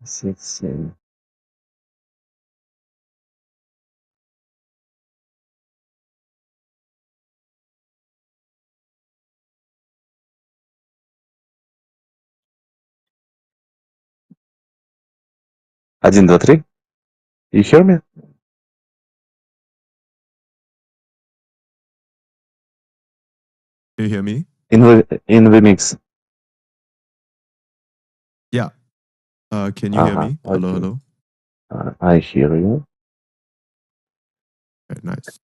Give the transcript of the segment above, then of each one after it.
Let's see. 1, 2, 3. You hear me? Can you hear me? In the mix. Yeah. Can you hear Uh-huh. me? Hello, Okay. hello. I hear you. Okay, nice.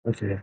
Okay.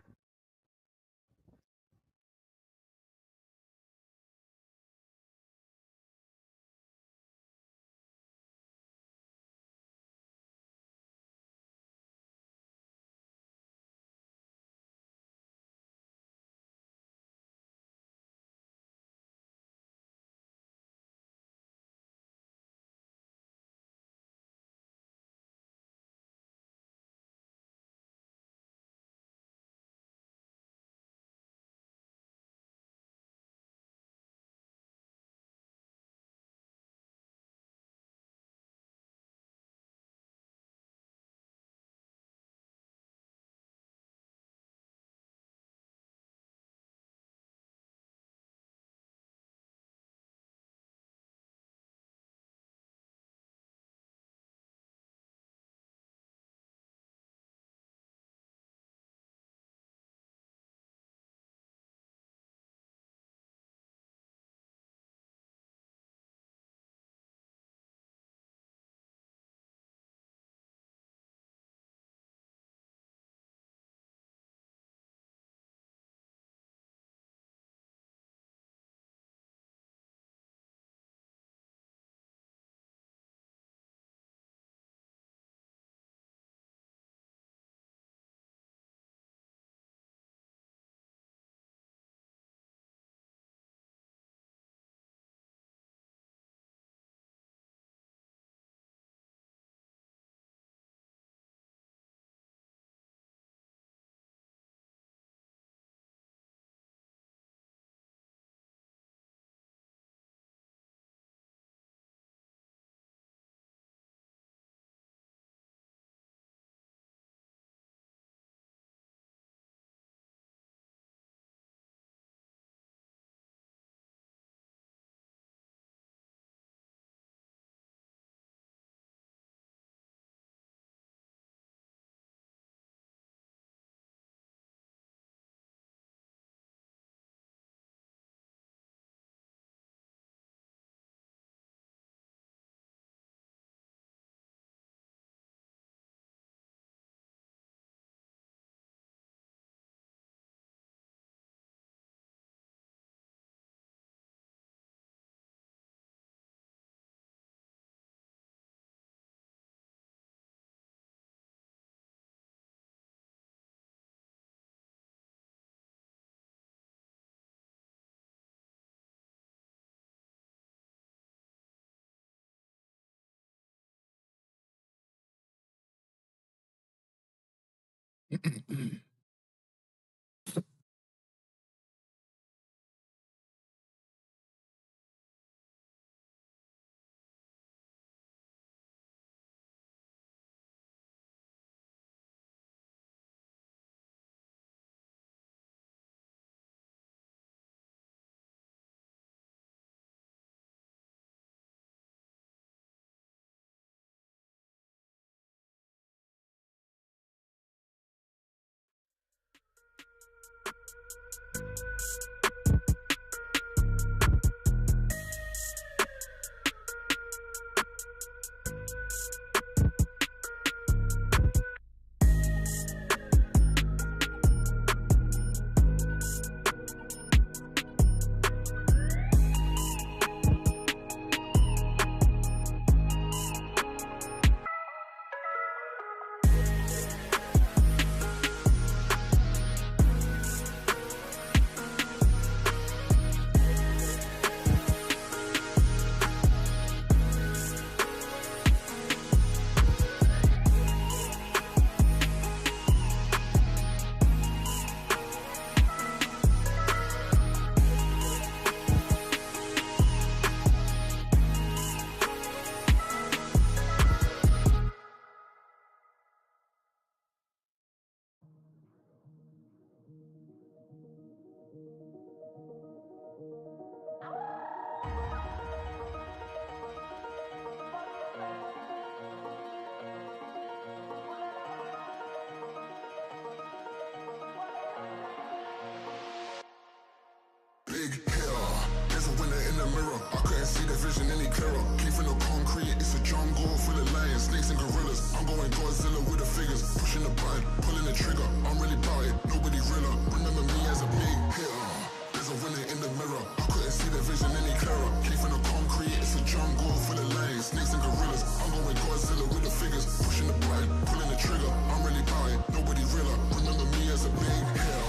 I couldn't see the vision any clearer. Came from the concrete, it's a jungle full of lions, snakes and gorillas. I'm going Godzilla with the figures, pushing the button, pulling the trigger. I'm really bout it, nobody realer. Remember me as a big hitter. There's a winner in the mirror. I couldn't see the vision any clearer. Came from the concrete, it's a jungle full of lions, snakes and gorillas. I'm going Godzilla with the figures, pushing the button, pulling the trigger. I'm really bout it, nobody realer. Remember me as a big hitter.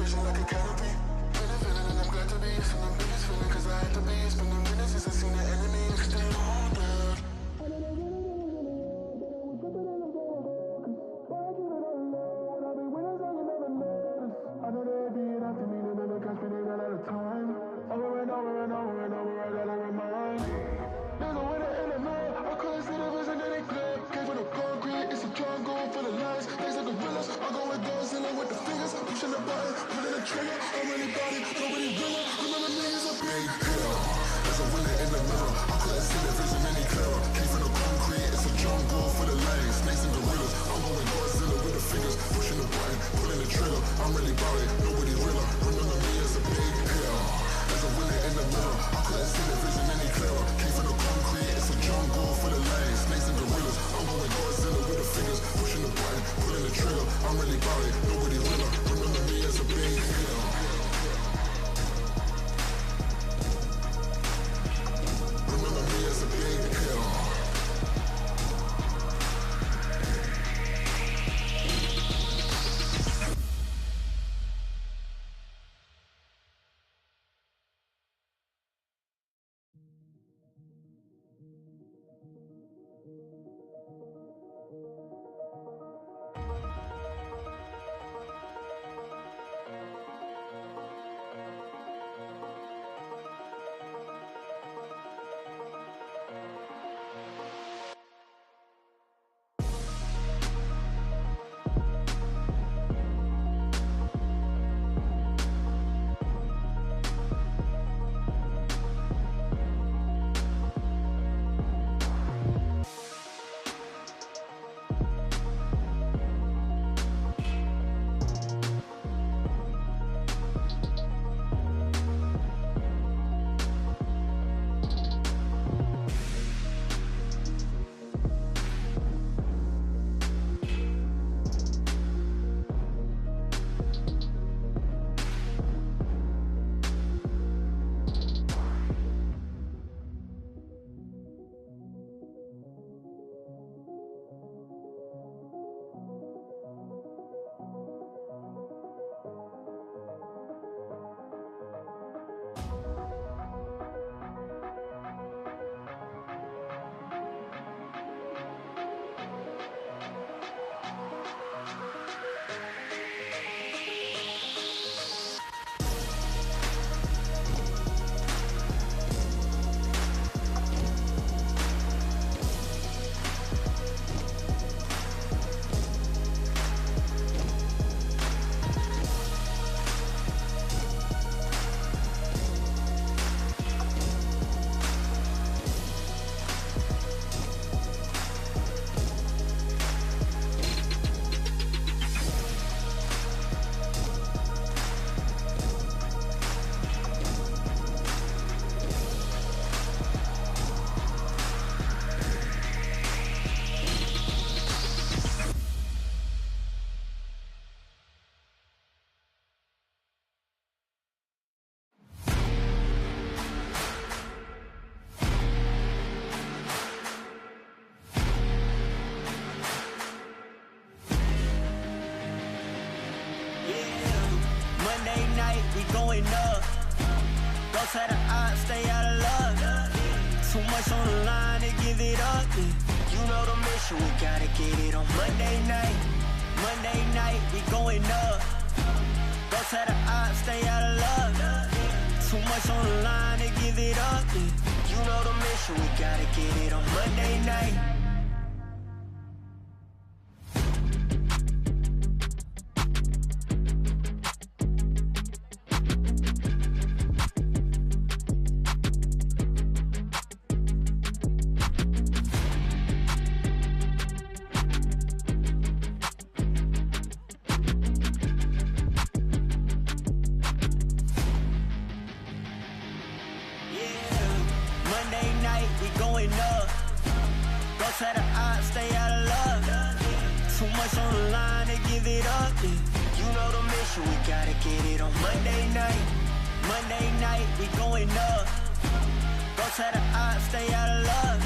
Like a canopy, been a villain and I'm glad to be. It's the biggest feeling cause I had to be. It's been a minute since I seen the enemy and stay wounded. I know they'd be enough to me to never catch me, they ran out of time. Over and over and over and over, I gotta remind. There's a winner in the mirror, I couldn't see the vision that it clear. Came from the concrete, it's a jungle full of lions, snakes and gorillas. I go with Godzilla with the fingers, pushing the button, pulling the trigger. I'm really bout it, nobody realer. Remember me as a big hitter. There's a winner in the mirror, I couldn't see the vision any clearer. Came from the concrete, it's a jungle full of lions, snakes and gorillas. I'm going Godzilla with the fingers, pushing the button, pulling the trigger. I'm really bout it, nobody realer. Remember me as a big hitter. There's a winner in the mirror, I couldn't see the vision any clearer. Came from the concrete, it's a jungle full of lions, snakes and gorillas. I'm going Godzilla with the fingers, pushing the button, pulling the trigger. I'm really bout it, nobody realer. Remember me as a big hitter. Remember me as a big hitter. going up. Don't try to stay out of luck. Too much on the line to give it up. You know the mission, we gotta get it on Monday night. Monday night, we going up. Don't try to stay out of luck. Too much on the line to give it up. You know the mission, we gotta get it on Monday night. going up. Go to the odds, stay out of love. Too much on the line to give it up. You know the mission, we gotta get it on Monday night. Monday night, we going up. Go to the odds, stay out of love.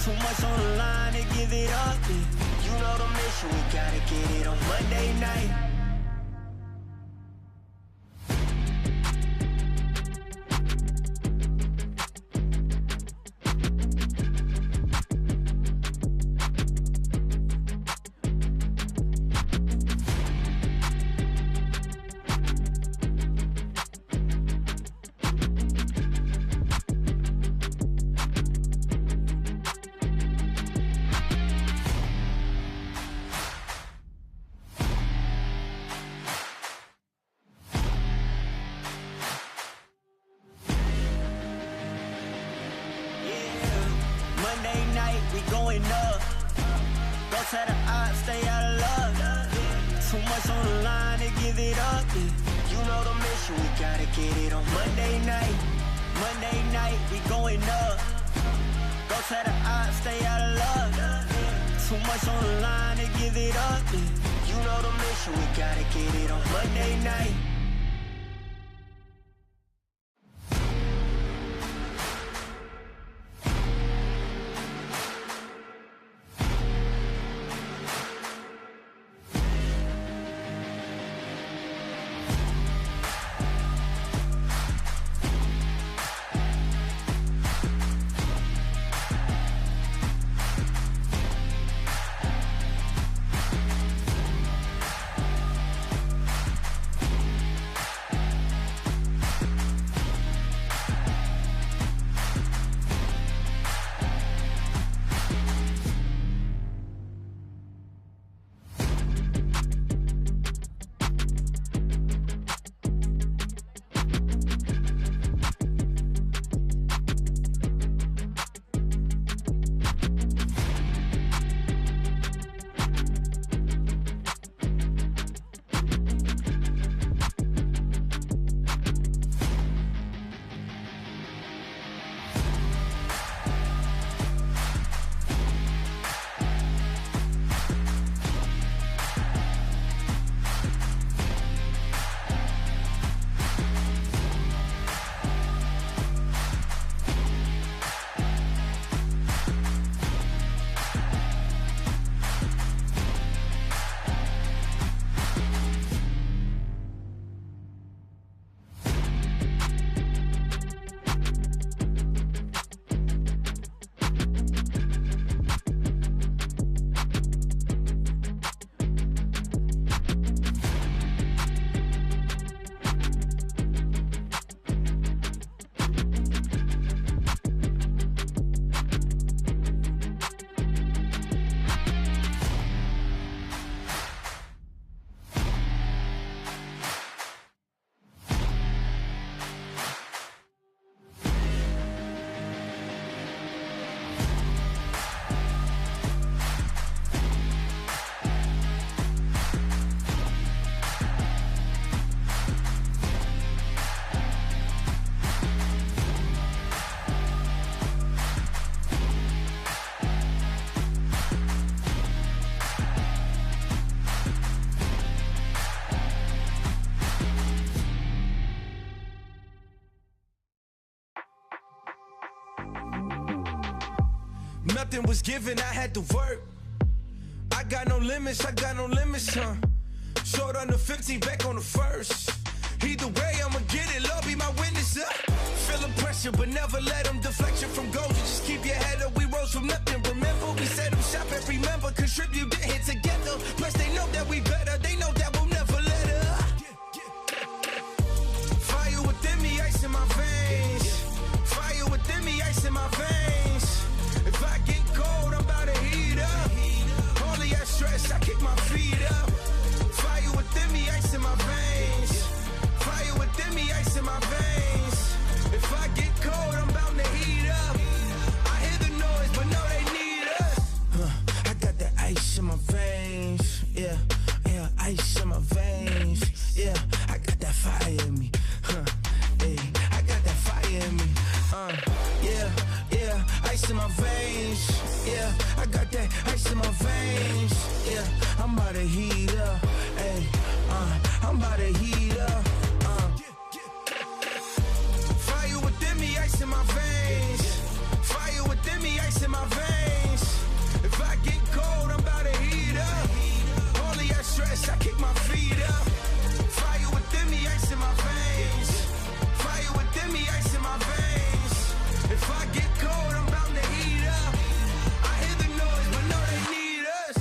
Too much on the line to give it up. You know the mission, we gotta get it on Monday night. Monday night, we going up. Go to the odds, stay out of love. Too much on the line to give it up. You know the mission, we gotta get it on Monday night. Monday night, we going up. Go to the odds, stay out of love. Too much on the line to give it up. You know the mission, we gotta get it on Monday night. Nothing was given, I had to work. I got no limits, huh? Short on the 15, back on the first. Either way, I'ma get it, Lord be my witness, Feeling pressure, but never let them deflect you from goals. You just keep your head up, we rose from nothing. Remember, we set them shop every member, contribute, get hit together. Plus, they know that we better, they know that we'll never let up. Fire within me, ice in my veins. Fire within me, ice in my veins. If I get cold, I'm about to heat up. Only that stress, I kick my feet up. Fire within me, ice in my veins. Fire within me, ice in my veins. If I get cold, I'm bound to heat up. I hear the noise, but no, they need us. I got that ice in my veins. Yeah, ice in my veins. Yeah, I got that fire in me. Hey, I got that fire in me. Yeah, ice ice in my veins. Yeah, I got that ice in my veins. Yeah, I'm about to heat up. Hey, I'm about to heat up. Fire within me, ice in my veins. Fire within me, ice in my veins. If I get cold, I'm about to heat up. All of that stress, I kick my feet up. Fire within me, ice in my veins. Fire within me, ice in my veins. If I get cold, I'm bound to heat up. I hear the noise, but no, they need us.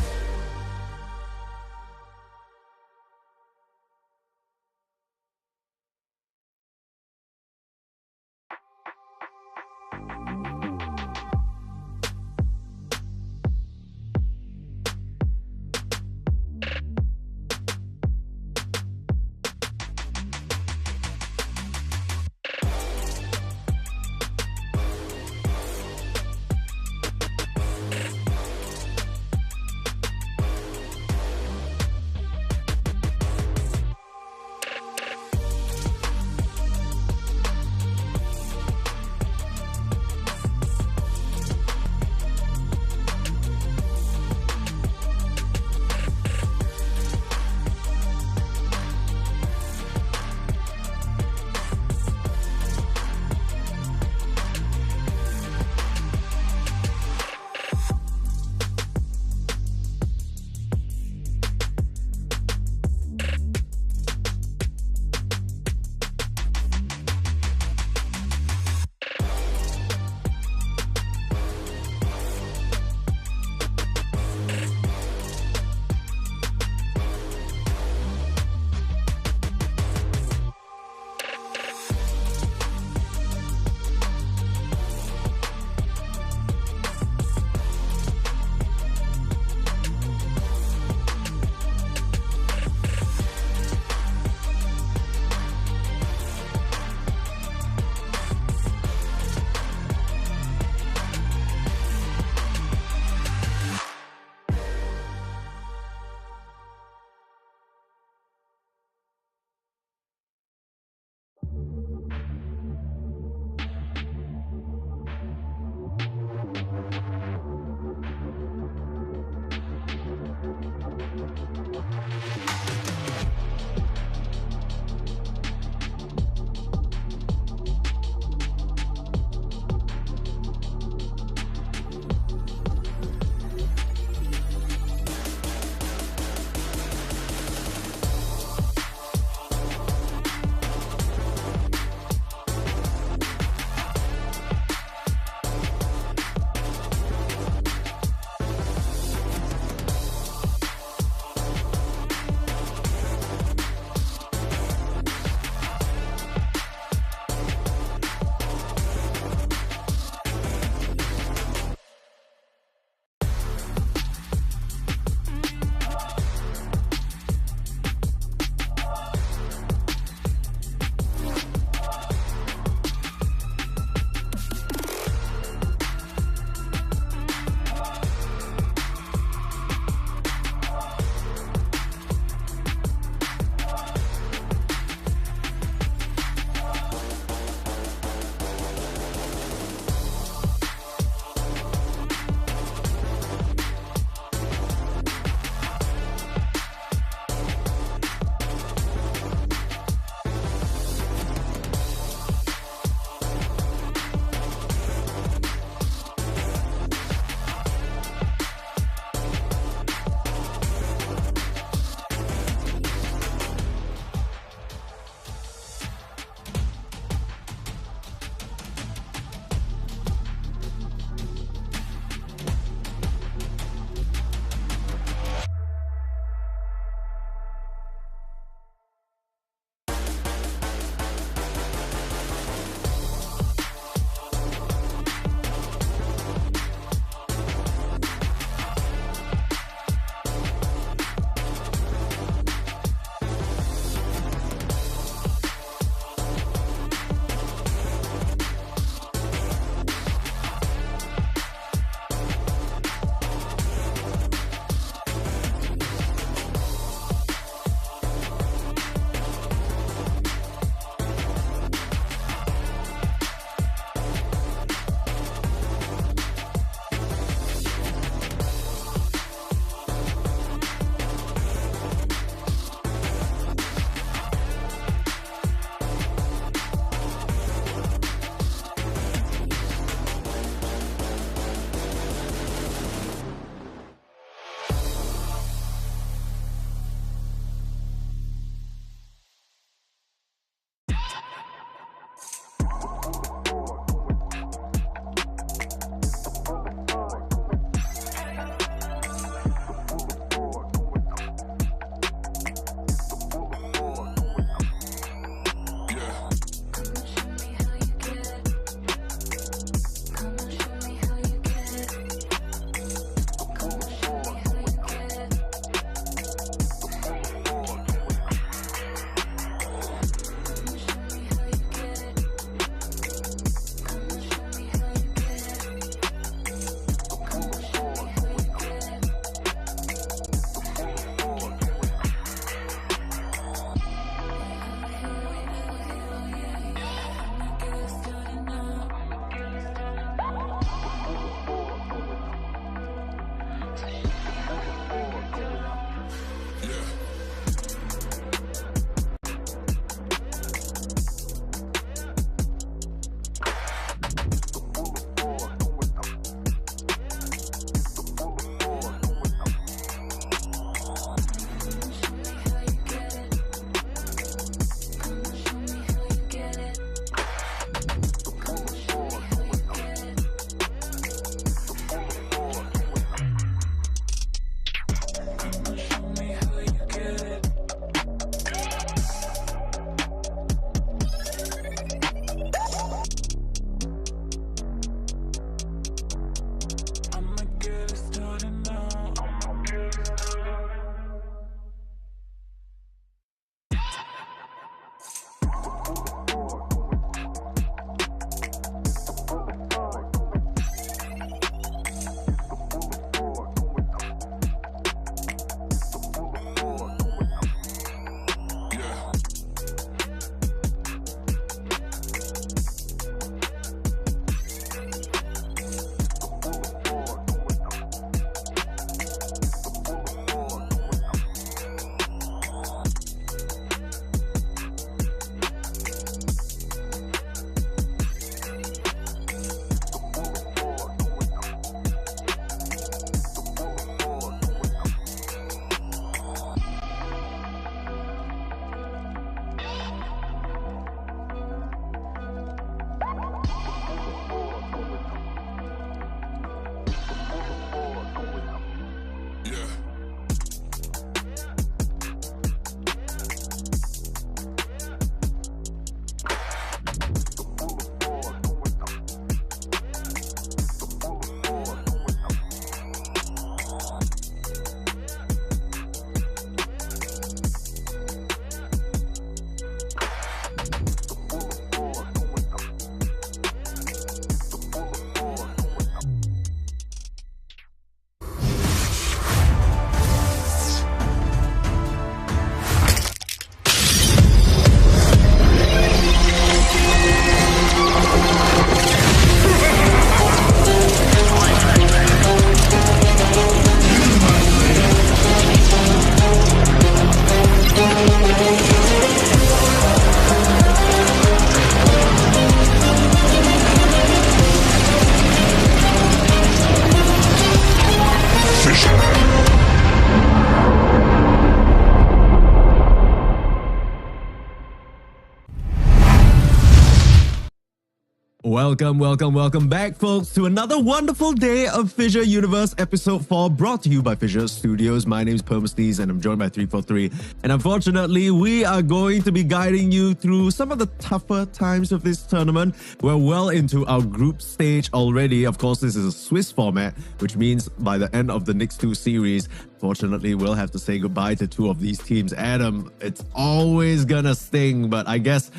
Welcome back, folks, to another wonderful day of FISSURE Universe Episode 4, brought to you by FISSURE Studios. My name is Bo3, and I'm joined by 343. And unfortunately, we are going to be guiding you through some of the tougher times of this tournament. We're well into our group stage already. Of course, this is a Swiss format, which means by the end of the next two series, fortunately, we'll have to say goodbye to two of these teams. Adam, it's always gonna sting, but I guess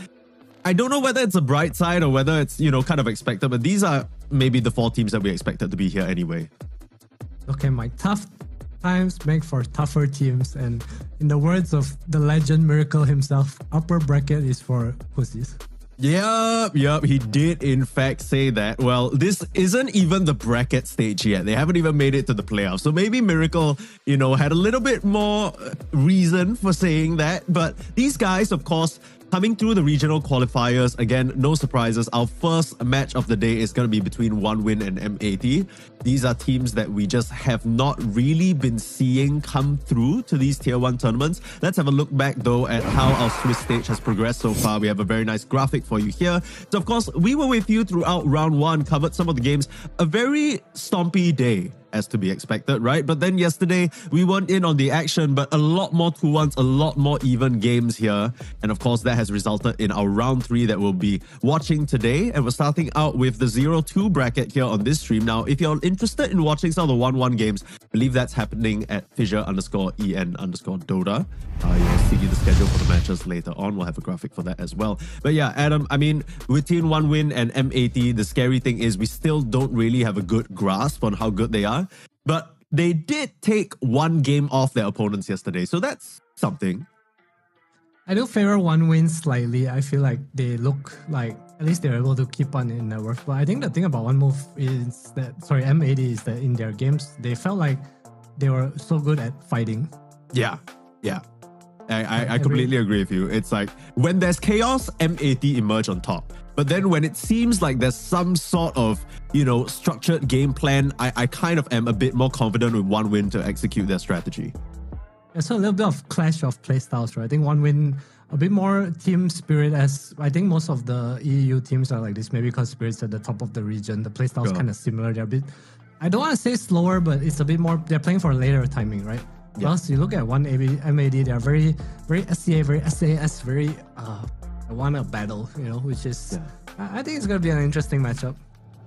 I don't know whether it's a bright side or whether it's, kind of expected, but these are maybe the four teams that we expected to be here anyway. Okay, Mike, tough times make for tougher teams. And in the words of the legend Miracle himself, upper bracket is for pussies. Yep, he did in fact say that. Well, this isn't even the bracket stage yet. They haven't even made it to the playoffs. So maybe Miracle, had a little bit more reason for saying that. But these guys, of course, coming through the regional qualifiers, again, no surprises. Our first match of the day is going to be between OneWin and M80. These are teams that we just have not really been seeing come through to these Tier 1 tournaments. Let's have a look back, though, at how our Swiss stage has progressed so far. We have a very nice graphic for you here. So, of course, we were with you throughout round 1, covered some of the games. A very stompy day, as to be expected, right? But then yesterday, we weren't in on the action, but a lot more 2-1s, a lot more even games here. And of course, that has resulted in our round 3 that we'll be watching today. And we're starting out with the 0-2 bracket here on this stream. Now, if you're interested in watching some of the 1-1 games, I believe that's happening at FISSURE_EN_Dota. You'll see the schedule for the matches later on. We'll have a graphic for that as well. But yeah, Adam, I mean, between OneWin and M80, the scary thing is we still don't really have a good grasp on how good they are. But they did take one game off their opponents yesterday, so that's something. I do favor OneWin slightly. I feel like they look like at least they're able to keep on in their work. But I think the thing about OneMove is that, M80 is that in their games, they felt like they were so good at fighting. Yeah. I completely agree with you. It's like when there's chaos, M80 emerge on top. But then when it seems like there's some sort of, structured game plan, I kind of am a bit more confident with OneWin to execute their strategy. There's a little bit of clash of playstyles, right? I think OneWin, a bit more team spirit, as I think most of the EU teams are like this, maybe because Spirit's at the top of the region. The playstyle's kind of similar. They're a bit, I don't want to say slower, but it's a bit more, they're playing for later timing, right? Yeah. Plus, you look at M80, they're very, very SCA, very SAS, very, I want to battle, which is, I think it's going to be an interesting matchup.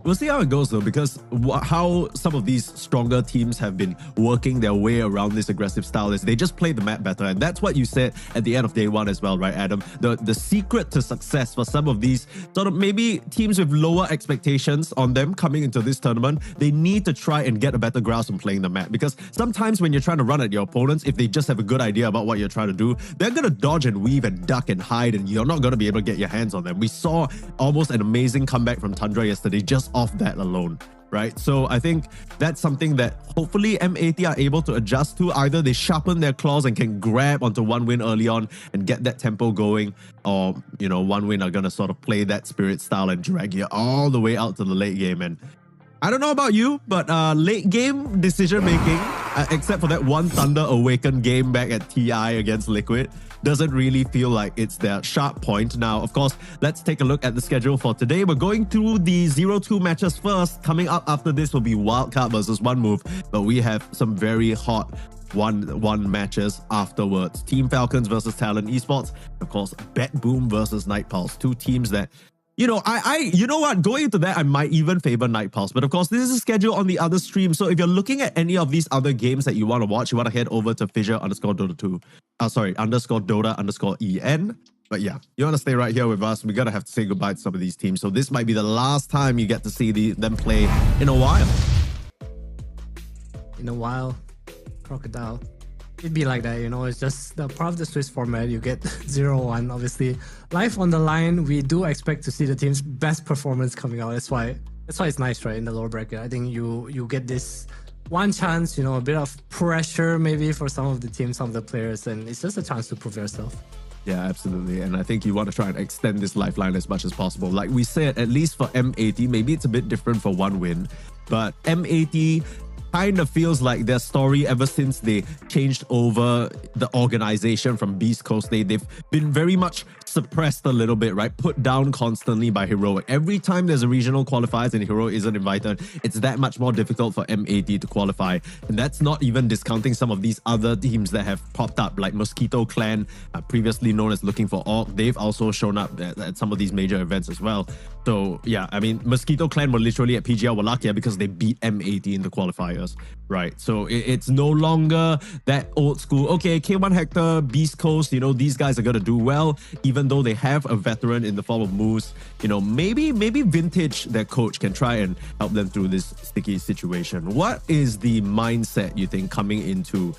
We'll see how it goes, though, because how some of these stronger teams have been working their way around this aggressive style is they just play the map better. And that's what you said at the end of day 1 as well, right, Adam? The secret to success for some of these sort of maybe teams with lower expectations on them coming into this tournament, they need to try and get a better grasp on playing the map. Because sometimes when you're trying to run at your opponents, if they just have a good idea about what you're trying to do, they're going to dodge and weave and duck and hide, and you're not going to be able to get your hands on them. We saw almost an amazing comeback from Tundra yesterday just off that alone, right? So I think that's something that hopefully M80 are able to adjust to. Either they sharpen their claws and can grab onto OneWin early on and get that tempo going, or OneWin are gonna sort of play that spirit style and drag you all the way out to the late game. And I don't know about you, but late game decision making, except for that one Thunder Awakened game back at TI against Liquid, doesn't really feel like it's their sharp point. Now, of course, let's take a look at the schedule for today. We're going through the 0-2 matches first. Coming up after this will be Wildcard versus OneMove, but we have some very hot 1-1 matches afterwards. Team Falcons versus Talent Esports. Of course, BetBoom versus Night Pulse. Two teams that you know what? Going into that, I might even favor Night Pulse. But of course, this is a schedule on the other stream. So if you're looking at any of these other games that you want to watch, you want to head over to FISSURE_Dota2. _EN. But yeah, you want to stay right here with us. We're going to have to say goodbye to some of these teams. So this might be the last time you get to see them play in a while. In a while, Crocodile. It'd be like that, it's just the part of the Swiss format. You get 0-1, obviously. Life on the line, we do expect to see the team's best performance coming out. That's why it's nice, right, in the lower bracket. I think you get this one chance, a bit of pressure maybe for some of the teams, some of the players, and it's just a chance to prove yourself. Yeah, absolutely. And I think you want to try and extend this lifeline as much as possible. Like we said, at least for M80, maybe it's a bit different for OneWin, but M80 kind of feels like their story ever since they changed over the organization from Beast Coast. They've been very much suppressed a little bit, right? Put down constantly by Heroic. Every time there's a regional qualifiers and Heroic isn't invited, it's that much more difficult for MAT to qualify. And that's not even discounting some of these other teams that have popped up, like Mosquito Clan, previously known as Looking for Orc. They've also shown up at some of these major events as well. So yeah, I mean, Mosquito Clan were literally at PGL Wallachia because they beat MAT in the qualifiers, right? So it's no longer that old school, okay, K1 Hector, Beast Coast, you know, these guys are going to do well, even though they have a veteran in the form of Moose. You know, maybe Vintage, their coach, can try and help them through this sticky situation. What is the mindset, you think, coming into,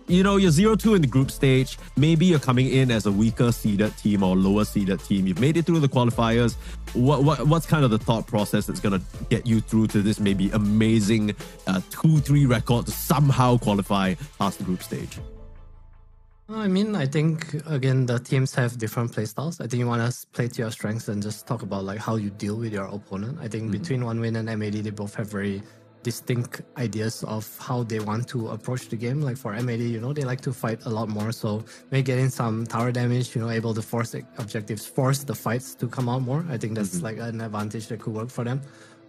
you know, you're 0-2 in the group stage. Maybe you're coming in as a weaker seeded team or lower seeded team. You've made it through the qualifiers. What's kind of the thought process that's going to get you through to this maybe amazing 2-3 record to somehow qualify past the group stage? I mean, I think, again, the teams have different playstyles. I think you want to play to your strengths and just talk about like how you deal with your opponent. I think between OneWin and MAD, they both have very distinct ideas of how they want to approach the game. Like for MAD, you know, they like to fight a lot more, so maybe getting some tower damage, you know, able to force objectives, force the fights to come out more. I think that's like an advantage that could work for them.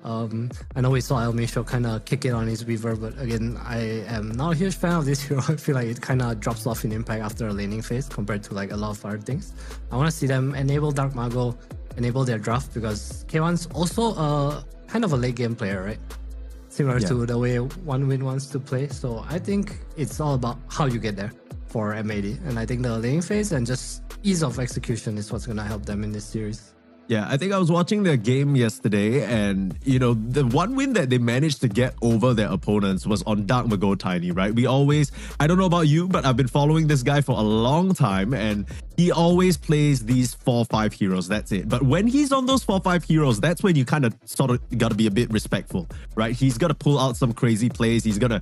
I know we saw El Misho kind of kick it on his Weaver, but again, I am not a huge fan of this hero. I feel like it kind of drops off in impact after a laning phase compared to like a lot of other things. I want to see them enable Dark Mago, enable their draft, because K1's also kind of a late game player, right? Similar to the way OneWin wants to play. So I think it's all about how you get there for MAD. And I think the laning phase and just ease of execution is what's going to help them in this series. Yeah, I think I was watching their game yesterday, and you know, the one win that they managed to get over their opponents was on Dark Mago Tiny, right? We always, I don't know about you, but I've been following this guy for a long time, and he always plays these 4-5 heroes, that's it. But when he's on those 4-5 heroes, that's when you kind of sort of got to be a bit respectful, right? He's got to pull out some crazy plays, he's got to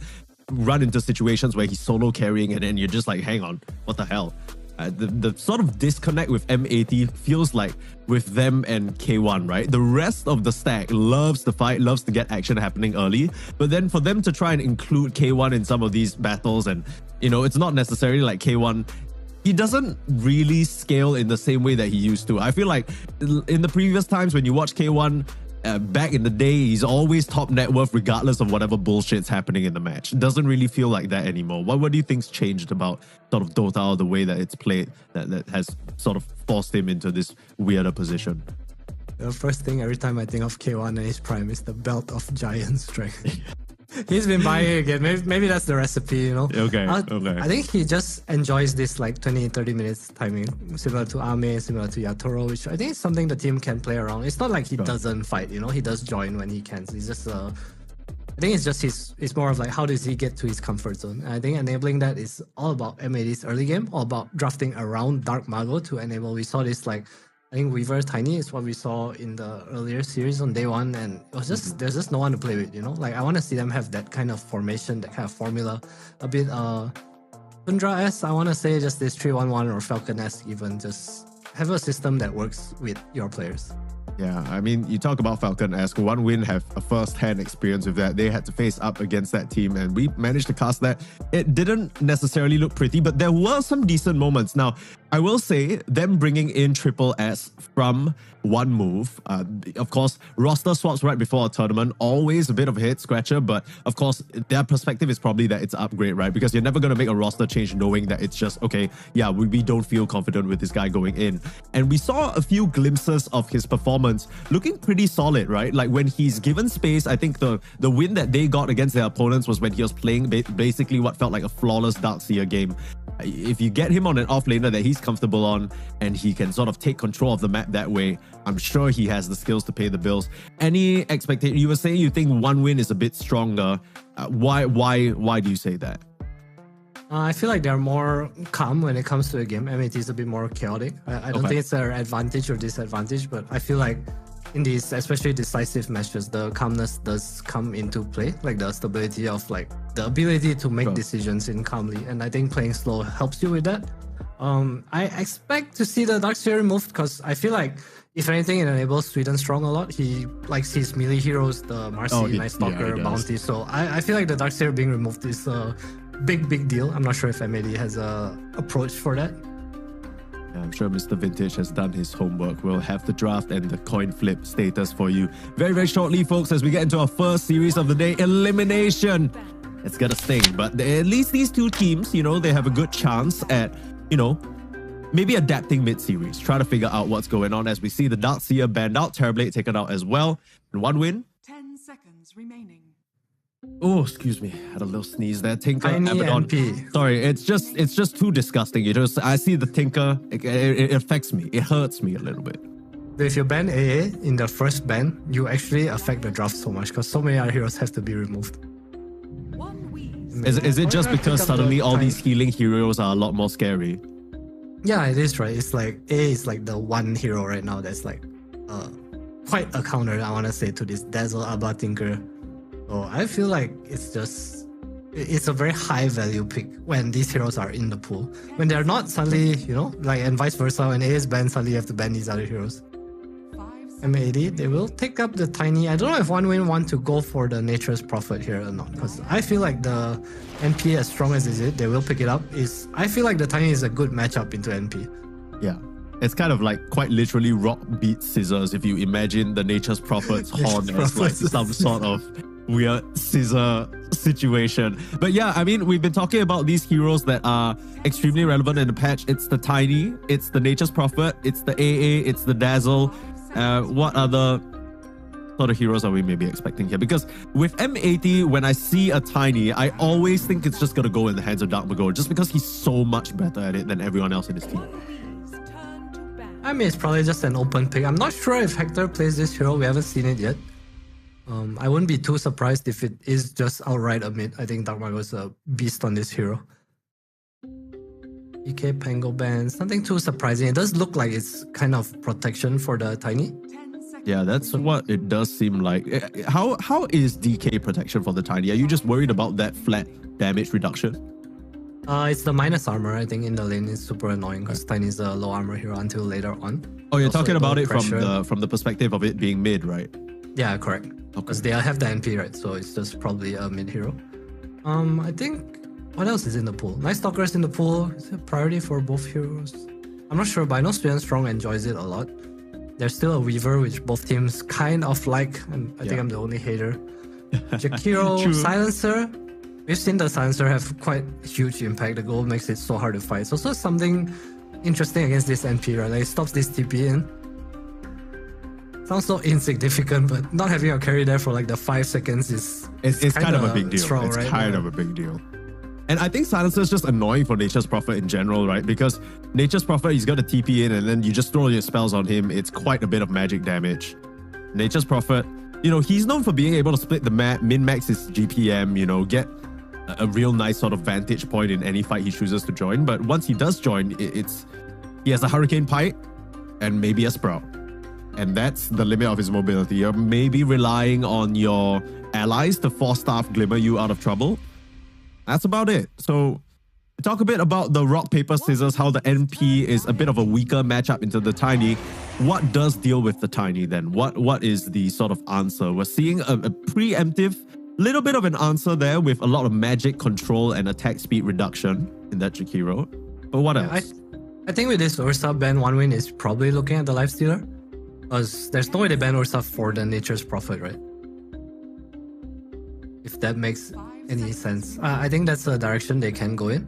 run into situations where he's solo carrying, and then you're just like, hang on, what the hell? The sort of disconnect with MAT feels like with them and K1, right? The rest of the stack loves to fight, loves to get action happening early, but then for them to try and include K1 in some of these battles, and you know, it's not necessarily like K1, he doesn't really scale in the same way that he used to. I feel like in the previous times when you watch K1, back in the day, he's always top net worth regardless of whatever bullshit's happening in the match. It doesn't really feel like that anymore. What do you think's changed about sort of Dota or the way that it's played that has sort of forced him into this weirder position? The first thing every time I think of K1 and his prime is the belt of giant strength. He's been buying it again. Maybe that's the recipe, you know? Okay. I think he just enjoys this like 20-30 minutes timing, similar to Ame, similar to Yatoro, which I think is something the team can play around. It's not like he doesn't fight, you know? He does join when he can. So he's just, I think it's just it's more of like, how does he get to his comfort zone? And I think enabling that is all about MAD's early game, all about drafting around Dark Mago to enable. We saw this like, I think Weaver Tiny is what we saw in the earlier series on day one, and it was just there's just no one to play with, you know? Like I want to see them have that kind of formation, that kind of formula, a bit Tundra-esque, I want to say, just this 3-1-1 or Falcon-esque even, just have a system that works with your players. Yeah, I mean, you talk about Falcon-esque. OneWin have a first-hand experience with that. They had to face up against that team, and we managed to cast that. It didn't necessarily look pretty, but there were some decent moments. Now, I will say, them bringing in Triple S from one move, of course, roster swaps right before a tournament, always a bit of a head scratcher, but of course, their perspective is probably that it's an upgrade, right? Because you're never going to make a roster change knowing that it's just, okay, yeah, we don't feel confident with this guy going in. And we saw a few glimpses of his performance looking pretty solid, right? Like when he's given space, I think the win that they got against their opponents was when he was playing basically what felt like a flawless Darkseer game. If you get him on an offlaner that he's comfortable on and he can sort of take control of the map that way, I'm sure he has the skills to pay the bills. Any expectation? You were saying you think OneWin is a bit stronger. Why do you say that? I feel like they're more calm when it comes to the game. MAT is a bit more chaotic. I don't think it's their advantage or disadvantage, but I feel like in these, especially decisive matches, the calmness does come into play, like the stability of like the ability to make decisions in calmly. And I think playing slow helps you with that. I expect to see the Darkseer removed because I feel like if anything, it enables Sweden Strong a lot. He likes his melee heroes, the Marcy, Night Stalker, Bounty. So I feel like the Darkseer being removed is a big deal. I'm not sure if MAD has a approach for that. I'm sure Mr. Vintage has done his homework. We'll have the draft and the coin flip status for you very, very shortly, folks, as we get into our first series of the day, Elimination. It's gonna sting, but at least these two teams, you know, they have a good chance at, you know, maybe adapting mid-series, try to figure out what's going on as we see the Darkseer banned out, Terrorblade taken out as well, and one win. 10 seconds remaining. Oh, excuse me, had a little sneeze there. Tinker, Tiny Abaddon. NP. Sorry, it's just too disgusting. You just, I see the Tinker, it affects me. It hurts me a little bit. If you ban AA in the first ban, you actually affect the draft so much because so many other heroes have to be removed. One wheeze. Is it just Why not because pick up suddenly the all tiny- these healing heroes are a lot more scary? Yeah, it is, right? It's like A is like the one hero right now that's like quite a counter, I want to say, to this Dazzle, Abba, Tinker. So I feel like it's a very high value pick when these heroes are in the pool. When they're not, suddenly, you know, like, and vice versa, when A is banned, suddenly you have to ban these other heroes. 5 seconds. M80, they will take up the Tiny. I don't know if OneWin want to go for the Nature's Prophet here or not, because I feel like the NP, as strong as it is, they will pick it up. I feel like the Tiny is a good matchup into NP. Yeah. It's kind of like quite literally rock beats scissors if you imagine the Nature's Prophet's horn as like some sort of weird scissor situation. But yeah, I mean, we've been talking about these heroes that are extremely relevant in the patch. It's the Tiny, it's the Nature's Prophet, it's the AA, it's the Dazzle. What other sort of heroes are we maybe expecting here? Because with M80, when I see a Tiny, I always think it's just going to go in the hands of Dark Magor, just because he's so much better at it than everyone else in his team. Turn to ban. I mean, it's probably just an open pick. I'm not sure if Hector plays this hero. We haven't seen it yet. I wouldn't be too surprised if it is just outright a mid. I think Dark Magor is a beast on this hero. EK Pango bans, nothing too surprising. It does look like it's kind of protection for the Tiny. 10 seconds. Yeah, that's what it does seem like. How is DK protection for the Tiny? Are you just worried about that flat damage reduction? It's the minus armor, I think, in the lane is super annoying because Tiny is a low armor hero until later on. Oh, you're Also, talking about low it pressure. from the perspective of it being mid, right? Yeah, correct. Because they have the NP, right? So it's just probably a mid hero. I think, what else is in the pool? Night Stalker is in the pool. Is it a priority for both heroes? I'm not sure, but I know Student Strong enjoys it a lot. There's still a Weaver, which both teams kind of like, and I think I'm the only hater. Jakiro, True. Silencer. We've seen the Silencer have quite huge impact. The gold makes it so hard to fight. It's also something interesting against this NP, right? Like, it stops this TP in. Sounds so insignificant, but not having a carry there for like the 5 seconds is It's kind of a big deal. strong, It's right? kind of a big deal. And I think Silencer is just annoying for Nature's Prophet in general, right? Because Nature's Prophet, he's got a TP in and then you just throw your spells on him. It's quite a bit of magic damage. Nature's Prophet, you know, he's known for being able to split the map, min-max his GPM, you know, get a real nice sort of vantage point in any fight he chooses to join. But once he does join, he has a Hurricane Pike and maybe a Sprout. And that's the limit of his mobility. You're maybe relying on your allies to force staff glimmer you out of trouble. That's about it. So talk a bit about the rock, paper, scissors, how the NP is a bit of a weaker matchup into the Tiny. What does deal with the Tiny then? What is the sort of answer? We're seeing a preemptive, little bit of an answer there with a lot of magic control and attack speed reduction in that Jakiro. But what else? I think with this Ursa ban, OneWin is probably looking at the Lifestealer. Because there's no way they ban Ursa for the Nature's Prophet, right? If that makes any sense. I think that's the direction they can go in.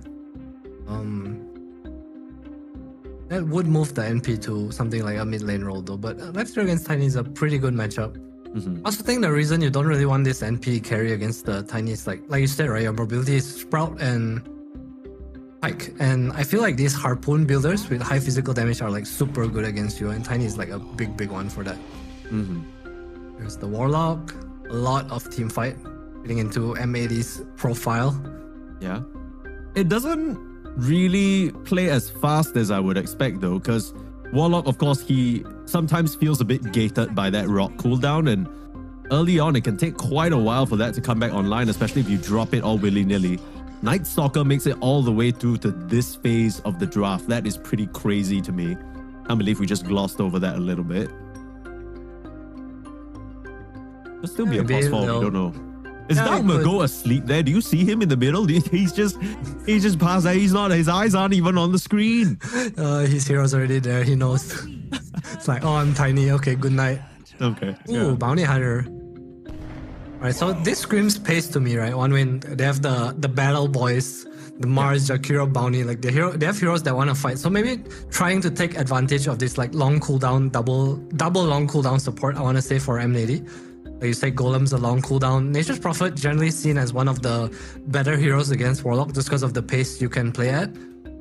That would move the NP to something like a mid lane role though. But Lifestealer against Tiny is a pretty good matchup. I also think the reason you don't really want this NP carry against the Tiny is like you said, right? Your mobility is Sprout and Pike. And I feel like these Harpoon builders with high physical damage are like super good against you. And Tiny is like a big one for that. There's the Warlock. A lot of team fight getting into M80's profile. Yeah. It doesn't really play as fast as I would expect though, because Warlock, of course, he sometimes feels a bit gated by that rock cooldown, and early on it can take quite a while for that to come back online, especially if you drop it all willy-nilly. Night Stalker makes it all the way through to this phase of the draft. That is pretty crazy to me. Can't believe we just glossed over that a little bit. Could still be a Maybe plus 4, we they'll- don't know. Is Yeah, Dalma go asleep there? Do you see him in the middle? He's just passed out. His eyes aren't even on the screen. His hero's already there. He knows. It's like, oh, I'm tiny. Okay, good night. Okay. Ooh, Bounty Hunter. Alright, so this screams pace to me, right? One win. They have the battle boys, the Mars, Jakiro, Bounty. Like they have heroes that want to fight. So maybe trying to take advantage of this like long cooldown, double long cooldown support. I want to say for M80. Like you say, Golem's a long cooldown. Nature's Prophet generally seen as one of the better heroes against Warlock just because of the pace you can play at.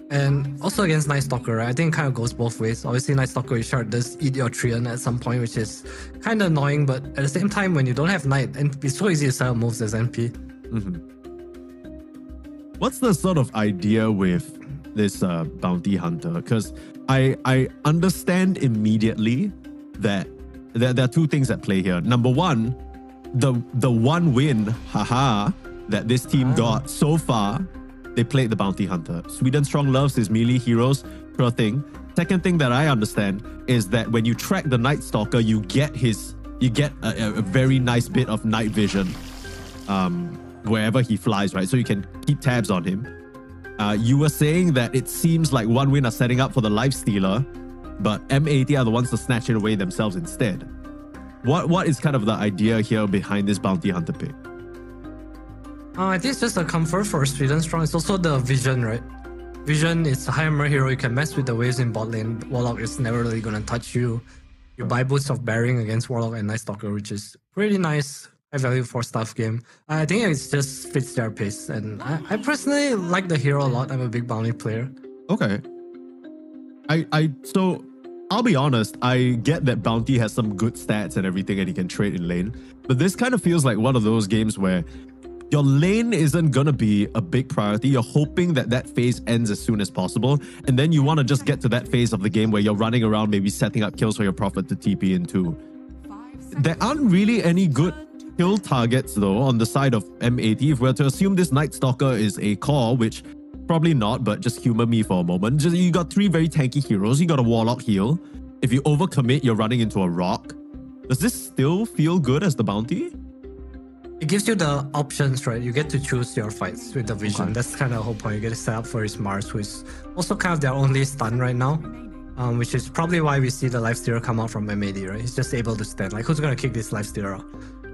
And also against Night Stalker, right? I think it kind of goes both ways. Obviously, Night Stalker shard does eat your Treant at some point, which is kind of annoying. But at the same time, when you don't have Night, and it's so easy to set up moves as NP. What's the sort of idea with this bounty hunter? Because I understand immediately that there are two things at play here. Number one, the one win, that this team got so far, they played the bounty hunter. Sweden Strong loves his melee heroes, sure thing. Second thing that I understand is that when you track the Night Stalker, you get a very nice bit of night vision wherever he flies, right? So you can keep tabs on him. You were saying that it seems like one win are setting up for the Lifestealer, but M80 are the ones to snatch it away themselves instead. What is kind of the idea here behind this bounty hunter pick? I think it's just a comfort for Sweden Strong. It's also the vision, right? Vision is a high armor hero. You can mess with the waves in bot lane. Warlock is never really going to touch you. You buy Boots of Bearing against Warlock and Night Stalker, which is pretty nice, high value for staff game. I think it just fits their pace. And I personally like the hero a lot. I'm a big bounty player. Okay. So I'll be honest, I get that Bounty has some good stats and everything and he can trade in lane. But this kind of feels like one of those games where your lane isn't going to be a big priority. You're hoping that phase ends as soon as possible. And then you want to just get to that phase of the game where you're running around, maybe setting up kills for your Prophet to TP into. There aren't really any good kill targets though on the side of M80. If we're to assume this Night Stalker is a core, which probably not, but just humor me for a moment. You got three very tanky heroes. You got a Warlock heal. If you overcommit, you're running into a rock. Does this still feel good as the Bounty? It gives you the options, right? You get to choose your fights with the vision. Okay. That's kind of the whole point. You get to set up for his Mars, who is also kind of their only stun right now, which is probably why we see the Lifestealer come out from M80, right? He's just able to stand. Like, who's going to kick this Lifestealer out?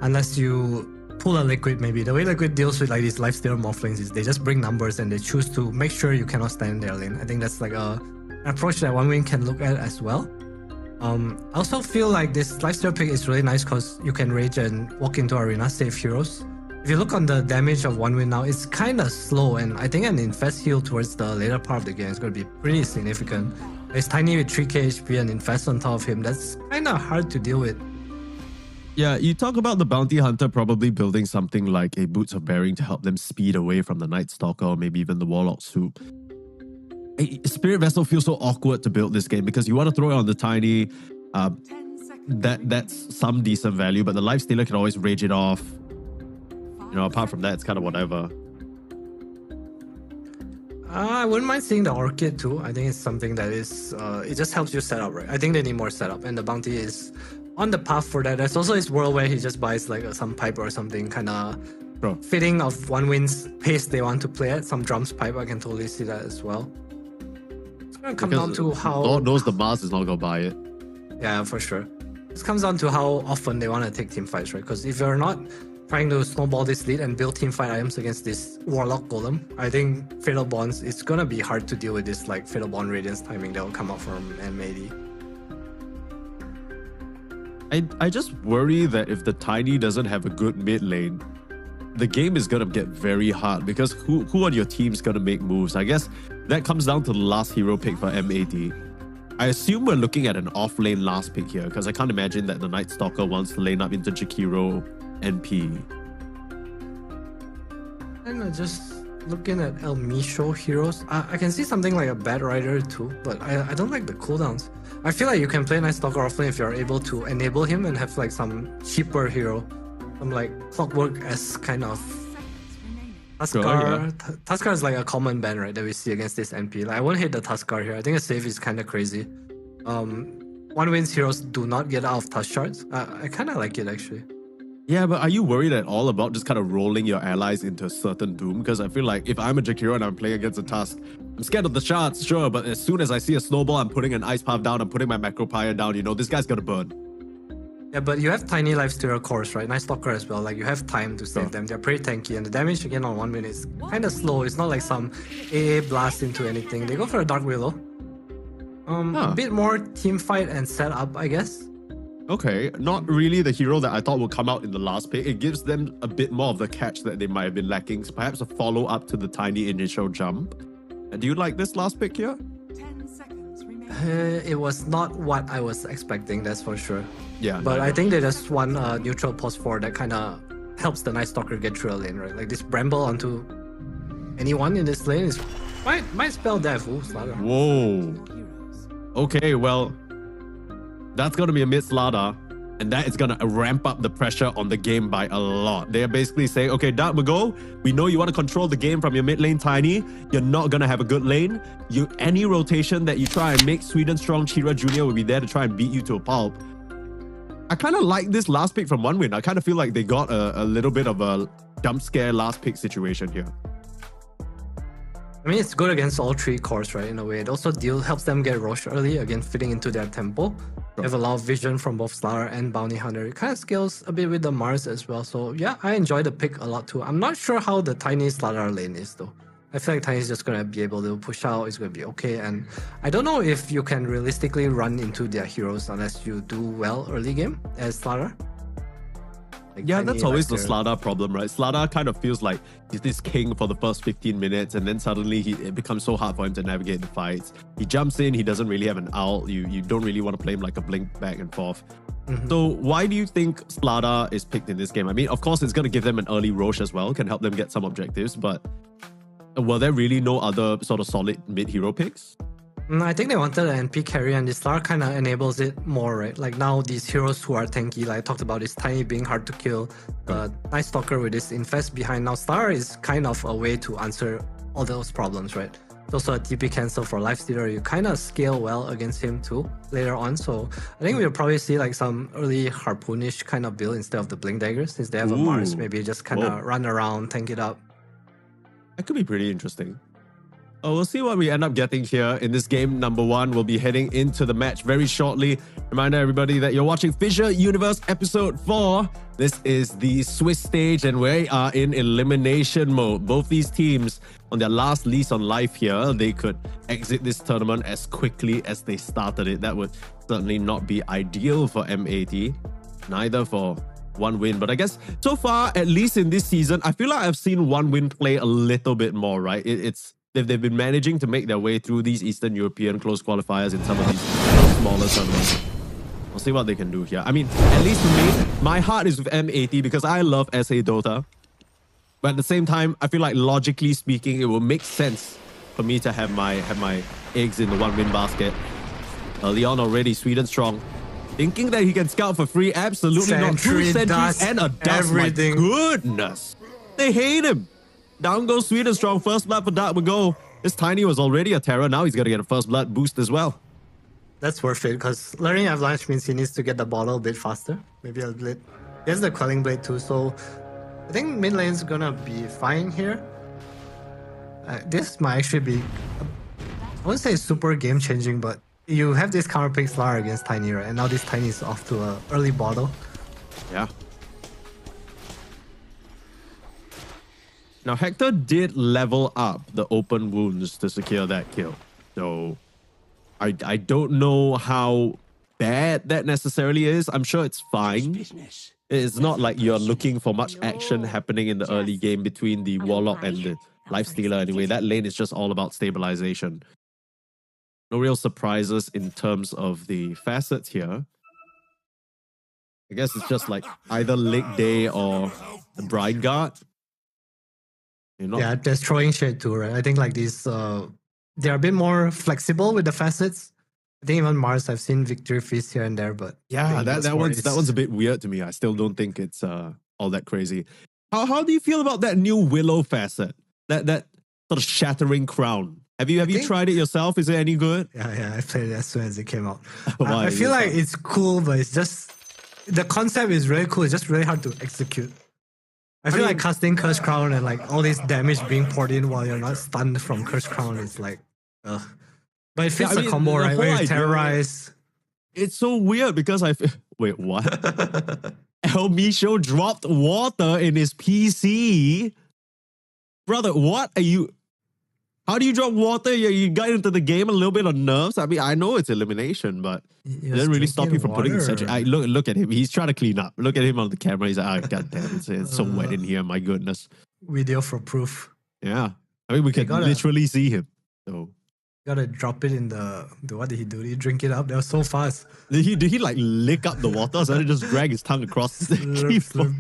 Unless you pull a Liquid, maybe. The way Liquid deals with like these Lifestealer morphlings is they just bring numbers and they choose to make sure you cannot stand in their lane. I think that's like an approach that OneWin can look at as well. I also feel like this Lifestealer pick is really nice because you can rage and walk into arena, save heroes. If you look on the damage of OneWin now, it's kind of slow, and I think an Infest heal towards the later part of the game is going to be pretty significant. It's Tiny with 3k HP and Infest on top of him. That's kind of hard to deal with. Yeah, you talk about the Bounty Hunter probably building something like a Boots of Bearing to help them speed away from the Night Stalker or maybe even the Warlock Soup. Spirit Vessel feels so awkward to build this game because you want to throw it on the Tiny. That's some decent value, but the Lifestealer can always rage it off. You know, apart from that, it's kind of whatever. I wouldn't mind seeing the Orchid too. I think it's something that is, it just helps you set up, right? I think they need more setup, and the Bounty is on the path for that. There's also his world where he just buys like some pipe or something, kind of fitting of OneWin's pace they want to play at. Some drums pipe, I can totally see that as well. It's gonna come down to how Lord knows the Mars is not gonna buy it. Yeah, for sure. This comes down to how often they want to take team fights, right? Because if you're not trying to snowball this lead and build team fight items against this Warlock Golem, I think Fatal Bonds, it's gonna be hard to deal with this like Fatal Bond Radiance timing that will come out from M80. I just worry that if the Tiny doesn't have a good mid lane, the game is gonna get very hard because who on your team's gonna make moves? I guess that comes down to the last hero pick for M80. I assume we're looking at an off-lane last pick here because I can't imagine that the Night Stalker wants to lane up into Jakiro NP. And just looking at El Misho heroes, I can see something like a Bad Rider too, but I don't like the cooldowns. I feel like you can play Night Stalker offlane if you're able to enable him and have like some cheaper hero. Some like Clockwork-esque kind of Tuskar. Sure, yeah. Tuskar is like a common ban, right, that we see against this NP. Like, I won't hate the Tuskar here. I think the save is kind of crazy. OneWin's heroes do not get out of touch shards. I kind of like it actually. Yeah, but are you worried at all about just kind of rolling your allies into a certain doom? Because I feel like if I'm a Jakiro and I'm playing against a Tusk, I'm scared of the shots, sure, but as soon as I see a snowball, I'm putting an ice path down, I'm putting my macro pyre down, you know, this guy's gonna burn. Yeah, but you have tiny lifestealer cores, right? Nice Stalker as well. Like, you have time to save them. They're pretty tanky, and the damage again on 1 minute is kind of slow. It's not like some AA blast into anything. They go for a Dark Willow. A bit more team fight and setup, I guess. Okay, not really the hero that I thought would come out in the last pick. It gives them a bit more of the catch that they might have been lacking. So perhaps a follow-up to the tiny initial jump. And do you like this last pick here? 10 seconds remaining. It was not what I was expecting, that's for sure. Yeah. But no, I think they just want a neutral +4 that kind of helps the Night Stalker get through a lane, right? Like this Bramble onto anyone in this lane is might spell death. Ooh, Slaughter. Whoa. Heroes. Okay, well, that's going to be a mid Slaughter, and that is going to ramp up the pressure on the game by a lot. They're basically saying, okay, Dark Mago, we know you want to control the game from your mid lane Tiny. You're not going to have a good lane. Any rotation that you try and make Sweden strong, Chira Jr. will be there to try and beat you to a pulp. I kind of like this last pick from OneWin. I kind of feel like they got a little bit of a jump scare last pick situation here. I mean, it's good against all three cores, right? In a way, it also helps them get Roche early, again fitting into their tempo. They have a lot of vision from both Slaughter and Bounty Hunter. It kind of scales a bit with the Mars as well. So yeah, I enjoy the pick a lot too. I'm not sure how the Tiny Slaughter lane is though. I feel like Tiny's just gonna be able to push out. It's gonna be okay, and I don't know if you can realistically run into their heroes unless you do well early game as Slaughter. Like Yeah, Tiny, that's always the they're- Slaughter problem, right? Slaughter kind of feels like he's this king for the first 15 minutes, and then suddenly it becomes so hard for him to navigate the fights. He jumps in, he doesn't really have an ult. You don't really want to play him like a blink back and forth. So why do you think Slaughter is picked in this game? I mean, of course, it's going to give them an early Roche as well, can help them get some objectives, but were there really no other sort of solid mid-hero picks? I think they wanted an NP carry, and this Star kind of enables it more, right? Like now, these heroes who are tanky, like I talked about, this Tiny being hard to kill, Night Stalker with this Infest behind. Now, Star is kind of a way to answer all those problems, right? It's also a TP cancel for Lifestealer. You kind of scale well against him too later on. So I think we'll probably see like some early Harpoonish kind of build instead of the Blink Daggers, since they have a Mars. Ooh. Maybe just kind of run around, tank it up. That could be pretty interesting. Oh, we'll see what we end up getting here in this game number 1. We'll be heading into the match very shortly. Reminder everybody that you're watching FISSURE Universe Episode 4. This is the Swiss stage and we are in elimination mode. Both these teams on their last lease on life here, they could exit this tournament as quickly as they started it. That would certainly not be ideal for M80, neither for OneWin. But I guess so far, at least in this season, I feel like I've seen OneWin play a little bit more, right? They've been managing to make their way through these Eastern European close qualifiers in some of these smaller tournaments. We'll see what they can do here. I mean, at least for me, my heart is with M80 because I love SA Dota. But at the same time, I feel like logically speaking, it will make sense for me to have my eggs in the OneWin basket. Early on already, Sweden strong. Thinking that he can scout for free? Absolutely not. Two Sentry, sentries dust, and a dust. everything. My goodness. They hate him. Down goes Sweden strong. First blood for Dark Mago. This Tiny was already a terror. Now he's going to get a first blood boost as well. That's worth it, because learning Avalanche means he needs to get the bottle a bit faster. Maybe a bit. There's the Quelling Blade too, so I think mid lane's gonna be fine here. This might actually be, I wouldn't say super game changing, but you have this counter pick Slar against Tiny, right? And now this Tiny is off to an early bottle. Yeah. Now, Hector did level up the open wounds to secure that kill. So, I don't know how bad that necessarily is. I'm sure it's fine. It's not like you're looking for much action happening in the early game between the Warlock and the Lifestealer anyway. That lane is just all about stabilization. No real surprises in terms of the facets here. I guess it's just like either Lig Day or the Bride Guard. Yeah, there's throwing shade too, right? I think like these, they're a bit more flexible with the facets. I think even Mars, I've seen Victory Feast here and there, but yeah, that one's a bit weird to me. I still don't think it's all that crazy. How do you feel about that new Willow facet? That sort of shattering crown. Have you tried it yourself? Is it any good? Yeah, I played it as soon as it came out. Why? I feel like it's cool, but it's the concept is really cool. It's just really hard to execute. I feel like casting Curse Crown and like all this damage being poured in while you're not stunned from Curse Crown is like, ugh. But it fits the combo, right? Where you terrorize. It's so weird because wait, what? El Micho dropped water in his PC. Brother, what are you? How do you drop water? You got into the game a little bit on nerves. I mean, I know it's elimination, but it doesn't really stop you from putting in such. Look at him. He's trying to clean up. Look at him on the camera. He's like, oh, God damn, it's so wet in here. My goodness. Video for proof. Yeah. I mean, we can literally see him. So gotta drop it in the what did he do? Did he drink it up? That was so fast. Did he like lick up the water? So he just drag his tongue across the keyboard?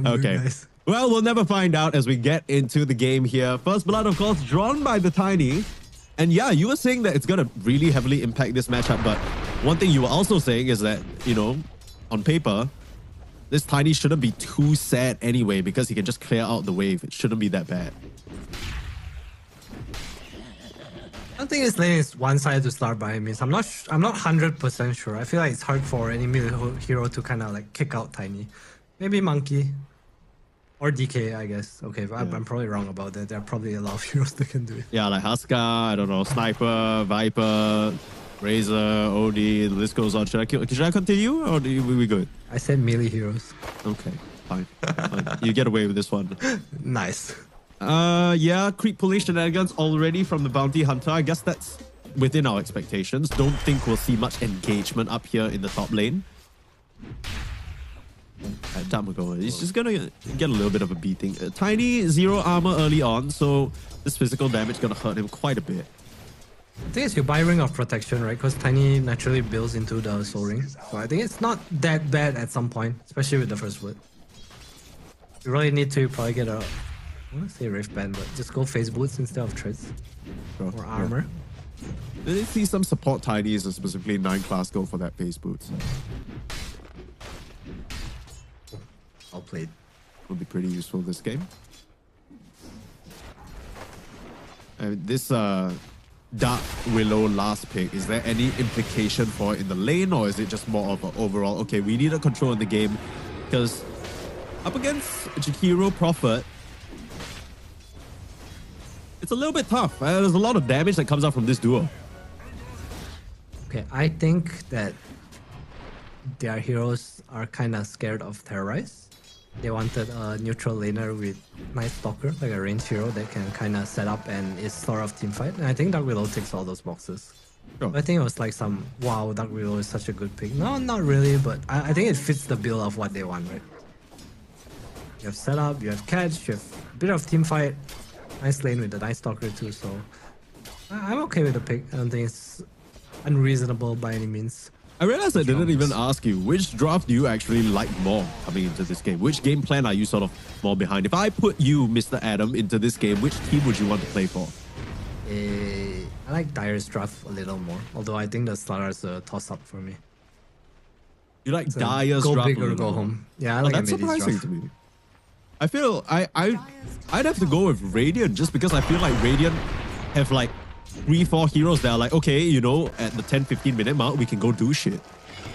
Okay. Nice. Well, we'll never find out as we get into the game here. First blood, of course, drawn by the Tiny. And yeah, you were saying that it's going to really heavily impact this matchup. But one thing you were also saying is that, you know, on paper, this Tiny shouldn't be too sad anyway because he can just clear out the wave. It shouldn't be that bad. I don't think this lane is one-sided to start by any means. I'm not 100% sure. I feel like it's hard for any middle hero to kind of like kick out Tiny. Maybe Monkey. Or DK, I guess. Okay, yeah. I'm probably wrong about that. There are probably a lot of heroes that can do it. Yeah, like Huska, I don't know, Sniper, Viper, Razor, OD, the list goes on. Should I continue or are we good? I said melee heroes. Okay, fine. You get away with this one. Nice. Yeah, creep police shenanigans already from the Bounty Hunter. I guess that's within our expectations. Don't think we'll see much engagement up here in the top lane. Damago, he's just gonna get a little bit of a beating. Tiny 0 armor early on, so this physical damage gonna hurt him quite a bit. I think it's your buy ring of protection, right? Because Tiny naturally builds into the soul ring. So I think it's not that bad at some point, especially with the first word. You really need to probably get a, I want to say Rift Band, but just go face boots instead of treads. Or armor. Did you see some support Tinies, specifically 9 class, go for that face boots? Well played. Would be pretty useful this game. This Dark Willow last pick, is there any implication for it in the lane, or is it just more of an overall, okay, we need a control in the game? Because up against Jakiro Prophet, it's a little bit tough. There's a lot of damage that comes out from this duo. Okay, I think that their heroes are kind of scared of Terrorize. They wanted a neutral laner with Night Stalker, like a ranged hero that can kind of set up and is sort of teamfight. And I think Dark Willow ticks all those boxes. Sure. I think it was like some, wow, Dark Willow is such a good pick. No, not really, but I think it fits the bill of what they want, right? You have setup, you have catch, you have a bit of teamfight. Nice lane with the Night Stalker too, so I'm okay with the pick. I don't think it's unreasonable by any means. I realized I didn't even ask you, which draft do you actually like more coming into this game? Which game plan are you sort of more behind? If I put you, Mr. Adam, into this game, which team would you want to play for? I like Dire's draft a little more, although I think the Slara is a toss-up for me. You like Dire's draft? Go big or go home. Yeah, I like that's surprising to me. I feel I'd have to go with Radiant just because I feel like Radiant have like 3-4 heroes that are like, okay, you know, at the 10-15 minute mark, we can go do shit.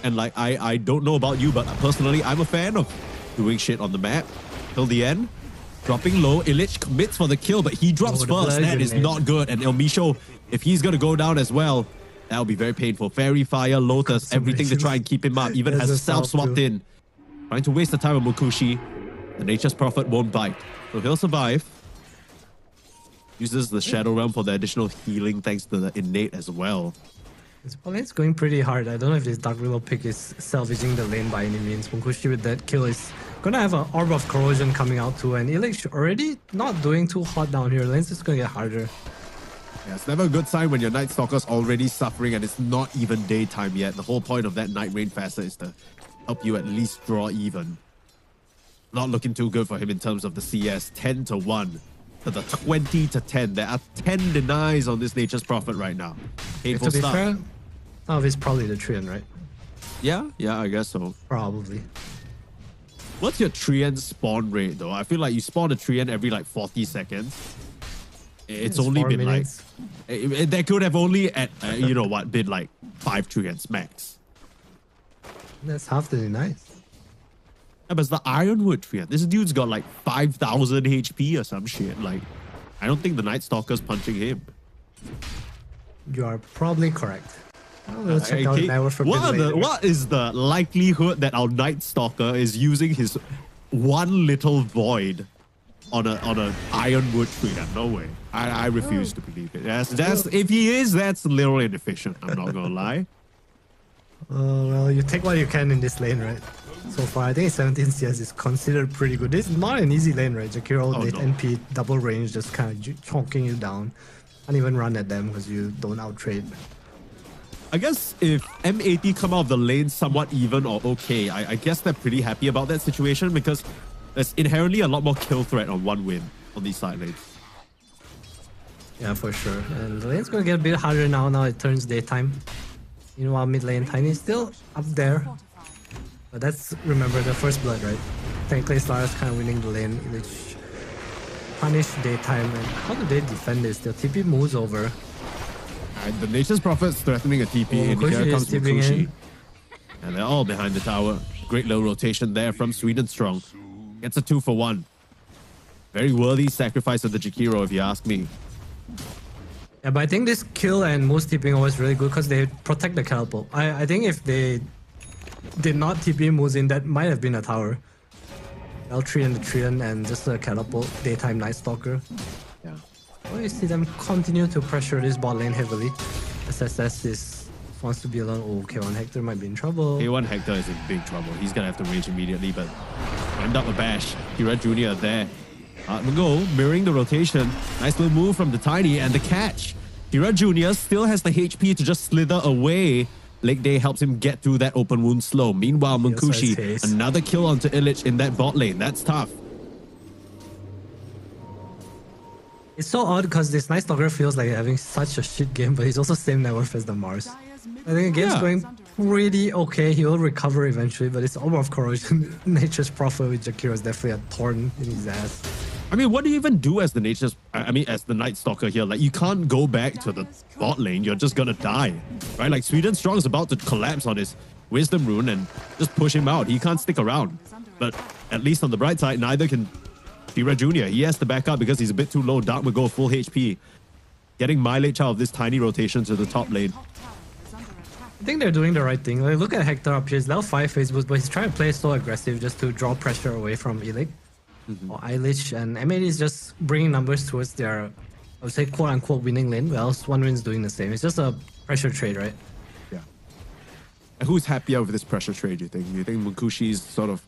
And like, I don't know about you, but personally, I'm a fan of doing shit on the map till the end. Dropping low, Illich commits for the kill, but he drops first. That is not good. And El Micho, if he's going to go down as well, that'll be very painful. Fairy Fire, Lotus, everything to try and keep him up. Even has self-swapped in. Trying to waste the time on Mukushi. The Nature's Prophet won't bite. So he'll survive. Uses the Shadow Realm for the additional healing thanks to the Innate as well. It's going pretty hard. I don't know if this Dark Willow pick is salvaging the lane by any means. Munkushi with that kill is gonna have an Orb of Corrosion coming out too, and Illich already not doing too hot down here. Lane's just gonna get harder. Yeah, it's never a good sign when your Night Stalker's already suffering and it's not even daytime yet. The whole point of that Night Rain Faster is to help you at least draw even. Not looking too good for him in terms of the CS. 10-1 to the 20-10. There are 10 denies on this Nature's Prophet right now. Painful to be stuff. fair, oh, it's probably the Trian, right? Yeah, I guess so. Probably. What's your Trian spawn rate though? I feel like you spawn a Trian every like 40 seconds. It's only been minutes. That could have only at, you know what, been like 5 Trians max. That's half the nice. Yeah, but it's the Ironwood tree. This dude's got like 5,000 HP or some shit. Like, I don't think the Night Stalker's punching him. You are probably correct. Well, we'll check out Network for what is the likelihood that our Night Stalker is using his one little void on a Ironwood tree? No way. I refuse to believe it. That's if he is, that's a little inefficient. I'm not gonna lie. Well, you take what you can in this lane, right? So far, I think 17 CS is considered pretty good. This is not an easy lane, right? Jakiro with NP double range just kind of choking you down. Can't even run at them because you don't out-trade. I guess if M80 come out of the lane somewhat even or okay, I guess they're pretty happy about that situation because there's inherently a lot more kill threat on one win on these side lanes. Yeah, for sure. And the lane's going to get a bit harder now. Now it turns daytime. Meanwhile, mid lane, Tiny is still up there. But that's, remember, the first blood, right? Technically, Slara's kind of winning the lane, which punish daytime. And how do they defend this? Their TP moves over. The Nature's Prophet's threatening a TP, and here comes Mukushi. And they're all behind the tower. Great little rotation there from Sweden Strong. Gets a 2-for-1. Very worthy sacrifice of the Jakiro, if you ask me. Yeah, but I think this kill and moose TPing was really good because they protect the catapult. I think if they did not TP moves in, that might have been a tower. L3 and the Trian and just a catapult, daytime Night Stalker. Yeah. Well, you see them continue to pressure this bot lane heavily. SSS wants to be alone. Oh, K1 Hector might be in trouble. K1 Hector is in big trouble. He's gonna have to rage immediately, but end up a bash. Kira Jr. there. Go, mirroring the rotation. Nice little move from the Tiny and the catch. Kira Jr. still has the HP to just slither away. Lake Day helps him get through that open wound slow. Meanwhile, Munkushi, another kill onto Illich in that bot lane. That's tough. It's so odd because this Night Stalker feels like having such a shit game, but he's also same net worth as the Mars. I think the game's going pretty okay. He will recover eventually, but it's Orb of Corrosion. Nature's Prophet with Jakiro is definitely a thorn in his ass. I mean, what do you even do as the as the Night Stalker here? Like, you can't go back to the bot lane. You're just gonna die, right? Like, Sweden Strong is about to collapse on his Wisdom Rune and just push him out. He can't stick around. But at least on the bright side, neither can Kira Jr. He has to back up because he's a bit too low. Dark will go full HP. Getting mileage out of this tiny rotation to the top lane. I think they're doing the right thing. Like, look at Hector up here. He's level 5 phase boost, but he's trying to play so aggressive just to draw pressure away from Illich or Eilish. And M80 is just bringing numbers towards their, I would say, quote-unquote winning lane. Well, One Win's doing the same. It's just a pressure trade, right? Yeah. And who's happier with this pressure trade, you think? You think Munkushi's sort of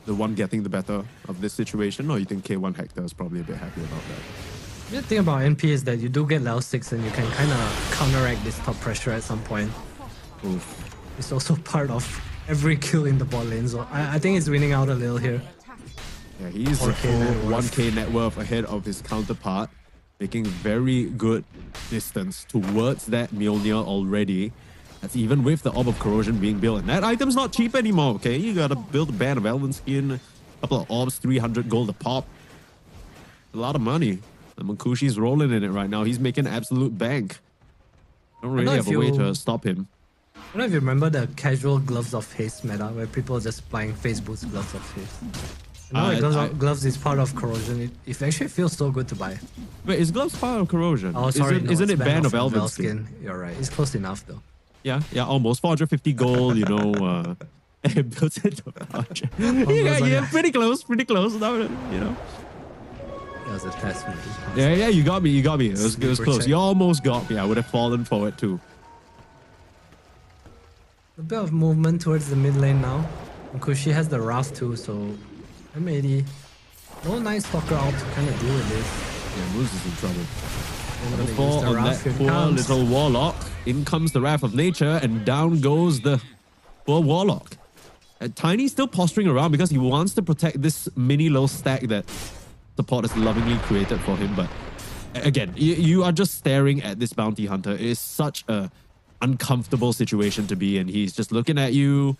the one getting the better of this situation, or you think K1 Hector is probably a bit happy about that? The thing about NP is that you do get level 6 and you can kind of counteract this top pressure at some point. Oof. It's also part of every kill in the bot lane, so I think he's winning out a little here. Yeah, he's 1k net worth ahead of his counterpart, making very good distance towards that Mjolnir already. That's even with the Orb of Corrosion being built. And that item's not cheap anymore, okay? You gotta build a Band of Elven Skin, a couple of orbs, 300 gold a pop. A lot of money. And Munkushi's rolling in it right now. He's making absolute bank. Don't really have a way to stop him. I don't know if you remember the casual Gloves of Haste meta, where people are just buying face boots Gloves of Haste. Now Gloves is part of Corrosion. It actually feels so good to buy. Wait, is Gloves part of Corrosion? Oh, sorry. Isn't it Band of Elven Skin? You're right. It's close enough, though. Yeah, almost. 450 gold, you know. It built into voucher. Yeah, pretty close, you know. That was a test. Yeah, you got me. It was close. Check. You almost got me. I would have fallen for it too. A bit of movement towards the mid lane now. Munkushi has the Wrath too, so M80. No Night Stalker out to kind of deal with this. Yeah, Moose is in trouble. Fall on that poor little Warlock. In comes the Wrath of Nature, and down goes the poor Warlock. Tiny's still posturing around because he wants to protect this mini low stack that support has lovingly created for him. But again, you are just staring at this bounty hunter. It is such a uncomfortable situation to be in. He's just looking at you,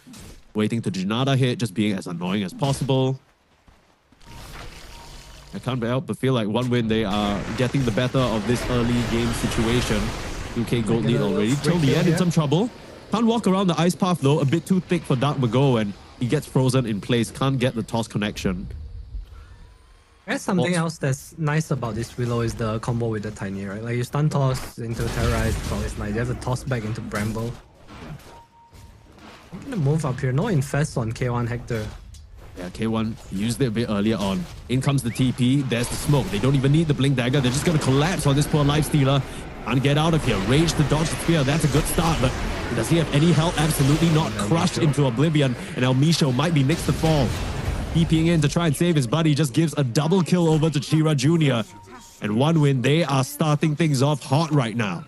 waiting to Janata hit, just being as annoying as possible. I can't help but feel like One Win, they are getting the better of this early game situation. 2k gold lead already. Till the end, in some trouble. Can't walk around the ice path though, a bit too thick for Dark Mago, and he gets frozen in place. Can't get the toss connection. There's something else that's nice about this Willow is the combo with the Tiny, right? Like you stun toss into Terrorize, it's always nice. You have to toss back into Bramble. I'm gonna move up here. No infest on K1 Hector. Yeah, K1 used it a bit earlier on. In comes the TP. There's the smoke. They don't even need the Blink Dagger. They're just going to collapse on this poor Lifestealer and get out of here. Rage to dodge the spear. That's a good start, but does he have any help? Absolutely not. Crushed into Oblivion, and El Misho might be next to fall. TPing in to try and save his buddy. Just gives a double kill over to Chira Jr. And 1win. They are starting things off hot right now.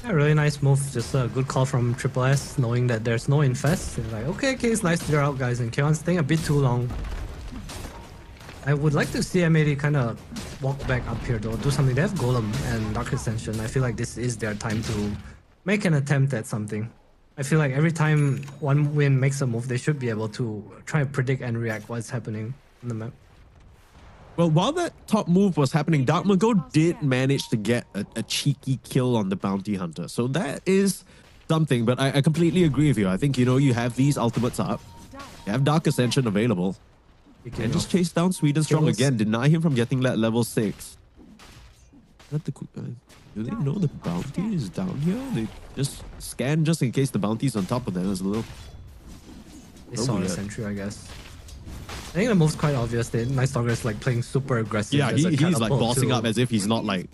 Yeah, really nice move. Just a good call from Triple S, knowing that there's no infest. It's like, okay, it's nice to clear out, guys. And K1's staying a bit too long. I would like to see M80 kind of walk back up here, though. Do something. They have Golem and Dark Ascension. I feel like this is their time to make an attempt at something. I feel like every time 1win makes a move, they should be able to try and predict and react what's happening on the map. Well, while that top move was happening, Dark Mago did manage to get a cheeky kill on the Bounty Hunter. So that is something, but I completely agree with you. I think, you have these ultimates up. You have Dark Ascension available. And just chase down Sweden Strong again. Deny him from getting that level 6. Do they know the bounty is down here? They just scan just in case the bounty's on top of them. It's a little... They saw the sentry, I guess. I think the move's quite obvious. The Night Stalker is like playing super aggressive. Yeah, he's like bossing up as if he's not like,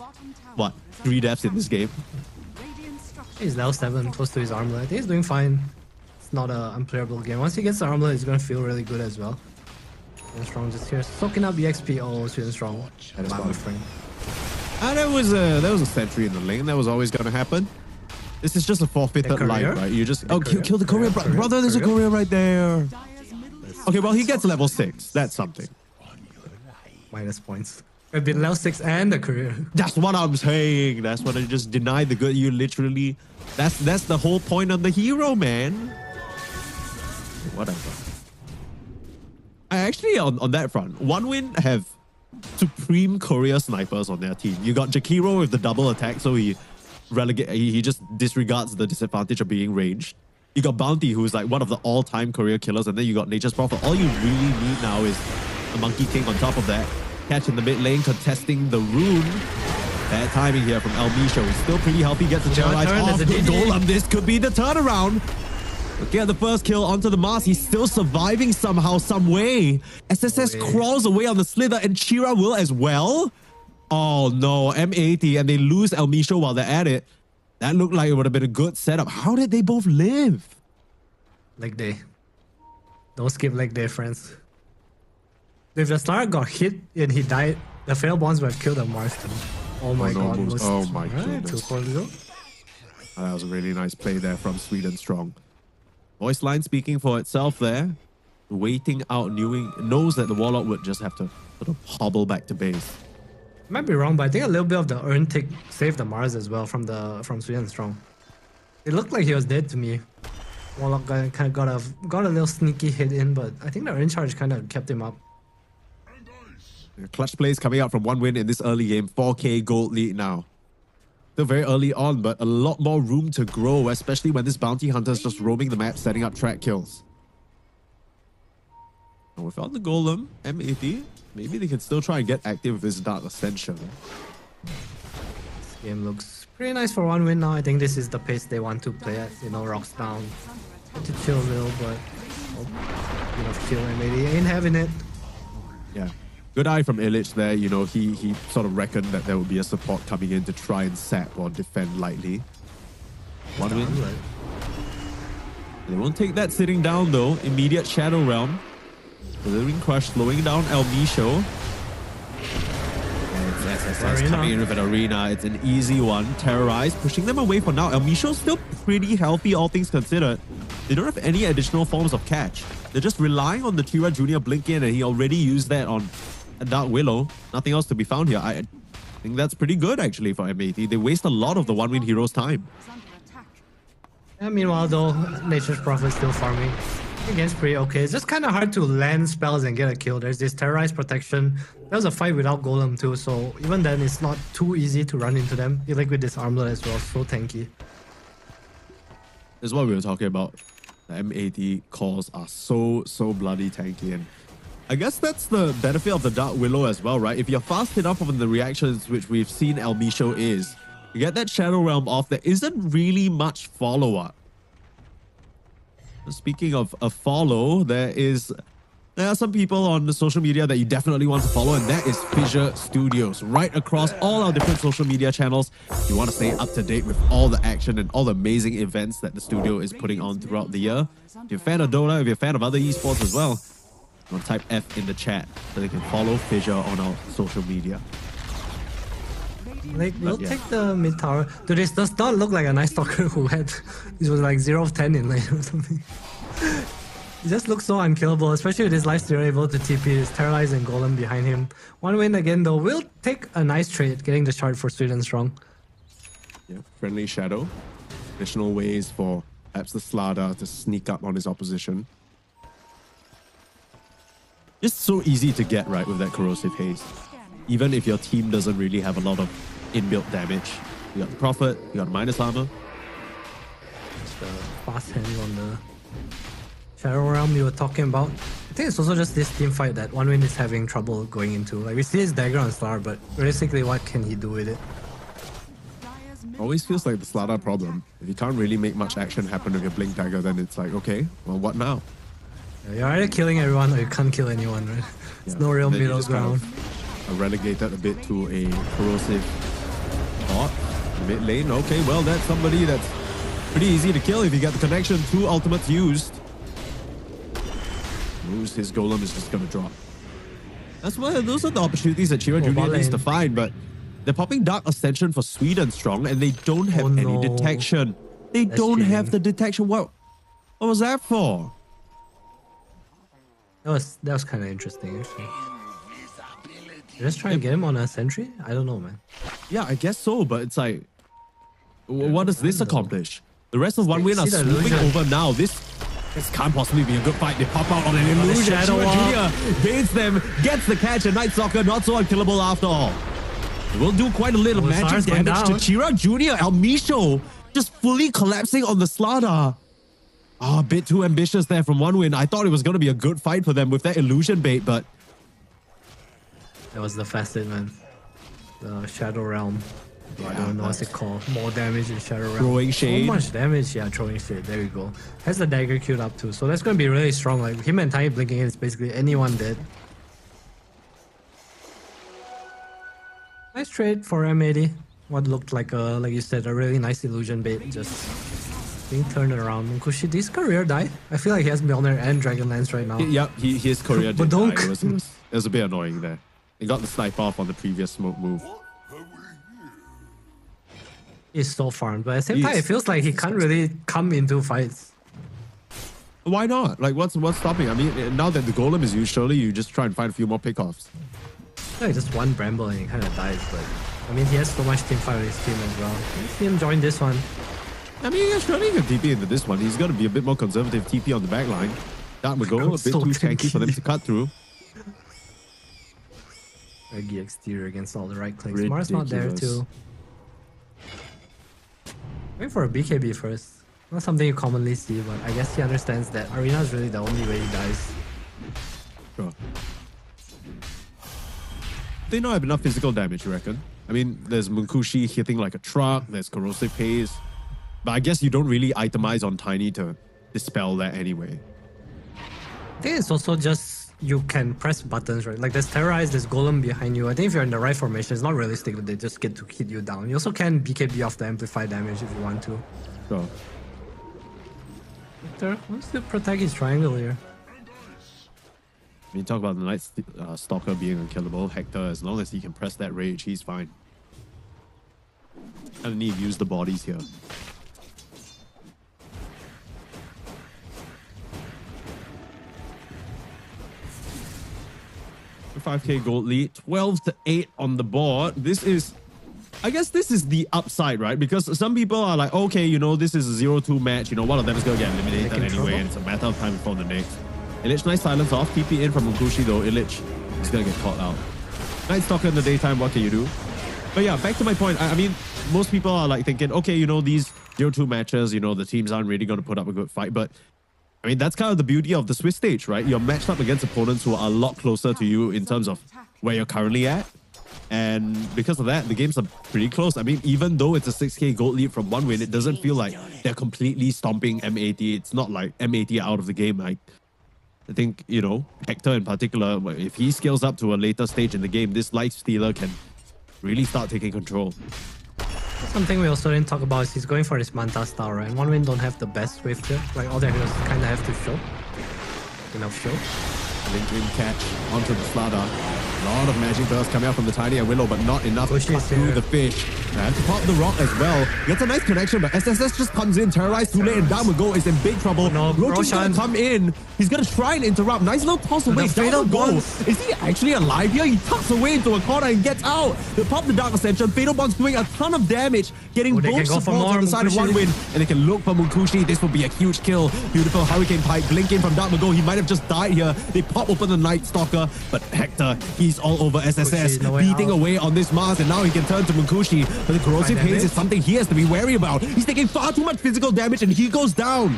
what, 3 deaths in this game. He's level 7, close to his armlet. I think he's doing fine. It's not an unplayable game. Once he gets the armlet, he's going to feel really good as well. Sweden Strong just here, soaking up EXP. Oh, Sweden Strong. That is my frame. There was a sentry in the lane. That was always going to happen. This is just a forfeited life, right? You just... Oh, kill the courier. Brother, there's a courier right there. Okay, well, he gets level 6. That's something. Minus points. I've been level 6 and a career. That's what I'm saying. That's what I just denied the good. You literally... That's the whole point of the hero, man. Whatever. I actually, on that front, 1win have supreme courier snipers on their team. You got Jakiro with the double attack, so he just disregards the disadvantage of being ranged. You got Bounty, who's like one of the all-time career killers, and then you got Nature's Prophet. All you really need now is a Monkey King on top of that. Catch in the mid lane, contesting the rune. Bad timing here from El Misho. He's still pretty healthy, gets the terrorize off the golem. This could be the turnaround. Look at the first kill onto the Mars. He's still surviving somehow, some way. SSS crawls away on the slither, and Chira will as well. Oh no, M80, and they lose El Misho while they're at it. That looked like it would have been a good setup. How did they both live? Leg day. Don't skip leg day, friends. If the star got hit and he died, the fail bonds would have killed the Marston. Oh my god. Oh my goodness. 2-4-0. That was a really nice play there from Sweden Strong. Voice line speaking for itself there. Waiting out, knows that the Warlock would just have to sort of hobble back to base. Might be wrong, but I think a little bit of the urn tick saved the Mars as well from Sweden Strong. It looked like he was dead to me. Warlock kind of got a little sneaky hit in, but I think the urn charge kind of kept him up. Clutch plays coming out from 1win in this early game. 4K gold lead now. Still very early on, but a lot more room to grow, especially when this Bounty Hunter is just roaming the map, setting up track kills. And without the Golem, M80, maybe they can still try and get active with this Dark Ascension. This game looks pretty nice for 1win now. I think this is the pace they want to play at. Rocks down. Have to chill a little, but kill M80 ain't having it. Yeah. Good eye from Illich there. He sort of reckoned that there would be a support coming in to try and sap or defend lightly. 1win. They won't take that sitting down though. Immediate Shadow Realm. Delivering Crush, slowing down El Misho. And it's SSS coming in with an Arena. It's an easy one. Terrorize, pushing them away for now. El Misho's still pretty healthy, all things considered. They don't have any additional forms of catch. They're just relying on the Tira Jr. blink in, and he already used that on a Dark Willow. Nothing else to be found here. I think that's pretty good actually for M80. They waste a lot of the 1win hero's time. Yeah, meanwhile though, Nature's Prophet still farming. The game's pretty okay. It's just kind of hard to land spells and get a kill. There's this Terrorize protection. There was a fight without Golem too, so even then it's not too easy to run into them. You like with this armlet as well, so tanky. This is what we were talking about. The MAD calls are so bloody tanky, and I guess that's the benefit of the Dark Willow as well, right? If you're fast enough on the reactions, which we've seen El Micho is, you get that Shadow Realm off, there isn't really much follow-up. Speaking of a follow, there are some people on the social media that you definitely want to follow, and that is FISSURE Studios. Right across all our different social media channels, you want to stay up to date with all the action and all the amazing events that the studio is putting on throughout the year. If you're a fan of Dota, if you're a fan of other esports as well, you want to type F in the chat so they can follow FISSURE on our social media. Like, we'll take the mid tower. Dude, this does not look like a nice stalker who had... This was like 0 of 10 in lane or something. It just looks so unkillable, especially with his lifesteal able to TP, his Terrorize and Golem behind him. One win again though, will take a nice trade, getting the shard for Sweet and Strong. Yeah, friendly Shadow. Additional ways for perhaps the Slada to sneak up on his opposition. Just so easy to get right with that Corrosive Haze. Even if your team doesn't really have a lot of inbuilt damage. You got the Prophet, you got minus armor. Just the fast hand on the Shadow Realm you were talking about. I think it's also just this team fight that One Win is having trouble going into. Like, we see his dagger on Slar, but realistically, what can he do with it? Always feels like the Slada problem. If you can't really make much action happen with your Blink Dagger, then it's like, okay, well, what now? Yeah, you're either killing everyone or you can't kill anyone, right? There's no real Then you middle just kind ground. of relegated a bit to a corrosive bot. Mid lane, okay, well, that's somebody that's pretty easy to kill if you get the connection. 2 ultimates used. Lose his golem is just gonna drop. That's why those are the opportunities that Chira Junior needs to find, but they're popping Dark Ascension for Sweet and Strong, and they don't have any detection. They don't have the detection. What was that for? That was kind of interesting, actually. Just try and get him on a sentry? I don't know, man. Yeah, I guess so, but it's like, what does this accomplish? The rest of One Win are swooping over now. This can't possibly be a good fight. They pop out on an illusion. Chira Junior baits them, gets the catch, and Night Stalker not so unkillable after all. It will do quite a little magic damage to Chira Junior. El Micho just fully collapsing on the Slada. A bit too ambitious there from One Win. I thought it was going to be a good fight for them with that illusion bait, but that was the facet, man. The Shadow Realm. I don't know what's it called. More damage in Shadow Realm. Throwing shade. So much damage, yeah, throwing shade. There we go. Has the dagger queued up too. So that's going to be really strong. Like, him and Tiny blinking in is basically anyone dead. Nice trade for M80. What looked like a, like you said, a really nice illusion bait just being turned around. Munkushi, did his career die? I feel like he has Mjolnir and Dragonlance right now. Yep, his career did die. It was a bit annoying there. He got the snipe off on the previous smoke move. He's so farmed, but at the same time, it feels like he can't really come into fights. Why not? Like, what's stopping? I mean, now that the golem is used, surely you just try and find a few more pickoffs. Like, just one bramble and he kind of dies, but I mean, he has so much team fight with his team as well. Let's see him join this one. I mean, yeah, surely he can TP into this one. He's going to be a bit more conservative TP on the back line. That would go a bit too tanky for them to cut through. Reggie exterior against all the right clicks. Mara's not there too. Wait for a BKB first. Not something you commonly see, but I guess he understands that Arena is really the only way he dies. Sure. They don't have enough physical damage, you reckon? I mean, there's Munkushi hitting like a truck, there's Corrosive Haze. But I guess you don't really itemize on Tiny to dispel that anyway. I think it's also just you can press buttons, right? Like there's Terrorize, there's Golem behind you. I think if you're in the right formation, it's not realistic that they just get to hit you down. You also can BKB off the amplified damage if you want to. Sure. Victor wants to protect his triangle here. I mean, talk about the Night Stalker being unkillable. Hector, as long as he can press that rage, he's fine. I don't need to use the bodies here. 5k gold lead, 12-8 on the board. This is, I guess this is the upside, right? Because some people are like, okay, you know, this is a 0-2 match. You know, one of them is going to get eliminated anyway, and it's a matter of time before the next. Illich, nice silence off. TP in from Munkushi though. Illich is going to get caught out. Night Stalker in the daytime, what can you do? But yeah, back to my point. I mean, most people are like thinking, okay, you know, these 0-2 matches, you know, the teams aren't really going to put up a good fight. But I mean, that's kind of the beauty of the Swiss stage, right? You're matched up against opponents who are a lot closer to you in terms of where you're currently at. And because of that, the games are pretty close. I mean, even though it's a 6K gold lead from one win, it doesn't feel like they're completely stomping M80. It's not like M80 are out of the game. Like, I think, you know, Hector in particular, if he scales up to a later stage in the game, this life stealer can really start taking control. Something we also didn't talk about is he's going for his Manta style, right? And one win don't have the best wave clear. Like all their heroes kind of have to show. Enough show. Link in catch onto the Slada. A lot of magic bursts coming out from the Tiny and Willow, but not enough to cut through the fish. And to pop the rock as well. Gets a nice connection, but SSS just comes in, terrorized too late, and Damago is in big trouble. No, Roach is gonna come in. He's gonna try and interrupt. Nice little toss away. Damago, is he actually alive here? He tucks away into a corner and gets out. They pop the Dark Ascension. Fatal Bond's doing a ton of damage, getting both supports on the side of one win, and they can look for Munkushi. This will be a huge kill. Beautiful Hurricane Pipe blinking from Damago. He might have just died here. They pop open the Night Stalker, but Hector, he's all over SSS, beating away on this Mars, and now he can turn to Munkushi. But the corrosive haze is something he has to be wary about. He's taking far too much physical damage, and he goes down.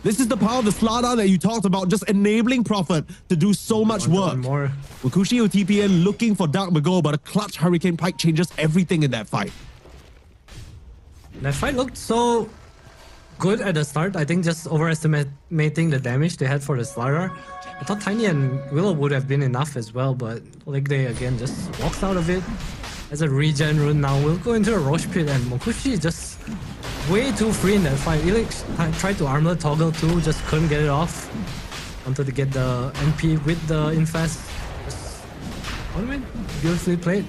This is the power of the Slada that you talked about, just enabling Prophet to do so much work. Munkushi will TP in looking for Dark Mago, but a clutch Hurricane Pike changes everything in that fight. That fight looked so good at the start. I think just overestimating the damage they had for the Slada. I thought Tiny and Willow would have been enough as well, but like they again just walks out of it. As a regen rune now, we'll go into a Roche Pit, and Munkushi is just way too free in that fight. Elix tried to armlet toggle too, just couldn't get it off. Wanted to get the NP with the infest. One win, beautifully played.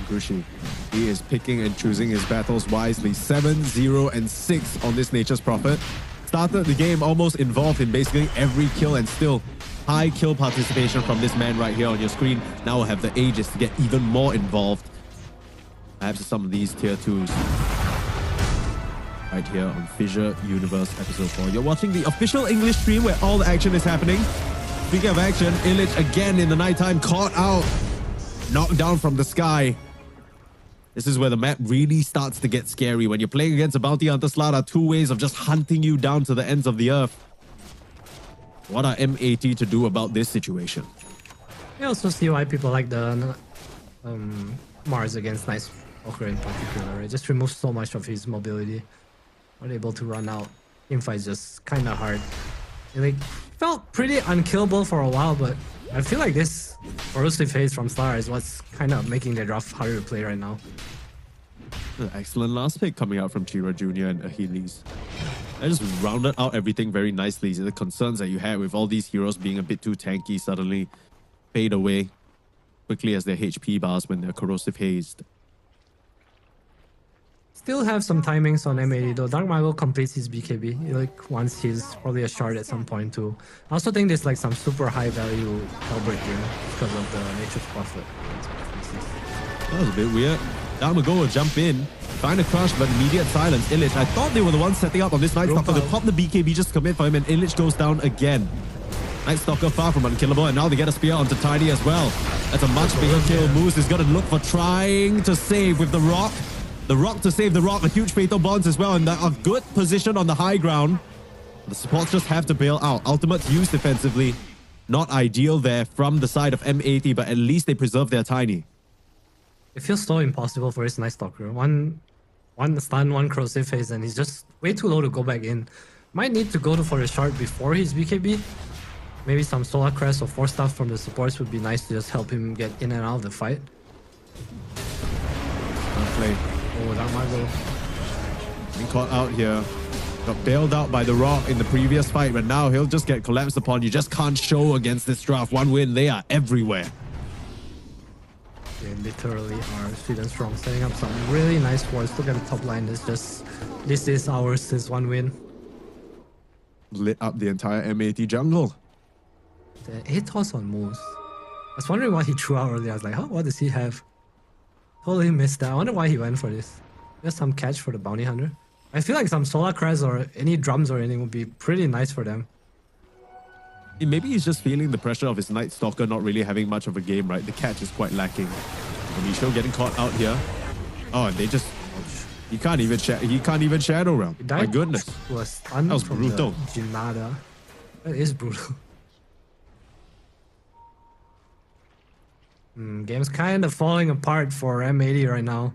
Munkushi, he is picking and choosing his battles wisely. 7, 0, and 6 on this Nature's Prophet. Started the game almost involved in basically every kill, and still high kill participation from this man right here on your screen. Now we'll have the Aegis to get even more involved. Perhaps some of these tier 2s. Right here on FISSURE Universe Episode 4. You're watching the official English stream where all the action is happening. Speaking of action, Illich again in the nighttime, caught out. Knocked down from the sky. This is where the map really starts to get scary. When you're playing against a Bounty Hunter Slada, 2 ways of just hunting you down to the ends of the earth. What are M80 to do about this situation? I also see why people like the Mars against Night Stalker in particular. It just removes so much of his mobility. Not able to run out. Teamfight is just kind of hard. It like felt pretty unkillable for a while, but I feel like this corrosive haze from Star is what's kind of making the draft harder to play right now. Excellent last pick coming out from Chira Jr. and Achilles. I just rounded out everything very nicely. So the concerns that you had with all these heroes being a bit too tanky suddenly fade away quickly as their HP bars when they're corrosive hazed. Still have some timings on M80 though. Dark Mago completes his BKB. He like wants his probably a shard at some point too. I also think there's like some super high value Hellbreak here because of the Nature's Prophet. That was a bit weird. Dark Mago will jump in, trying to crush, but immediate silence. Illich, I thought they were the ones setting up on this Night Stalker. They pop the BKB just to commit for him, and Illich goes down again. Night Stalker far from unkillable, and now they get a spear onto Tiny as well. That's a much bigger kill. Moose is going to look for trying to save with the rock. The rock to save the rock, a huge fatal bonds as well, and a good position on the high ground. The supports just have to bail out. Ultimate's used defensively. Not ideal there from the side of M80, but at least they preserve their Tiny. It feels so impossible for his Night Stalker. One stun, one corrosive phase, and he's just way too low to go back in. Might need to go for the shard before his BKB. Maybe some Solar Crest or Force Staff from the supports would be nice to just help him get in and out of the fight. Good play. Oh, Dark Mago. Being caught out here. Got bailed out by the rock in the previous fight, but now he'll just get collapsed upon. You just can't show against this draft. One win, they are everywhere. They literally are sweet and strong, setting up some really nice wards. Look at the top line. It's just, this is ours, this one win. Lit up the entire M80 jungle. The 8 toss on Moose. I was wondering what he threw out earlier. I was like, huh, what does he have? Totally missed that. I wonder why he went for this. Just some catch for the Bounty Hunter. I feel like some Solar Crest or any drums or anything would be pretty nice for them. Maybe he's just feeling the pressure of his Night Stalker not really having much of a game, right? The catch is quite lacking. Amisho getting caught out here. Oh, and they just He can't even shadow realm. He My died goodness. to a stun That was from brutal. the Jinada. That is brutal. Game's kind of falling apart for M80 right now.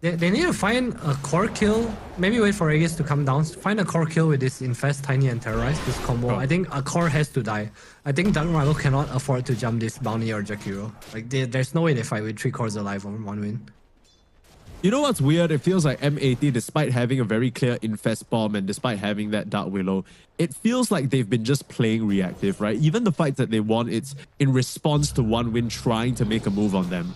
They need to find a core kill. Maybe wait for Aegis to come down. Find a core kill with this Infest, Tiny, and Terrorize, this combo. I think a core has to die. I think Dark Mago cannot afford to jump this Bounty or Jakiro. Like, there's no way they fight with 3 cores alive on 1 win. You know what's weird? It feels like M80, despite having a very clear Infest bomb and despite having that Dark Willow, it feels like they've been just playing reactive, right? Even the fights that they won, it's in response to 1 win trying to make a move on them.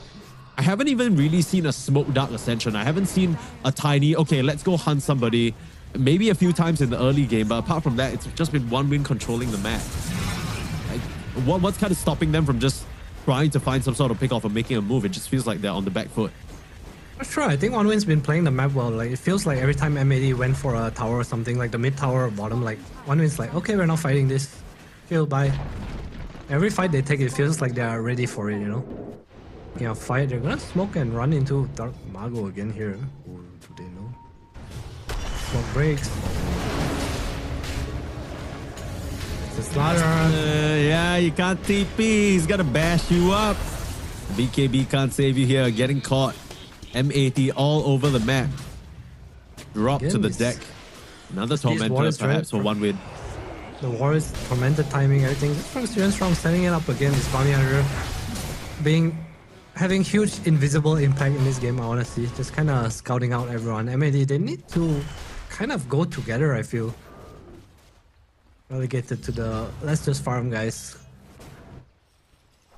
I haven't even really seen a Smoke Dark Ascension. I haven't seen a Tiny, okay, let's go hunt somebody. Maybe a few times in the early game, but apart from that, it's just been 1 win controlling the map. Like, what's kind of stopping them from just trying to find some sort of pick off or making a move? It just feels like they're on the back foot. Not sure. I think 1win's been playing the map well. Like, it feels like every time M80 went for a tower or something, like the mid tower or bottom, like 1win's like, okay, we're not fighting this. Chill, bye. Every fight they take, it feels like they are ready for it, you know? Yeah, fight. They're gonna smoke and run into Dark Mago again here. Or do they know? Smoke breaks. It's a slaughter. Yeah, you can't TP. He's gonna bash you up. BKB can't save you here. Getting caught. M80 all over the map. Drop Again, to the this- deck. Another Tormentor Warriors, perhaps right? for 1 win. The war is tormented timing, everything. Just from Student Strong setting it up again. This Bounty Hunter having huge invisible impact in this game, I want to see. Just kind of scouting out everyone. M80, they need to kind of go together, I feel. Relegated to the let's just farm, guys.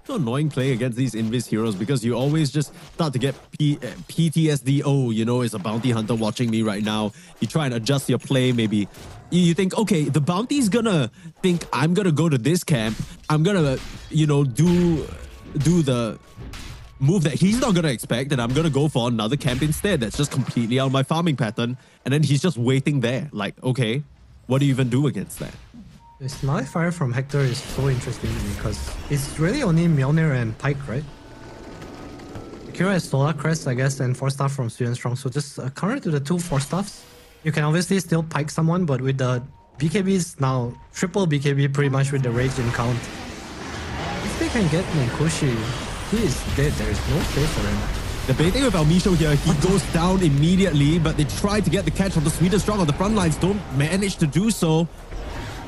So annoying playing against these Invis heroes because you always just start to get PTSD. Oh, you know, it's a bounty hunter watching me right now. You try and adjust your play. Maybe you think, okay, the bounty's gonna think I'm gonna go to this camp. I'm gonna, you know, do the move that he's not gonna expect, and I'm gonna go for another camp instead. That's just completely out of my farming pattern. And then he's just waiting there. Like, okay, what do you even do against that? This nullifier from Hector is so interesting to me because it's really only Mjolnir and Pike, right? Kira has Solar Crest, I guess, and 4-staff from Student Strong. So just counter to the 2 4-staffs. You can obviously still Pike someone, but with the BKBs now, triple BKB pretty much with the Rage in count. If they can get Munkushi, he is dead. There is no play for him. The baiting with Almisho here, he goes down immediately, but they try to get the catch on the Sweden Strong on the front lines, don't manage to do so.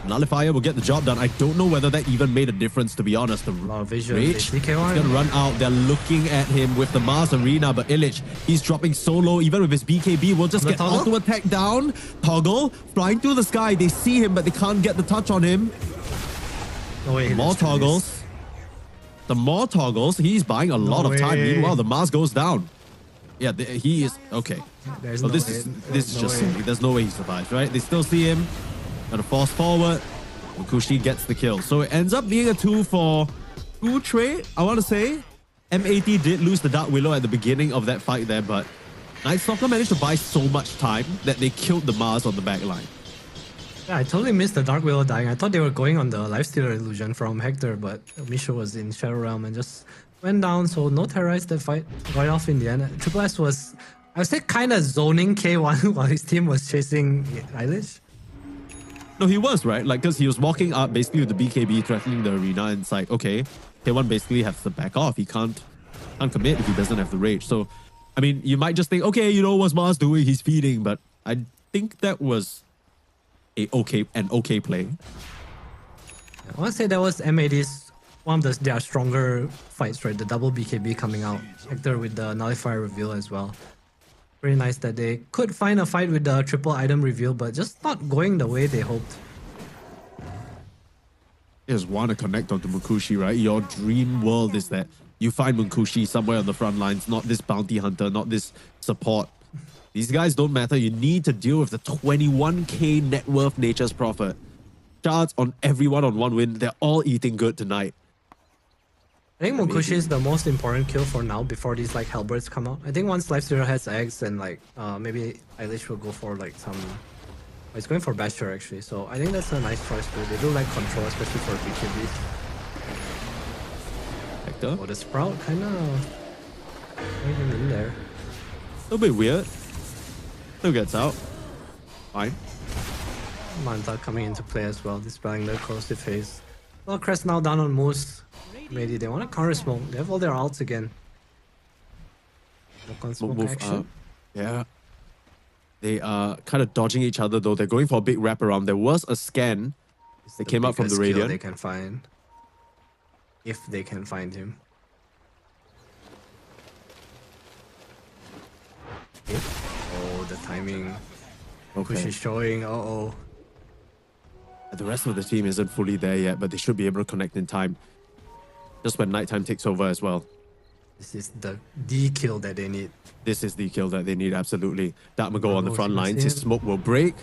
Nullifier will get the job done. I don't know whether that even made a difference, to be honest. The lot of vision. Rage is gonna run out. They're looking at him with the Mars Arena, but Illich, he's dropping so low. Even with his BKB, will just get auto attack down. Toggle flying through the sky. They see him, but they can't get the touch on him. No way. More toggles. The more toggles. He's buying a lot of time. Meanwhile, the Mars goes down. Yeah, he is okay. There's So no this way. is No just way. silly. There's no way he survives, right? They still see him. Gonna force forward. Mukushi gets the kill. So it ends up being a 2 for 2 trade, I want to say. M80 did lose the Dark Willow at the beginning of that fight there, but Night Stalker managed to buy so much time that they killed the Mars on the back line. Yeah, I totally missed the Dark Willow dying. I thought they were going on the Lifestealer illusion from Hector, but Misho was in Shadow Realm and just went down, so no terrorize that fight. Got off in the end. Triple S was, I would say, kind of zoning K1 while his team was chasing Eilish. No, he was, right? Like, because he was walking up basically with the BKB threatening the arena, and it's like, okay, K1 basically has to back off. He can't commit if he doesn't have the rage. So, I mean, you might just think, okay, you know what's Mars doing? He's feeding, but I think that was an okay play. I want to say that was M80's one of their stronger fights, right? The double BKB coming out. Hector with the nullifier reveal as well. Pretty nice that they could find a fight with the triple item reveal, but just not going the way they hoped. You just want to connect onto Munkushi, right? Your dream world is that you find Munkushi somewhere on the front lines, not this bounty hunter, not this support. These guys don't matter. You need to deal with the 21k net worth Nature's Prophet. Shards on everyone on 1 win. They're all eating good tonight. I think Munkushi is the most important kill for now before these like Hellbirds come out. I think once Lifestealer has eggs and like maybe Eilish will go for like some... Oh, he's going for Basher actually, so I think that's a nice choice too. They do like control, especially for BKBs. Hector? Oh, the Sprout kind of... him in there. A little bit weird. Still gets out. Fine. Manta coming into play as well, dispelling the corrosive phase. Well, Crest now down on Moose. Maybe they want to counter smoke. They have all their ults again. Smoke on smoke Move action. up. Yeah. They are kind of dodging each other though. They're going for a big wraparound. There was a scan. It's They came up from the biggest kill Radiant. they can find. If they can find him. Oh, the timing. Push Okay. is showing. Uh-oh. The rest of the team isn't fully there yet, but they should be able to connect in time. Just when nighttime takes over as well. This is the kill that they need. This is the kill that they need, absolutely. Datmago on the Oh, front he lines. missed His him. smoke will break.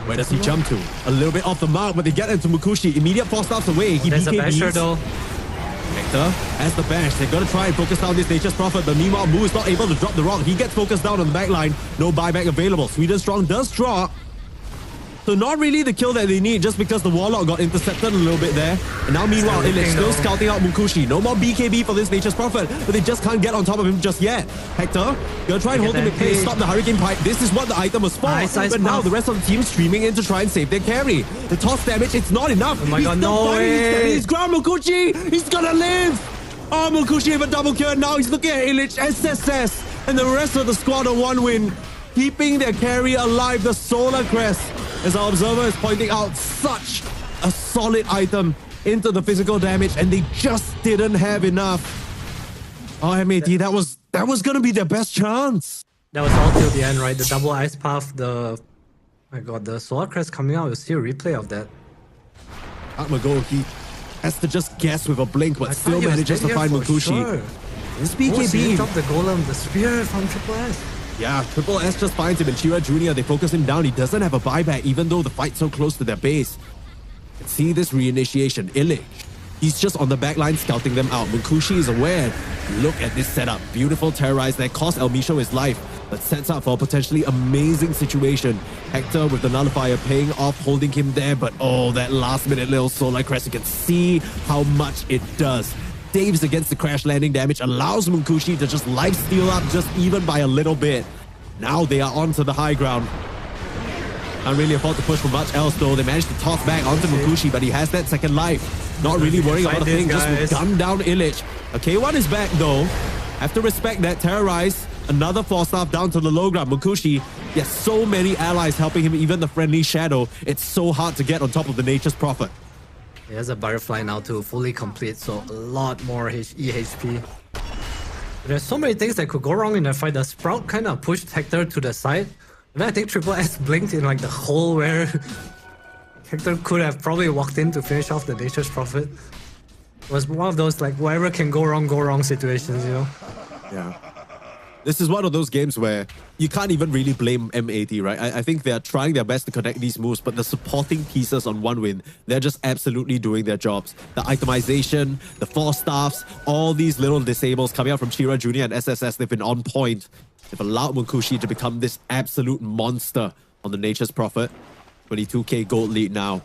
Where does he jump to? A little bit off the mark, but they get into Mukushi. Immediate 4 stops away. He There's a BKBs. basher though. Hector has the bash. They're going to try and focus down this Nature's Prophet, but meanwhile, Mu is not able to drop the rock. He gets focused down on the back line. No buyback available. Sweden Strong does draw. So not really the kill that they need, just because the Warlock got intercepted a little bit there. And now meanwhile, Still Illich still looking, though. scouting out Mukushi. No more BKB for this Nature's Prophet, but they just can't get on top of him just yet. Hector, gonna try and hold him in place, stop the Hurricane Pipe. This is what the item was for. Nice but now puff. the rest of the team streaming in to try and save their carry. The toss damage, it's not enough. Oh my He's God, still no fighting his way. carry. He's ground Mukushi. He's gonna live. Oh, Mukushi have a double kill. Now he's looking at Illich, SSS, and the rest of the squad on 1 win, keeping their carry alive. The Solar Crest, as our observer is pointing out, such a solid item into the physical damage, and they just didn't have enough. Oh, MAD, that was gonna be their best chance. That was all till the end, right? The double ice path, oh my god, the Solar Crest coming out. You'll see a replay of that. Atmago, he has to just guess with a blink, but I still thought he was manages to dead find here for Mukushi. sure. His Oh, so he BKB. dropped the golem, the spear from Triple S. Yeah, Triple S just finds him, and Chira Jr., they focus him down. He doesn't have a buyback, even though the fight's so close to their base. And see this reinitiation. Illich, he's just on the back line scouting them out. Mukushi is aware. Look at this setup. Beautiful terrorize that cost El Misho his life, but sets up for a potentially amazing situation. Hector with the nullifier paying off, holding him there, but oh, that last minute little Solar Crest, you can see how much it does. Daves against the crash landing damage, allows Mukushi to just life steal up just even by a little bit. Now they are onto the high ground. Can't really afford to push for much else though. They managed to toss back onto Mukushi, but he has that second life. Not really worrying about a thing, just gun down Illich. A K1 is back though. Have to respect that. Terrorize. Another 4-star down to the low ground. Mukushi, yes, so many allies helping him, even the friendly Shadow. It's so hard to get on top of the Nature's Prophet. He has a butterfly now to fully complete, so a lot more EHP. There's so many things that could go wrong in that fight. The Sprout kind of pushed Hector to the side. And then I think Triple S blinked in like the hole where Hector could have probably walked in to finish off the Nature's Prophet. It was one of those like whatever can go wrong situations, you know? Yeah. This is one of those games where you can't even really blame MAT, right? I think they're trying their best to connect these moves, but the supporting pieces on 1 win, they're just absolutely doing their jobs. The itemization, the 4 staffs, all these little disables coming out from Chira Jr. and SSS, they've been on point. They've allowed Mukushi to become this absolute monster on the Nature's Prophet. 22k gold lead now.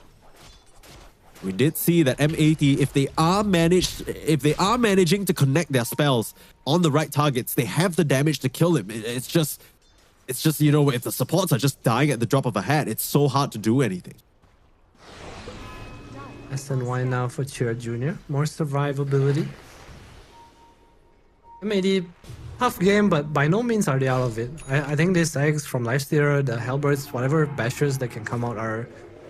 We did see that MAT, if they are managing to connect their spells on the right targets, they have the damage to kill him. It's just, you know, if the supports are just dying at the drop of a hat, it's so hard to do anything. SNY now for Chira Jr. More survivability. MAD, tough game, but by no means are they out of it. I think these eggs from Lifestealer, the Hellbirds, whatever bashers that can come out are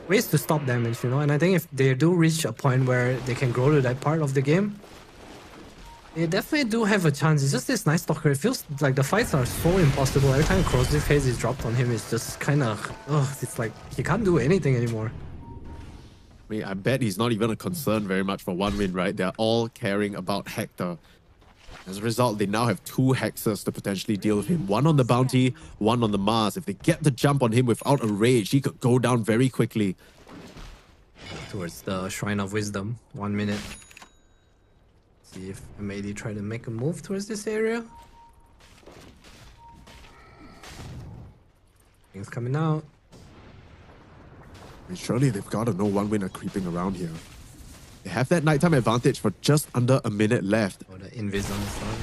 ways to stop damage, you know? And I think if they do reach a point where they can grow to that part of the game, they definitely do have a chance. It's just this Night Stalker. It feels like the fights are so impossible. Every time Corrosive Haze is dropped on him, it's just kind of... it's like he can't do anything anymore. I mean, I bet he's not even a concern very much for 1 win, right? They're all caring about Hector. As a result, they now have 2 Hexers to potentially deal with him. 1 on the Bounty, 1 on the Mars. If they get the jump on him without a rage, he could go down very quickly. Towards the Shrine of Wisdom. 1 minute. See if MAD try to make a move towards this area. Things coming out. I mean, surely they've got to know 1 win are creeping around here. They have that nighttime advantage for just under a minute left. Or the Invis on the side.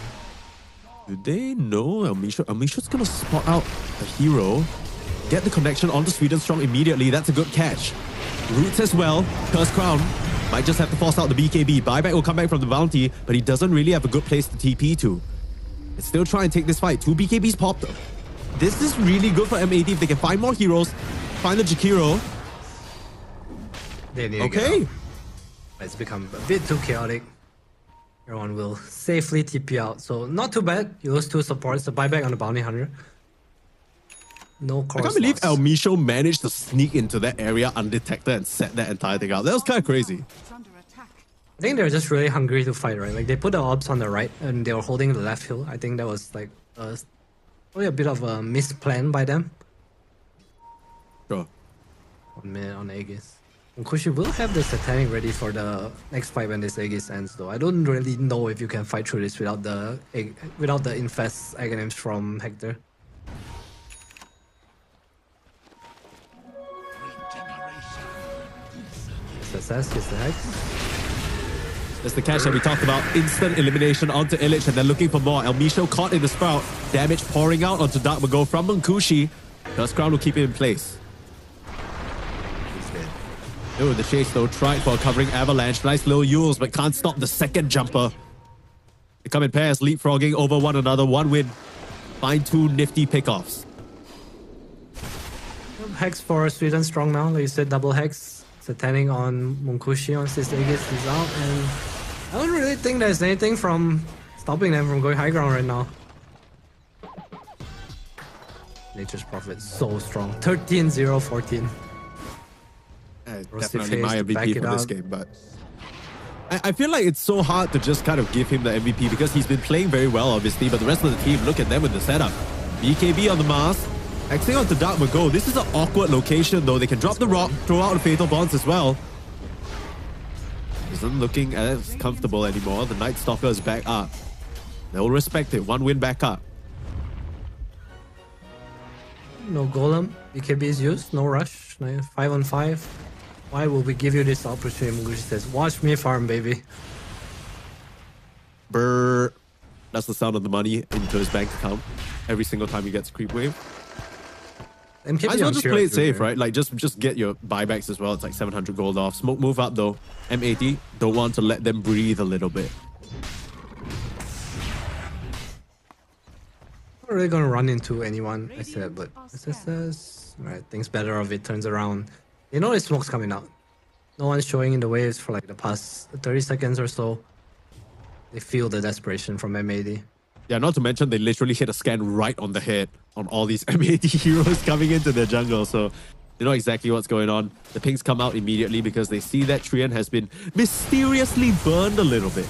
Do they know Amisho's gonna spot out the hero? get the connection onto Sweden Strong immediately. That's a good catch. Roots as well. Curse Crown might just have to force out the BKB. Buyback will come back from the bounty, but he doesn't really have a good place to TP to. Let's still try and take this fight. 2 BKBs popped though. This is really good for M80 if they can find more heroes. Find the Jakiro. They need to get out. It's become a bit too chaotic. Everyone will safely TP out. So not too bad. You lose 2 supports. The buyback on the bounty hunter. No core. I can't believe El Micho managed to sneak into that area undetected and set that entire thing out. That was kind of crazy. It's under attack. I think they're just really hungry to fight, right? Like they put the orbs on the right and they were holding the left hill. I think that was like probably a bit of a misplan by them. Sure. 1 minute on Aegis. Kushi will have the Satanic ready for the next fight when this Aegis ends though. I don't really know if you can fight through this without the Infest Aghanims from Hector. Success gets the Hex. That's the catch that we talked about. Instant elimination onto Illich, and they're looking for more. El Micho caught in the Sprout. Damage pouring out onto Dark Mago from Munkushi. Curse Crown will keep it in place. Oh, the chase though, tried for a covering avalanche. Nice little Yules, but can't stop the second jumper. They come in pairs, leapfrogging over one another. 1 win. Find 2 nifty pickoffs. Hex for Sweden Strong now. Like you said, double Hex. Satanic on Munkushi once this Aegis is out. And I don't really think there's anything from stopping them from going high ground right now. Nature's Prophet, so strong. 13-0-14. Definitely my MVP for this game, but I feel like it's so hard to just kind of give him the MVP because he's been playing very well, obviously, but the rest of the team, look at them with the setup. BKB on the Mars, Xing onto Dark Mago. This is an awkward location though. They can drop the rock, throw out the Fatal Bonds as well. Isn't looking as comfortable anymore. The Night Stalker is back up. They'll respect it. 1 win back up. No Golem. BKB is used. No rush. 5 on 5. Why will we give you this opportunity? Munkushi says, watch me farm, baby. Brrr. That's the sound of the money into his bank account every single time he gets creep wave. MKB Might as well just play it safe, right? Like just get your buybacks as well. It's like 700 gold off. Smoke move up though. M80 don't want to let them breathe a little bit. Not really gonna run into anyone, I said, but SSS. Alright, thinks better of it, turns around. You know his smoke's coming out. No one's showing in the waves for like the past 30 seconds or so. They feel the desperation from M80. Yeah, not to mention they literally hit a scan right on the head on all these M80 heroes coming into their jungle. So they know exactly what's going on. The pings come out immediately because they see that Trian has been mysteriously burned a little bit.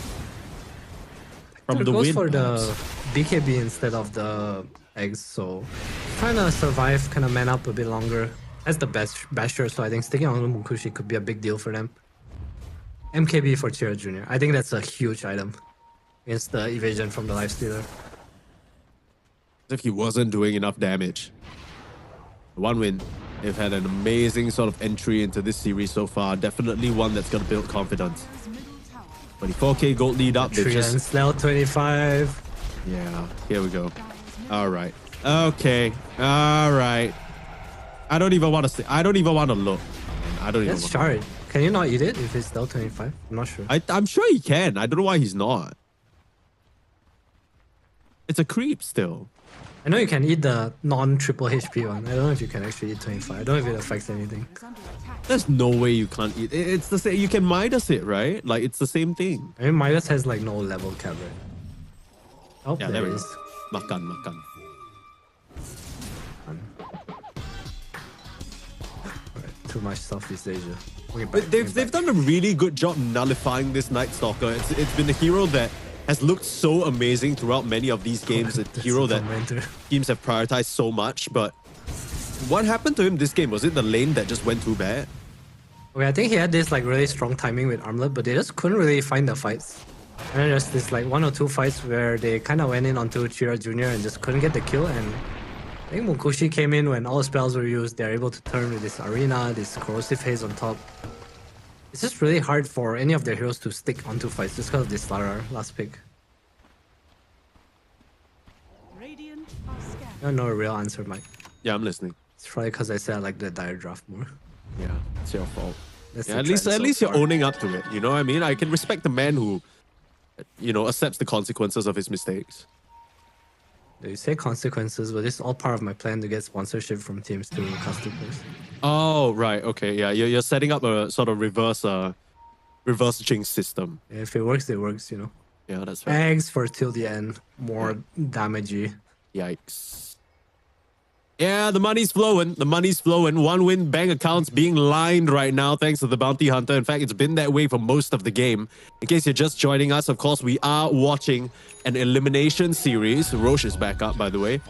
From the goes wind, for perhaps. the BKB instead of the eggs, so trying to survive, kind of man up a bit longer. That's the best basher, so I think sticking on Munkushi could be a big deal for them. MKB for Chira Jr. I think that's a huge item against the evasion from the Lifestealer. As if he wasn't doing enough damage. 1 win. They've had an amazing sort of entry into this series so far. Definitely one that's going to build confidence. 24k gold lead up. They've Trian, just... Snell 25. Yeah, here we go. All right. Okay. All right. I don't even want to say. I don't even want to look. I don't even That's want shard. Can you not eat it if it's still 25? I'm not sure. I'm sure he can. I don't know why he's not. It's a creep still. I know you can eat the non-triple HP one. I don't know if you can actually eat 25. I don't know if it affects anything. It's under attack. There's no way you can't eat. It's the same. You can Midas it, right? Like it's the same thing. I mean, Midas has like no level cap, right? Oh, Yeah, there there it it is. is. Makan. Alright, too much Southeast Asia. But they've done a really good job nullifying this Night Stalker. It's been a hero that has looked so amazing throughout many of these games. A hero that teams have prioritized so much. But what happened to him this game? Was it the lane that just went too bad? Okay, I think he had this like really strong timing with Armlet, but they just couldn't really find the fights. And then there's this like 1 or 2 fights where they kind of went in onto Chira Jr. and just couldn't get the kill. And I think Munkushi came in when all the spells were used. They're able to turn with this Arena, this Corrosive Haze on top. It's just really hard for any of their heroes to stick onto fights just because of this Lara last pick. Radiant are scattered. I don't know a real answer, Mike. Yeah, I'm listening. It's probably because I said I like the dire draft more. Yeah, it's your fault. That's Yeah, the at least trend so you're far. owning up to it. You know what I mean? I can respect the man who, accepts the consequences of his mistakes. You say consequences, but it's all part of my plan to get sponsorship from teams to customers. Oh, right. Okay. Yeah, you're setting up a sort of reverse jinx system. If it works, it works, you know. Yeah, that's right. Eggs for till the end, more damagey. Yikes. Yeah, the money's flowing. The money's flowing. 1-win bank accounts being lined right now thanks to the bounty hunter. In fact, it's been that way for most of the game. In case you're just joining us, of course, we are watching an elimination series. Roche is back up, by the way.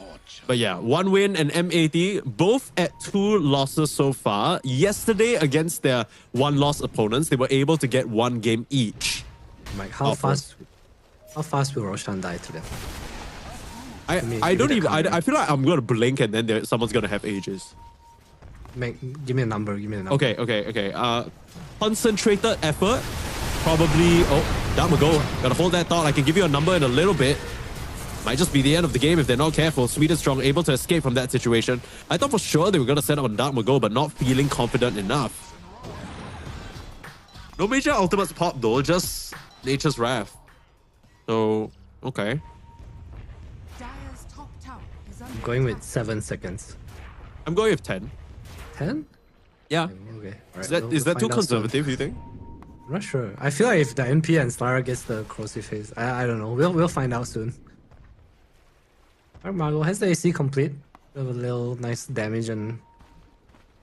But yeah, 1-win and M80, both at 2 losses so far. Yesterday, against their 1-loss opponents, they were able to get 1 game each. Like how fast will Roshan die to them? I feel like I'm gonna blink and then someone's gonna have ages. Give me a number. Okay. Concentrated effort. Probably. Oh, down we go. Gotta hold that thought. I can give you a number in a little bit. Might just be the end of the game if they're not careful. Sweet and Strong able to escape from that situation. I thought for sure they were gonna set up on Dark Mago, but not feeling confident enough. No major ultimates pop though, just Nature's Wrath. So, okay. Dire's top tower is under I'm going with 7 seconds. I'm going with 10. 10? Yeah. Okay. Is that too conservative, you think? I'm not sure. I feel like if the NP and Slara gets the corrosive phase, I don't know. We'll find out soon. Alright, Margo has the AC complete. We have a little nice damage and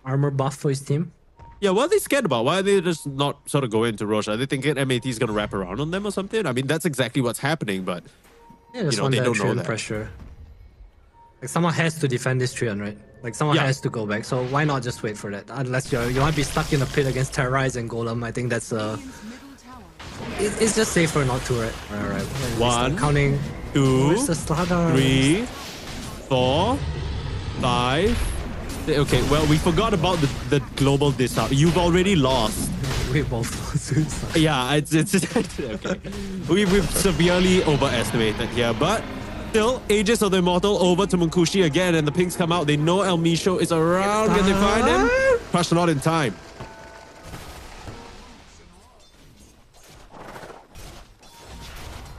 armor buff for his team. Yeah, what are they scared about? Why are they just not sort of going into Roche? Are they thinking MAT is going to wrap around on them or something? I mean, that's exactly what's happening, but Yeah, just they want that don't know Treant that. pressure. Like someone has to defend this Treant, right? Like someone Yeah. has to go back. So why not just wait for that? Unless you want to be stuck in a pit against Terrorize and Golem, I think that's Radiant's middle tower. it's just safer not to, right? Alright. When we start 1, counting. 2, Where's the Slardar? 3, 4, 5. Okay, well, we forgot about the global discount. You've already lost. We both lost suicide. Yeah, it's okay. We've severely overestimated here, but still, Aegis of the Immortal over to Munkushi again, and the pinks come out. They know El Misho is around. Can they find him? Crush not in time.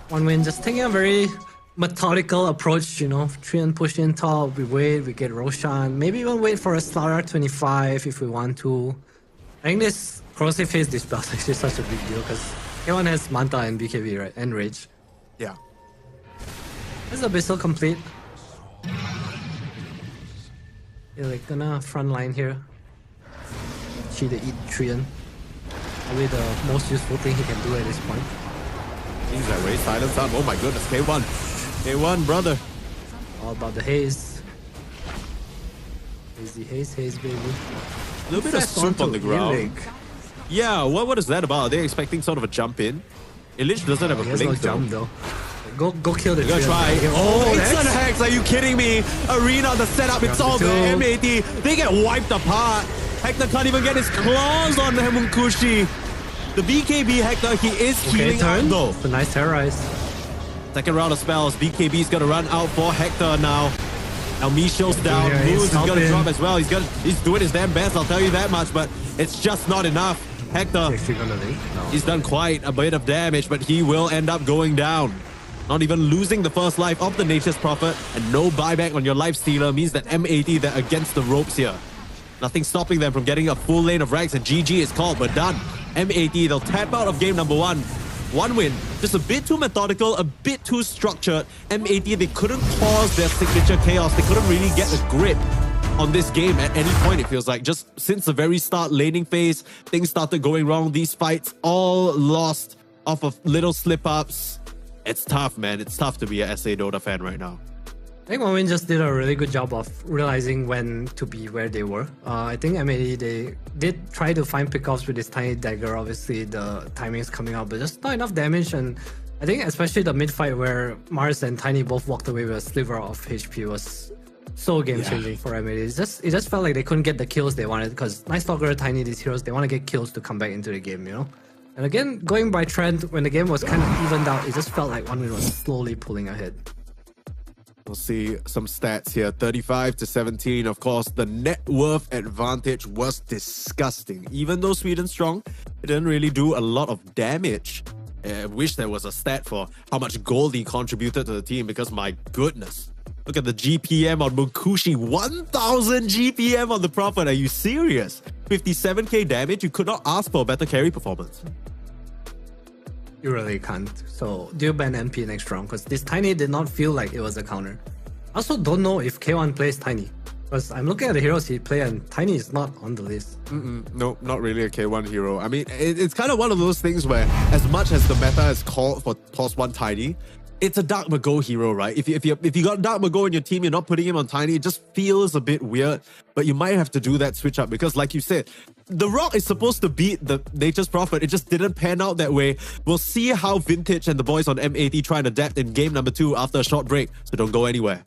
One win, just taking a very methodical approach, you know. Treant push in top, we wait, we get Roshan. Maybe even wait for a Slardar 25 if we want to. I think this corrosive phase dispel is actually such a big deal because K1 has Manta and BKB, right? And Rage. Yeah. Is Abyssal complete? They're like gonna front line here. Cheat the eat Treant. Probably the most useful thing he can do at this point. He's that raise silence up. Oh my goodness, K1. K1, brother. All about the haze. Hazy haze, baby. A little bit of Fast soup on onto the ground. Illig. Yeah, what is that about? Are they expecting sort of a jump in? Illich doesn't have a He has no blink though. jump though. Go kill the They're gonna Treant. try. Oh, instant that's- hacks, are you kidding me? Arena, the setup, it's all Two. there. M80, they get wiped apart. Hector can't even get his claws on Munkushi. The BKB Hector, he is Okay, healing turn. out though. It's a nice terrorize. Second round of spells, BKB's gonna run out for Hector now. Misho's down, Yeah, he's Moose is gonna helping. drop as well. He's doing his damn best, I'll tell you that much, but it's just not enough. Hector, He's actually gonna leave. No. he's done quite a bit of damage, but he will end up going down. Not even losing the first life of the Nature's Prophet, and no buyback on your life stealer means that M80 they're against the ropes here. Nothing stopping them from getting a full lane of ranks, and GG is called, but done. M80, they'll tap out of game number 1. 1 win, just a bit too methodical, a bit too structured. M80, they couldn't pause their signature chaos. They couldn't really get a grip on this game at any point, it feels like. Just since the very start, laning phase, things started going wrong. These fights all lost off of little slip-ups. It's tough, man. It's tough to be a SA Dota fan right now. I think Wawin just did a really good job of realizing when to be where they were. I think MAD, they did try to find pickoffs with this tiny dagger. Obviously, the timing is coming out, but just not enough damage. And I think especially the mid-fight where Mars and Tiny both walked away with a sliver of HP was so game-changing for MAD. It just felt like they couldn't get the kills they wanted because Night Stalker, Tiny, these heroes, they want to get kills to come back into the game, you know? And again, going by trend, when the game was kind of evened out, it just felt like 1win was slowly pulling ahead. We'll see some stats here. 35-17. Of course, the net worth advantage was disgusting. Even though Sweden's strong, it didn't really do a lot of damage. I wish there was a stat for how much gold he contributed to the team, because my goodness. Look at the GPM on Munkushi. 1,000 GPM on the Prophet. Are you serious? 57k damage? You could not ask for a better carry performance. You really can't. So, do you ban MP next round? Because this Tiny did not feel like it was a counter. I also don't know if K1 plays Tiny. Because I'm looking at the heroes he play and Tiny is not on the list. No, not really a K1 hero. I mean, it's kind of one of those things where, as much as the meta has called for Pulse 1 Tiny, it's a Dark Mago hero, right? If you got Dark Mago in your team, you're not putting him on Tiny, it just feels a bit weird. But you might have to do that switch up, because like you said, the Rock is supposed to beat the Nature's Prophet. It just didn't pan out that way. We'll see how Vintage and the boys on M80 try and adapt in game number 2 after a short break, so don't go anywhere.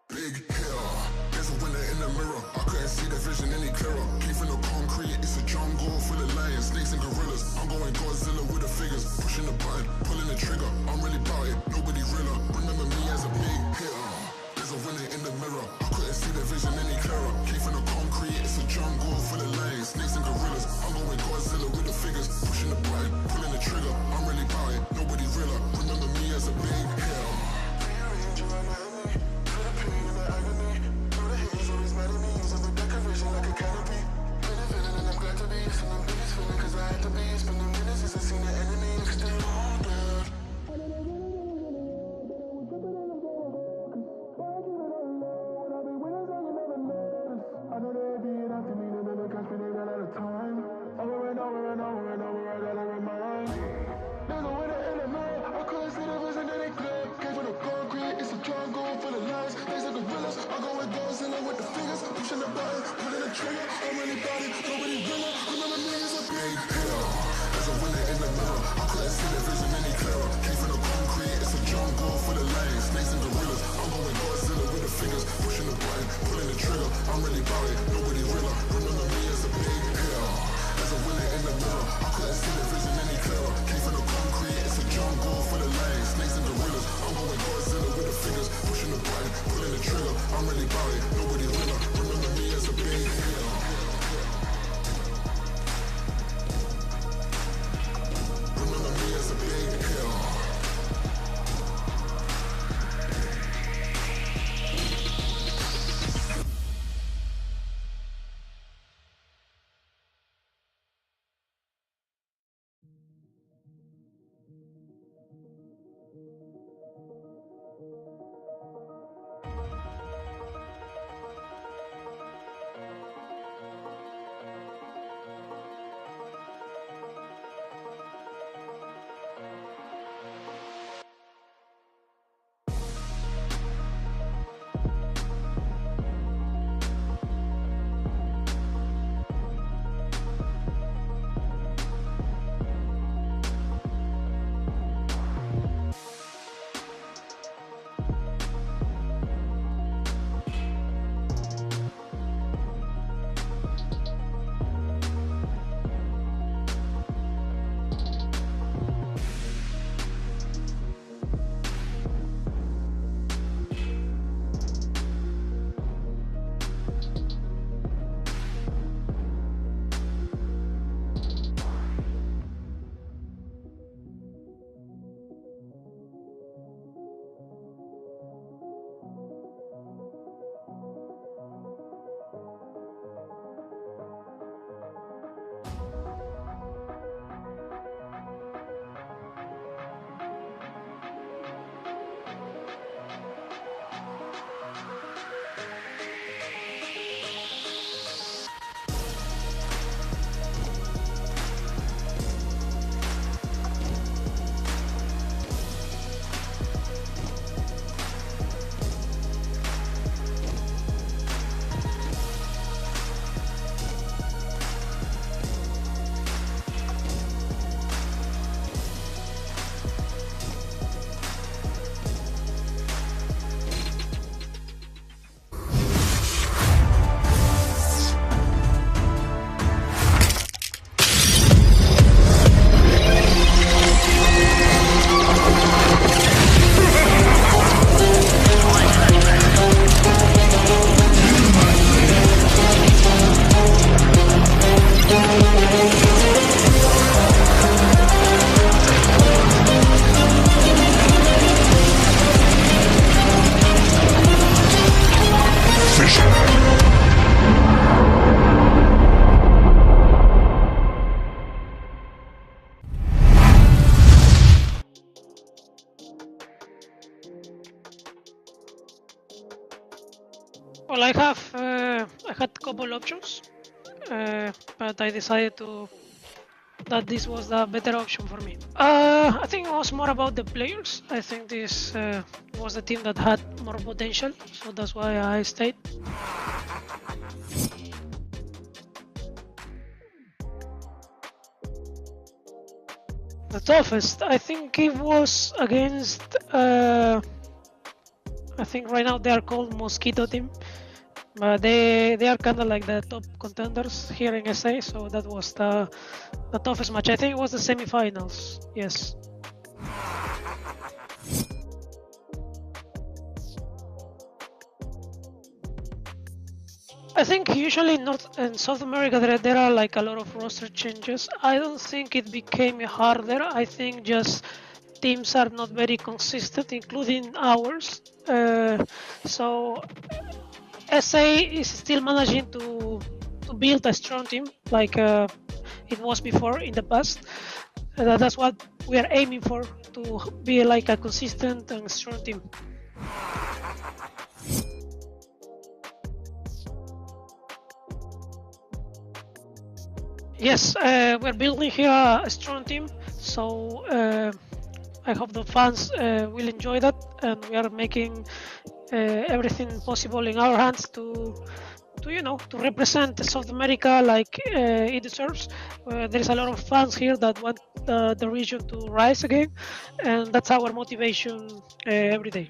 Big hill, there's a winner in the mirror. I couldn't see the vision any clearer. Came from the concrete, it's a jungle full of lions, snakes and gorillas. I'm going Godzilla with the figures, pushing the button, pulling the trigger. I'm really about it, nobody realer. Remember me as a big hitter. There's a winner in the mirror. I couldn't see the vision any clearer. Came from the concrete, it's a jungle full of lions, snakes and gorillas. I'm going Godzilla with the figures, pushing the button, pulling the trigger. I'm really about it, nobody realer. Remember me as a big hitter. Well, I had a couple options, but I decided that this was the better option for me. I think it was more about the players. I think this was the team that had more potential, so that's why I stayed. The toughest, I think it was against, I think right now they are called Mosquito team. They are kind of like the top contenders here in SA, so that was the toughest match. I think it was the semifinals. Yes. I think usually in South America there are like a lot of roster changes. I don't think it became harder. I think just teams are not very consistent, including ours. So SA is still managing to build a strong team like it was before in the past. That's what we are aiming for, to be like a consistent and strong team. Yes, we're building here a strong team, so I hope the fans will enjoy that, and we are making everything possible in our hands to represent South America like it deserves. There is a lot of fans here that want the region to rise again, and that's our motivation every day.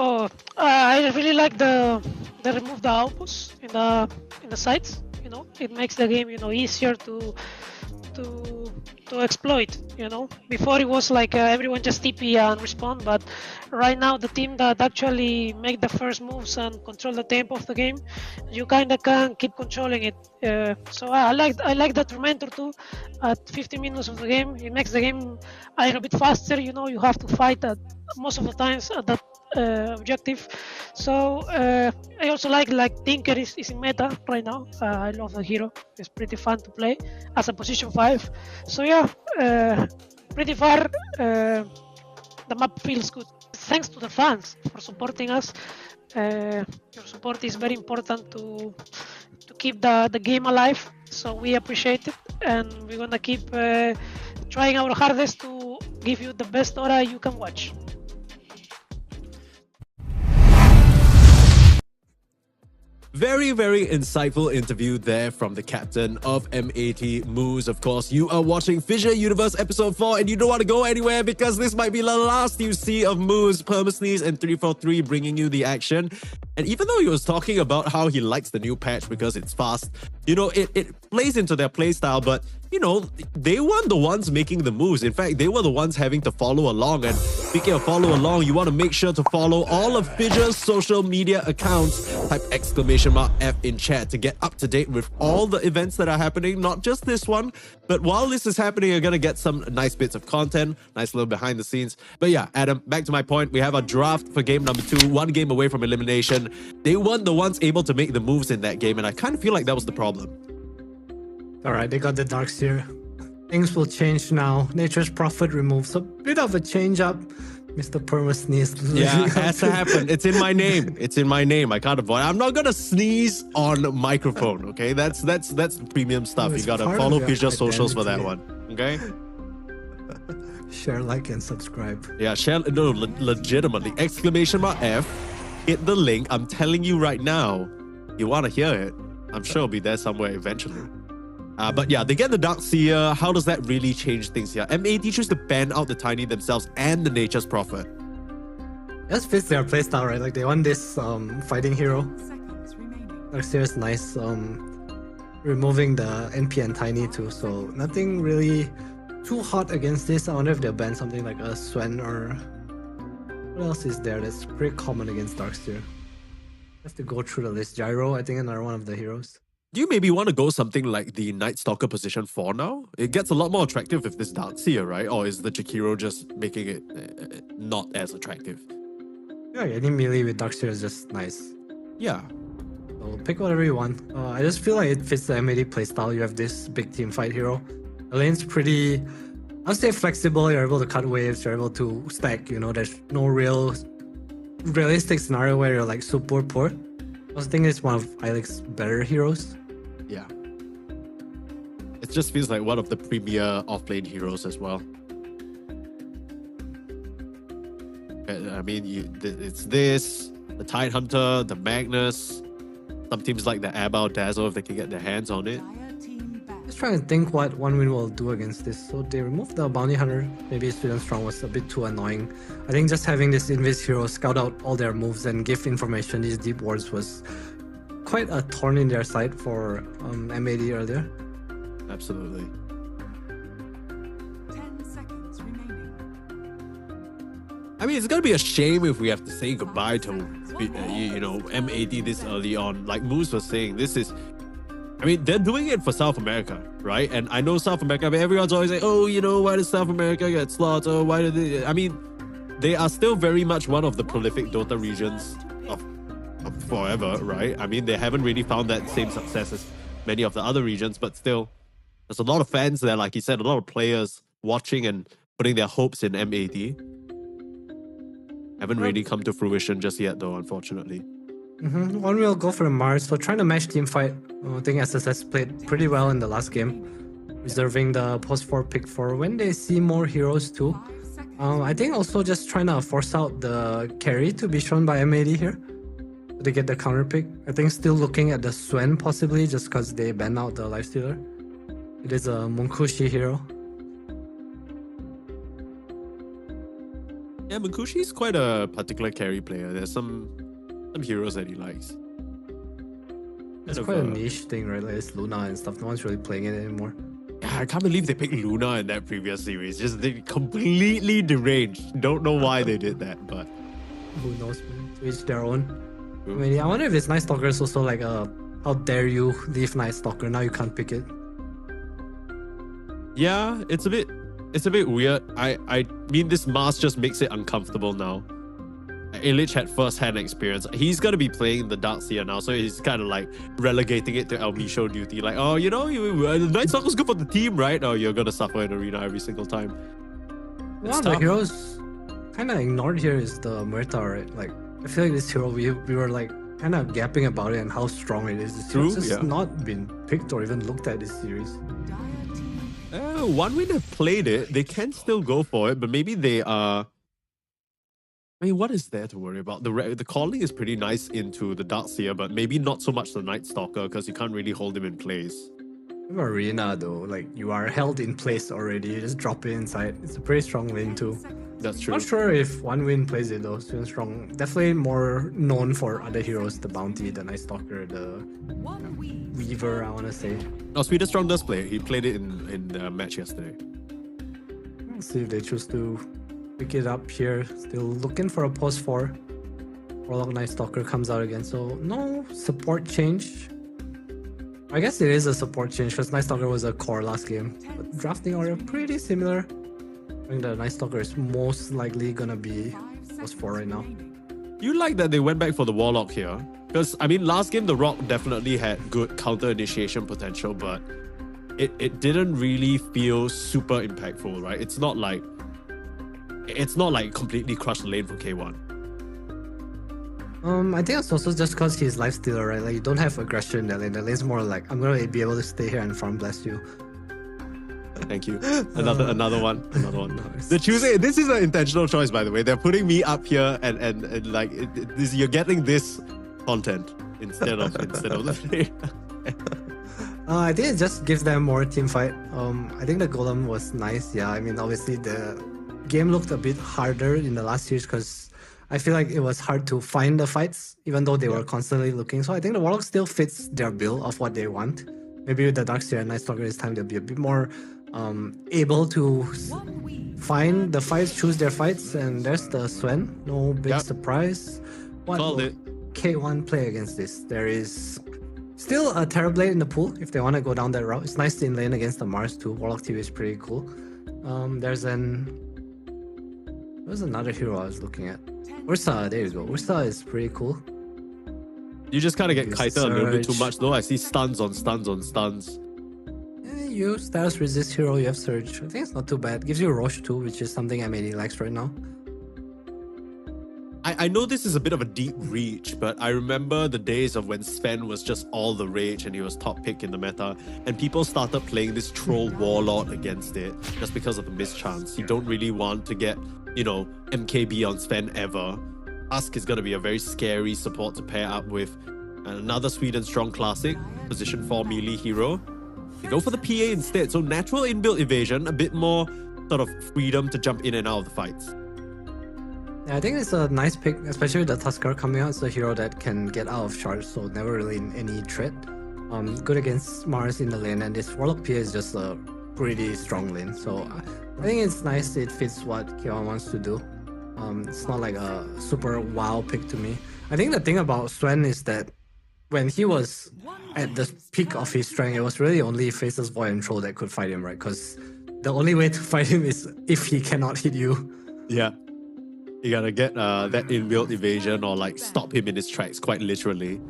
Oh, I really like they remove the outposts in the sides. It makes the game easier to exploit. Before it was like everyone just TP and respawn, but right now the team that actually make the first moves and control the tempo of the game, you kind of can keep controlling it. So I like the Tormentor too. At 50 minutes of the game, it makes the game a little bit faster. You have to fight at most of the times at that objective. So I also like Tinker is in meta right now. I love the hero. It's pretty fun to play as a position 5. So yeah, pretty far the map feels good. Thanks to the fans for supporting us. Your support is very important to keep the game alive. So we appreciate it, and we're gonna keep trying our hardest to give you the best Dota you can watch. Very, very insightful interview there from the captain of M80, Moose. Of course, you are watching FISSURE Universe Episode 4, and you don't want to go anywhere because this might be the last you see of Moose, Permasneeze, and 343 bringing you the action. And even though he was talking about how he likes the new patch because it's fast, it plays into their playstyle, but they weren't the ones making the moves. In fact, they were the ones having to follow along. And speaking of follow along, you want to make sure to follow all of FISSURE's social media accounts. Type !F in chat to get up to date with all the events that are happening, not just this one. But while this is happening, you're going to get some nice bits of content, nice little behind the scenes. But yeah, Adam, back to my point. We have a draft for game number 2, 1 game away from elimination. They weren't the ones able to make the moves in that game, and I kind of feel like that was the problem. Alright, they got the Darkseer. Things will change now. Nature's Prophet removes a bit of a change up. Mr. Perma sneezed. Yeah, it has to happen. It's in my name. It's in my name. I can't avoid it. I'm not gonna sneeze on microphone, okay? That's premium stuff. You gotta follow FISSURE socials for that one. Okay? Share, like, and subscribe. Yeah, share legitimately. !F. Hit the link. I'm telling you right now. You wanna hear it? I'm sure it'll be there somewhere eventually. But yeah, they get the Darkseer. How does that really change things here? M80 choose to ban out the Tiny themselves and the Nature's Prophet. That fits their playstyle, right? Like, they want this fighting hero. Seconds remaining. Darkseer is nice. Removing the NP and Tiny too, so nothing really too hot against this. I wonder if they'll ban something like a Swen or... What else is there that's pretty common against Darkseer? Have to go through the list. Gyro, I think, another one of the heroes. Do you maybe want to go something like the Night Stalker position 4 now? It gets a lot more attractive with this Darkseer, right? Or is the Jakiro just making it not as attractive? Yeah, any melee with Darkseer is just nice. Yeah. So pick whatever you want. I just feel like it fits the M80 playstyle. You have this big team fight hero. The lane's pretty, I'll say flexible. You're able to cut waves. You're able to stack. There's no realistic scenario where you're like super poor. I think it's one of Ilex better heroes. Yeah. It just feels like one of the premier off-lane heroes as well. I mean, it's this, the Tidehunter, the Magnus. Some teams like the Abao Dazzle if they can get their hands on it. Just trying to think what OneWin will do against this. So they removed the Bounty Hunter. Maybe Student Strong was a bit too annoying. I think just having this Invis hero scout out all their moves and give information, these deep wards, was quite a thorn in their side for MAD earlier. Absolutely. 10 seconds remaining. I mean, it's gonna be a shame if we have to say goodbye to, MAD this early on. Like Moose was saying, this is, I mean, they're doing it for South America, right? And I know South America, but everyone's always like, oh, why does South America get slaughtered? Oh, why do they? I mean, they are still very much one of the prolific Dota regions of forever, right? I mean, they haven't really found that same success as many of the other regions, but still, there's a lot of fans there, like you said, a lot of players watching and putting their hopes in MAD. Haven't really come to fruition just yet, though, unfortunately. One will go for the Mars. So trying to match team fight. I think SSS played pretty well in the last game, reserving the post 4 pick for when they see more heroes too. I think also just trying to force out the carry to be shown by MAD here. They get the counter pick. I think still looking at the Swen possibly just because they ban out the Lifestealer. It is a Munkushi hero. Yeah, Munkushi's quite a particular carry player. There's some heroes that he likes. It's quite a niche thing, right? Like it's Luna and stuff. No one's really playing it anymore. Yeah, I can't believe they picked Luna in that previous series. Just they completely deranged. Don't know why they did that, but who knows, man? To each their own. I mean, I wonder if this Night Stalker is also like how dare you leave Night Stalker? Now you can't pick it. Yeah, it's a bit weird. I mean, this mask just makes it uncomfortable now. Illich had first-hand experience. He's gonna be playing the Darkseer now, so he's kind of like relegating it to El Micho duty. Like, oh, the Night Stalker's good for the team, right? Oh, you're gonna suffer in arena every single time. One of the heroes kind of ignored here is the Murta, right? Like, I feel like this hero, we were like kind of gapping about it and how strong it is. This hero's just not been picked or even looked at this series. OneWin have played it. They can still go for it, but maybe they are. I mean, what is there to worry about? The calling is pretty nice into the Darkseer, but maybe not so much the Night Stalker because you can't really hold him in place. In arena though, like you are held in place already. You just drop it inside. It's a pretty strong lane too. That's true. Not sure if OneWin plays it though. Student Strong definitely more known for other heroes, the Bounty, the Night Stalker, the Weaver. I want to say. No, Student Strong does play it. He played it in the match yesterday. Let's see if they choose to pick it up here. Still looking for a post 4. Warlock Night Stalker comes out again. So no support change. I guess it is a support change because Night Stalker was a core last game. But drafting order pretty similar. I think the Night Stalker is most likely gonna be post 4 right now. You like that they went back for the Warlock here? Because, I mean, last game, the Rock definitely had good counter-initiation potential, but it didn't really feel super impactful, right? It's not like completely crushed the lane for K1. I think it's also just because he's Lifestealer, right? Like, you don't have aggression in the lane. The lane's more like, I'm gonna be able to stay here and farm bless you. Thank you. Another one. Nice. They're choosing. This is an intentional choice, by the way. They're putting me up here, and like you're getting this content instead of the play. I think it just gives them more team fight. I think the Golem was nice. Yeah, I mean, obviously the game looked a bit harder in the last series because I feel like it was hard to find the fights, even though they were constantly looking. So I think the Warlock still fits their bill of what they want. Maybe with the Darkseer and Night Stalker this time, they'll be a bit more able to find the fights, choose their fights, and there's the Swen. No big surprise. What will K1 play against this? There is still a Terrorblade in the pool if they want to go down that route. It's nice to in lane against the Mars too. Warlock TV is pretty cool. There's another hero I was looking at. Ursa, there you go. Ursa is pretty cool. You just kind of get kited a little bit too much though. I see stuns on stuns on stuns. You status resist hero, you have Surge. I think it's not too bad. Gives you Roche too, which is something MAD likes right now. I know this is a bit of a deep reach, but I remember the days of when Sven was just all the rage and he was top pick in the meta, and people started playing this troll warlord against it just because of the mischance. You don't really want to get, MKB on Sven ever. Husk is going to be a very scary support to pair up with. And another Sweden Strong classic, position 4 melee hero. They go for the PA instead. So natural inbuilt evasion, a bit more sort of freedom to jump in and out of the fights. Yeah, I think it's a nice pick, especially with the Tusker coming out. It's a hero that can get out of charge, so never really in any threat. Good against Mars in the lane, and this Warlock PA is just a pretty strong lane. So I think it's nice. It fits what K1 wants to do. It's not like a super wow pick to me. I think the thing about Swen is that when he was at the peak of his strength, it was really only Faceless Void and Troll that could fight him, right? Because the only way to fight him is if he cannot hit you. Yeah. You gotta get that inbuilt evasion or like stop him in his tracks, quite literally.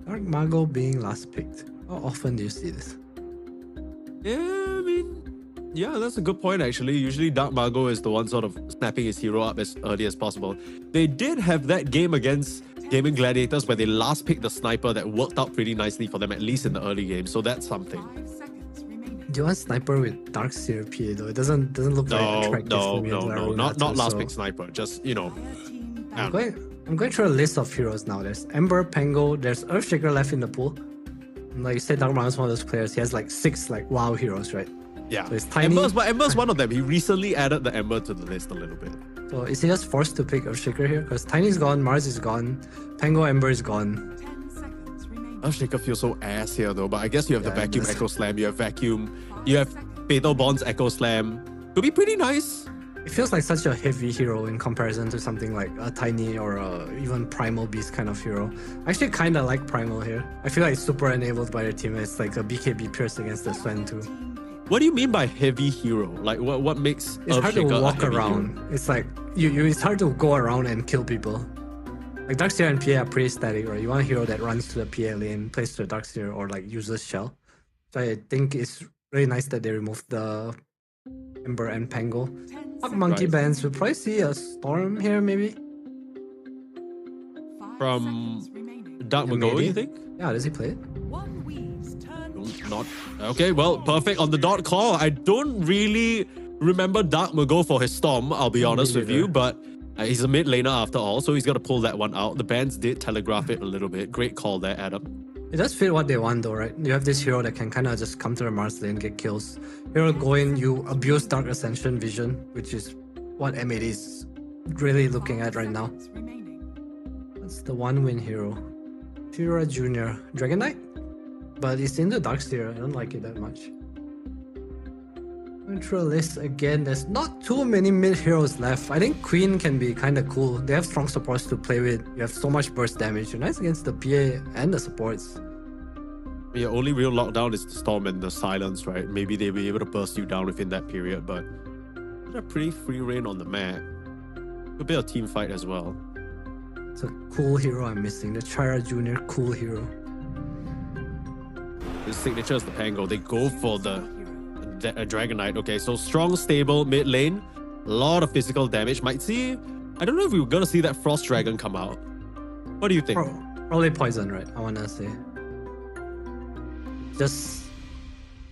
Dark Mago being last picked. How often do you see this? Yeah, I mean, yeah, that's a good point actually. Usually Dark Mago is the one sort of snapping his hero up as early as possible. They did have that game against Gaimin Gladiators where they last picked the sniper that worked out pretty nicely for them, at least in the early game. So that's something. Do you want sniper with Dark Seer PA though? It doesn't look very attractive to me. No, not last pick sniper. Just, you know. I'm going through a list of heroes now. There's Ember, Pango, there's Earthshaker left in the pool. And like you said, Dark Mago is one of those players. He has like 6 like WoW heroes, right? Yeah. So it's tiny. Ember's one of them. He recently added the Ember to the list a little bit. So is he just forced to pick Earthshaker here? Because Tiny's gone, Mars is gone, Pango Ember is gone. Earthshaker feels so ass here though, but I guess you have the Vacuum Echo Slam, you have Fatal Bond's Echo Slam. Could be pretty nice. It feels like such a heavy hero in comparison to something like a Tiny or even Primal Beast kind of hero. I actually kind of like Primal here. I feel like it's super enabled by their team. It's like a BKB Pierce against the Swen too. What do you mean by heavy hero? Like what makes it's hard to walk around. Hero? It's like it's hard to go around and kill people. Like Darkseer and PA are pretty static, right? You want a hero that runs to the PA lane, plays to the Darkseer, or like uses Shell. So I think it's really nice that they removed the Ember and Pango. Hawk Monkey bans, we'll probably see a Storm here maybe. From Dark Mago, you think? Yeah, does he play it? Not okay. Well, perfect on the dot call. I don't really remember Dark Mago for his Storm, I'll be honest with you, but he's a mid laner after all, so he's got to pull that one out. The bans did telegraph it a little bit. Great call there, Adam. It does fit what they want though, right? You have this hero that can kind of just come to the Mars lane, get kills. Hero going, you abuse Dark Ascension Vision, which is what M8 is really looking at right now. What's the 1-win hero? Shira Jr. Dragon Knight? But it's in the Darkseer. I don't like it that much. Going through a list again, there's not too many mid heroes left. I think Queen can be kind of cool. They have strong supports to play with. You have so much burst damage. You're nice against the PA and the supports. Your only real lockdown is the Storm and the Silence, right? Maybe they'll be able to burst you down within that period, but they're pretty free reign on the map. Could be a team fight as well. It's a cool hero I'm missing. The Chira Jr. cool hero. His signature is the Pango. They go for the Dragon Knight. Okay, so strong, stable mid lane. A lot of physical damage. Might see. I don't know if we're gonna see that Frost Dragon come out. What do you think? Probably poison, right? I wanna say. Just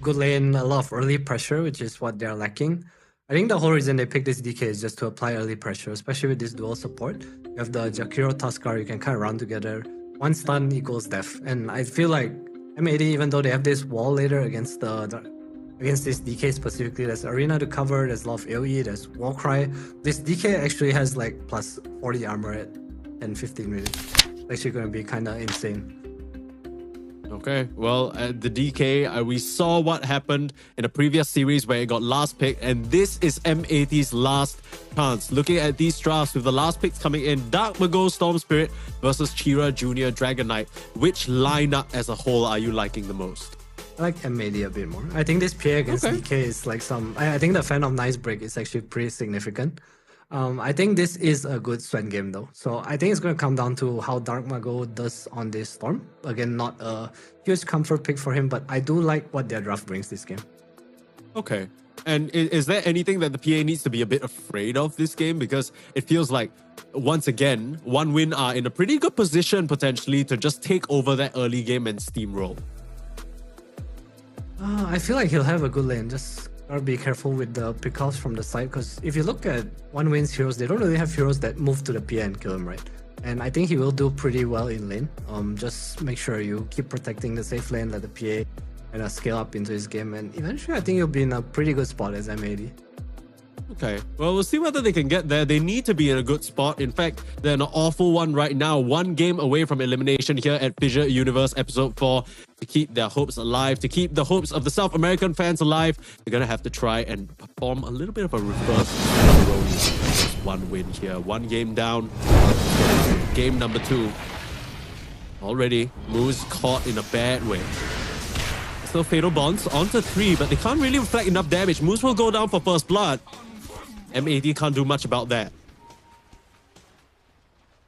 good lane, a lot of early pressure, which is what they're lacking. I think the whole reason they picked this DK is just to apply early pressure, especially with this dual support. You have the Jakiro Tuskar, you can kind of run together. One stun equals death. And I feel like M80, even though they have this wall later against this DK specifically, there's arena to cover, there's a lot of AoE, there's Warcry. This DK actually has like plus 40 armor at 10-15 minutes. It's actually going to be kind of insane. Okay, well, at the DK, we saw what happened in a previous series where it got last pick, and this is M80's last chance. Looking at these drafts with the last picks coming in, Dark Mago Storm Spirit versus Chira Jr. Dragon Knight. Which lineup as a whole are you liking the most? I like M80 a bit more. I think this PA against DK is like I think the Phantom Nice break is actually pretty significant. I think this is a good Swen game though. So I think it's going to come down to how Dark Mago does on this Storm. Again, not a huge comfort pick for him, but I do like what their draft brings this game. Okay. And is there anything that the PA needs to be a bit afraid of this game? Because it feels like, once again, 1-win are in a pretty good position potentially to just take over that early game and steamroll. I feel like he'll have a good lane. Just gotta be careful with the pickoffs from the side, because if you look at 1-win's heroes, they don't really have heroes that move to the PA and kill him, right? And I think he will do pretty well in lane. Just make sure you keep protecting the safe lane, let the PA and scale up into his game. And eventually, I think he'll be in a pretty good spot as M80. Okay, well, we'll see whether they can get there. They need to be in a good spot. In fact, they're in an awful one right now. One game away from elimination here at FISSURE Universe Episode 4. To keep their hopes alive, to keep the hopes of the South American fans alive, they're going to have to try and perform a little bit of a reverse one win here. One game down. Game number 2. Already, Moose caught in a bad way. Still Fatal Bonds onto 3, but they can't really reflect enough damage. Moose will go down for first blood. M80 can't do much about that.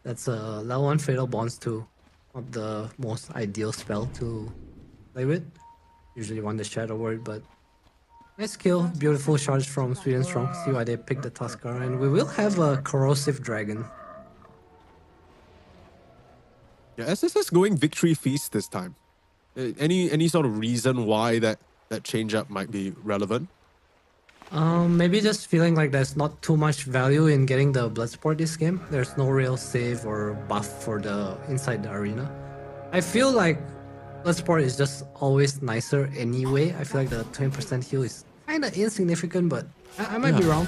That's a level 1 Fatal Bonds too. Not the most ideal spell to play with. Usually want the Shadow Word, but nice kill. Beautiful charge from Sweden Strong. See why they picked the Tusker. And we will have a Corrosive Dragon. Yeah, SSS going Victory Feast this time. Any sort of reason why that change-up might be relevant? Maybe just feeling like there's not too much value in getting the Bloodsport this game. There's no real save or buff for the inside the arena. I feel like Bloodsport is just always nicer anyway. I feel like the 20% heal is kind of insignificant, but I might be wrong.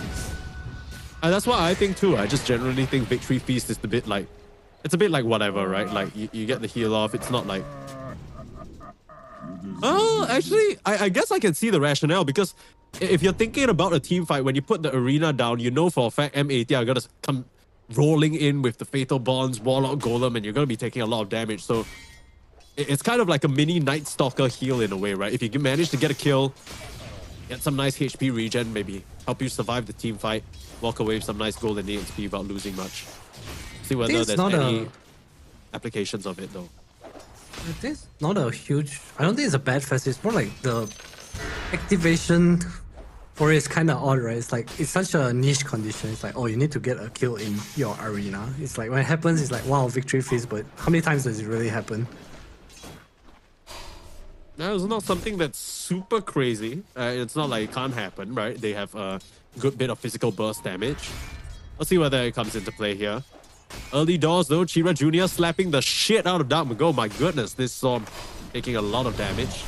That's what I think too. I just generally think Victory Feast is a bit like, it's a bit like whatever, right? Like you get the heal off. It's not like... Oh, actually, I guess I can see the rationale, because if you're thinking about a team fight, when you put the arena down, you know for a fact M80 are going to come rolling in with the Fatal Bonds, Warlock Golem, and you're going to be taking a lot of damage. So it's kind of like a mini Night Stalker heal in a way, right? If you manage to get a kill, get some nice HP regen, maybe help you survive the team fight, walk away with some nice gold and EXP without losing much. See whether there's any applications of it though. I think it's not a huge... I don't think it's a bad fest. It's more like the activation for it is kind of odd, right? It's like, it's such a niche condition. It's like, oh, you need to get a kill in your arena. It's like, when it happens, it's like, wow, Victory Feast, but how many times does it really happen? No, it's not something that's super crazy. It's not like it can't happen, right? They have a good bit of physical burst damage. Let's see whether it comes into play here. Early doors though, Chira Jr. slapping the shit out of Darkmago. My goodness, this Storm taking a lot of damage.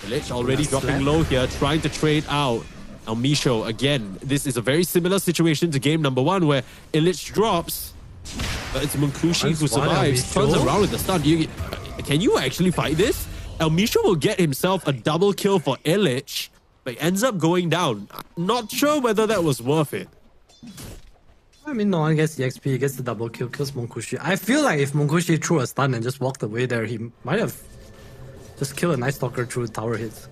Lich already dropping low here, trying to trade out. Misho, again, this is a very similar situation to game number 1 where Illich drops, but it's Munkushi who survives, turns around with the stun. Can you actually fight this? Misho will get himself a double kill for Illich, but he ends up going down. Not sure whether that was worth it. I mean, no one gets the XP, he gets the double kill, kills Munkushi. I feel like if Munkushi threw a stun and just walked away there, he might have just killed a Night Stalker through tower hits.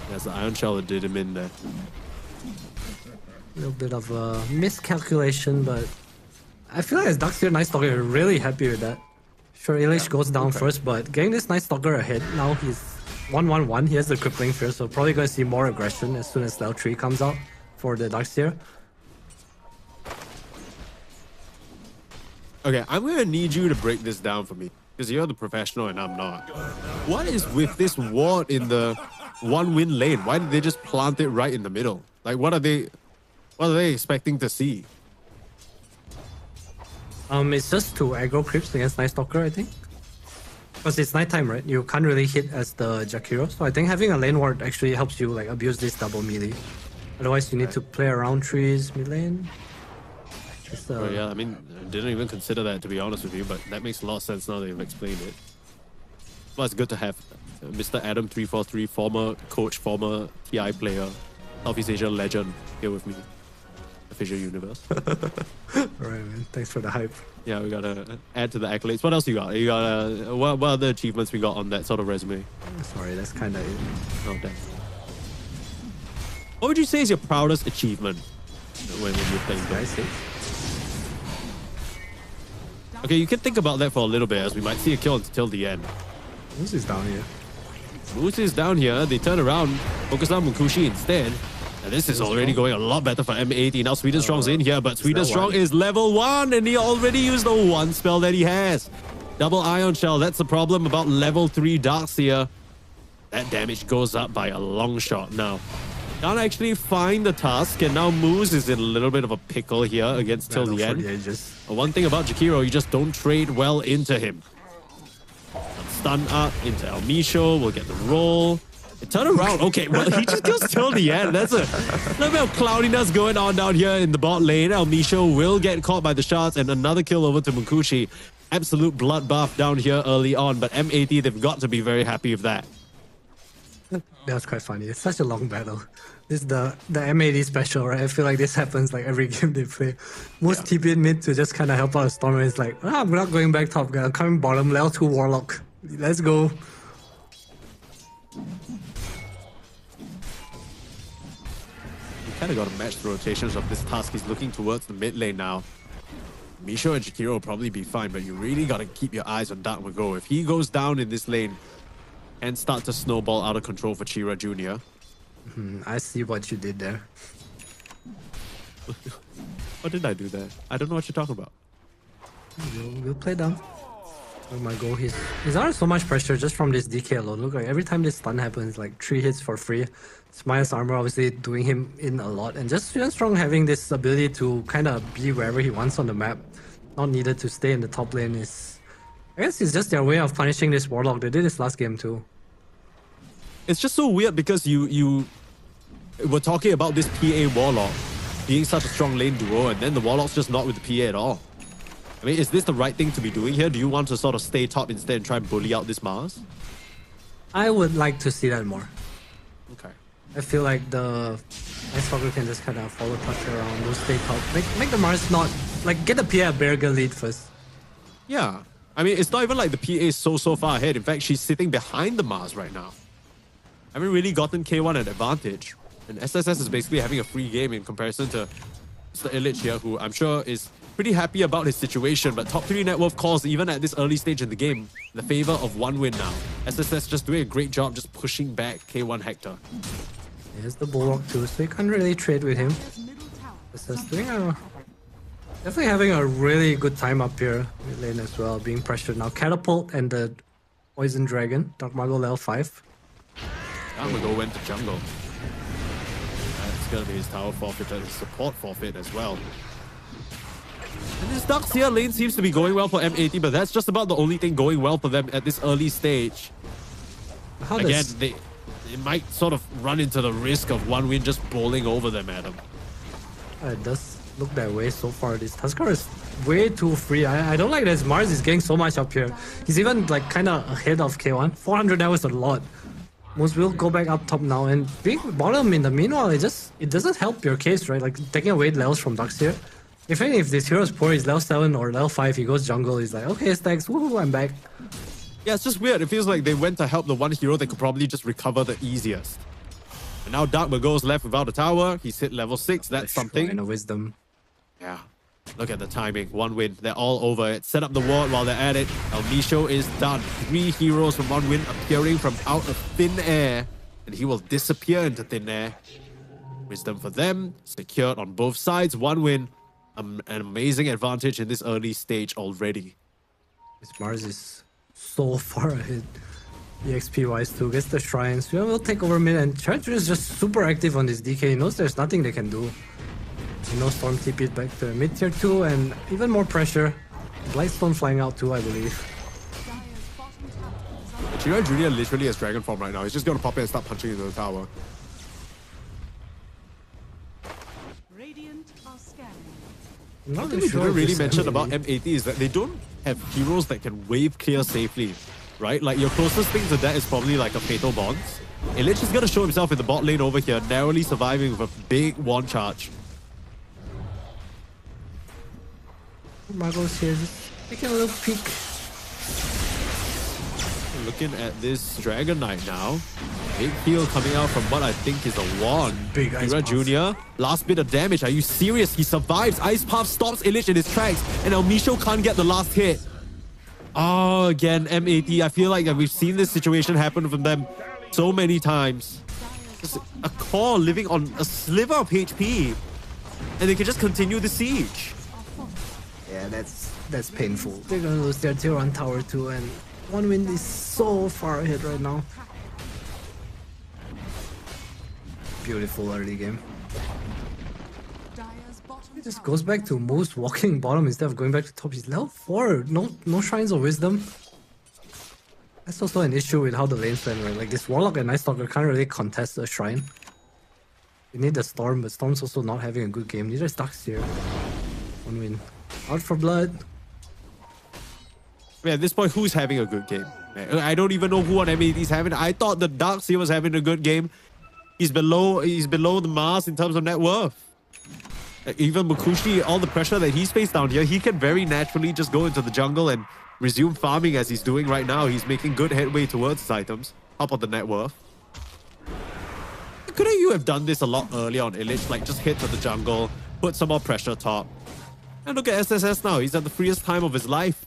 There's the Ion Shell that did him in there. A little bit of a miscalculation, but I feel like as Darkseer Night Stalker, you're really happy with that. Sure, Illich goes down first, but getting this Night Stalker ahead, now he's 1-1-1, he has the crippling fear, so probably going to see more aggression as soon as Level 3 comes out for the Darkseer. Okay, I'm going to need you to break this down for me, because you're the professional and I'm not. What is with this ward in the 1-win lane? Why did they just plant it right in the middle? Like, what are they expecting to see? It's just to aggro creeps against Night Stalker, I think. Because it's nighttime, right? You can't really hit as the Jakiro. So I think having a lane ward actually helps you like abuse this double melee. Otherwise, you need to play around trees mid lane. Oh, yeah, I mean, I didn't even consider that, to be honest with you, but that makes a lot of sense now that you've explained it. Well, it's good to have Mr. Adam343, former coach, former TI player, Southeast Asia legend, here with me. The FISSURE Universe. Alright, man. Thanks for the hype. Yeah, we gotta add to the accolades. What else you got? You got what other achievements we got on that sort of resume? Sorry, that's kind of it. Oh, damn. What would you say is your proudest achievement when you're playing Dota? Okay, you can think about that for a little bit, as we might see a kill until the end. Moose is down here. Moose is down here. They turn around, focus on Munkushi instead. And this is already going a lot better for M80. Now Sweden Strong's in here, but Sweden Strong is level 1 and he already used the one spell that he has. Double Ion Shell, that's the problem about level 3 Darkseer. That damage goes up by a long shot now. Can't actually find the task, and now Moose is in a little bit of a pickle here against till the end. One thing about Jakiro, you just don't trade well into him. Stun up into El Misho, we'll get the roll. Turn around, okay, well, he just goes till the end. That's a little bit of cloudiness going on down here in the bot lane. El Misho will get caught by the shots, and another kill over to Mukushi. Absolute bloodbath down here early on, but M80, they've got to be very happy with that. That's quite funny. It's such a long battle. This is the M80 special, right? I feel like this happens like every game they play. Most TP in mid to just kind of help out a Storm, and it's like, I'm not going back top, guy. I'm coming bottom, level 2 Warlock. Let's go. Kind of got to match the rotations of this task. He's looking towards the mid lane now. Misho and Jakiro will probably be fine, but you really got to keep your eyes on Dark Mago. If he goes down in this lane and start to snowball out of control for Chira Jr. I see what you did there. What did I do there? I don't know what you're talking about. We'll play down. Oh my god, he's under so much pressure just from this DK alone. Look, like every time this stun happens, like 3 hits for free. It's minus armor obviously doing him in a lot, and just Strong having this ability to kind of be wherever he wants on the map, not needed to stay in the top lane is, I guess it's just their way of punishing this Warlock. They did this last game too. It's just so weird because you were talking about this PA Warlock being such a strong lane duo, and then the Warlock's just not with the PA at all. I mean, is this the right thing to be doing here? Do you want to sort of stay top instead and try and bully out this Mars? I would like to see that more. Okay. I feel like the Ice Walker can just kind of follow touch around, we'll stay top. Make the Mars not, like, get the PA a Berger lead first. Yeah. I mean, it's not even like the PA is so far ahead. In fact, she's sitting behind the Mars right now. Haven't really gotten K1 an advantage. And SSS is basically having a free game in comparison to Mr. Illich here, who I'm sure is pretty happy about his situation, but top 3 net worth calls even at this early stage in the game in the favor of 1 win now. SSS just doing a great job just pushing back K1 Hector. Here's the Bulwark too, so you can't really trade with him. SSS doing definitely having a really good time up here mid lane as well, being pressured now. Catapult and the Poison Dragon, Dark Mago level 5. Dark Mago went to jungle. That's gonna be his tower forfeit and his support forfeit as well. And this Darkseer lane seems to be going well for M80, but that's just about the only thing going well for them at this early stage. Again, they might sort of run into the risk of 1 win just bowling over them, Adam. It does look that way so far. This Tuskar is way too free. I don't like this. Mars is getting so much up here. He's even like kind of ahead of K1. 400 now is a lot. Moose will go back up top now, and being bottom in the meanwhile, it doesn't help your case, right? Like taking away levels from Darkseer. If this hero's poor, he's level 7 or level 5, he goes jungle, he's like, okay, stacks, woohoo, I'm back. Yeah, it's just weird. It feels like they went to help the one hero that could probably just recover the easiest. And now Dark Mago's left without a tower. He's hit level 6. That's something. And a wisdom. Yeah. Look at the timing. 1 win. They're all over it. Set up the ward while they're at it. El Misho is done. 3 heroes from 1 win appearing from out of thin air. And he will disappear into thin air. Wisdom for them. Secured on both sides. 1 win. An amazing advantage in this early stage already. This Mars is so far ahead. EXP wise too. Gets the shrines. Yeah, we'll take over mid, and Charger is just super active on this DK. He knows there's nothing they can do. He knows Storm TP'd back to mid tier 2, and even more pressure. Blightstone flying out too, I believe. Chira Jr. literally has Dragon Form right now. He's just gonna pop in and start punching into the tower. One thing we didn't really mention about M80 is that they don't have heroes that can wave clear safely, right? Like, your closest thing to that is probably like a Fatal Bonds. Illich is going to show himself in the bot lane over here, narrowly surviving with a big wand charge. Mago's here, just taking a little peek. Looking at this Dragon Knight now. Big heal coming out from what I think is a wand. Big Ice Path. Jr. Last bit of damage. Are you serious? He survives. Ice Path stops Illich in his tracks, and El Misho can't get the last hit. Oh, again, M80. I feel like we've seen this situation happen from them so many times. Just a core living on a sliver of HP, and they can just continue the siege. Yeah, that's painful. They're gonna lose their tier 1 tower too, and 1 win is so far ahead right now. Beautiful early game. Dire's bottom It just tower goes back to Moose walking bottom instead of going back to top. He's level 4. No Shrines of Wisdom. That's also an issue with how the lane's playing, right? Like this Warlock and Night Stalker can't really contest a Shrine. You need the Storm, but Storm's also not having a good game. Neither is Darkseer. 1 win. Out for blood. Man, at this point, who's having a good game? Man, I don't even know who on MAD is having. I thought the Darkseer was having a good game. He's below the Mars in terms of net worth. Even Mukushi, all the pressure that he's faced down here, he can very naturally just go into the jungle and resume farming as he's doing right now. He's making good headway towards his items. Up on the net worth. Couldn't you have done this a lot earlier on Illich? Like just hit to the jungle, put some more pressure top. And look at SSS now. He's at the freest time of his life.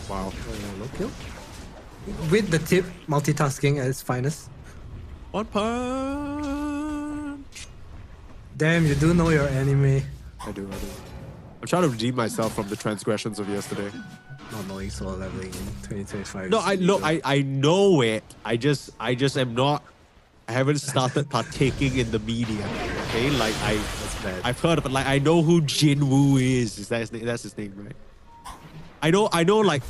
Wow. Low kill. With the tip, multitasking at its finest. One punch. Damn, you do know your anime. I do. I'm trying to redeem myself from the transgressions of yesterday. Not knowing solo leveling in 2025. No, I know it. I just am not. I haven't started partaking in the media. Okay, like That's bad. I've heard of it. Like I know who Jinwoo is. Is that his name? That's his name, right? I know. Like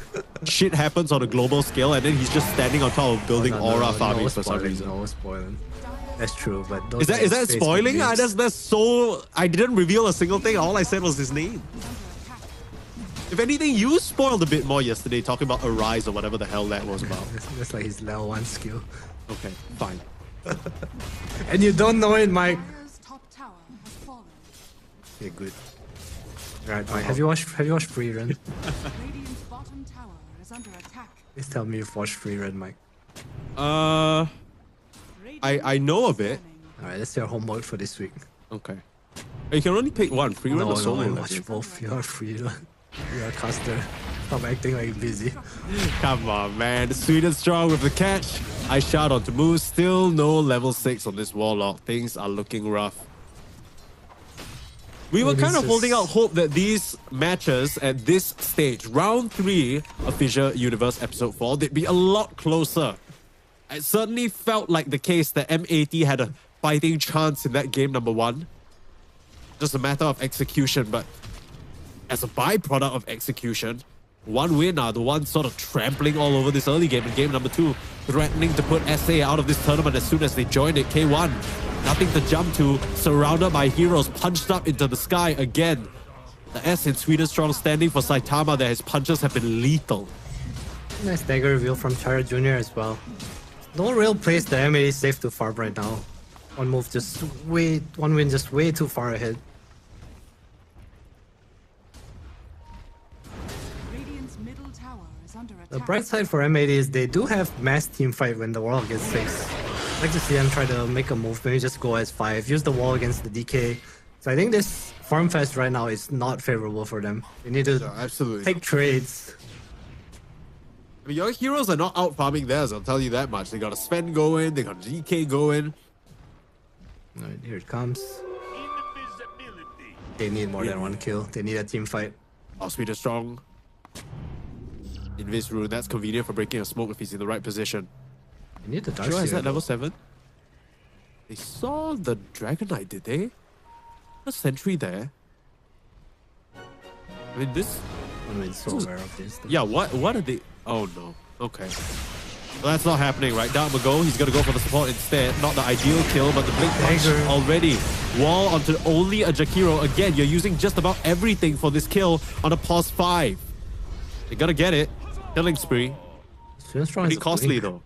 shit happens on a global scale, and then he's just standing on top of building aura farming for some reason. No spoiling. That's true, but those Is that space spoiling? games- That's so. I didn't reveal a single thing. All I said was his name. If anything, you spoiled a bit more yesterday talking about Arise or whatever the hell that was about. That's like his level 1 skill. Okay, fine. And you don't know it, Mike. Dire's top tower has fallen. Okay, good. Right, Mike. Have you watched Free Run? Radiant's bottom tower is under attack. Please tell me you've watched Free Run, Mike. I know of it. Alright, that's your homework for this week. Okay. You can only pick one. Free run No, or solo. no, watch both. You're Free Run. You're a caster. Stop acting like busy. Come on, man. Sweet and strong with the catch. I shout on to Moose. Still no level 6 on this Warlock. Things are looking rough. We were Maybe kind of it's holding just- out hope that these matches at this stage, round 3 of FISSURE Universe Episode 4, they'd be a lot closer. It certainly felt like the case that MAT had a fighting chance in that game number 1. Just a matter of execution, but as a byproduct of execution, one win are the one sort of trampling all over this early game in game number 2, threatening to put SA out of this tournament as soon as they joined it. K1, nothing to jump to, surrounded by heroes, punched up into the sky again. The S in Sweden Strong standing for Saitama there, his punches have been lethal. Nice dagger reveal from Chara Jr. as well. No real place the MA is safe to farm right now. One win just way too far ahead. Radiant's middle tower is under attack. The bright side for M80 is they do have mass team fight when the Warlock gets 6. I'd like to see them try to make a move, maybe just go as 5, use the wall against the DK. So I think this farm fest right now is not favorable for them. They need to Absolutely. take trades. I mean, your heroes are not out farming theirs, I'll tell you that much. They got a Sven going, they got a DK going. Alright, here it comes. They need more than 1 kill. They need a team fight. Oh, Sweet and Strong. Invis Rune, that's convenient for breaking a smoke if he's in the right position. They need the Dark Sure, is Seer, that level though. 7? They saw the Dragon Knight, did they? A sentry there. I mean, this... I mean, so aware of this. Yeah, what are they... Oh, no. Okay. Well, that's not happening, right? Down we go. He's going to go for the support instead. Not the ideal kill, but the blink punch Dagger. already. Wall onto only a Jakiro. Again, you're using just about everything for this kill on a pause 5. You gotta get it. Killing spree. Swim Strong Pretty is a costly, blink. though.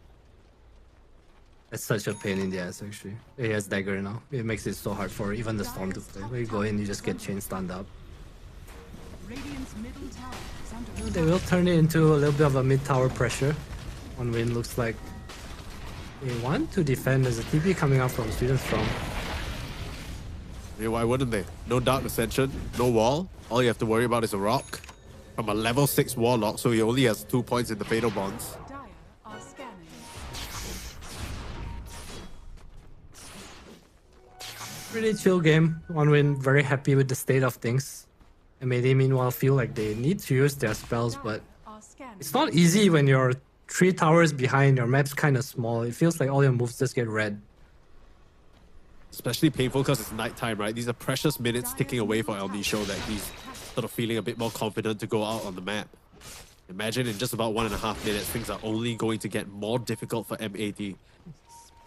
That's such a pain in the ass, actually. He has dagger now. It makes it so hard for even the Storm to play. When you go in, you just get chain stunned up. Radiant's middle tower is under They will turn it into a little bit of a mid-tower pressure. One win looks like they want to defend. There's a TP coming out from Sweden Strong. Yeah, why wouldn't they? No Dark Ascension, no wall. All you have to worry about is a rock. From a level 6 Warlock, so he only has 2 points in the Fatal Bonds. Dire are scanning. Pretty chill game. One win, very happy with the state of things. And they meanwhile feel like they need to use their spells, but Are scanning. it's not easy when your 3 towers behind, your map's kind of small. It feels like all your moves just get red. Especially painful because it's nighttime, right? These are precious minutes ticking away for LD Show that he's sort of feeling a bit more confident to go out on the map. Imagine in just about 1.5 minutes, things are only going to get more difficult for M80.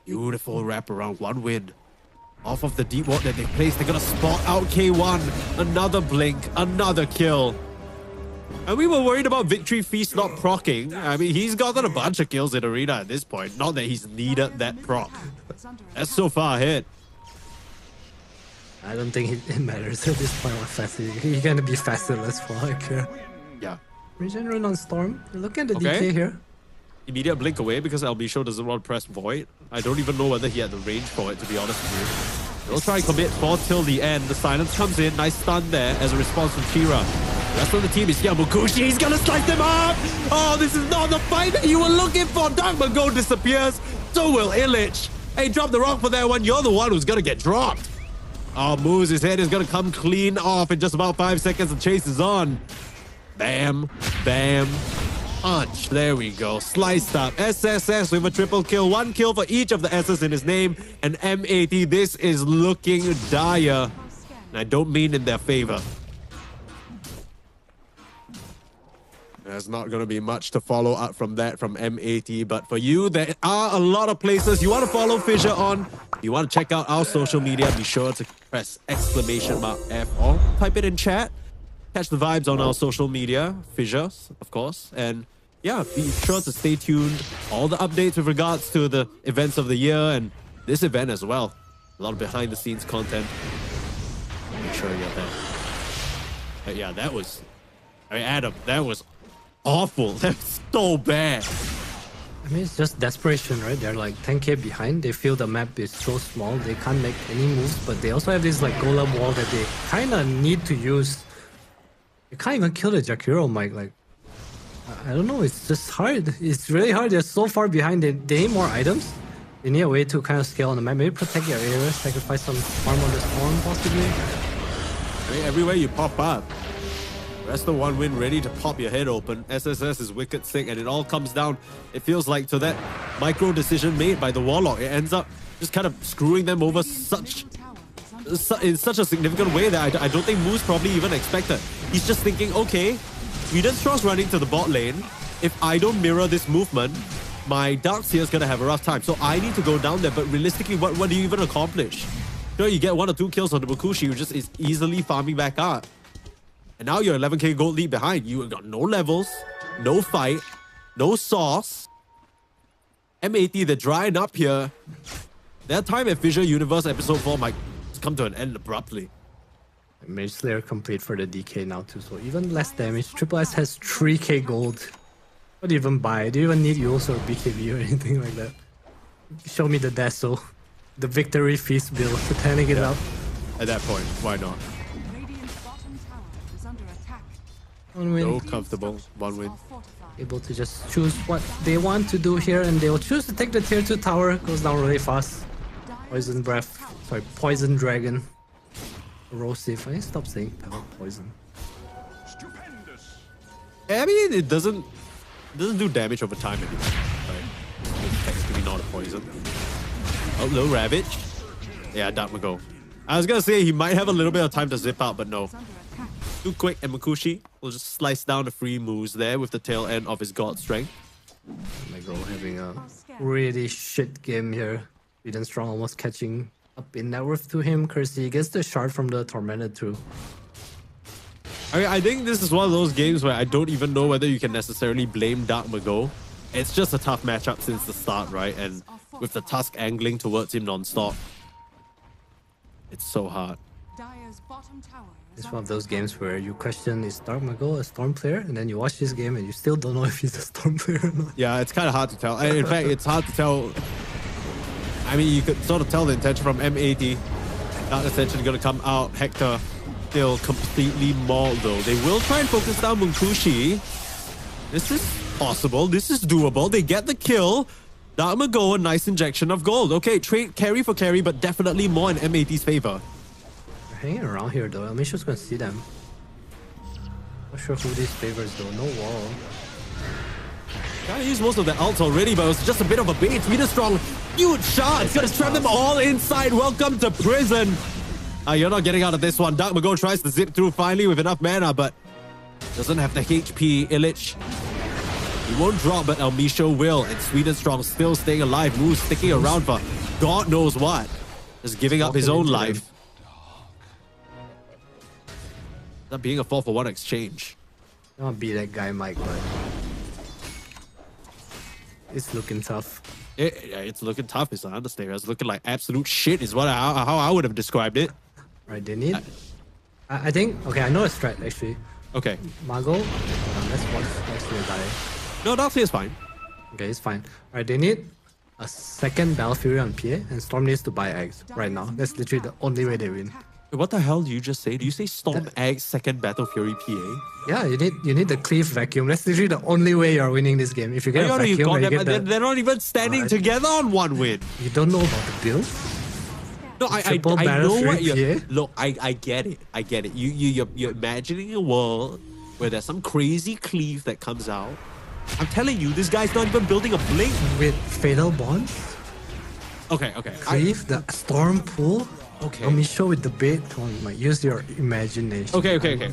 Beautiful wraparound, 1 win. Off of the deep ward that they placed, they're gonna spot out K1. Another blink, another kill. And we were worried about Victory Feast not proccing. I mean, he's gotten a bunch of kills in Arena at this point. Not that he's needed that proc. That's so far ahead. I don't think it matters at this point what fast he's gonna be faster, let's fall, I care. Yeah. Regenerate on Storm. Look at the DK here. Immediate blink away because Albisho doesn't want to press Void. I don't even know whether he had the range for it, to be honest with you. They'll try and commit for till the end. The silence comes in. Nice stun there as a response from Kira. The rest of the team is here. Mukushi, he's gonna slice them up! Oh, this is not the fight that you were looking for! Darkmago disappears. So will Illich. Hey, drop the rock for that one. You're the one who's gonna get dropped. Oh, Moose, his head is gonna come clean off in just about 5 seconds. The chase is on. Bam, bam, punch. There we go. Sliced up. SSS with a triple kill. 1 kill for each of the S's in his name. And M80, this is looking dire. And I don't mean in their favor. There's not going to be much to follow up from that from M80. But for you, there are a lot of places you want to follow Fissure on. You want to check out our social media. Be sure to press !F or type it in chat. Catch the vibes on our social media, Fissure, of course. And yeah, be sure to stay tuned. All the updates with regards to the events of the year and this event as well. A lot of behind the scenes content. Make sure you get that. But yeah, that was... I mean, Adam, that was awful. That's so bad. I mean, it's just desperation, right? They're like 10k behind. They feel the map is so small. They can't make any moves, but they also have this like golem wall that they kind of need to use. You can't even kill the Jakiro, Mike. Like, I don't know. It's just hard. It's really hard. They're so far behind. They need more items. They need a way to kind of scale on the map. Maybe protect your area, sacrifice some farm on the storm, possibly. I mean, everywhere you pop up, rest of 1 win ready to pop your head open. SSS is wicked sick, and it all comes down, it feels like, to that micro decision made by the Warlock. It ends up just kind of screwing them over in such a significant way that I don't think Moose probably even expected. He's just thinking, okay, Edenstraw's running to the bot lane. If I don't mirror this movement, my Darkseer is going to have a rough time. So I need to go down there. But realistically, what do you even accomplish? Sure, you get 1 or 2 kills on the Mukushi, who just is easily farming back up. And now you're 11k gold lead behind. You got no levels, no fight, no sauce. M80, they're drying up here. Their time at FISSURE Universe Episode 4 might come to an end abruptly. Mage Slayer complete for the DK now too, so even less damage. Triple S has 3k gold. What do you even buy? Do you even need Eos or BKB or anything like that? Show me the Deso. The Victory Feast build to panic it up. At that point, why not? Radiant's bottom tower is under attack. 1 win. So comfortable, 1 win. Able to just choose what they want to do here, and they'll choose to take the tier 2 tower. Goes down really fast. Poison Breath. Sorry, Poison Dragon. Erosive. I need to stop saying poison. I mean, it doesn't do damage over time anymore. Right? It's technically not a poison. Oh, low Ravage. Yeah, Darkmago. I was gonna say he might have a little bit of time to zip out, but no. Too quick, and Mukushi will just slice down the free moves there with the tail end of his God Strength. Darkmago having a really shit game here. Edenstrong almost catching up in net worth to him. Cursey gets the shard from the Tormented too. I mean, I think this is one of those games where I don't even know whether you can necessarily blame Darkmago. It's just a tough matchup since the start, right? And with the Tusk angling towards him non-stop, it's so hard. Dire's bottom tower is It's one of those games where you question, is Darkmago a Storm player? And then you watch this game and you still don't know if he's a Storm player or not. Yeah, it's kind of hard to tell. And in fact, it's hard to tell. I mean, you could sort of tell the intention from M80. Dark Ascension going to come out. Hector still completely mauled though. They will try and focus down Munkushi. This is possible. This is doable. They get the kill. Darkmago, a nice injection of gold. Okay, trade carry for carry, but definitely more in M80's favor. They're hanging around here though. Amisho's gonna see them. Not sure who this favors though. No wall. Kind of used most of their ults already, but it was just a bit of a bait. Sweden Strong, huge shot. It's going to trap them all inside. Welcome to prison. You're not getting out of this one. Dark Mago tries to zip through finally with enough mana, but doesn't have the HP. Illich, he won't drop, but Elmisho will. And Sweden Strong still staying alive. Moose sticking around for God knows what. Just giving up his own life. That being a 4-for-1 exchange. I want to be that guy, Mike, but it's looking tough. It's looking tough. It's an understatement. It's looking like absolute shit is how I would have described it. Right, they need... I think... Okay, I know a strat, actually. Okay. Margot? Let's watch Darkseer die. No, Darkseer is fine. Okay, it's fine. Alright, they need a second Battle Fury on PA, and Storm needs to buy eggs right now. That's literally the only way they win. Wait, what the hell do you just say? Do you say Storm Egg second Battle Fury PA? Yeah, you need the Cleave Vacuum. That's literally the only way you're winning this game. If you get a vacuum, they're not even standing together on one win. You don't know about the build? No, I know what you're... Look, I get it. I get it. You're imagining a world where there's some crazy cleave that comes out. I'm telling you, this guy's not even building a blink. With Fatal Bonds? Okay. Cleave, the Storm Pool? Okay. Let me show with the bait. Come on, Mike. Use your imagination. Okay.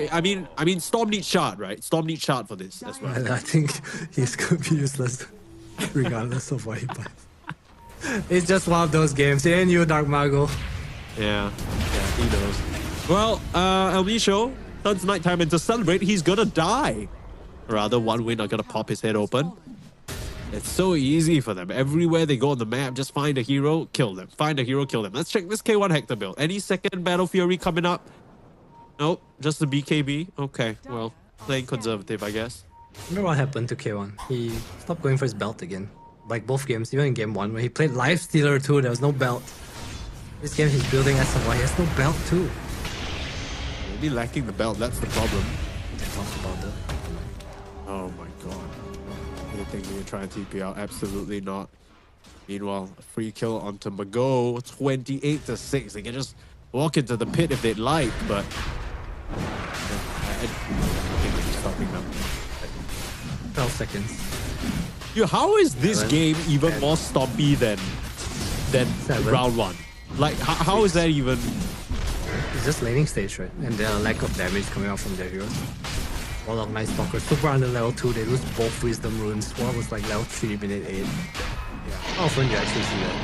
I mean, Storm needs shard, right? Storm needs shard for this as well. I think he's going to be useless regardless of what he buys. It's just one of those games. It ain't you, Dark Mago. Yeah, he knows. Well, Elmisho turns nighttime into celebrate. He's gonna die. Rather, one win are gonna pop his head open. It's so easy for them. Everywhere they go on the map, just find a hero, kill them. Find a hero, kill them. Let's check this K1 Hector build. Any second Battle Fury coming up? Nope, just the BKB. Okay, well, playing conservative, I guess. Remember what happened to K1? He stopped going for his belt again. Like both games, even in game 1, when he played Lifestealer 2, there was no belt. This game he's building SMY, he has no belt too. Maybe lacking the belt, that's the problem. Talk about that. Oh my god. You think we can try and TP out? Absolutely not. Meanwhile, a free kill onto Mago, 28-6. They can just walk into the pit if they'd like, but I think they're stopping them. 12 seconds. Dude, how is this game even more stompy than round 1? Like, how is that even? It's just laning stage, right? And the lack of damage coming out from their heroes. All of Night Stalker, super under level 2, they lose both Wisdom runes. One was like level 3, minute 8. Yeah. How often do you actually see that?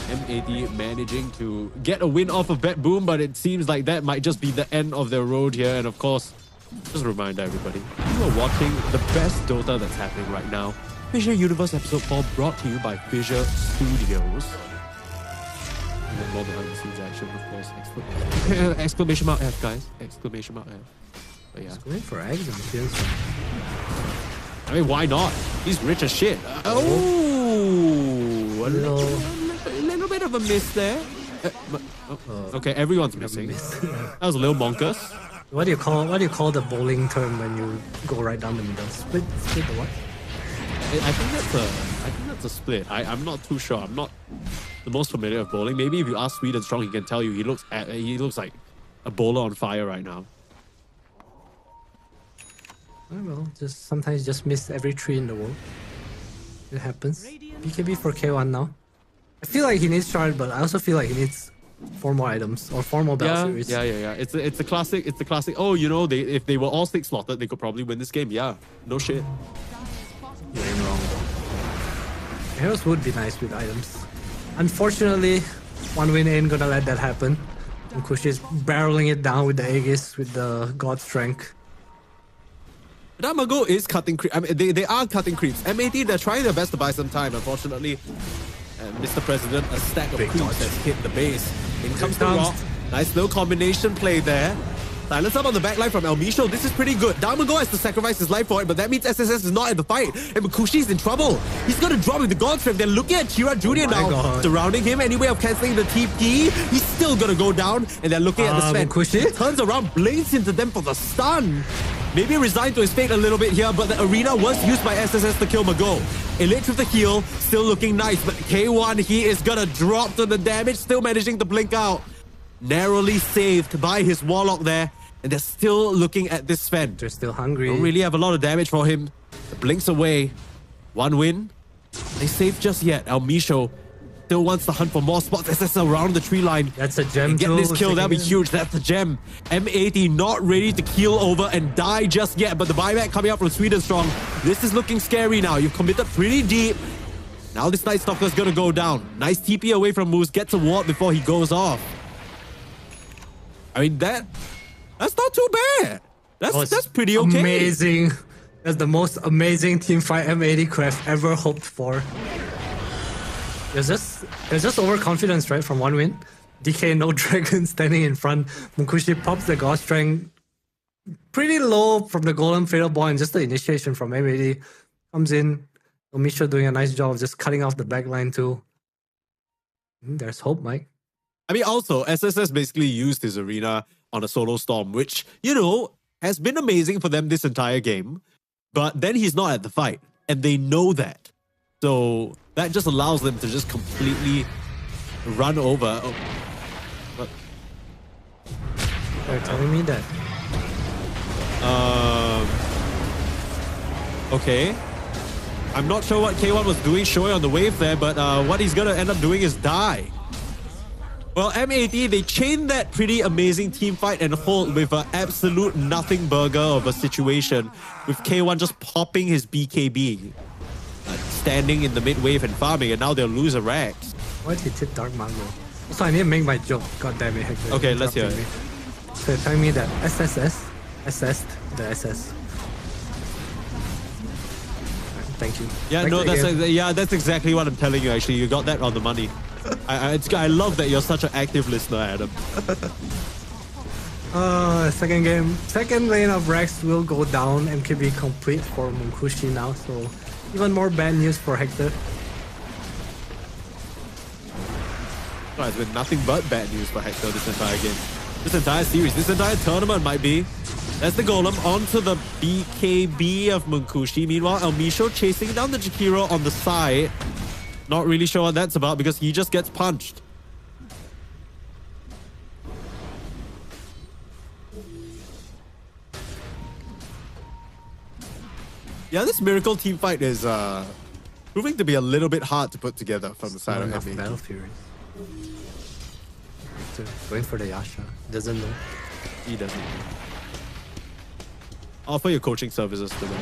M80 managing to get a win off of BetBoom, but it seems like that might just be the end of their road here. And of course, just a reminder, everybody, you are watching the best Dota that's happening right now. FISSURE Universe Episode 4 brought to you by FISSURE Studios. And then more behind the scenes action, of course. Exclamation mark F, guys. Exclamation mark F. But yeah. He's going for eggs and kills. I mean, why not? He's rich as shit. Oh! A little bit of a miss there. Okay, everyone's missing. That was a little monkus. What do you call the bowling term when you go right down the middle? Split the what? I think that's a split. I'm not too sure. I'm not the most familiar with bowling. Maybe if you ask Sweden Strong, he can tell you. He looks like a bowler on fire right now. Well, sometimes just miss every tree in the world. It happens. BKB for K1 now. I feel like he needs shard, but I also feel like he needs 4 more items or 4 more battle series. Yeah. It's a classic. It's the classic. Oh, you know, if they were all 6 slotted, they could probably win this game. Yeah, no shit. You ain't wrong. Heroes would be nice with items. Unfortunately, one win ain't gonna let that happen. And Kush is barreling it down with the Aegis with the God Strength. Mago is cutting creeps. I mean, they are cutting creeps. M80, they're trying their best to buy some time. Unfortunately, Mr. President, a stack of creeps has hit the base. In comes the rock. Nice little combination play there. Silence up on the backline from Elmisho. This is pretty good. Damago has to sacrifice his life for it, but that means SSS is not in the fight. And Makushi's in trouble. He's going to drop with the God Strength. They're looking at Chira Jr. now. Surrounding him. Any way of cancelling the TP. He's still going to go down. And they're looking at the Sven. Makushi turns around, blinks into them for the stun. Maybe resigned to his fate a little bit here, but the arena was used by SSS to kill Mago. Elite with the heal, still looking nice, but K1, he is gonna drop to the damage, still managing to blink out. Narrowly saved by his Warlock there, and they're still looking at this Sven. They're still hungry. Don't really have a lot of damage for him. The blinks away. One win. They safe just yet. El Misho still wants to hunt for more spots. SS around the tree line. That's a gem. Get this kill, that'll be huge. That's the gem. M80 not ready to keel over and die just yet, but the buyback coming out from Sweden Strong. This is looking scary now. You've committed pretty deep. Now this Night Stalker's gonna go down. Nice TP away from Moose. Gets a ward before he goes off. I mean, that's not too bad. That's pretty okay. Amazing. That's the most amazing teamfight M80 could have ever hoped for. There's just overconfidence, right, from one win. DK no dragon standing in front. Munkushi pops the God Strength pretty low from the Golden Fatal Ball, and just the initiation from M80 comes in. Misha doing a nice job of just cutting off the backline too. There's hope, Mike. I mean, also, SSS basically used his arena on a solo storm, which, you know, has been amazing for them this entire game. But then he's not at the fight, and they know that. So that just allows them to just completely run over. Oh, what? They're telling me that. Okay. I'm not sure what K1 was doing showing on the wave there, but what he's gonna end up doing is die. Well, M80, they chained that pretty amazing team fight and hold with an absolute nothing burger of a situation, with K1 just popping his BKB. Standing in the mid wave and farming, and now they'll lose a Rax. Why did he tip Dark Mango? Also, I need to make my joke. God damn it, Hector. Okay, let's hear it. So you're telling me that SSS assessed the SS. Thank you. Yeah, no, that's exactly what I'm telling you. Actually, you got that on the money. I love that you're such an active listener, Adam. Second game, second lane of Rex will go down. MKB complete for Munkushi now, so even more bad news for Hector. Well, it's been nothing but bad news for Hector this entire game. This entire series, this entire tournament might be. That's the Golem onto the BKB of Munkushi. Meanwhile, El Misho chasing down the Jakiro on the side. Not really sure what that's about because he just gets punched. Yeah, this Miracle team fight is proving to be a little bit hard to put together from the side of MLBB. Battle Fury. Going for the Yasha. Doesn't know. He doesn't know. Offer your coaching services to them.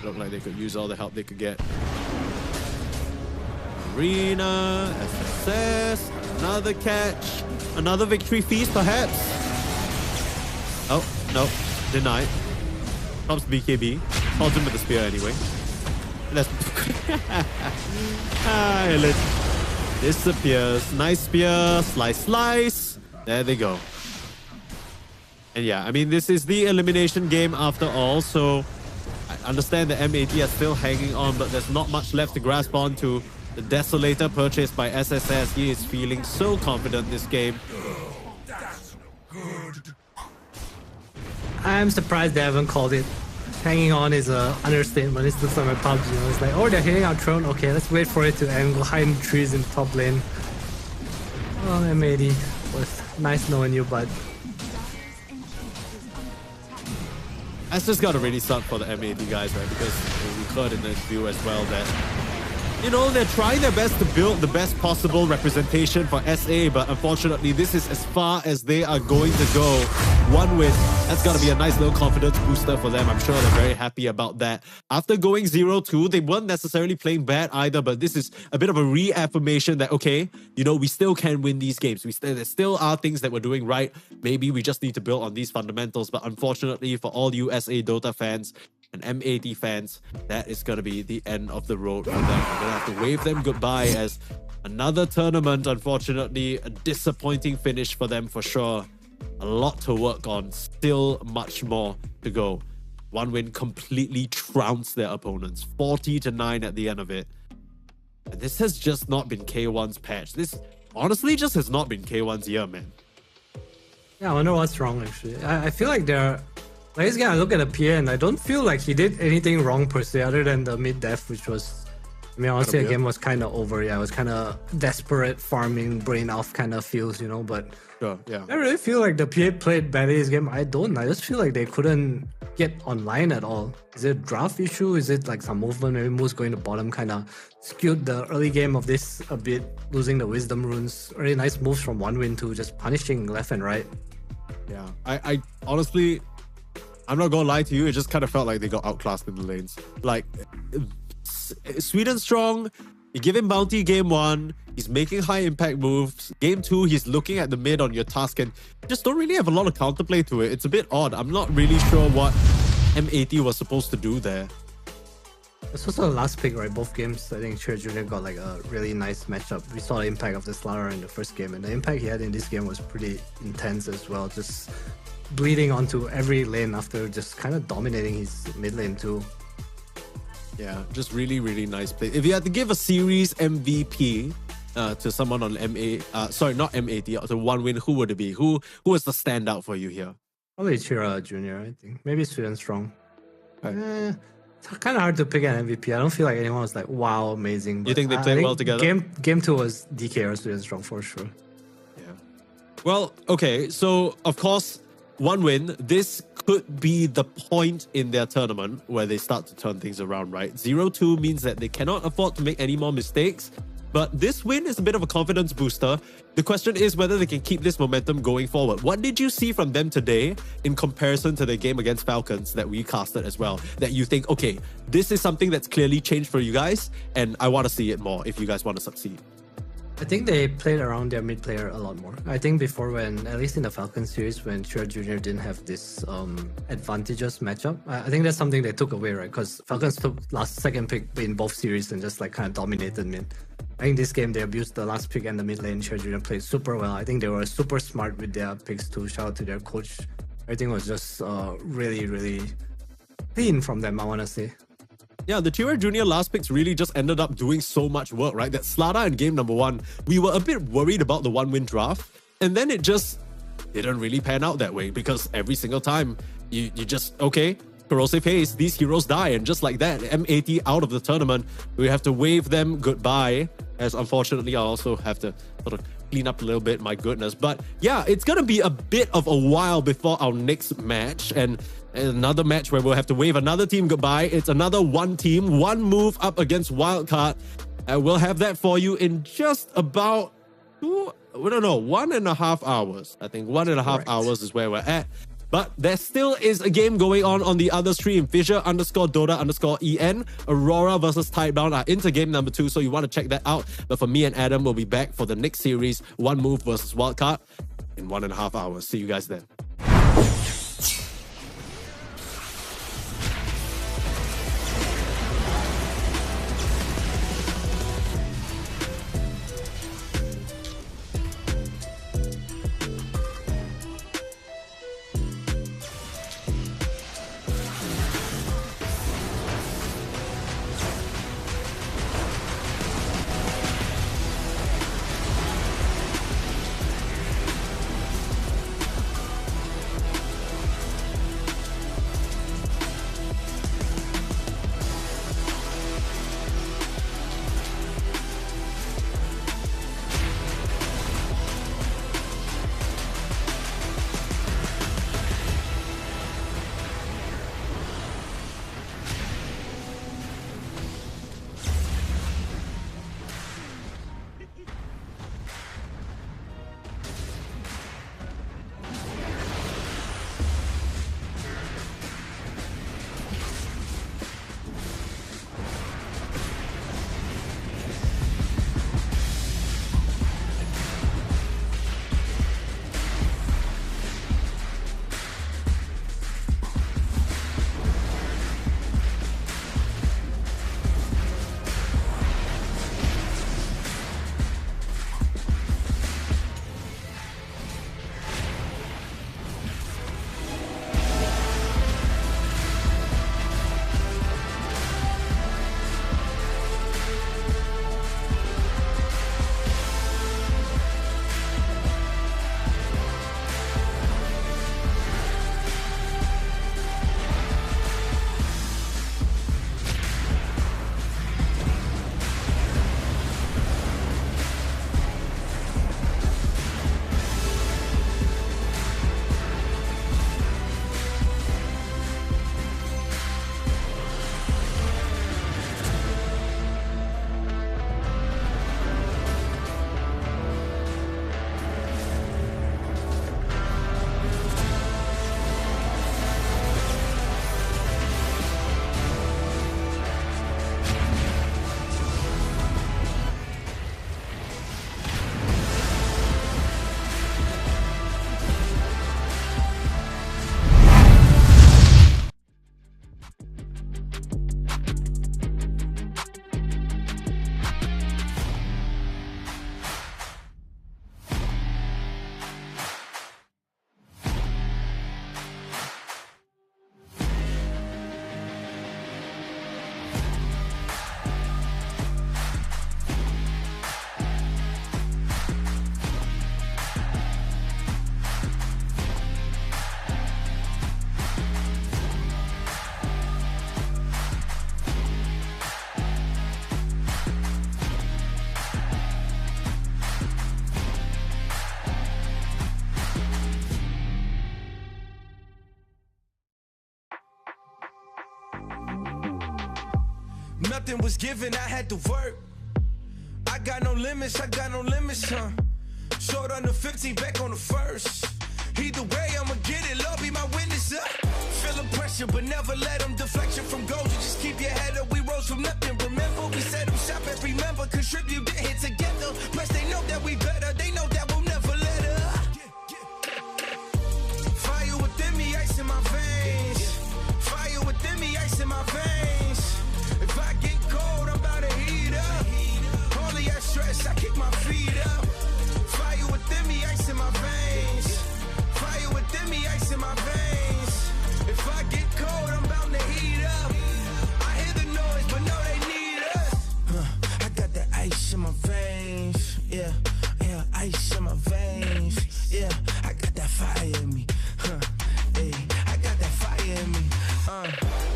Look like they could use all the help they could get. Arena, SSS, another catch, another victory feast perhaps. Oh, no, denied. Comes BKB, calls him with the spear anyway. Let's disappears. Nice spear, slice. There they go. And yeah, I mean, this is the elimination game after all, so I understand the M80 are still hanging on, but there's not much left to grasp onto. The Desolator purchased by SSS, he is feeling so confident this game. I'm surprised they haven't called it. Hanging on is an understatement. It's just like my PUBG, you know? It's like, oh, they're hitting our throne. Okay, let's wait for it to end. Go hide in the trees in top lane. Oh, M80, was nice knowing you, bud. That's just got to really suck for the M80 guys, right? Because we heard in the interview as well that, you know, they're trying their best to build the best possible representation for SA, but unfortunately, this is as far as they are going to go. One win, that's got to be a nice little confidence booster for them. I'm sure they're very happy about that. After going 0-2, they weren't necessarily playing bad either, but this is a bit of a reaffirmation that, okay, you know, we still can win these games. There still are things that we're doing right. Maybe we just need to build on these fundamentals, but unfortunately for all you SA Dota fans, and M80 fans, that is going to be the end of the road for them. We're going to have to wave them goodbye as another tournament, unfortunately, a disappointing finish for them for sure. A lot to work on, still much more to go. One win completely trounced their opponents, 40-9 at the end of it. And this has just not been K1's patch. This honestly just has not been K1's year, man. Yeah, I wonder what's wrong actually. I feel like they're... Like, this guy, I look at the PA and I don't feel like he did anything wrong per se other than the mid-def, which was... I mean, honestly, the game was kind of over. Yeah, it was kind of desperate farming, brain off kind of feels, you know, but... Sure, yeah. I really feel like the PA played badly this game. I don't. I just feel like they couldn't get online at all. Is it a draft issue? Is it like some movement? Maybe moves going to bottom kind of skewed the early game of this a bit, losing the wisdom runes. Really nice moves from 1win to just punishing left and right. Yeah, I honestly, I'm not gonna lie to you, it just kind of felt like they got outclassed in the lanes. Like, Sweden strong, you give him bounty game 1, he's making high impact moves. Game 2, he's looking at the mid on your task and you just don't really have a lot of counterplay to it. It's a bit odd. I'm not really sure what M80 was supposed to do there. This was the last pick, right? Both games, I think Shiro Jr. got like a really nice matchup. We saw the impact of the Slara in the first game, and the impact he had in this game was pretty intense as well. Just bleeding onto every lane after just kind of dominating his mid lane too. Yeah, just really, really nice play. If you had to give a series MVP to someone on sorry, not M80, to 1win, who would it be? Who was the standout for you here? Probably Chira Jr., I think. Maybe Sweden Strong. It's kind of hard to pick an MVP. I don't feel like anyone was like, wow, amazing. You think they played well together? Game 2 was DK or Sweden Strong for sure. Yeah. Well, okay, so of course, 1win, this could be the point in their tournament where they start to turn things around, right? 0-2 means that they cannot afford to make any more mistakes. But this win is a bit of a confidence booster. The question is whether they can keep this momentum going forward. What did you see from them today in comparison to the game against Falcons that we casted as well? That you think, okay, this is something that's clearly changed for you guys, and I want to see it more if you guys want to succeed. I think they played around their mid player a lot more. I think before, when, at least in the Falcons series, when Shura Jr. didn't have this advantageous matchup, I think that's something they took away, right? Because Falcons took second pick in both series and just like kind of dominated mid. I think this game they abused the last pick and the mid lane. Shura Jr. played super well. I think they were super smart with their picks too. Shout out to their coach. Everything was just really, really clean from them, I want to say. Yeah, the Tira Junior last picks really just ended up doing so much work, right? That Slada in game number 1, we were a bit worried about the 1-win draft, and then it just didn't really pan out that way because every single time you just, okay, corrosive haze, these heroes die, and just like that, M80 out of the tournament, we have to wave them goodbye, as unfortunately I also have to sort of clean up a little bit, my goodness. But yeah, it's gonna be a bit of a while before our next match, and another match where we'll have to wave another team goodbye. It's another one team, one move up against Wildcard. We'll have that for you in just about 1.5 hours. I think 1.5 hours is where we're at. But there still is a game going on the other stream. FISSURE_Dota_EN. Aurora versus Tidebound are into game number 2, so you want to check that out. But for me and Adam, we'll be back for the next series, One Move versus Wildcard, in 1.5 hours. See you guys then. Nothing was given, I had to work. I got no limits, huh? Short on the 15, back on the first. Either way, I'ma get it, Lord be my witness, Feeling pressure, but never let them deflection from goals. You just keep your head up, we rose from nothing. Remember, we set them shop every member, contribute, get hit together. Plus, they know that we better, they know that we'll never let up. Fire within me, ice in my veins. Fire within me, ice in my veins. If I get cold, I'm about to heat up. Only that stress, I kick my feet up. Fire within me, ice in my veins. Fire within me, ice in my veins. If I get cold, I'm bound to heat up. I hear the noise, but no, they need us. I got that ice in my veins. Yeah, ice in my veins. Yeah, I got that fire in me. Hey, I got that fire in me.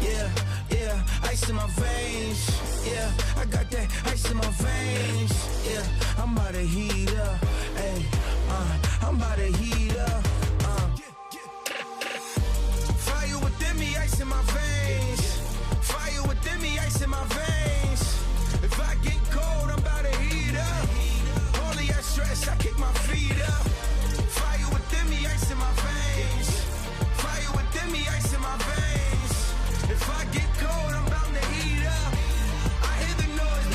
Yeah, ice in my veins. Yeah, I got that ice in my veins. Yeah, I'm about to heat up. Hey, I'm about to heat up. Fire within me, ice in my veins. Fire within me, ice in my veins. If I get cold, I'm about to heat up. Only that stress, I kick my feet up. Fire within me, ice in my veins. Fire within me, ice in my veins. If I get cold, I'm bound to heat up. I hear the noise,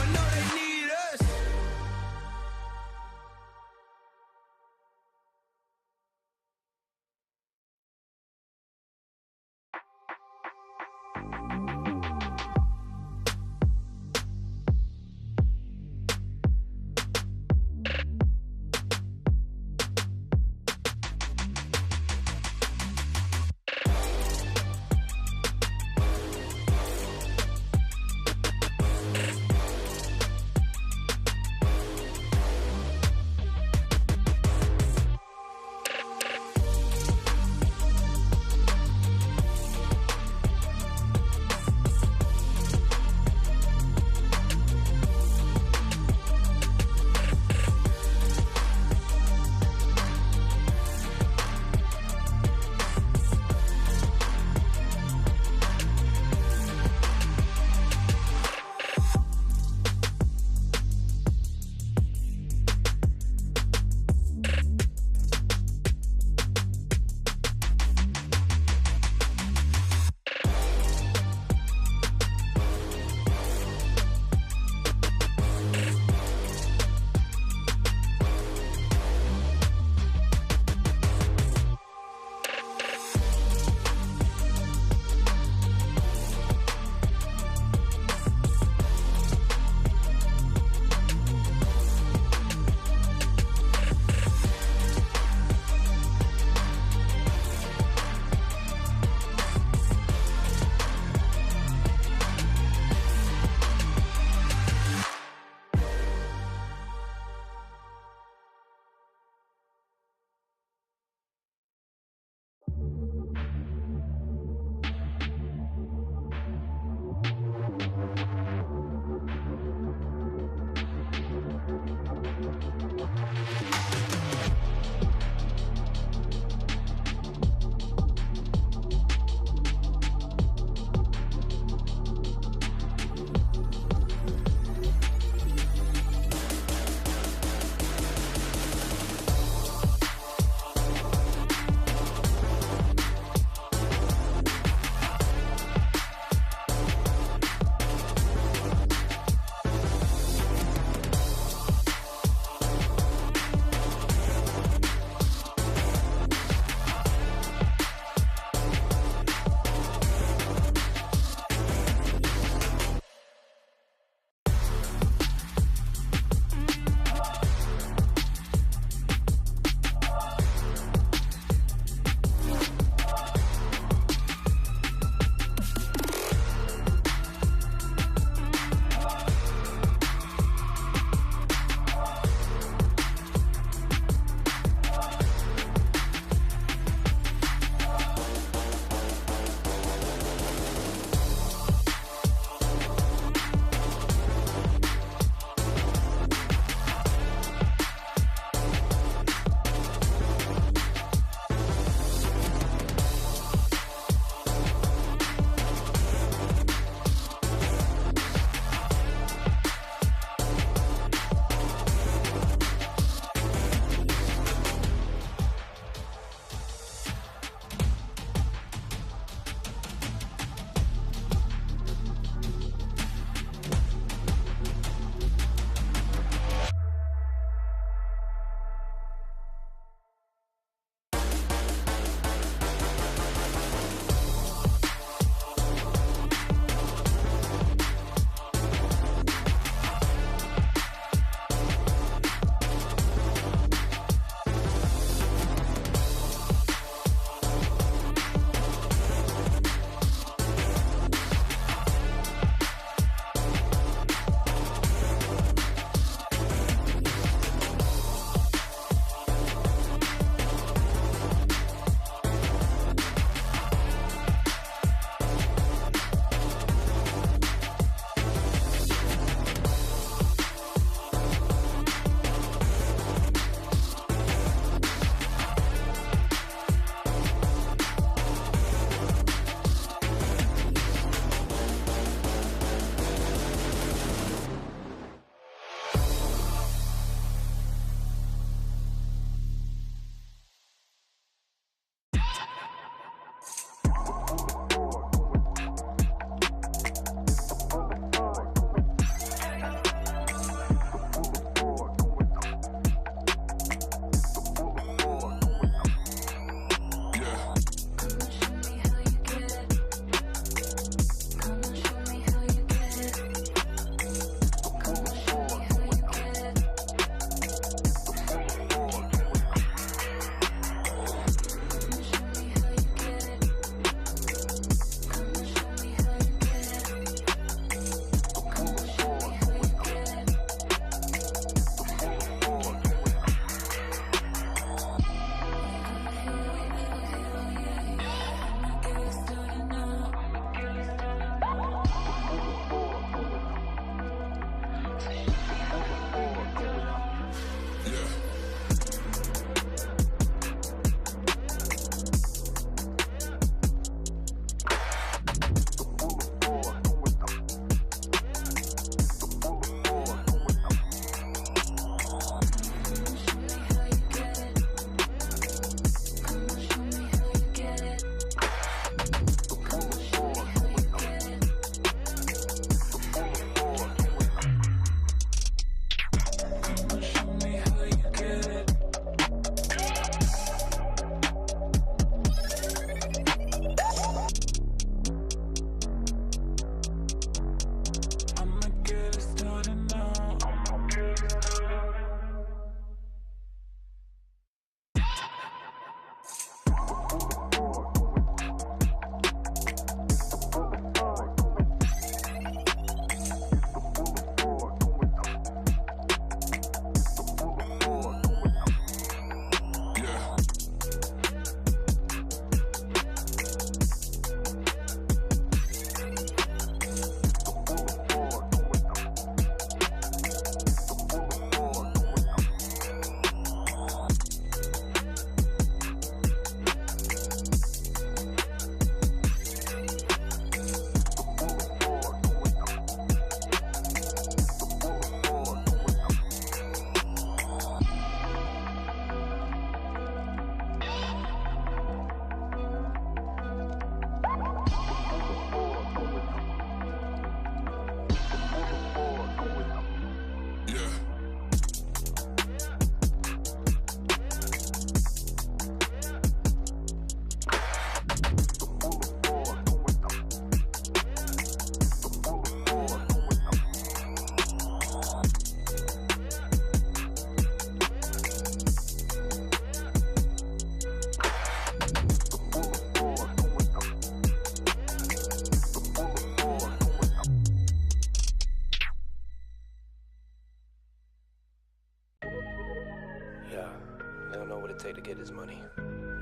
to get his money.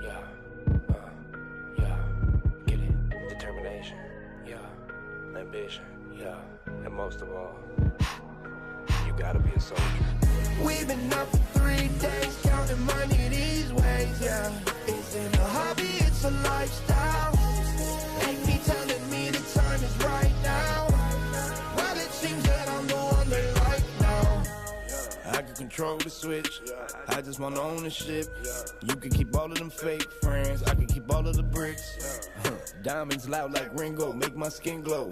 Yeah, yeah, get it. Determination, yeah. Ambition, yeah. And most of all, you gotta be a soldier. We've been up for 3 days, counting money these ways, yeah. Isn't a hobby, it's a lifestyle. Ain't me telling me the time is right now. Well, it seems that I'm the one they like now. I can control the switch, I just want ownership. You can keep all of them fake friends, I can keep all of the bricks. Diamonds loud like Ringo, make my skin glow.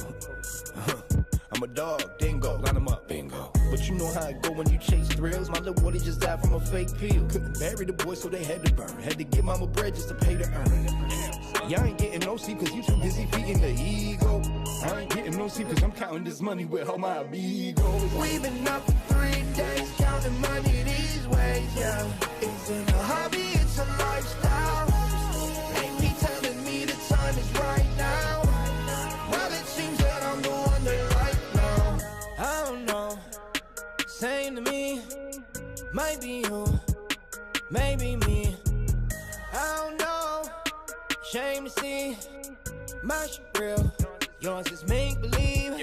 I'm a dog, dingo, line them up, bingo. But you know how it go when you chase thrills. My little boy just died from a fake pill. Couldn't bury the boy, so they had to burn. Had to give mama bread just to pay to earn. Y'all ain't getting no sleep cause you too busy feeding the ego. I ain't getting no sleep cause I'm counting this money with all my amigos. We've been up for 3 days, counting money these ways, yeah. Isn't a hobby, it's a lifestyle. Ain't me telling me the time is right now. Well, it seems that I'm the one they like now. I don't know, same to me. Might be you, maybe me. I don't know, shame to see. My shit real, yours is make-believe.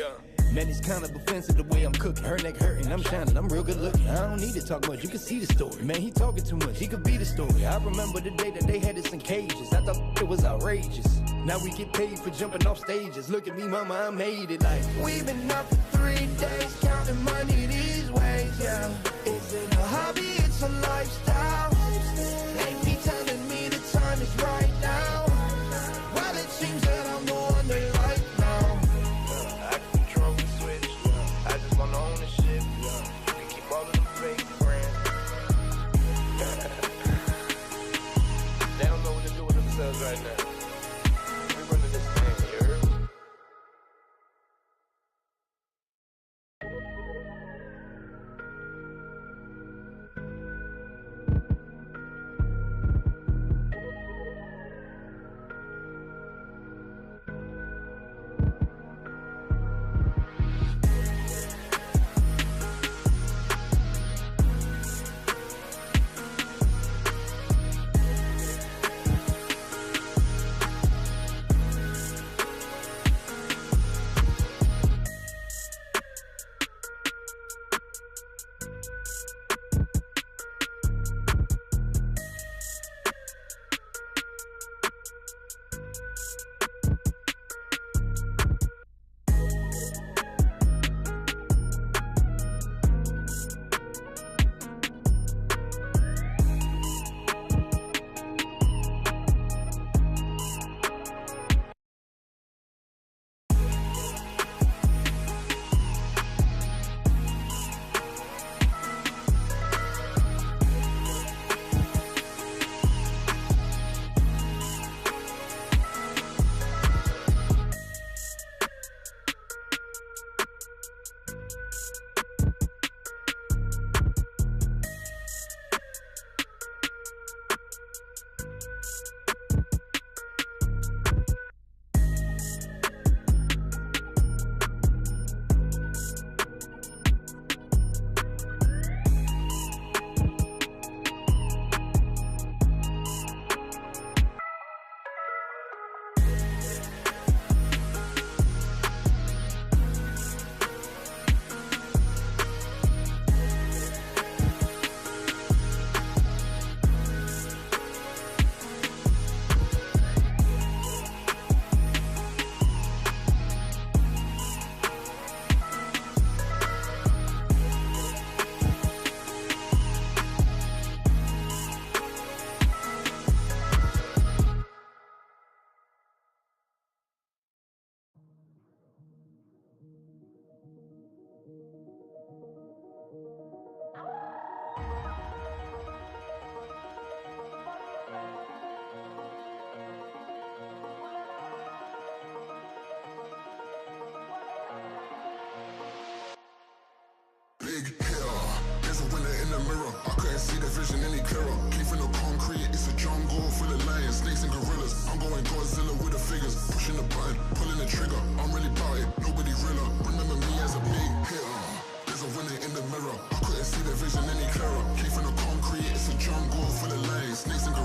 Man, it's kind of offensive the way I'm cooking. Her neck hurting, I'm shining, I'm real good looking. I don't need to talk much, you can see the story. Man, he talking too much, he could be the story. I remember the day that they had us in cages. I thought it was outrageous. Now we get paid for jumping off stages. Look at me, mama, I made it like. We've been up for 3 days, counting money these ways, yeah. Isn't a hobby, it's a lifestyle. Ain't me telling me the time is right now. Well, it seems that I'm the one they like now. I can control the switch, I just want ownership. You can keep all of them fake friends. They don't know what to do with themselves right now. We running this thing, you heard? Big hitter, there's a winner in the mirror. I couldn't see the vision any clearer. Came from the concrete, it's a jungle full of lions, snakes and gorillas. I'm going Godzilla with the figures, pushing the button, pulling the trigger. I'm really about it, nobody realer. Remember me as a big hitter. There's a winner in the mirror. I couldn't see the vision any clearer. Came from the concrete, it's a jungle full of lions, snakes and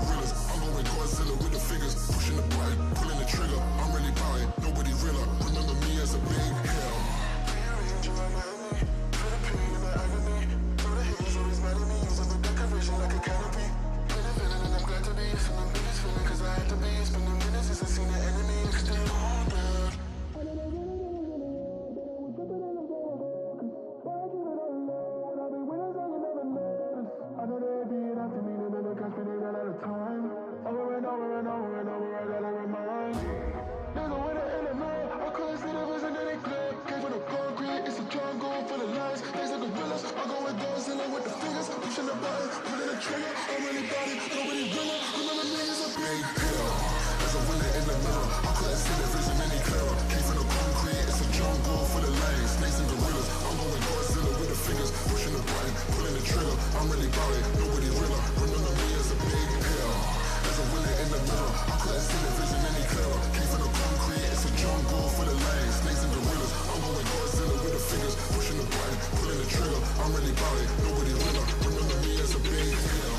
fingers, pushing the button, pulling the trigger. I'm really about it, nobody realer. Remember me as a big hill, as a willet in the middle. I couldn't see the vision any clearer. Came from the concrete, it's a jungle full of lions, snakes and gorillas. I'm going Godzilla with the fingers, pushing the button, pulling the trigger. I'm really about it, nobody realer. Remember me as a big hill.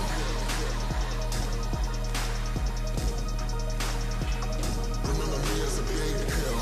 Remember me as a big hill.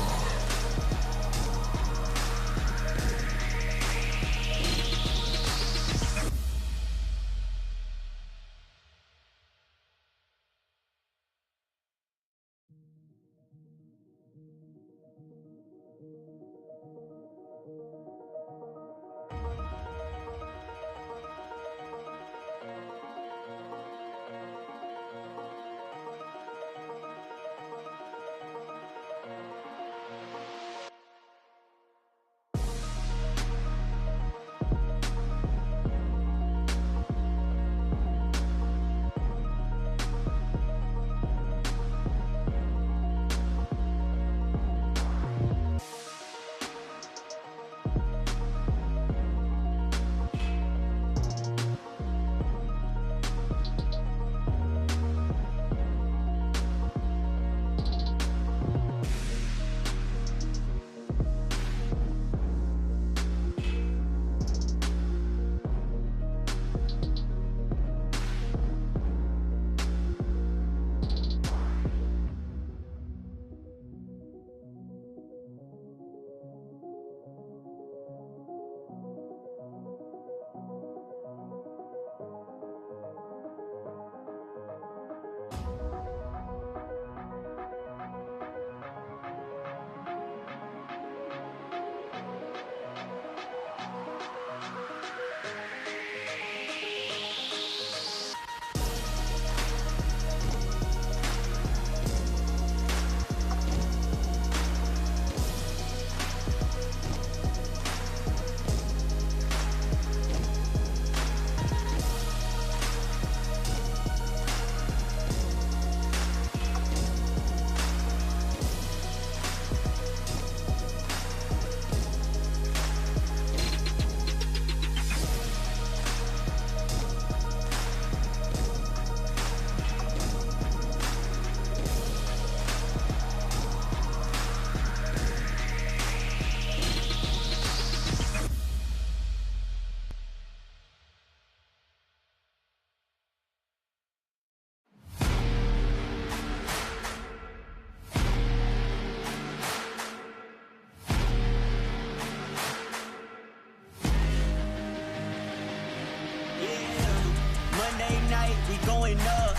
going up.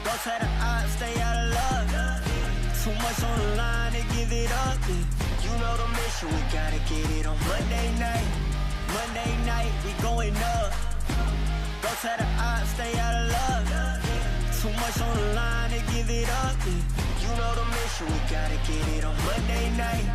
Don't try to stay out of luck. Too much on the line to give it up. You know the mission, we gotta get it on Monday night. Monday night, we going up. Don't try to stay out of luck. Too much on the line to give it up. You know the mission, we gotta get it on Monday night.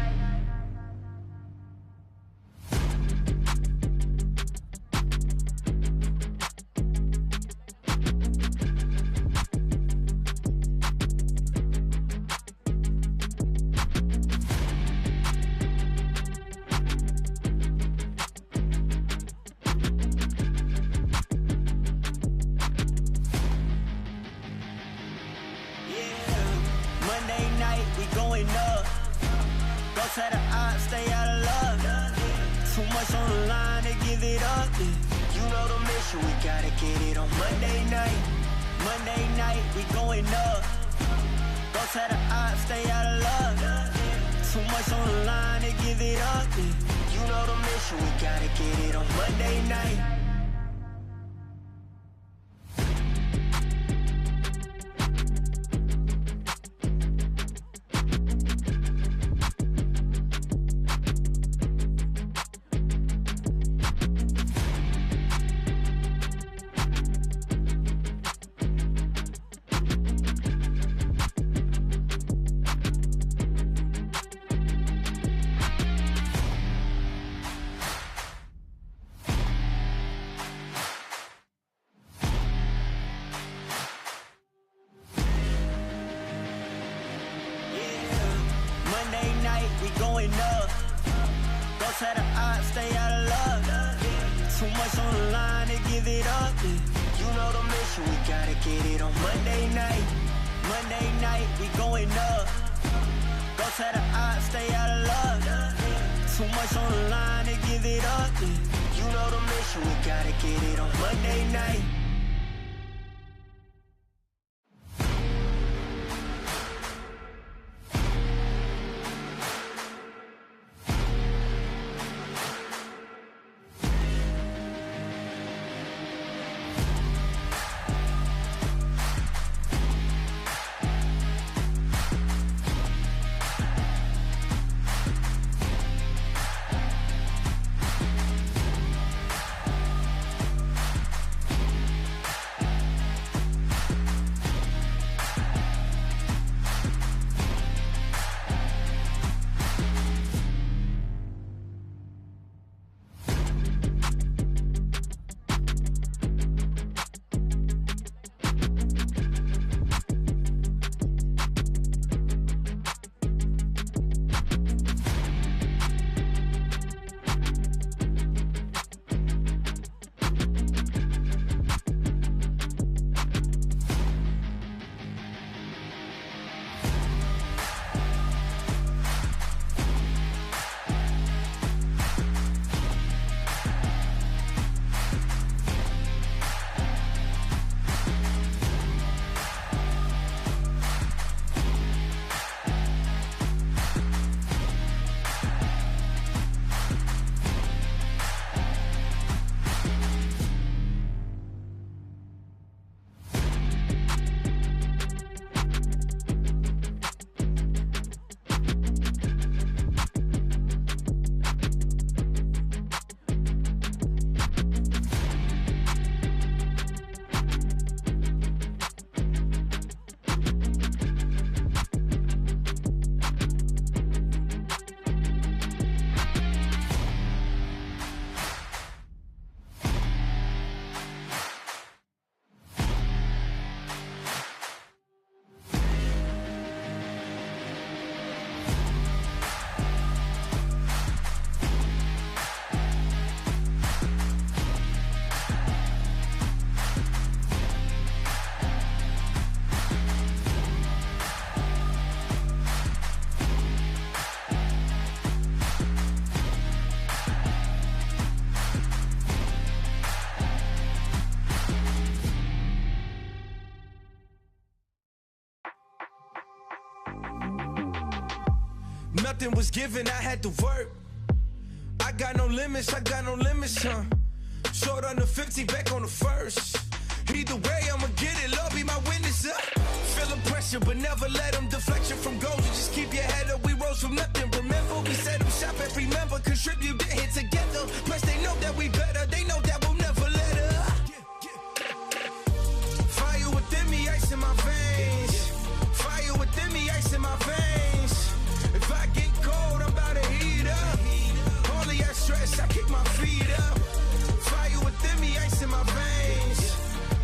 Try to stay out of luck. Too much on the line to give it up. You know the mission, we gotta get it on Monday night. Monday night, we going up. Don't try to stay out of luck. Too much on the line to give it up. You know the mission, we gotta get it on Monday night. Monday night, we going up. Don't try to stay out of luck. Too much on the line to give it up. Yeah. You know the mission, we gotta get it on Monday night. Monday night, we going up. Go to the odds, stay out of luck. Too much on the line to give it up. Yeah. You know the mission, we gotta get it on Monday night. Nothing was given, I had to work. I got no limits, huh? Short on the 50, back on the first. Either way, I'ma get it, Lord be my witness up. Feeling pressure, but never let them deflect you from goals. You just keep your head up, we rose from nothing. Remember, we set them shop and remember, contribute, get here together. Plus, they know that we better, they know that we'll never let up. Fire within me, ice in my veins. Fire within me, ice in my veins. If I get cold, I'm about to heat up. Only I stress, I kick my feet up. Fire within me, ice in my veins.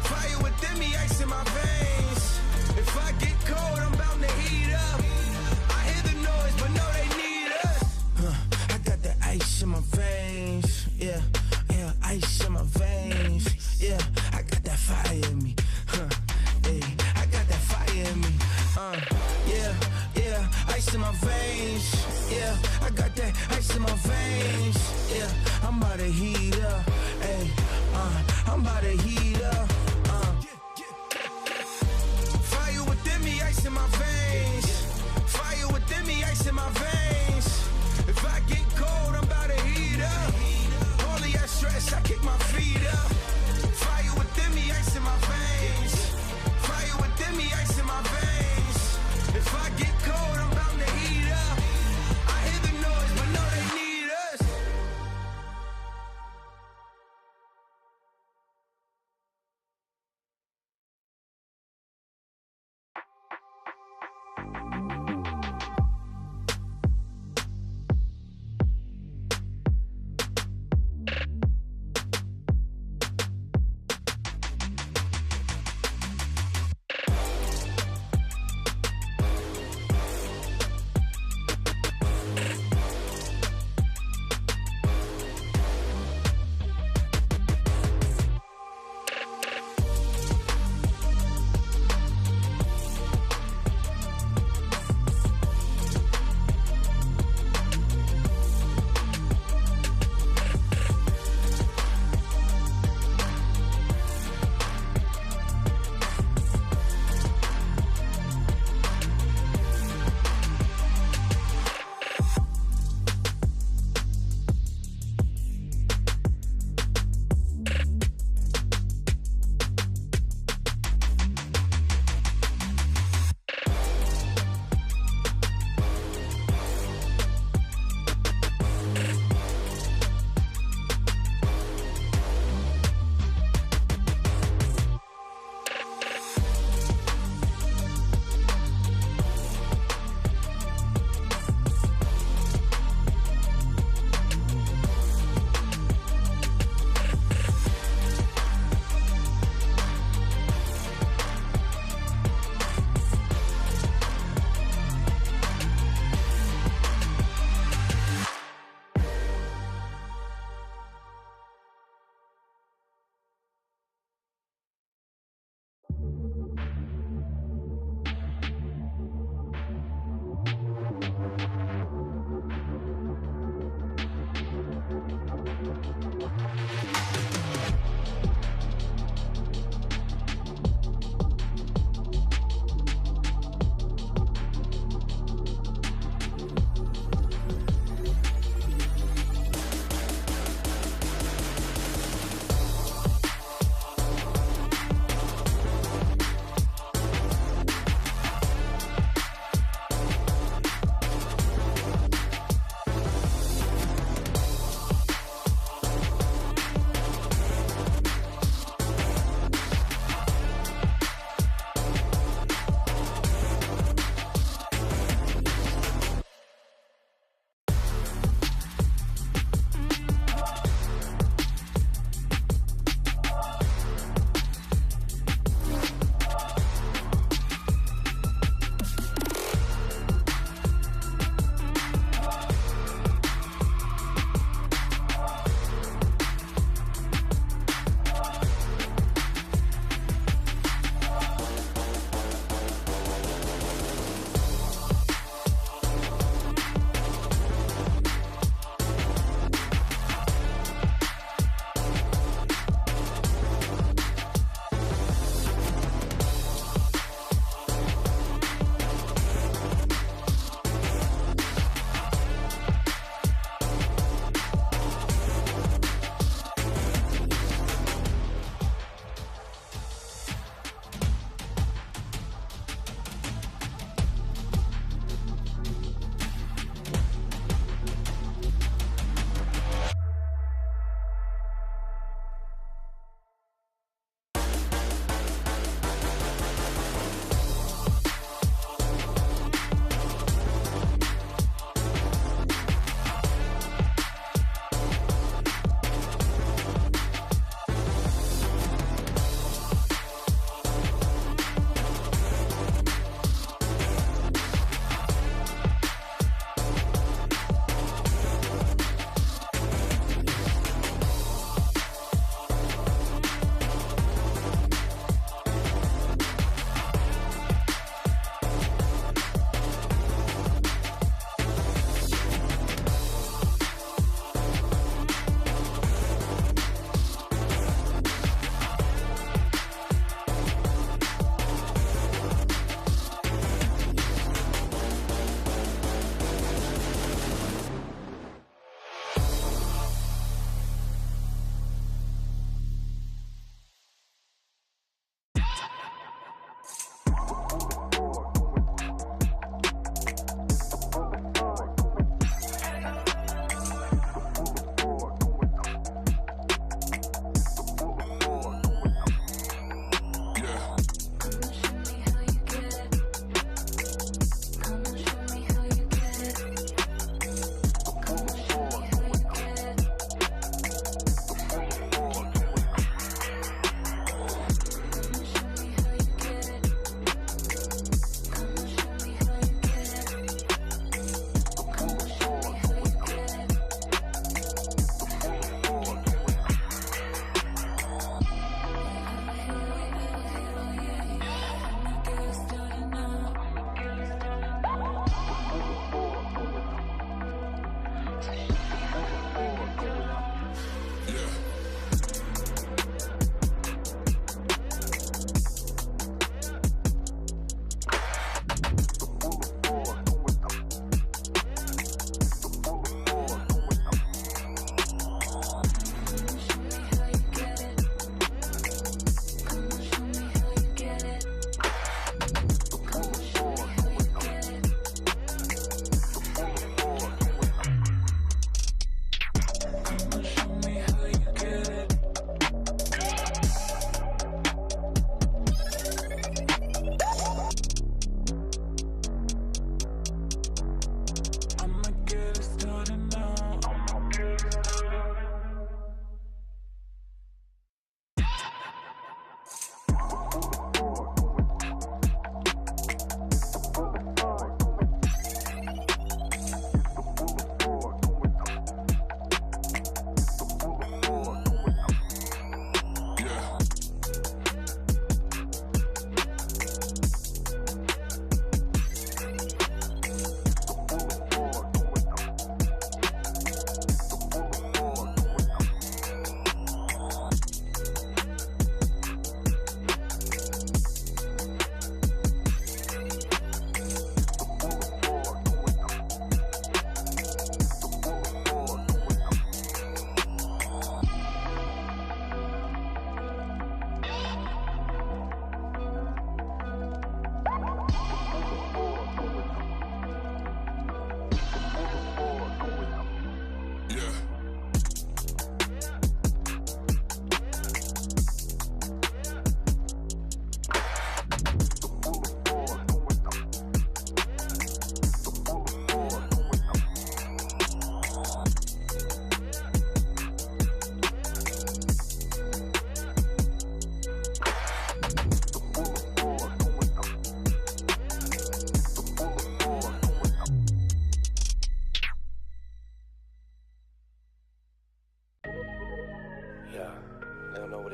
Fire within me, ice in my veins. If I get cold, I'm bound to heat up. I hear the noise, but no, they need us. I got the ice in my veins. Yeah, ice in my veins. Yeah, I got that fire in me. Hey, I got that fire in me. Yeah, ice in my veins. Yeah, I got that ice in my veins. Yeah, I'm about to heat up. Hey, I'm about to heat up. Fire within me, ice in my veins. Fire within me, ice in my veins. If I get cold, I'm about to heat up. Only I stress, I kick my feet up. Fire within me, ice in my veins. Fire within me, ice in my veins. If I get cold, I'm bound to heat up. I hear the noise, but no, they need us.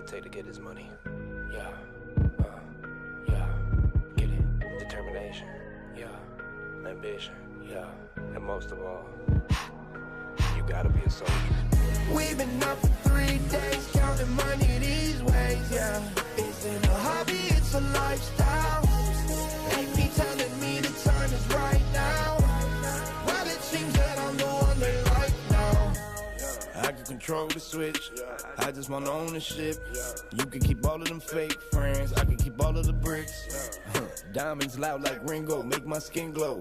take to get his money. Yeah, get it. Determination, yeah. Ambition, yeah. And most of all, you gotta be a soldier. We've been up for 3 days, counting money these ways, yeah. Isn't a hobby, it's a lifestyle. Ain't me telling me the time is right now. Well, it seems that I'm the one they like now. I can control the switch, I just want ownership. You can keep all of them fake friends, I can keep all of the bricks. Diamonds loud like Ringo, make my skin glow.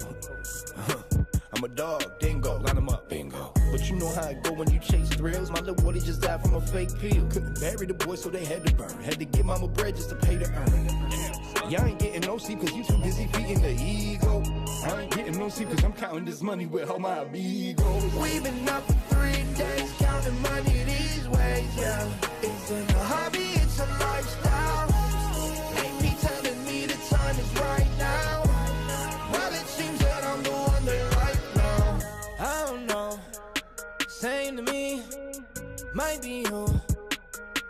I'm a dog, dingo, line them up, bingo. But you know how it go when you chase thrills. My little boy just died from a fake pill. Couldn't bury the boy, so they had to burn. Had to give mama bread just to pay to earn. Y'all ain't getting no sleep cause you too busy feeding the ego. I ain't getting no sleep cause I'm counting this money with all my amigos. We've been up for 3 days, counting money these ways, yeah. Isn't a hobby, it's a lifestyle. Ain't me telling me the time is right now. Well, it seems that I'm the one they like now. I don't know, same to me. Might be you,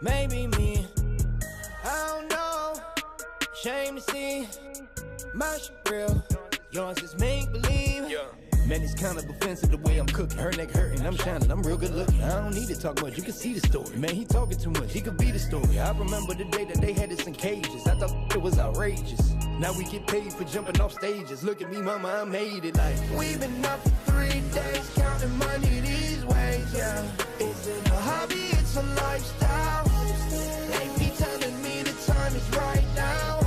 maybe me. I don't know, shame to see. My shit real, yours is make-believe. Man, it's kind of offensive the way I'm cooking. Her neck hurting, I'm shining, I'm real good looking. I don't need to talk much, you can see the story. Man, he talking too much, he could be the story. I remember the day that they had us in cages. I thought it was outrageous. Now we get paid for jumping off stages. Look at me, mama, I made it like. We've been up for 3 days, counting money these ways, yeah. Isn't a hobby, it's a lifestyle. Ain't me telling me the time is right now.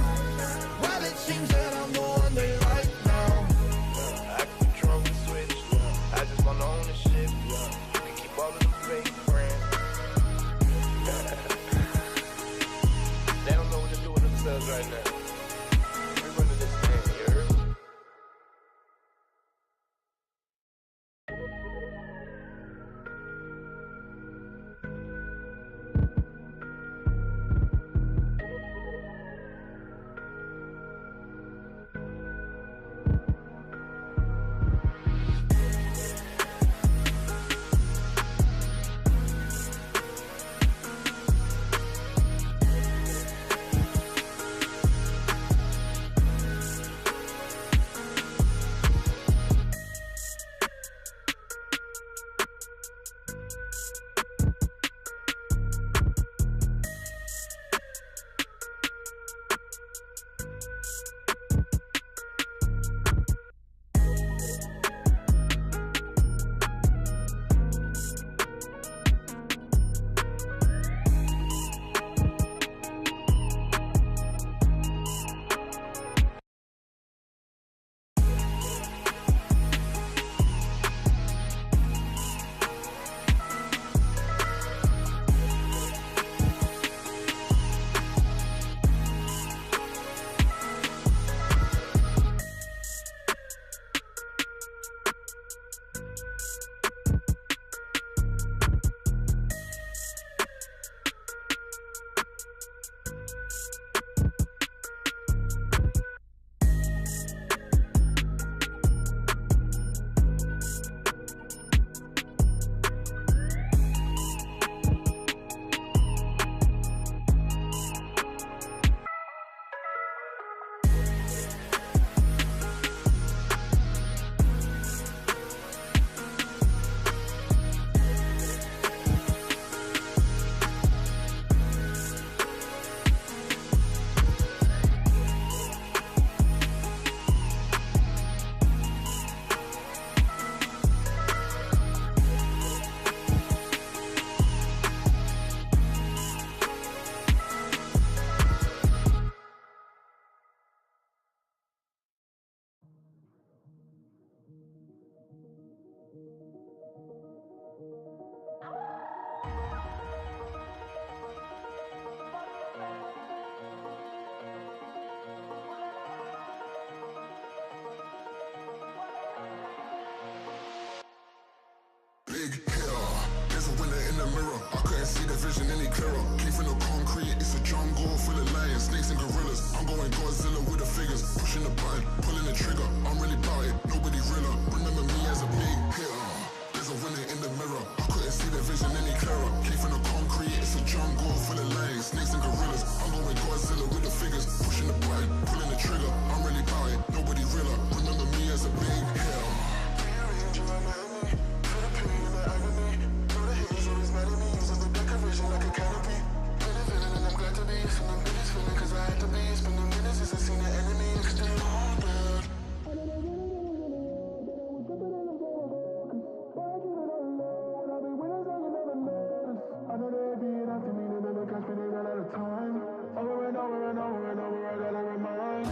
Well, it seems that I'm the one they like now. I can control the switch, I just want ownership. You can keep all of them fake friends. They don't know what to do with themselves right now. We're running this thing, you heard? mirror. I couldn't see the vision any clearer. Came from the concrete, it's a jungle full of lions, snakes and gorillas. I'm going Godzilla with the figures, pushing the button, pulling the trigger. I'm really about it, nobody realer. Remember me as a big hitter. There's a winner in the mirror. I couldn't see the vision any clearer. Came from the concrete, it's a jungle full of lions, snakes and gorillas. I'm going Godzilla with the figures, pushing the button, pulling the trigger. I'm really about it, nobody realer. Remember me as a big hitter. Like a canopy, feeling and I'm glad to be. Feeling this feeling cause I had to be. Spending minutes since I seen the enemy and stay haunted. I know they be it after me, they never catch me, they ran out of time. Over and over and over and over, I gotta remind.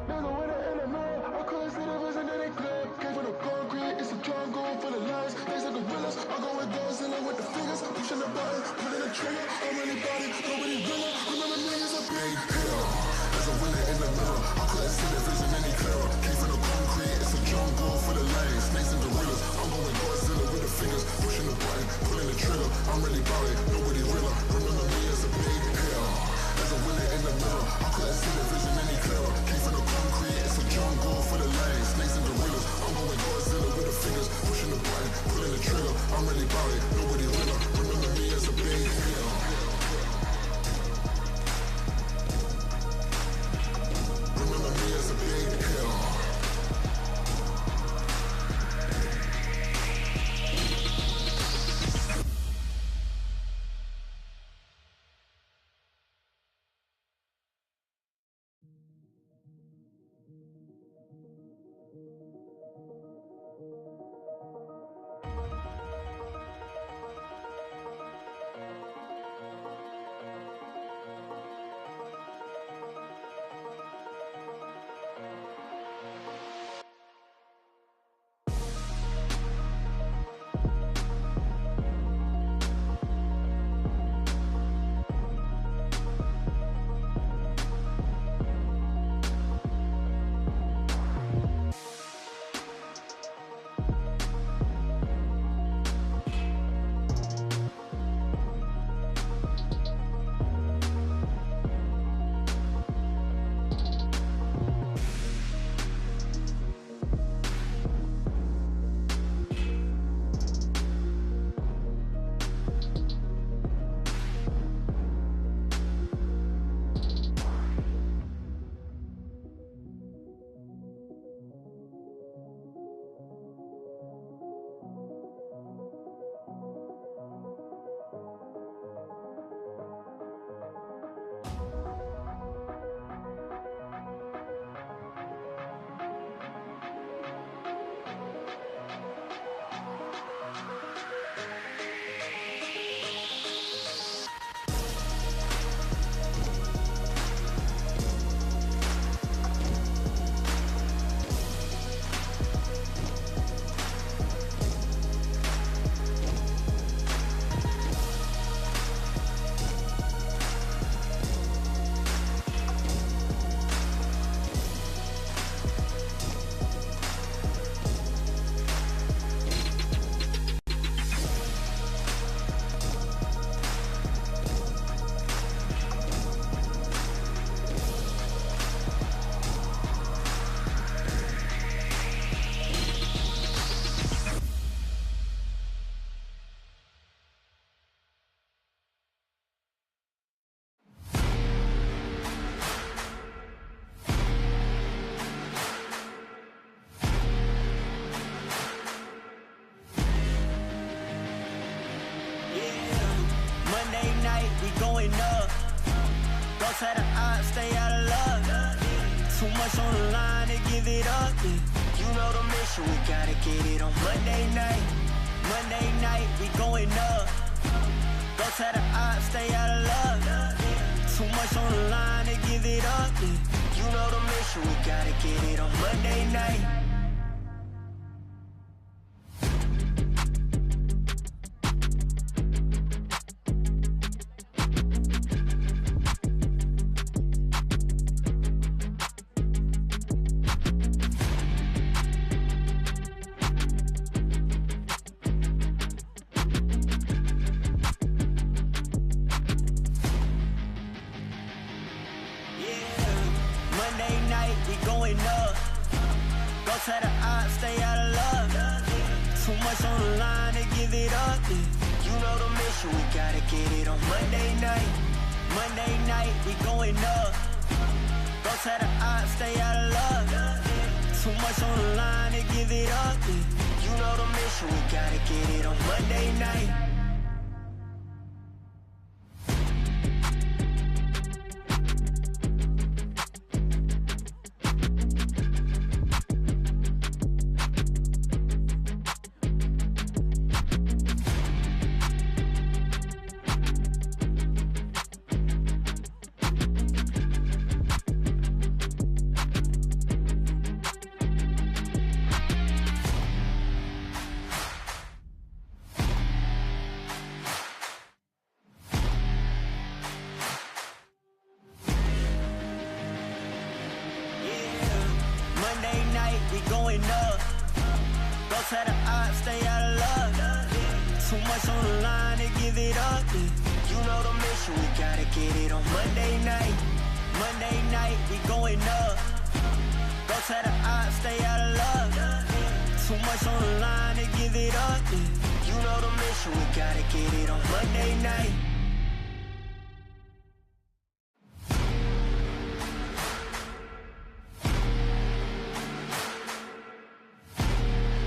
There's a winner in the middle, I couldn't see the vision that it clear. Came from the concrete, it's a jungle full of lions, snakes and gorillas. I go with Godzilla with the fingers, pushing the button, pulling the trigger. I'm really about it, nobody realer. Remember me as a big hitter. There's a winner in the middle, I couldn't see the vision any clearer. Came from the concrete, it's a jungle full of lions, snakes and gorillas. I'm going Godzilla with the fingers, pushing the button, pulling the trigger. I'm really about it, nobody realer. Remember me as a big hitter. There's a winner in the middle, I couldn't see the vision any clearer. Came from the concrete, it's a jungle full of lions, snakes and gorillas. I'm going Godzilla with the fingers, pushing the button, pulling the trigger. I'm really about it, nobody realer. Remember me as a big hitter. Remember me as a big hitter. going up. Don't tell the odds, stay out of luck. Too much on the line to give it up. You know the mission, we gotta get it on Monday night. Monday night, we going up. Don't tell the odds, stay out of luck. Too much on the line to give it up. You know the mission, we gotta get it on Monday night. going up. Go to the odds, stay out of love. Too much on the line to give it up. You know the mission, we gotta get it on Monday night. Monday night, we going up. Go to the odds, stay out of love. Too much on the line to give it up. You know the mission, we gotta get it on Monday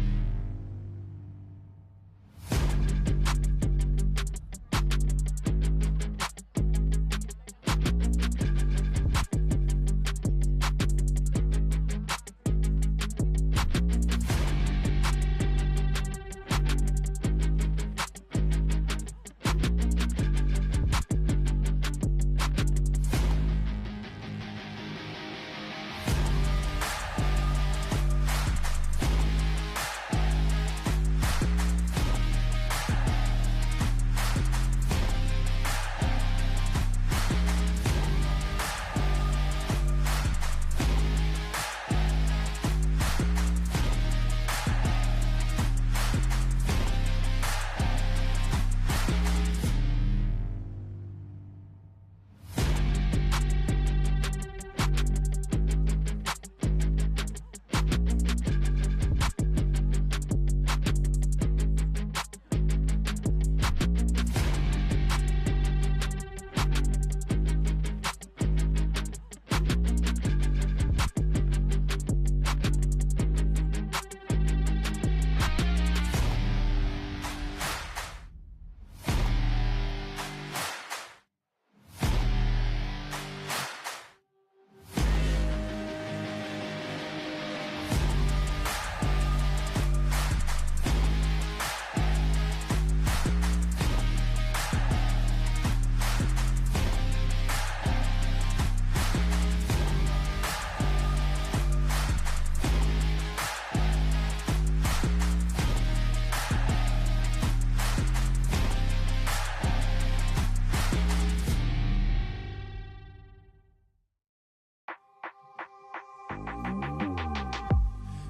night.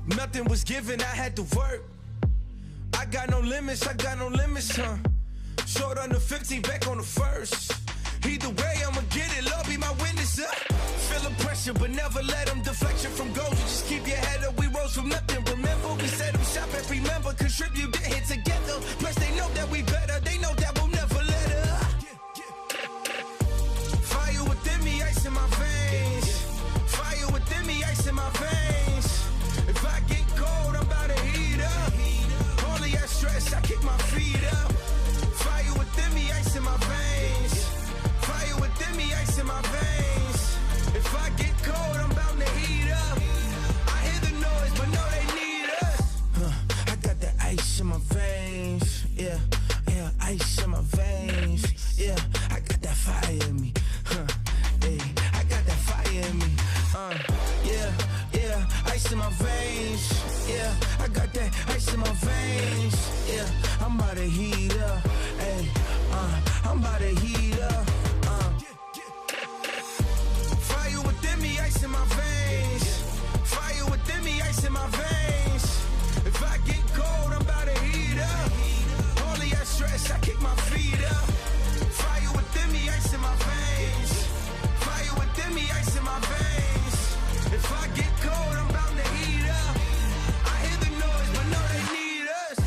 Nothing was given, I had to work. I got no limits, huh? Short on the 15, back on the first. Either way, I'ma get it, Lord be my witness, Feeling pressure, but never let them deflection from goals. You just keep your head up, we rose from nothing. Remember, we set them shop and remember, contribute, get hit together. Plus, they know that we better, they know that we'll never let up. Fire within me, ice in my veins. Fire within me, ice in my veins. If I get cold, I'm about to heat up. Only that stress, I kick my feet up. Fire within me, ice in my veins. Fire within me, ice in my veins. If I get cold, I'm bound to heat up. I hear the noise, but know they need us. I got the ice in my veins. Yeah, yeah, my feet up. Fire within me, ice in my veins. Fire within me, ice in my veins. If I get cold, I'm bound to heat up. I hear the noise, but no, they need us.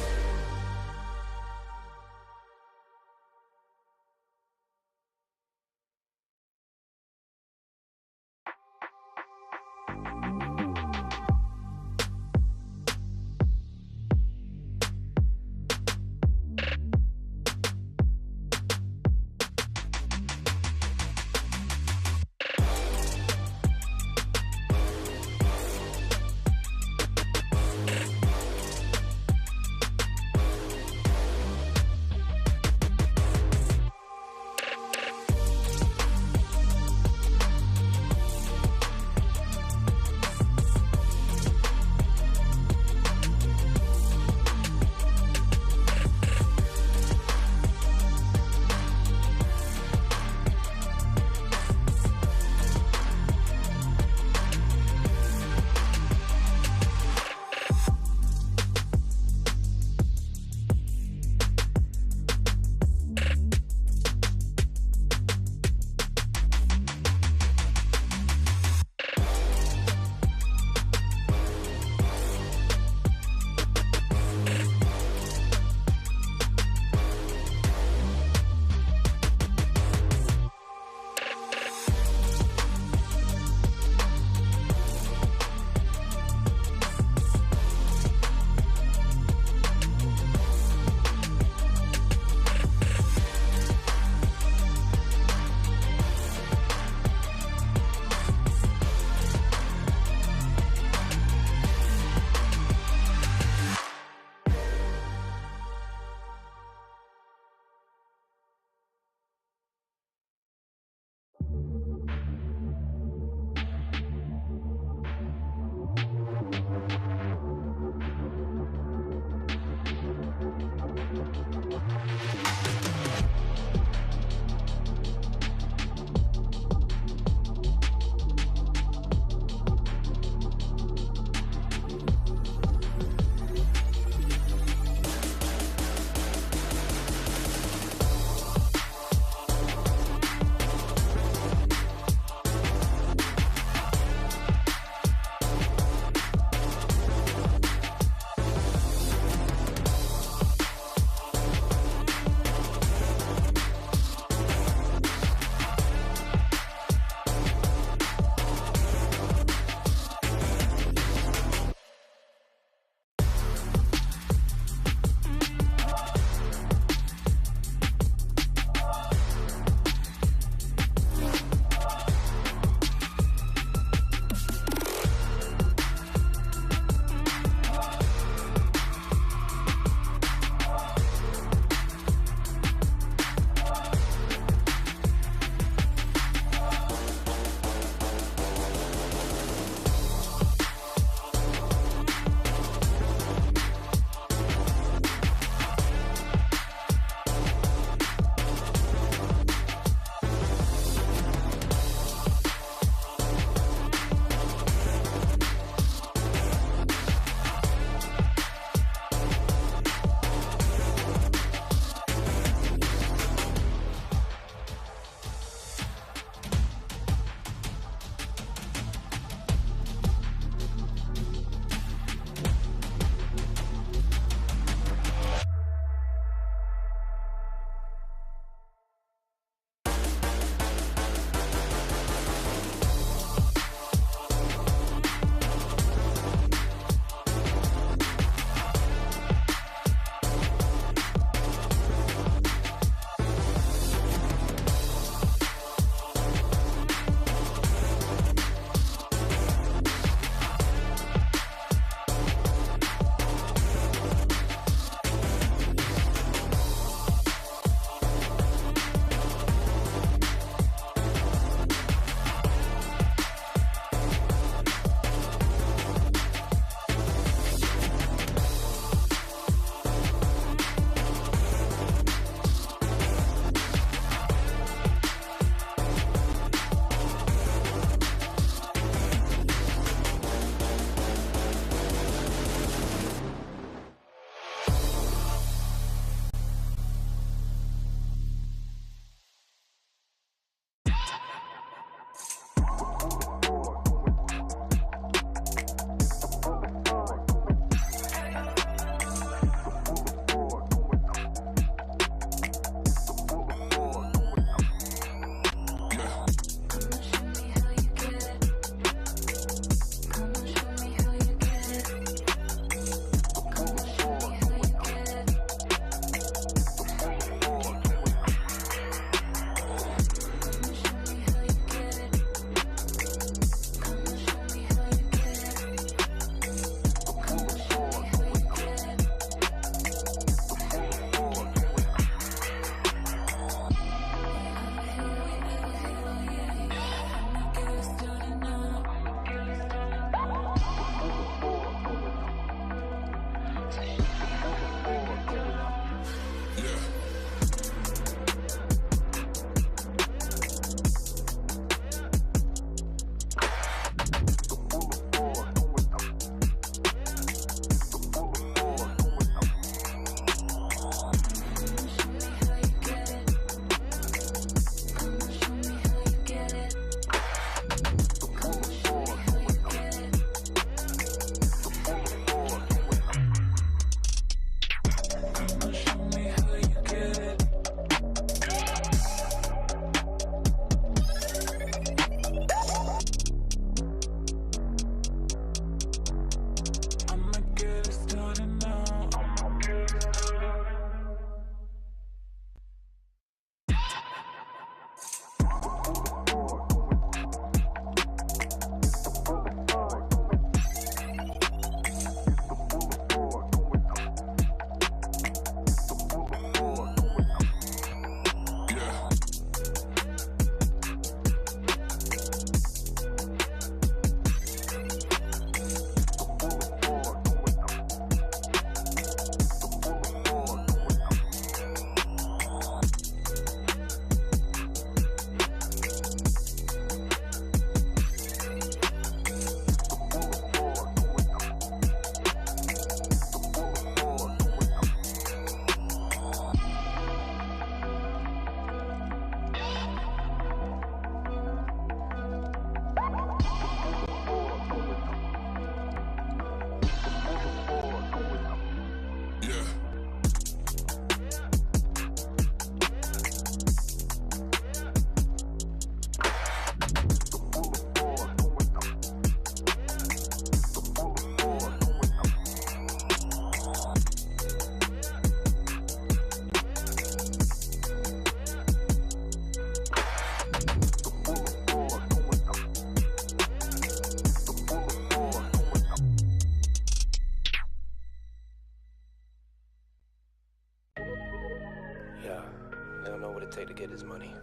it take to get his money?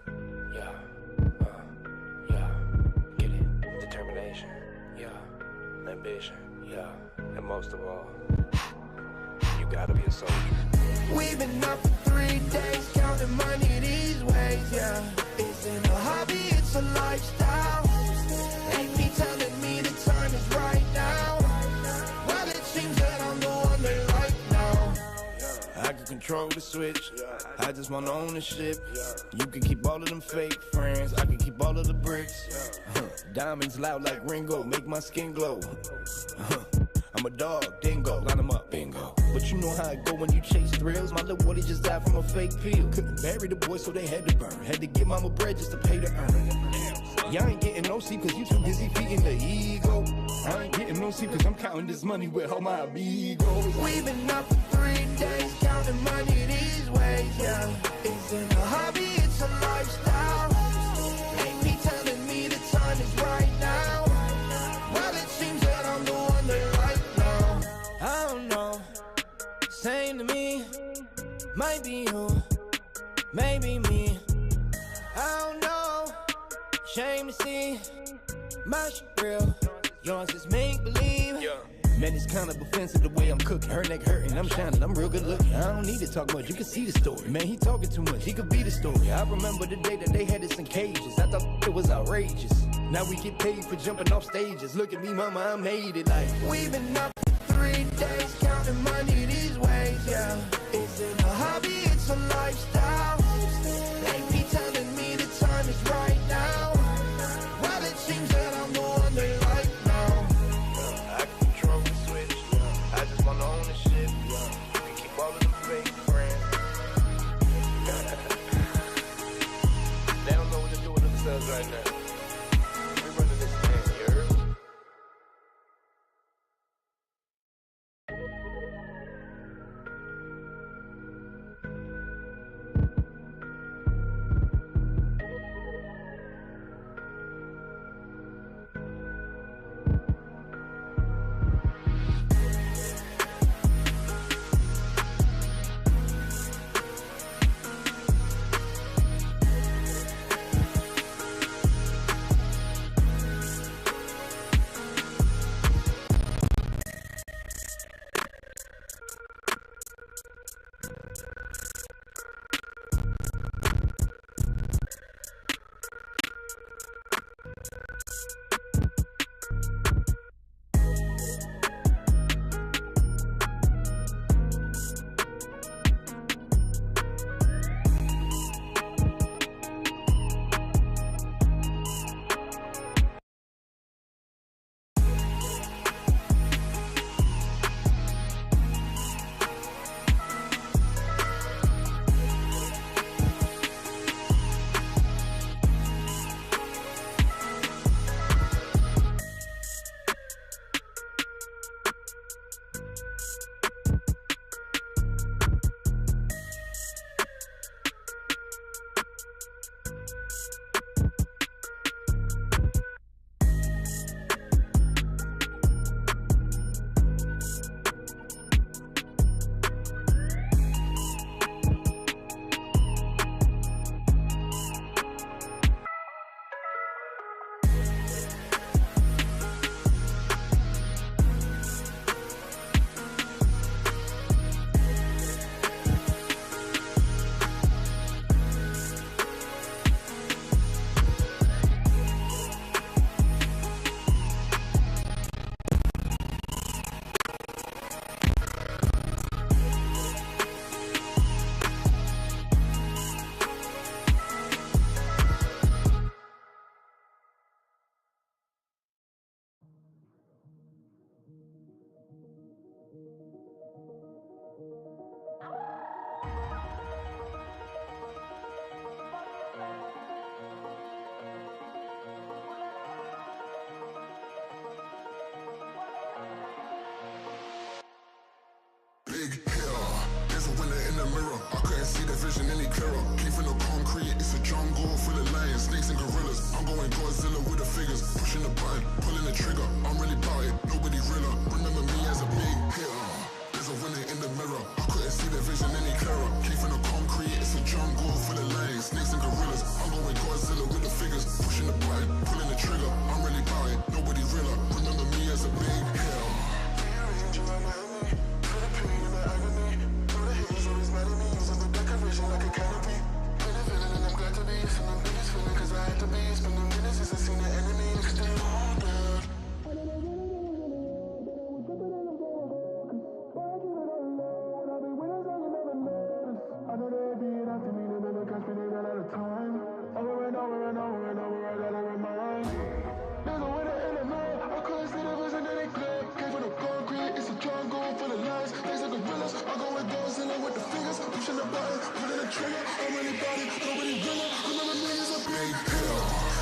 Yeah, yeah, get it. Determination, yeah. Ambition, yeah. And most of all, you gotta be a soldier. We've been up for 3 days, counting money these ways, yeah. Isn't a hobby, it's a lifestyle. Ain't me telling me the time is right now. Well, it seems that I'm the one they like now. I can control the switch, I just want ownership. You can keep all of them fake friends, I can keep all of the bricks. Diamonds loud like Ringo, make my skin glow. I'm a dog, dingo, line them up, bingo. But you know how it go when you chase thrills. My little boy just died from a fake pill. Couldn't bury the boy, so they had to burn. Had to give mama bread just to pay the earn. Y'all ain't getting no sleep cause you too busy feeding the ego. I ain't getting no sleep cause I'm counting this money with all my amigos. We've been up for 3 days, counting money these ways, yeah. Isn't a hobby, it's a lifestyle. Ain't me telling me the time is right now. Well, it seems that I'm the one they like now. I don't know, same to me. Might be you, maybe me. I don't know, shame to see. My shit real, yours is make believe. Yeah. Man, it's kind of offensive the way I'm cooking. Her neck hurting, I'm shining, I'm real good looking. I don't need to talk much, you can see the story. Man, he talking too much, he could be the story. I remember the day that they had us in cages. I thought it was outrageous. Now we get paid for jumping off stages. Look at me, mama, I made it like. We've been up for 3 days, counting money these ways, yeah. Isn't a hobby, it's a lifestyle. Ain't me telling me the time is right now. Well, it seems that I'm the one they like now. I can control the switch, I just want ownership. You can keep all of them fake friends. They don't know what to do with themselves right now. We're running this thing, you heard? Big hitter, there's a winner in the mirror. I couldn't see the vision any clearer. Came from the concrete, it's a jungle full of lions, snakes and gorillas. I'm going Godzilla with the figures, pushing the button, pulling the trigger. I'm really about it, nobody realer. Remember me as a big hitter. There's a winner in the mirror. I couldn't see the vision any clearer. Came from the concrete, it's a jungle full of lions, snakes meant to be. Spending minutes since I seen the enemy. Still all dead. I know they being after me, they never catch me, they ran out of time. Over and over and over and over, I gotta remind. There's a winner in the night, I couldn't see the vision that they clear. Came from the concrete, it's a jungle full of lies. Things like gorillas, I go with Godzilla with the fingers. Pushing the button, pulling the trigger. I'm really body, nobody realer. Remember me as a big hill.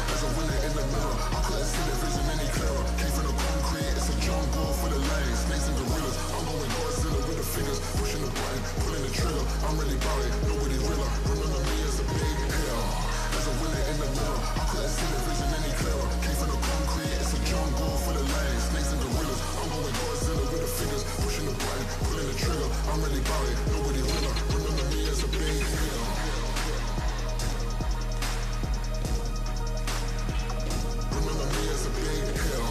There's a winner in the mirror, I couldn't see the vision any clearer. Came from the concrete, it's a jungle full of lions. Snakes and gorillas, I'm going Godzilla with the fingers. Pushing the button, pulling the trigger. I'm really about it, nobody realer. Remember me as a big hill. There's a winner in the mirror, I couldn't see the vision any clearer. Came from the concrete, it's a jungle full of lions. Snakes and gorillas, I'm going Godzilla with the fingers. Pushing the button, pulling the trigger. I'm really about it, nobody realer. Remember me as a big hill. Remember me as a big hill.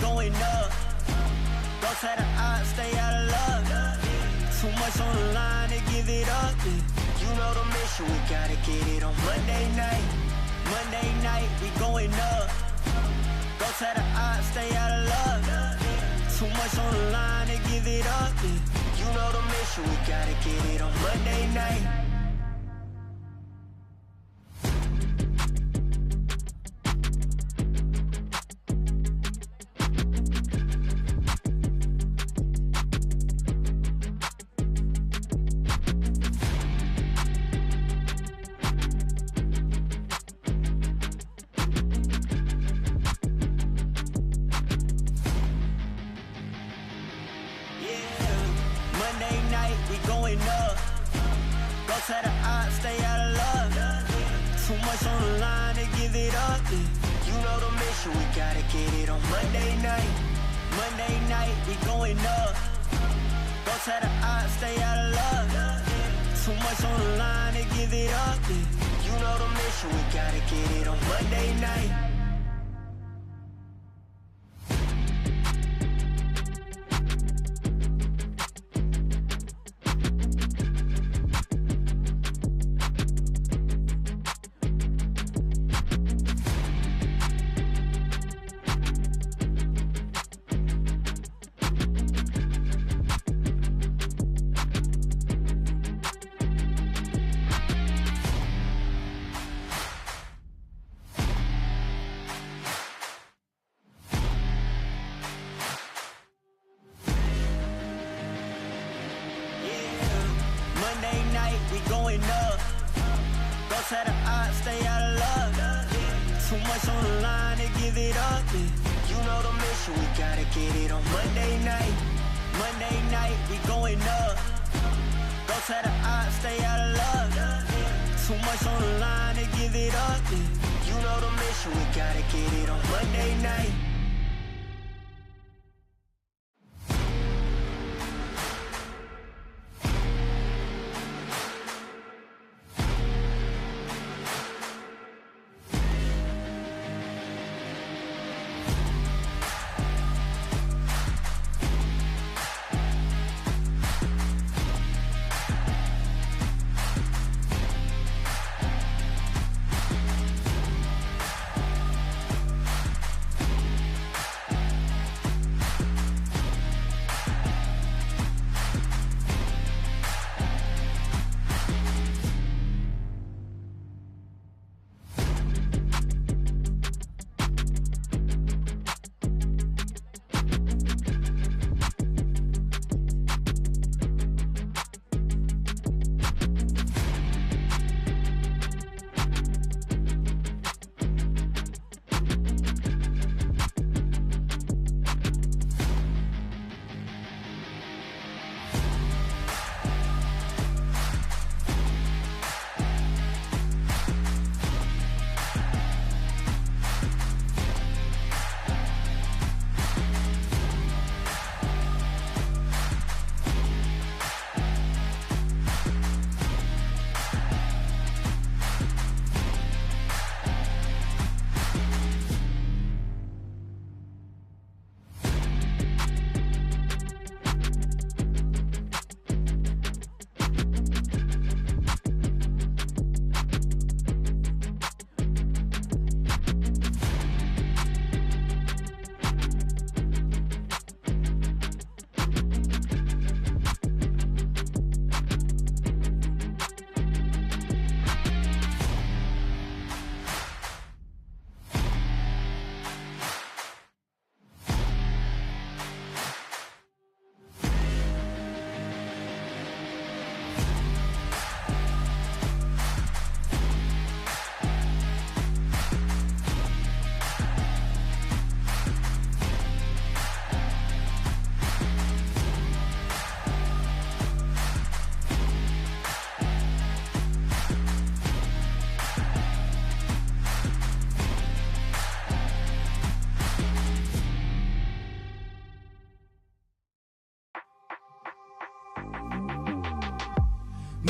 going up. Don't try to stay out of love. Too much on the line to give it up. You know the mission, we gotta get it on Monday night. Monday night, we going up. Don't try to stay out of love. Too much on the line to give it up. You know the mission, we gotta get it on Monday night. we going up. Don't try to odds, stay out of luck. Too much on the line to give it up. You know the mission, we gotta get it on Monday night. Monday night, we going up. Don't try to odds, stay out of luck. Too much on the line to give it up. You know the mission, we gotta get it on Monday night.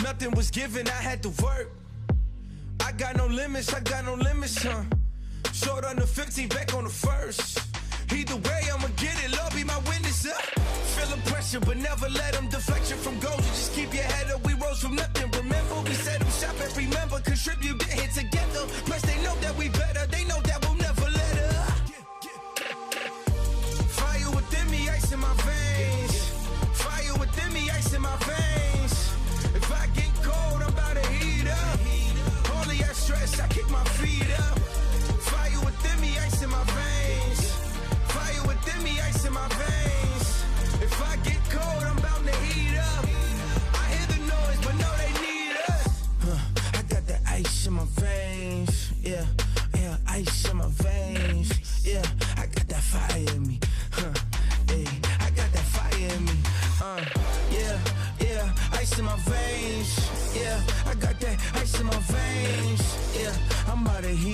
Nothing was given, I had to work. I got no limits, huh? Short on the 15, back on the first. Either way, I'ma get it, Lord be my witness, Feeling pressure, but never let them deflect you from goals. You just keep your head up, we rose from nothing. Remember, we set them shop and remember, contribute, get here together. Plus, they know that we better, they know that we'll never let up. Fire within me, ice in my veins. Fire within me, ice in my veins. If I get cold, I'm about to heat up. All of that stress, I kick my feet up. Fire within me, ice in my veins. Fire within me, ice in my veins. If I get cold, I'm bound to heat up. I hear the noise, but no, they need us. I got that ice in my veins. Yeah, ice in my veins. Yeah, I got that fire in me. Hey, I got that fire in me. Yeah, ice in my veins. Yeah, I got that ice in my veins. Yeah, I'm about to heat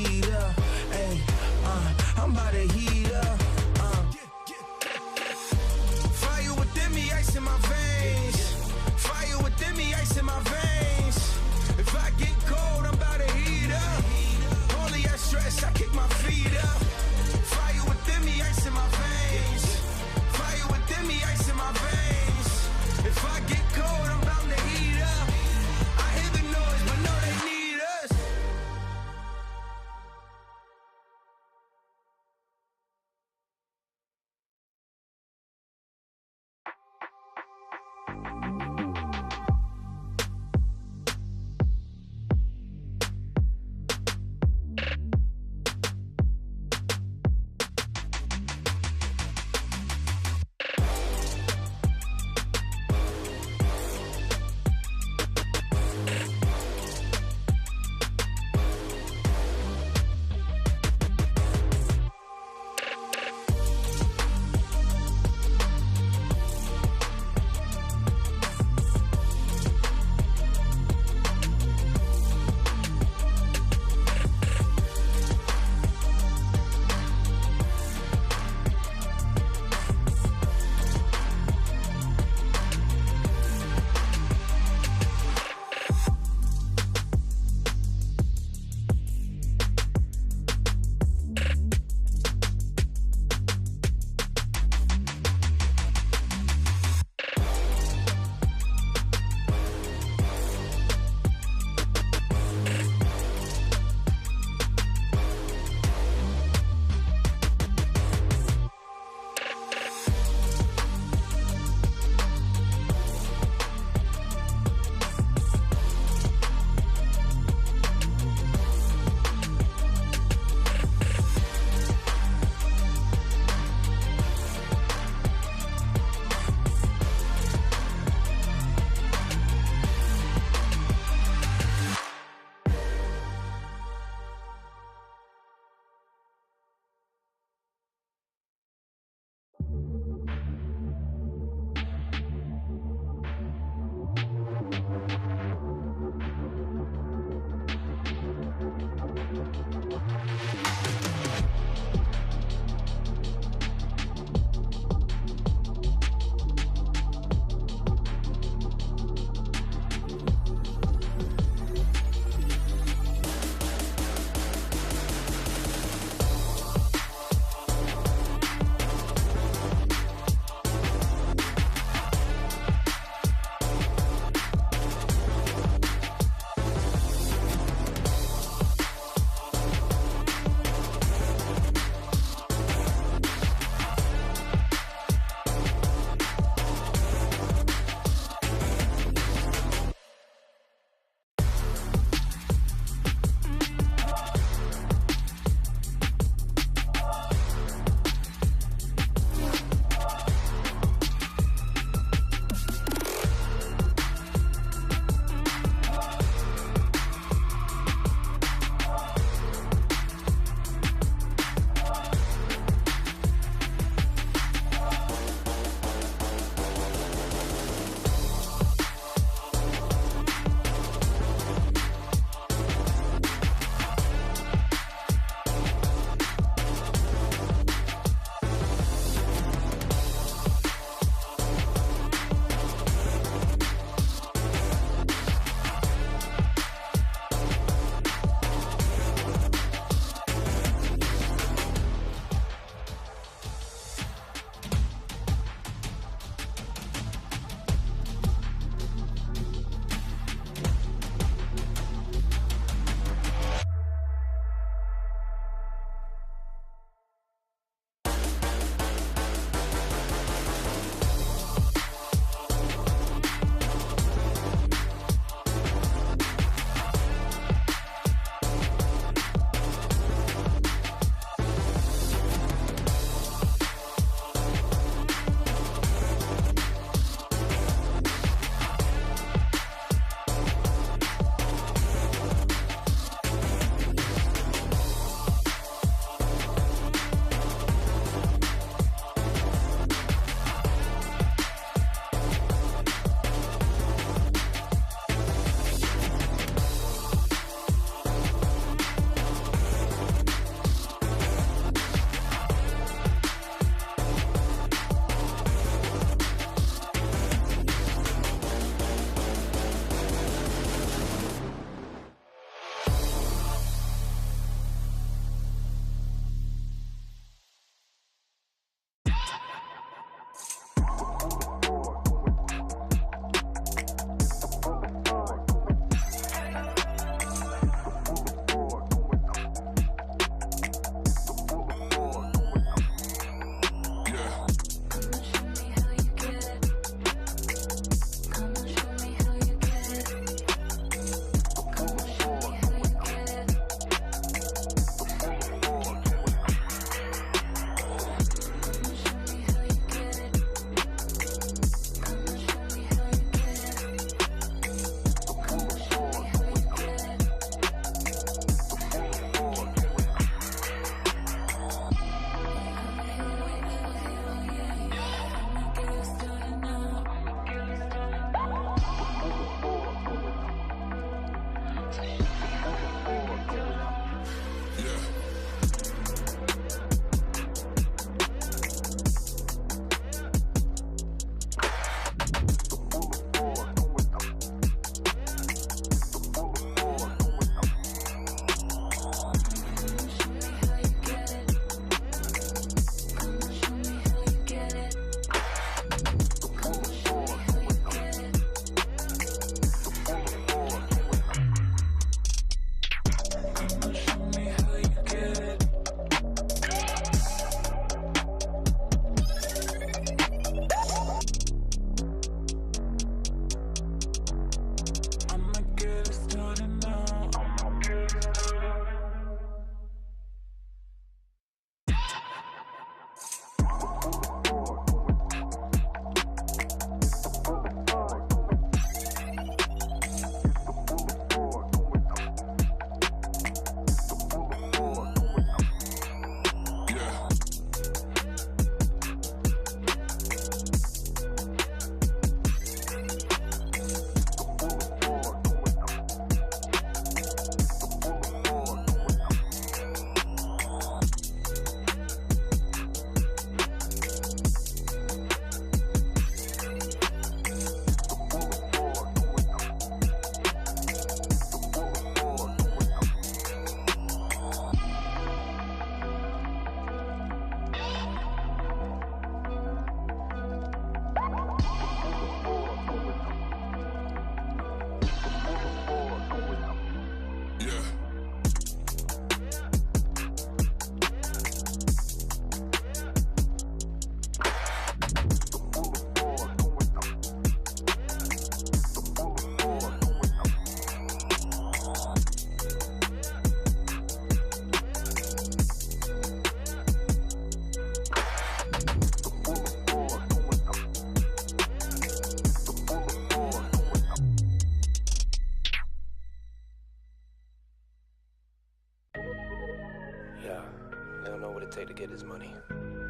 get his money.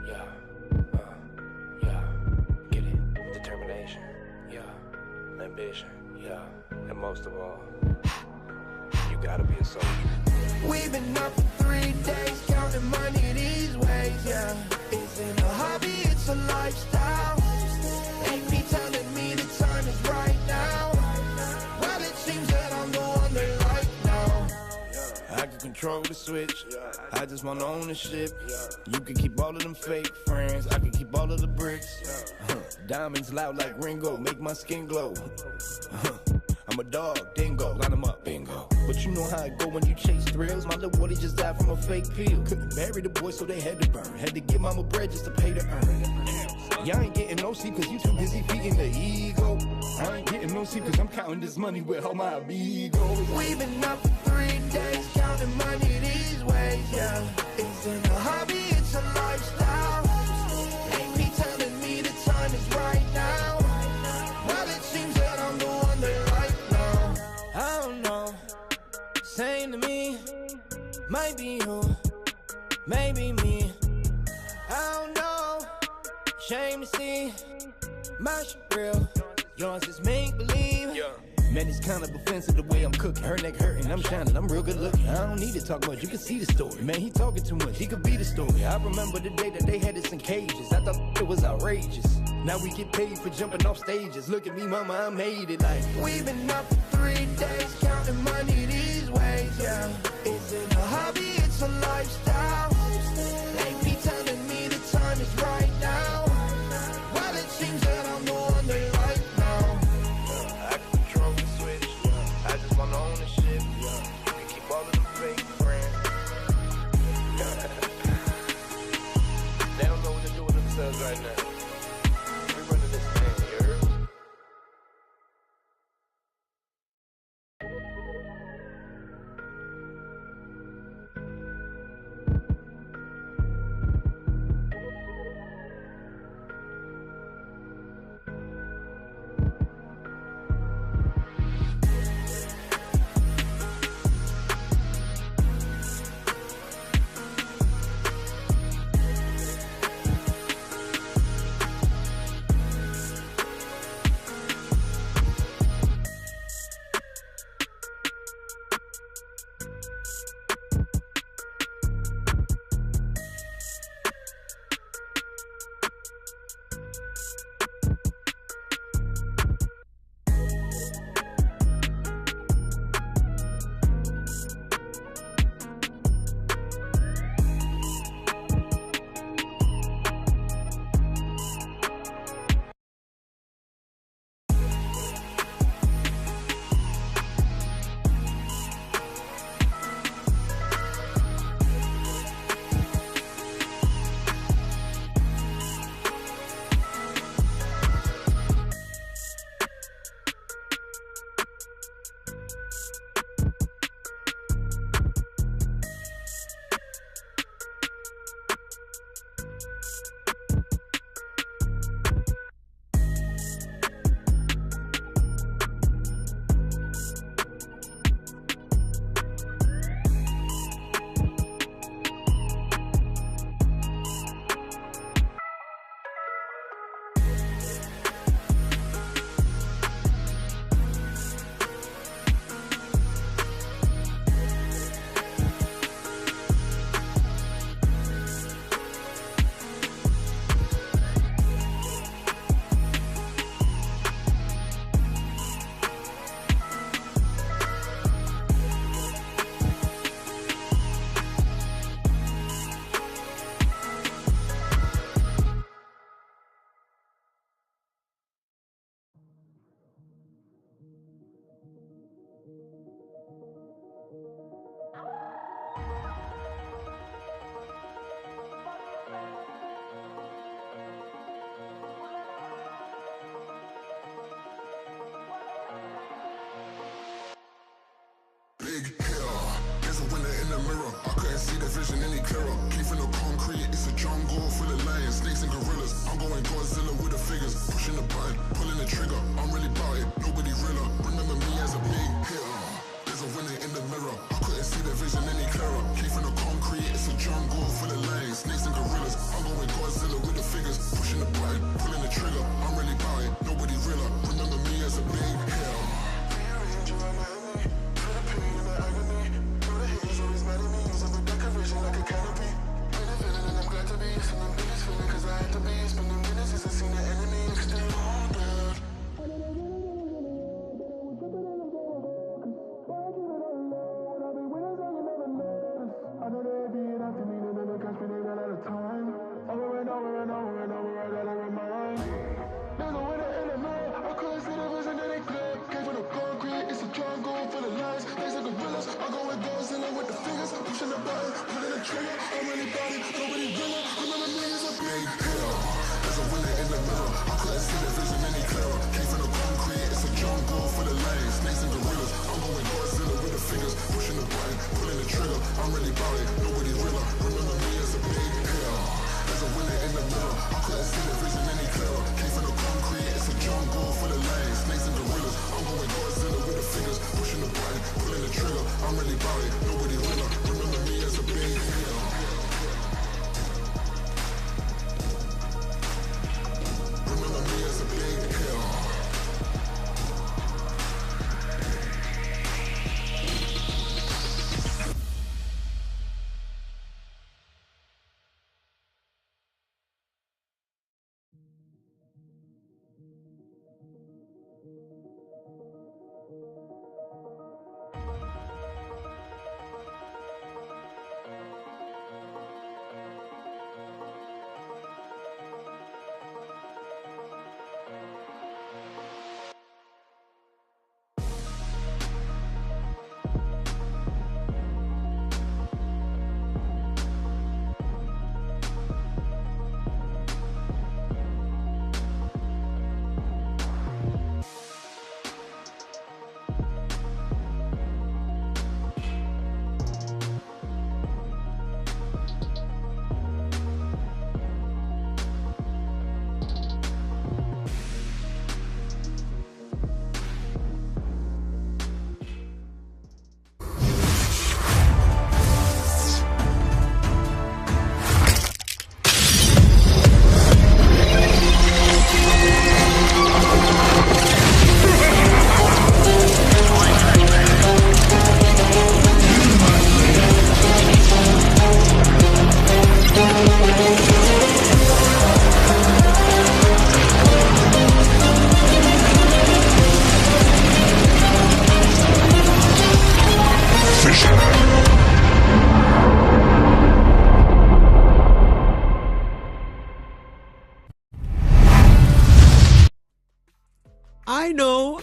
Yeah, get it. Determination, yeah. Ambition, yeah. And most of all, you gotta be a soldier. We've been up for 3 days, counting money these ways, yeah. Isn't a hobby, it's a lifestyle. Ain't me telling me the time is right now. Well, it seems that I'm the one they like now. I can control the switch, I just want ownership. You can keep all of them fake friends, I can keep all of the bricks. Diamonds loud like Ringo, make my skin glow. I'm a dog, dingo, line them up, bingo. But you know how it go when you chase thrills. My little boy just died from a fake pill. Couldn't bury the boy, so they had to burn. Had to give mama bread just to pay to earn. Y'all ain't getting no sleep cause you too busy feeding the ego. I ain't getting no sleep cause I'm counting this money with all my amigos. We've been up for 3 days, counting money these ways, yeah. Isn't a hobby, it's a lifestyle. Ain't me telling me the time is right now. Well, it seems that I'm the one they like now. I don't know, same to me. Might be you, maybe me. I don't know, shame to see. My shit real, yours is make believe. Man, it's kind of offensive the way I'm cooking. Her neck hurting, I'm shining, I'm real good looking. I don't need to talk much, you can see the story. Man, he talking too much, he could be the story. I remember the day that they had us in cages. I thought it was outrageous. Now we get paid for jumping off stages. Look at me, mama, I made it like. We've been up for 3 days, counting money these ways, yeah. Isn't a hobby, it's a lifestyle. Ain't me telling me the time is right now. Well, it seems that I'm the one they like now. I can control the switch, I just want ownership. You can keep all of them fake friends. They don't know what to do with themselves right now. We running this thing, you heard? mirror. I couldn't see the vision any clearer. Came from the concrete, it's a jungle full of lions, snakes and gorillas. I'm going Godzilla with the fingers, pushing the button, pulling the trigger. I'm really about it, nobody realer. Remember me as a big hitter. There's a winner in the mirror. I couldn't see the vision any clearer. Came from the concrete, it's a jungle full of lions, snakes and gorillas. I'm going Godzilla with the fingers, pushing the button, pulling the trigger. I'm really about it, nobody realer. Remember me as a big hitter. Remember me as a big hitter.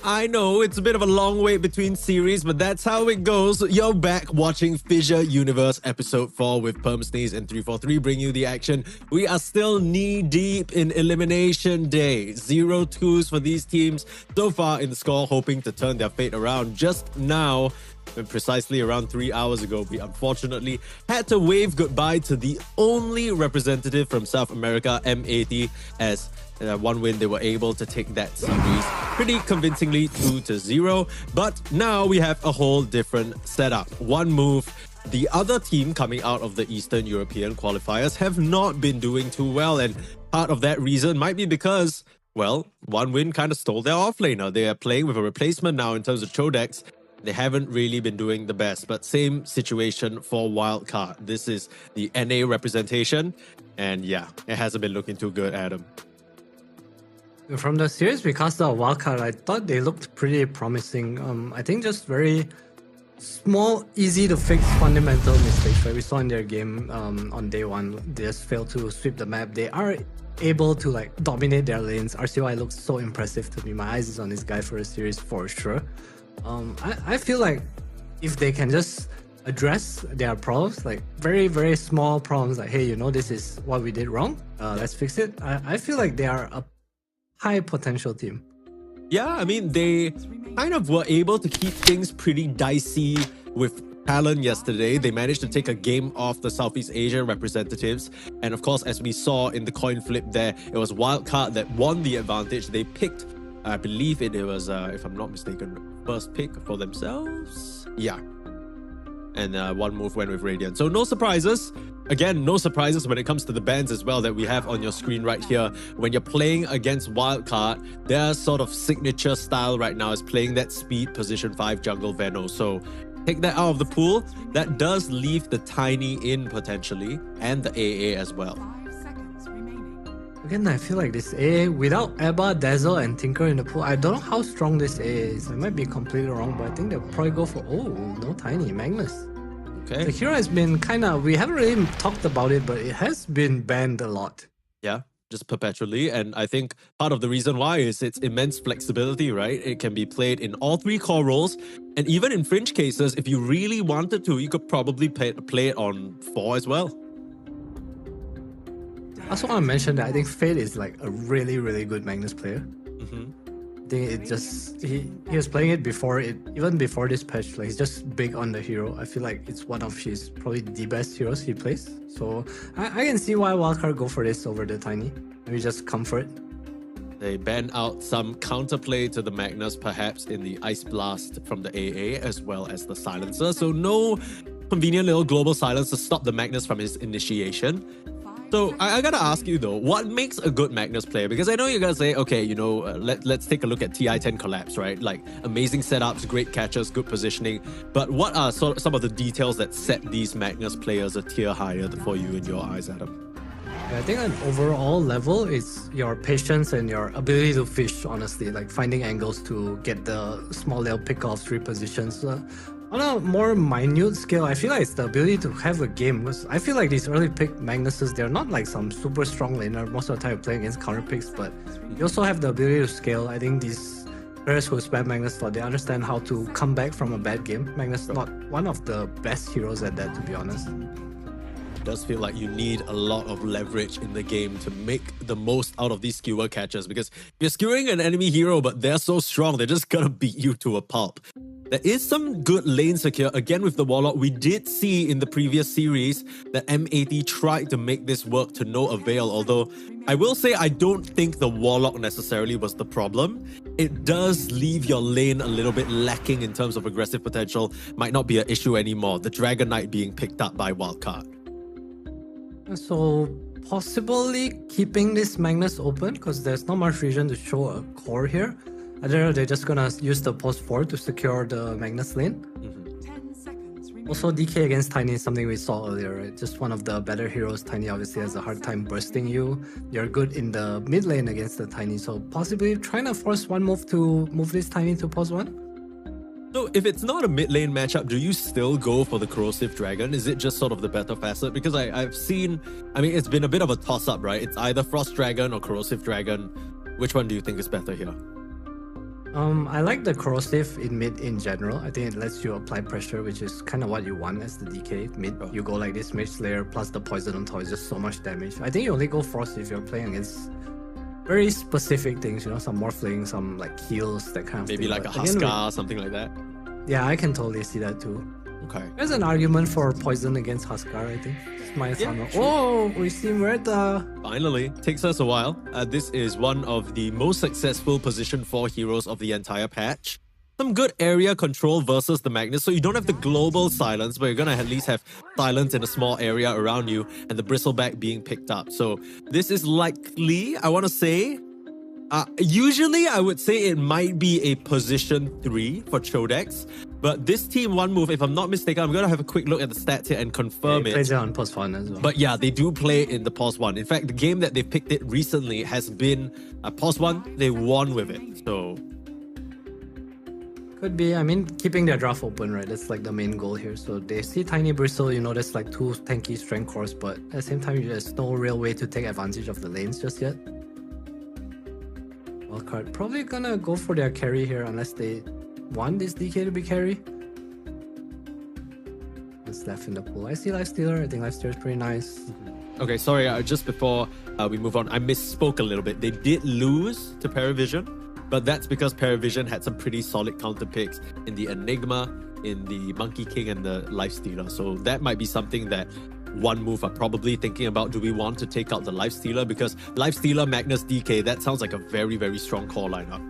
I know, it's a bit of a long wait between series, but that's how it goes. You're back watching FISSURE Universe Episode 4 with Permsneeze and 343 bring you the action. We are still knee-deep in Elimination Day. 0-2s for these teams so far in the score, hoping to turn their fate around. Just now, precisely around 3 hours ago, we unfortunately had to wave goodbye to the only representative from South America, M80, as one win they were able to take that series pretty convincingly 2-0. But now we have a whole different setup. One move. The other team coming out of the Eastern European qualifiers have not been doing too well, and part of that reason might be because, well, one win kind of stole their offlaner. They are playing with a replacement now in terms of Chodex. They haven't really been doing the best, but same situation for Wildcard. This is the NA representation, and yeah, it hasn't been looking too good, Adam. From the series we cast out Wildcard, I thought they looked pretty promising. I think just very small, easy to fix fundamental mistakes, right? We saw in their game on day one, they just failed to sweep the map. They are able to like dominate their lanes. RCY looks so impressive to me. My eyes is on this guy for a series for sure. I feel like if they can just address their problems, like very, very small problems, like, hey, you know, this is what we did wrong, let's fix it. I feel like they are a high potential team. Yeah, I mean, they kind of were able to keep things pretty dicey with Talon yesterday. They managed to take a game off the Southeast Asia representatives. And of course, as we saw in the coin flip there, it was Wildcard that won the advantage. They picked, I believe it was, if I'm not mistaken, first pick for themselves. Yeah. And one move went with Radiant. So no surprises. Again, no surprises when it comes to the bans as well that we have on your screen right here. When you're playing against Wildcard, their sort of signature style right now is playing that speed position 5 jungle Veno. So take that out of the pool. That does leave the Tiny in potentially, and the AA as well. 5 seconds remaining. Again, I feel like this A, without Ebba, Dazzle, and Tinker in the pool, I don't know how strong this A is. I might be completely wrong, but I think they'll probably go for, oh, no Tiny, Magnus. Okay. The hero has been kind of, we haven't really talked about it, but it has been banned a lot. Yeah, just perpetually. And I think part of the reason why is its immense flexibility, right? It can be played in all 3 core roles. And even in fringe cases, if you really wanted to, you could probably play it on 4 as well. also want to mention that I think Fate is like a really, really good Magnus player. I think it just he was playing it before it, even before this patch. Like he's just big on the hero. I feel like it's one of his probably the best heroes he plays. So I can see why Wildcard go for this over the Tiny. Maybe just comfort. They ban out some counterplay to the Magnus, perhaps in the Ice Blast from the AA as well as the Silencer. So no convenient little global silence to stop the Magnus from his initiation. So I gotta ask you though, what makes a good Magnus player? Because I know you're gonna say, okay, you know, let's take a look at TI-10 Collapse, right? Like amazing setups, great catches, good positioning. But what are some of the details that set these Magnus players a tier higher for you in your eyes, Adam? I think at an overall level, it's your patience and your ability to fish, honestly, like finding angles to get the small little pickoffs, repositions. On a more minute scale, I feel like it's the ability to have a game. Because I feel like these early pick Magnuses, they're not like some super strong laner most of the time playing against counter picks, but you also have the ability to scale. I think these players who spam Magnus a lot, they understand how to come back from a bad game. Magnus is not one of the best heroes at that, to be honest. It does feel like you need a lot of leverage in the game to make the most out of these skewer catchers, because you're skewering an enemy hero, but they're so strong, they're just gonna beat you to a pulp. There is some good lane secure. Again, with the Warlock, we did see in the previous series that M80 tried to make this work to no avail, although I will say I don't think the Warlock necessarily was the problem. It does leave your lane a little bit lacking in terms of aggressive potential. Might not be an issue anymore. The Dragon Knight being picked up by Wildcard. So possibly keeping this Magnus open because there's not much reason to show a core here. Either they're just gonna use the post 4 to secure the Magnus lane. 10 seconds remaining. Also, DK against Tiny is something we saw earlier, right? Just one of the better heroes. Tiny obviously has a hard time bursting you. You're good in the mid lane against the Tiny, so possibly trying to force one move to move this Tiny to pause 1. So if it's not a mid lane matchup, do you still go for the Corrosive Dragon? Is it just sort of the better facet? Because I've seen, I mean, it's been a bit of a toss-up, right? It's either Frost Dragon or Corrosive Dragon. Which one do you think is better here? I like the Corrosive in mid in general. I think it lets you apply pressure, which is kind of what you want as the DK. Mid, you go like this Mage Slayer plus the poison on top is just so much damage. I think you only go Frost if you're playing against very specific things, you know, some Morphling, some like heals, that kind of Maybe thing. like But a Huskar, something like that. Yeah, I can totally see that too. Okay. There's an argument for poison against Huskar, I think. It's my Yeah, Oh, we see Murta. Finally, takes us a while. This is one of the most successful position 4 heroes of the entire patch. Some good area control versus the Magnus, so you don't have the global silence, but you're gonna at least have silence in a small area around you, and the bristleback being picked up. So this is likely, I want to say, usually I would say it might be a position 3 for Chodex, but this team one move, if I'm not mistaken, I'm gonna have a quick look at the stats here and confirm It it. plays it on post 1 as well. But yeah, they do play in the pause 1. In fact, the game that they've picked it recently has been a pause 1. They won with it. So Could be, I mean, keeping their draft open, right? That's like the main goal here. So they see Tiny Bristle, you know, there's like 2 tanky strength cores, but at the same time, there's no real way to take advantage of the lanes just yet. Wildcard probably gonna go for their carry here unless they want this DK to be carry. What's left in the pool? I see Lifestealer. I think Lifestealer is pretty nice. okay, sorry, just before we move on, I misspoke a little bit. They did lose to Paravision, but that's because Paravision had some pretty solid counter picks in the Enigma, in the Monkey King, and the Lifestealer. So that might be something that one move are probably thinking about. Do we want to take out the Lifestealer? Because Lifestealer, Magnus, DK, that sounds like a very, very strong core lineup.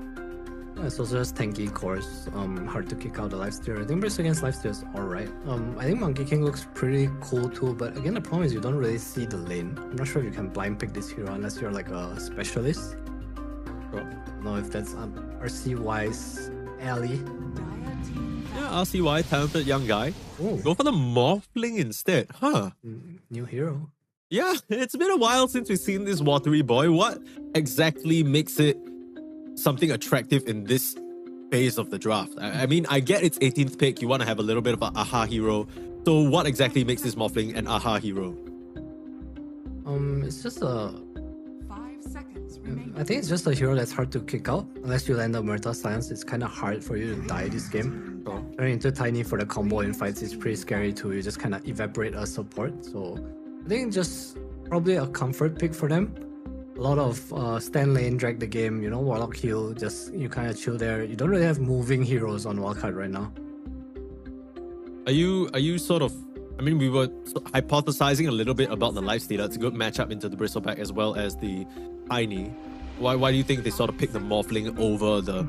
Yeah, it's also just tanky cores. Hard to kick out the Lifestealer. I think Bristle against Lifestealer is alright. I think Monkey King looks pretty cool too, but again, the problem is you don't really see the lane. I'm not sure if you can blind pick this hero unless you're like a specialist. I don't know if that's RC-wise alley. Yeah, RCY, talented young guy. Oh, Go for the Morphling instead. Huh. new hero. Yeah, it's been a while since we've seen this watery boy. What exactly makes it something attractive in this phase of the draft? I mean, I get it's 18th pick. You want to have a little bit of an aha hero. So what exactly makes this Morphling an aha hero? It's just a... 5 seconds remaining. I think it's just a hero that's hard to kick out. Unless you land a Murta Silence, it's kind of hard for you to die this game. Turning into Tiny for the combo in fights is pretty scary too. You just kind of evaporate a support. So I think just probably a comfort pick for them. A lot of stand lane, drag the game, Warlock heal, just you kind of chill there. You don't really have moving heroes on wildcard right now. Are you sort of... I mean, we were hypothesizing a little bit about the Lifestealer. It's a good matchup into the Bristleback as well as the Tiny. Why do you think they sort of picked the Morphling over the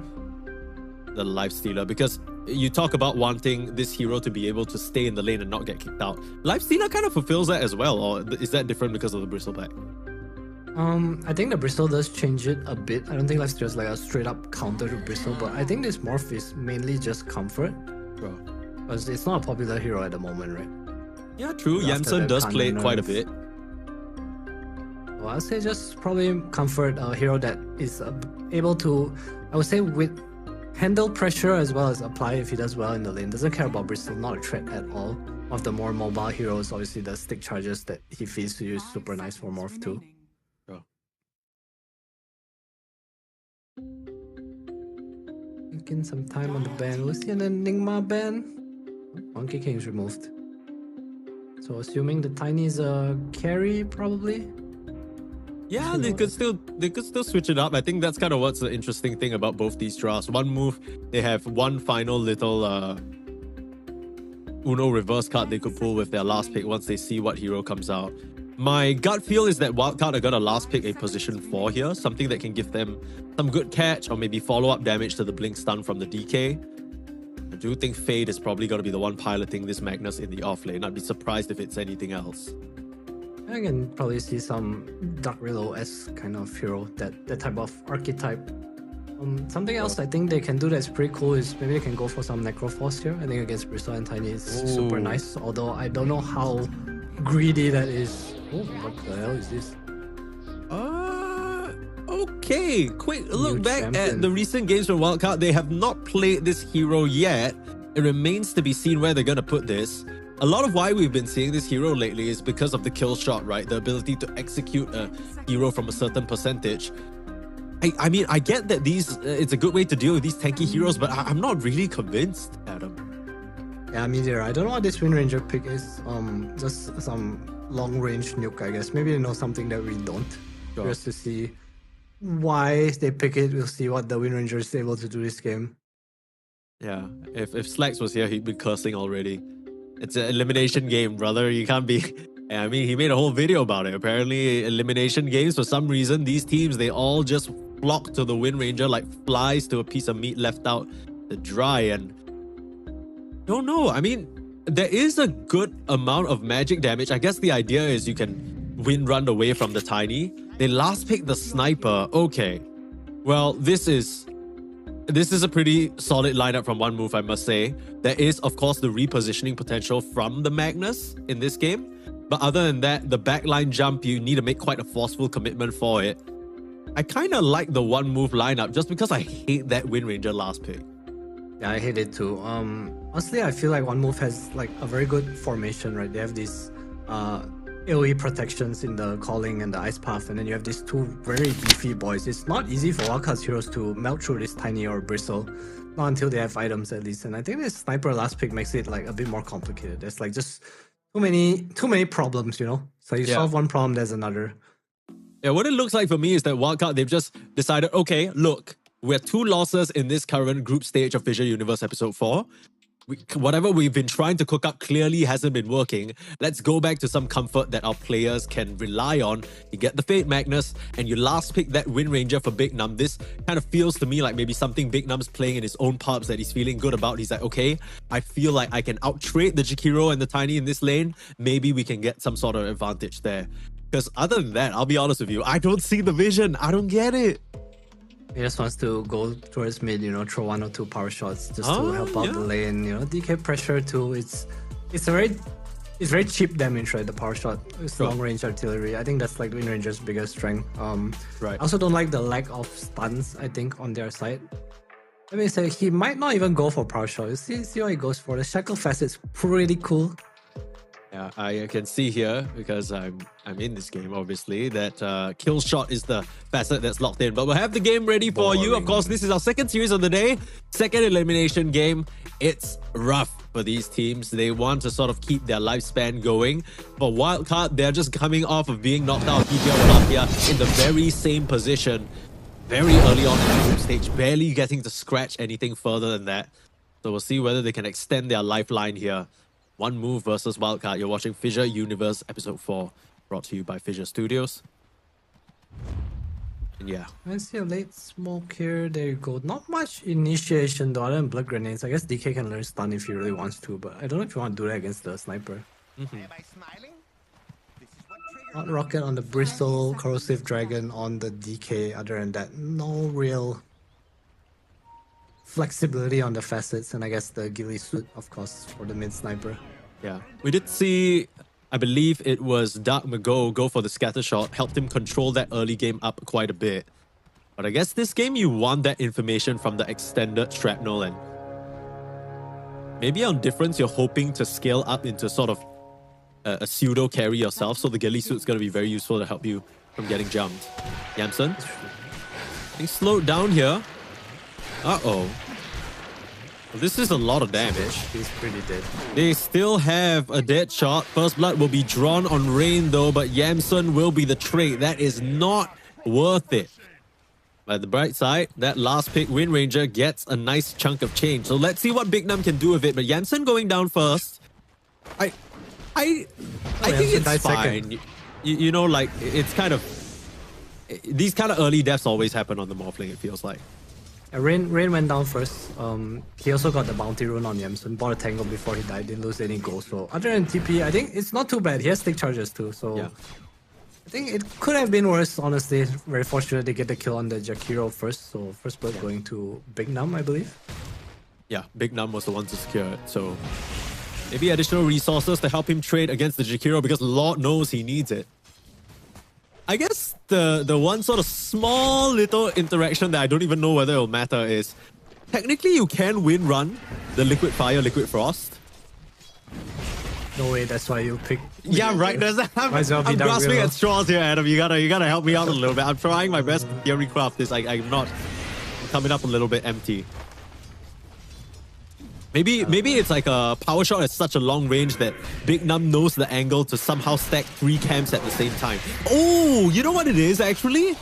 Lifestealer? Because you talk about wanting this hero to be able to stay in the lane and not get kicked out. Lifestealer kind of fulfills that as well, or is that different because of the Bristleback? I think the Bristle does change it a bit. I don't think Lifestealer is like a straight up counter to Bristle, but I think this Morph is mainly just comfort. Sure. Because it's not a popular hero at the moment, right? Yeah, true. After Jensen the does play it Cannon quite a nerf. bit. Well, I'd say just probably comfort, a hero that is able to, I would say, handle pressure as well as apply if he does well in the lane. Doesn't care about Bristle, not a threat at all. One of the more mobile heroes, obviously the stick charges that he feeds to you is super nice for Morph too. Sure. Taking some time on the ban. Lucian and Nigma ban. Monkey King's removed. So assuming the Tiny is a carry, probably. Yeah, they could still switch it up. I think that's kind of what's the interesting thing about both these draws. One move, they have one final little Uno reverse card they could pull with their last pick once they see what hero comes out. My gut feel is that Wildcard are gonna last pick a position 4 here, something that can give them some good catch or maybe follow-up damage to the Blink Stun from the DK. I do think Fade is probably gonna be the one piloting this Magnus in the offlane. I'd be surprised if it's anything else. I can probably see some Dark Willow-esque kind of hero, that type of archetype. Something else I think they can do that's pretty cool is maybe they can go for some Necroforce here. I think against Bristle and Tiny is super nice, although I don't know how greedy that is. Oh, what the hell is this? Okay, quick look New back champion. at the recent games from Wildcard. They have not played this hero yet. It remains to be seen where they're gonna put this. A lot of why we've been seeing this hero lately is because of the kill shot, right? The ability to execute a hero from a certain percentage. I mean, I get that it's a good way to deal with these tanky heroes, but I'm not really convinced, Adam. Yeah, me neither. I don't know what this Wind Ranger pick is. Just some long range nuke, I guess. Maybe they know something that we don't. Sure. Just to see why they pick it. We'll see what the Wind Ranger is able to do this game. Yeah, if Slacks was here, he'd be cursing already. It's an elimination game, brother. You can't be... I mean, he made a whole video about it. Apparently, elimination games, for some reason, these teams, they all just flock to the Wind Ranger like flies to a piece of meat left out to dry. And don't know. I mean, there is a good amount of magic damage. I guess the idea is you can wind run away from the Tiny. They last picked the Sniper. Okay. Well, this is a pretty solid lineup from one move, I must say. There is, of course, the repositioning potential from the Magnus in this game. But other than that, the backline jump, you need to make quite a forceful commitment for it. I kind of like the one move lineup just because I hate that Wind Ranger last pick. Yeah, I hate it too. Honestly, I feel like one move has like a very good formation, right? They have these AoE protections in the Calling and the Ice Path, and then you have these two very beefy boys. It's not easy for Wildcard's heroes to melt through this Tiny or Bristle, not until they have items at least. And I think this Sniper last pick makes it like a bit more complicated. There's like just too many problems, you know? So you solve one problem, there's another. Yeah, what it looks like for me is that Wildcard, they've just decided, okay, look, we're 2 losses in this current group stage of FISSURE Universe Episode 4. Whatever we've been trying to cook up clearly hasn't been working. Let's go back to some comfort that our players can rely on. You get the Fate Magnus, and you last pick that Wind Ranger for Big Num. This kind of feels to me like maybe something Big Num's playing in his own pubs that he's feeling good about. He's like, okay, I feel like I can out-trade the Jakiro and the Tiny in this lane. Maybe we can get some sort of advantage there. Because other than that, I'll be honest with you, I don't see the vision. I don't get it. He just wants to go towards mid, you know, throw 1 or 2 power shots just to help out the lane, you know, DK pressure too. It's very cheap damage, right? The power shot. It's long range artillery. I think that's like Wind Ranger's biggest strength. Right. I also don't like the lack of stuns, I think, on their side. Let me say, he might not even go for power shot. You see what he goes for. The Shackle Fest is pretty cool. Yeah, I can see here, because I'm in this game, obviously, that kill shot is the facet that's locked in. But we'll have the game ready for you. Of course, this is our second series of the day, second elimination game. It's rough for these teams. They want to sort of keep their lifespan going. For Wildcard, they're just coming off of being knocked out of PGL Wallachia in the very same position very early on in the group stage, barely getting to scratch anything further than that. So we'll see whether they can extend their lifeline here. One move versus Wildcard. You're watching FISSURE Universe Episode 4, brought to you by FISSURE Studios. And yeah. I see a late smoke here. There you go. Not much initiation though, other than blood grenades. I guess DK can learn stun if he really wants to, but I don't know if you want to do that against the sniper. Hot rocket on the bristle, corrosive dragon on the DK. Other than that, no real flexibility on the facets, and I guess the ghillie suit, of course, for the mid sniper. Yeah, we did see, I believe it was Dark Mago go for the scatter shot, helped him control that early game up quite a bit. But I guess this game you want that information from the extended shrapnel, and maybe on difference you're hoping to scale up into sort of a pseudo carry yourself, so the ghillie suit's going to be very useful to help you from getting jumped. Yamsen, he slowed down here. Uh-oh. Well, this is a lot of damage. He's pretty dead. They still have a dead shot. First blood will be drawn on Rain though, but Yamsen will be the trade. That is not worth it. By the bright side, that last pick, Wind Ranger, gets a nice chunk of change. So let's see what Big Num can do with it. But Yamsen going down first. I think it's fine. You know, like, it's kind of... These kind of early deaths always happen on the Morphling, it feels like. Rain went down first. He also got the bounty rune on Yamsen. Bought a tangle before he died. Didn't lose any gold. So other than TP, I think it's not too bad. He has stick charges too. So yeah. I think it could have been worse, honestly. Very fortunate they get the kill on the Jakiro first. So first blood going to Big Num, I believe. Yeah, Big Num was the one to secure it. So maybe additional resources to help him trade against the Jakiro, because Lord knows he needs it. I guess the one sort of small little interaction that I don't even know whether it'll matter is, technically you can win run the Liquid Fire, Liquid Frost. No way, that's why you pick... Yeah, right. I'm grasping at straws here, Adam. You gotta help me out a little bit. I'm trying my best to theory craft this. I'm coming up a little bit empty. Maybe it's like a power shot at such a long range that Big Num knows the angle to somehow stack 3 camps at the same time. Oh, you know what it is actually?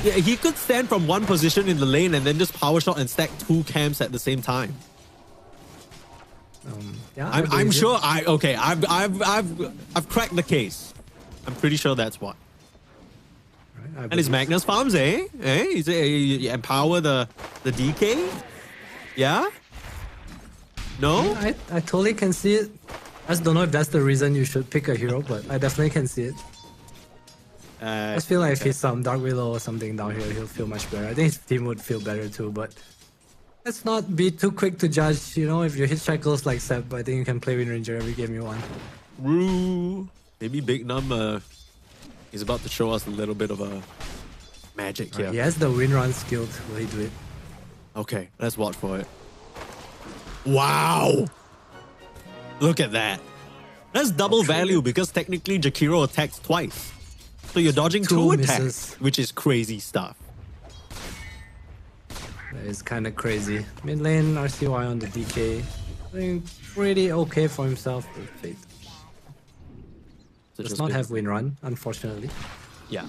Yeah, he could stand from one position in the lane and then just power shot and stack 2 camps at the same time. Yeah, I'm sure. I've cracked the case. I'm pretty sure that's what. Right, and his Magnus farms, eh? You empower the DK? Yeah? No? Yeah, I totally can see it. I just don't know if that's the reason you should pick a hero, but I definitely can see it. I just feel like if he's some Dark Willow or something down here, he'll feel much better. I think his team would feel better too, but let's not be too quick to judge. You know, if you hit cycles like Seb, I think you can play Wind Ranger every game you want. Woo! Maybe Big Num is about to show us a little bit of a magic here. He has the Wind Run skill. Will he do it? Okay, let's watch for it. Wow! Look at that. That's double value because technically Jakiro attacks twice. So you're dodging 2 attacks, which is crazy stuff. That is kind of crazy. Mid lane, RCY on the DK. Doing pretty okay for himself. Does not have Wind Run, unfortunately. Yeah.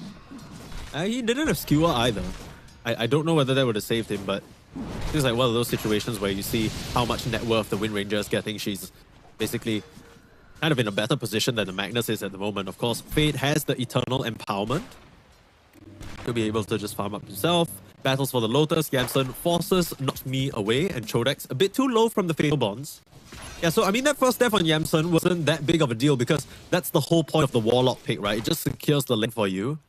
He didn't have Skewer either. I don't know whether that would have saved him, but it's like one of those situations where you see how much net worth the Wind Ranger is getting. She's basically kind of in a better position than the Magnus is at the moment. Of course, Fate has the Eternal Empowerment. He'll be able to just farm up himself. Battles for the Lotus. Yamsen forces Not Me away, and Chodex a bit too low from the Fatal Bonds. Yeah, so I mean that first death on Yamsen wasn't that big of a deal because that's the whole point of the Warlock pick, right? It just secures the lane for you.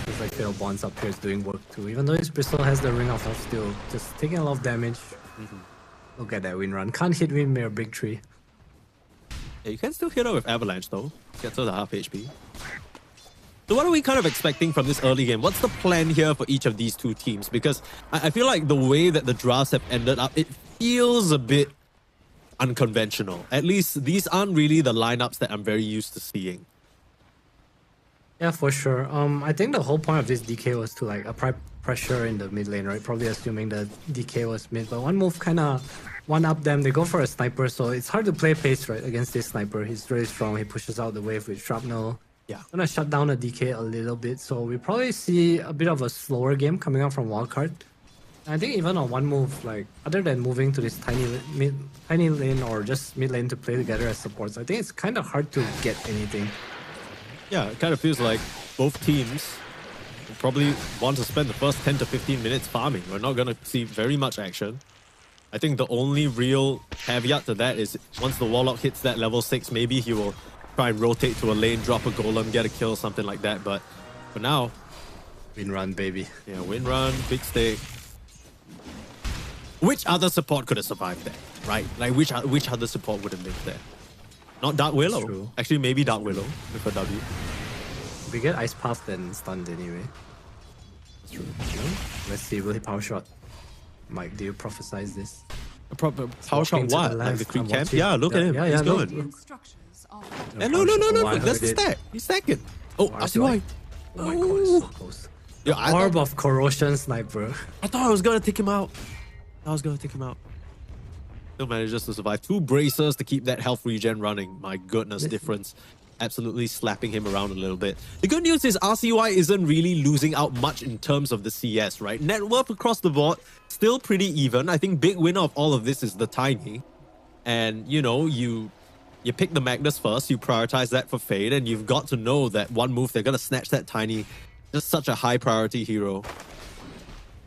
It's like Fatal Bonds up here is doing work too. Even though his Bristle has the Ring of Health still, just taking a lot of damage. Look at that Wind Run. Can't hit Windmere Big Tree. Yeah, you can still hit her with Avalanche though. Gets her the half HP. So what are we kind of expecting from this early game? What's the plan here for each of these two teams? Because I feel like the way that the drafts have ended up, it feels a bit unconventional. At least these aren't really the lineups that I'm very used to seeing. Yeah, for sure. I think the whole point of this DK was to like apply pressure in the mid lane, right? Probably assuming that DK was mid, but one move kind of one-up them. They go for a sniper, so it's hard to play pace, right, against this sniper. He's really strong. He pushes out the wave with shrapnel. Yeah. Gonna shut down the DK a little bit, so we probably see a bit of a slower game coming out from wildcard. I think even on one move, like other than moving to this tiny lane or just mid lane to play together as supports, I think it's kind of hard to get anything. Yeah, it kind of feels like both teams probably want to spend the first 10 to 15 minutes farming. We're not going to see very much action. I think the only real caveat to that is once the Warlock hits that level 6, maybe he will try and rotate to a lane, drop a golem, get a kill, something like that. But for now... Win run, baby. Yeah, win run, big stake. Which other support could have survived there, right? Like, which other support would have lived there? Not Dark Willow. True. Actually, maybe Dark Willow with a W. If we get Ice Path, then stunned anyway. That's true. Let's see, will he power shot? Mike, do you prophesize this? A proper power shot what? Like the creep camp? Yeah, look at him. Yeah, He's look. going. Instructions are No, that's the stack. He's second. Oh, RCY. Oh my god, it's so close. Yeah, Orb of Corrosion Sniper. I thought I was going to take him out. Still manages to survive. 2 bracers to keep that health regen running. My goodness, difference. Absolutely slapping him around a little bit. The good news is RCY isn't really losing out much in terms of the CS, right? Net worth across the board, still pretty even. I think big winner of all of this is the Tiny. And, you know, you pick the Magnus first, you prioritize that for Fade, and you've got to know that one move, they're going to snatch that Tiny. Just such a high priority hero.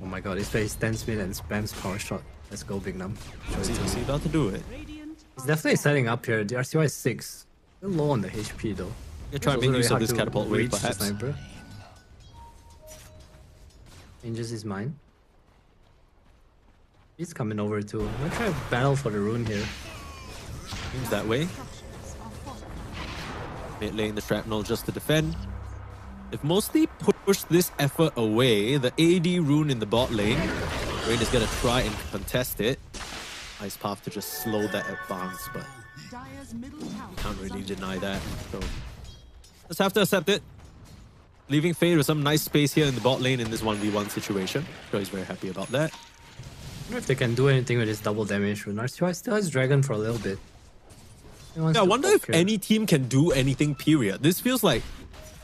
Oh my god, this guy stands mid and spams power shot. Let's go, Big Num. Is he about to do it? He's definitely setting up here. The RCY is 6. A little low on the HP though. You try and make use of this catapult wave, perhaps. Sniper. Changes his mind. He's coming over too. I'm gonna try to battle for the rune here. Seems that way. Mid lane, the shrapnel just to defend. They've mostly pushed this effort away. The AD rune in the bot lane. Rain is gonna try and contest it. Ice Path to just slow that advance, but can't really deny that. So just have to accept it. Leaving Fade with some nice space here in the bot lane in this 1v1 situation. Sure, he's very happy about that. I wonder if they can do anything with this double damage rune. RCY still has Dragon for a little bit. Yeah, I wonder if any team can do anything, period. This feels like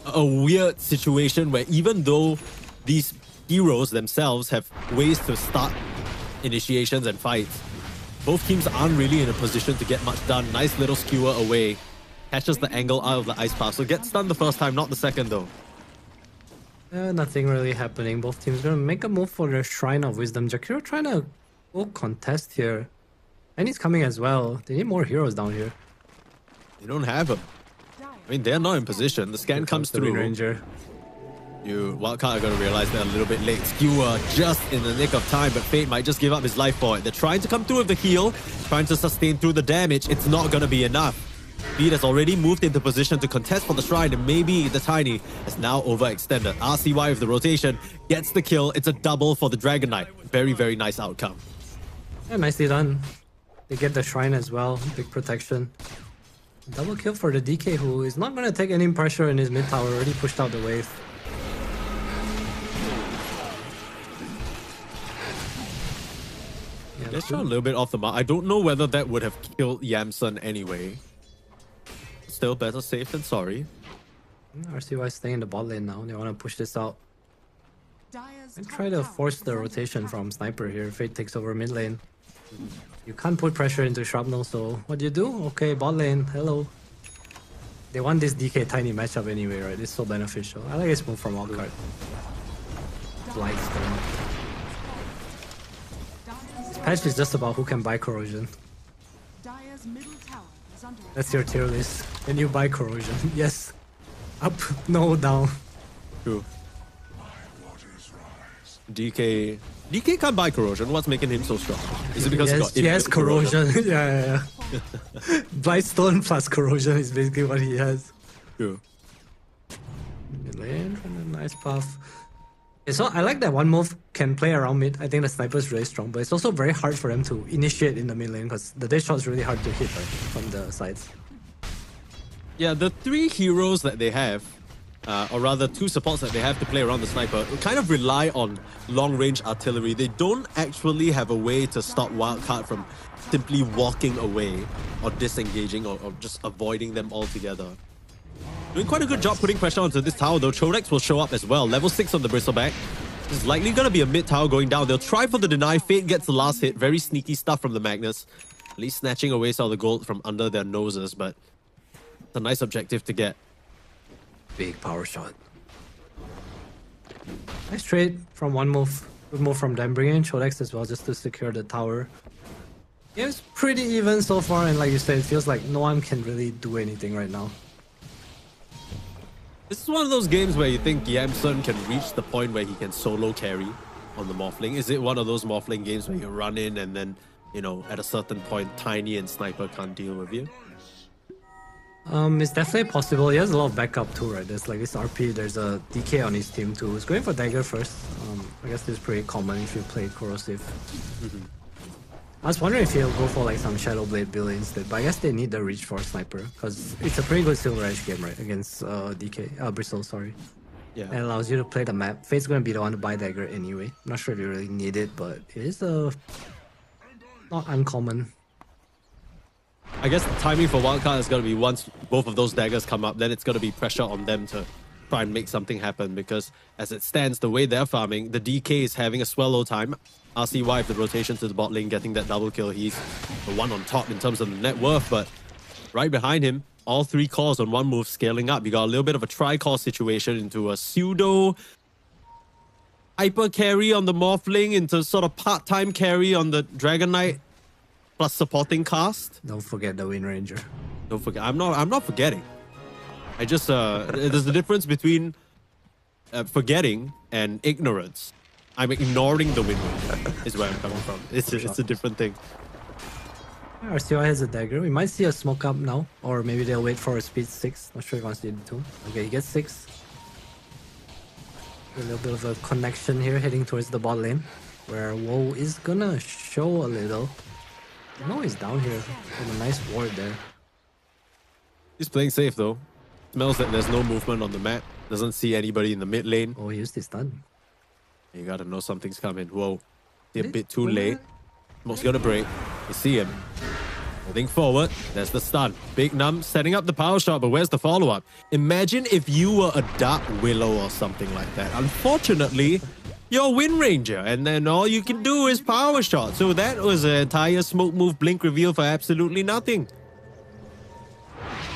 a weird situation where even though these heroes themselves have ways to start initiations and fights, both teams aren't really in a position to get much done. Nice little skewer away. Catches the angle out of the Ice Path. So gets stunned the first time, not the second though. Nothing really happening. Both teams gonna make a move for their Shrine of Wisdom. Jakiro trying to go contest here. And he's coming as well. They need more heroes down here. They don't have him. I mean, they're not in position. The scan comes the through. Ranger. You Wildcard are going to realize they're a little bit late. Skewer just in the nick of time, but Fate might just give up his life for it. They're trying to come through with the heal, trying to sustain through the damage. It's not going to be enough. Beat has already moved into position to contest for the Shrine, and maybe the Tiny is now overextended. RCY with the rotation gets the kill. It's a double for the Dragon Knight. Very, very nice outcome. Yeah, nicely done. They get the Shrine as well. Big protection. Double kill for the DK, who is not going to take any pressure in his mid tower. Already pushed out the wave. Let's try a little bit off the mark. I don't know whether that would have killed Yamsun anyway. Still better safe than sorry. RCY staying in the bot lane now. They want to push this out. And try to force the rotation from Sniper here. Fate takes over mid lane. You can't put pressure into Shrapnel, so what do you do? Okay, bot lane, hello. They want this DK Tiny matchup anyway, right? It's so beneficial. I like this move from Wildcard. Blightstone. This patch is just about who can buy Corrosion. That's your tier list. Can you buy Corrosion? Yes. Up, no, down. True. DK can't buy Corrosion. What's making him so strong? Is it because he got Corrosion? yeah. Blightstone plus Corrosion is basically what he has. True. Mid lane from a nice path. So I like that one move can play around mid. I think the sniper is really strong, but it's also very hard for them to initiate in the mid lane because the dash shot is really hard to hit from the sides. Yeah, the 3 heroes that they have, or rather 2 supports that they have to play around the sniper, kind of rely on long-range artillery. They don't actually have a way to stop Wildcard from simply walking away or disengaging or just avoiding them altogether. Doing quite a good job putting pressure onto this tower though. Chodex will show up as well. Level 6 on the Bristleback. This is likely going to be a mid tower going down. They'll try for the deny. Fate gets the last hit. Very sneaky stuff from the Magnus. At least snatching away some of the gold from under their noses, but it's a nice objective to get. Big power shot. Nice trade from one move. Good move from them. Bringing in Chodex as well just to secure the tower. Game's pretty even so far, and like you said, it feels like no one can really do anything right now. This is one of those games where you think Yamsun can reach the point where he can solo carry on the Morphling. Is it one of those Morphling games where you run in and then, you know, at a certain point, Tiny and Sniper can't deal with you? It's definitely possible. He has a lot of backup too, right? There's like this RP, there's a DK on his team too. He's going for Dagger first. I guess this is pretty common if you play Corrosive. I was wondering if he'll go for like some Shadow Blade build instead, but I guess they need the reach for Sniper because it's a pretty good Silver Edge game, right? Against Bristle, sorry. Yeah. And allows you to play the map. Fate's gonna be the one to buy Dagger anyway. I'm not sure if you really need it, but it is not uncommon. I guess the timing for Wildcard is going to be once both of those daggers come up, then it's going to be pressure on them to try and make something happen because as it stands, the way they're farming, the DK is having a swallow time. RCY with the rotation to the bot lane, getting that double kill. He's the one on top in terms of the net worth, but right behind him, all 3 cores on one move scaling up. You got a little bit of a tri-core situation into a pseudo hyper carry on the Morphling, into sort of part-time carry on the Dragon Knight, plus supporting cast. Don't forget the Wind Ranger. Don't forget. I'm not forgetting. I just there's a difference between forgetting and ignorance. I'm ignoring the Wind Ranger is where I'm coming from. It's a different thing. RCY has a dagger. We might see a smoke up now, or maybe they'll wait for a speed 6. Not sure if he wants to do 2. Okay, he gets 6. A little bit of a connection here heading towards the bot lane, where Woe is gonna show a little. No, he's down here. With a nice ward there. He's playing safe though. Smells that there's no movement on the map. Doesn't see anybody in the mid lane. Oh, he used his stun. You gotta know something's coming. Whoa. A bit too late. Smoke's gonna break. You see him. Holding forward. There's the stun. Big Num setting up the power shot, but where's the follow-up? Imagine if you were a Dark Willow or something like that. Unfortunately, you're Wind Ranger, and then all you can do is power shot. So that was an entire smoke move blink reveal for absolutely nothing.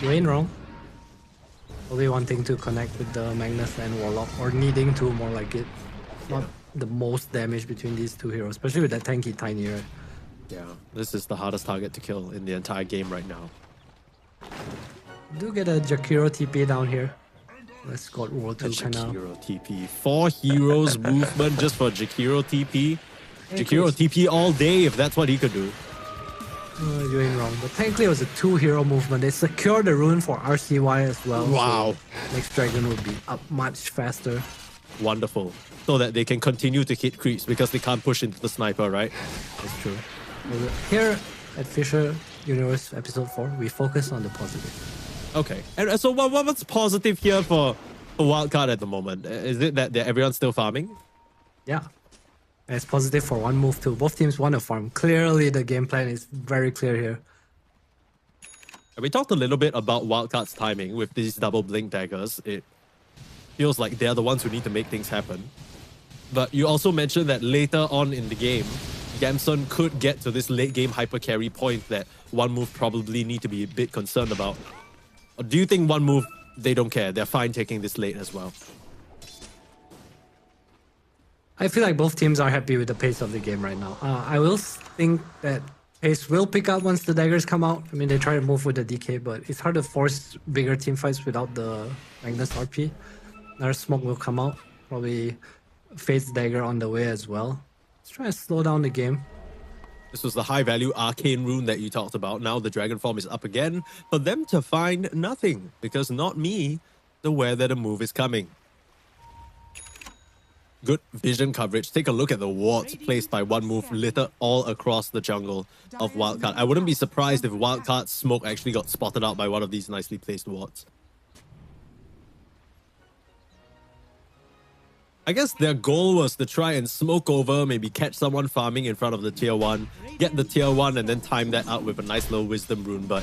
You ain't wrong. Probably wanting to connect with the Magnus and Warlock, or needing to, more like it. Not the most damage between these 2 heroes, especially with that tanky Tiny, right? Yeah, this is the hardest target to kill in the entire game right now. Do get a Jakiro TP down here. Let's go World 2 kind of. Jakiro TP. 4 heroes movement just for Jakiro TP. Jakiro TP all day if that's what he could do. You ain't wrong, but technically it was a 2 hero movement. They secured the rune for RCY as well. Wow. So next dragon would be up much faster. Wonderful. So that they can continue to hit creeps because they can't push into the sniper, right? That's true. Here at FISSURE Universe Episode 4, we focus on the positive. Okay. And so what's positive here for Wildcard at the moment? Is it that everyone's still farming? Yeah. And it's positive for one move too. Both teams want to farm. Clearly the game plan is very clear here. And we talked a little bit about Wildcard's timing with these double blink daggers. It feels like they're the ones who need to make things happen. But you also mentioned that later on in the game, Gamson could get to this late game hyper carry point that one move probably need to be a bit concerned about. Or do you think one move, they don't care? They're fine taking this late as well? I feel like both teams are happy with the pace of the game right now. I will think that pace will pick up once the daggers come out. I mean, they try to move with the DK, but it's hard to force bigger team fights without the Magnus RP. Another smoke will come out. Probably Fate's dagger on the way as well. Let's try to slow down the game. This was the high-value arcane rune that you talked about. Now the dragon form is up again. For them to find nothing, because not me, aware that a move is coming. good vision coverage. Take a look at the wards placed by One Move littered all across the jungle of Wildcard. I wouldn't be surprised if Wildcard's smoke actually got spotted out by one of these nicely placed wards. I guess their goal was to try and smoke over, maybe catch someone farming in front of the tier 1, get the tier 1 and then time that out with a nice little wisdom rune. But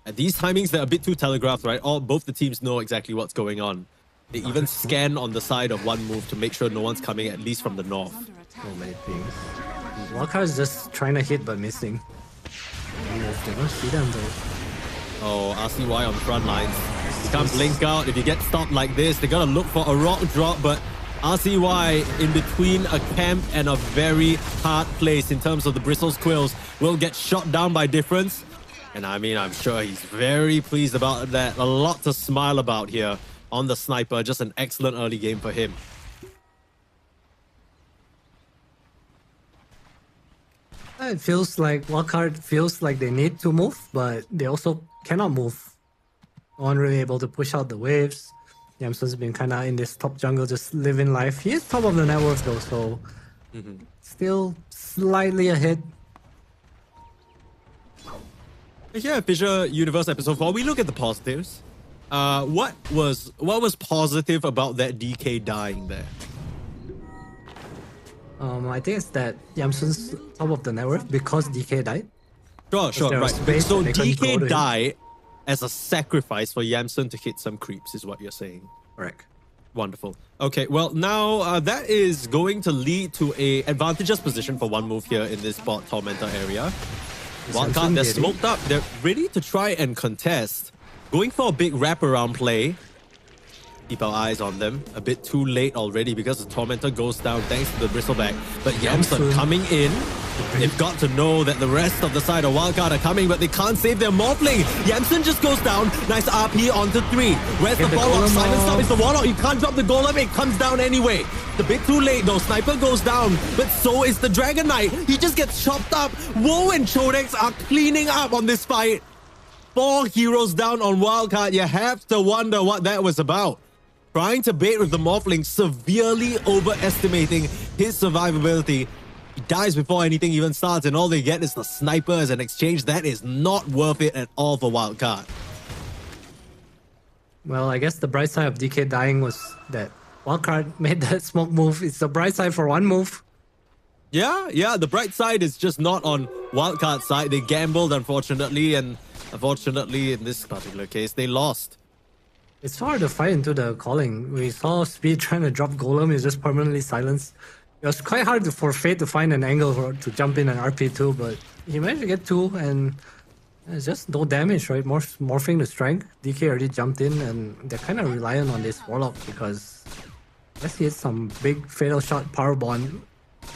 at these timings, they're a bit too telegraphed, right? Both the teams know exactly what's going on. They even scan on the side of One Move to make sure no one's coming, at least from the north. So many things. Wildcard is just trying to hit but missing. They don't see them though. Oh, RCY on the front lines. You can't blink out. If you get stopped like this, they gotta look for a rock drop, but RCY in between a camp and a very hard place in terms of the Bristles Quills will get shot down by difference. And I mean, I'm sure he's very pleased about that. A lot to smile about here on the sniper. Just an excellent early game for him. It feels like Wildcard feels like they need to move, but they also cannot move. No one really able to push out the waves. Yamsun's been kind of in this top jungle, just living life. He is top of the network though, so still slightly ahead. Here at FISSURE Universe Episode 4, we look at the positives. What was positive about that DK dying there? I think it's that Yamsun's top of the network because DK died. Sure, right. So DK died as a sacrifice for Yamsun to hit some creeps, is what you're saying. Correct. Wonderful. Okay, well, now that is going to lead to a advantageous position for One Move here in this bot Tormentor area. Wildcard, they're smoked up. They're ready to try and contest. Going for a big wraparound play. Keep our eyes on them. A bit too late already because the Tormentor goes down thanks to the Bristleback. But Yamsun coming in. They've got to know that the rest of the side of Wildcard are coming, but they can't save their Morphling. Yamsun just goes down. Nice RP onto 3. Where's the follow-up? Silent Stop is the Warlock. You can't drop the Golem. It comes down anyway. It's a bit too late though. Sniper goes down, but so is the Dragon Knight. He just gets chopped up. Woe and Chodex are cleaning up on this fight. 4 heroes down on Wildcard. You have to wonder what that was about. Trying to bait with the Morphling, severely overestimating his survivability. He dies before anything even starts, and all they get is the sniper as an exchange. That is not worth it at all for Wildcard. Well, I guess the bright side of DK dying was that Wildcard made that smoke move. It's the bright side for One Move. Yeah, the bright side is just not on Wildcard's side. They gambled, unfortunately, and unfortunately, in this particular case, they lost. It's hard to fight into the calling. We saw Speed trying to drop Golem, is just permanently silenced. It was quite hard for Fate to find an angle to jump in and RP2, but he managed to get 2, and it's just no damage, right? Morphing the strength. DK already jumped in, and they're kind of reliant on this Warlock because let's hit some big fatal shot power bond.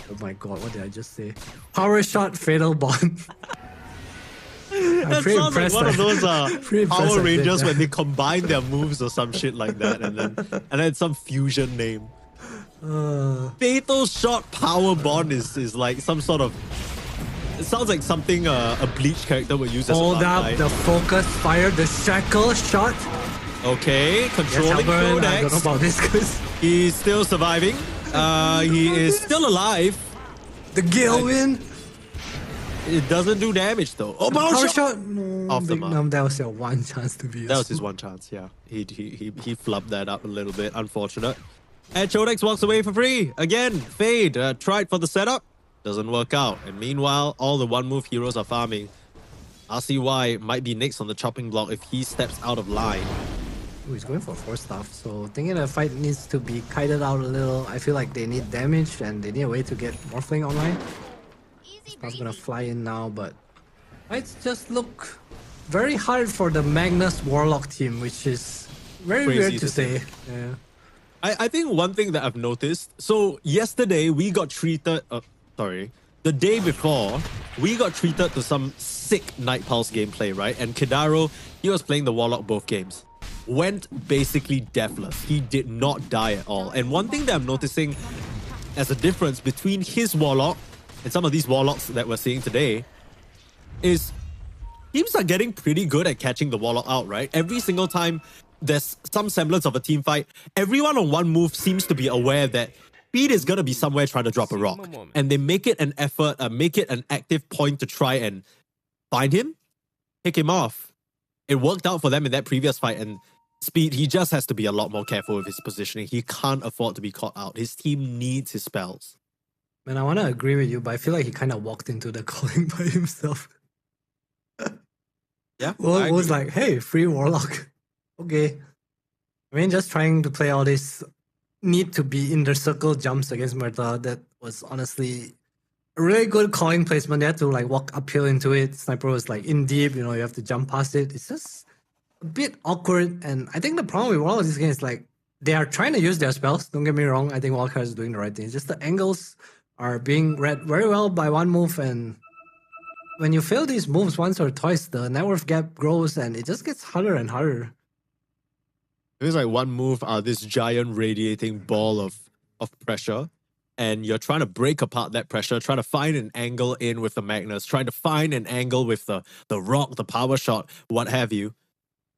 Oh my god, what did I just say? Power shot fatal bond. That sounds like one of those Power Rangers when they combine their moves or some shit like that, and then some fusion name. Fatal shot power bond is like some sort of. It sounds like something a Bleach character would use as hold a up the focus fire, the shackle shot. Okay, controlling Codex. I don't know about this because he's still surviving. He is still alive. The Gale win. It doesn't do damage though. Oh, power shot! Off the mark. That was your one chance to be useful. That was his one chance, yeah. He flubbed that up a little bit. Unfortunate. And Chodex walks away for free. Again, Fade tried for the setup. Doesn't work out. And meanwhile, all the One Move heroes are farming. RCY might be next on the chopping block if he steps out of line. Ooh, he's going for 4 stuff. So thinking the fight needs to be kited out a little. I feel like they need damage and they need a way to get Morphling online. Stuff's gonna fly in now, but fights just look very hard for the Magnus Warlock team, which is very weird to say. Yeah. I think one thing that I've noticed, so yesterday we got treated, the day before, we got treated to some sick Night Pulse gameplay, right? And Kidaro, he was playing the Warlock both games. Went basically deathless. He did not die at all. And one thing that I'm noticing as a difference between his Warlock and some of these Warlocks that we're seeing today is teams are getting pretty good at catching the Warlock out, right? Every single time there's some semblance of a team fight, everyone on One Move seems to be aware that Speed is going to be somewhere trying to drop a rock. And they make it an effort, make it an active point to try and find him, pick him off. It worked out for them in that previous fight. And Speed, he just has to be a lot more careful with his positioning. He can't afford to be caught out. His team needs his spells. Man, I want to agree with you, but I feel like he kind of walked into the calling by himself. Yeah. Well, was like, hey, free Warlock. Okay. I mean, just trying to play all this need to be in the circle jumps against Murta. That was honestly a really good calling placement. They had to like walk uphill into it. Sniper was like in deep, you have to jump past it. It's just a bit awkward. And I think the problem with all of this game is like they are trying to use their spells. Don't get me wrong. I think Wildcard is doing the right thing. It's just the angles are being read very well by one move, and when you fail these moves once or twice, the net worth gap grows and it just gets harder and harder. It was like one move, this giant radiating ball of pressure, and you're trying to break apart that pressure, trying to find an angle in with the Magnus, trying to find an angle with the rock, the power shot, what have you.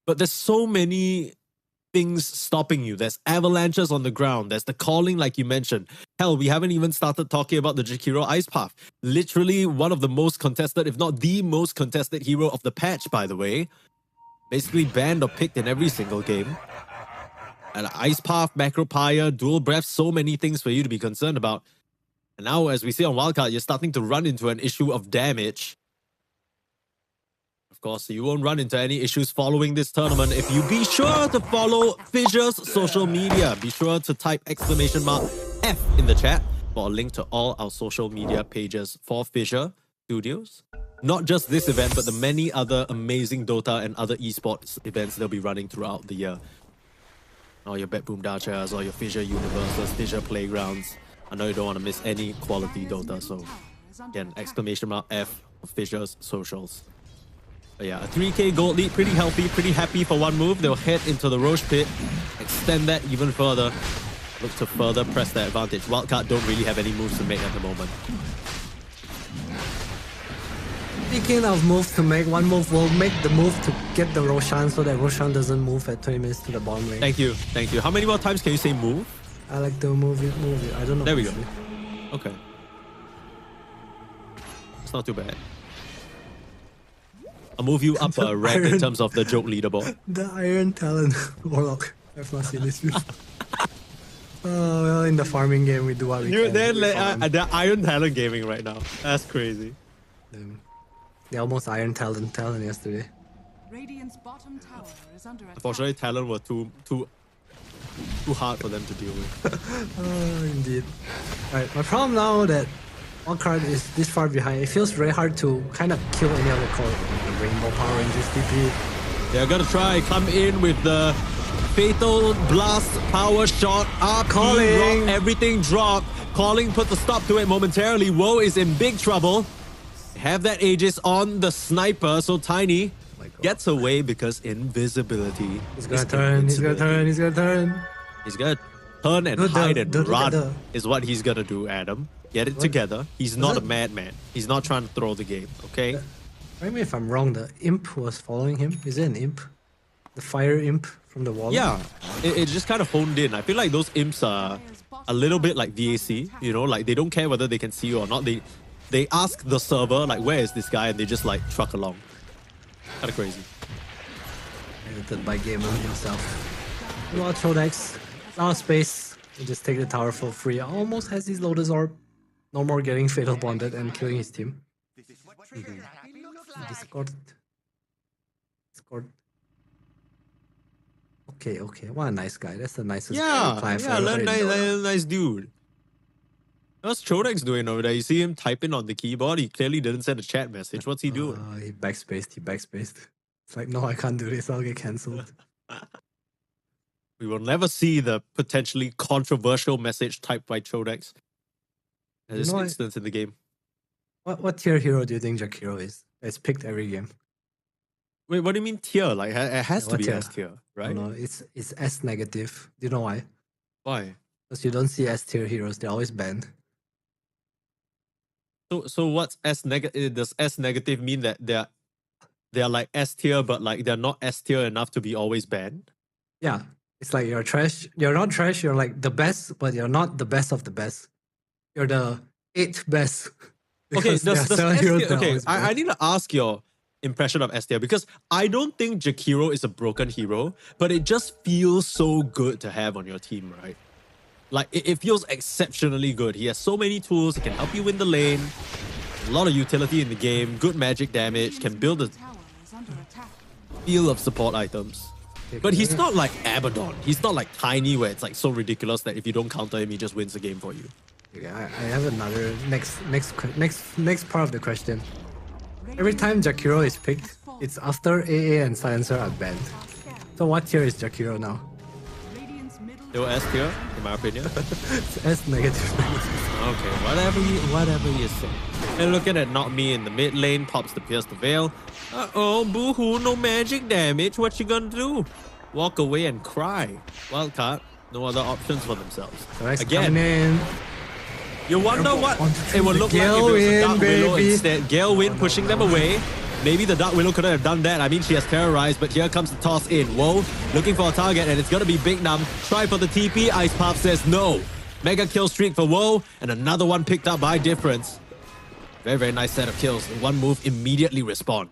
But there's so many things stopping you. There's avalanches on the ground. There's the calling, like you mentioned. Hell, we haven't even started talking about the Jakiro Ice Path. Literally one of the most contested, if not the most contested hero of the patch, by the way. Basically banned or picked in every single game. And Ice Path, Macro Pyre, Dual Breath, so many things for you to be concerned about. And now, as we see on Wildcard, you're starting to run into an issue of damage. Of course, you won't run into any issues following this tournament if you be sure to follow Fissure's social media. Be sure to type !F in the chat for a link to all our social media pages for Fissure Studios. Not just this event, but the many other amazing Dota and other esports events they'll be running throughout the year. All your BetBoom Dachas, all your FISSURE Universes, FISSURE Playgrounds. I know you don't want to miss any quality Dota, so again, !F for Fissure's socials. But yeah, a 3k gold lead, pretty healthy, pretty happy for one move. They'll head into the Roche pit, extend that even further, look to further press their advantage. Wildcard don't really have any moves to make at the moment. Speaking of moves to make, one move will make the move to get the Roshan so that Roshan doesn't move at 20 minutes to the bottom lane. Thank you, thank you. How many more times can you say move? I like to move it. I don't know. There we go. Okay. It's not too bad. I'll move you up a rank in terms of the joke leaderboard. The Iron Talon Warlock. I've not seen this before. Oh, well, in the farming game, we do what we can. They're Iron Talon gaming right now. That's crazy. They almost Iron Talon yesterday. Radiant's bottom tower is under attack. Unfortunately, Talon were too hard for them to deal with. Oh, indeed. Alright, my problem now that Wildcard is this far behind, it feels very hard to kind of kill any other call. The Rainbow Power Rangers TP. They're gonna try come in with the Fatal Blast Power Shot up. Calling. Rock, everything drop. Calling puts a stop to it momentarily. Woe is in big trouble. Have that Aegis on the sniper, so Tiny gets away because invisibility. He's gonna turn. He's gonna turn and hide and run is what he's gonna do, Adam. Get it together. He's not a madman. He's not trying to throw the game, okay? Correct me if I'm wrong, the imp was following him. Is it an imp? The fire imp from the wall? Yeah, it just kind of honed in. I feel like those imps are a little bit like VAC, like they don't care whether they can see you or not. They ask the server, like, where is this guy? And they just like truck along. Kind of crazy. Edited by Gaimin himself. A lot of throw decks, a lot of space. He just take the tower for free. Almost has his Lotus Orb. No more getting Fatal Bonded and killing his team. Discord. Okay. What a nice guy. That's the nicest guy. Nice dude. What's Chodex doing over there? You see him typing on the keyboard. He clearly didn't send a chat message. What's he doing? He backspaced. It's like, no, I can't do this. I'll get cancelled. We will never see the potentially controversial message typed by Chodex at this instance in the game. What tier hero do you think Jakiro is? It's picked every game. Wait, what do you mean tier? Like, it has to be S tier, right? No, it's S negative. Do you know why? Why? Because you don't see S tier heroes. They're always banned. So what's S negative? Does S negative mean that they're like S tier, but like they're not S tier enough to be always banned? Yeah. It's like you're trash. You're not trash. You're like the best, but you're not the best of the best. You're the 8th best. Okay, Because there are does 7 heroes STR, that are okay, always I best. need to ask your impression of STR because I don't think Jakiro is a broken hero, but it just feels so good to have on your team, right? Like, it feels exceptionally good. He has so many tools. He can help you win the lane. A lot of utility in the game. Good magic damage. Can build a Tower is under attack. field of support items. But he's not like Abaddon. He's not like Tiny where it's like so ridiculous that if you don't counter him, he just wins the game for you. Okay, I have another next part of the question. Every time Jakiro is picked, it's after AA and Silencer are banned. So what tier is Jakiro now? Radiant's middle Still S tier, in my opinion. It's S negative. Okay, whatever you say. And looking at Not Me in the mid lane, pops to pierce the veil. Uh-oh, boo-hoo, no magic damage. What you gonna do? Walk away and cry. Wildcard, no other options for themselves. Again, Coming in. you wonder what it would look like if it was a Dark Willow instead. Gale Wind pushing them away. Maybe the Dark Willow couldn't have done that. I mean, she has terrorized, but here comes the toss in. Whoa, looking for a target, and it's gonna be Big Num. Try for the TP. Ice Pop says no. Mega kill streak for Woe, and another one picked up by Difference. Very, very nice set of kills. In one move, immediately respawn.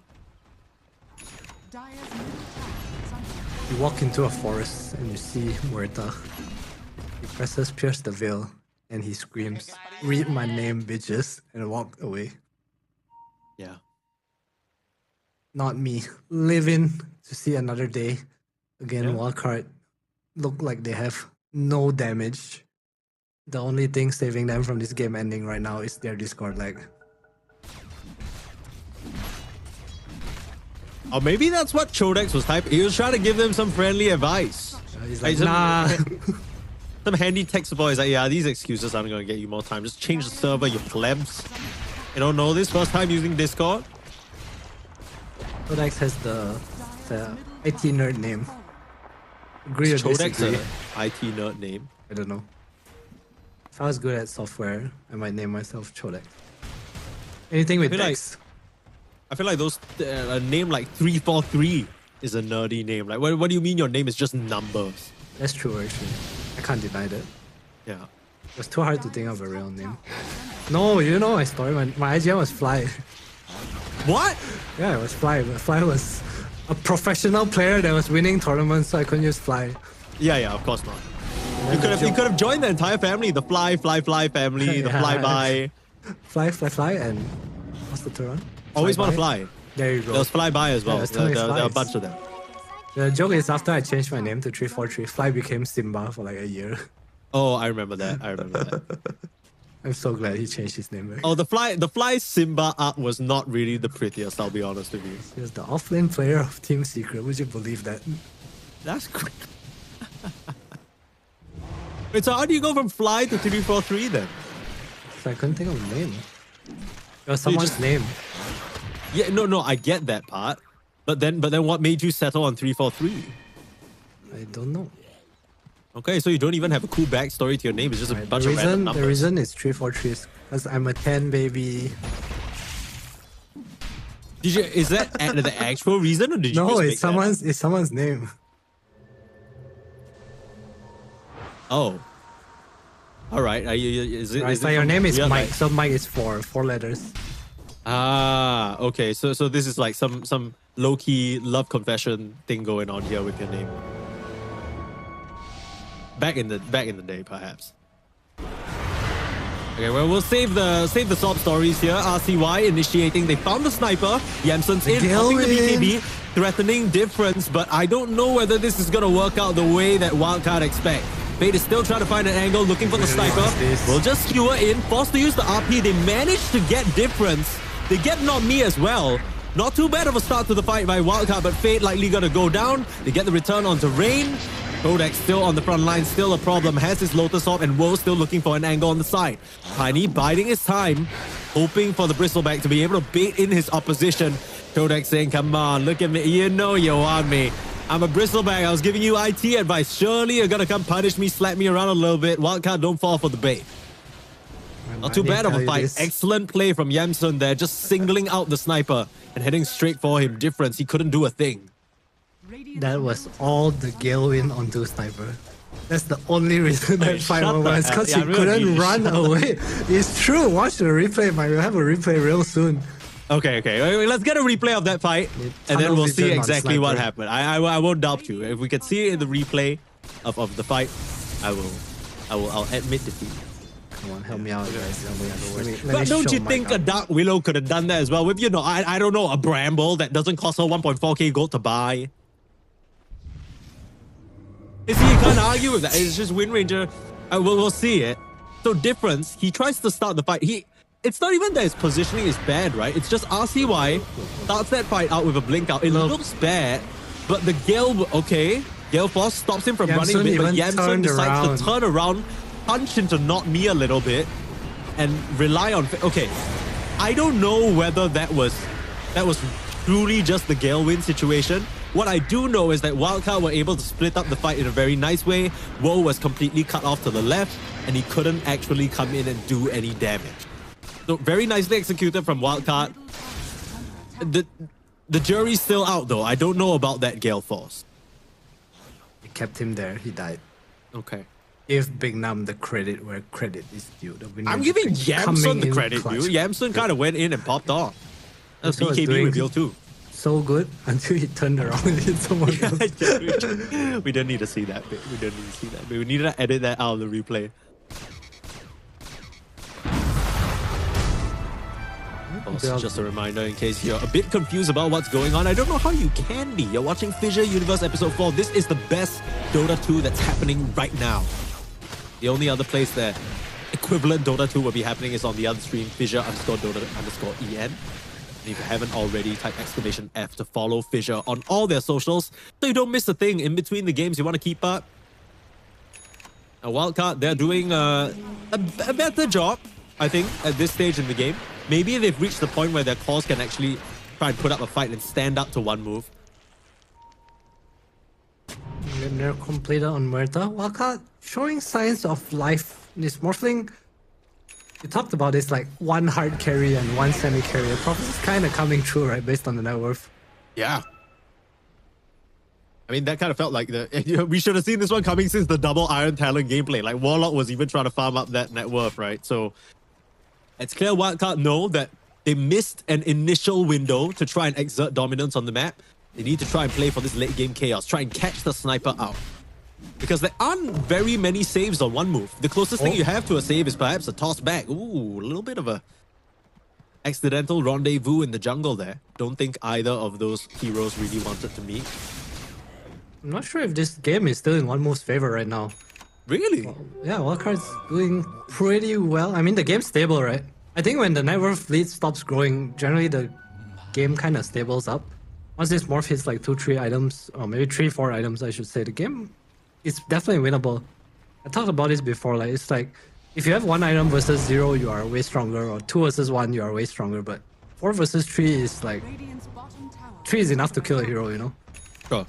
Dire's middle tower is under You walk into a forest and you see Muerta. He presses Pierce the Veil and he screams, "Read my name, bitches," and walk away. Yeah. Not me. Living to see another day. Again, Yeah. Wildcard look like they have no damage. The only thing saving them from this game ending right now is their Discord lag. Or maybe that's what Chodex was typing. He was trying to give them some friendly advice. He's Like like, nah. Some handy tech support is like, yeah, these excuses aren't going to get you more time. Just change the server, you plebs. You don't know this? First time using Discord? Codex has the IT nerd name. Agree or Chodex disagree? an IT nerd name. I don't know. If I was good at software, I might name myself Chodex. Anything with feel like- Dex. I feel like those a name like 343 is a nerdy name. Like, what do you mean your name is just numbers? That's true, actually. I can't deny that. Yeah. It was too hard to think of a real name. No, you know my story. My IGN was Fly. What? Yeah, it was Fly. But Fly was a professional player that was winning tournaments, so I couldn't use Fly. Yeah, of course not. You could have joined the entire family, the Fly family, the Yeah. Flyby. Fly, and what's the third one? Always want to Flyby? fly. There you go. There was Flyby as well. there's too many There are a flies. bunch of them. The joke is after I changed my name to 343, Fly became Simba for like a year. Oh, I remember that. I'm so glad he changed his name back. Oh, the fly Simba art was not really the prettiest, I'll be honest with you. He was the offlane player of Team Secret. Would you believe that? That's crazy. Wait, so how do you go from Fly to 343 then? So I couldn't think of a name. It was So you someone's just- name. Yeah, no, I get that part. But then what made you settle on 343? I don't know. Okay, so you don't even have a cool backstory to your name. It's just a Right, bunch the of random reason numbers. the reason is 343 is because I'm a 10 baby. Is that the actual reason, or did you No, just it's make that? it's someone's name. Oh. All right. Is it? Right, is so it your from name is real Mike. life? So Mike is four letters. Ah, okay. So this is like some low key love confession thing going on here with your name. Back in the day, perhaps. Okay, well, we'll save the sob stories here. RCY initiating. They found the sniper. Yamson's in, popping the BKB, threatening Difference, but I don't know whether this is gonna work out the way that Wildcard expect. Fate is still trying to find an angle, looking for the sniper. We'll just skewer in, forced to use the RP. They managed to get Difference. They get Not Me as well. Not too bad of a start to the fight by Wildcard, but Fate likely gonna go down. They get the return onto Rain. Codex still on the front line, still a problem. Has his Lotus Orb, and Woe still looking for an angle on the side. Tiny biding his time, hoping for the Bristleback to be able to bait in his opposition. Codex saying, come on, look at me. You know you want me. I'm a Bristleback. I was giving you IT advice. Surely you're gonna come punish me, slap me around a little bit. Wildcard, don't fall for the bait. Not too bad of a fight. Excellent play from Yamson there, just singling out the sniper and heading straight for him. Difference, he couldn't do a thing. That was all the Gale win onto Sniper. That's the only reason that fight shut over. the It's because hell- he yeah, really, couldn't you run shut away. It's true. Watch the replay, man. We'll have a replay real soon. Okay. Wait, let's get a replay of that fight, and then tunnel we'll see vision on exactly what Sniper. happened. I won't doubt you. If we can see it in the replay of the fight, I'll admit defeat. Come on, help me out, guys. Help me out. Let me But don't show you my think a card. Dark Willow could have done that as well with, I don't know, a Bramble that doesn't cost her 1.4k gold to buy? You see, you can't argue with that. It's just Wind Ranger. We'll see it. So difference, he tries to start the fight. It's not even that his positioning is bad, right? It's just RCY starts that fight out with a blink out. It looks bad, but the Gale, Gale Force stops him from running a bit, but Yamsun decides to turn around, punch into not me a little bit, and rely on... Okay, I don't know whether that was truly just the Gale win situation. What I do know is that Wildcard were able to split up the fight in a very nice way. Woe was completely cut off to the left, and he couldn't actually come in and do any damage. So very nicely executed from Wildcard. The jury's still out though. I don't know about that Gale Force. It kept him there. He died. Okay. Give Big Nam the credit where credit is due. I'm giving Yamsun the credit, dude. Yamsun kind of went in and popped off. That's Also was BKB doing reveal too. So good until he turned around and hit someone else. We don't need to see that bit. We need to edit that out of the replay. Also, just a reminder in case you're a bit confused about what's going on. I don't know how you can be. You're watching FISSURE Universe Episode 4. This is the best Dota 2 that's happening right now. The only other place that equivalent Dota 2 will be happening is on the other stream, FISSURE_Dota_EN. And if you haven't already, type !F to follow FISSURE on all their socials so you don't miss a thing in between the games you want to keep up. A Wildcard, they're doing a better job, I think, at this stage in the game. Maybe they've reached the point where their cores can actually try and put up a fight and stand up to one move. They're completed on Muerta. Wildcard showing signs of life. This Morphling, you talked about this like one hard carry and one semi carry. The profit is kind of coming true, right? Based on the net worth. Yeah. I mean, that kind of felt like we should have seen this one coming since the double Iron Talon gameplay. Like, Warlock was even trying to farm up that net worth, right? So, it's clear Wildcard know that they missed an initial window to try and exert dominance on the map. They need to try and play for this late game chaos. Try and catch the sniper out. Because there aren't very many saves on one move. The closest thing you have to a save is perhaps a toss back. Ooh, a little bit of a accidental rendezvous in the jungle there. Don't think either of those heroes really wanted to meet. I'm not sure if this game is still in one move's favor right now. Really? Yeah, Wildcard's doing pretty well. I mean, the game's stable, right? I think when the net worth lead stops growing, generally the game kind of stables up. Once this morph hits like 2-3 items, or maybe 3-4 items, I should say, the game is definitely winnable. I talked about this before, like it's like if you have 1 item versus 0, you are way stronger, or 2 versus 1, you are way stronger, but 4 versus 3 is like 3 is enough to kill a hero, you know? Sure.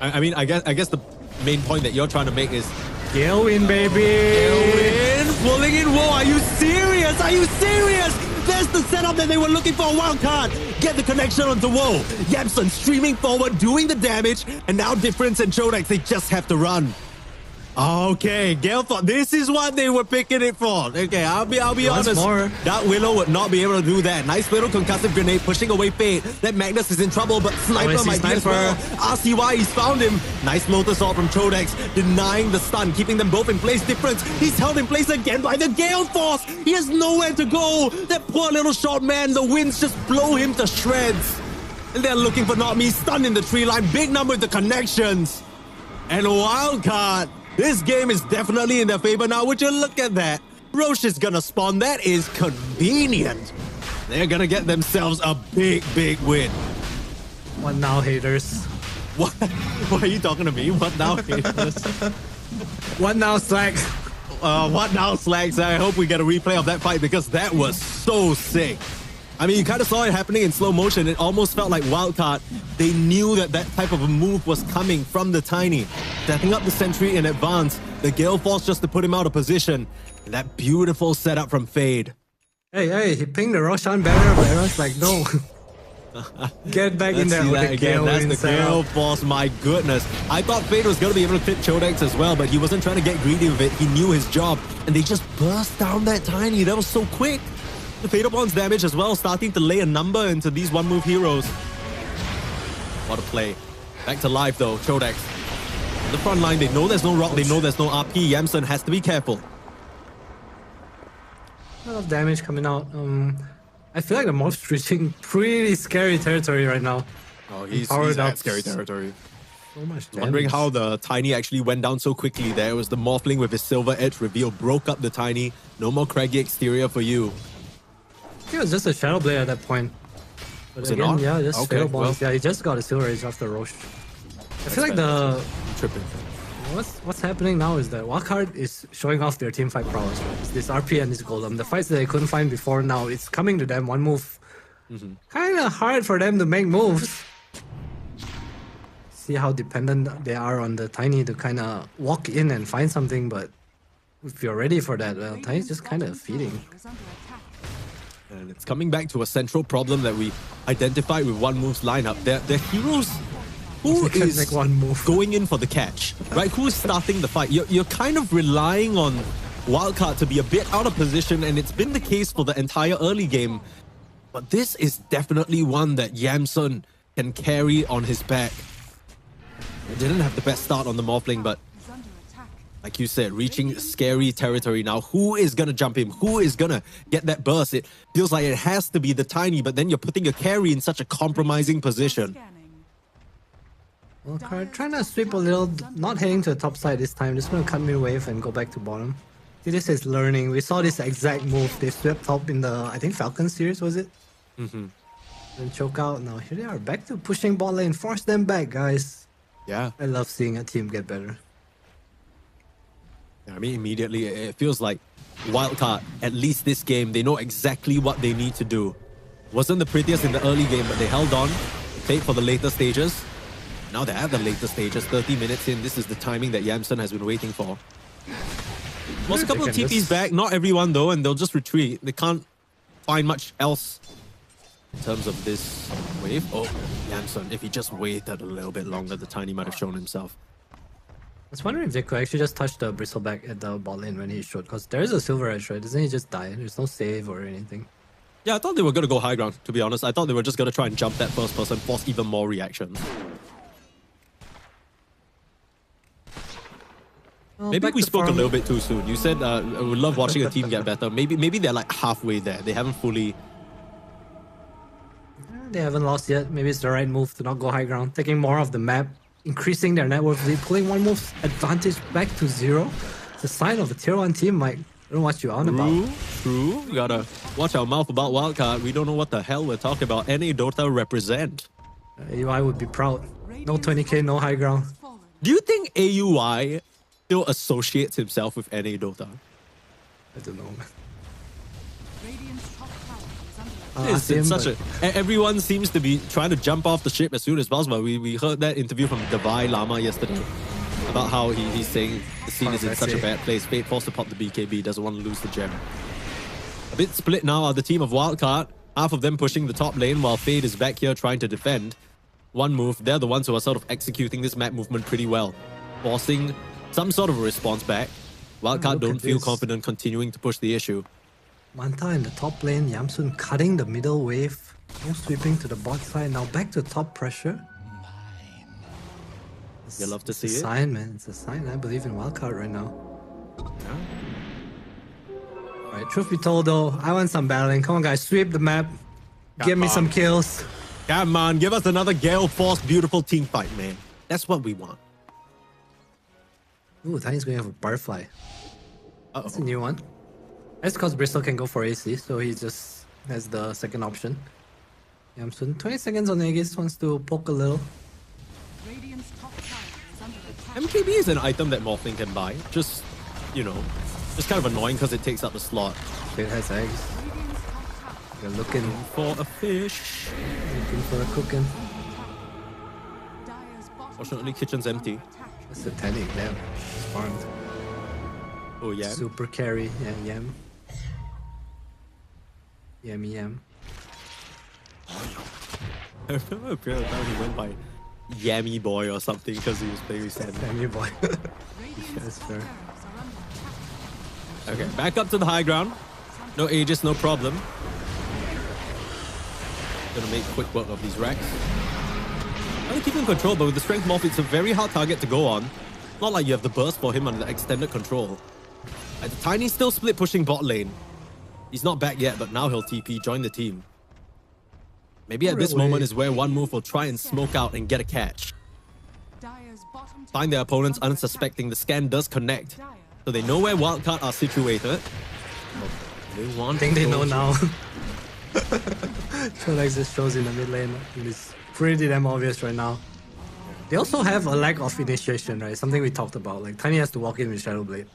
I mean, I guess the main point that you're trying to make is Gale win, baby! Gale win! Pulling in Woe! Are you serious? Are you serious? There's the setup that they were looking for. Wildcard! Get the connection onto Woe! Yamsun streaming forward, doing the damage, and now Difference and Chodex, they just have to run. Okay, Gale Force, this is what they were picking it for. Okay, I'll be honest. More. Dark Willow would not be able to do that. Nice little concussive grenade pushing away Fate. That Magnus is in trouble, but Sniper might be as well. RCY, he's found him. Nice Lotus Sword from Chodex, denying the stun, keeping them both in place. Difference, he's held in place again by the Gale Force. He has nowhere to go. That poor little short man, the winds just blow him to shreds. And they're looking for Not Me, stunned in the tree line. Big number with the connections. And Wildcard. This game is definitely in their favor now. Would you look at that? Roche is gonna spawn. That is convenient. They're gonna get themselves a big win. What now, haters? What? Why are you talking to me? What now, haters? What now, Slack? What now, Slacks? I hope we get a replay of that fight because that was so sick. I mean, you kind of saw it happening in slow motion. It almost felt like Wildcard. They knew that type of a move was coming from the Tiny. Setting up the sentry in advance. The Gale Force just to put him out of position. And that beautiful setup from Fade. Hey, he pinged the Roshan banner, but everyone's like, no. Get back in Let's there see with that the again. Gale That's the inside Gale out. Force. My goodness. I thought Fade was going to be able to clip Chodex as well, but he wasn't trying to get greedy with it. He knew his job. And they just burst down that Tiny. That was so quick. The Fade Upon's damage as well, starting to lay a number into these one-move heroes. What a play. Back to life though, Chodex. The front line, they know there's no rock, they know there's no RP. Yamsun has to be careful. A lot of damage coming out. I feel like the mob's reaching pretty scary territory right now. Oh, he's Powered at up. scary territory. So much damage. Wondering how the Tiny actually went down so quickly there. It was the Morphling with his silver edge reveal, broke up the Tiny. No more craggy exterior for you. I think it was just a Shadow Blade at that point. But Was it again, not? yeah, just Okay, Fatal Bombs. well. Yeah, he just got a Silver Edge after Roche. I feel like the Tripping. what's happening now is that Wildcard is showing off their team fight prowess. Right? It's this RP and this Golem. The fights that they couldn't find before now, it's coming to them one move. Kind of hard for them to make moves. See how dependent they are on the Tiny to kind of walk in and find something, but if you're ready for that, well, Tiny's just kind of feeding. And it's coming back to a central problem that we identified with one move's lineup. They're heroes who They can is make one move. going in for the catch, right? Who is starting the fight? You're kind of relying on Wildcard to be a bit out of position, and it's been the case for the entire early game. But this is definitely one that Yamsun can carry on his back. He didn't have the best start on the Morphling, but like you said, reaching scary territory now. Who is going to jump him? Who is going to get that burst? It feels like it has to be the Tiny, but then you're putting a carry in such a compromising position. Wildcard trying to sweep a little, not heading to the top side this time. Just going to cut mid-wave and go back to bottom. See, this is learning. We saw this exact move. They swept top in the, I think, Falcons series, was it? Then choke out. Now here they are, back to pushing bot lane. Force them back, guys. Yeah. I love seeing a team get better. I mean, immediately, it feels like Wildcard, at least this game, they know exactly what they need to do. Wasn't the prettiest in the early game, but they held on, played for the later stages. Now they're at the later stages, 30 minutes in. This is the timing that Yamsun has been waiting for. Lost a couple of They can TPs just- back, not everyone though, and they'll just retreat. They can't find much else in terms of this wave. Oh, Yamsun, if he just waited a little bit longer, the Tiny might have shown himself. I was wondering if they could actually just touch the Bristleback at the bot lane when he should, because there is a Silver Edge, right? Doesn't he just die? There's no save or anything. Yeah, I thought they were going to go high ground, to be honest. I thought they were just going to try and jump that first person, force even more reactions. Well, Maybe back we to spoke a farm. little bit too soon. You said I would love watching a team get better. Maybe they're like halfway there. They haven't fully... They haven't lost yet. Maybe it's the right move to not go high ground. Taking more of the map, increasing their net worth lead, pulling one move's advantage back to 0. It's a sign of a tier 1 team, Mike. I don't know what you're on about. True. We gotta watch our mouth about Wildcard. We don't know what the hell we're talking about. NA Dota represent. AUI would be proud. No 20k, no high ground. Do you think AUI still associates himself with NA Dota? I don't know, man. It's such a... Everyone seems to be trying to jump off the ship as soon as possible. We heard that interview from Davai Lama yesterday about how he's saying the scene is in such a bad place. Fate forced to pop the BKB, doesn't want to lose the gem. A bit split now are the team of Wildcard. Half of them pushing the top lane while Fade is back here trying to defend. One move, they're the ones who are sort of executing this map movement pretty well. Forcing some sort of a response back. Wildcard Look don't at feel this. confident continuing to push the issue. Manta in the top lane, Yamsun cutting the middle wave. No sweeping to the bot side. Now back to top pressure. You love to see It's a it. sign, man. It's a sign. I believe in Wildcard right now. Alright, truth be told though, I want some battling. Come on guys, sweep the map. Give me some kills. Come on, give us another Gale Force beautiful team fight, man. That's what we want. Ooh, Tiny's going for Barfly. That's a Uh-oh. new one. That's because Bristol can go for AC, so he just has the second option. Yamsun, 20 seconds on Aegis, wants to poke a little. MKB is an item that Morphling can buy. Just, you know, just kind of annoying because it takes up the slot. It has eggs. You're looking For a fish. for a cooking. Fortunately, kitchen's empty. That's the Titanic there. It's farmed. Oh, yeah. Super carry, yeah, Yam. Yam. I remember a period of time he went by Yammy Boy or something because he was playing with Sandy. Yammy Boy. That's fair. Okay, back up to the high ground. No Aegis, no problem. Gonna make quick work of these racks. Trying to keep him in control, but with the strength morph, it's a very hard target to go on. Not like you have the burst for him under extended control. The Tiny still split pushing bot lane. He's not back yet, but now he'll TP, join the team. Maybe at this moment is where one move will try and smoke out and get a catch. Find their opponents unsuspecting. The scan does connect, so they know where wildcard are situated. I think they know now. Shodex just shows in the mid lane. It's pretty damn obvious right now. They also have a lack of initiation, right? Something we talked about. Like Tiny has to walk in with Shadow Blade.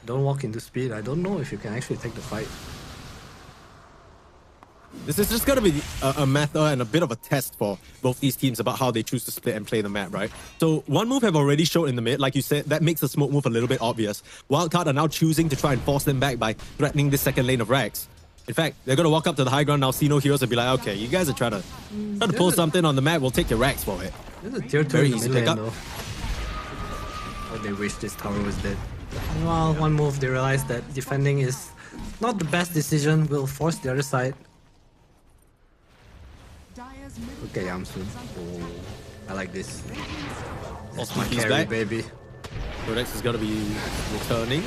Don't walk into speed. I don't know if you can actually take the fight. This is just going to be a method and a bit of a test for both these teams about how they choose to split and play the map, right? So one move have already shown in the mid, like you said, that makes the smoke move a little bit obvious. Wildcard are now choosing to try and force them back by threatening this second lane of Rags. In fact, they're going to walk up to the high ground now, see no heroes, and be like, okay, you guys are trying to pull something on the map, we'll take your Rags for it. There's a tier 2 in the mid lane though. Oh, they wish this tower was dead. Well, one move, they realize that defending is not the best decision, will force the other side. Okay, Yamsun. Oh, I like this. That's my carry, back. Baby. Codex is gonna be returning.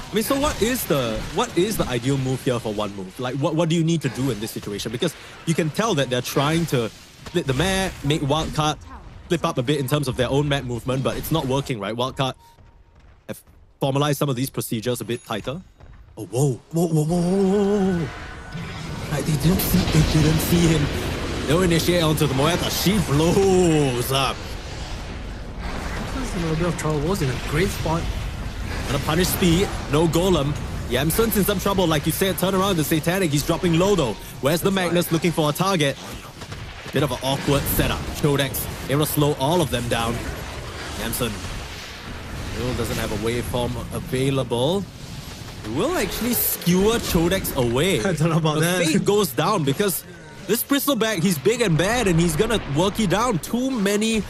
I mean, so what is the ideal move here for one move? Like, what do you need to do in this situation? Because you can tell that they're trying to split the map, make wildcard flip up a bit in terms of their own map movement, but it's not working, right? Wildcard have formalized some of these procedures a bit tighter. Oh, whoa. Like, they didn't see him. They'll initiate onto the Moeta. She blows up. There's a little bit of trouble. Was in a great spot. Gonna punish speed. No golem. Yamsun's in some trouble. Like you said, turn around the Satanic. He's dropping low though. Where's the Magnus looking for a target? Bit of an awkward setup. Shodex able to slow all of them down. Yamsun still doesn't have a waveform available. It will actually skewer Shodex away. I don't know about that. Fate goes down because this Bristleback, he's big and bad and he's gonna work you down. Too many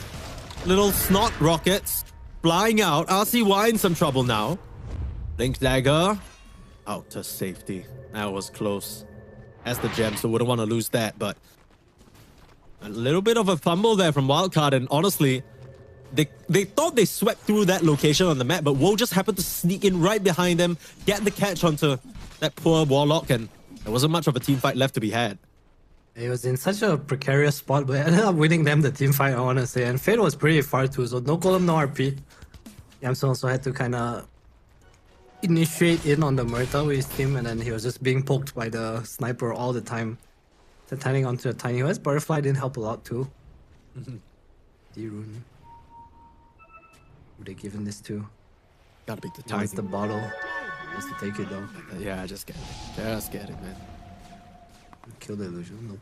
little snot rockets flying out. RCY in some trouble now. Link Dagger out to safety. That was close. As the gem, so wouldn't want to lose that, but a little bit of a fumble there from Wildcard, and honestly, they thought they swept through that location on the map, but Woe just happened to sneak in right behind them, get the catch onto that poor Warlock, and there wasn't much of a team fight left to be had. It was in such a precarious spot, but ended up winning them the team fight, I want to say. And Fate was pretty far too, so no golem, no RP. Yamsun also had to kind of initiate in on the Murta with his team, and then he was just being poked by the sniper all the time. Titanic onto the Tiny West. Butterfly didn't help a lot too. D-Rune. Who they given this to? Gotta beat the Tiny. It's the bottle. Just to take it though. Yeah, just get it. Just get it, man. Kill the illusion.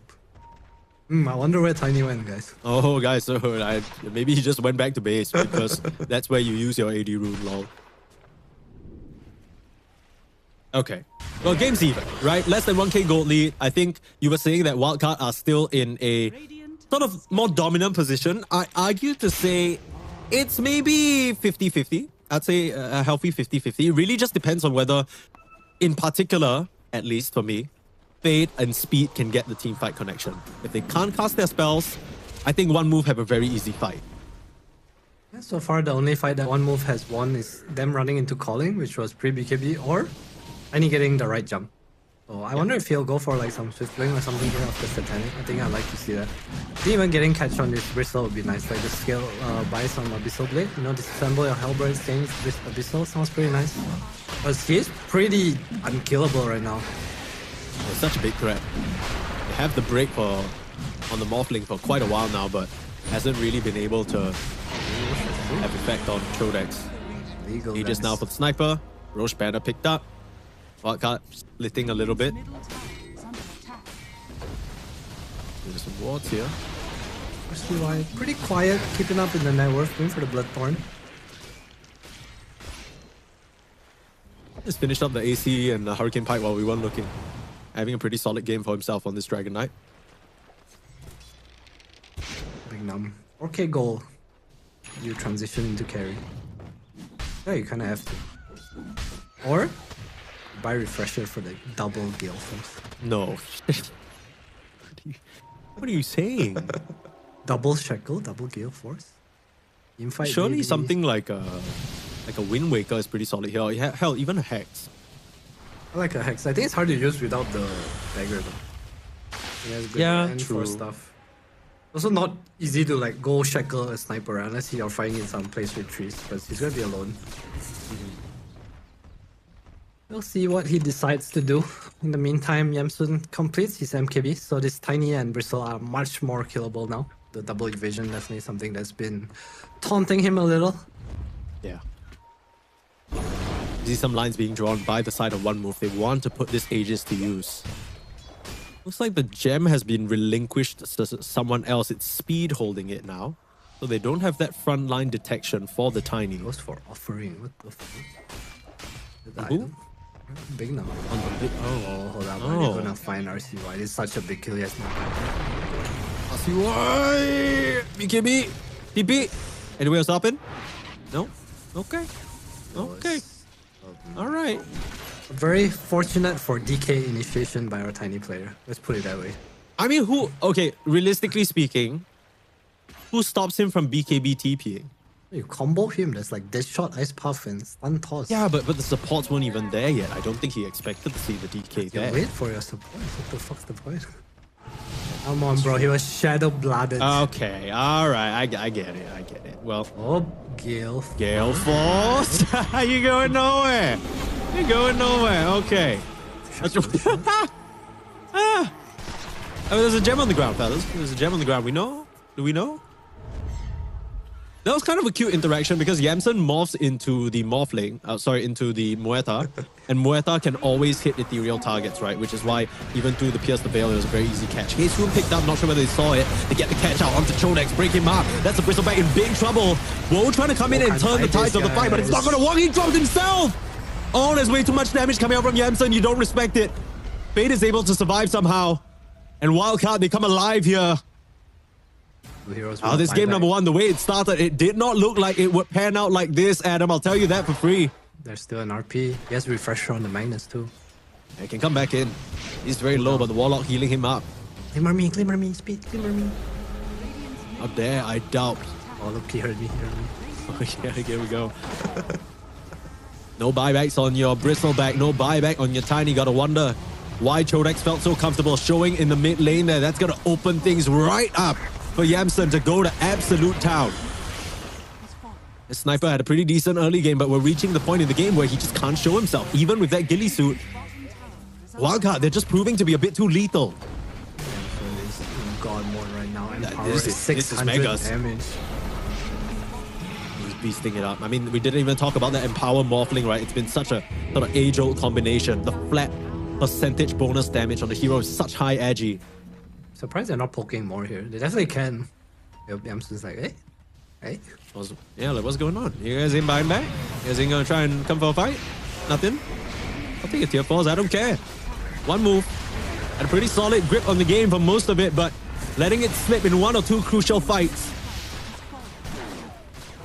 Nope. I wonder where Tiny went, guys. Oh, guys, so maybe he just went back to base because that's where you use your AD rune, lol. Okay. Well, game's even, right? Less than 1k gold lead. I think you were saying that Wildcard are still in a sort of more dominant position. I argue to say it's maybe 50-50. I'd say a healthy 50-50. It really just depends on whether, in particular, at least for me, Fate and Speed can get the team fight connection. If they can't cast their spells, I think one move have a very easy fight. Yeah, so far, the only fight that one move has won is them running into Calling, which was pre-BKB, or Tiny getting the right jump. So I wonder if he'll go for like some Swiftling or something here after Satanic. I think I'd like to see that. I think even getting catch on this Bristle would be nice. Like the skill buy some Abyssal Blade. You know, disassemble your Hellblade, change this Abyssal. Sounds pretty nice. But he's pretty unkillable right now. It's such a big threat. They have the break on the Morphling for quite a while now, but hasn't really been able to have effect on Shodex. He just now for the Sniper. Roche banner picked up. Wildcard splitting a little bit. There's some wards here. RCY pretty quiet, keeping up in the network, going for the Bloodthorn. Just finished up the AC and the Hurricane Pipe while we weren't looking. having a pretty solid game for himself on this Dragon Knight. Big num. 4k goal. You transition into carry. Yeah, you kind of have to. Or buy refresher for the double Gale Force. No. What are you saying? Double Shackle, double Gale Force. Infight Surely maybe. something like a Wind Waker is pretty solid here. Hell, even a Hex. I like a Hex. I think it's hard to use without the dagger though. Yeah, true. Stuff. Also not easy to like go shackle a sniper unless you're fighting in some place with trees, because he's gonna be alone. We'll see what he decides to do. In the meantime, Yamsun completes his MKB, so this Tiny and Bristle are much more killable now. The double evasion definitely something that's been taunting him a little. Yeah. See some lines being drawn by the side of one move. They want to put this Aegis to use. Looks like the gem has been relinquished to someone else. It's Speed holding it now. So they don't have that front line detection for the Tiny. Goes for offering. What the fuck? Who? Big now. On the big, Oh, hold on. They're gonna find RCY. It's such a big kill. Yes, now. RCY! BKB! TP! Anywhere else happen? No? Okay. Okay. Alright. Very fortunate for DK initiation by our Tiny player. Let's put it that way. I mean, okay, realistically speaking, who stops him from BKB TPing? You combo him, there's like Death Shot, Ice Puff, and Stun Toss. Yeah, but the supports weren't even there yet. I don't think he expected to see the DK there. Wait for your support. What the fuck's the point? Come on, bro. He was Shadow Blooded. Okay, alright. I get it. I get it. Well. Oh, Gale. Gale Force. You're going nowhere. You're going nowhere. Okay. Oh, there's a gem on the ground, fellas. There's a gem on the ground. We know? Do we know? That was kind of a cute interaction because Yamsun morphs into the Morphling, into the Muerta, and Muerta can always hit ethereal targets, right? Which is why even through the Pierce the Veil, it was a very easy catch. Soon picked up, not sure whether they saw it. They get the catch out onto Chodex, break him up. That's a Bristleback in big trouble. Bo trying to come in and turn the tides of the fight, but it's not going to work. He dropped himself. Oh, there's way too much damage coming out from Yamsun. You don't respect it. Fate is able to survive somehow. And Wildcard, they come alive here. This game number one, the way it started, it did not look like it would pan out like this, Adam. I'll tell you that for free. There's still an RP. He has refresher on the Magnus too. He can come back in. He's very low, but the Warlock healing him up. Glimmer me, Speed, glimmer me. Up there, I doubt. Oh, look, he heard me. Oh, yeah, here we go. No buybacks on your Bristleback, no buyback on your Tiny. Gotta wonder why Chodex felt so comfortable showing in the mid lane there. That's gonna open things right up for Yamsun to go to absolute town. The Sniper had a pretty decent early game, but we're reaching the point in the game where he just can't show himself, even with that ghillie suit. Wildcard, they're just proving to be a bit too lethal. He's God mode right now, and power This is is 600 Megas. damage. He's beasting it up. I mean, we didn't even talk about that Empower Morphling, right? It's been such a sort of age-old combination. The flat percentage bonus damage on the hero is such high agi. Surprised they're not poking more here. They definitely can. Yamsun's like, hey. Yeah, like, what's going on? You guys ain't buying back? You guys ain't gonna try and come for a fight? Nothing? I'll take a tier 4s, I don't care. One move. Had a pretty solid grip on the game for most of it, but letting it slip in one or two crucial fights.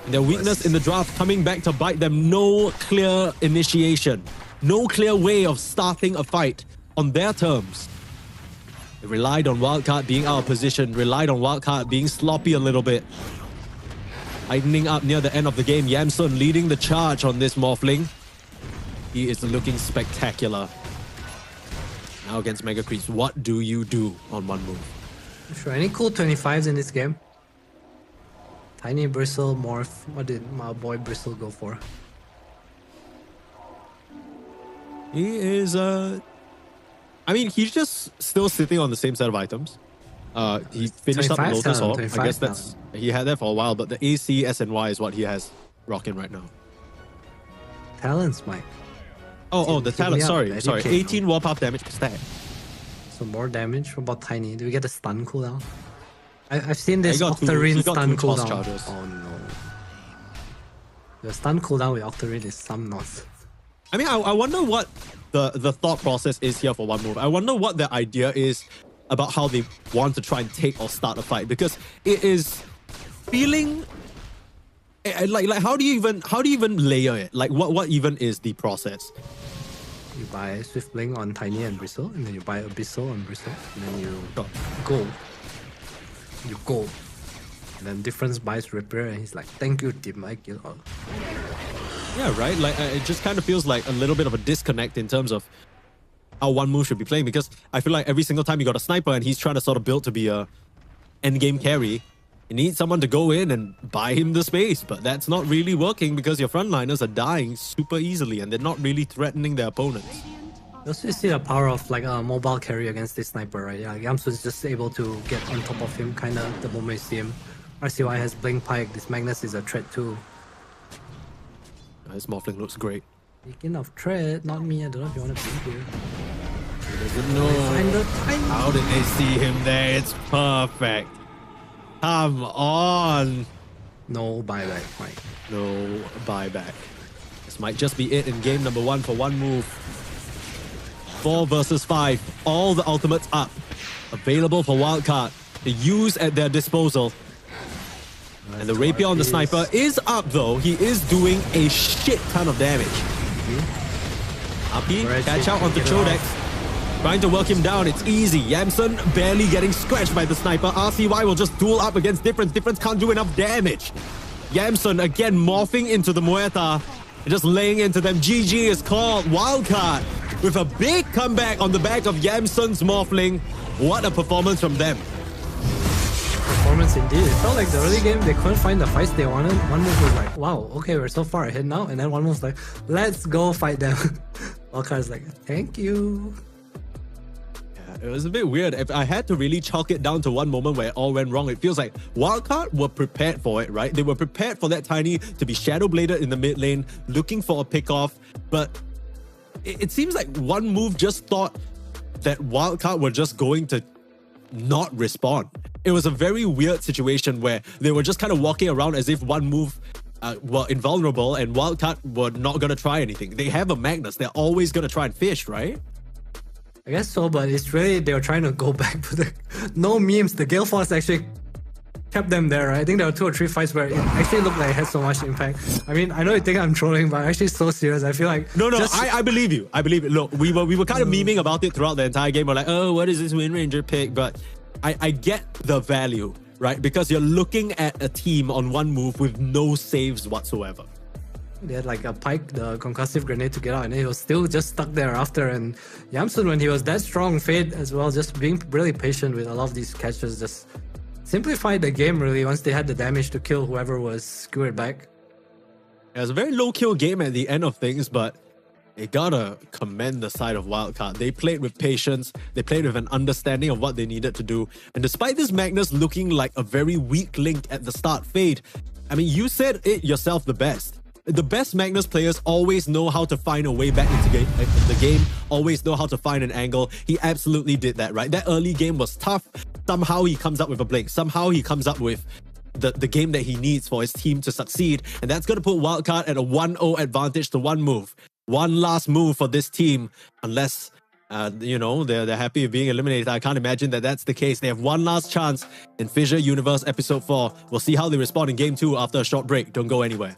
And their weakness in the draft coming back to bite them. No clear initiation. No clear way of starting a fight on their terms. They relied on Wildcard being out of position, relied on Wildcard being sloppy a little bit. Tightening up near the end of the game, Yamsun leading the charge on this Morphling. He is looking spectacular. Now against Mega Creeps, what do you do on one move? Sure, any cool 25s in this game? Tiny, Bristle, Morph. What did my boy Bristle go for? He is, I mean, he's just still sitting on the same set of items. He finished up the Lotus Orb. I guess that's... He had that for a while, but the AC, SNY is what he has rocking right now. Talents, Mike. Oh, the talent. Sorry. 18 warpath damage per stack. So more damage. What about Tiny? Do we get a stun cooldown? I've seen this Octarine stun cooldown. Charges. Oh no. The stun cooldown with Octarine is some nonsense. I mean, I wonder what the thought process is here for one move. I wonder what their idea is about how they want to try and take or start a fight, because it is feeling like how do you even layer it? Like what even is the process? You buy Swift Blink on Tiny and Bristle, and then you buy Abyssal on Bristle, and then you go. You go. And then Difference buys Repair, and he's like, thank you, team, I kill all. Yeah, right? Like, it just kind of feels like a little bit of a disconnect in terms of how one move should be playing, because I feel like every single time you got a sniper and he's trying to sort of build to be a endgame carry, you need someone to go in and buy him the space, but that's not really working because your frontliners are dying super easily and they're not really threatening their opponents. You also see the power of like a mobile carry against this sniper, right? Yeah, Yamsun's just able to get on top of him kind of the moment you see him. RCY has Blink Pike, this Magnus is a threat too. This Morphling looks great. Speaking of threat, not me, I don't know if you want to be here. He doesn't know. How did they see him there? It's perfect. Come on. No buyback, Mike. No buyback. This might just be it in game number 1 for one move. 4 versus 5. All the ultimates up. Available for wildcard to use at their disposal. And the rapier on the sniper is up though. He is doing a shit ton of damage. Api, catch out onto Chodex. Trying to work him down, it's easy. Yamsun barely getting scratched by the sniper. RCY will just duel up against Difference. Difference can't do enough damage. Yamsun again morphing into the Muerta. Just laying into them. GG is called. Wildcard with a big comeback on the back of Yamsun's Morphling. What a performance from them. Performance indeed. It felt like the early game they couldn't find the fights they wanted. One move was like, wow, okay, we're so far ahead now. And then one move was like, let's go fight them. Wildcard's like, thank you. It was a bit weird. If I had to really chalk it down to one moment where it all went wrong, it feels like Wildcard were prepared for it, right? They were prepared for that Tiny to be shadow bladed in the mid lane, looking for a pick-off. But it seems like one move just thought that Wildcard were just going to not respond. It was a very weird situation where they were just kind of walking around as if one move were invulnerable and Wildcard were not going to try anything. They have a Magnus. They're always going to try and fish, right? I guess so, but it's really they were trying to go back, but no memes. The Gale Force actually kept them there, right? I think there were 2 or 3 fights where it actually looked like it had so much impact. I mean, I know you think I'm trolling, but I'm actually so serious. I feel like no, I believe you. I believe it. Look, we were kind of memeing about it throughout the entire game. We're like, oh, what is this Wind Ranger pick? But I get the value, right? Because you're looking at a team on one move with no saves whatsoever. They had like a pike, the concussive grenade to get out, and he was still just stuck there after. And Yamsun, when he was that strong, Fade as well, just being really patient with a lot of these catches, just simplified the game really once they had the damage to kill whoever was skewered back. It was a very low kill game at the end of things, but you gotta commend the side of Wildcard. They played with patience, they played with an understanding of what they needed to do. And despite this Magnus looking like a very weak link at the start, Fade, I mean, you said it yourself the best. The best Magnus players always know how to find a way back into the game, always know how to find an angle. He absolutely did that, right? That early game was tough. Somehow he comes up with a blink. Somehow he comes up with the game that he needs for his team to succeed. And that's going to put Wildcard at a 1-0 advantage to one move. One last move for this team, unless, you know, they're happy with being eliminated. I can't imagine that that's the case. They have one last chance in FISSURE Universe Episode 4. We'll see how they respond in Game 2 after a short break. Don't go anywhere.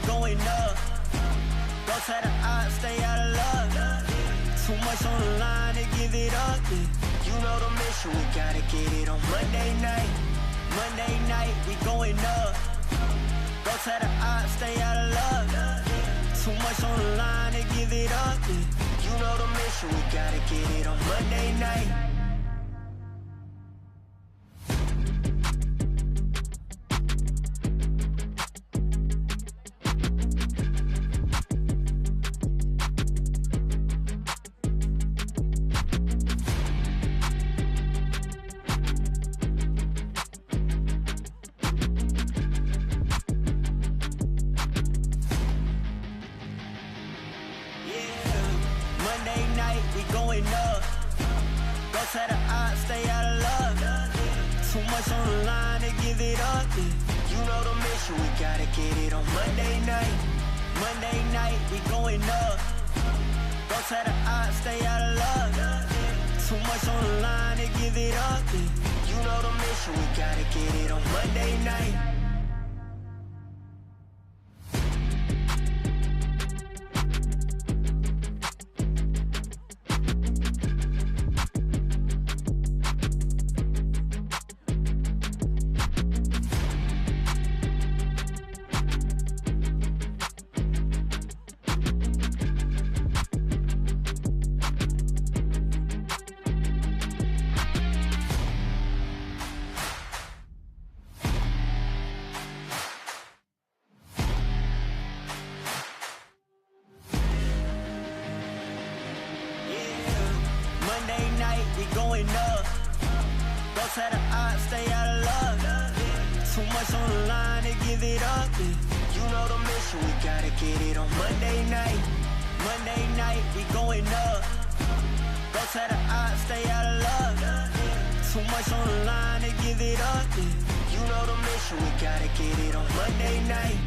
going up. Don't try to stay out of love. Too much on the line to give it up. You know the mission, we gotta get it on Monday night. Monday night, we going up. Don't try to stay out of love. Too much on the line to give it up. You know the mission, we gotta get it on Monday night. Stay out of love. Too much on the line to give it up. You know the mission, we gotta get it on Monday night. Monday night, we going up. Don't try to stay out of love. Too much on the line to give it up. You know the mission, we gotta get it on Monday night. Stay out of love. Too much on the line to give it up. You know the mission, we gotta get it on Monday night. Monday night, we going up. Don't try to stay out of love. Too much on the line to give it up. You know the mission, we gotta get it on Monday night.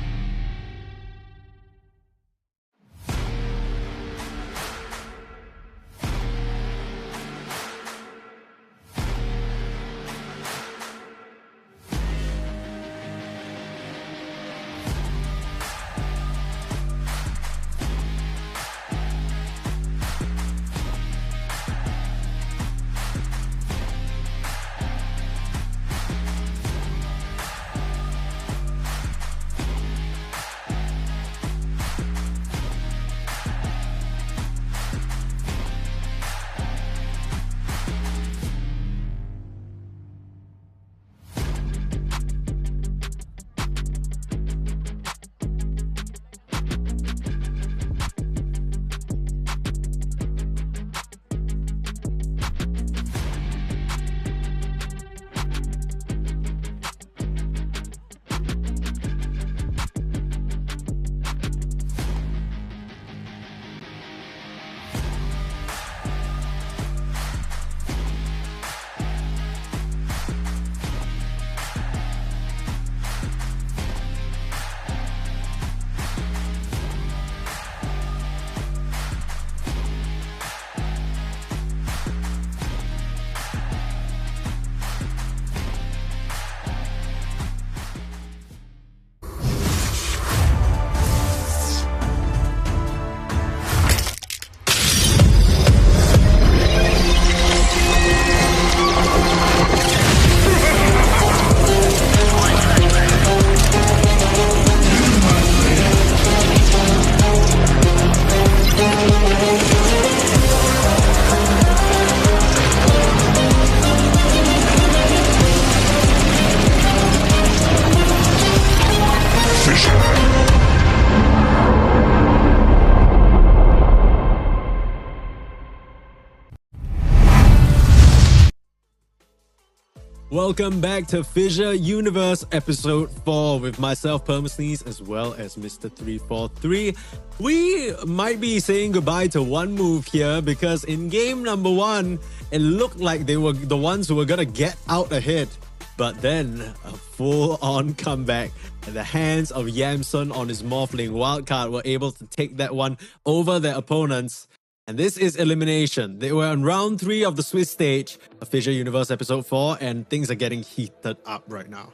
Welcome back to FISSURE Universe Episode 4 with myself, Permasneeze, as well as Mr. 343. We might be saying goodbye to one move here because in game number 1, it looked like they were the ones who were going to get out ahead. But then, a full-on comeback at the hands of Yamsun on his Morphling wildcard were able to take that one over their opponents. And this is elimination. They were on round 3 of the Swiss stage of FISSURE Universe Episode 4, and things are getting heated up right now.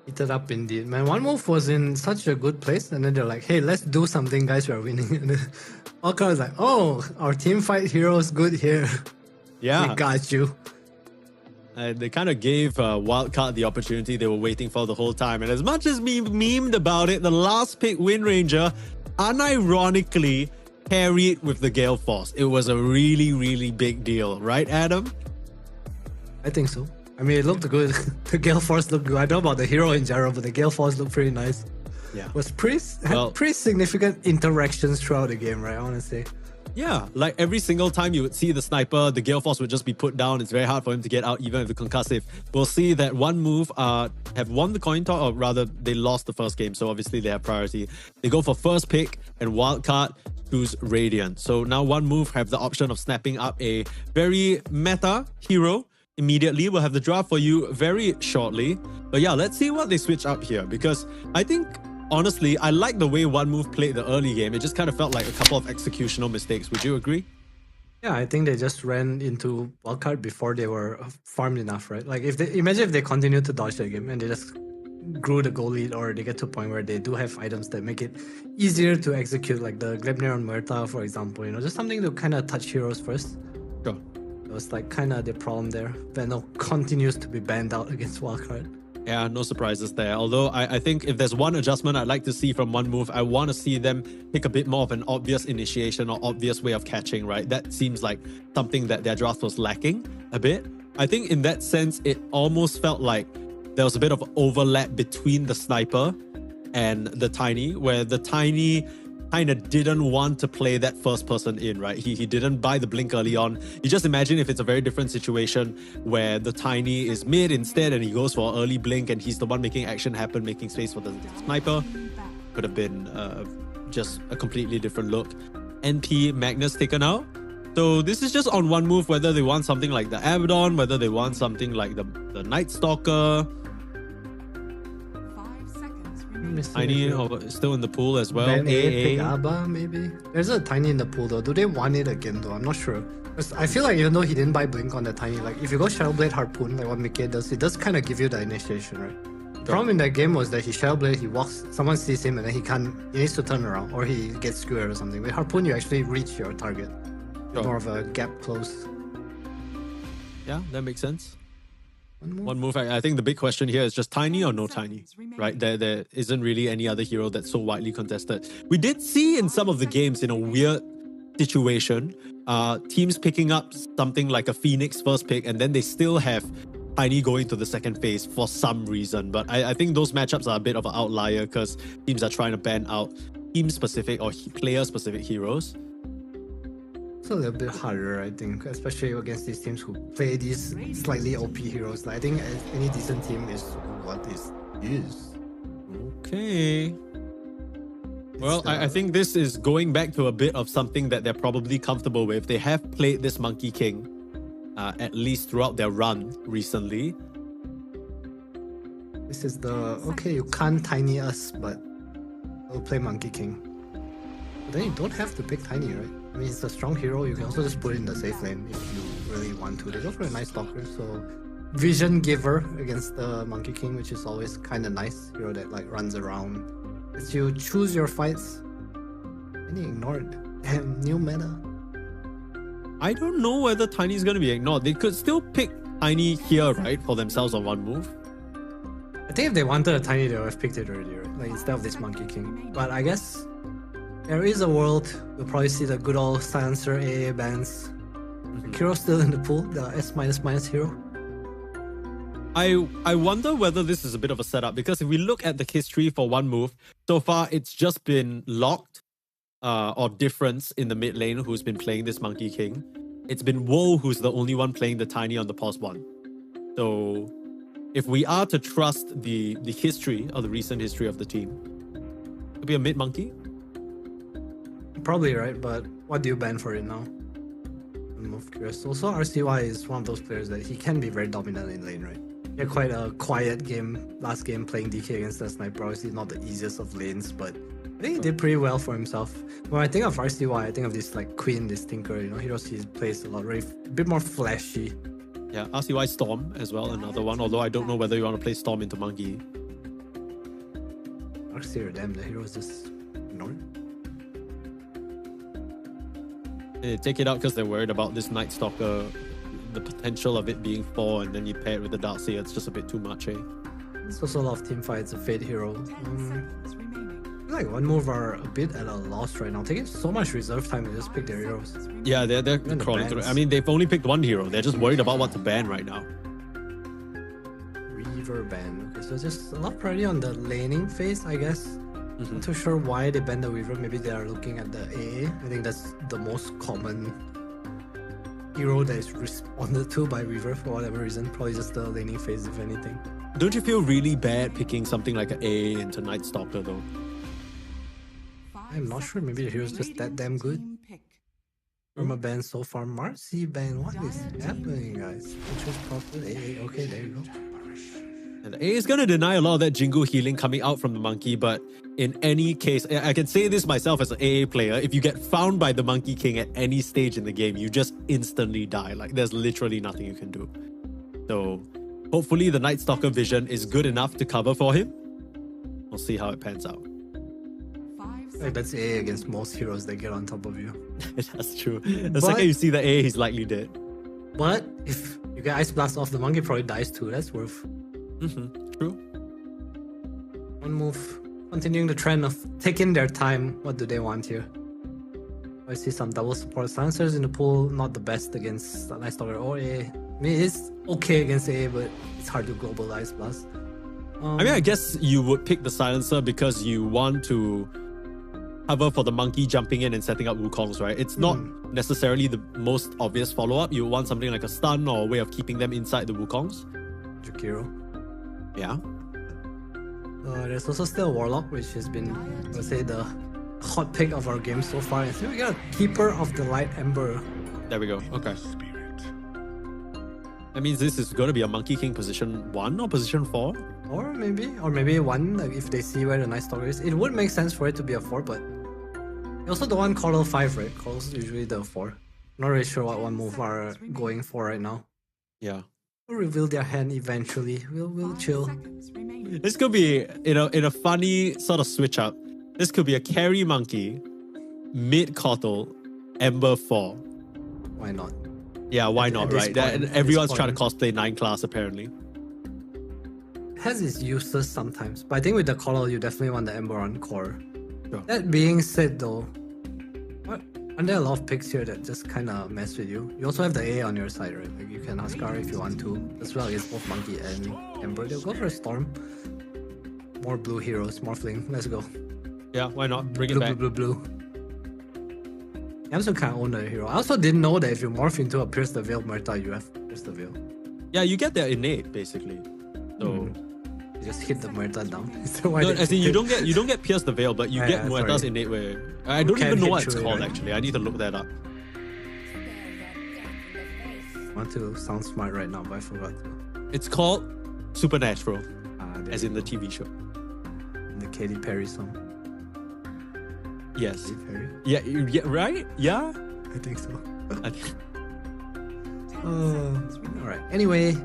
Heated up indeed, man. One move was in such a good place, and then they're like, "Hey, let's do something, guys. We're winning." And then Wildcard was like, "Oh, our team fight hero is good here. Yeah. We got you." They kind of gave Wildcard the opportunity they were waiting for the whole time. And as much as we memed about it, the last pick, Wind Ranger, unironically carried with the Gale Force. It was a really, really big deal, right, Adam? I think so. I mean, it looked good. The Gale Force looked good. I don't know about the hero in general, but the Gale Force looked pretty nice. Yeah. Was pretty significant interactions throughout the game, right? I want to say. Yeah, like every single time you would see the sniper, the Gale Force would just be put down. It's very hard for him to get out, even with the concussive. We'll see that one move have won the coin toss, or rather, they lost the first game, so obviously they have priority. They go for first pick, and Wildcard choose Radiant. So now one move have the option of snapping up a very meta hero immediately. We'll have the draft for you very shortly. But yeah, let's see what they switch up here, because I think honestly, I like the way one move played the early game. It just kind of felt like a couple of executional mistakes. Would you agree? Yeah, I think they just ran into wildcard before they were farmed enough, right? Like imagine if they continued to dodge the game and they just grew the goal lead, or they get to a point where they do have items that make it easier to execute, like the Glebner on Muerta, for example. Just something to kind of touch heroes first. Sure. It was like kind of the problem there. Veno continues to be banned out against wildcard. Yeah, no surprises there. Although I think if there's one adjustment I'd like to see from one move, I want to see them pick a bit more of an obvious initiation or obvious way of catching, right? That seems like something that their draft was lacking a bit. I think in that sense, it almost felt like there was a bit of overlap between the sniper and the Tiny, where the Tiny kind of didn't want to play that first person in, right? He didn't buy the blink early on. You just imagine if it's a very different situation where the Tiny is mid instead and he goes for early blink and he's the one making action happen, making space for the sniper. Could have been just a completely different look. NP Magnus taken out. So this is just on one move, whether they want something like the Abaddon, whether they want something like the Night Stalker. Tiny still in the pool as well. Pick Abba, maybe. There's a Tiny in the pool though. Do they want it again though? I'm not sure. Because I feel like even though he didn't buy Blink on the Tiny, like if you go Shadowblade Harpoon, like what Mickey does, it does kind of give you the initiation, right? The problem in that game was that he Shadowblade, he walks, someone sees him and then he needs to turn around or he gets skewered or something. With Harpoon, you actually reach your target. Sure. More of a gap close. Yeah, that makes sense. One move. I think the big question here is just Tiny or no Tiny, right? There isn't really any other hero that's so widely contested. We did see in some of the games in a weird situation, teams picking up something like a Phoenix first pick and then they still have Tiny going to the second phase for some reason. But I think those matchups are a bit of an outlier because teams are trying to ban out team-specific or player-specific heroes. It's a little bit harder, I think, especially against these teams who play these slightly OP heroes. I think any decent team is what this is. Okay. Well, I think this is going back to a bit of something that they're probably comfortable with. They have played this Monkey King, at least throughout their run recently. This is the, okay, you can't Tiny us, but we'll play Monkey King. But then you don't have to pick Tiny, right? I mean, it's a strong hero. You can also just put it in the safe lane if you really want to. There's also a nice Stalker, so Vision Giver against the Monkey King, which is always kind of nice. Hero that like runs around. As you choose your fights, and he ignored. Damn, new meta. I don't know whether Tiny's going to be ignored. They could still pick Tiny here, right, for themselves on one move. I think if they wanted a Tiny, they would have picked it already, right? Like instead of this Monkey King. But I guess there is a world we'll probably see the good old Silencer AA bans. Hero's still in the pool, the S hero. I wonder whether this is a bit of a setup, because if we look at the history for one move, so far it's just been Locked or Difference in the mid lane who's been playing this Monkey King. It's been Woe who's the only one playing the Tiny on the pause one. So if we are to trust the history or the recent history of the team, it'll be a mid Monkey. Probably, right? But what do you ban for it now? I'm curious. Also, RCY is one of those players that he can be very dominant in lane, right? He had quite a quiet game last game playing DK against the Sniper. Obviously not the easiest of lanes, but I think he did pretty well for himself. When I think of RCY, I think of this like Queen, this Tinker, heroes he plays a lot, very a bit more flashy. Yeah, RCY Storm as well, another one, although I don't know whether you want to play Storm into Monkey. Darkseer here. Damn, the heroes just ignored. They take it out because they're worried about this Night Stalker, the potential of it being 4, and then you pair it with the Darkseer. It's just a bit too much, eh? There's also a lot of team fights, a Fade hero. I feel like one move are a bit at a loss right now. Taking so much reserve time to just pick their heroes. Yeah, they're the crawling through. bans. I mean, they've only picked one hero. They're just worried about what to ban right now. Reaver ban. Okay, so just a lot of priority on the laning phase, I guess. Not too sure why they banned the Weaver. Maybe they are looking at the AA. I think that's the most common hero that is responded to by Weaver for whatever reason. Probably just the laning phase, if anything. Don't you feel really bad picking something like an AA into Night Stalker though? I'm not sure. Maybe the hero's just that damn good. Irma ban so far. Marcy ban. What is happening, guys? Interest profit. AA. Okay, there you go. And AA is going to deny a lot of that Jingu healing coming out from the monkey, but in any case, I can say this myself as an AA player, if you get found by the Monkey King at any stage in the game, you just instantly die. Like, there's literally nothing you can do. So, hopefully the Night Stalker vision is good enough to cover for him. We'll see how it pans out. Like, that's AA against most heroes that get on top of you. That's true. The second you see the AA, he's likely dead. But if you get Ice Blast off, the monkey probably dies too. That's worth. True. One move. Continuing the trend of taking their time. What do they want here? I see some double support silencers in the pool. Not the best against Night Stalker or AA. I mean, it's okay against AA, but it's hard to globalize Blast. I mean, I guess you would pick the silencer because you want to cover for the monkey jumping in and setting up Wukongs, right? It's not necessarily the most obvious follow-up. You want something like a stun or a way of keeping them inside the Wukongs. Jakiro. Yeah. There's also still Warlock, which has been, let's say, the hot pick of our game so far. And so we got a Keeper of the Light Ember. There we go. Okay. That means this is going to be a Monkey King position 1 or position 4? Or maybe 1, like if they see where the Night Stalker is. It would make sense for it to be a 4, but you also don't want Coral 5, right? Coral's usually the 4. Not really sure what one move are going for right now. Yeah. We'll reveal their hand eventually. We'll chill. This could be, in a funny sort of switch up. This could be a carry monkey, mid Kotl, Ember 4. Why not? Yeah, why not, right? Everyone's trying to point. cosplay 9 class apparently. It has its uses sometimes, but I think with the Coral, you definitely want the Ember on core. Sure. That being said, though, aren't there a lot of picks here that just kind of mess with you? You also have the A on your side, right? Like you can Huskar if you want to, as well against both Monkey and Ember. They'll go for a Storm. More blue heroes, more fling. Let's go. Yeah, why not? Bring it Blue, back. blue, blue, blue. You also kind of own the hero. I also didn't know that if you morph into a Pierce the Veil Murta, you have Pierce the Veil. Yeah, you get that innate basically. So You just hit the Murta down. no, as in you don't get Pierce the Veil, but you get Muerta's sorry. innate where I don't Can even know hit what it's through it, called right? actually. I need to look that up. I want to sound smart right now, but I forgot. It's called Supernatural, There as you in the go. TV show. The Katy Perry song. Yes. Katy Perry? Yeah, right? Yeah? I think so. I think- Alright. Anyway,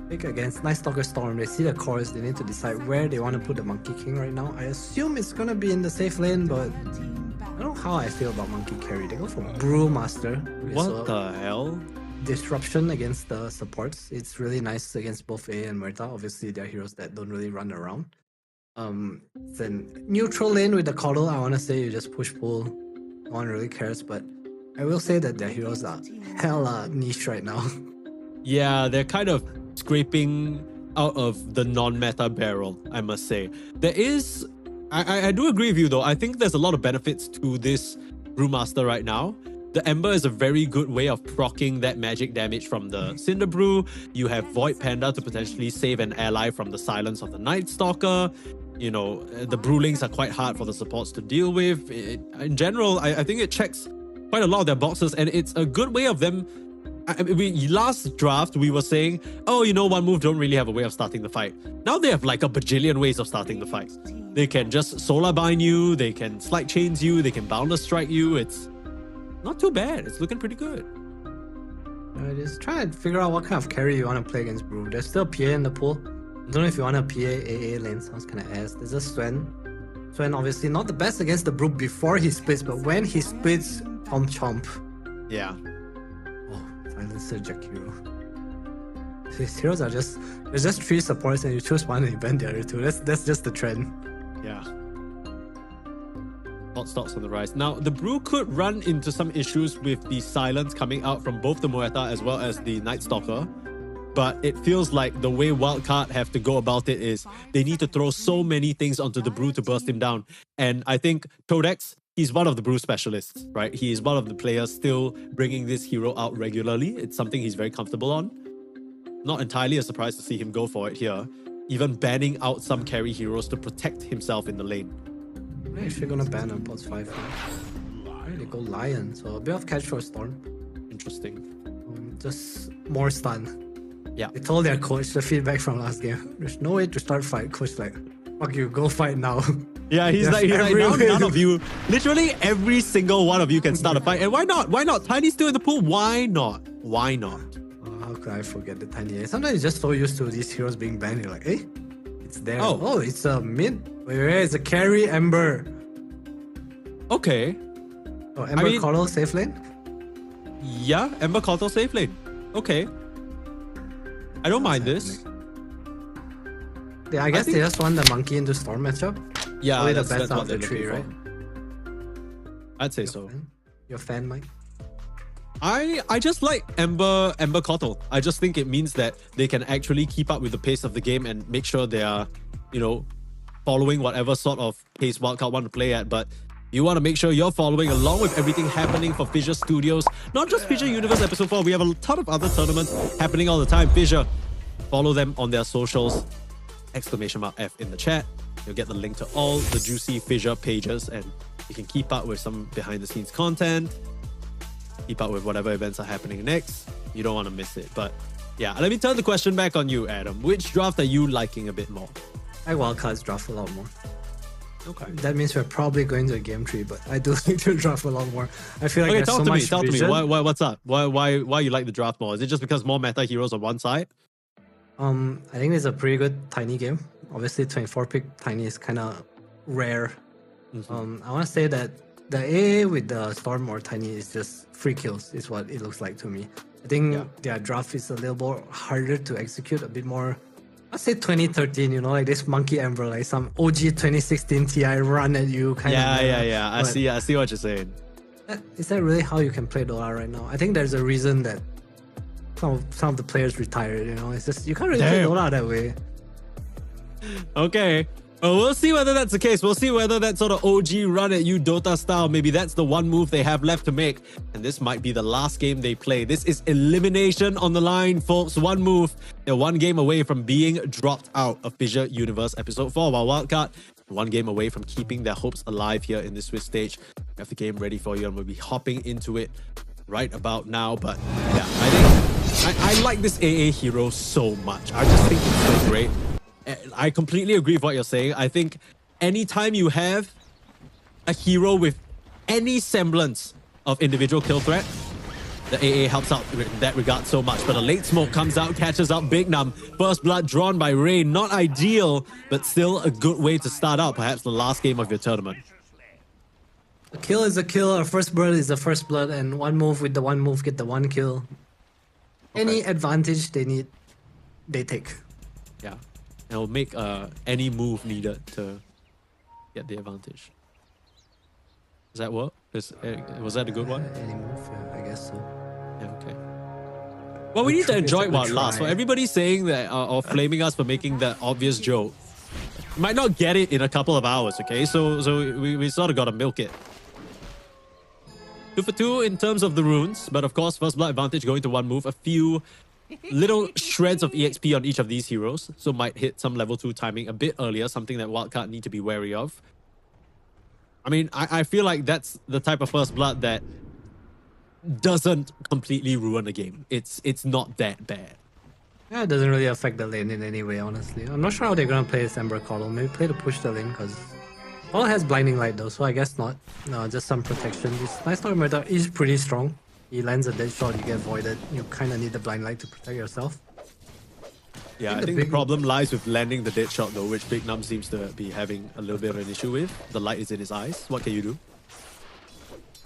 pick against Night Stalker Storm. They see the chorus. They need to decide where they want to put the Monkey King right now. I assume it's gonna be in the safe lane, but I don't know how I feel about Monkey Carry. They go for Brewmaster. Okay, so What the hell? disruption against the supports. It's really nice against both A and Murta. Obviously, they're heroes that don't really run around. Then neutral lane with the Coddle, I want to say you just push pull. No one really cares, but I will say that their heroes are hella niche right now. Yeah, they're kind of scraping out of the non-meta barrel, I must say. There is... I do agree with you though. I think there's a lot of benefits to this Brewmaster right now. The Ember is a very good way of proccing that magic damage from the Cinder Brew. You have Void Panda to potentially save an ally from the silence of the Night Stalker. You know, the Brewlings are quite hard for the supports to deal with. In general, I think it checks quite a lot of their boxes, and it's a good way of them... last draft, we were saying, oh, you know, one move don't really have a way of starting the fight. Now they have like a bajillion ways of starting the fight. They can just Solar Bind you, they can Slide Chains you, they can Boundless Strike you. It's not too bad. It's looking pretty good. Just try to figure out what kind of carry you want to play against Brew. There's still PA in the pool. I don't know if you want a PA AA lane. Sounds kind of ass. There's a Sven. So and obviously not the best against the Brook before he splits, but when he splits, chomp. Yeah. Oh, Silencer Jakiro. His heroes are just there's just 3 supports and you choose one and you ban the other 2. That's just the trend. Yeah. Hot stocks on the rise. Now, the Brew could run into some issues with the silence coming out from both the Muerta as well as the Night Stalker. But it feels like the way Wildcard have to go about it is they need to throw so many things onto the Brew to burst him down. And I think Todex, he's one of the Brew specialists, right? He is one of the players still bringing this hero out regularly. It's something he's very comfortable on. Not entirely a surprise to see him go for it here. Even banning out some carry heroes to protect himself in the lane. I'm actually gonna ban on pots 5 now. Right, they go Lion, so a bit of catch for Storm. Interesting. Just more stun. Yeah. They told their coach the feedback from last game. There's no way to start fight. Coach like, fuck you, go fight now. Yeah, he's like now none of you, literally every single one of you can start a fight. And why not? Why not? Tiny's still in the pool. Why not? Why not? How could I forget the Tiny? Sometimes you're just so used to these heroes being banned. You're like, hey, it's there. Oh, it's a mid. Wait, it's a carry Ember. Okay. Oh, Ember Coddle safe lane? Yeah, Ember Coddle safe lane. Okay. I don't mind this. Yeah, I guess they just want the monkey into Storm matchup. Yeah, probably that's the best out of the what 3, they're right? I'd say so. You're a fan, Mike? I just like Ember Coddle. I just think it means that they can actually keep up with the pace of the game and make sure they are, following whatever sort of pace Wildcard want to play at. But you want to make sure you're following along with everything happening for Fissure Studios. Not just Fissure Universe Episode 4. We have a ton of other tournaments happening all the time. Fissure, follow them on their socials. !F in the chat. You'll get the link to all the juicy Fissure pages and you can keep up with some behind the scenes content. Keep up with whatever events are happening next. You don't want to miss it. But yeah, let me turn the question back on you, Adam. Which draft are you liking a bit more? I Wildcard's draft a lot more. Okay. That means we're probably going to a game tree, but I do like to draft a lot more. I feel like there's so much talk vision. to me. What's up? Why you like the draft more? Is it just because more meta heroes on one side? I think it's a pretty good Tiny game. Obviously, 24 pick Tiny is kind of rare. I want to say that the AA with the Storm or Tiny is just free kills, is what it looks like to me. I think their draft is a little more harder to execute, a bit more. I'd say 2013, like this Monkey Ember, like some OG 2016 TI run at you kind of. Yeah. I see what you're saying. Is that really how you can play Dota right now? I think there's a reason that some of the players retired, It's just, you can't really play Dota that way. Okay. Well, we'll see whether that's the case. We'll see whether that sort of OG run at you Dota style, maybe that's the one move they have left to make. And this might be the last game they play. This is elimination on the line, folks. One move. They're one game away from being dropped out of Fissure Universe Episode 4, while Wildcard, one game away from keeping their hopes alive here in this Swiss stage. We have the game ready for you and we'll be hopping into it right about now. But yeah, I like this AA hero so much. I just think it's so great. I completely agree with what you're saying. I think anytime you have a hero with any semblance of individual kill threat, the AA helps out in that regard so much. But a late smoke comes out, catches up Big Num. First blood drawn by Rain. Not ideal, but still a good way to start out perhaps the last game of your tournament. A kill is a kill, a first blood is a first blood, and one move with the one move get the one kill. Any advantage they need, they take. Yeah. And will make any move needed to get the advantage. Does that work? Was that a good one? Any move, yeah, I guess so. Yeah, okay. Well, we need to enjoy it while it lasts. So everybody's saying that or flaming us for making that obvious joke. Might not get it in a couple of hours, okay? So we sort of got to milk it. 2 for 2 in terms of the runes, but of course, first blood advantage going to one move. A few little shreds of EXP on each of these heroes, so might hit some level 2 timing a bit earlier, something that Wildcard need to be wary of. I mean, I feel like that's the type of first blood that doesn't completely ruin the game. It's not that bad. Yeah, it doesn't really affect the lane in any way, honestly. I'm not sure how they're gonna play this Ember Coddle. Maybe play to push the lane, because Coddle has Blinding Light though, so I guess not. No, just some protection. This Night Stalker meta is pretty strong. He lands a dead shot, you get voided. You kind of need the Blind Light to protect yourself. Yeah, I think the problem lies with landing the dead shot though, which Big Num seems to be having a little bit of an issue with. The light is in his eyes. What can you do?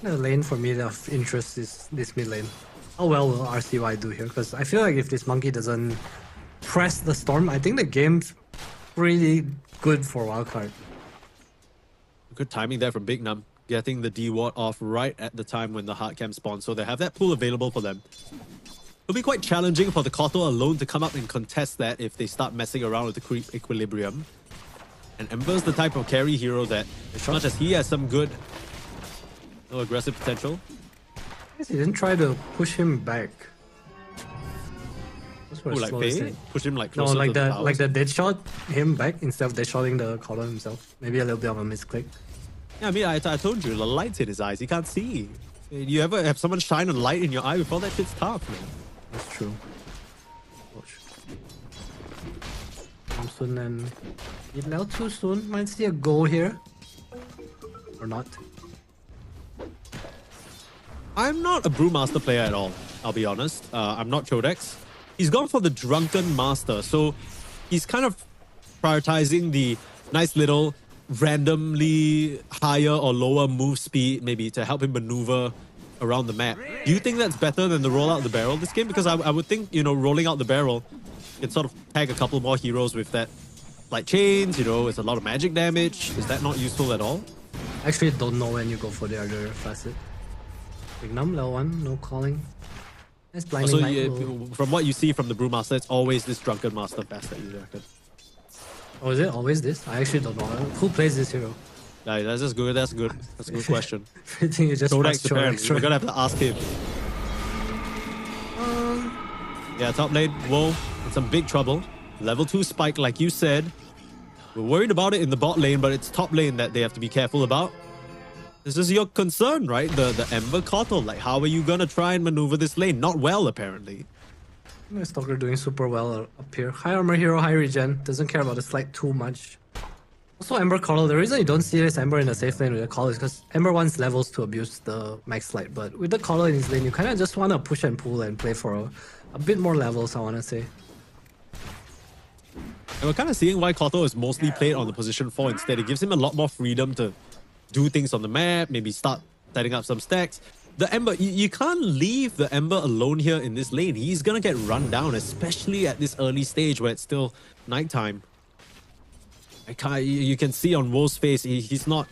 The lane for me of interest is this mid lane. How well will RCY do here? Because I feel like if this monkey doesn't press the storm, I think the game's pretty good for wildcard. Good timing there from Big Num, getting the D-Ward off right at the time when the hard camp spawns, so they have that pool available for them. It'll be quite challenging for the Koto alone to come up and contest that if they start messing around with the creep equilibrium. And Ember's the type of carry hero that, as much as he has some good aggressive potential. I guess he didn't try to push him back. Like Faye? Push him like closer no, like to the like the dead shot him back instead of dead shotting the Koto himself. Maybe a little bit of a misclick. Yeah, I mean, I told you, the light's in his eyes. He can't see. You ever have someone shine a light in your eye before? That shit's tough, man. That's true. Soon and get out too soon. Might see a goal here. Or not. I'm not a Brewmaster player at all, I'll be honest. I'm not Chodex. He's gone for the Drunken Master, so he's kind of prioritizing the nice little randomly higher or lower move speed, maybe to help him maneuver around the map. Do you think that's better than the roll out the barrel this game? Because I would think, you know, rolling out the barrel, you can sort of tag a couple more heroes with that light chains, you know, it's a lot of magic damage. Is that not useful at all? Actually, don't know when you go for the other facet. Big Num, level 1, no calling. That's blinding Also, light. yeah, from what you see from the Brewmaster, it's always this Drunken Master facet, you reckon? Oh, is it always this? I actually don't know. Who plays this hero? Yeah, that's just good. That's good. That's a good question. I think you just Chodex, apparently. We're gonna have to ask him. Yeah, top lane, whoa, in some big trouble. Level 2 spike, like you said. We're worried about it in the bot lane, but it's top lane that they have to be careful about. This is your concern, right? The Ember Koto. Like, how are you gonna try and maneuver this lane? Not well, apparently. Stalker doing super well up here. High armor hero, high regen. Doesn't care about the slide too much. Also, Ember Coddle. The reason you don't see this Ember in the safe lane with the Coddle is because Ember wants levels to abuse the max slide. But with the Coddle in his lane, you kind of just want to push and pull and play for a bit more levels, I want to say. And we're kind of seeing why Koto is mostly played on the position 4 instead. It gives him a lot more freedom to do things on the map, maybe start setting up some stacks. The Ember, you can't leave the Ember alone here in this lane. He's gonna get run down, especially at this early stage where it's still nighttime. You can see on Wo's face, he's not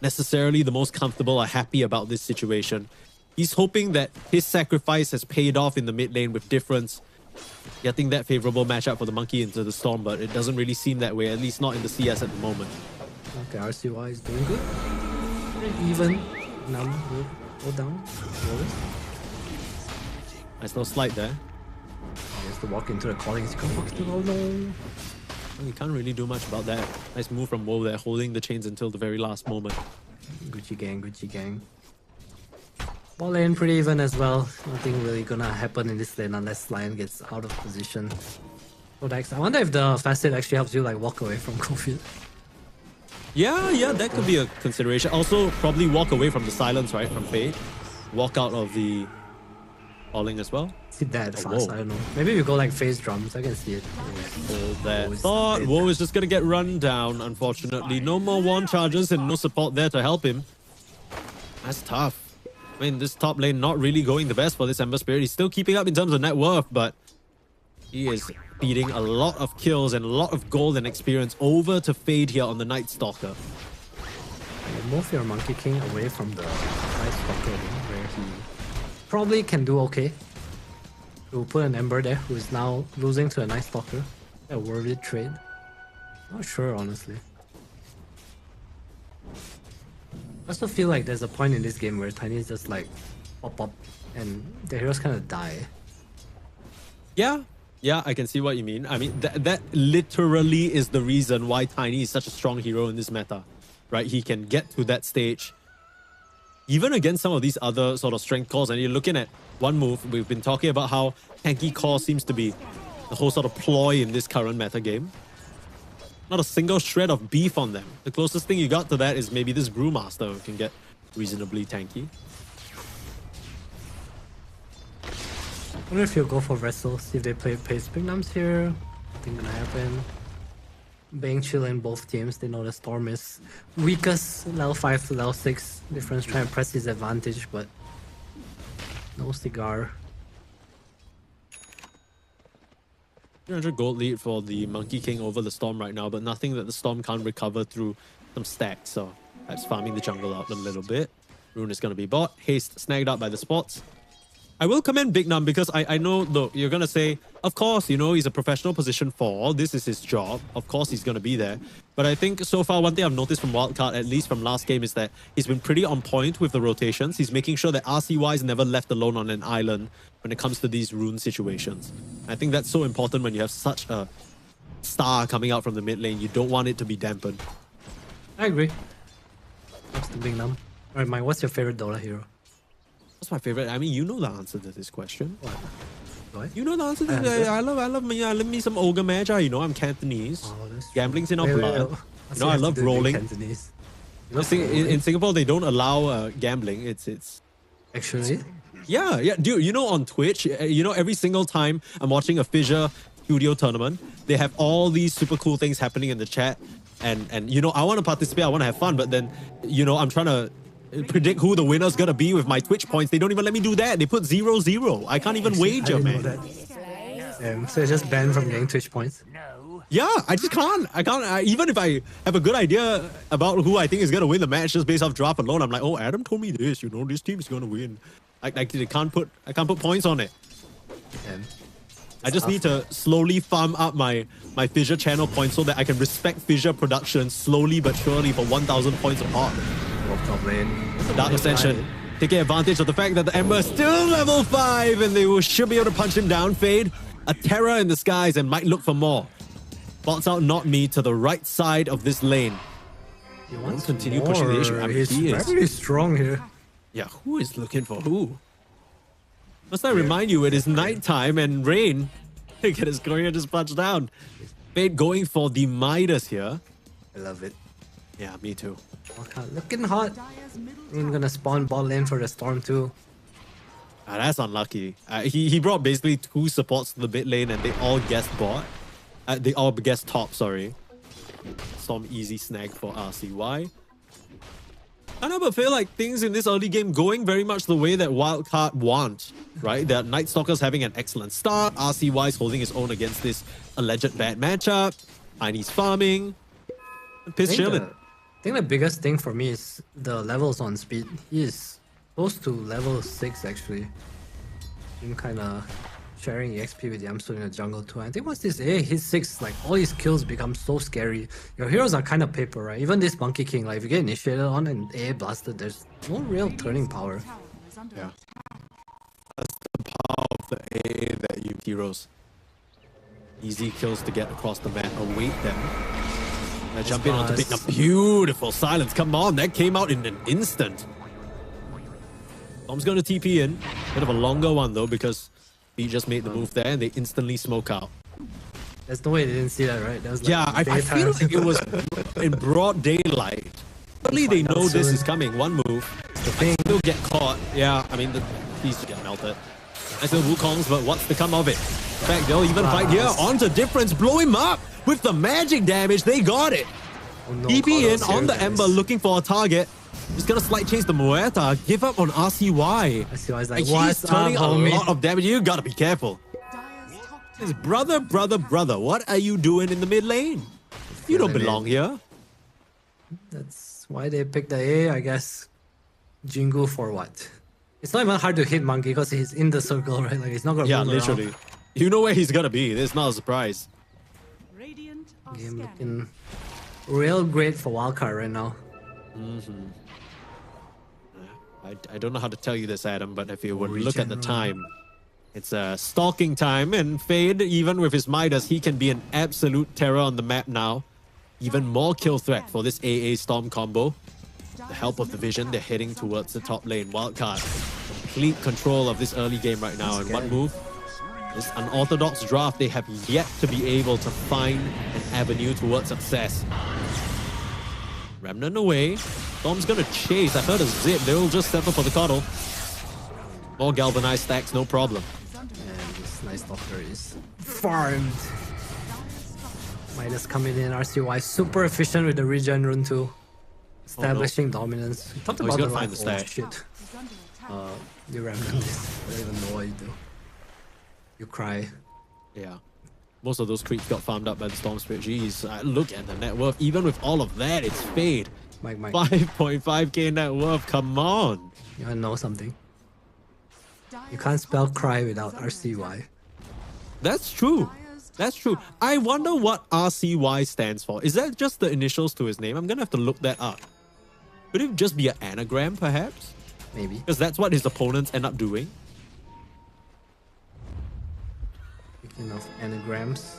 necessarily the most comfortable or happy about this situation. He's hoping that his sacrifice has paid off in the mid lane with difference, getting that favorable matchup for the Monkey into the Storm, but it doesn't really seem that way, at least not in the CS at the moment. Okay, RCY is doing good. Pretty even. Num will go down. Nice little slide there. He has to walk into the calling. He's gonna walk into the... Oh no. Well, you can't really do much about that. Nice move from Wo there, holding the chains until the very last moment. Gucci gang, Gucci gang. Ball lane pretty even as well. Nothing really gonna happen in this lane unless Lion gets out of position. Chodex, I wonder if the facet actually helps you like walk away from Cofield. Yeah, that could be a consideration. Also, probably walk away from the silence, right, from Fade. Walk out of the falling as well. See that fast, I don't know. Maybe we go like phase drums, I can see it. Hold that thought. Wo is just gonna get run down, unfortunately. No more wand charges and no support there to help him. That's tough. I mean, this top lane not really going the best for this Ember Spirit. He's still keeping up in terms of net worth, but he is feeding a lot of kills and a lot of gold and experience over to Fade here on the Night Stalker. Move your Monkey King away from the Night Stalker where he probably can do okay. We'll put an Ember there who is now losing to a Night Stalker. A worthy trade. Not sure, honestly. I also feel like there's a point in this game where Tiny is just like pop up and the heroes kind of die. Yeah, I can see what you mean. I mean, that literally is the reason why Tiny is such a strong hero in this meta, right? He can get to that stage, even against some of these other sort of strength calls. And you're looking at one move, we've been talking about how tanky core seems to be the whole sort of ploy in this current meta game. Not a single shred of beef on them. The closest thing you got to that is maybe this Brewmaster who can get reasonably tanky. I wonder if you'll go for Wrestle, see if they play pace. Big Num's here. I anything gonna happen. Being chill in both teams. They know the Storm is weakest level 5 to level 6 difference, trying to press his advantage, but no cigar. 300 gold lead for the Monkey King over the Storm right now, but nothing that the Storm can't recover through some stacks. So that's farming the jungle out a little bit. Rune is going to be bought. Haste snagged out by the spots. I will commend Big Num because I know, look, you're going to say, of course, you know, he's a professional position 4. This is his job. Of course, he's going to be there. But I think so far, one thing I've noticed from Wildcard, at least from last game, is that he's been pretty on point with the rotations. He's making sure that RCY is never left alone on an island when it comes to these rune situations. I think that's so important when you have such a star coming out from the mid lane. You don't want it to be dampened. I agree. That's the Big Num. Alright, Mike, what's your favorite Dota hero? What's my favorite? I mean, you know the answer to this question. What? You know the answer to this. I love me some Ogre Magi. You know, I'm Cantonese. Oh, Gambling's in our blood. You know, I love rolling. Cantonese. In Singapore, they don't allow gambling. It's actually. Yeah, dude. You know, on Twitch, you know, every single time I'm watching a Fissure Studio tournament, they have all these super cool things happening in the chat, and you know, I want to participate. I want to have fun, but then, you know, I'm trying to predict who the winner's gonna be with my Twitch points. They don't even let me do that. They put 0-0. I can't even wager, man. So it's just banned from getting Twitch points. Yeah, I just can't. Even if I have a good idea about who I think is gonna win the match just based off draft alone, I'm like, oh, Adam told me this. You know, this team's gonna win. I can't put points on it. I just need to slowly farm up my Fissure channel points so that I can respect Fissure production slowly but surely for 1,000 points apart. Dark Ascension taking advantage of the fact that the Ember is still level 5 and they should be able to punch him down. Fade, a terror in the skies and might look for more. Bots out Not Me to the right side of this lane. He wants to continue pushing the issue. I mean, he's very strong here. Yeah, who is looking for who? Must I remind you, it is nighttime and rain. Look at his courier just punched down. Fade going for the Midas here. I love it. Yeah, me too. Okay, looking hot. Rune gonna spawn bot lane for the Storm too. That's unlucky. He brought basically 2 supports to the mid lane and they all guessed bot. They all guessed top, sorry. Storm easy snag for RCY. I know, but feel like things in this early game going very much the way that Wildcard want, right? That Night Stalker's having an excellent start. RCY is holding his own against this alleged bad matchup. Tiny's farming. Piss chilling. I think the biggest thing for me is the levels on speed. He is close to level 6 actually. Him kind of sharing EXP with Yamsu in the jungle too. I think once this A hits 6, like all his kills become so scary. Your heroes are kind of paper, right? Even this Monkey King, like if you get initiated on and A blasted, there's no real turning power. Yeah. That's the power of the A that you heroes. Easy kills to get across the map. Await them. They're jumping onto Big Num. Beautiful silence. Come on, that came out in an instant. Tom's going to TP in. Bit of a longer one though because he just made the move there and they instantly smoke out. There's no way they didn't see that, right? That was like yeah, I feel like it was in broad daylight. Probably they know this is coming. One move. They still get caught. Yeah, I mean, these get melted. Nice little Wukongs, but what's to come of it? In fact, they'll even fight here. Onto Difference. Blow him up with the magic damage. They got it. Oh, no, TP in on the Ember looking for a target. Just gonna slight change the Muerta. Give up on RCY. RCY's like, he's turning a lot of damage. You gotta be careful. His brother. What are you doing in the mid lane? You don't belong here. That's why they picked the A, I guess. Jingu for what? It's not even hard to hit Monkey because he's in the circle, right? Like he's not gonna move literally. around. You know where he's gonna be. This is not a surprise. Game looking real great for Wildcard right now. I don't know how to tell you this, Adam, but if you would look at the time, it's stalking time, and Fade, even with his Midas, he can be an absolute terror on the map now. Even more kill threat for this AA Storm combo. The help of the Vision, they're heading towards the top lane. Wildcard, complete control of this early game right now. And one move, this unorthodox draft, they have yet to be able to find an avenue towards success. Remnant away. Storm's gonna chase. I heard a zip. They'll just settle for the cuddle. More galvanized stacks, no problem. And this Night Stalker is farmed. Midas coming in, RCY super efficient with the regen rune too. Establishing dominance. We talked Oh, he's about the gonna find the rifle. stash. Shit. You remnant this. I don't even know what you do. You cry. Yeah. Most of those creeps got farmed up by the Storm Spirit. Jeez, look at the net worth. Even with all of that, it's Fade. Mike. 5.5k net worth, come on. You wanna know something? You can't spell cry without RCY. That's true. That's true. I wonder what RCY stands for. Is that just the initials to his name? I'm gonna have to look that up. Could it just be an anagram, perhaps? Maybe. Because that's what his opponents end up doing. Speaking of anagrams.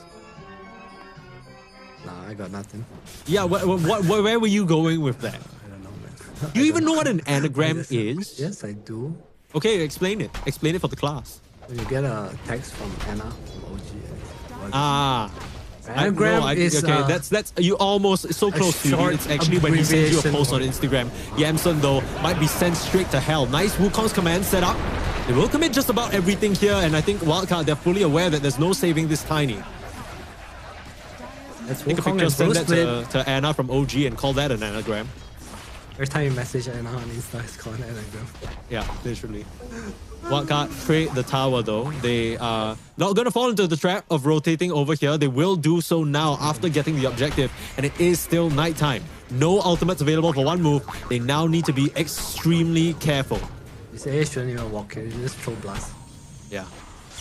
Nah, I got nothing. Yeah, where were you going with that? I don't know, man. Do you even know what an anagram is? Yes, I do. Okay, explain it. Explain it for the class. When you get a text from Anna from OG. Ah. Anagram is okay. That's you almost so close to short it. It's actually when he sends you a abbreviation post on for- Instagram. Yamson though might be sent straight to hell. Nice Wukong's command set up. They will commit just about everything here, and I think Wildcard they're fully aware that there's no saving this Tiny. That's Take a Wukong picture, and send that Split. to Anna from OG, and call that an anagram. Every time you message Anna on Insta, it's called an anagram. Yeah, literally. Wildcard create the tower though. They are not gonna fall into the trap of rotating over here. They will do so now after getting the objective, and it is still nighttime. No ultimates available for one move. They now need to be extremely careful. You say you shouldn't even walk here, you just throw blast. Yeah.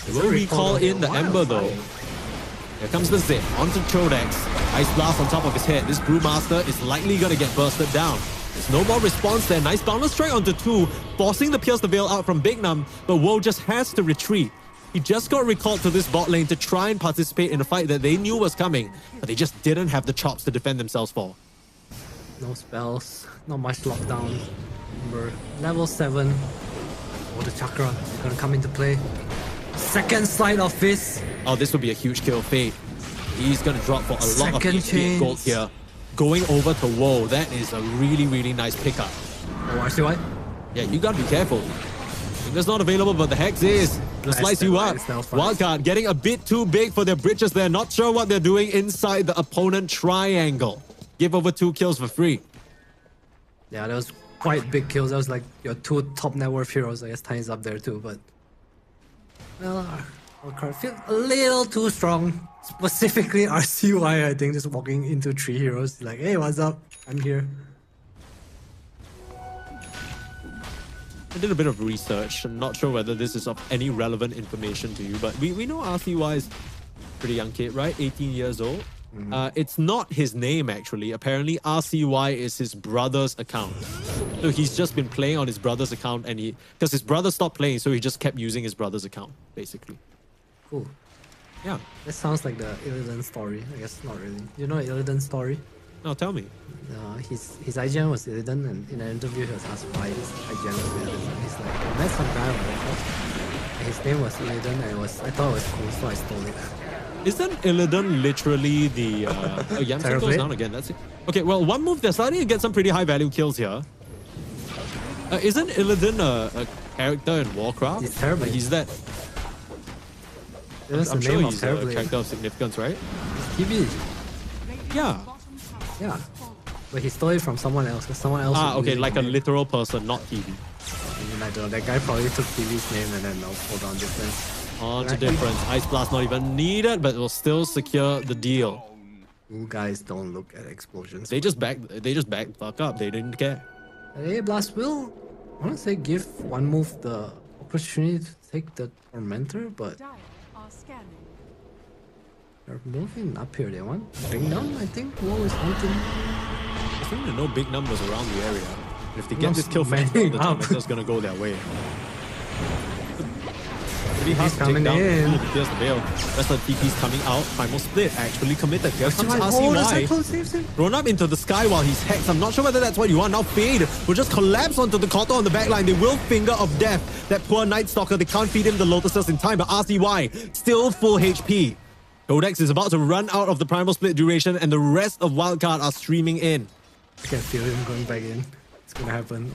They Is will it recall recall? in the Why Ember am I- though. Here comes the zip onto Chodex. Ice blast on top of his head. This Brewmaster is likely gonna get bursted down. There's no more response there. Nice boundless strike onto 2, forcing the Pierce the Veil out from Big Num, but Woe just has to retreat. He just got recalled to this bot lane to try and participate in a fight that they knew was coming, but they just didn't have the chops to defend themselves for. No spells, not much lockdown. Remember, level 7. Oh, the Chakra is gonna come into play. Second slide of Fizz. Oh, this would be a huge kill. Fate. He's gonna drop for a lot of Second HP chance. gold here. Going over to Woe, that is a really, really nice pickup. Oh, RCY? Yeah, you gotta be careful. Finger's not available, but the Hex is. Gonna slice you up. Wildcard getting a bit too big for their britches there. Not sure what they're doing inside the opponent triangle. Give over 2 kills for free. Yeah, that was quite big kills. That was like your 2 top net worth heroes. I guess Tiny's up there too, but... Well, our card feels a little too strong. Specifically RCY, I think, just walking into 3 heroes. Like, hey, what's up? I'm here. I did a bit of research. I'm not sure whether this is of any relevant information to you, but we know RCY is pretty young kid, right? 18 years old. It's not his name, actually. Apparently, RCY is his brother's account. So he's just been playing on his brother's account, and because his brother stopped playing, so he just kept using his brother's account, basically. Cool. Yeah. That sounds like the Illidan story. I guess not really. You know Illidan's story? No, tell me. His IGN was Illidan, and in an interview he was asked why his IGN was Illidan. He's like, I met some guy on Reddit, and his name was Illidan, and I thought it was cool, so I stole it. Isn't Illidan literally the... oh, Yamsen goes down again, that's it. Okay, well, one move, they're starting to get some pretty high value kills here. Isn't Illidan a character in Warcraft? He's terrible. Like, he's that... I'm sure he's a character of significance, right? TV. Yeah. Yeah. But he stole it from someone else, because someone else... Ah, was okay, using like the a name. literal person, not TV. I mean, I don't know, that guy probably took TV's name and then pulled down difference. On to Right. difference. Ice Blast not even needed, but it will still secure the deal. You guys don't look at explosions. They just backed the fuck up. They didn't care. Hey, Blast will, I want to say, give one move the opportunity to take the Tormentor, but Dire are scanning. they're moving up here. They want bring down, I think. Woe is hunting. I think there are no big numbers around the area. If they get Not this kill many fast, the up. Tormentor's gonna go their way. Pretty hard He's to take coming down. in. Ooh, Pierce the Veil. Rest of the TP's coming out. Primal Split actually committed. Here comes Oh, the RCY. Cyclone saves him. Thrown up into the sky while he's hexed. I'm not sure whether that's what you want. Now Fade will just collapse onto the Koto on the backline. They will Finger of Death. That poor Night Stalker, they can't feed him the Lotuses in time, but RCY still full HP. Codex is about to run out of the Primal Split duration, and the rest of Wildcard are streaming in. I can feel him going back in. It's gonna happen.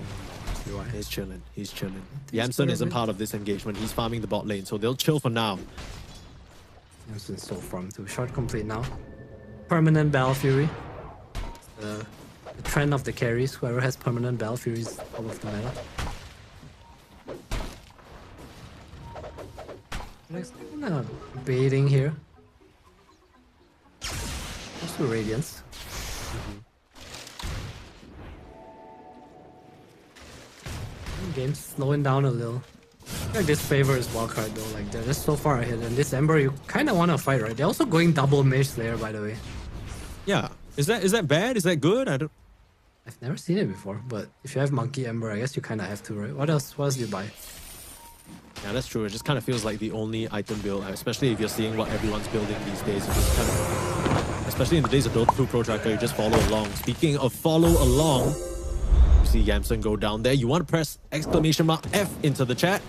RCY. He's chilling. He's chilling. Yamson isn't part of this engagement. He's farming the bot lane, so they'll chill for now. Yamson's so farm too. Short complete now. permanent Battle Fury. The trend of the carries. Whoever has permanent Battle Fury is top of the meta. Next, baiting here. Also Radiance. Game's slowing down a little. I feel like this favor is wildcard though, like they're just so far ahead, and this Ember you kind of want to fight, right? They're also going double Mage Slayer, by the way. Yeah, is that bad? Is that good? I've never seen it before, but if you have Monkey Ember, I guess you kind of have to, right? What else do you buy? Yeah, that's true. It just kind of feels like the only item build, especially if you're seeing what everyone's building these days. It's just kind of, especially in the days of Dota 2 Pro Tracker, you just follow along. Speaking of follow along, you see Yamson go down there. You want to press !F into the chat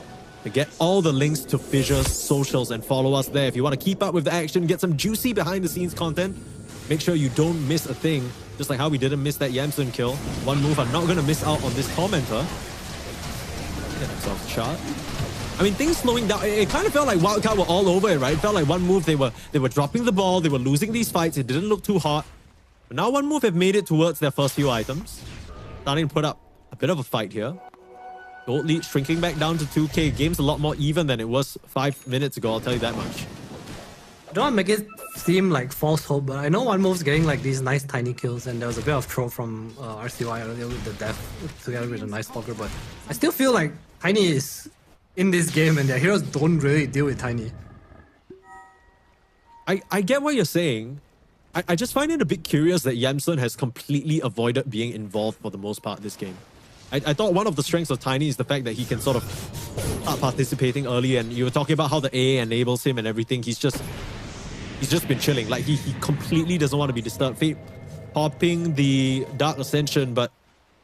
to get all the links to Fissure's socials and follow us there. If you want to keep up with the action, get some juicy behind the scenes content, make sure you don't miss a thing. Just like how we didn't miss that Yamson kill. One move, I'm not going to miss out on this commenter. Get himself a shot. I mean, things slowing down. It kind of felt like Wildcard were all over it, right? It felt like one move, they were dropping the ball, they were losing these fights, it didn't look too hot. But now one move have made it towards their first few items. Starting to put up a bit of a fight here. Gold lead shrinking back down to 2k. Game's a lot more even than it was 5 minutes ago, I'll tell you that much. I don't want to make it seem like false hope, but I know one move's getting like these nice tiny kills, and there was a bit of troll from RCY earlier with the death together with a nice stalker, but I still feel like Tiny is in this game and their heroes don't really deal with Tiny. I get what you're saying. I just find it a bit curious that Yamson has completely avoided being involved for the most part of this game. I thought one of the strengths of Tiny is the fact that he can sort of start participating early, and you were talking about how the AA enables him and everything. He's just been chilling. Like he completely doesn't want to be disturbed. Fate popping the Dark Ascension, but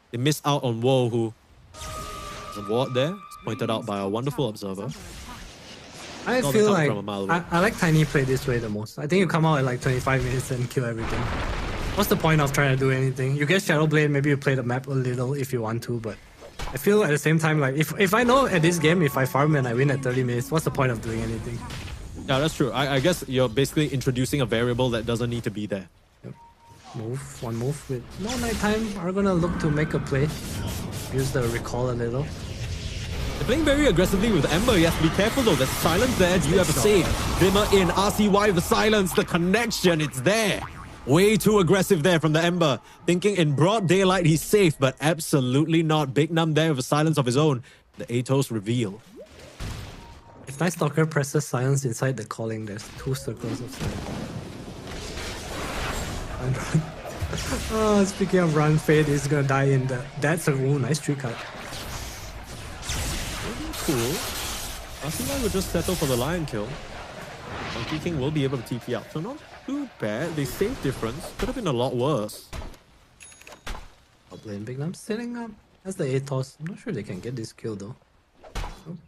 they miss out on Woe, who there's a ward there. It's pointed out by a wonderful observer. I Not feel from a like I like Tiny play this way the most. I think you come out at like 25 minutes and kill everything. What's the point of trying to do anything? You get Shadow Blade, maybe you play the map a little if you want to, but I feel at the same time like if I know at this game if I farm and I win at 30 minutes, what's the point of doing anything? Yeah, that's true. I guess you're basically introducing a variable that doesn't need to be there. Yep. One move with no nighttime are gonna look to make a play. Use the recall a little. They're playing very aggressively with Ember. You have to be careful though. There's silence there. Do you have a save? Vimmer in. RCY the silence. The connection. It's there. Way too aggressive there from the Ember. Thinking in broad daylight he's safe, but absolutely not. Big Num there with a silence of his own. The Atos reveal. If Night Stalker presses silence inside the calling, there's 2 circles of silence. Oh, speaking of run, Fade is gonna die in the... That's a nice tree cut. Cool. RCY will just settle for the Lion kill. Monkey King will be able to TP out. So not too bad. They save difference. Could have been a lot worse. I'll blame Big Num sitting up. That's the Atos. I'm not sure they can get this kill though.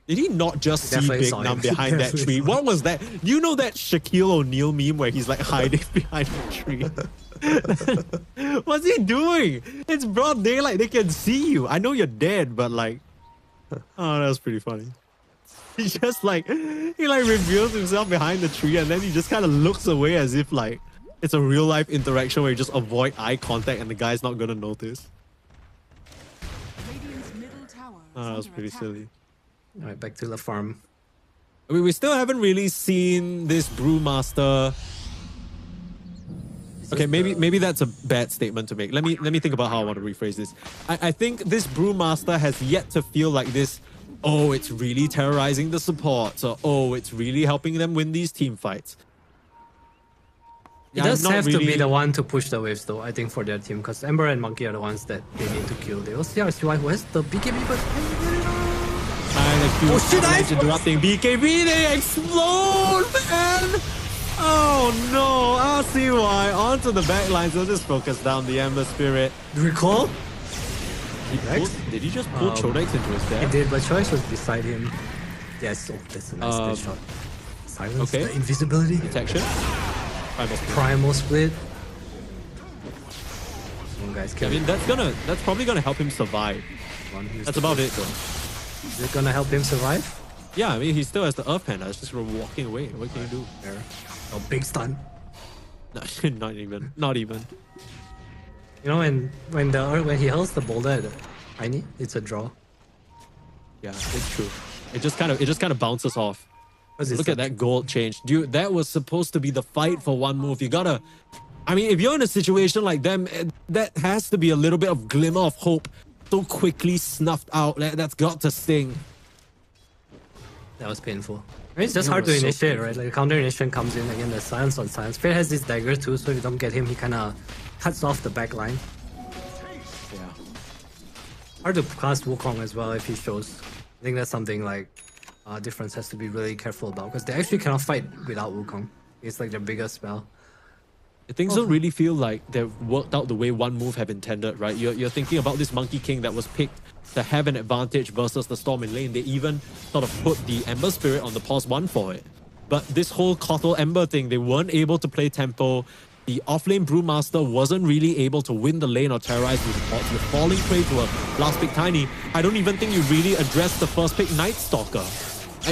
Did he not just see Big Num behind that tree? What was that? You know that Shaquille O'Neal meme where he's like hiding behind the tree? What's he doing? It's broad daylight. They can see you. I know you're dead, but like... Oh, that was pretty funny. He just like... He like reveals himself behind the tree and then he just kind of looks away as if like... It's a real life interaction where you just avoid eye contact and the guy's not gonna notice. Oh, that was pretty silly. Alright, back to the farm. I mean, we still haven't really seen this Brewmaster. Okay, maybe that's a bad statement to make. Let me think about how I want to rephrase this. I think this Brewmaster has yet to feel like this. Oh, it's really terrorizing the supports, or oh, it's really helping them win these team fights. It does have to be the one to push the waves though, I think, for their team, because Ember and Monkey are the ones that they need to kill. They will see RCY who has the BKB, but oh shit, I interrupting BKB, they explode, man! Oh no, RCY onto the backline, so just focus down the Ember Spirit. Recall? Did he just pull Chodex into his death? He did, but Chodex was beside him. Yes, oh, that's a nice shot. Silence, the invisibility. Protection. Primal split. Guys, I mean, that's probably gonna help him survive. That's about it though. Is it gonna help him survive? Yeah, I mean, he still has the Earth Panda. It's just walking away. What can you do? Oh, big stun. Not even. Not even. You know, when he hurls the boulder at the Tiny, it's a draw. Yeah, it's true. It just kind of bounces off. Look at like, that gold change. Dude, that was supposed to be the fight for one move. You gotta... I mean, if you're in a situation like them, that has to be a little bit of glimmer of hope. So quickly snuffed out. That's got to sting. That was painful. I mean, it's just hard to initiate, right? Like, the counter initiation comes in, again, there's silence on silence. Fade has this dagger too, so if you don't get him, he kind of cuts off the back line. Yeah. Hard to cast Wukong as well if he shows. I think that's something like Difference has to be really careful about, because they actually cannot fight without Wukong. It's like their biggest spell. Things don't really feel like they've worked out the way one move have intended, right? You're thinking about this Monkey King that was picked to have an advantage versus the Storm in lane. They even sort of put the Ember Spirit on the pause 1 for it. But this whole Kotal Ember thing, they weren't able to play tempo. The offlane Brewmaster wasn't really able to win the lane or terrorize with bots. You're falling prey to a last pick Tiny. I don't even think you really addressed the first pick Night Stalker.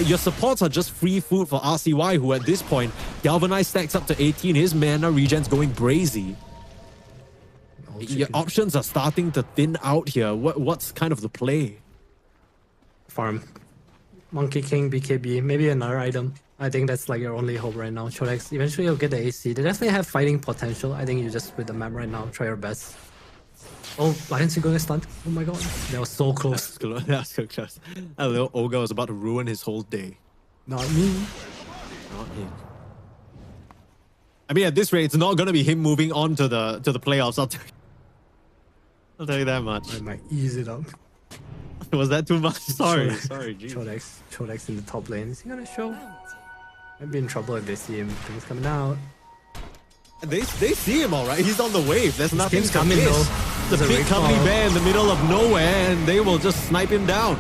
Your supports are just free food for RCY, who at this point, Galvanize stacks up to 18, his mana regen's going brazy. Your options are starting to thin out here. What's kind of the play? Farm. Monkey King, BKB, maybe another item. I think that's like your only hope right now. Chodex, eventually you'll get the AC. They definitely have fighting potential. I think you just with the map right now, try your best. Oh, Lion's going to stun. Oh my god. That was so close. That's so close. That little ogre was about to ruin his whole day. Not me. Not him. I mean, at this rate, it's not going to be him moving on to the playoffs. I'll tell you that much. I might ease it up. Was that too much? Sorry, sorry. Chodex in the top lane. Is he gonna show? I'd be in trouble if they see him. Things coming out. They see him all right. He's on the wave. There's nothing to coming miss. though. The big company bear in the middle of nowhere, and they will just snipe him down.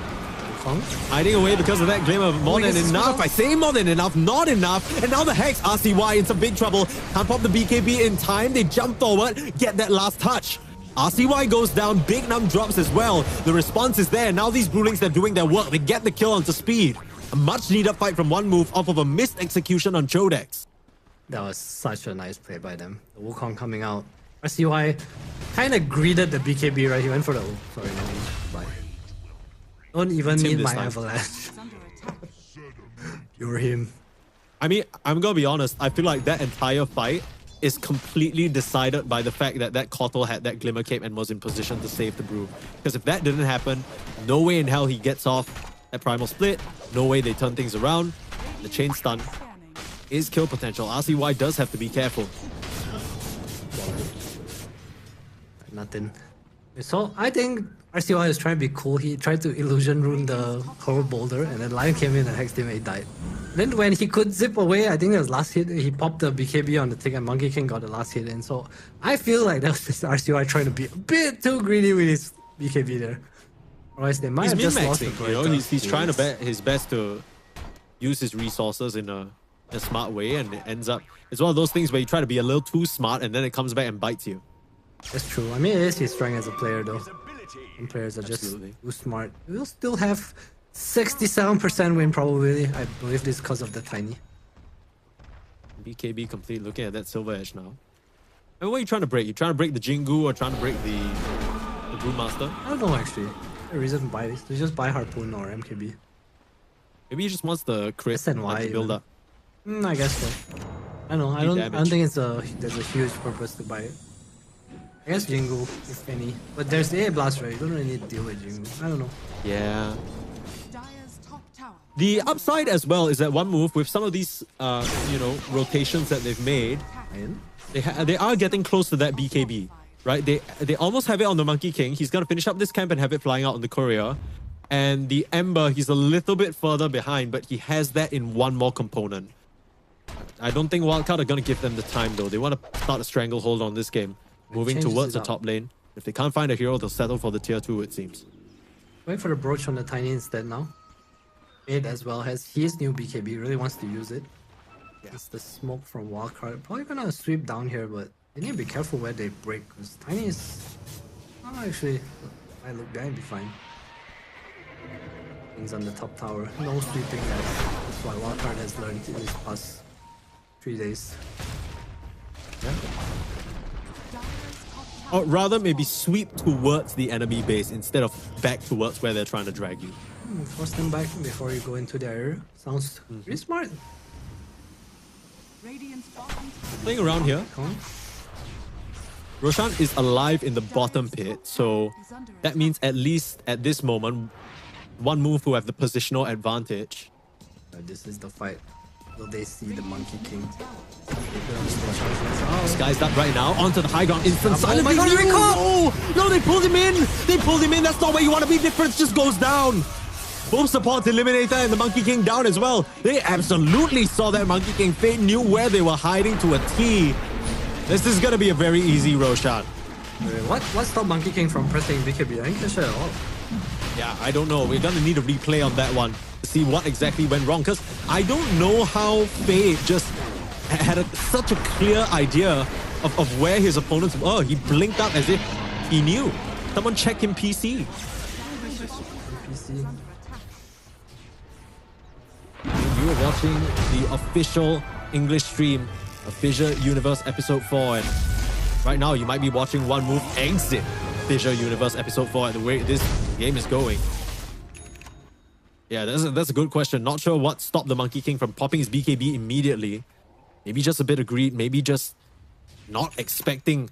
Hiding away because of that glimmer. More than enough. I say more than enough, not enough. And now the Hex, RCY in some big trouble. Can't pop the BKB in time. They jump forward, get that last touch. RCY goes down, Big Num drops as well. The response is there. Now these Brewlings, they're doing their work. They get the kill onto speed. A much needed fight from one move off of a missed execution on Chodex. That was such a nice play by them. The Wukong coming out. RCY kind of greeted the BKB, right? He went for the... Oh, sorry, no, bye. Don't even need my avalanche. You're him. I mean, I'm going to be honest. I feel like that entire fight is completely decided by the fact that Kotal had that Glimmer Cape and was in position to save the Brew. Because if that didn't happen, no way in hell he gets off that Primal Split. No way they turn things around. The chain stun is kill potential. RCY does have to be careful. Nothing. So I think RCY was trying to be cool. He tried to illusion rune the whole boulder, and then Lion came in and hexed him and he died. Then when he could zip away, I think it was last hit, he popped the BKB on the thing and Monkey King got the last hit in. So I feel like that was just RCY trying to be a bit too greedy with his BKB there. Otherwise they might have just lost the break. He's trying to bet his best to use his resources in a smart way, and it ends up... It's one of those things where you try to be a little too smart and then it comes back and bites you. That's true. I mean, it is his strength as a player though. Some players are just too smart. We'll still have 67% win probability. I believe this is because of the Tiny. BKB complete. Looking at that Silver Edge now. And what are you trying to break? You trying to break the Jingu or trying to break the Brewmaster? I don't know actually. The reason to buy this. To just buy Harpoon or MKB. Maybe he just wants the crit SNY to build up. I guess so. I don't know. I don't think there's a huge purpose to buy it. I guess Jingu, if any. But there's the A Blast, right? You don't really need to deal with Jingu. I don't know. Yeah. The upside as well is that one move with some of these, rotations that they've made, they are getting close to that BKB, right? They almost have it on the Monkey King. He's gonna finish up this camp and have it flying out on the courier. And the Ember, he's a little bit further behind, but he has that in one more component. I don't think Wildcard are gonna give them the time though. They want to start a stranglehold on this game. Moving towards the top lane. If they can't find a hero, they'll settle for the tier 2, it seems. Wait for the brooch on the Tiny instead now. It as well has his new BKB, really wants to use it. Yeah. It's the smoke from Wildcard. Probably gonna sweep down here, but they need to be careful where they break, because Tiny is... Oh, actually, I look behind, be fine. Things on the top tower. No sweeping, guys. That's what Wildcard has learned in these past 3 days. Or rather, maybe sweep towards the enemy base instead of back towards where they're trying to drag you. Force them back before you go into the area. Sounds pretty smart. Playing around here. Roshan is alive in the bottom pit, so that means at least at this moment, one move will have the positional advantage. This is the fight. Will they see the Monkey King? Sky's up right now, onto the high ground, instant silence. Oh my god, no, they pulled him in! They pulled him in, that's not where you want to be, difference just goes down. Both supports Eliminator and the Monkey King down as well. They absolutely saw that Monkey King. They knew where they were hiding to a T. This is gonna be a very easy Roshan. What stopped Monkey King from pressing BKB? I think at all. Yeah, I don't know. We're gonna need a replay on that one to see what exactly went wrong, because I don't know how Faye just had such a clear idea of where his opponents were. He blinked up as if he knew. Someone check him PC. PC. You are watching the official English stream of FISSURE Universe Episode 4, and right now you might be watching one move exit FISSURE Universe Episode 4 at the way this game is going. Yeah, that's a good question. Not sure what stopped the Monkey King from popping his BKB immediately. Maybe just a bit of greed, maybe just not expecting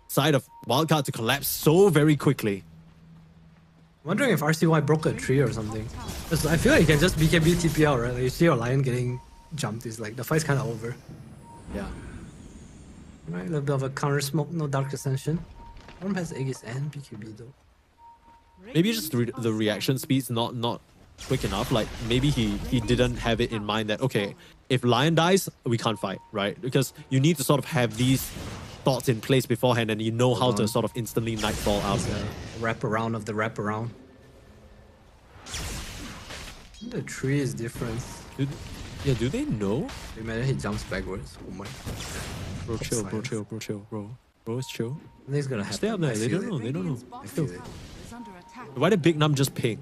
side of Wildcard to collapse so very quickly. Wondering if RCY broke a tree or something. Because I feel like you can just BKB TP out, right? Like you see your lion getting jumped, it's like the fight's kind of over. Yeah. Right, a little bit of a counter smoke, no Dark Ascension. Orm has Aegis and BKB though. Maybe just the reaction speed's not quick enough. Like maybe he didn't have it in mind that, okay, if Lion dies, we can't fight, right? Because you need to sort of have these thoughts in place beforehand, and you know how to sort of instantly nightfall out there. Wraparound of the wraparound. The tree is different. Do they know? Imagine he jumps backwards. Oh my. Bro, chill, bro, chill, bro, chill, bro. Bro, it's chill. I think it's gonna happen. Stay up there. I They feel don't know. it. They don't know. I feel it. Why did Big Num just ping?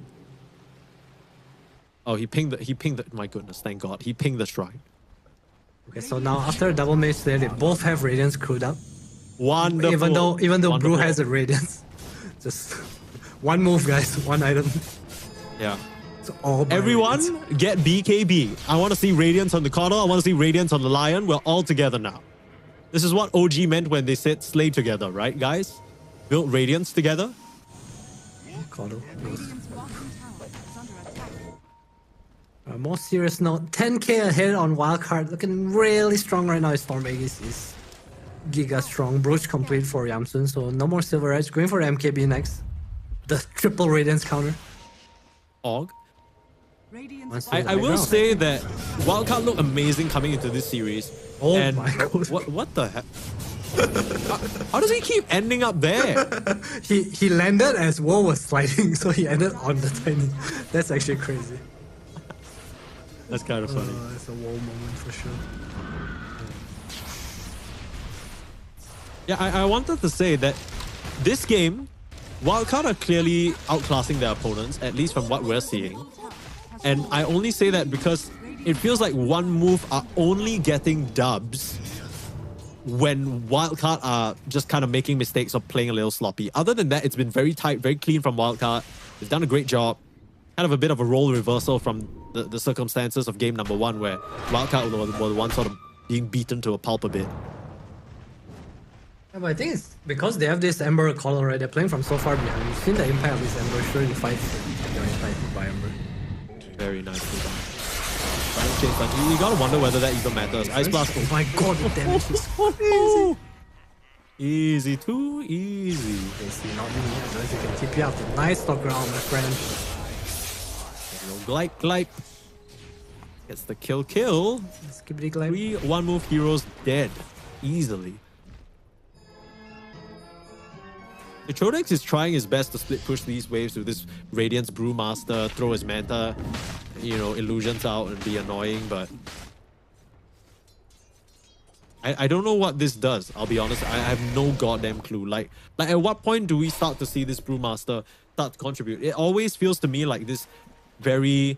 Oh, he pinged the. My goodness, thank God, he pinged the shrine. Okay, so now after a double mage there, they both have Radiance crewed up. Wonderful. Even though Brew Wonderful. has a Radiance, just one move, guys, one item. Yeah. It's all by Everyone Radiance. get BKB. I want to see Radiance on the Coddle. I want to see Radiance on the Lion. We're all together now. This is what OG meant when they said slay together, right, guys? Build Radiance together. Coddle. More serious note, 10k ahead on Wildcard, looking really strong right now. Storm Aegis is giga strong. Brooch complete for Yamsun, so no more Silver Edge. Going for MKB next. The triple Radiance counter. Og. Once to I the will high say that Wildcard looked amazing coming into this series. Oh and my God. What the heck? How does he keep ending up there? ground. He landed as Woe was sliding, so he ended on the tiny. That's actually crazy. That's kind of funny. It's a Woe moment for sure. Yeah, I wanted to say that this game, Wildcard are clearly outclassing their opponents, at least from what we're seeing. And I only say that because it feels like one move are only getting dubs when Wildcard are just kind of making mistakes or playing a little sloppy. Other than that, it's been very tight, very clean from Wildcard. They've done a great job. Kind of a bit of a role reversal from the circumstances of game number 1, where Wildcard were the one sort of being beaten to a pulp a bit. Yeah, but I think it's because they have this Ember collar, right? They're playing from so far behind. You've seen the impact of this Ember. Sure, you fight by Ember. Very nicely done. Final chain stun. You gotta wonder whether that even matters. Ice Blast. Oh my god, the damage is so easy. Easy, too easy. Easy, not easy. Unless you can keep you out the nice top ground, my friend. Glide. Gets the kill. Skibbity glide. 3 one-move heroes dead. Easily. The Trodex is trying his best to split push these waves with this Radiance Brewmaster, throw his Manta, illusions out and be annoying, but I don't know what this does, I'll be honest. I have no goddamn clue. Like at what point do we start to see this Brewmaster start to contribute? It always feels to me like this very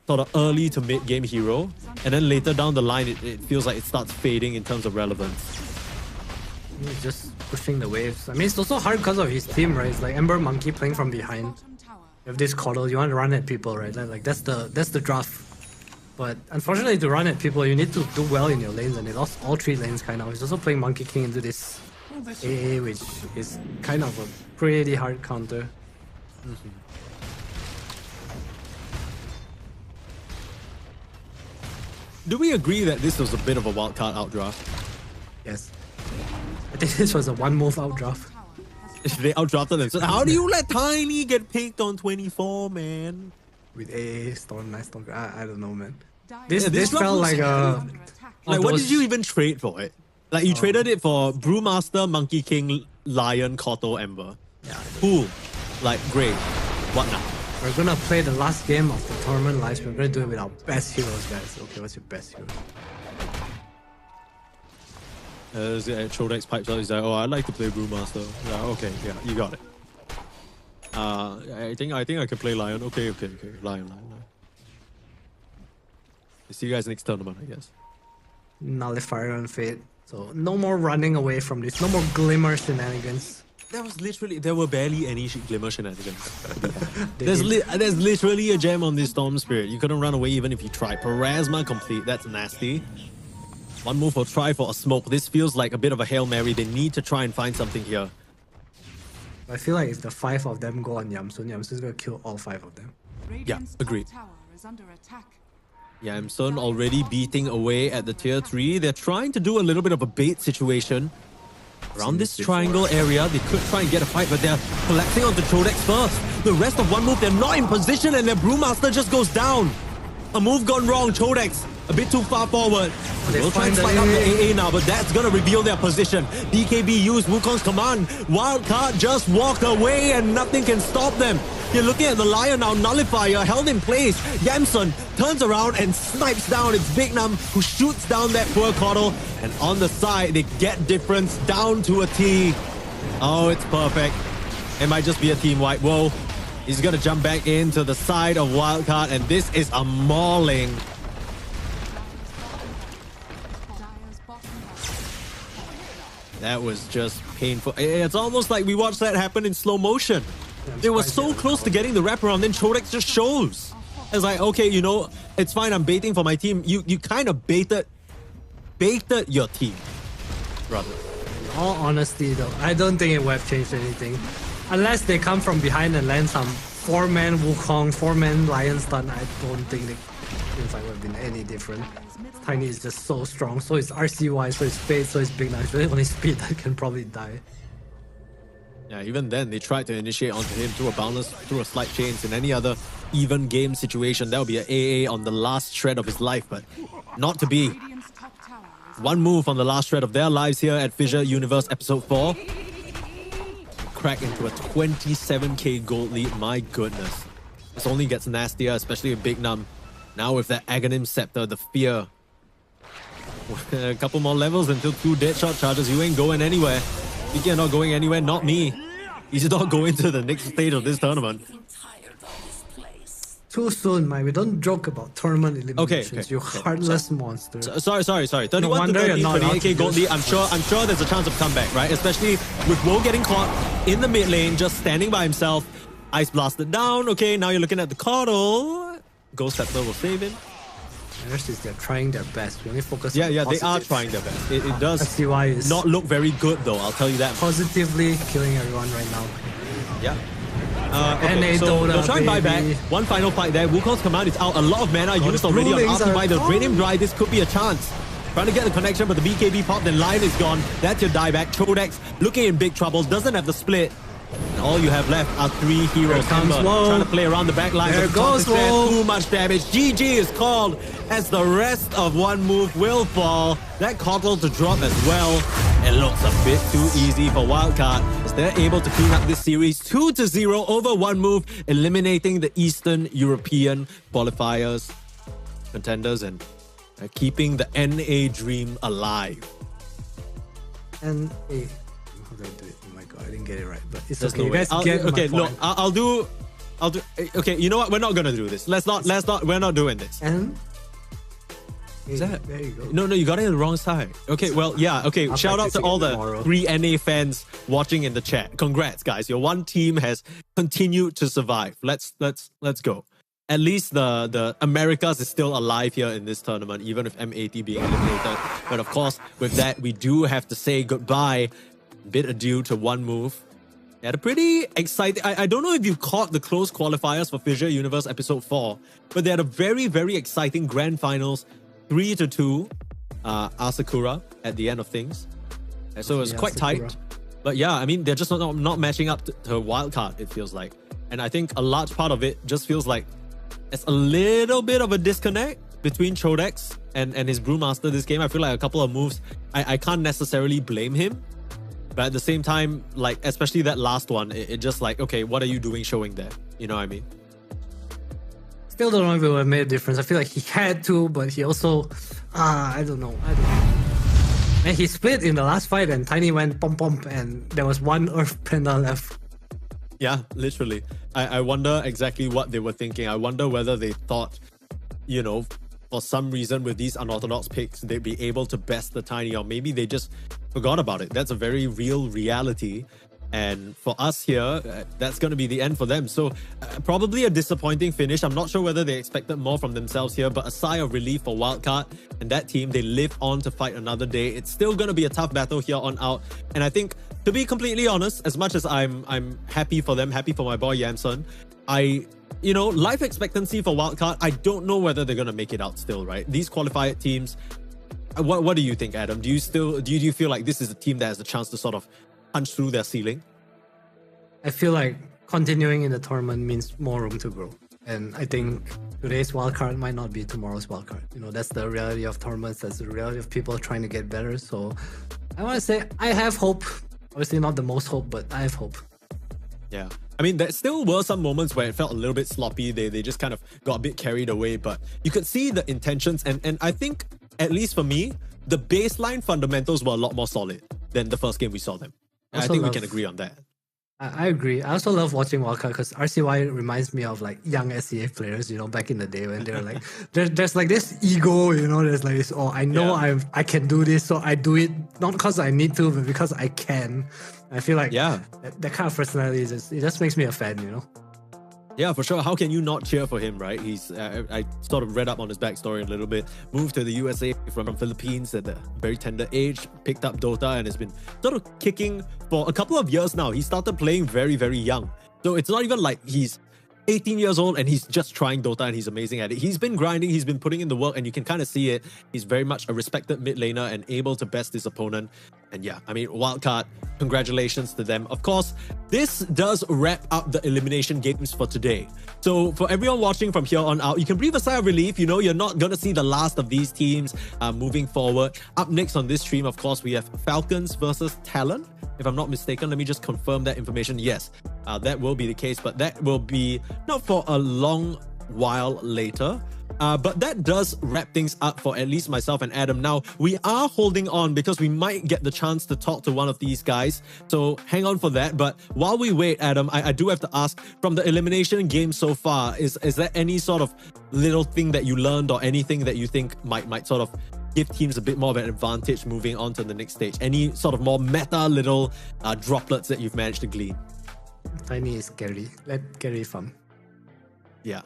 sort of early to mid-game hero, and then later down the line it feels like it starts fading in terms of relevance. He's just pushing the waves. I mean, it's also hard because of his team, right? It's like Ember Monkey playing from behind. You have this Coddle, you want to run at people, right? Like that's the draft. But unfortunately, to run at people, you need to do well in your lanes, and he lost all 3 lanes kind of. He's also playing Monkey King into this AA, which is kind of a pretty hard counter. Do we agree that this was a bit of a wildcard outdraft? Yes. I think this was a 1-move outdraft. They outdrafted themselves. How do you let Tiny get picked on 24, man? With AA, Storm, Nice Storm. I don't know, man. This felt like a... Like, what did you even trade for it? Like, you traded it for Brewmaster, Monkey King, Lion, Koto, Ember. Yeah. Cool. Like, great. What now? We're gonna play the last game of the tournament live. We're gonna do it with our best heroes, guys. Okay, what's your best hero? Chodex pipes out. He's like, oh, I'd like to play Brewmaster. Yeah, okay, yeah, you got it. I think I can play Lion. Okay, Lion. See you guys next tournament, I guess. Nullifier and Fate. So no more running away from this. No more Glimmer shenanigans. There were barely any Glimmer shenanigans. There's literally a gem on this Storm Spirit. You couldn't run away even if you tried. Parasma complete. That's nasty. 1 move or try for a smoke. This feels like a bit of a Hail Mary. They need to try and find something here. I feel like if the 5 of them go on Yamsun, Yamsun's gonna kill all 5 of them. Yeah, agreed. Yamsun already beating away at the tier 3. They're trying to do a little bit of a bait situation. Around this triangle area, they could try and get a fight, but they're collapsing onto Chodex first. The rest of 1 move, they're not in position, and their Brewmaster just goes down. A move gone wrong. Chodex a bit too far forward. They'll try and slide up the AA now, but that's gonna reveal their position. BKB used Wukong's command. Wildcard just walked away and nothing can stop them. You're looking at the Lion now, Nullifier held in place. Yamsun turns around and snipes down. It's Big Nam who shoots down that poor Coddle. And on the side, they get difference down to a T. Oh, it's perfect. It might just be a team wipe. Whoa. He's gonna jump back into the side of Wildcard, and this is a mauling. That was just painful. It's almost like we watched that happen in slow motion. They were so close to getting the wraparound, then Chodex just shows. It's like, okay, you know, it's fine, I'm baiting for my team. You kind of baited your team, brother. In all honesty though, I don't think it would have changed anything. Unless they come from behind and land some 4-man Wukong, 4-man Lion stun, I don't think the fight would have been any different. Tiny is just so strong, so is RCY, so is Fate, so is Big Knife. Really only Speed that can probably die. Yeah, even then, they tried to initiate onto him through a slight chains. In any other even game situation, that would be an AA on the last shred of his life, but not to be. 1 move on the last shred of their lives here at FISSURE Universe Ep.4. Crack into a 27k gold lead, my goodness. This only gets nastier, especially with Big Nam. Now with that Aghanim Scepter, the fear. A couple more levels until 2 Deadshot charges. You ain't going anywhere. You're not going anywhere, not me. He's not going to the next stage of this tournament. Too soon, Mike. We don't joke about tournament eliminations. You heartless monster. Sorry. 31 to 28k gold lead. I'm sure there's a chance of comeback, right? Especially with Wo getting caught in the mid lane, just standing by himself. Ice blasted down. Okay, now you're looking at the Coddle. Ghost Scepter will save him. They're trying their best. We only focus on they are trying their best. It does FCY is not look very good though, I'll tell you that. Positively killing everyone right now. Yeah. Okay, so they'll try and buy back. One final fight there. Wukong's command is out. A lot of mana used already on RPY. They'll drain him dry. This could be a chance. Trying to get the connection, but the BKB pop, then Lion is gone. That's your dieback. Chodex looking in big trouble. Doesn't have the split. And all you have left are 3 heroes. Ember trying to play around the back line. There goes Wo. Too much damage. GG is called as the rest of 1 move will fall. That Coddle to drop as well. It looks a bit too easy for Wildcard as they're able to clean up this series 2-0 over 1 move, eliminating the Eastern European qualifiers, contenders, and keeping the NA dream alive. NA. How do I do it? Oh my god, I didn't get it right, but it's There's okay. No you guys get okay, my look, point. I'll do. Okay, you know what? We're not gonna do this. Let's not. We're not doing this. And Is that? There you go. No, you got it on the wrong side. Okay, well, yeah, okay. I'll Shout out to practice it all the tomorrow. 3NA fans watching in the chat. Congrats, guys. Your one team has continued to survive. Let's go. At least the Americas is still alive here in this tournament, even with M80 being eliminated. But of course, with that, we do have to say goodbye. Bid adieu to one move. They had a pretty exciting... I don't know if you've caught the close qualifiers for FISSURE Universe Episode 4, but they had a very, very exciting grand finals. 3-2 Asakura at the end of things. And so it was quite tight. But yeah, I mean, they're just not matching up to wildcard, it feels like. And I think a large part of it just feels like it's a little bit of a disconnect between Chodex and his Brewmaster this game. I feel like a couple of moves, I can't necessarily blame him. But at the same time, like, especially that last one, it just like, okay, what are you doing showing there? You know what I mean? Still don't know if it would have made a difference. I feel like he had to, but he also... I don't know. And he split in the last fight and Tiny went pump and there was one Earth Panda left. Yeah, literally. I wonder exactly what they were thinking. I wonder whether they thought, you know, for some reason with these unorthodox picks, they'd be able to best the Tiny, or maybe they just forgot about it. That's a very real reality. And for us here, that's going to be the end for them. So probably a disappointing finish. I'm not sure whether they expected more from themselves here, but a sigh of relief for Wildcard and that team. They live on to fight another day. It's still going to be a tough battle here on out. And I think, to be completely honest, as much as I'm happy for them, happy for my boy Yamson, life expectancy for Wildcard, I don't know whether they're going to make it out still, right? These qualified teams, what do you think, Adam? Do you feel like this is a team that has a chance to sort of punch through their ceiling? I feel like continuing in the tournament means more room to grow. And I think today's wildcard might not be tomorrow's wildcard. You know, that's the reality of tournaments. That's the reality of people trying to get better. So I want to say I have hope. Obviously not the most hope, but I have hope. Yeah. I mean, there still were some moments where it felt a little bit sloppy. They just kind of got a bit carried away, but you could see the intentions. And I think, at least for me, the baseline fundamentals were a lot more solid than the first game we saw them. I think we can agree on that. I agree. I also love watching Wildcard because RCY reminds me of like young SCA players, you know, back in the day when they're like, there's like this ego, you know, there's like this, oh, I know I can do this, so I do it not because I need to, but because I can. I feel like that kind of personality it just makes me a fan, you know. Yeah, for sure. How can you not cheer for him, right? He's I sort of read up on his backstory a little bit. Moved to the USA from Philippines at a very tender age, picked up Dota and has been sort of kicking for a couple of years now. He started playing very, very young. So it's not even like he's 18 years old and he's just trying Dota and he's amazing at it. He's been grinding, he's been putting in the work, and you can kind of see it. He's very much a respected mid laner and able to best his opponent. And yeah, I mean, Wildcard, congratulations to them. Of course, this does wrap up the elimination games for today. So for everyone watching from here on out, you can breathe a sigh of relief. You know, you're not going to see the last of these teams moving forward. Up next on this stream, of course, we have Falcons versus Talon. If I'm not mistaken, let me just confirm that information. Yes, that will be the case, but that will be not for a long while later. But that does wrap things up for at least myself and Adam. Now, we are holding on because we might get the chance to talk to one of these guys. So hang on for that. But while we wait, Adam, I do have to ask, from the elimination game so far, is there any sort of little thing that you learned or anything that you think might sort of give teams a bit more of an advantage moving on to the next stage? Any sort of more meta little droplets that you've managed to glean? Tiny is scary. Let Gary fun. Yeah,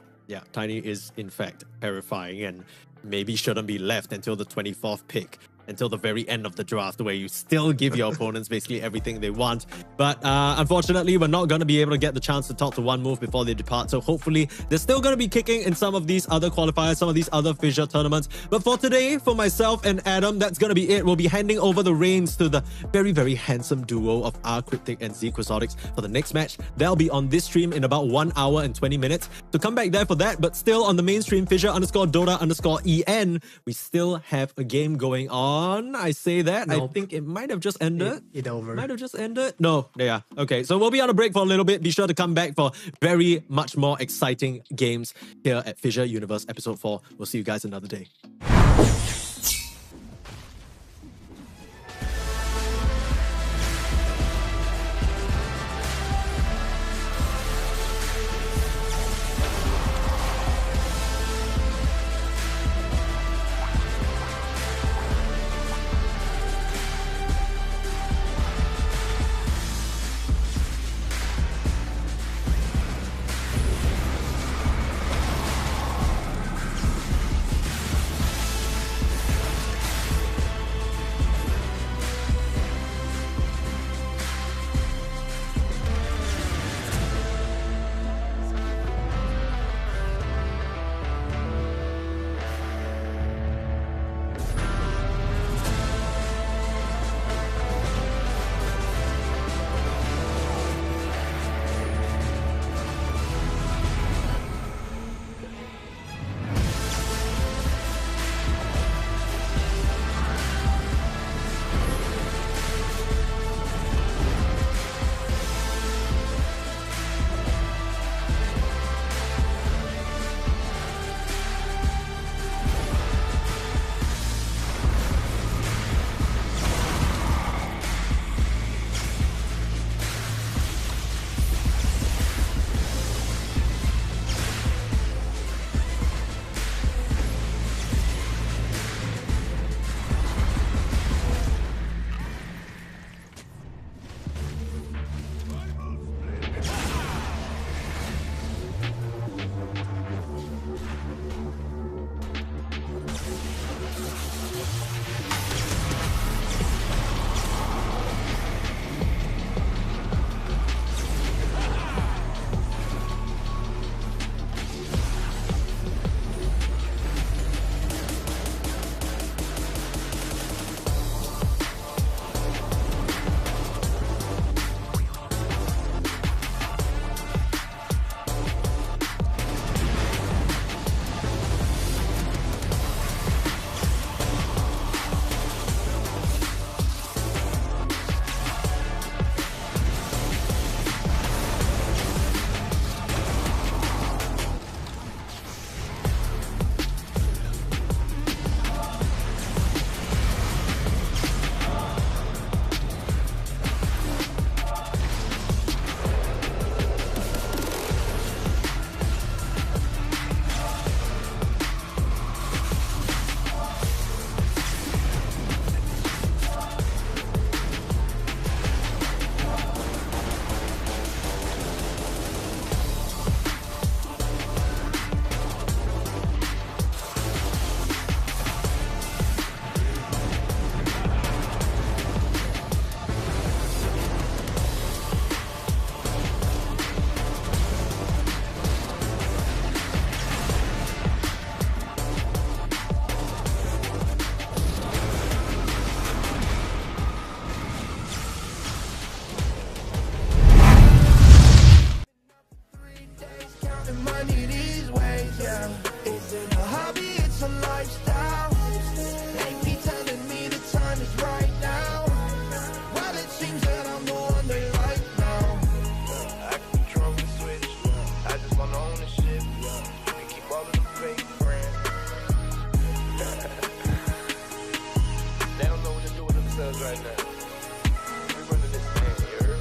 Tiny is in fact terrifying and maybe shouldn't be left until the 24th pick, until the very end of the draft, where you still give your opponents basically everything they want. But unfortunately, we're not going to be able to get the chance to talk to one move before they depart. So hopefully, they're still going to be kicking in some of these other qualifiers, some of these other FISSURE tournaments. But for today, for myself and Adam, that's going to be it. We'll be handing over the reins to the very, very handsome duo of R Cryptic and Z Quixotics for the next match. They'll be on this stream in about 1 hour and 20 minutes. So come back there for that. But still on the main stream, FISSURE_Dota_EN, we still have a game going on. I say that. Nope. I think it might have just ended. It over. Might have just ended. No, yeah. Okay, so we'll be on a break for a little bit. Be sure to come back for very much more exciting games here at FISSURE Universe Episode 4. We'll see you guys another day. right now. We running this thing, you heard?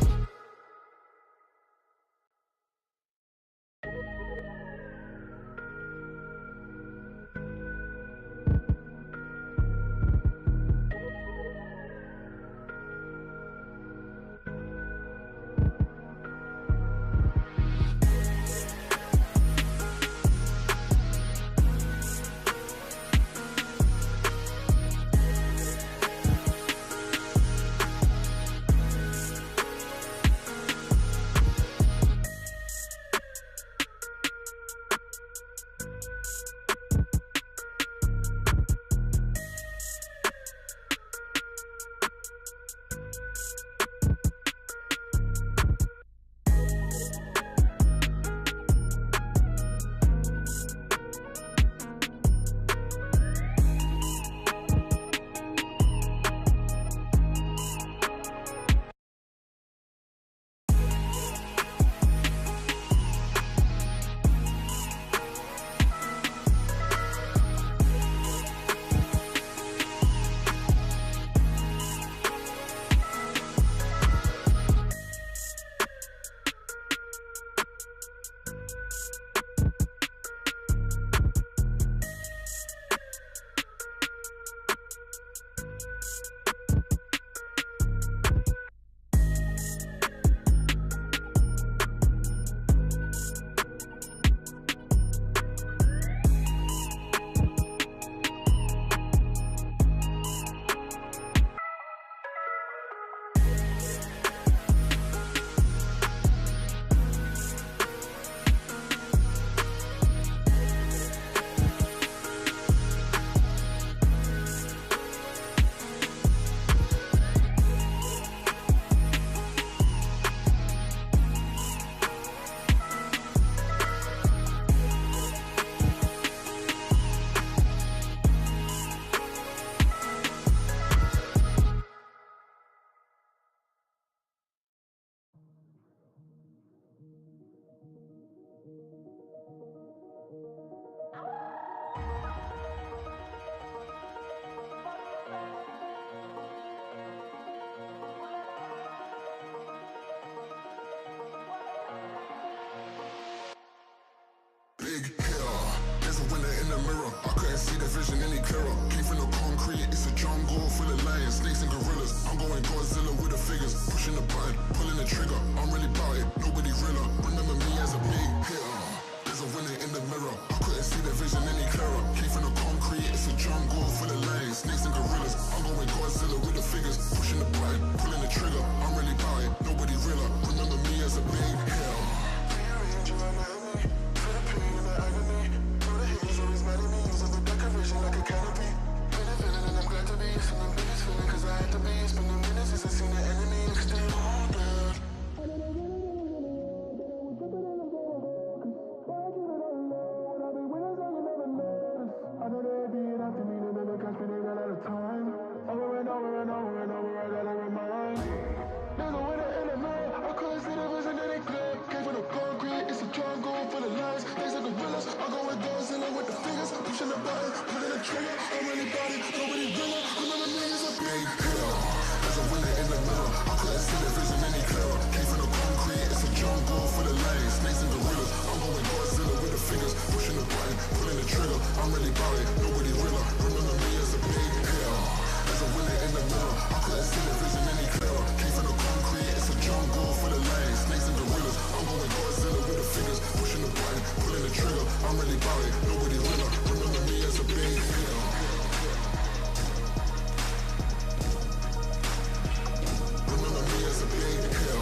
Big hitter, there's a winner in the mirror. I couldn't see the vision any clearer. Came from the concrete, it's a jungle full of lions, snakes and gorillas. I'm going Godzilla with the figures, pushing the button, pulling the trigger. I'm really about it, nobody realer. Remember me as a big hitter. There's a winner in the mirror. I couldn't see the vision any clearer. Came from the concrete, it's a jungle full of lions, snakes and gorillas. I'm going Godzilla with the figures, pushing the button, pulling the trigger. I'm really about it, nobody realer. Remember me as a big hitter. Like a canopy, been a villain and I'm glad to be. Some of the biggest feeling 'cause I had to be. It's been a minute since I seen the enemy. Look still on dead. I know they're being after me, they never catch me, they run out of time. Over and over and over and over, I gotta remind. There's a winner in the mirror, I couldn't see the vision that they clear. Came from the concrete, it's a jungle full of lions, snakes and gorillas. I'm going Godzilla with the fingers, pushing the button, pulling the trigger. I'm really about it, nobody realer. Remember me as a big hitter. There's a winner in the mirror, I couldn't see the vision any clearer. Came from the concrete, it's a jungle full of lions, snakes and gorillas. I'm going Godzilla with the fingers, pushing the button, pulling the trigger. I'm really about it, nobody realer. Remember me as a big hitter. There's a winner in the mirror, I couldn't see the vision any clearer. Came from the concrete, it's a jungle full of lions, snakes and gorillas. I'm going Godzilla with the fingers, pushing the button, pulling the trigger. I'm really about it, nobody realer. Remember me as a big hitter. Remember me as a big hitter.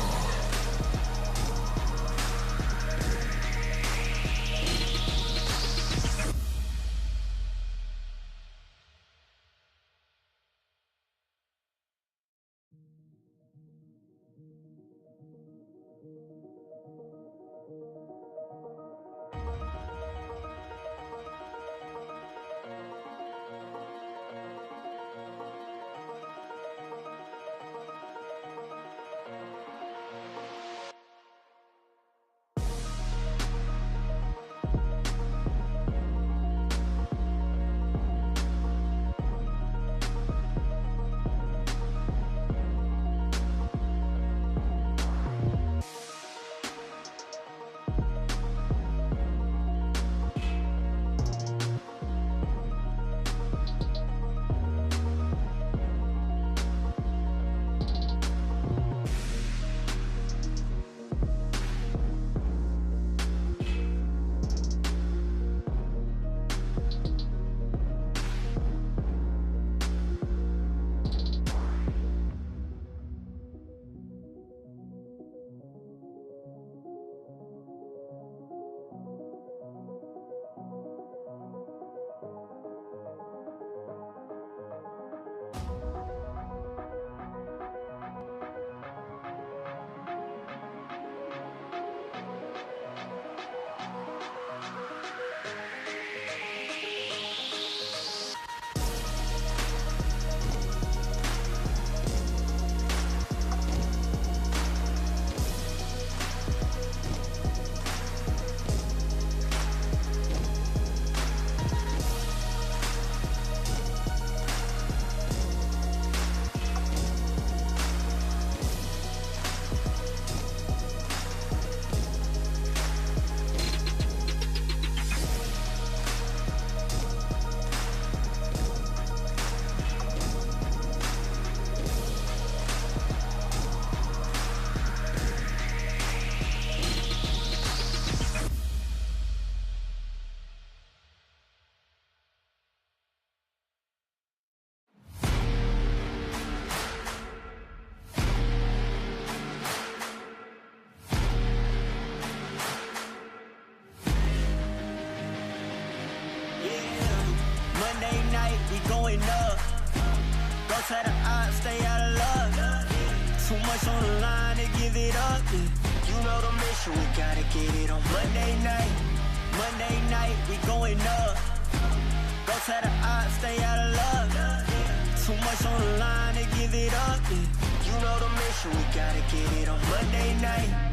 Monday night, we going up. Go to the odds, stay out of luck. Too much on the line to give it up. You know the mission, we gotta get it on Monday night. Monday night, we going up. Go to the odds, stay out of luck. Too much on the line to give it up. You know the mission, we gotta get it on Monday night.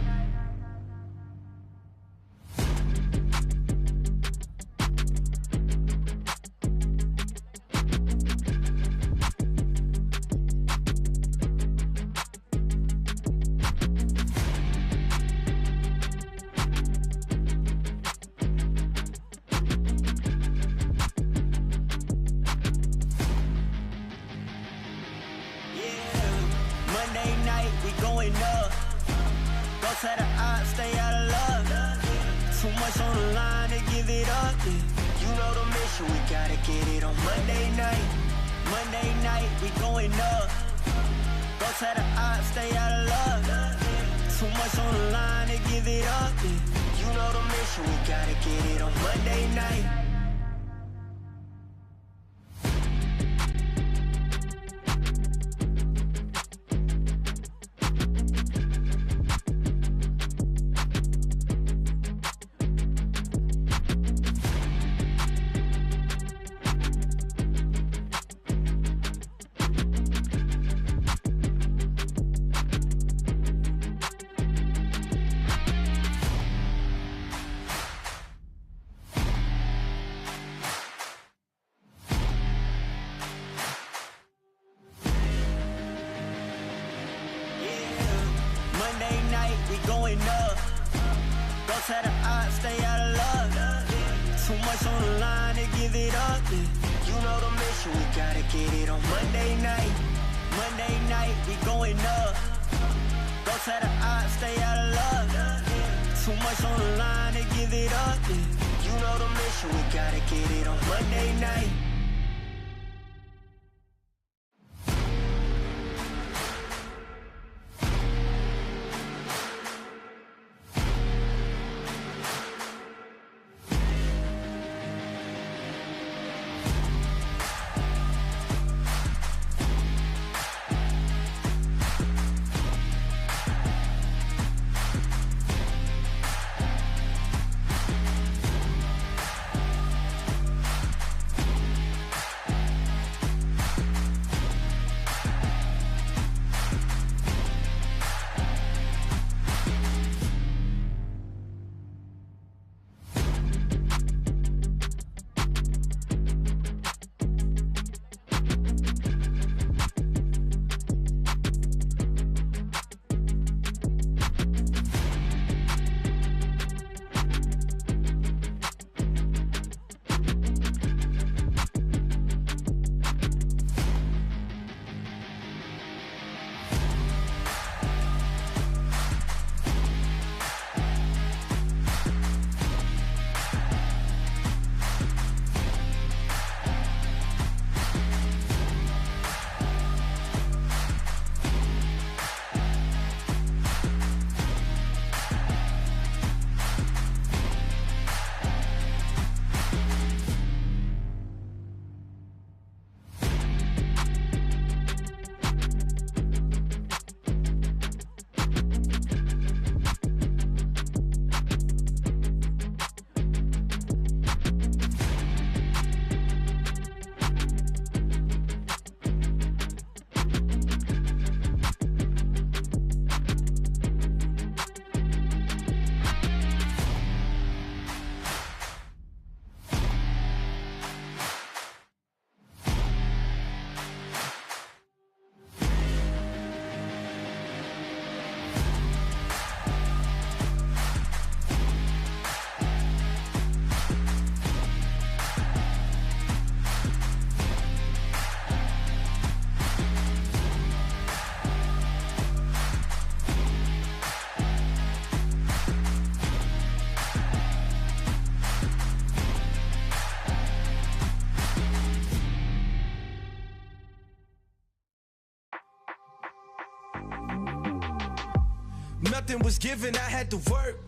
Nothing was given, I had to work.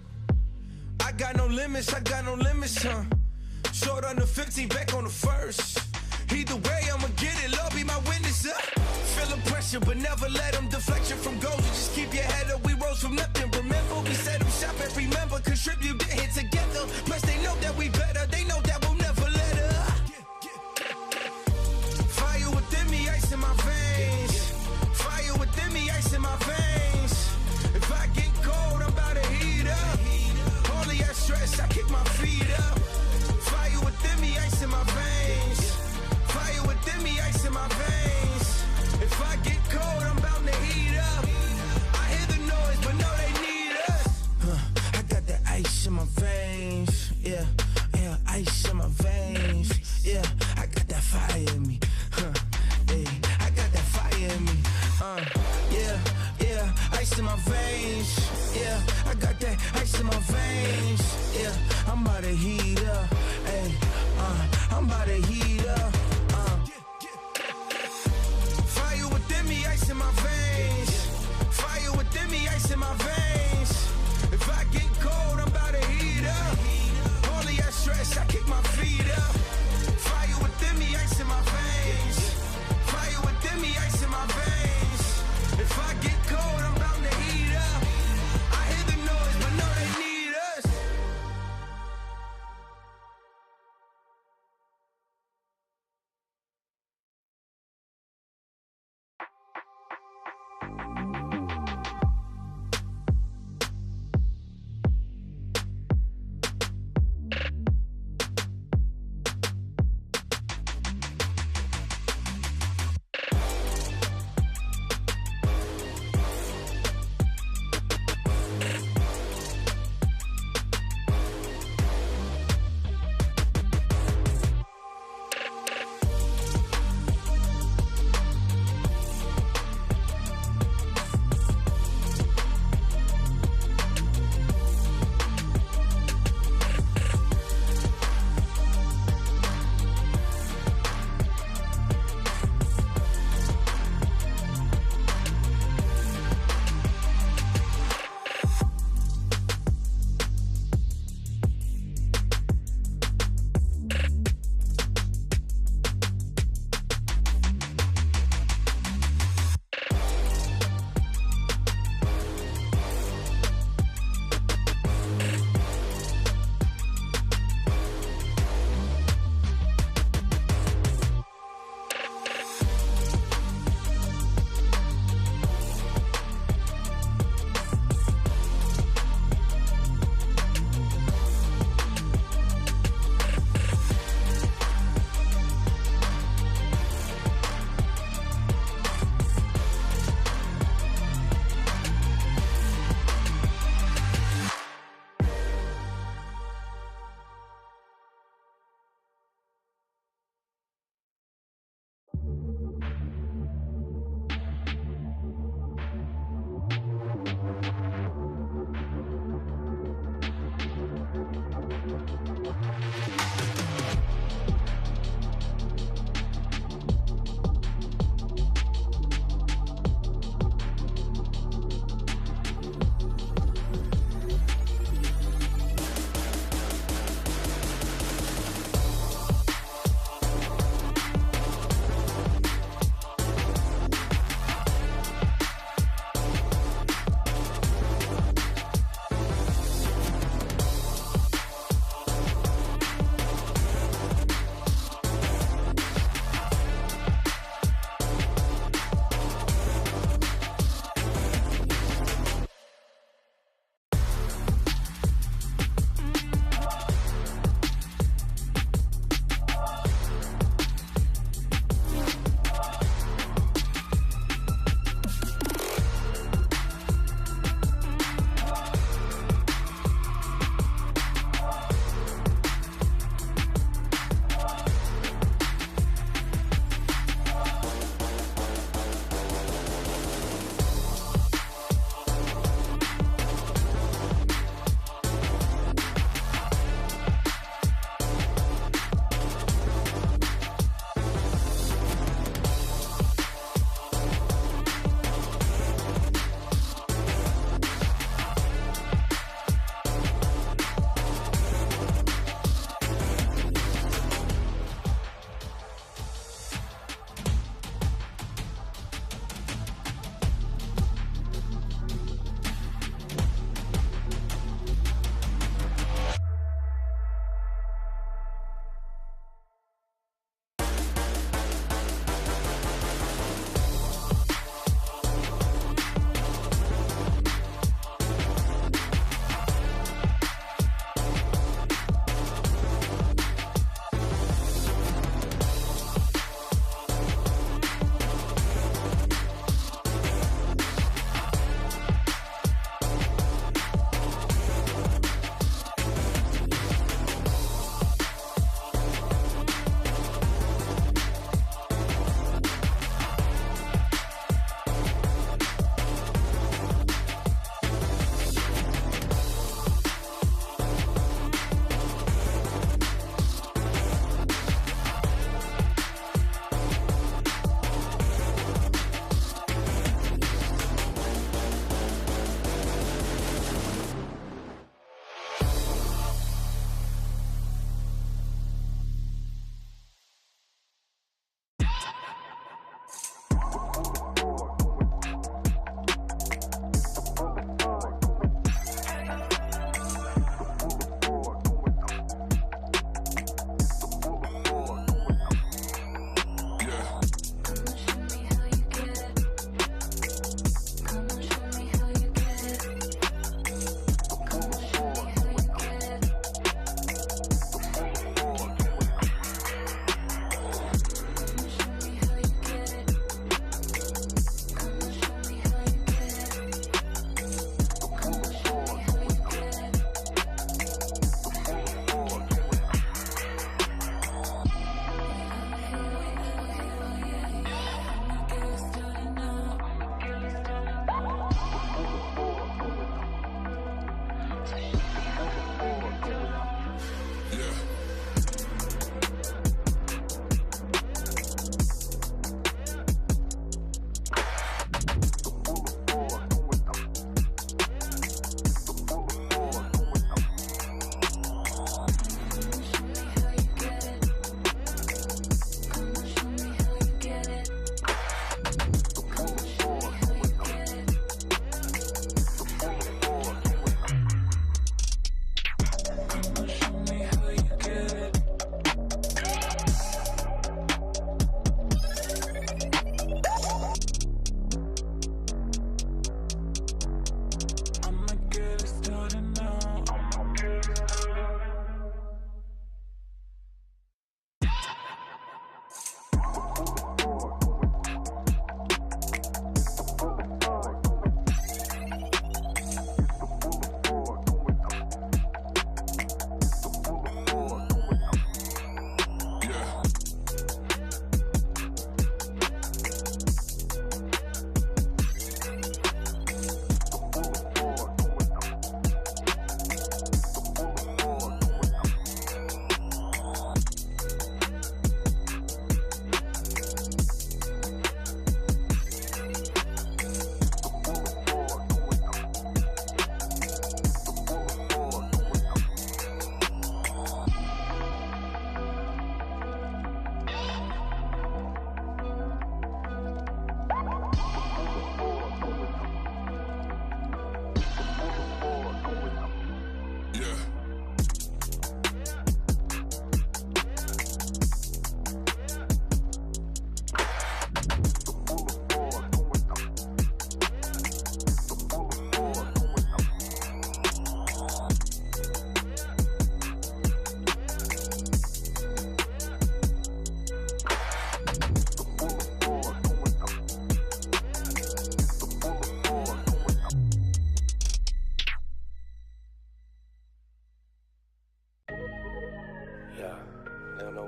I got no limits, huh? Short on the 15, back on the first. Either way, I'ma get it, Lord be my witness. Feeling pressure, but never let them deflect you from goals. Just keep your head up, we rose from nothing. Remember, we set them shop and remember, contribute to hit together. Plus, they know that we better, they know that we'll never let up. Fire within me, ice in my veins. Fire within me, ice in my veins. If I get cold, I'm about to heat up. All of that stress, I kick my feet up. Fire within me, ice in my veins. Fire within me, ice in my veins. If I get cold, I'm bound to heat up. I hear the noise, but no, they need us. I got that ice in my veins. Yeah, ice in my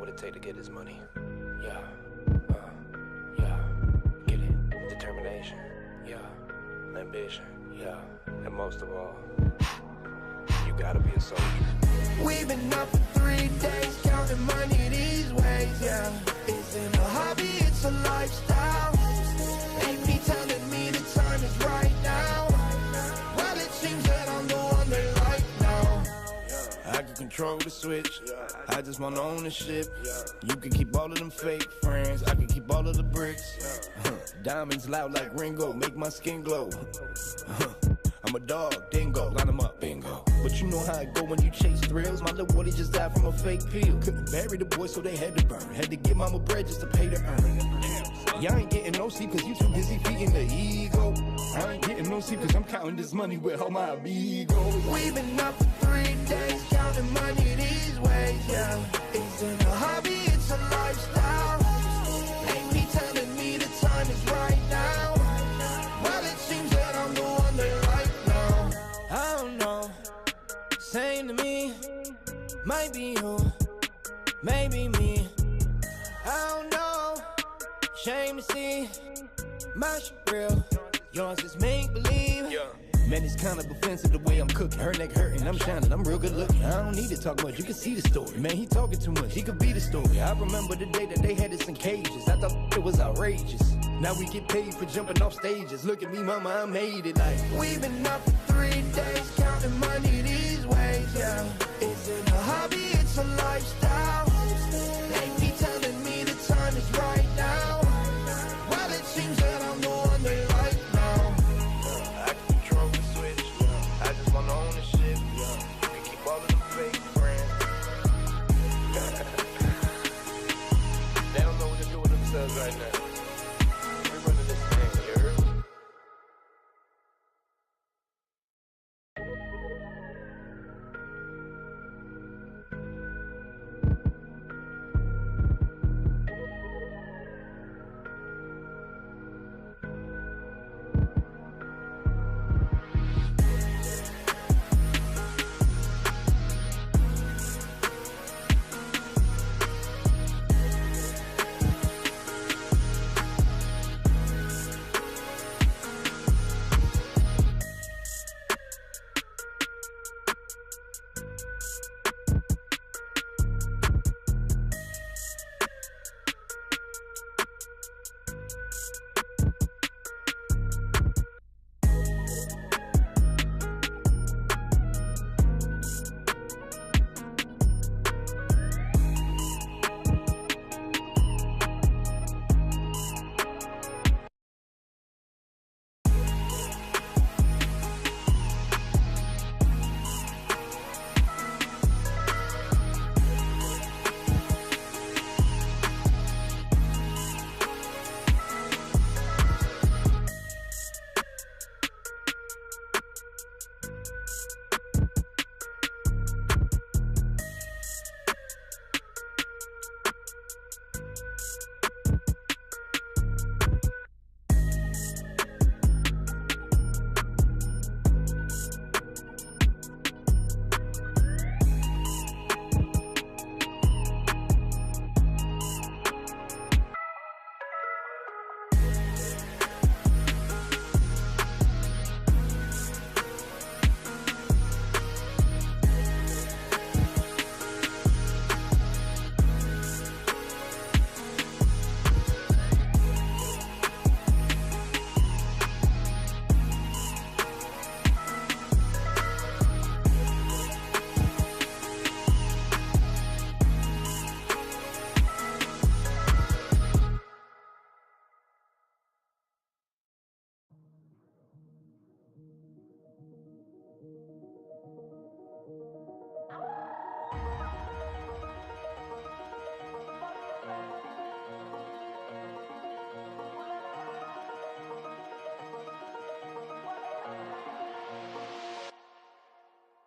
what it take to get this money. Yeah, yeah, get it. Determination, yeah. Ambition, yeah. And most of all, you gotta be a soldier. We've been up for 3 days, counting money these ways, yeah. Isn't a hobby, it's a lifestyle. Ain't me telling me the time is right now. Well, it seems that I'm the one they like now. I can control the switch, I just want ownership. You can keep all of them fake friends, I can keep all of the bricks. Diamonds loud like Ringo, make my skin glow. I'm a dog, dingo, line them up, bingo. But you know how it go when you chase thrills. My little boy just died from a fake pill. Couldn't bury the boy, so they had to burn. Had to give mama bread just to pay to earn. Y'all ain't getting no sleep cause you too busy feeding the ego. I ain't getting no sleep cause I'm counting this money with all my amigos. We've been up for 3 days, counting money these ways, yeah. Isn't a hobby, it's a lifestyle. Ain't me telling me the time is right now. Well, it seems that I'm the one they like now. I don't know, same to me. Might be you, maybe me. I don't know, shame to see. My shit real, yours is make believe. Man, it's kind of offensive the way I'm cooking. Her neck hurting, I'm shining, I'm real good looking. I don't need to talk much, you can see the story. Man, he talking too much, he could be the story. I remember the day that they had us in cages. I thought it was outrageous. Now we get paid for jumping off stages. Look at me, mama, I made it like. We've been up for 3 days, counting money these ways, yeah. Isn't a hobby, it's a lifestyle. Ain't me telling me the time is right now. Well, it seems that I'm the one they like now. I can control the switch, I just want ownership. You can keep all of them fake friends. They don't know what to do with themselves right now. We're running this thing, you heard?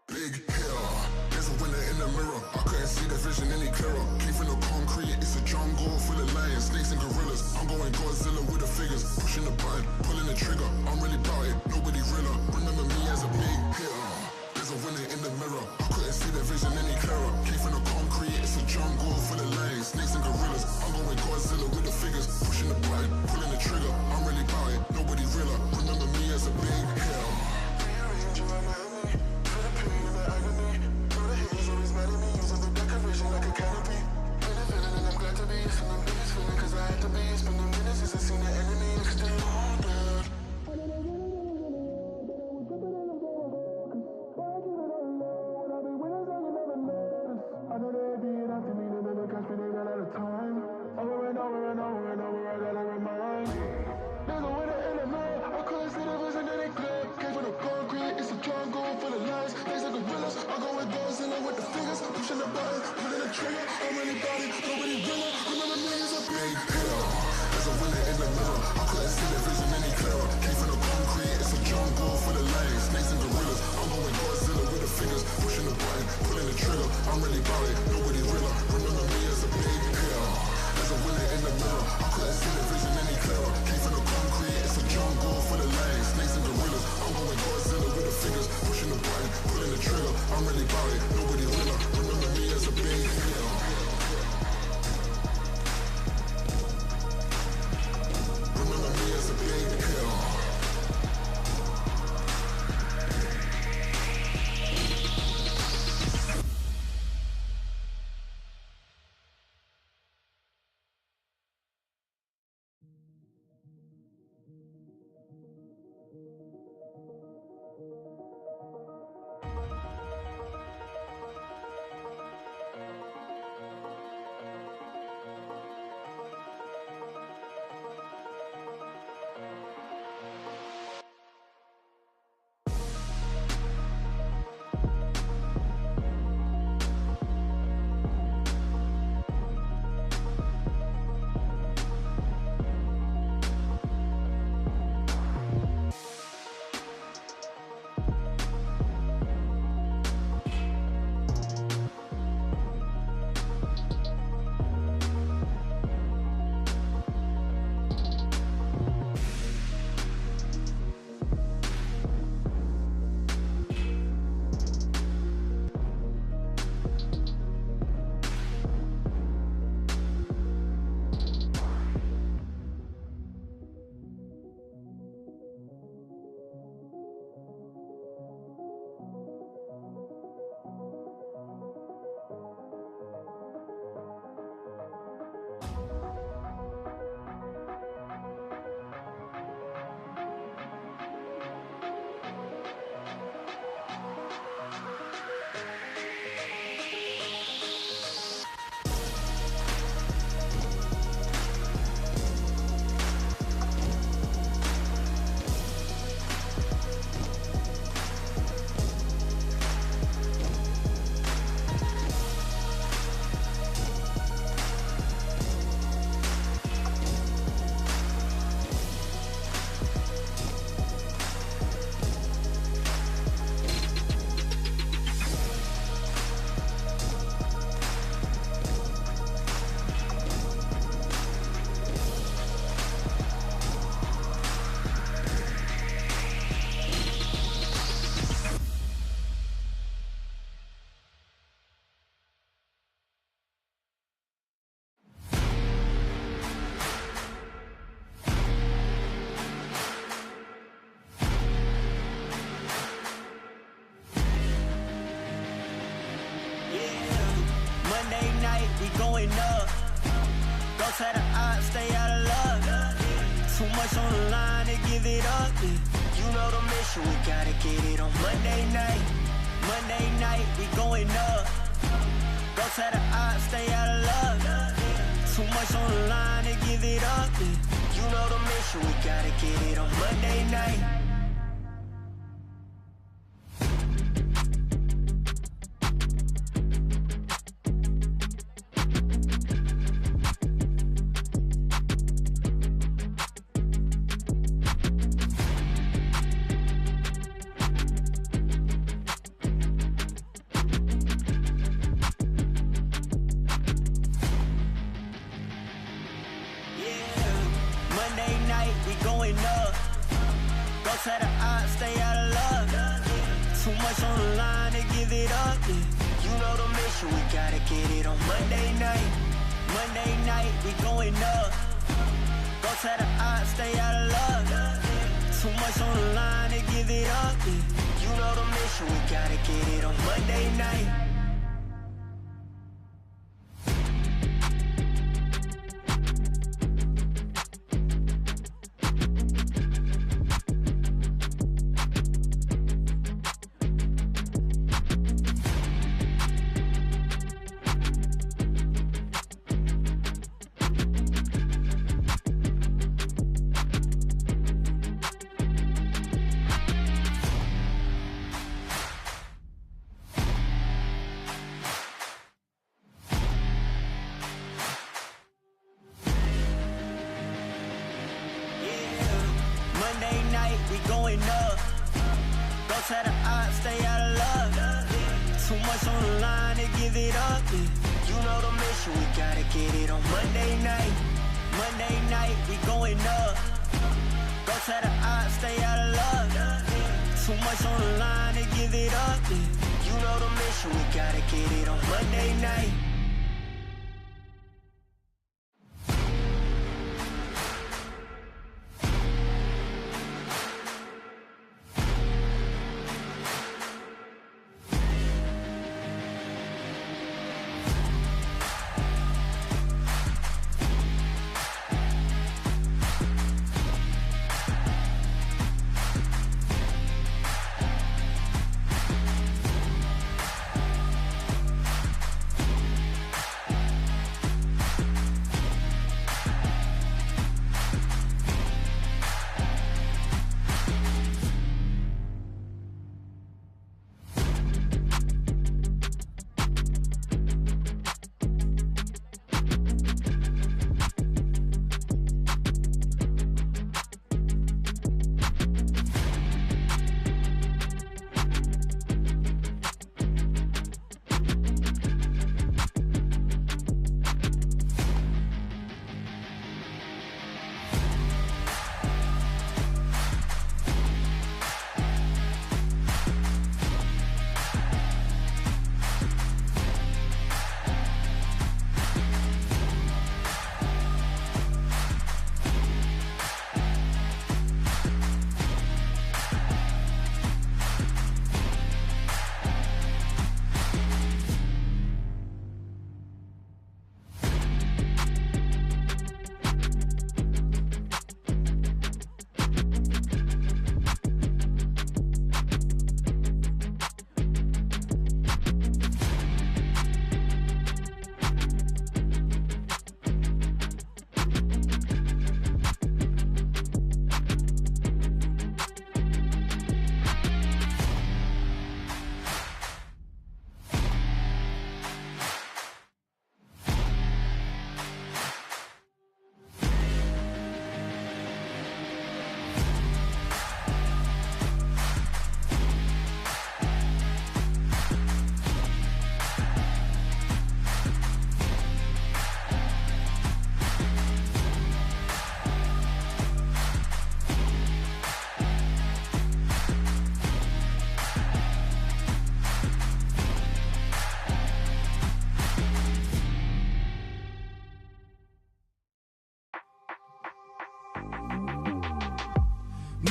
Big hitter, there's a winner in the mirror. I couldn't see the vision any clearer. Came from the concrete, it's a jungle full of lions, snakes and gorillas. I'm going Godzilla with the figures, pushing the button, pulling the trigger. I'm really about it, nobody realer. Remember me as a big hitter. There's a winner in the mirror. I couldn't see the vision any clearer. Came from the concrete. concrete, it's a jungle full of lions, snakes and gorillas. I'm going Godzilla with the figures, pushing the button, pulling the trigger. I'm really about it, nobody realer. Remember me as a big hill. Rearrange you in Miami, for the pain and the agony. Through the haze, always mad at me, using the decoration like a canopy. Been a feeling and I'm glad to be, it's an biggest feeling, cause I had to be. Spending minutes since I seen the enemy, cause they all dead. I know they being after me, they never catch me, they ran out of time. Over and over and over and over, I gotta remind. There's a winner in the middle, I couldn't see the vision, then it clear. Came from the concrete, it's a jungle full of lions, snakes and gorillas. I go with Godzilla with the fingers, pushing the button, pulling the trigger. I'm really about it, nobody realer. Remember me as a big hill. There's a winner in the middle, I couldn't see the vision any clearer. Came from the concrete, it's a jungle full of lions, snakes and gorillas. I'm going Godzilla with the fingers, pushing the button, pulling the trigger. I'm really about it, nobody realer. Remember me as a big hill. There's a winner in the middle, I couldn't see the vision any clearer. Came from the concrete, it's a jungle full of lions, snakes and gorillas. I'm going Godzilla with the fingers, pushing the button, pulling the trigger. I'm really about it, nobody realer. Remember me as a big hill. Remember me as a big hill. going up. Go tell the odds, stay out of luck. Too much on the line to give it up. You know the mission, we gotta get it on Monday night. Monday night, we going up. Go tell the odds, stay out of luck. Too much on the line to give it up. You know the mission, we gotta get it on Monday night. Too much on the line to give it up. You know the mission, we gotta get it on Monday night. Monday night, we going up. Go to the odds, stay out of luck. Too much on the line to give it up. You know the mission, we gotta get it on Monday night.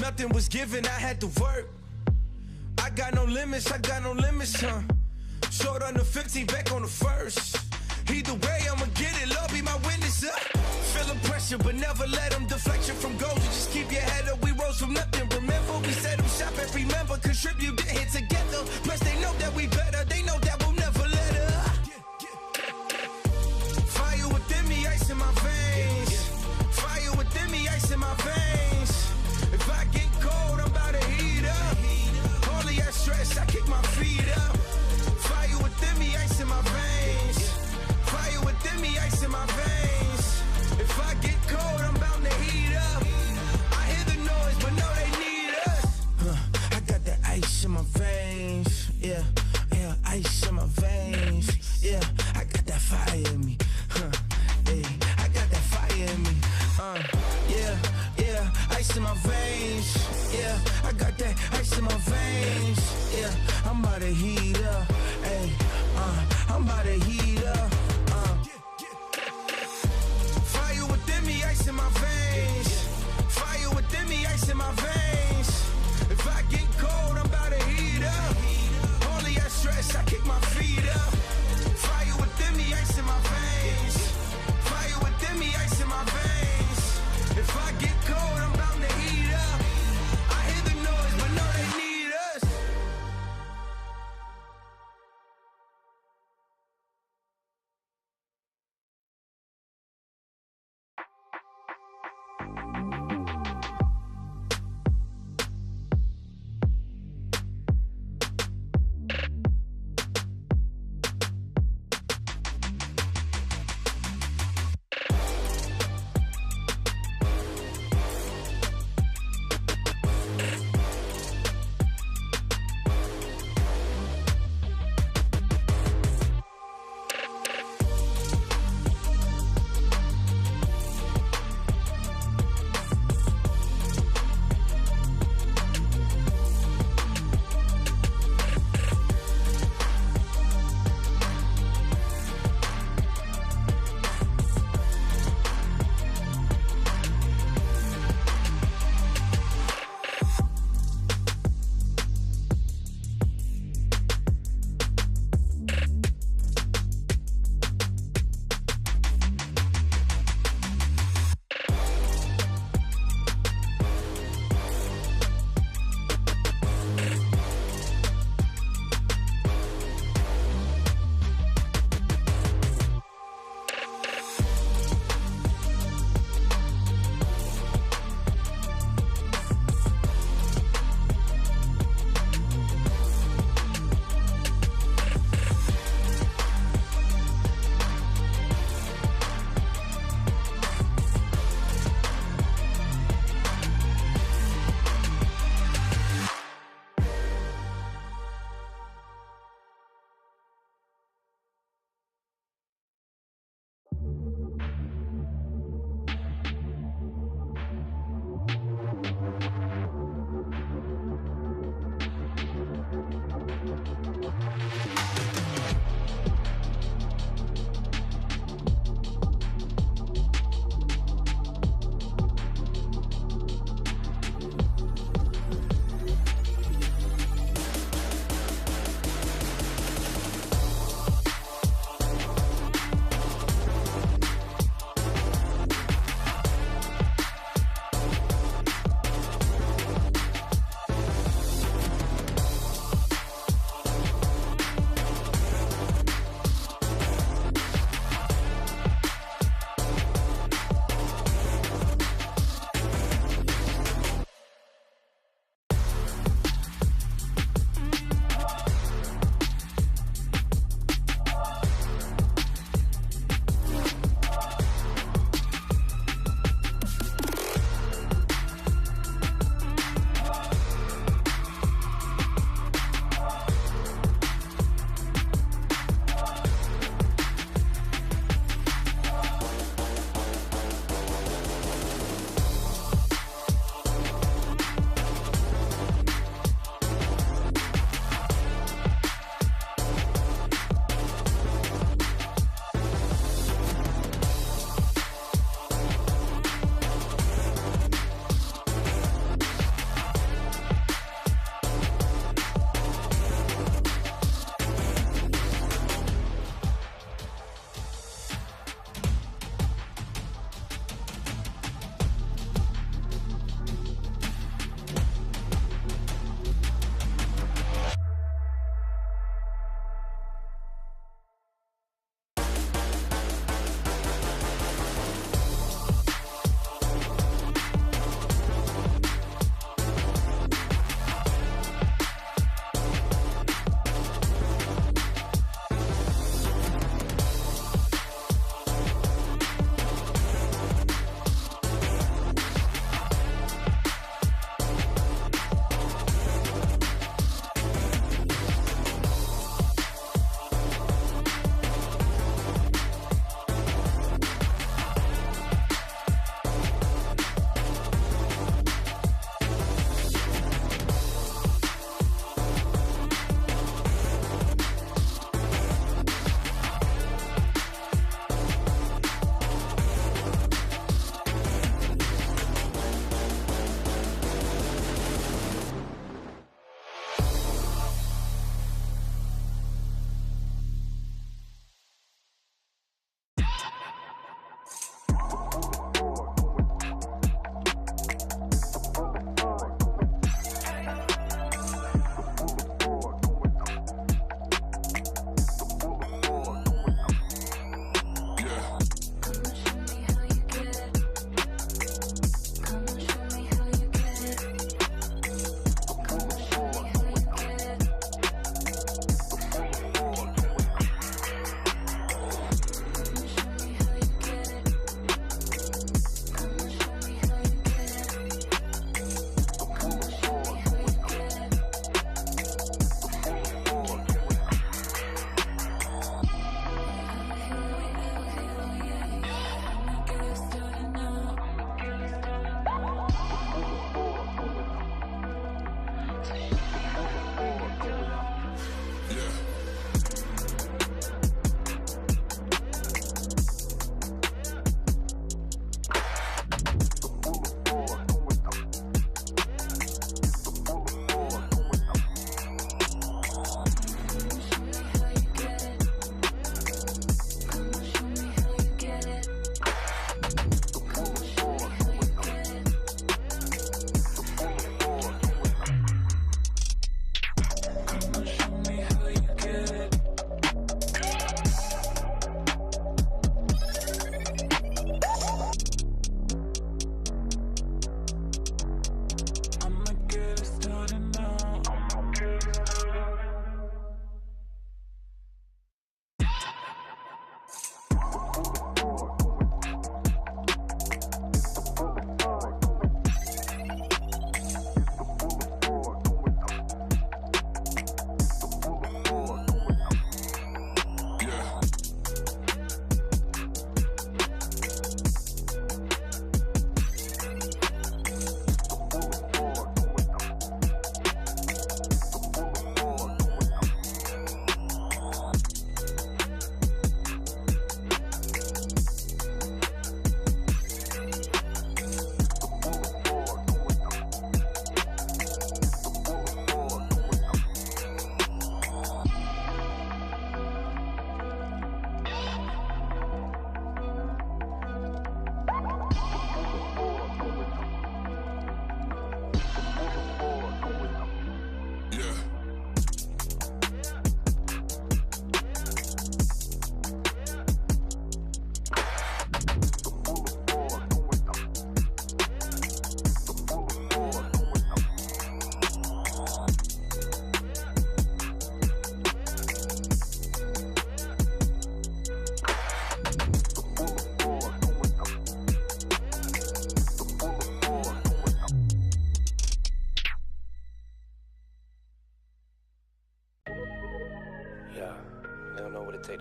Nothing was given, I had to work. I got no limits, huh? Short on the 15, back on the first. Either way, I'ma get it, Lord be my witness, Feeling pressure, but never let them deflect you from goals. You just keep your head up, we rose from nothing. Remember, we set them shop every member, contribute, get hit together. Plus, they know that we better, they know that we'll never let up. Fire within me, ice in my veins. Fire within me, ice in my veins. If I get cold, I'm about to heat up. Only that stress, I kick my feet up. Fire within me, ice in my veins. Fire within me, ice in my veins. If I get cold, I'm bound to heat up. I hear the noise, but no, they need us. I got that ice in my my veins. Fire within me, ice in my veins. If I get cold, I'm about to heat up. Only that stress, I kick my feet up. Fire within me, ice in my veins. Fire within me, ice in my veins. If I get cold, I'm bound to heat up. I hear the noise, but no, they need us.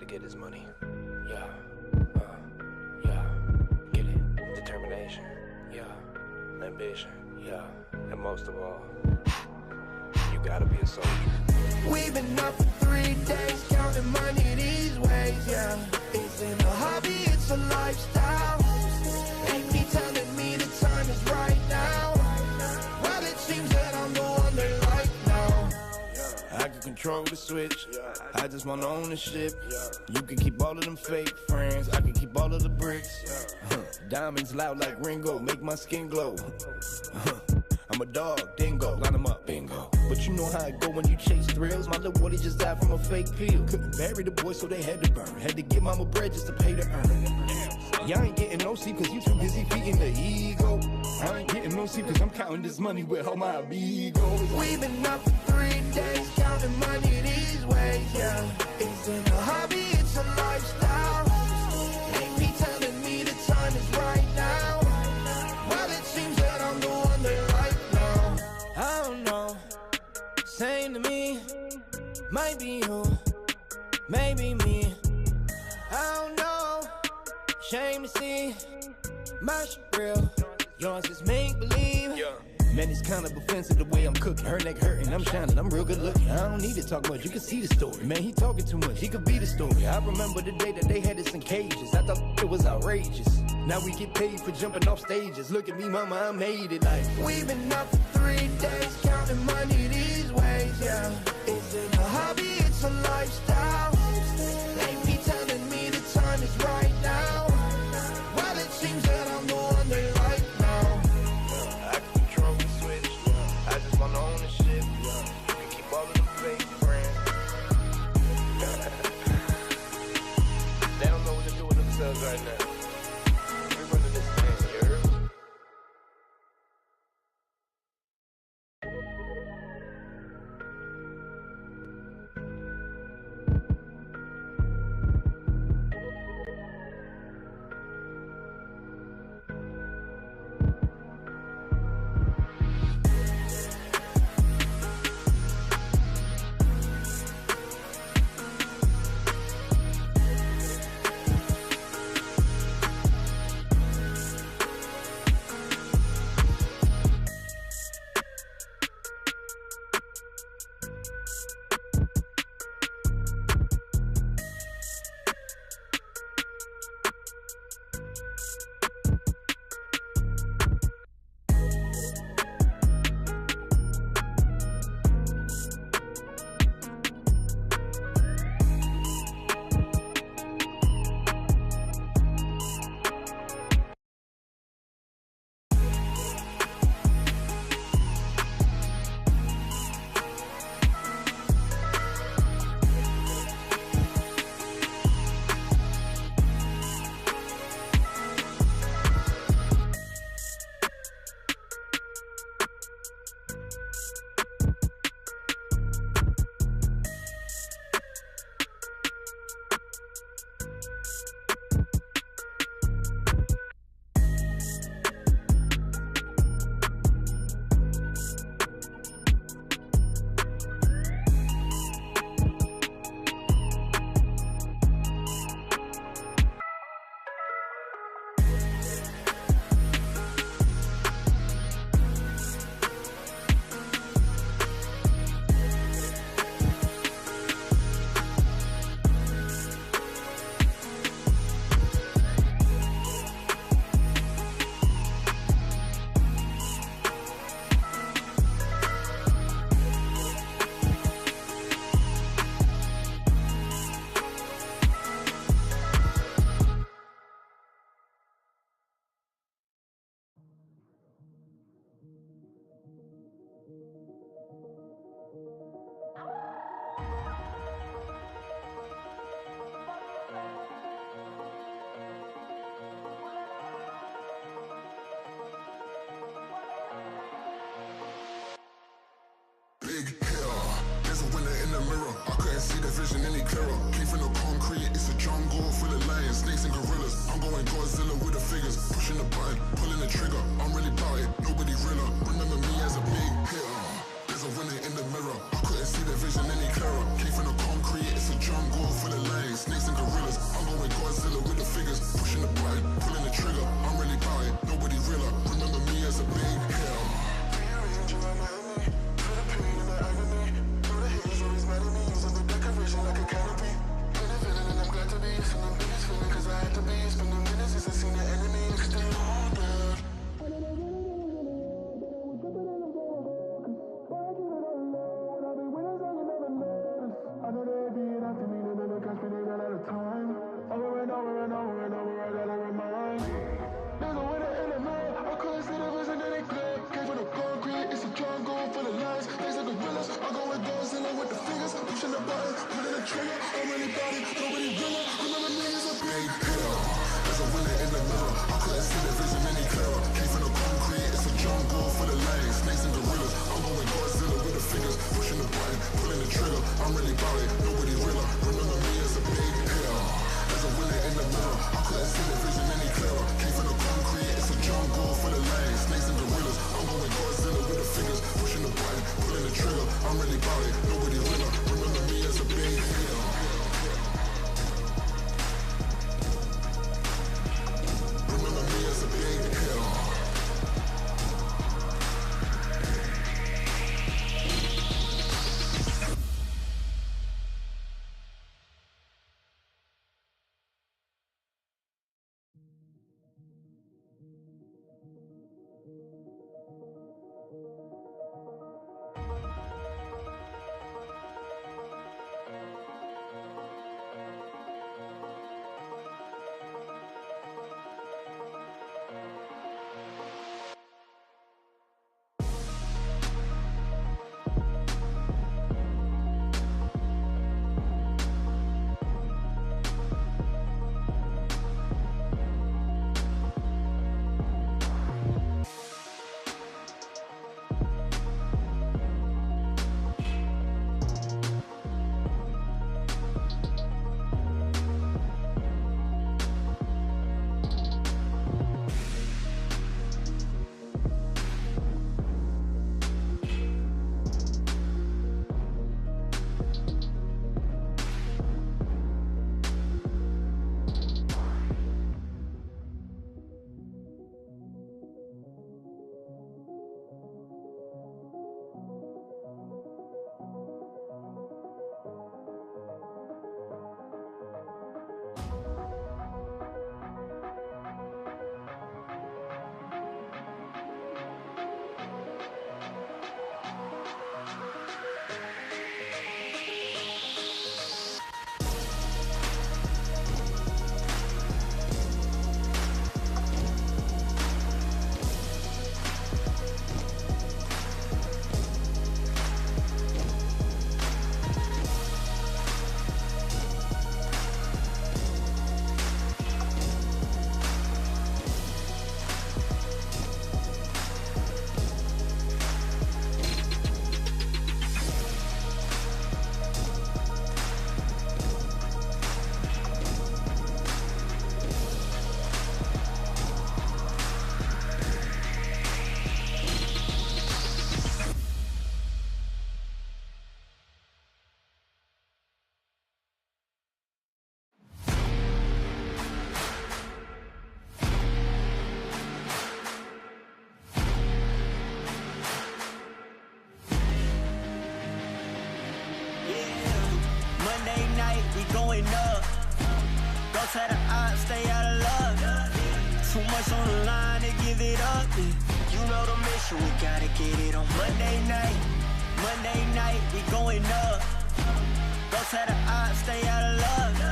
get his money. Yeah, yeah, get it. Determination, yeah. Ambition, yeah. And most of all, you gotta be a soldier. We've been up for 3 days, counting money these ways, yeah. Isn't a hobby, it's a lifestyle. Ain't me telling me the time is right now. Well, it seems that I'm the one they like now. I can control the switch, I just want ownership. You can keep all of them fake friends, I can keep all of the bricks. Diamonds loud like Ringo, make my skin glow. I'm a dog, dingo, line them up, bingo. But you know how it go when you chase thrills. My little boy just died from a fake pill. Couldn't bury the boy, so they had to burn. Had to give mama bread just to pay to earn. Y'all ain't getting no sleep cause you too busy feeding the ego. I ain't getting no sleep cause I'm counting this money with all my amigos. We've been up for 3 days, counting money these ways, yeah. Isn't a hobby, it's a lifestyle. Ain't me telling me the time is right now. Well, it seems that I'm the one they like now. I don't know, same to me. Might be you, maybe me. I don't know, shame to see. My shit real, yours is make believe. Man, it's kind of offensive the way I'm cooking. Her neck hurting, I'm shining, I'm real good looking. I don't need to talk much, you can see the story. Man, he talking too much, he could be the story. I remember the day that they had us in cages. I thought it was outrageous. Now we get paid for jumping off stages. Look at me, mama, I made it. Like, we've been up for 3 days, counting money these ways, yeah. Isn't a hobby, it's a lifestyle. Ain't me telling me the time is right now. Well, it seems that I'm the one they like now. I can control the switch, I just want ownership. You can keep all of them fake friends. They don't know what to do with themselves right now. We're running this thing, you heard? Big hitter, there's a winner in the mirror. I couldn't see the vision any clearer. Came from the concrete, it's a jungle full of lions, snakes and gorillas. I'm going Godzilla with the figures, pushing the button, pulling the trigger. I'm really about it, nobody realer. Remember me as a big hitter. There's a winner in the mirror. I couldn't see the vision any clearer. Came from the concrete, it's a jungle full of lions, snakes and gorillas. mirror. I couldn't see the vision any clearer. Came from the concrete, it's a jungle full of lions, snakes and gorillas. I'm going Godzilla with the fingers, pushing the button, pulling the trigger. I'm really about it, nobody realer. Remember me as a big hitter, as a winner in the mirror. I couldn't see the vision any clearer. Came from the concrete, it's a jungle full of lions, snakes and gorillas. I'm going Godzilla with the fingers, pushing the button, pulling the trigger. I'm really about it, nobody realer. Remember me as a big hitter. Remember me as a big hitter. going up. Go to the odds, stay out of luck.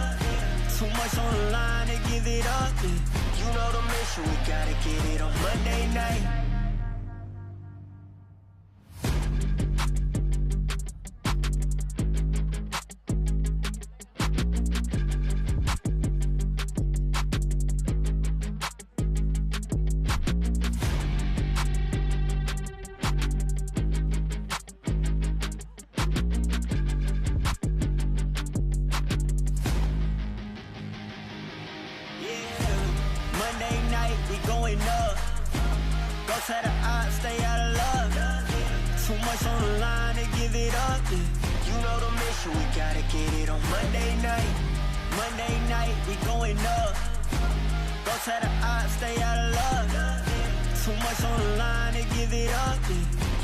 Too much on the line to give it up. You know the mission, we gotta get it on Monday night. Monday night, we going up. Go to the odds, stay out of luck. Too much on the line to give it up.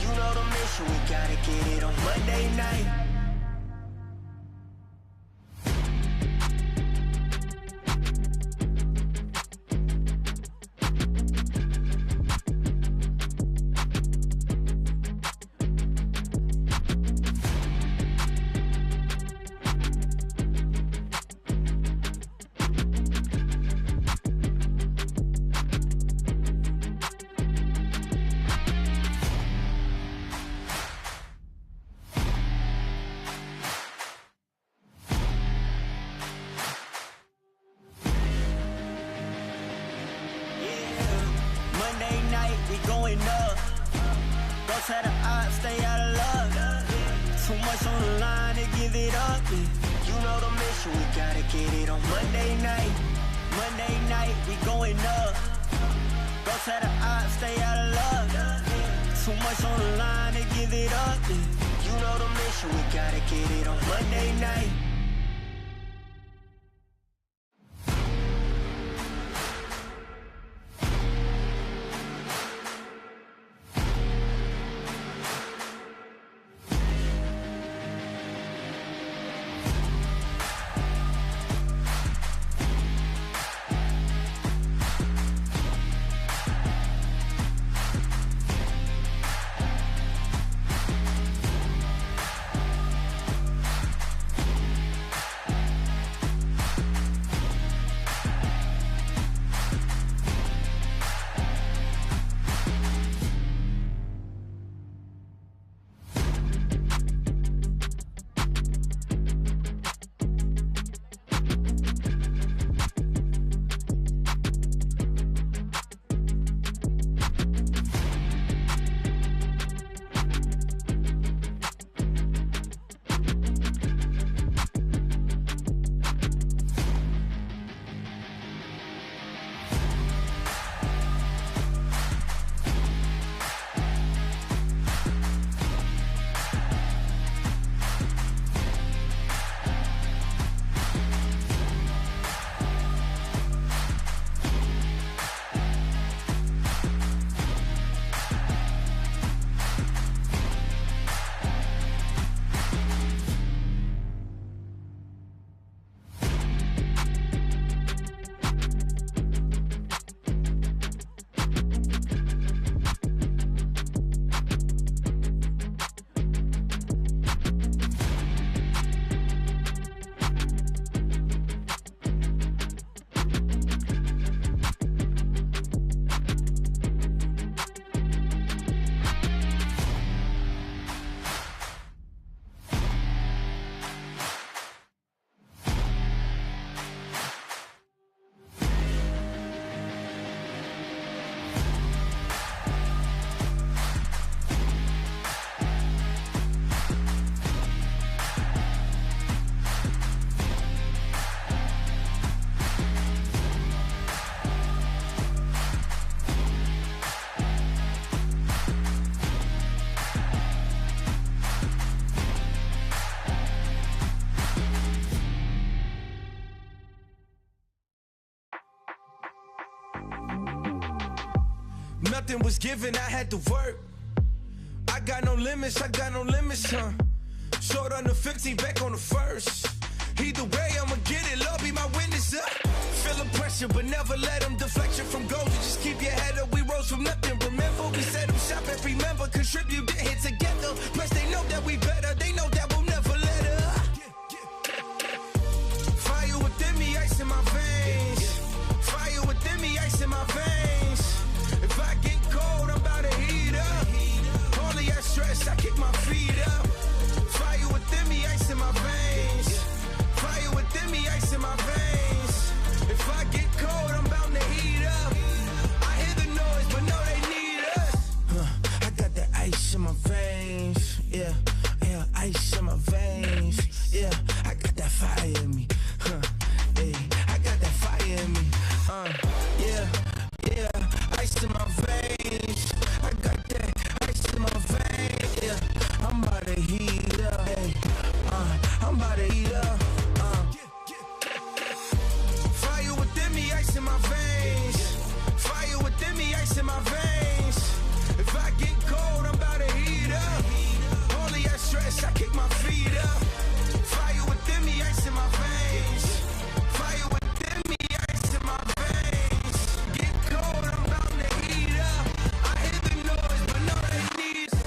You know the mission, we gotta get it on Monday night. going up. Don't try to stay out of luck. Too much on the line to give it up. You know the mission, we gotta get it on Monday night. Monday night, we going up. Don't try to stay out of luck. Too much on the line to give it up. You know the mission, we gotta get it on Monday night. Nothing was given, I had to work. I got no limits, huh? Short on the 15, back on the first. Either way, I'ma get it, Lord be my witness, Feeling pressure, but never let them deflect you from goals. Just keep your head up, we rose from nothing. Remember, we set them shop every member, contribute, get hit together. Plus, they know that we better, they know that we'll never let up. Fire within me, ice in my veins. Fire within me, ice in my veins. If I get cold, I'm about to heat up. All of that stress, I kick my feet up. Fire within me, ice in my veins. Fire within me, ice in my veins. If I get cold, I'm bound to heat up. I hear the noise, but no, they need us. I got that ice in my veins. Yeah, yeah, ice in my veins. Yeah, I got that fire in me. Hey, I got that fire in me. Yeah, yeah, ice in my veins. I got that ice in my veins. Yeah, I'm about to heat up. Hey, I'm about to heat up. Fire within me, ice in my veins. Fire within me, ice in my veins. If I get cold, I'm about to heat up. All of that stress, I kick my feet up. Fire within me, ice in my veins. Fire within me, ice in my veins. Get cold, I'm bound to heat up. I hear the noise, but no, they need us.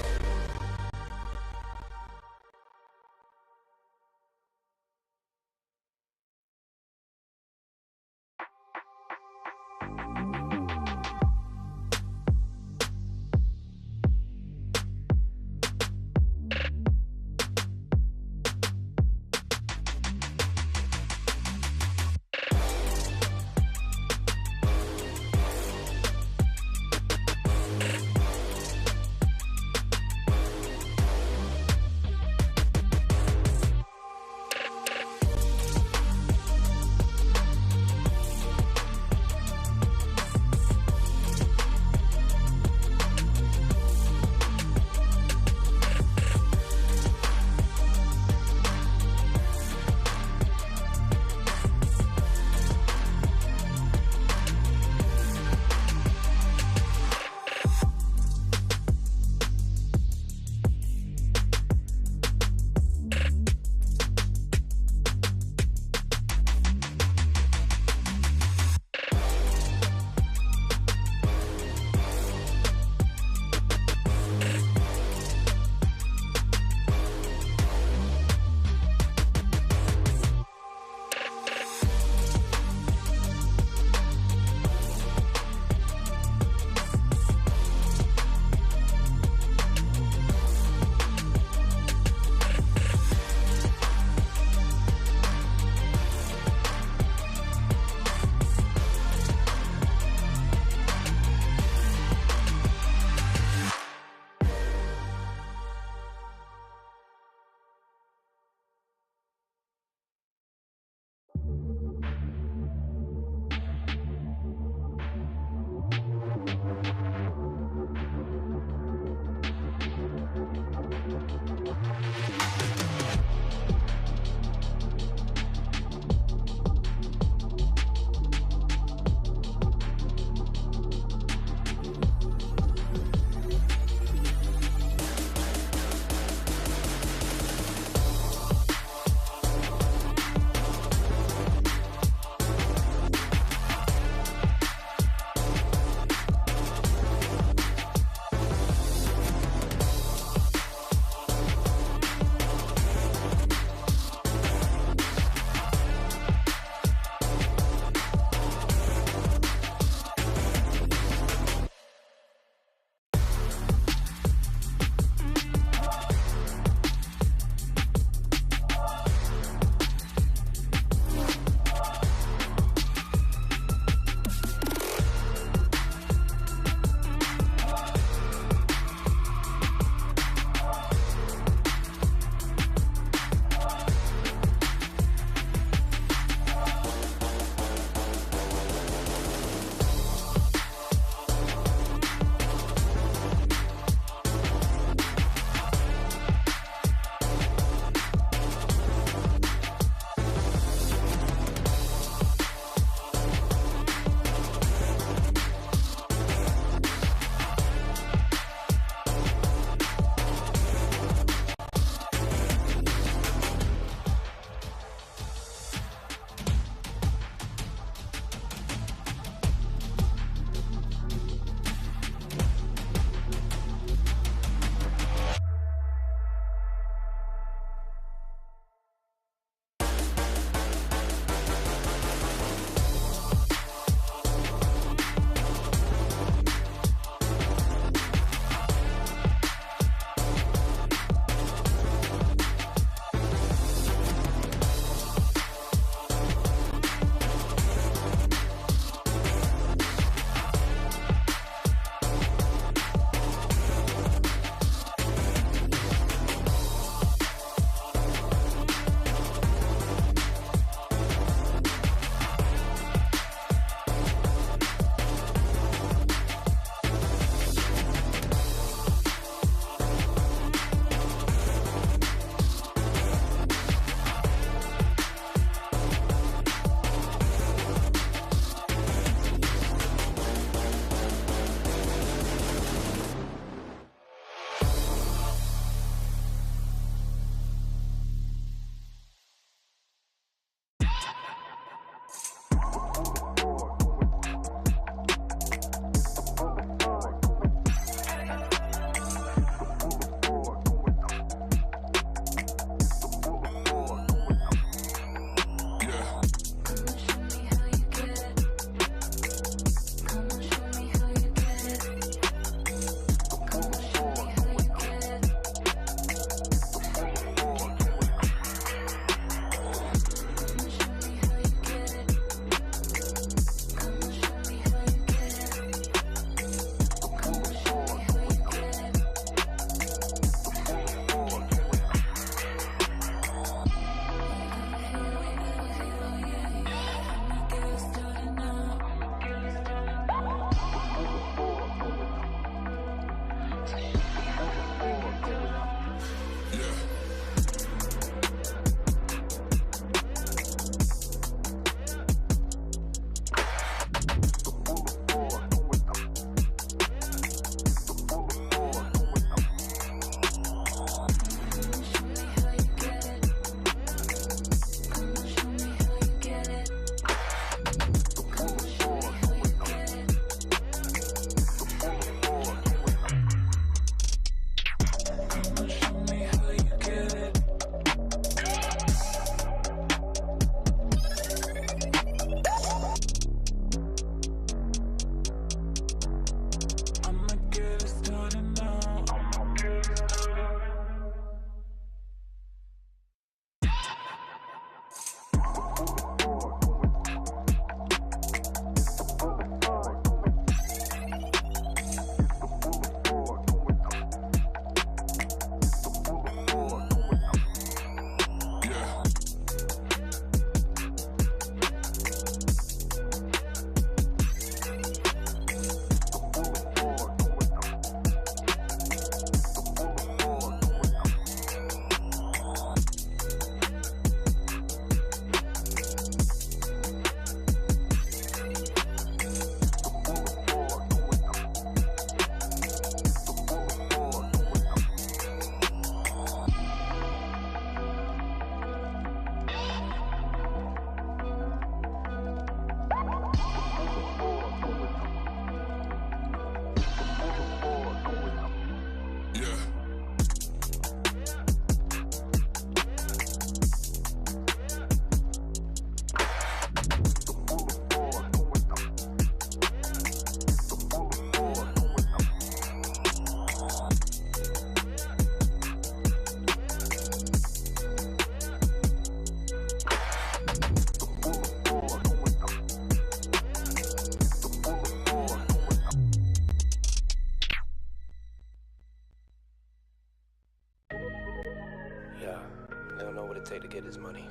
take to get his money.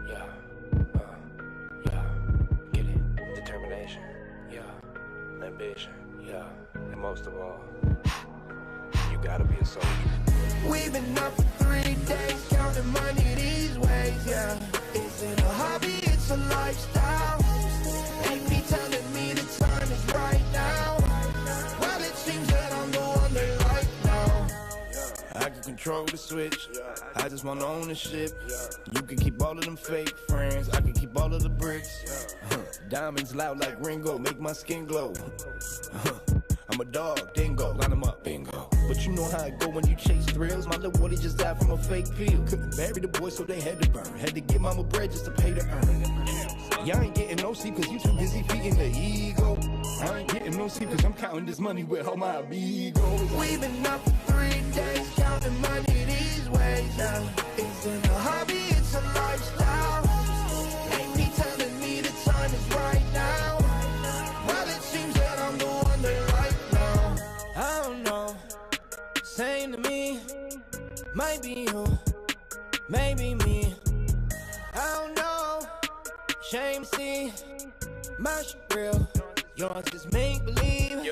Yeah, yeah, get it. Determination, yeah. Ambition, yeah. And most of all, you gotta be a soldier. We've been up for 3 days, counting money these ways, yeah. Is it a hobby? It's a lifestyle. Ain't me telling me the time is right now. Well, it seems that I'm the one they like now. I can control the switch. I just want ownership. You can keep all of them fake friends. I can keep all of the bricks. Diamonds loud like Ringo, make my skin glow. I'm a dog, dingo, line them up, bingo. But you know how it go when you chase thrills. My little boy just died from a fake pill. Couldn't bury the boy, so they had to burn. Had to give mama bread just to pay to earn. Y'all ain't getting no sleep cause you too busy feeding the ego. I ain't getting no sleep cause I'm counting this money with all my amigos. We've been up for 3 days, counting money these ways now. It's in a hobby, it's a lifestyle. Ain't me telling me the time is right now. Well, it seems that I'm the one they like now. I don't know, same to me. Might be you, maybe me. I don't know, shame to see. My shit real, yours just make believe.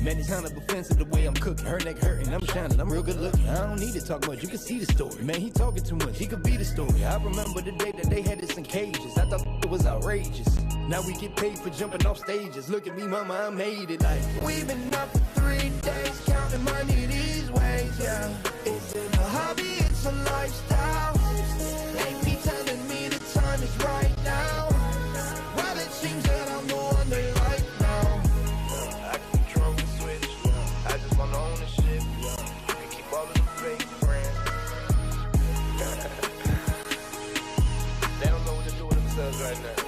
Man, it's kind of offensive the way I'm cooking. Her neck hurting, I'm shining, I'm real good looking. I don't need to talk much, you can see the story. Man, he talking too much, he could be the story. I remember the day that they had us in cages. I thought it was outrageous. Now we get paid for jumping off stages. Look at me, mama, I made it like. We've been up for 3 days, counting money these ways, yeah. Is it a hobby? It's a lifestyle. Ain't me telling me the time is right now. Well, it seems that I'm the one they like now. I can control the switch. I just want ownership. You can keep all of them fake friends. They don't know what to do with themselves right now.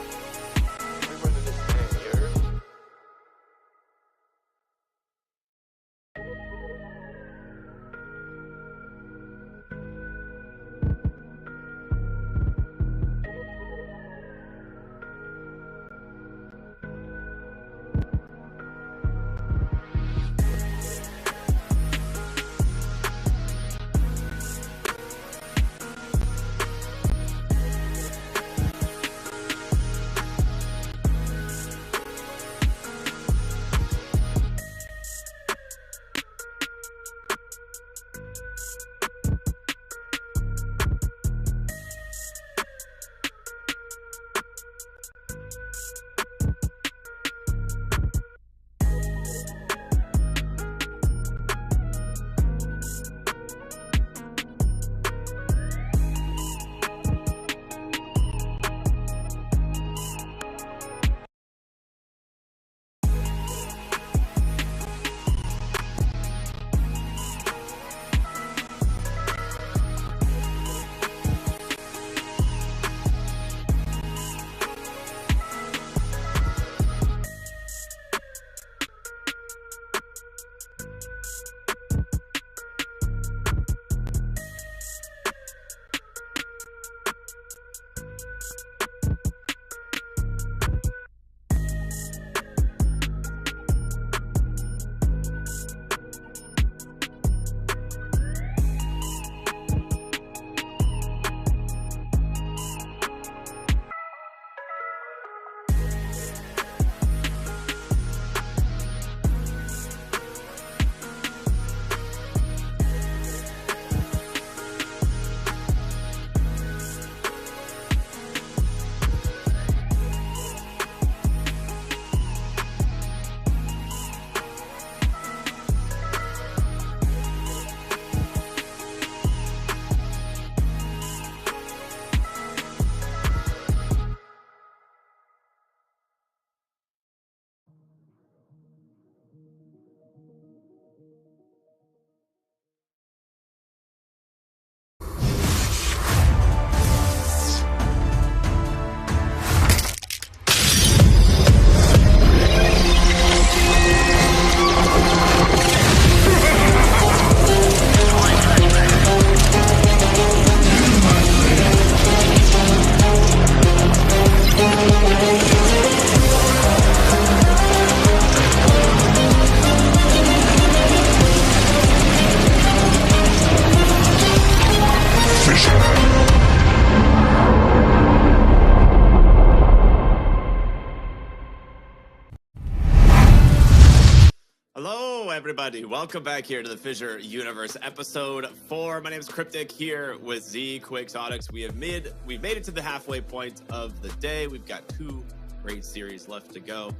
everybody. Welcome back here to the FISSURE Universe Episode 4. My name is Cryptic here with Z, Quixotics. We've made it to the halfway point of the day. We've got 2 great series left to go.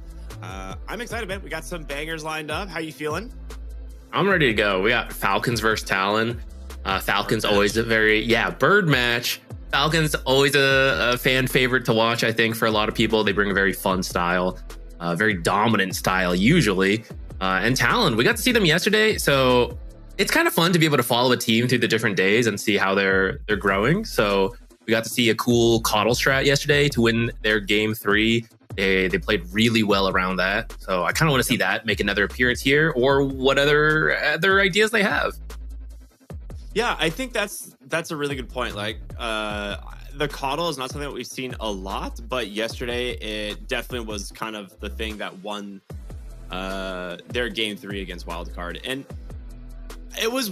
I'm excited, man. We got some bangers lined up. How you feeling? I'm ready to go. We got Falcons versus Talon. Falcons always a bird match. Falcons always a fan favorite to watch, I think, for a lot of people. They bring a very fun style, very dominant style usually. And Talon, we got to see them yesterday, so it's kind of fun to be able to follow a team through the different days and see how they're growing. So we got to see a cool coddle strat yesterday to win their game 3. They played really well around that. So I kind of want to see that make another appearance here, or what other ideas they have. Yeah, I think that's a really good point. Like, the coddle is not something that we've seen a lot, but yesterday it definitely was kind of the thing that won their game 3 against Wildcard. And it was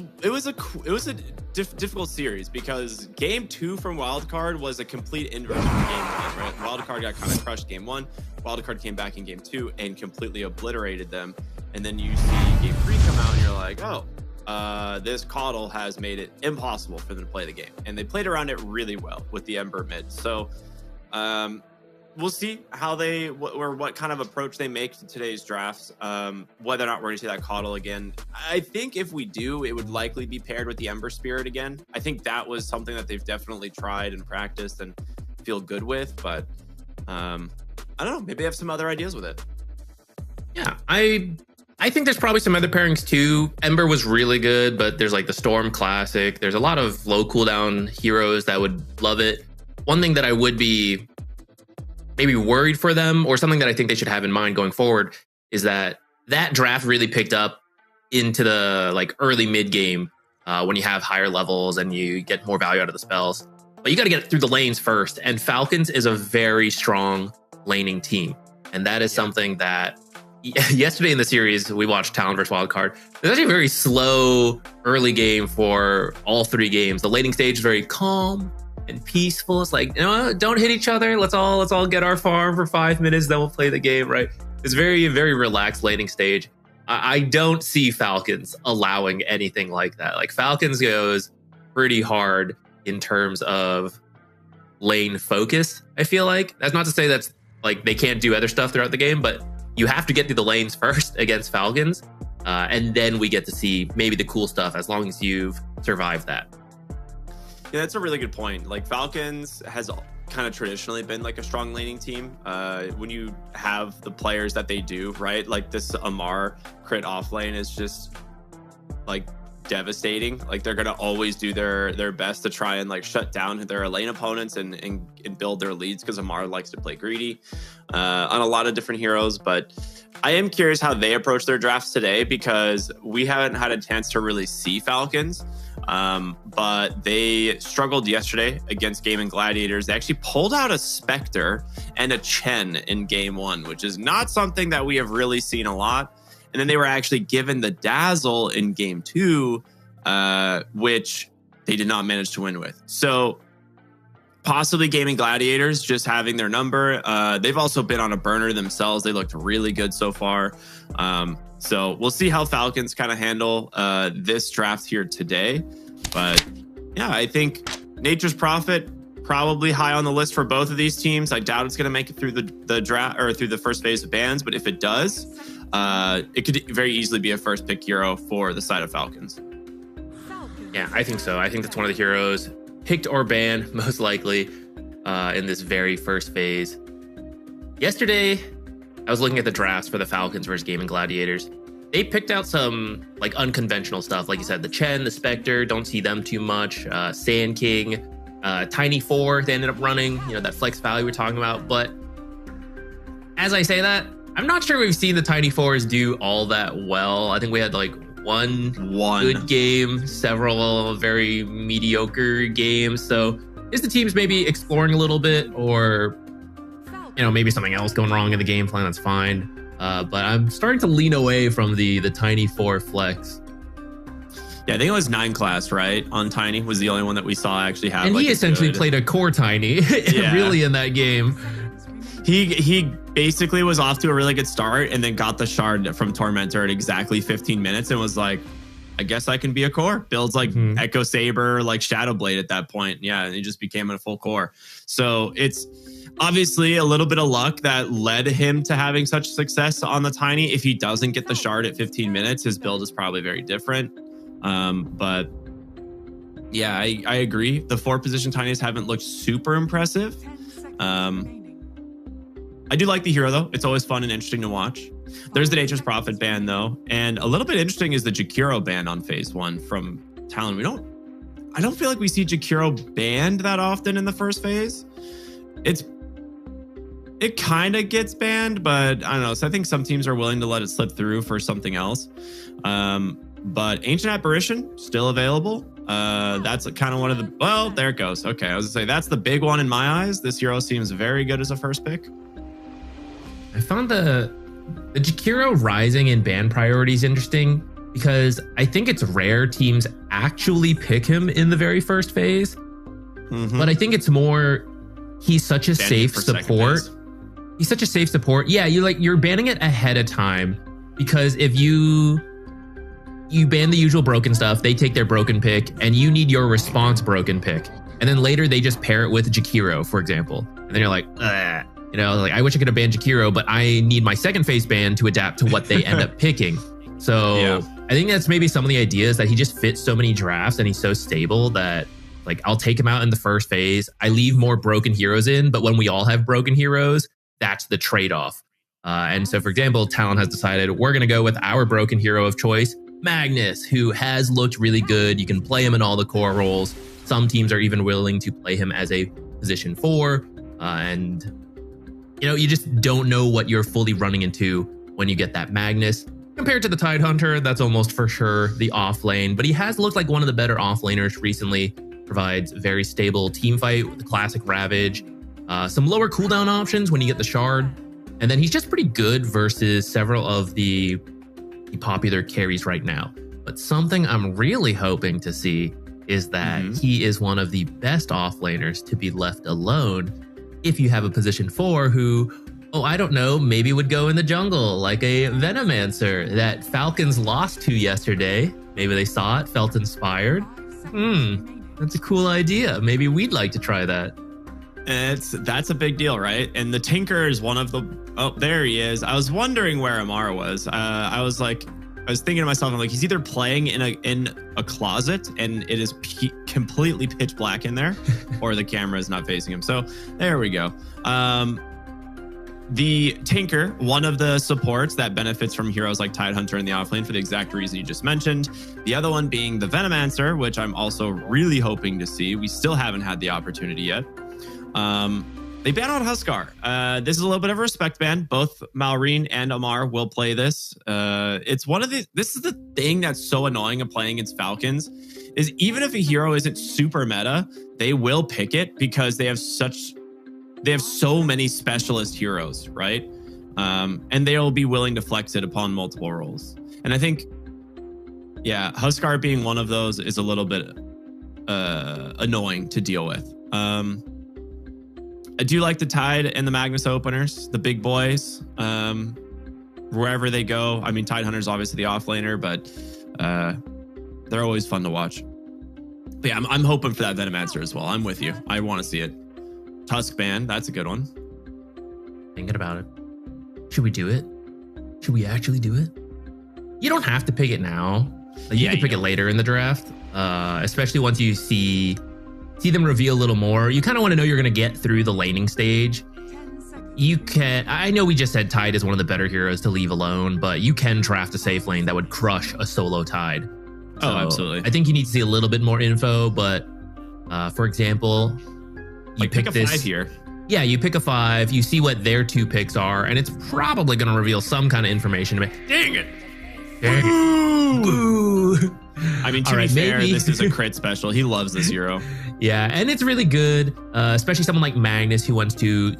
a difficult series because game 2 from Wildcard was a complete inverse from game 1, right? Wildcard got kind of crushed game 1. Wildcard came back in game 2 and completely obliterated them. And then you see game 3 come out and you're like, oh, this coddle has made it impossible for them to play the game. And they played around it really well with the Ember mid. So we'll see how what kind of approach they make to today's drafts, whether or not we're going to see that coddle again. I think if we do, it would likely be paired with the Ember Spirit again. I think that was something that they've definitely tried and practiced and feel good with, but I don't know, maybe they have some other ideas with it. Yeah, I think there's probably some other pairings too. Ember was really good, but there's like the Storm Classic. There's a lot of low cooldown heroes that would love it. One thing that I would be maybe worried for them, or something that I think they should have in mind going forward, is that draft really picked up into the like early mid game when you have higher levels and you get more value out of the spells. But you got to get through the lanes first, and Falcons is a very strong laning team, and that is something that yesterday in the series we watched Talon versus Wildcard. There's actually a very slow early game for all 3 games. The laning stage is very calm and peaceful. It's like, don't hit each other. Let's all get our farm for 5 minutes, then we'll play the game, right? It's very, very relaxed laning stage. I don't see Falcons allowing anything like that. Like, Falcons goes pretty hard in terms of lane focus, I feel like. That's not to say that's like they can't do other stuff throughout the game, but you have to get through the lanes first against Falcons, and then we get to see maybe the cool stuff as long as you've survived that. Yeah, that's a really good point. Like, Falcons has kind of traditionally been like a strong laning team. When you have the players that they do, right? Like this Amar crit off lane is just like devastating. Like, they're gonna always do their best to try and like shut down their lane opponents and build their leads, because Amar likes to play greedy on a lot of different heroes. But I am curious how they approach their drafts today, because we haven't had a chance to really see Falcons. But they struggled yesterday against Gaimin Gladiators. They actually pulled out a Spectre and a Chen in game 1, which is not something that we have really seen a lot. And then they were actually given the Dazzle in game 2, which they did not manage to win with. So possibly Gaimin Gladiators just having their number. They've also been on a burner themselves. They looked really good so far. So we'll see how Falcons kind of handle this draft here today. But yeah, I think Nature's Prophet probably high on the list for both of these teams. I doubt it's going to make it through the draft or through the first phase of bans, but if it does, it could very easily be a first pick hero for the side of Falcons. Yeah, I think so. I think that's one of the heroes picked or banned most likely in this very first phase. Yesterday, I was looking at the drafts for the Falcons versus Gaimin Gladiators. They picked out some like unconventional stuff. Like you said, the Chen, the Spectre, don't see them too much. Sand King, Tiny 4, they ended up running, that flex value we're talking about. But as I say that, I'm not sure we've seen the Tiny 4s do all that well. I think we had like one good game, several very mediocre games. So is the teams maybe exploring a little bit, or maybe something else going wrong in the game plan? That's fine. But I'm starting to lean away from the Tiny 4 flex. Yeah, I think it was 9 class, right? On Tiny was the only one that we saw actually have. And like he essentially played a core Tiny really in that game. He basically was off to a really good start and then got the shard from Tormentor at exactly 15 minutes and was like, I guess I can be a core. Builds like Echo Saber, like Shadow Blade at that point. Yeah, and he just became a full core. So it's obviously a little bit of luck that led him to having such success on the Tiny. If he doesn't get the shard at 15 minutes, his build is probably very different. But yeah, I agree. The 4 position Tinies haven't looked super impressive. I do like the hero though. It's always fun and interesting to watch. There's the Nature's Prophet ban though. And a little bit interesting is the Jakiro ban on phase 1 from Talon. I don't feel like we see Jakiro banned that often in the first phase. It kind of gets banned, but I don't know. So I think some teams are willing to let it slip through for something else. But Ancient Apparition still available. That's kind of one of the, well, there it goes. Okay, I was gonna say that's the big one in my eyes. This hero seems very good as a first pick. I found the Jakiro rising in ban priorities interesting because I think it's rare teams actually pick him in the very first phase. But I think it's more he's such a safe support. He's such a safe support. Yeah, you're banning it ahead of time because if you ban the usual broken stuff, they take their broken pick and you need your response broken pick. And then later they just pair it with Jakiro, for example. And then you're like, ugh. You know, like I wish I could have banned Jakiro, but I need my second phase ban to adapt to what they end up picking. So yeah. I think that's maybe some of the ideas that he just fits so many drafts and he's so stable that like I'll take him out in the first phase. I leave more broken heroes in, but when we all have broken heroes, that's the trade-off. And so, for example, Talon has decided we're going to go with our broken hero of choice, Magnus, who has looked really good. You can play him in all the core roles. Some teams are even willing to play him as a position 4. And you know, you just don't know what you're fully running into when you get that Magnus. Compared to the Tidehunter, that's almost for sure the off lane, but he has looked like one of the better off laners recently. Provides very stable team fight with the classic Ravage, some lower cooldown options when you get the shard, and then he's just pretty good versus several of the popular carries right now. But something I'm really hoping to see is that he is one of the best off laners to be left alone if you have a position 4 who, I don't know, maybe would go in the jungle like a Venomancer that Falcons lost to yesterday. Maybe they saw it, felt inspired. That's a cool idea. Maybe we'd like to try that. That's a big deal, right? And the Tinker is one of the, there he is. I was wondering where Amar was. I was thinking to myself, I'm like, he's either playing in a closet and it is completely pitch black in there, or the camera is not facing him. So there we go. The Tinker, one of the supports that benefits from heroes like Tidehunter in the offlane for the exact reason you just mentioned. The other one being the Venomancer, which I'm also really hoping to see. We still haven't had the opportunity yet. They ban out Huskar. This is a little bit of a respect ban. Both Malrine and Amar will play this. It's one of the, this is the thing that's so annoying of playing against Falcons, is even if a hero isn't super meta, they will pick it because they have so many specialist heroes, right? And they'll be willing to flex it upon multiple roles. And I think, yeah, Huskar being one of those is a little bit annoying to deal with. I do like the Tide and the Magnus openers, the big boys, wherever they go. I mean, Tidehunter's obviously the offlaner, but they're always fun to watch. But yeah, I'm hoping for that Venomancer as well. I'm with you. I want to see it. Tusk ban, that's a good one. Thinking about it. Should we do it? Should we actually do it? You don't have to pick it now. Like, you can pick it later in the draft, especially once you see them reveal a little more. You kind of want to know you're going to get through the laning stage. You can, I know we just said Tide is one of the better heroes to leave alone, but you can draft a safe lane that would crush a solo Tide. So absolutely. I think you need to see a little bit more info, but for example, you pick a 5 here. Yeah, you pick a 5, you see what their 2 picks are, and it's probably going to reveal some kind of information. Dang it. Boo. I mean, to be fair, this is a crit special. He loves this hero. Yeah, and it's really good, especially someone like Magnus who wants to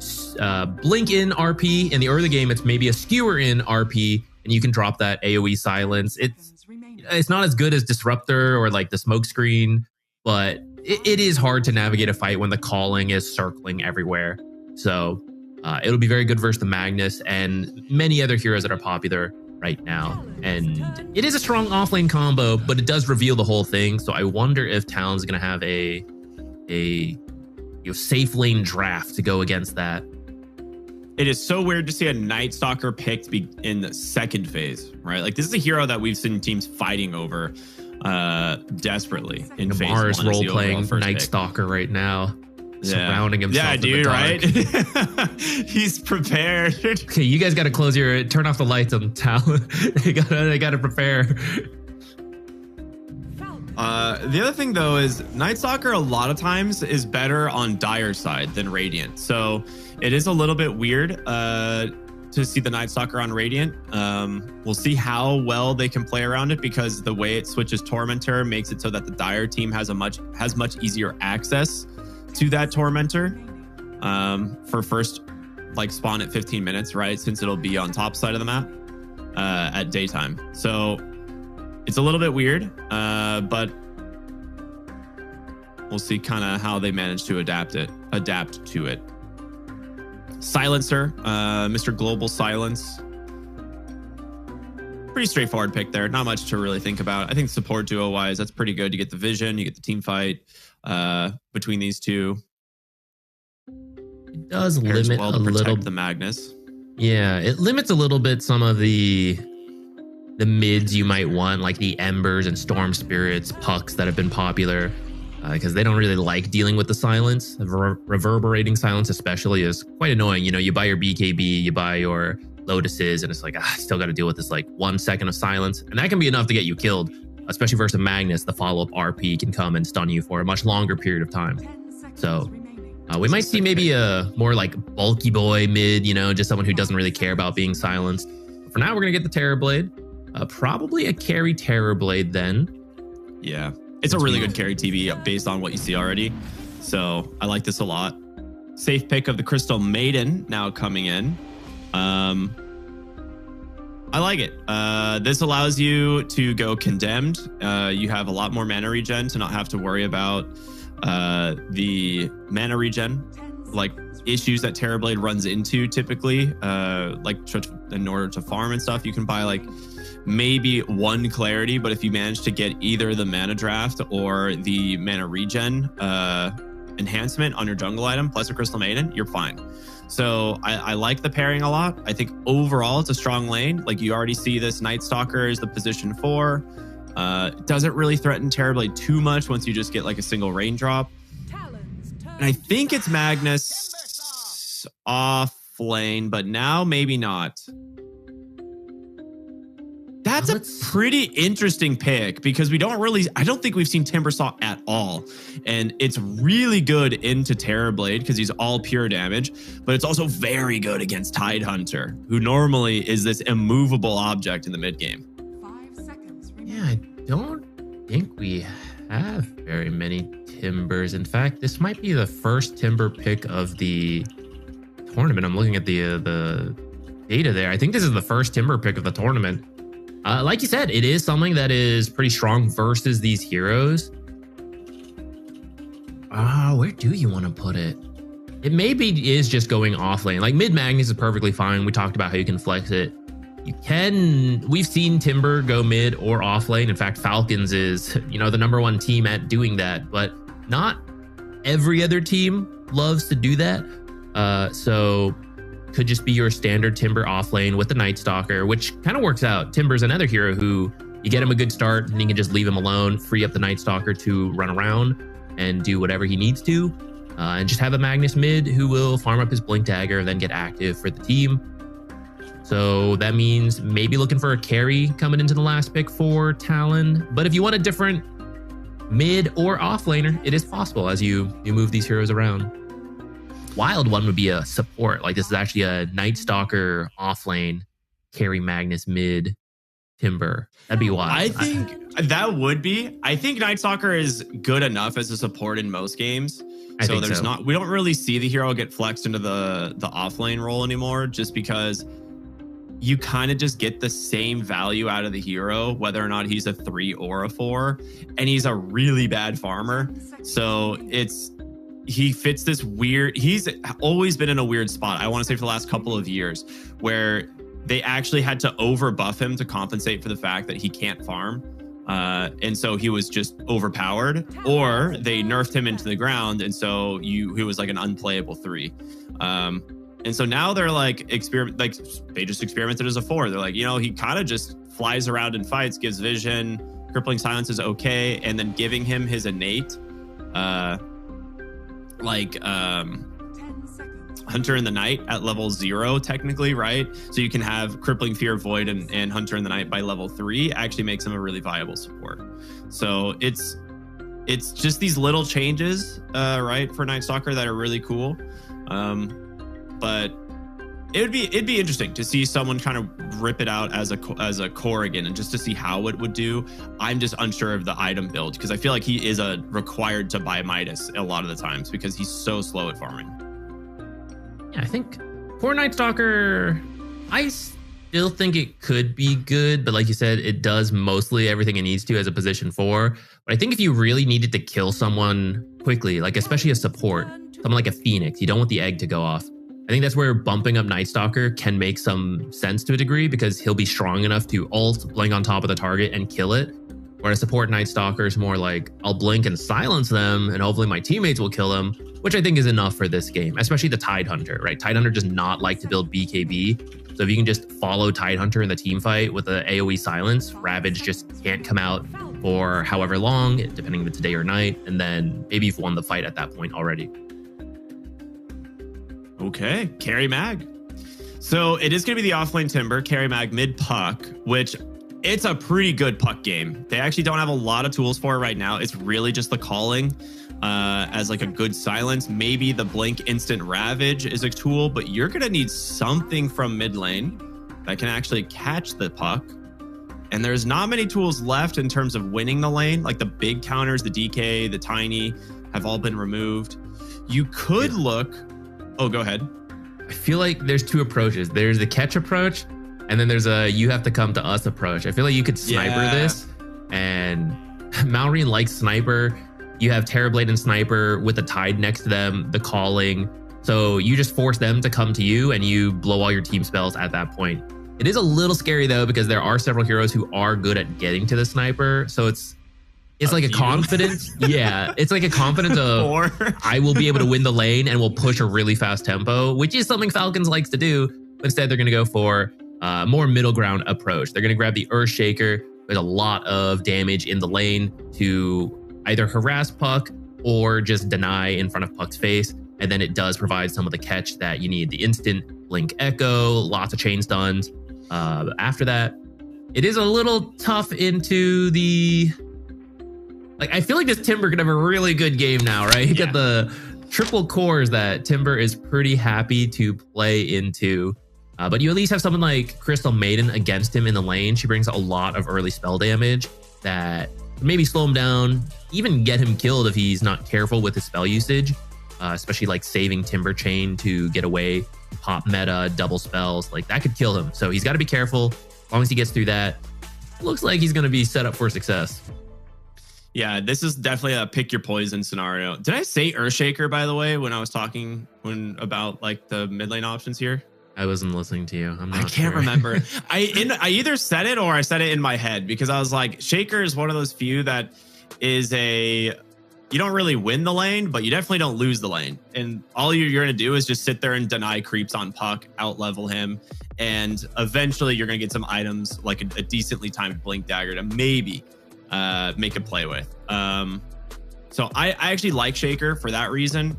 blink in RP. In the early game, it's maybe a skewer in RP, and you can drop that AoE silence. It's not as good as Disruptor or like the smoke screen, but it is hard to navigate a fight when the calling is circling everywhere. So It'll be very good versus the Magnus and many other heroes that are popular right now. And it is a strong offlane combo, but it does reveal the whole thing. So I wonder if Talon's going to have a safe lane draft to go against that. It is so weird to see a Night Stalker picked in the second phase, right? Like, this is a hero that we've seen teams fighting over desperately in phase one. Mars role playing Night Stalker right now. Surrounding himself. Yeah, dude, right? He's prepared. Okay, you guys got to turn off the lights on Talon. they gotta prepare. The other thing though is Night Stalker a lot of times is better on Dire side than Radiant. So it is a little bit weird to see the Night Stalker on Radiant. We'll see how well they can play around it, because the way it switches Tormentor makes it so that the Dire team has much easier access to that Tormentor for first spawn at 15 minutes, right? Since it'll be on top side of the map at daytime. So it's a little bit weird, but we'll see kind of how they manage to adapt to it. Silencer, Mr. Global Silence. Pretty straightforward pick there. Not much to really think about. I think support duo wise, that's pretty good. You get the vision, you get the team fight between these two. It does limit a little the Magnus. Yeah, it limits a little bit some of the mids you might want, like the Embers and Storm Spirits, Pucks that have been popular, because they don't really like dealing with the silence. Reverberating silence especially is quite annoying. You know, you buy your BKB, you buy your Lotuses, and it's like, I still got to deal with this 1 second of silence. And that can be enough to get you killed, especially versus Magnus. The follow-up RP can come and stun you for a much longer period of time. So we might see maybe a more bulky boy mid, just someone who doesn't really care about being silenced. But for now, we're going to get the Terrorblade. Probably a carry Terrorblade then. Yeah, it's a really good carry TV based on what you see already. So I like this a lot. Safe pick of the Crystal Maiden now coming in. I like it. This allows you to go Condemned. You have a lot more mana regen to not have to worry about the mana regen issues that Terrorblade runs into typically, in order to farm and stuff. You can buy maybe 1 clarity, but if you manage to get either the mana draft or the mana regen enhancement on your jungle item plus a Crystal Maiden, you're fine. So I like the pairing a lot. I think overall it's a strong lane. You already see this Night Stalker is the position 4. It doesn't really threaten Terrorblade too much once you just get a single raindrop. And I think it's Magnus off lane, but now maybe not. That's a pretty interesting pick, because I don't think we've seen Timbersaw at all. And it's really good into Terrorblade because he's all pure damage, but it's also very good against Tidehunter, who normally is this immovable object in the mid game. Yeah, I don't think we have very many Timbers. In fact, this might be the first Timber pick of the tournament. I'm looking at the data there. I think this is the first Timber pick of the tournament. Like you said, it is something that is pretty strong versus these heroes. Where do you want to put it? It maybe is just going off lane. Mid Magnus is perfectly fine. We talked about how you can flex it. We've seen Timber go mid or off lane. In fact, Falcons is, the #1 team at doing that, but not every other team loves to do that. So could just be your standard Timber off lane with the Night Stalker, which kind of works out. Timber's another hero who you get him a good start and you can just leave him alone, free up the Night Stalker to run around and do whatever he needs to, and just have a Magnus mid who will farm up his Blink Dagger and then get active for the team. So that means maybe looking for a carry coming into the last pick for Talon. But if you want a different mid or off laner, it is possible as you move these heroes around. Wild one would be a support. This is actually a Night Stalker off lane, carry Magnus mid Timber. That'd be wild. I think that would be. I think Night Stalker is good enough as a support in most games. We don't really see the hero get flexed into the off lane role anymore, just because you kind of just get the same value out of the hero, whether or not he's a 3 or a 4, and he's a really bad farmer. So it's he fits this weird, he's always been in a weird spot. I want to say for the last couple of years where they actually had to overbuff him to compensate for the fact that he can't farm. And so he was just overpowered, or they nerfed him into the ground. And so he was like an unplayable 3. And so now they're like, they just experimented as a 4. They're like, you know, he kind of just flies around and fights, gives vision, crippling silence is okay. And then giving him his innate, Hunter in the Night at level 0, technically, right? So you can have Crippling Fear, Void, and Hunter in the Night by level 3 actually makes him a really viable support. So it's just these little changes, right, for Night Stalker that are really cool. But it'd be interesting to see someone kind of rip it out as a core again, and just to see how it would do. I'm just unsure of the item build, because I feel like he is required to buy Midas a lot of the times because he's so slow at farming. I think for Night Stalker, I still think it could be good, but like you said, it does mostly everything it needs to as a position 4. But I think if you really needed to kill someone quickly, like especially a support, someone like a Phoenix, you don't want the egg to go off. I think that's where bumping up Night Stalker can make some sense to a degree, because he'll be strong enough to ult, blink on top of the target, and kill it. Whereas support Night Stalker is more like, I'll blink and silence them, and hopefully my teammates will kill them, which I think is enough for this game, especially the Tide Hunter, right? Tide Hunter does not like to build BKB. So if you can just follow Tide Hunter in the team fight with the AoE silence, Ravage just can't come out for however long, depending if it's day or night, and then maybe you've won the fight at that point already. Okay, Carry Mag. So it is going to be the offlane Timber, Carry Mag, mid Puck, which it's a pretty good Puck game. They actually don't have a lot of tools for it right now. It's really just the calling as like a good silence. Maybe the blink instant Ravage is a tool, but you're going to need something from mid lane that can actually catch the Puck. And there's not many tools left in terms of winning the lane. Like the big counters, the DK, the Tiny have all been removed. You could look... Oh, go ahead. I feel like there's 2 approaches. There's the catch approach, and then there's a you have to come to us approach. I feel like you could sniper this, and Malrine likes sniper. You have Terrorblade and sniper with the Tide next to them, the calling. So you just force them to come to you, and you blow all your team spells at that point. It is a little scary though, because there are several heroes who are good at getting to the sniper. So it's like a confidence. Yeah, it's like a confidence of I will be able to win the lane and will push a really fast tempo, which is something Falcons likes to do. But instead, they're going to go for more middle ground approach. They're going to grab the Earthshaker. There's a lot of damage in the lane to either harass Puck or just deny in front of Puck's face. And then it does provide some of the catch that you need. The instant Blink Echo, lots of chain stuns. After that, it is a little tough into the... Like, I feel like this Timber could have a really good game now, right? You got the triple cores that Timber is pretty happy to play into. But you at least have someone like Crystal Maiden against him in the lane. She brings a lot of early spell damage that maybe slow him down, even get him killed if he's not careful with his spell usage, especially like saving Timber Chain to get away, pop meta, double spells. Like, that could kill him. So he's got to be careful. As long as he gets through that, looks like he's going to be set up for success. Yeah, this is definitely a pick your poison scenario. Did I say Earthshaker, by the way, when I was talking about like the mid lane options here? I wasn't listening to you. I can't remember. I either said it or I said it in my head, because I was like, Shaker is one of those few that is you don't really win the lane, but you definitely don't lose the lane. And all you're going to do is just sit there and deny creeps on Puck, out level him. And eventually you're going to get some items like a decently timed Blink Dagger to maybe make a play with. So I actually like Shaker for that reason.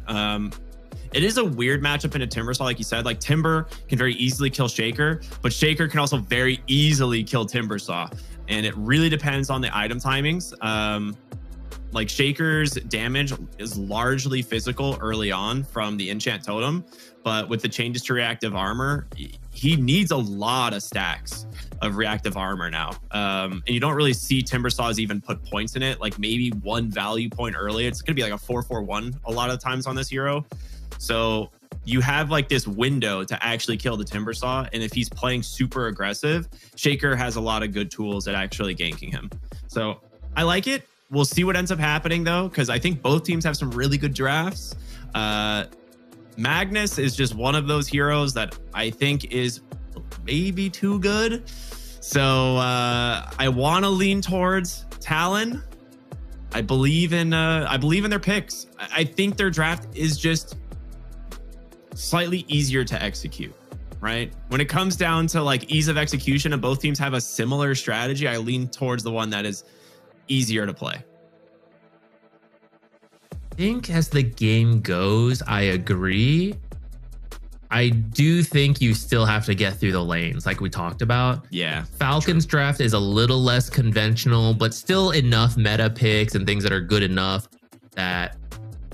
It is a weird matchup in a Timber Saw, like you said. Like, Timber can very easily kill Shaker, but Shaker can also very easily kill Timber Saw. And it really depends on the item timings. Like, Shaker's damage is largely physical early on from the enchant totem, but with the changes to reactive armor, he needs a lot of stacks of reactive armor now. And you don't really see Timber Saws even put points in it, like maybe 1 value point early. It's gonna be like a 4-4-1 a lot of times on this hero. So you have like this window to actually kill the Timber Saw, and if he's playing super aggressive, Shaker has a lot of good tools at actually ganking him. So I like it. we'll see what ends up happening though, because I think both teams have some really good drafts. Magnus is just one of those heroes that I think is maybe too good. So I want to lean towards Talon. I believe in their picks. I think their draft is just slightly easier to execute, right? When it comes down to like ease of execution and both teams have a similar strategy, I lean towards the one that is easier to play. I think as the game goes, I agree. I do think you still have to get through the lanes like we talked about. Yeah. Falcons draft is a little less conventional, but still enough meta picks and things that are good enough that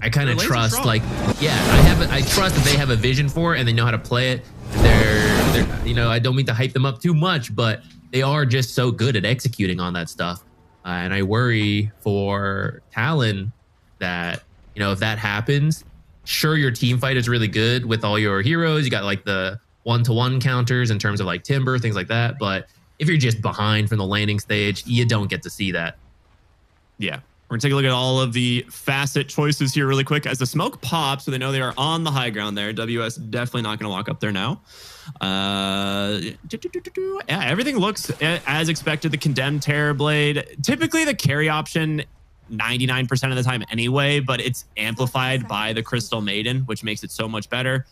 I kind of trust. Like, yeah, I trust that they have a vision for it and they know how to play it. They're you know, I don't mean to hype them up too much, but they are just so good at executing on that stuff. And I worry for Talon that, you know, if that happens, sure, your team fight is really good with all your heroes. You got like the 1-to-1 counters in terms of like Timber, things like that. But if you're just behind from the landing stage, you don't get to see that. Yeah. We're gonna take a look at all of the facet choices here really quick as the smoke pops, so they know they are on the high ground there. WS definitely not gonna walk up there now. Yeah, everything looks as expected. The Condemned Terrorblade, typically the carry option 99% of the time anyway, but it's amplified by the Crystal Maiden, which makes it so much better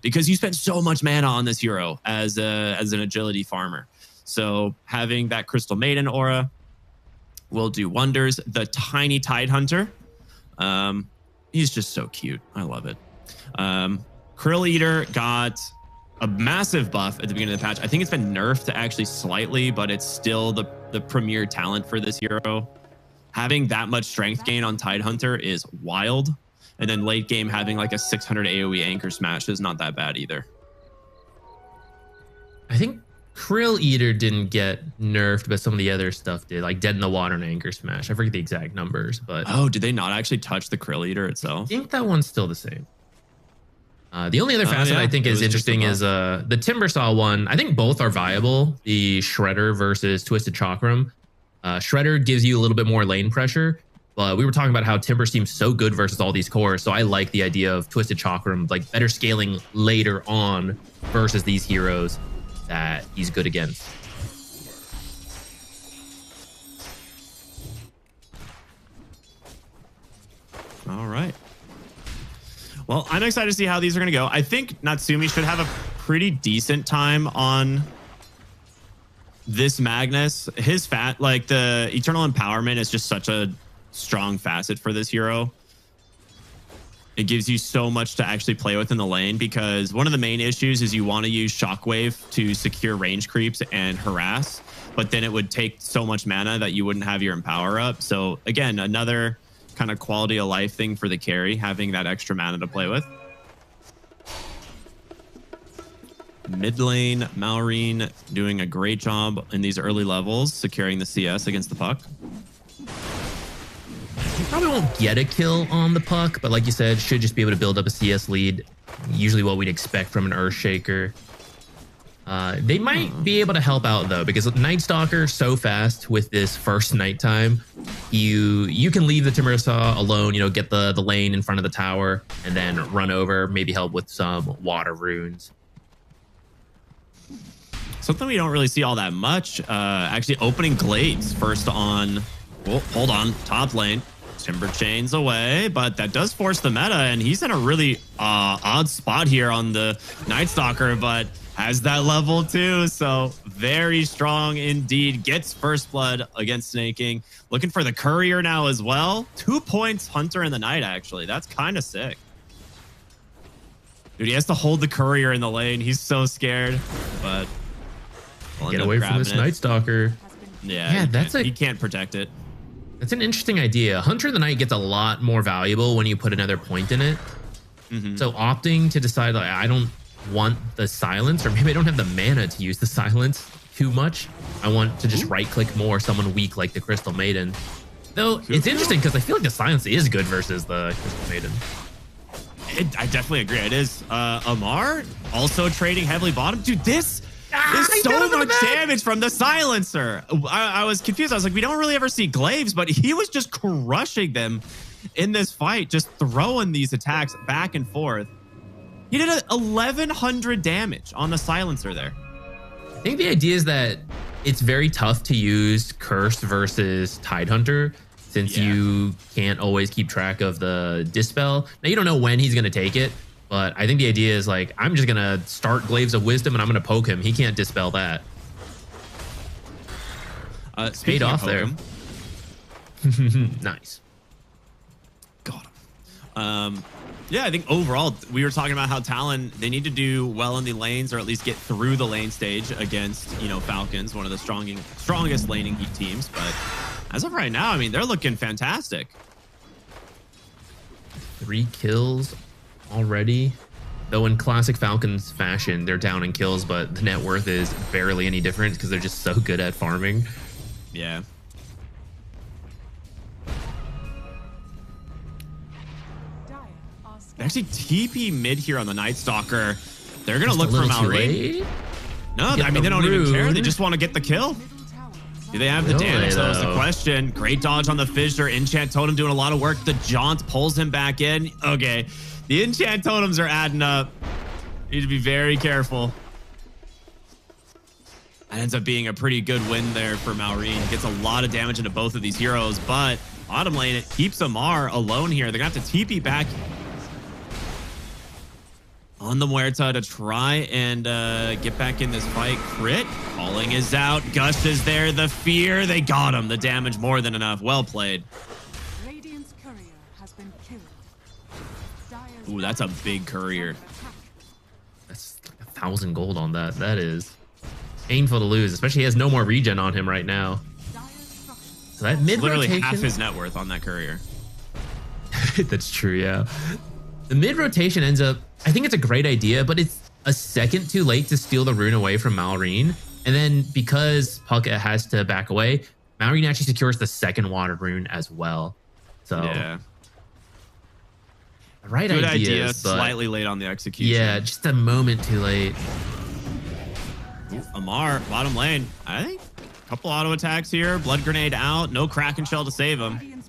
because you spend so much mana on this hero as an agility farmer. So having that Crystal Maiden aura will do wonders. The tiny Tidehunter, he's just so cute. I love it. Krill Eater got a massive buff at the beginning of the patch. I think it's been nerfed actually slightly, but it's still the premier talent for this hero. Having that much strength gain on Tidehunter is wild. And then late game having like a 600 AoE anchor smash is not that bad either. I think Krill Eater didn't get nerfed, but some of the other stuff did, like Dead in the Water and Anchor Smash. I forget the exact numbers, but... Oh, did they not actually touch the Krill Eater itself? I think that one's still the same. The only other facet I think is interesting is the Timbersaw one. I think both are viable. The Shredder versus Twisted Chakram. Shredder gives you a little bit more lane pressure, but we were talking about how Timber seems so good versus all these cores. So I like the idea of Twisted Chakram, like better scaling later on versus these heroes that he's good against. All right. Well, I'm excited to see how these are going to go. I think Natsumi should have a pretty decent time on this Magnus. His like the Eternal Empowerment is just such a strong facet for this hero. It gives you so much to actually play with in the lane, because one of the main issues is you want to use Shockwave to secure range creeps and harass, but then it would take so much mana that you wouldn't have your Empower up. So again, another kind of quality of life thing for the carry, having that extra mana to play with. Mid lane, Malrine doing a great job in these early levels, securing the CS against the puck. You probably won't get a kill on the puck, but like you said, should just be able to build up a CS lead. Usually what we'd expect from an Earthshaker. They might be able to help out though, because Night Stalker so fast with this first nighttime. You can leave the Timbersaw alone, you know, get the lane in front of the tower and then run over, maybe help with some water runes. Something we don't really see all that much. Actually opening Glades first on, oh, hold on, top lane. Timber chains away, but that does force the meta, and he's in a really odd spot here on the Night Stalker, but has that level too, so very strong indeed. Gets first blood against Snaking. Looking for the Courier now as well. 2 points Hunter in the night, actually. That's kind of sick. Dude, he has to hold the Courier in the lane. He's so scared, but get away from this Night Stalker. Yeah, he can't protect it. That's an interesting idea. Hunter of the Night gets a lot more valuable when you put another point in it. So opting to decide, like, I don't want the silence, or maybe I don't have the mana to use the silence too much. I want to just right click more someone weak like the Crystal Maiden. Though it's interesting because I feel like the silence is good versus the Crystal Maiden. I definitely agree. It is. Amar also trading heavily bottom. Dude, this There's so much damage from the silencer. I was confused. I was like, we don't really ever see glaives, but he was just crushing them in this fight, just throwing these attacks back and forth. He did 1,100 damage on the silencer there. I think the idea is that it's very tough to use Curse versus Tidehunter since you can't always keep track of the Dispel. Now, you don't know when he's going to take it, but I think the idea is like, I'm just going to start Glaives of Wisdom and I'm going to poke him. He can't Dispel that. Paid off there. Nice. Got him. Yeah, I think overall, we were talking about how Talon, they need to do well in the lanes or at least get through the lane stage against, you know, Falcons, one of the strongest laning teams. But as of right now, I mean, they're looking fantastic. 3 kills already. Though in classic Falcons fashion, they're down in kills, but the net worth is barely any different because they're just so good at farming. Yeah. They actually TP mid here on the Night Stalker. They're going to look for Malrine. No, I mean, they don't even care. They just want to get the kill. Do they have the damage? That was the question. Great dodge on the Fissure. Enchant Totem doing a lot of work. The Jaunt pulls him back in. Okay. The Enchant Totems are adding up. Need to be very careful. That ends up being a pretty good win there for Malrine. Gets a lot of damage into both of these heroes, but bottom lane, it keeps Amar alone here. They're going to have to TP back on the Muerta to try and get back in this fight. Crit, calling is out. Gush is there. The fear, they got him. The damage more than enough. Well played. Radiant's courier has been killed. Ooh, that's a big courier. That's like 1,000 gold on that. That is painful to lose, especially he has no more regen on him right now. So that mid literally rotation, half his net worth on that courier. That's true, yeah. The mid rotation ends up, I think it's a great idea, but it's a second too late to steal the rune away from Malrine. And then because Pucka has to back away, Malrine actually secures the second water rune as well. So yeah, the right good idea, idea, slightly late on the execution. Yeah, just a moment too late. Ooh, Amar, bottom lane. I think a couple auto attacks here. Blood grenade out. No Kraken Shell to save him.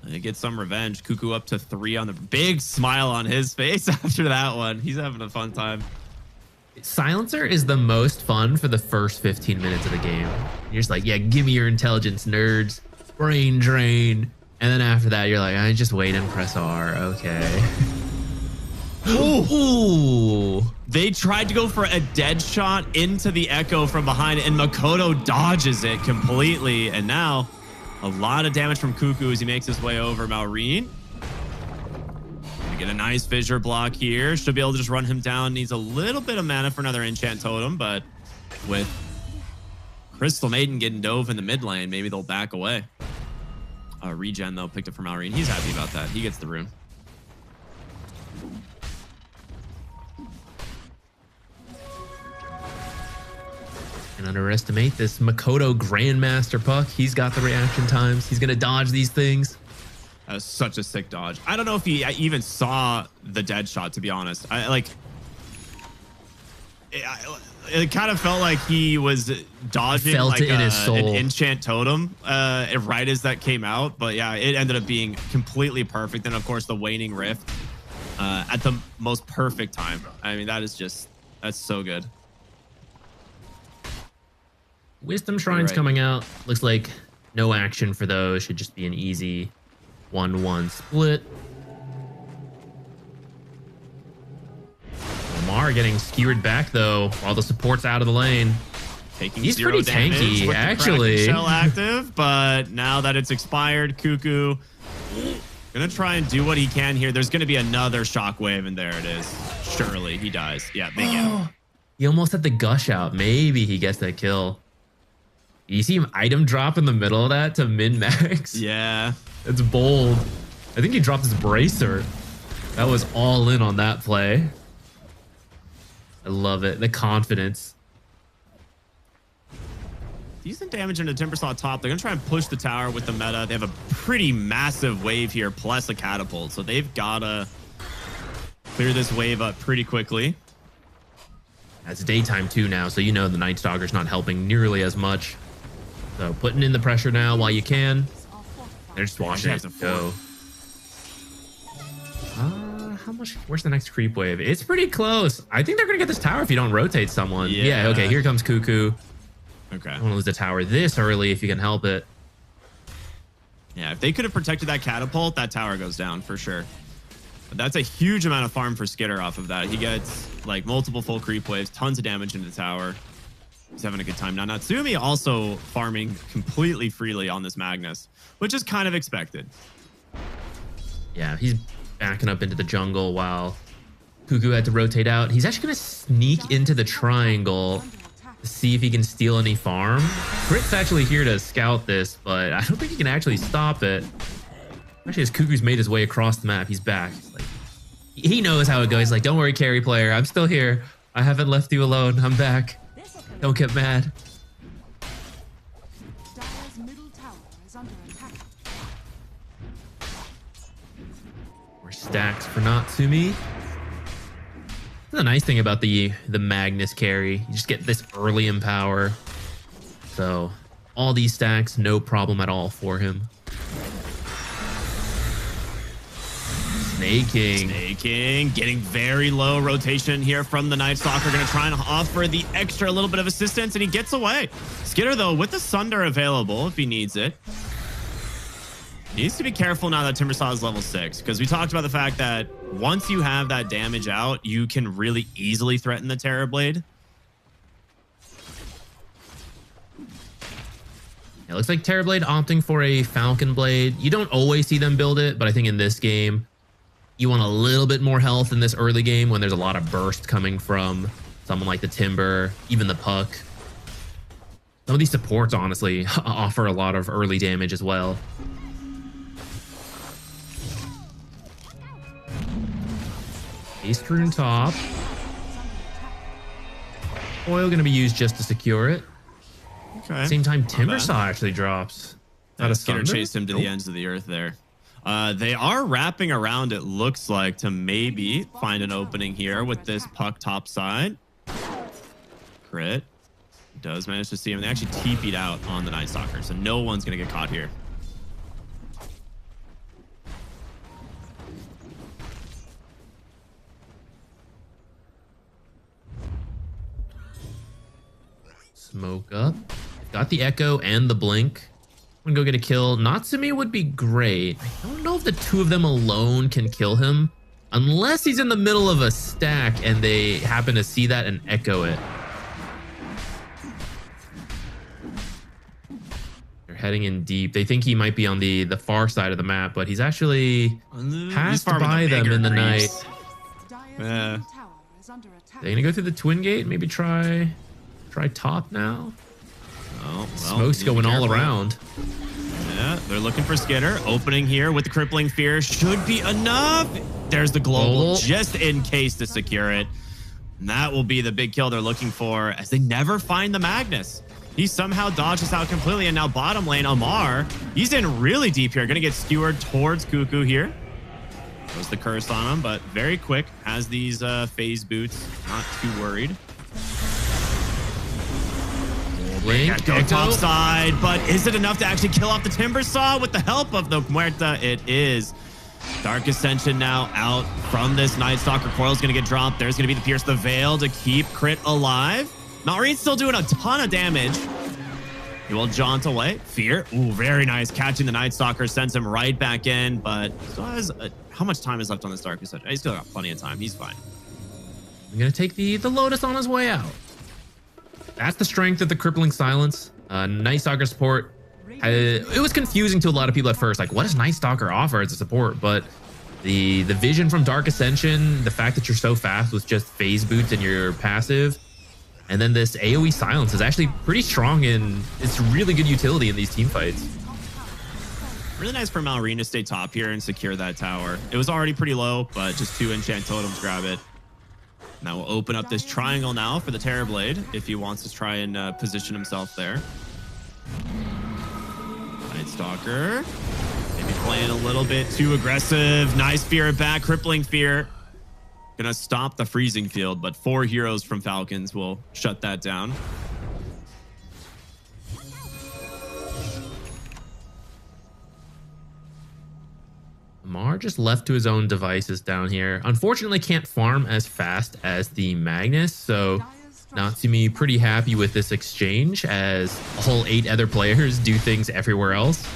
They get some revenge. Cuckoo up to 3 on the big smile on his face after that one. He's having a fun time. Silencer is the most fun for the first 15 minutes of the game. You're just like, yeah, give me your intelligence, nerds. Brain drain. And then after that, you're like, I just wait and press R. Okay. Ooh. They tried to go for a dead shot into the Echo from behind, and Makoto dodges it completely. And now a lot of damage from Cuckoo as he makes his way over Malrine. Gonna get a nice Fissure block here. Should be able to just run him down. Needs a little bit of mana for another Enchant Totem, but with Crystal Maiden getting dove in the mid lane, maybe they'll back away. Regen, though, picked up for Malrine. He's happy about that. He gets the rune. And underestimate this Makoto Grandmaster Puck. He's got the reaction times. He's going to dodge these things. That was such a sick dodge. I don't know if he even saw the dead shot, to be honest. It kind of felt like he was dodging like it in his soul. An Enchant Totem right as that came out. But yeah, it ended up being completely perfect. And of course, the Waning Rift at the most perfect time. I mean, that's so good. Wisdom Shrines Right. coming out. Looks like no action for those. Should just be an easy 1-1 split. Lamar getting skewered back though while the support's out of the lane. He's pretty tanky, actually. Shell active, but now that it's expired, Cuckoo gonna try and do what he can here. There's gonna be another shockwave, and there it is. Surely he dies. Yeah, they get him. He almost had the gush out. Maybe he gets that kill. You see him item drop in the middle of that to min-max? Yeah. That's bold. I think he dropped his bracer. That was all in on that play. I love it. The confidence. Decent damage into Timbersaw top. They're going to try and push the tower with the meta. They have a pretty massive wave here, plus a catapult. So they've got to clear this wave up pretty quickly. It's daytime too now, so you know the Night Stalker's not helping nearly as much. So putting in the pressure now while you can. They're just watching it go. How much? Where's the next creep wave? It's pretty close. I think they're gonna get this tower if you don't rotate someone. Yeah. Okay. Here comes Cuckoo. Okay. I want to lose the tower this early if you can help it. Yeah. If they could have protected that catapult, that tower goes down for sure. But that's a huge amount of farm for Skitter off of that. He gets like multiple full creep waves, tons of damage into the tower. He's having a good time. Now, Natsumi also farming completely freely on this Magnus, which is kind of expected. Yeah, he's backing up into the jungle while Cuckoo had to rotate out. He's actually going to sneak into the triangle to see if he can steal any farm. Crit's actually here to scout this, but I don't think he can actually stop it. Actually, as Cuckoo's made his way across the map, he's back. Like, he knows how it goes. He's like, don't worry, carry player. I'm still here. I haven't left you alone. I'm back. Don't get mad. Dire's middle tower is under attack. More stacks for Natsumi. The nice thing about the Magnus carry, you just get this early in power. So all these stacks, no problem at all for him. Snaking, getting very low rotation here from the Night Stalker. Going to try and offer the extra little bit of assistance, and he gets away. Skitter, though, with the Sunder available if he needs it. Needs to be careful now that Timbersaw is level 6, because we talked about the fact that once you have that damage out, you can really easily threaten the Terrorblade. It looks like Terrorblade opting for a Falcon Blade. You don't always see them build it, but I think in this game, you want a little bit more health in this early game when there's a lot of burst coming from someone like the Timber, even the Puck. Some of these supports, honestly, offer a lot of early damage as well. Haste Rune top. Oil going to be used just to secure it. Okay. Same time, Timbersaw actually drops. Not a Skitter Sunder? chased him to the ends of the earth there. They are wrapping around, it looks like, to maybe find an opening here with this Puck top side. Crit does manage to see him. They actually TP'd out on the Night Stalker, so no one's going to get caught here. Smoke up. Got the Echo and the Blink. I'm gonna go get a kill. Natsumi would be great. I don't know if the two of them alone can kill him. Unless he's in the middle of a stack and they happen to see that and echo it. They're heading in deep. They think he might be on the far side of the map, but he's actually passed by them in the night. Yeah. They're gonna go through the twin gate. Maybe try top now. Oh, well, Smoke's going all around. Yeah, they're looking for Skitter. Opening here with the Crippling Fear should be enough. There's the global just in case to secure it. And that will be the big kill they're looking for as they never find the Magnus. He somehow dodges out completely, and now bottom lane, Amar, he's in really deep here. Going to get skewered towards Cuckoo here. Goes the curse on him, but very quick. Has these phase boots. Not too worried. Blink, go top side, but is it enough to actually kill off the Timbersaw with the help of the Muerta? It is. Dark Ascension now out from this Night Stalker. Coil's going to get dropped. There's going to be the Pierce the Veil to keep Crit alive. Malreen's still doing a ton of damage. He will jaunt away. Fear. Ooh, very nice. Catching the Night Stalker. Sends him right back in, but still has how much time is left on this Dark Ascension? He's still got plenty of time. He's fine. I'm going to take the Lotus on his way out. That's the strength of the Crippling Silence. Night Stalker support. It was confusing to a lot of people at first. Like, what does Night Stalker offer as a support? But the vision from Dark Ascension, the fact that you're so fast with just phase boots and your passive, and then this AoE silence is actually pretty strong, and it's really good utility in these team fights. Really nice for Malreen to stay top here and secure that tower. It was already pretty low, but just 2 enchant totems grab it. Now we'll open up this triangle now for the Terrorblade if he wants to try and position himself there. Night Stalker. Maybe playing a little bit too aggressive. Nice Fear back. Crippling Fear. Gonna stop the freezing field, but 4 heroes from Falcons will shut that down. Mar just left to his own devices down here. Unfortunately, can't farm as fast as the Magnus, so Natsumi pretty happy with this exchange as a whole 8 other players do things everywhere else.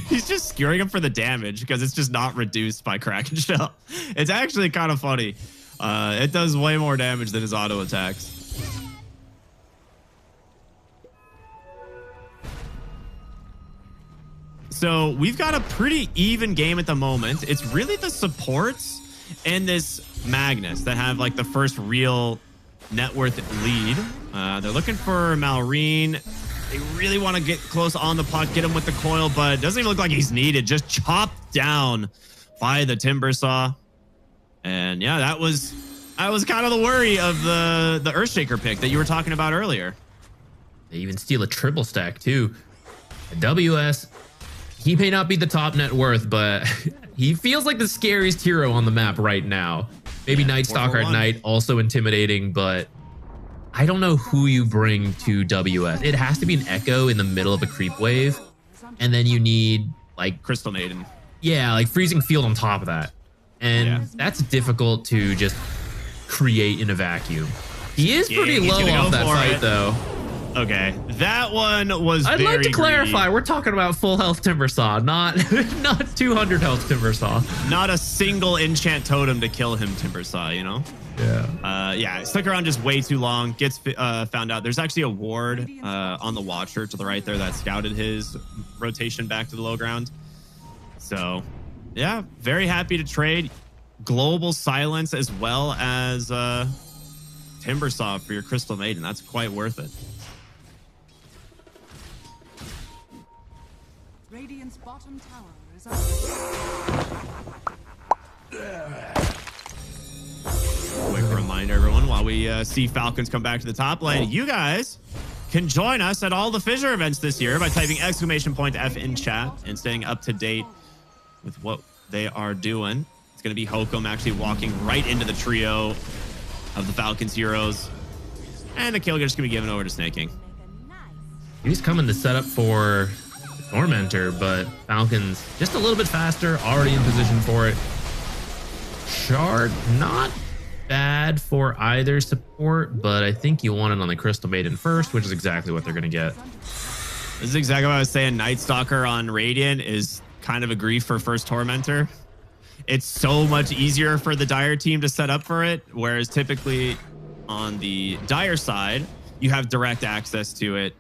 He's just skewering him for the damage because it's just not reduced by Kraken Shell. It's actually kind of funny. It does way more damage than his auto attacks. So we've got a pretty even game at the moment. It's really the supports and this Magnus that have like the first real net worth lead. They're looking for Malrine. They really want to get close on the puck, get him with the coil, but it doesn't even look like he's needed. Just chopped down by the Timber Saw. And yeah, that was kind of the worry of the Earthshaker pick that you were talking about earlier. They even steal a triple stack too. WS, he may not be the top net worth, but he feels like the scariest hero on the map right now. Maybe yeah, Night Stalker at night, also intimidating, but I don't know who you bring to WS. It has to be an Echo in the middle of a creep wave, and then you need like Crystal Maiden. Yeah, like Freezing Field on top of that. And that's difficult to just create in a vacuum. He is pretty low off that fight, though. Okay, that one was I'd very like to clarify, greedy. We're talking about full health Timber Saw, not 200 health Timber Saw. Not a single enchant totem to kill him, Timber Saw, you know? Yeah. Yeah, stuck around just way too long. Gets found out. There's actually a ward on the Watcher to the right there that scouted his rotation back to the low ground. So, yeah, very happy to trade. Global Silence as well as Timber Saw for your Crystal Maiden. That's quite worth it. Radiant's bottom tower is Quick reminder, everyone, while we see Falcons come back to the top lane, you guys can join us at all the Fissure events this year by typing !F in chat and staying up to date with what they are doing. It's going to be Hokum actually walking right into the trio of the Falcons heroes. And the kill just going to be given over to Snake King. He's coming to set up for Tormentor, but Falcons just a little bit faster, already in position for it. Shard, not bad for either support, but I think you want it on the Crystal Maiden first, which is exactly what they're going to get. This is exactly what I was saying. Night Stalker on Radiant is kind of a grief for first Tormentor. It's so much easier for the Dire team to set up for it, whereas typically on the Dire side, you have direct access to it.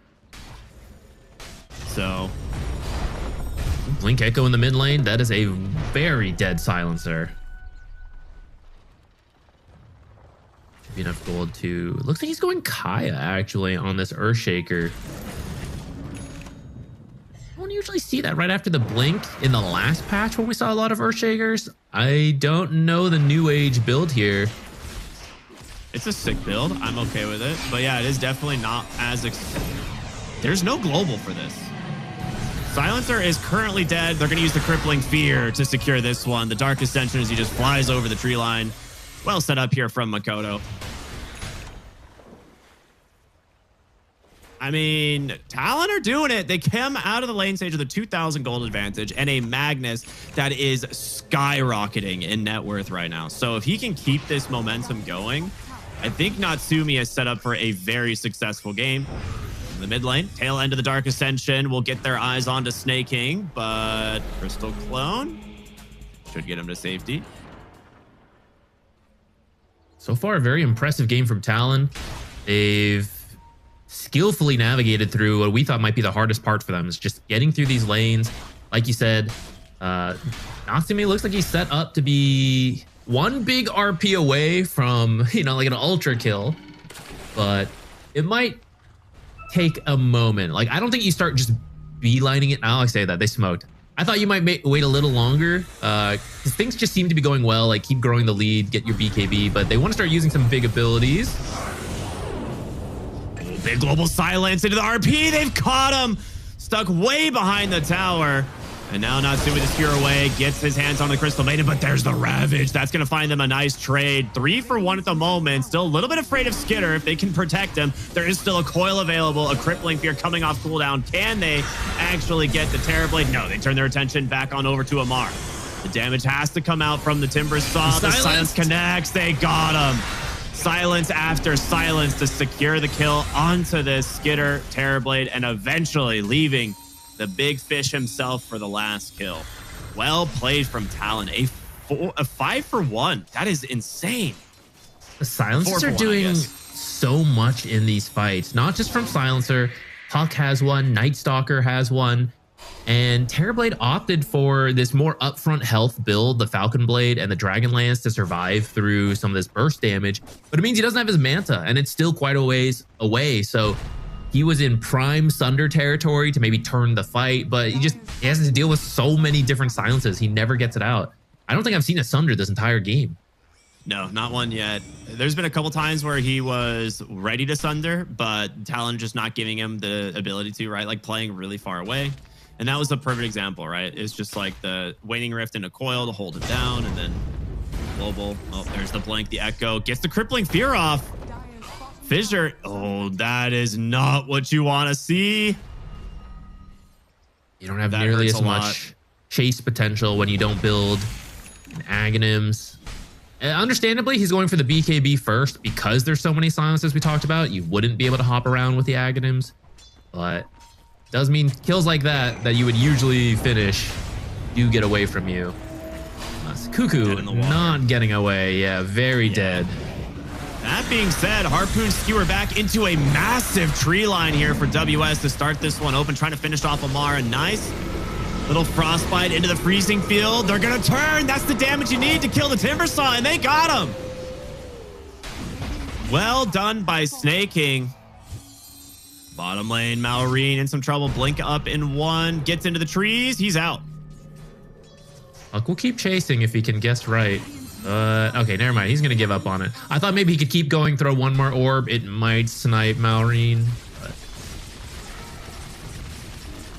So Blink Echo in the mid lane, that is a very dead silencer. Should be enough gold to... Looks like he's going Kaya, actually, on this Earthshaker. I don't usually see that right after the Blink in the last patch when we saw a lot of Earthshakers. I don't know the new age build here. It's a sick build. I'm okay with it. But yeah, it is definitely not as... There's no global for this. Silencer is currently dead. They're going to use the Crippling Fear to secure this one. The Dark Ascension as he just flies over the tree line. Well set up here from Makoto. I mean, Talon are doing it. They came out of the lane stage with a 2,000 gold advantage and a Magnus that is skyrocketing in net worth right now. So if he can keep this momentum going, I think Natsumi is set up for a very successful game. In the mid lane, tail end of the Dark Ascension will get their eyes onto Snake King, but Crystal Clone should get him to safety. So far, a very impressive game from Talon. They've skillfully navigated through what we thought might be the hardest part for them, is just getting through these lanes. Like you said, Natsumi looks like he's set up to be one big RP away from, you know, like an ultra kill, but it might take a moment. Like, I don't think you start just beelining it now. I say that they smoked. I thought you might wait a little longer because things just seem to be going well. Like, keep growing the lead, get your BKB, but they want to start using some big abilities. Big global silence into the RP. They've caught him. Stuck way behind the tower. And now Natsumi the spear away, gets his hands on the Crystal Maiden, but there's the Ravage. That's going to find them a nice trade. 3 for 1 at the moment. Still a little bit afraid of Skitter if they can protect him. There is still a coil available, a crippling fear coming off cooldown. Can they actually get the Terrorblade? No, they turn their attention back on over to Amar. The damage has to come out from the Timber Saw. The silence connects. They got him. Silence after silence to secure the kill onto this Skitter Terrorblade and eventually leaving the big fish himself for the last kill. Well played from Talon. A 5 for 1. That is insane. The Silencers are doing so much in these fights, not just from Silencer. Puck has one, Night Stalker has one, and Terrorblade opted for this more upfront health build, the Falcon Blade and the Dragon Lance, to survive through some of this burst damage. But it means he doesn't have his Manta, and it's still quite a ways away. So he was in prime Sunder territory to maybe turn the fight, but he has to deal with so many different silences. He never gets it out. I don't think I've seen a Sunder this entire game. No, not one yet. There's been a couple times where he was ready to Sunder, but Talon just not giving him the ability to, right? Like playing really far away. And that was a perfect example, right? It's just like the Waning Rift into Coil to hold it down, and then Global. Oh, there's the Blink, the Echo. Gets the Crippling Fear off. Fissure. Oh, that is not what you want to see. You don't have nearly as much chase potential when you don't build an Aghanims. Understandably, he's going for the BKB first because there's so many silences we talked about. You wouldn't be able to hop around with the Aghanims, but does mean kills like that you would usually finish do get away from you. Cuckoo not getting away. Yeah, very dead. That being said, Harpoon Skewer back into a massive tree line here for WS to start this one open, trying to finish off Amara. Nice little frostbite into the freezing field. They're going to turn. That's the damage you need to kill the Timbersaw, and they got him. Well done by Snaking. Bottom lane, Maureen in some trouble. Blink up in 1. Gets into the trees. He's out. We'll keep chasing if he can guess right. Okay, never mind. He's going to give up on it. I thought maybe he could keep going, throw one more orb. It might snipe Maureen. But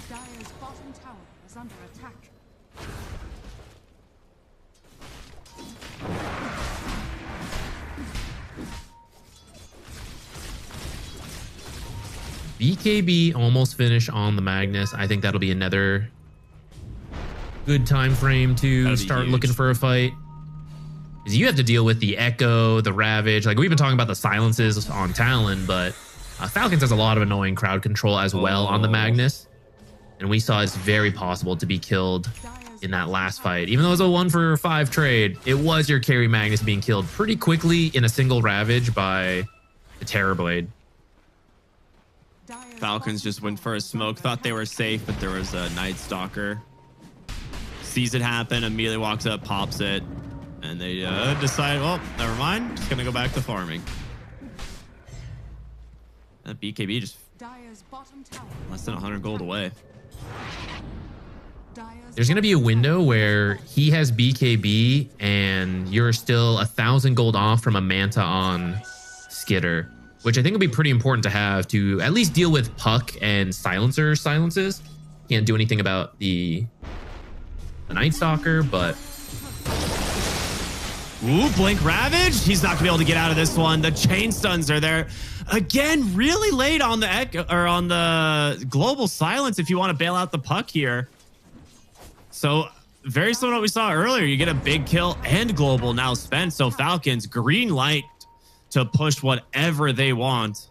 Dire's bottom tower is under attack. BKB almost finish on the Magnus. I think that'll be another good time frame to start looking for a fight. Because you have to deal with the Echo, the Ravage. Like, we've been talking about the silences on Talon, but Falcons has a lot of annoying crowd control as well on the Magnus. And we saw it's very possible to be killed in that last fight. Even though it was a 1 for 5 trade, it was your carry Magnus being killed pretty quickly in a single Ravage by the Terrorblade. Falcons just went for a smoke. Thought they were safe, but there was a Night Stalker. Sees it happen, immediately walks up, pops it. And they decide, well, never mind. Just going to go back to farming. That BKB just less than 100 gold away. There's going to be a window where he has BKB and you're still 1,000 gold off from a Manta on Skitter, which I think will be pretty important to have to at least deal with Puck and silences. Can't do anything about the Night Stalker, but... Ooh, Blink Ravage. He's not gonna be able to get out of this one. The chain stuns are there again, really late on the Echo or on the global silence. If you want to bail out the Puck here, so very similar to what we saw earlier. You get a big kill and global now spent. So Falcons green light to push whatever they want.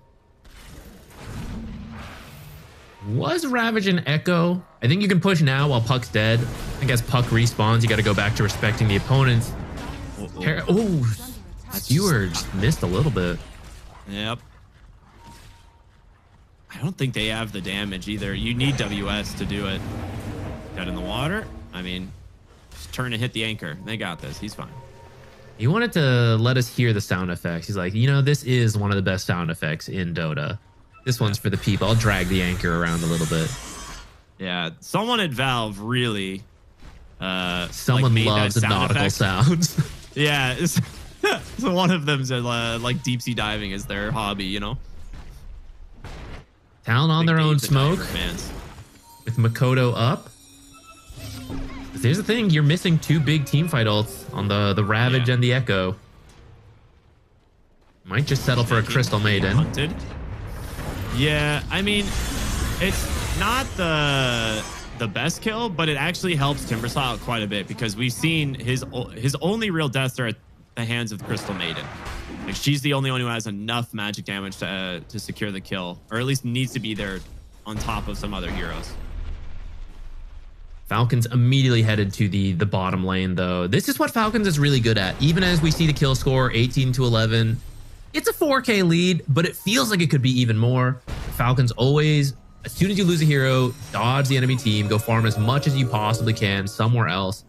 Was Ravage an Echo? I think you can push now while Puck's dead. I think as Puck respawns, you got to go back to respecting the opponents. Oh, Skewer just missed a little bit. Yep. I don't think they have the damage either. You need WS to do it. Dead in the water. I mean, just turn and hit the anchor. They got this. He's fine. He wanted to let us hear the sound effects. He's like, you know, this is one of the best sound effects in Dota. This one's for the people. I'll drag the anchor around a little bit. Yeah, someone at Valve really someone like loves nautical sounds. Yeah, so one of them's like deep sea diving is their hobby, you know. Talon on their own smoke with Makoto up. There's the thing, you're missing 2 big team fight ults on the Ravage and the Echo. Might just settle for a Crystal Maiden. Hunted. Yeah, I mean, it's not the best kill, but it actually helps Timbersaw out quite a bit because we've seen his only real deaths are at the hands of the Crystal Maiden. Like, she's the only one who has enough magic damage to secure the kill, or at least needs to be there on top of some other heroes. Falcons immediately headed to the bottom lane, though. This is what Falcons is really good at. Even as we see the kill score, 18 to 11, it's a 4K lead, but it feels like it could be even more. Falcons always, as soon as you lose a hero, dodge the enemy team, go farm as much as you possibly can somewhere else.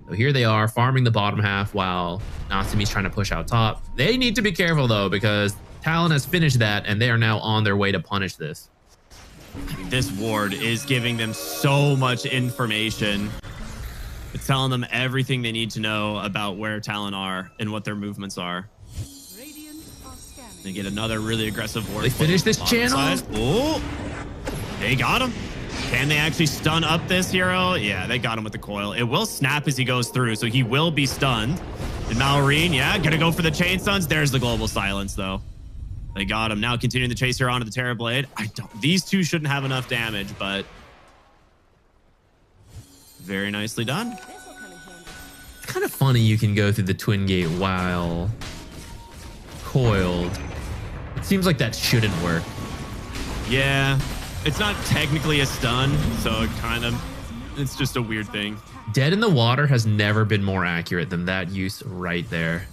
So here they are farming the bottom half while Natsumi's trying to push out top. They need to be careful, though, because Talon has finished that, and they are now on their way to punish this. This ward is giving them so much information. It's telling them everything they need to know about where Talon are and what their movements are. They get another really aggressive ward. They finish this channel. Oh, they got him. Can they actually stun up this hero? Yeah, they got him with the coil. It will snap as he goes through, so he will be stunned. And Malorine, yeah, gonna go for the chain stuns. There's the global silence, though. They got him. Now continuing the chase here onto the Terror Blade. These two shouldn't have enough damage, but very nicely done. It's kind of funny you can go through the Twin Gate while coiled. It seems like that shouldn't work. Yeah, it's not technically a stun, so it's just a weird thing. Dead in the water has never been more accurate than that use right there.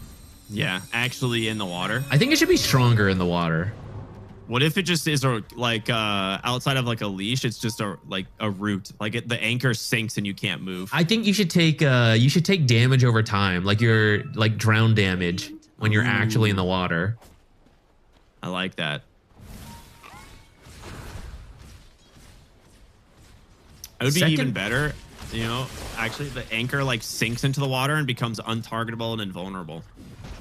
Yeah, actually in the water. I think it should be stronger in the water. What if it just is outside of like a leash? It's just a root. Like the anchor sinks and you can't move. I think you should take damage over time, like your drown damage when you're actually in the water. I like that. It would be even better, you know. Actually, the anchor sinks into the water and becomes untargetable and invulnerable.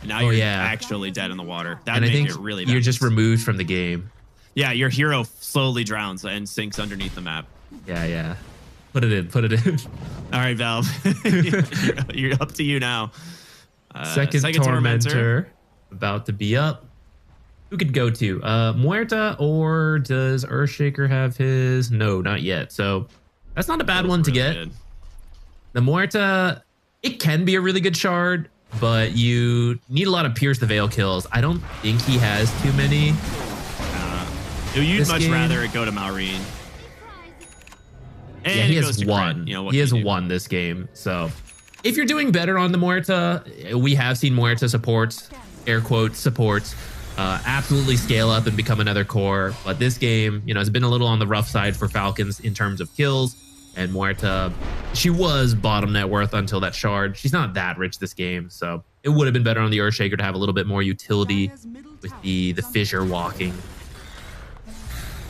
Now you're actually dead in the water. That makes it really bad. You're just removed from the game. Yeah, your hero slowly drowns and sinks underneath the map. Yeah. Put it in. All right, Valve. You're up to you now. Second Tormentor about to be up. Who could go to? Muerta, or does Earthshaker have his? No, not yet. So that's not a bad one to get. Good. The Muerta, it can be a really good shard, but you need a lot of Pierce the Veil kills. I don't think he has too many. You'd much rather it go to Malrine. Yeah, he has one. He has one this game. So if you're doing better on the Muerta, we have seen Muerta supports, air quotes, supports, absolutely scale up and become another core. But this game, has been a little on the rough side for Falcons in terms of kills. And Muerta, she was bottom net worth until that shard. She's not that rich this game, so it would have been better on the Earthshaker to have a little bit more utility with the fissure walking.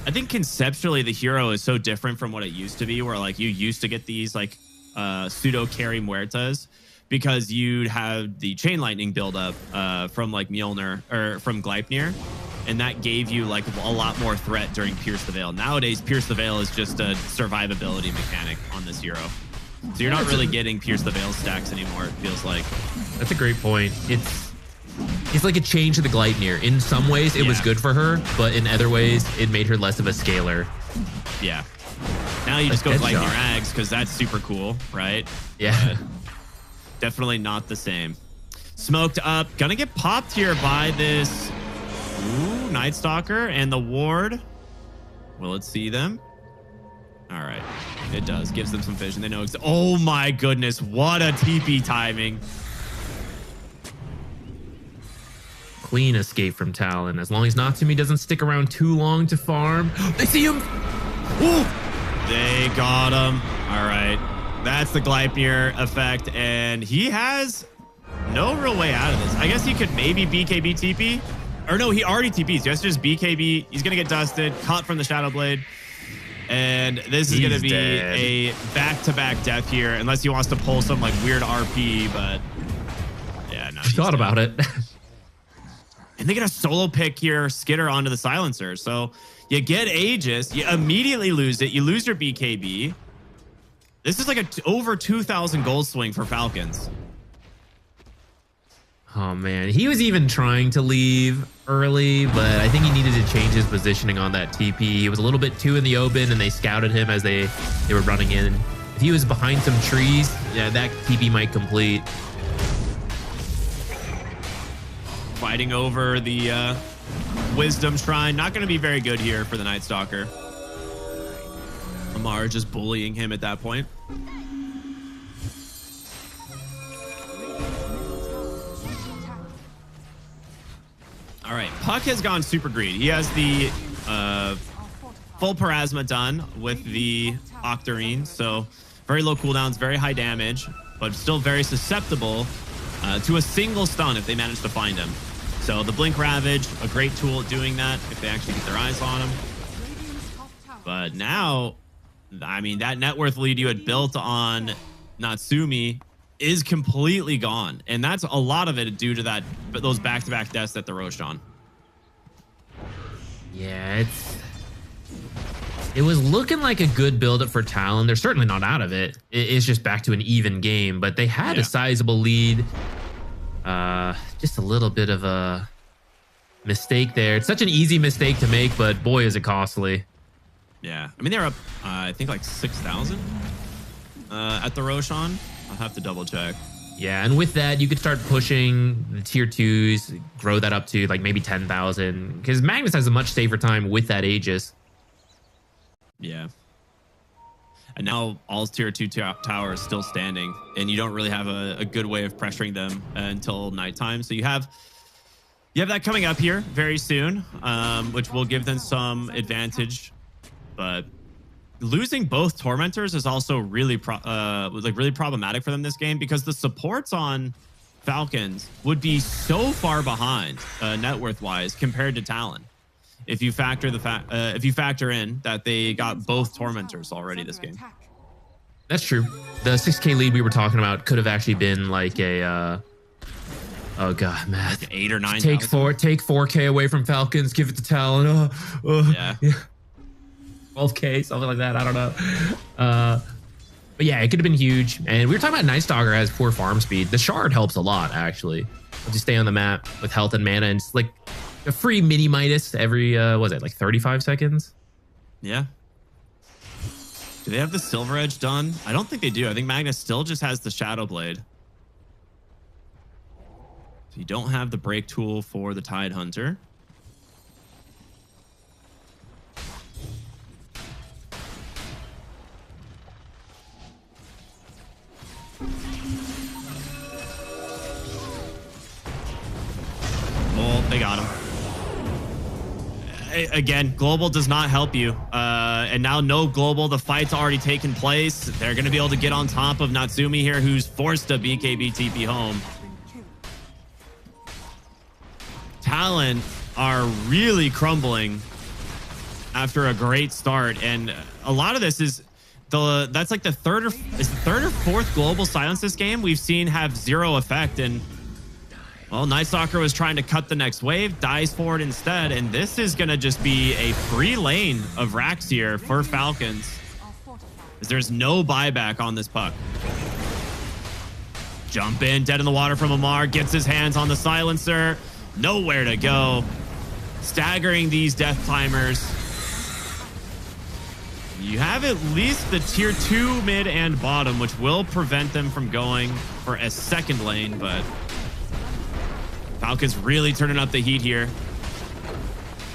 I think conceptually the hero is so different from what it used to be, where you used to get these pseudo carry Muertas because you'd have the chain lightning buildup from Mjolnir or from Gleipnir. And that gave you a lot more threat during Pierce the Veil. Nowadays, Pierce the Veil is just a survivability mechanic on this hero. So you're not really getting Pierce the Veil stacks anymore, it feels like. That's a great point. It's like a change to the Gleipnir. In some ways, it was good for her, but in other ways, it made her less of a scaler. Yeah. Now you just go Gleipnir Ags because that's super cool, right? Yeah. Definitely not the same. Smoked up. Gonna get popped here by this... Ooh, Night Stalker and the ward. Will it see them? All right, it does. Gives them some vision. They know. Oh my goodness, what a TP timing! Clean escape from Talon. As long as Natsumi doesn't stick around too long to farm. They see him. Ooh, they got him. All right, that's the Gleipnir effect, and he has no real way out of this. I guess he could maybe BKB TP. Or no, he already TPs. Just BKB. He's going to get dusted, caught from the Shadow Blade. And this is going to be a back-to-back death here, unless he wants to pull some weird RP, but yeah, no. I thought about it. And they get a solo pick here, Skitter onto the Silencer. So you get Aegis, you immediately lose it. You lose your BKB. This is like a over 2,000 gold swing for Falcons. Oh man, he was even trying to leave early, but I think he needed to change his positioning on that TP. He was a little bit too in the open, and they scouted him as they were running in. If he was behind some trees, yeah, that TP might complete. Fighting over the Wisdom Shrine. Not going to be very good here for the Night Stalker. Amar just bullying him at that point. All right, Puck has gone super greedy. He has the full Parasma done with the Octarine, so very low cooldowns, very high damage, but still very susceptible to a single stun if they manage to find him. So the Blink Ravage, a great tool at doing that if they actually get their eyes on him. But now, I mean, that net worth lead you had built on Natsumi is completely gone. And that's a lot of it due to those back-to-back deaths that the Roshan. Yeah, it was looking like a good build-up for Talon. They're certainly not out of it. It's just back to an even game, but they had a sizable lead. Just a little bit of a mistake there. It's such an easy mistake to make, but boy, is it costly. Yeah, I mean, they're up, I think, like 6,000 at the Roshan. I'll have to double check. Yeah, and with that, you could start pushing the tier 2s, grow that up to like maybe 10,000, because Magnus has a much safer time with that Aegis. Yeah. And now all tier 2 tower is still standing, and you don't really have a good way of pressuring them until nighttime. So you have that coming up here very soon, which will give them some advantage. But losing both Tormentors is also really problematic for them this game, because the supports on Falcons would be so far behind net worth wise compared to Talon. If you factor in that they got both Tormentors already this game. That's true. The 6K lead we were talking about could have actually been like a oh god, man, like 8 or 9. Take 4K away from Falcons, give it to Talon. Yeah. 12K, something like that. I don't know. But yeah, it could have been huge. And we were talking about Night Stalker has poor farm speed. The shard helps a lot, actually. Just stay on the map with health and mana, and it's like a free mini Midas every was it like 35 seconds? Yeah. Do they have the Silver Edge done? I don't think they do. I think Magnus still just has the Shadow Blade. So you don't have the break tool for the Tide Hunter. Oh, they got him. Again, global does not help you. And now no global. The fight's already taken place. They're going to be able to get on top of Natsumi here, who's forced to BKB TP home. Talon are really crumbling after a great start. And a lot of this is that's like the third or fourth global silence this game we've seen have zero effect. And well, Night Stalker was trying to cut the next wave, dies for it instead, and this is going to just be a free lane of racks here for Falcons. There's no buyback on this puck. Jump in, dead in the water from Amar, gets his hands on the silencer. Nowhere to go. Staggering these death timers. You have at least the tier 2 mid and bottom, which will prevent them from going for a second lane, but Falcons really turning up the heat here.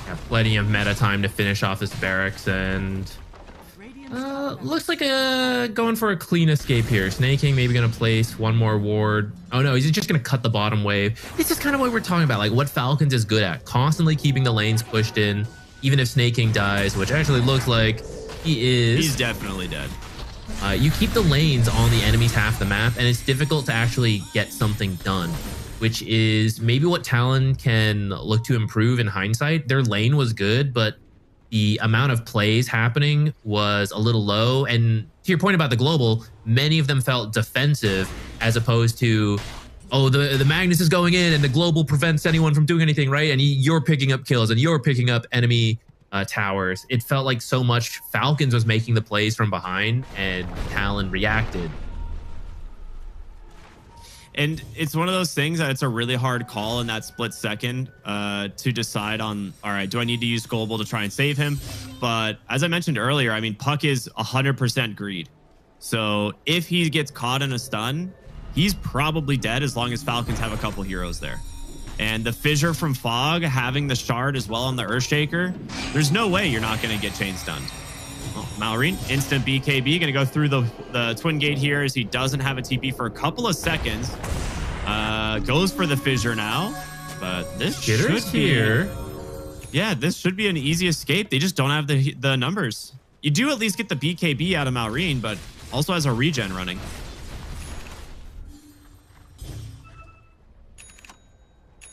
Got plenty of meta time to finish off this barracks, and looks like going for a clean escape here. Snake King maybe going to place one more ward. Oh no, he's just going to cut the bottom wave. This is kind of what we're talking about, like what Falcons is good at, constantly keeping the lanes pushed in, even if Snake King dies, which actually looks like he is. He's definitely dead. You keep the lanes on the enemy's half the map, and it's difficult to actually get something done, which is maybe what Talon can look to improve in hindsight. Their lane was good, but the amount of plays happening was a little low. And to your point about the global, many of them felt defensive as opposed to, oh, the Magnus is going in and the global prevents anyone from doing anything, right? And you're picking up kills and you're picking up enemy towers, it felt like so much Falcons was making the plays from behind and Talon reacted. And it's one of those things that it's a really hard call in that split second to decide on, all right, do I need to use Global to try and save him? But as I mentioned earlier, I mean, Puck is 100% greed. So if he gets caught in a stun, he's probably dead as long as Falcons have a couple heroes there. And the Fissure from Fog having the shard as well on the Earthshaker, there's no way you're not going to get chain stunned. Oh, Malrine, instant BKB, going to go through the Twin Gate here as he doesn't have a TP for a couple of seconds. Goes for the Fissure now, but this should be here. Yeah, this should be an easy escape. They just don't have the numbers. You do at least get the BKB out of Malrine, but also has a regen running.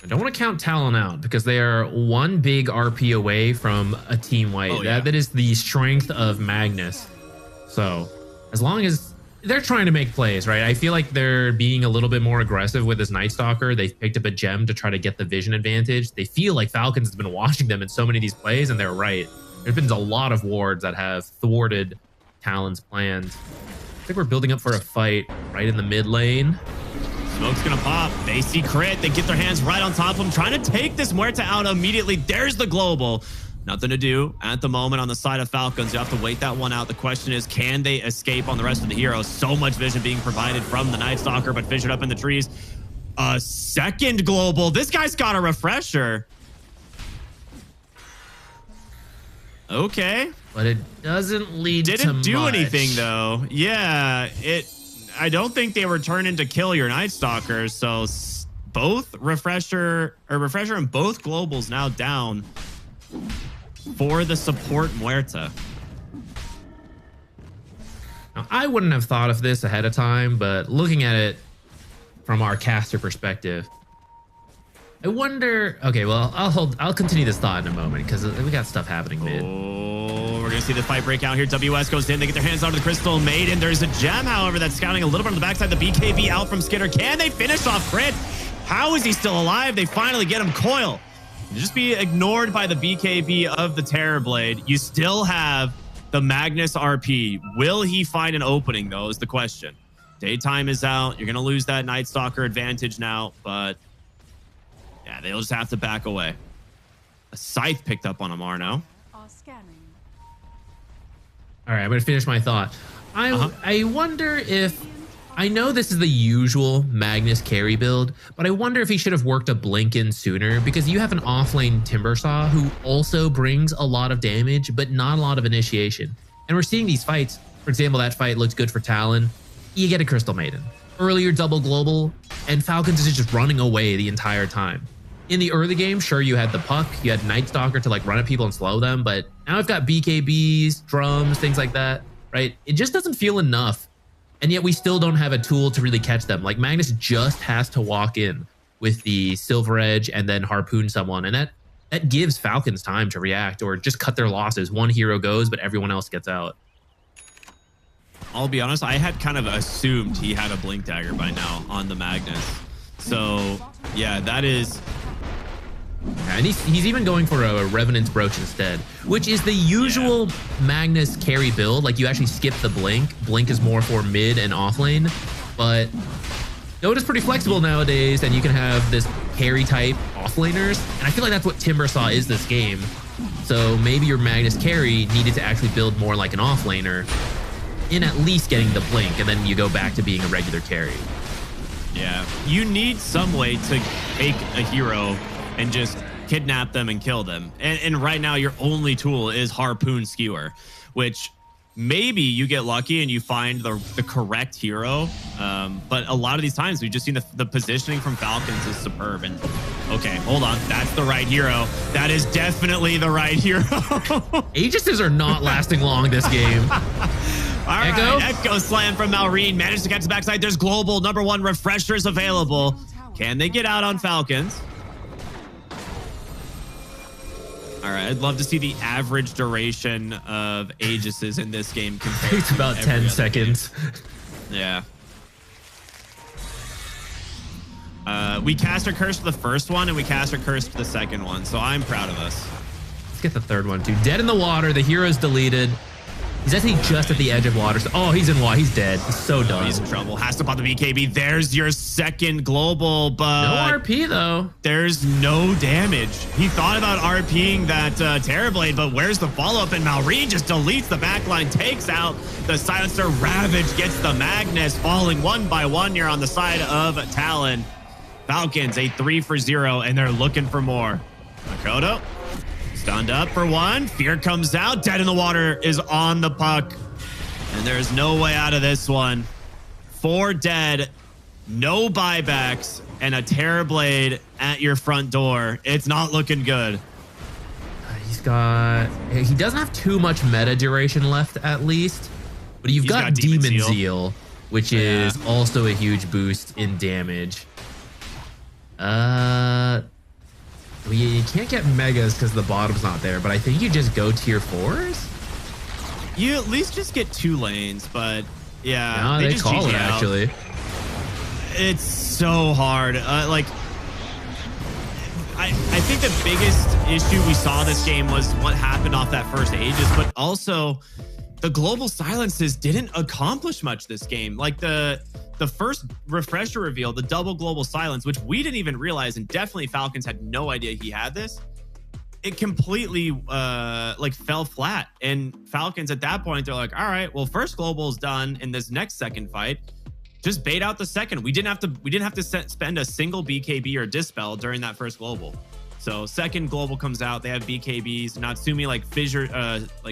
I don't want to count Talon out because they are one big RP away from a team wipe. Oh, yeah. That is the strength of Magnus. So as long as they're trying to make plays, right? I feel like they're being a little bit more aggressive with this Night Stalker. They've picked up a gem to try to get the vision advantage. They feel like Falcons has been watching them in so many of these plays, and they're right. There's been a lot of wards that have thwarted Talon's plans. I think we're building up for a fight right in the mid lane. Smoke's gonna pop. They see crit. They get their hands right on top of him, trying to take this Muerta out immediately. There's the global. Nothing to do at the moment on the side of Falcons. You have to wait that one out. The question is, can they escape on the rest of the heroes? So much vision being provided from the Night Stalker, but fissured up in the trees. A second global. This guy's got a refresher. Okay. But it doesn't lead to Didn't do much. anything, though. Yeah, I don't think they were turning to kill your Night Stalkers, so both refresher and both globals now down for the support Muerta. Now, I wouldn't have thought of this ahead of time, but looking at it from our caster perspective, I wonder. Okay, well, I'll continue this thought in a moment because we got stuff happening mid. Oh, we're gonna see the fight break out here. WS goes in. They get their hands onto the Crystal Maiden. There's a gem, however, that's scouting a little bit on the backside. The BKB out from Skitter. Can they finish off Crit? How is he still alive? They finally get him. Coil. Just be ignored by the BKB of the Terrorblade. You still have the Magnus RP. Will he find an opening, though, is the question. Daytime is out. You're going to lose that Night Stalker advantage now, but yeah, they'll just have to back away. A Scythe picked up on Amar now. All right, I'm going to finish my thought. I wonder if... I know this is the usual Magnus carry build, but I wonder if he should have worked a Blink in sooner, because you have an offlane Timbersaw who also brings a lot of damage, but not a lot of initiation. And we're seeing these fights. For example, that fight looks good for Talon. You get a Crystal Maiden. Earlier double global, and Falcons is just running away the entire time. In the early game, sure, you had the Puck, you had Night Stalker to like run at people and slow them, but now I've got BKBs, drums, things like that, right? It just doesn't feel enough. And yet we still don't have a tool to really catch them. Like Magnus just has to walk in with the Silver Edge and then harpoon someone. And that gives Falcons time to react or just cut their losses. One hero goes, but everyone else gets out. I'll be honest, I had kind of assumed he had a Blink Dagger by now on the Magnus. So yeah, that is... And he's even going for a Revenant's Brooch instead, which is the usual Magnus carry build. Like you actually skip the Blink. Blink is more for mid and off lane, but Dota's pretty flexible nowadays, and you can have this carry type offlaners. And I feel like that's what Timbersaw is this game. So maybe your Magnus carry needed to actually build more like an offlaner in at least getting the Blink, and then you go back to being a regular carry. Yeah, you need some way to take a hero and just kidnap them and kill them. And right now, your only tool is Harpoon Skewer, which maybe you get lucky and you find the correct hero. But a lot of these times, we've just seen the positioning from Falcons is superb. And okay, hold on. That's the right hero. That is definitely the right hero. Aegises are not lasting long this game. All right, Echo Slam from Malrine. Managed to catch the backside. There's global #1 refreshers available. Can they get out on Falcons? All right, I'd love to see the average duration of Aegises in this game compared It's about 10 seconds. Yeah. We cast our curse for the first one, and we cast our curse for the second one, so I'm proud of us. Let's get the third one too. Dead in the water. The hero's deleted. He's actually just at the edge of water. Oh, he's in water. He's dead. He's so done. He's in trouble. Has to pop the BKB. There's your second global, but no RP though. There's no damage. He thought about RPing that Terrorblade, but where's the follow-up? And Malrine just deletes the backline, takes out the silencer. Ravage gets the Magnus, falling one by one here on the side of Talon. Falcons a 3-for-0, and they're looking for more. Makoto stunned up for one. Fear comes out. Dead in the water is on the puck. And there's no way out of this one. 4 dead, no buybacks, and a Terrorblade at your front door. It's not looking good. He doesn't have too much meta duration left at least. But you've got Demon Zeal, which is also a huge boost in damage. You can't get megas because the bottom's not there, but I think you just go tier 4s. You at least just get 2 lanes, but yeah, no, they just call it out. Actually. It's so hard. I think the biggest issue we saw this game was what happened off that first Aegis, but also the global silences didn't accomplish much this game. Like the first refresher reveal, the double global silence, which we didn't even realize, and definitely Falcons had no idea he had this. It completely fell flat, and Falcons at that point, they're like, all right, well, first global is done in this next second fight. Just bait out the second. We didn't have to spend a single BKB or dispel during that first global. So second global comes out, they have BKBs. Natsumi fissure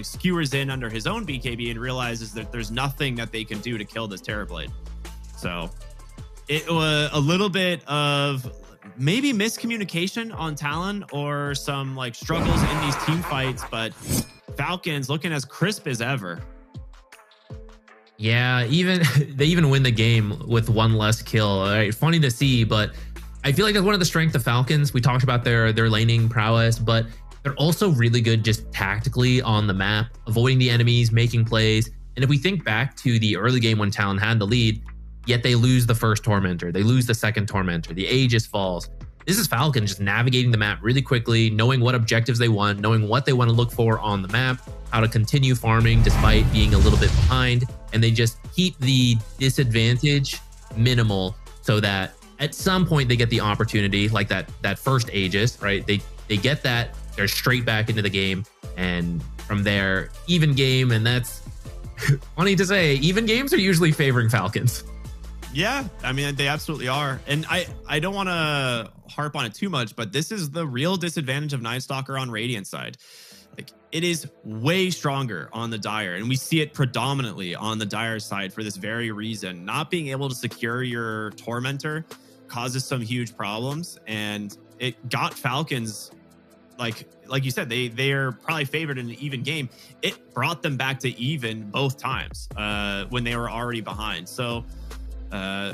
skewers in under his own BKB and realizes that there's nothing that they can do to kill this Terrorblade. So it was a little bit of maybe miscommunication on Talon or some struggles in these team fights, but Falcons looking as crisp as ever. Yeah, they even win the game with 1 less kill. Right? Funny to see, but I feel like that's one of the strengths of Falcons. We talked about their laning prowess, but they're also really good just tactically on the map, avoiding the enemies, making plays. And if we think back to the early game when Talon had the lead, yet they lose the first Tormentor, they lose the second Tormentor, the Aegis falls. This is Falcon just navigating the map really quickly, knowing what objectives they want, knowing what they want to look for on the map, how to continue farming despite being a little bit behind, and they just keep the disadvantage minimal so that at some point they get the opportunity, like that first Aegis, right? They get that, they're straight back into the game, and from there, even game, and that's funny to say, even games are usually favoring Falcons. Yeah, I mean, they absolutely are. And I don't want to harp on it too much, but this is the real disadvantage of Night Stalker on Radiant side. It is way stronger on the Dire, and we see it predominantly on the Dire side for this very reason. Not being able to secure your Tormentor causes some huge problems, and it got Falcons, like you said, they are probably favored in an even game. It brought them back to even both times when they were already behind. So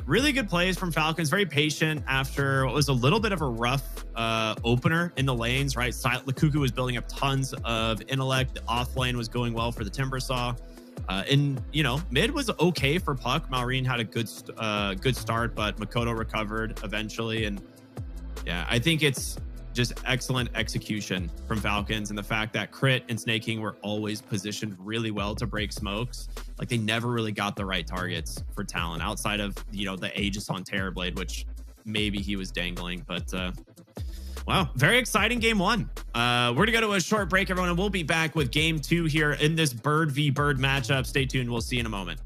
really good plays from Falcons, very patient after what was a little bit of a rough opener in the lanes, right? Lukuku was building up tons of intellect. The off lane was going well for the Timbersaw. And, mid was okay for Puck. Malrine had a good start, but Makoto recovered eventually. And yeah, I think it's just excellent execution from Falcons, and the fact that Crit and Snake King were always positioned really well to break smokes. Like, they never really got the right targets for Talon outside of, the Aegis on Terrorblade, which maybe he was dangling. But wow, very exciting game 1. We're gonna go to a short break, everyone, and we'll be back with game 2 here in this Bird v Bird matchup. Stay tuned, we'll see you in a moment.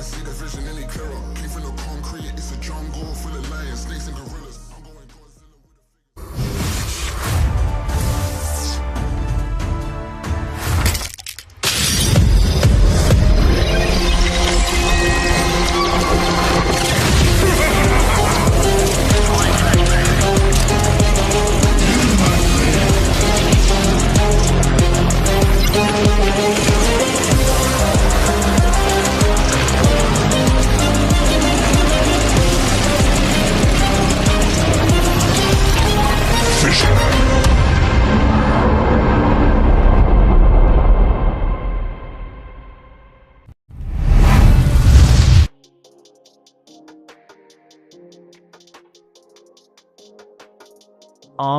couldn't see the vision any clearer. Came from the concrete, it's a jungle full of lions, snakes and gorillas. I'm going Godzilla with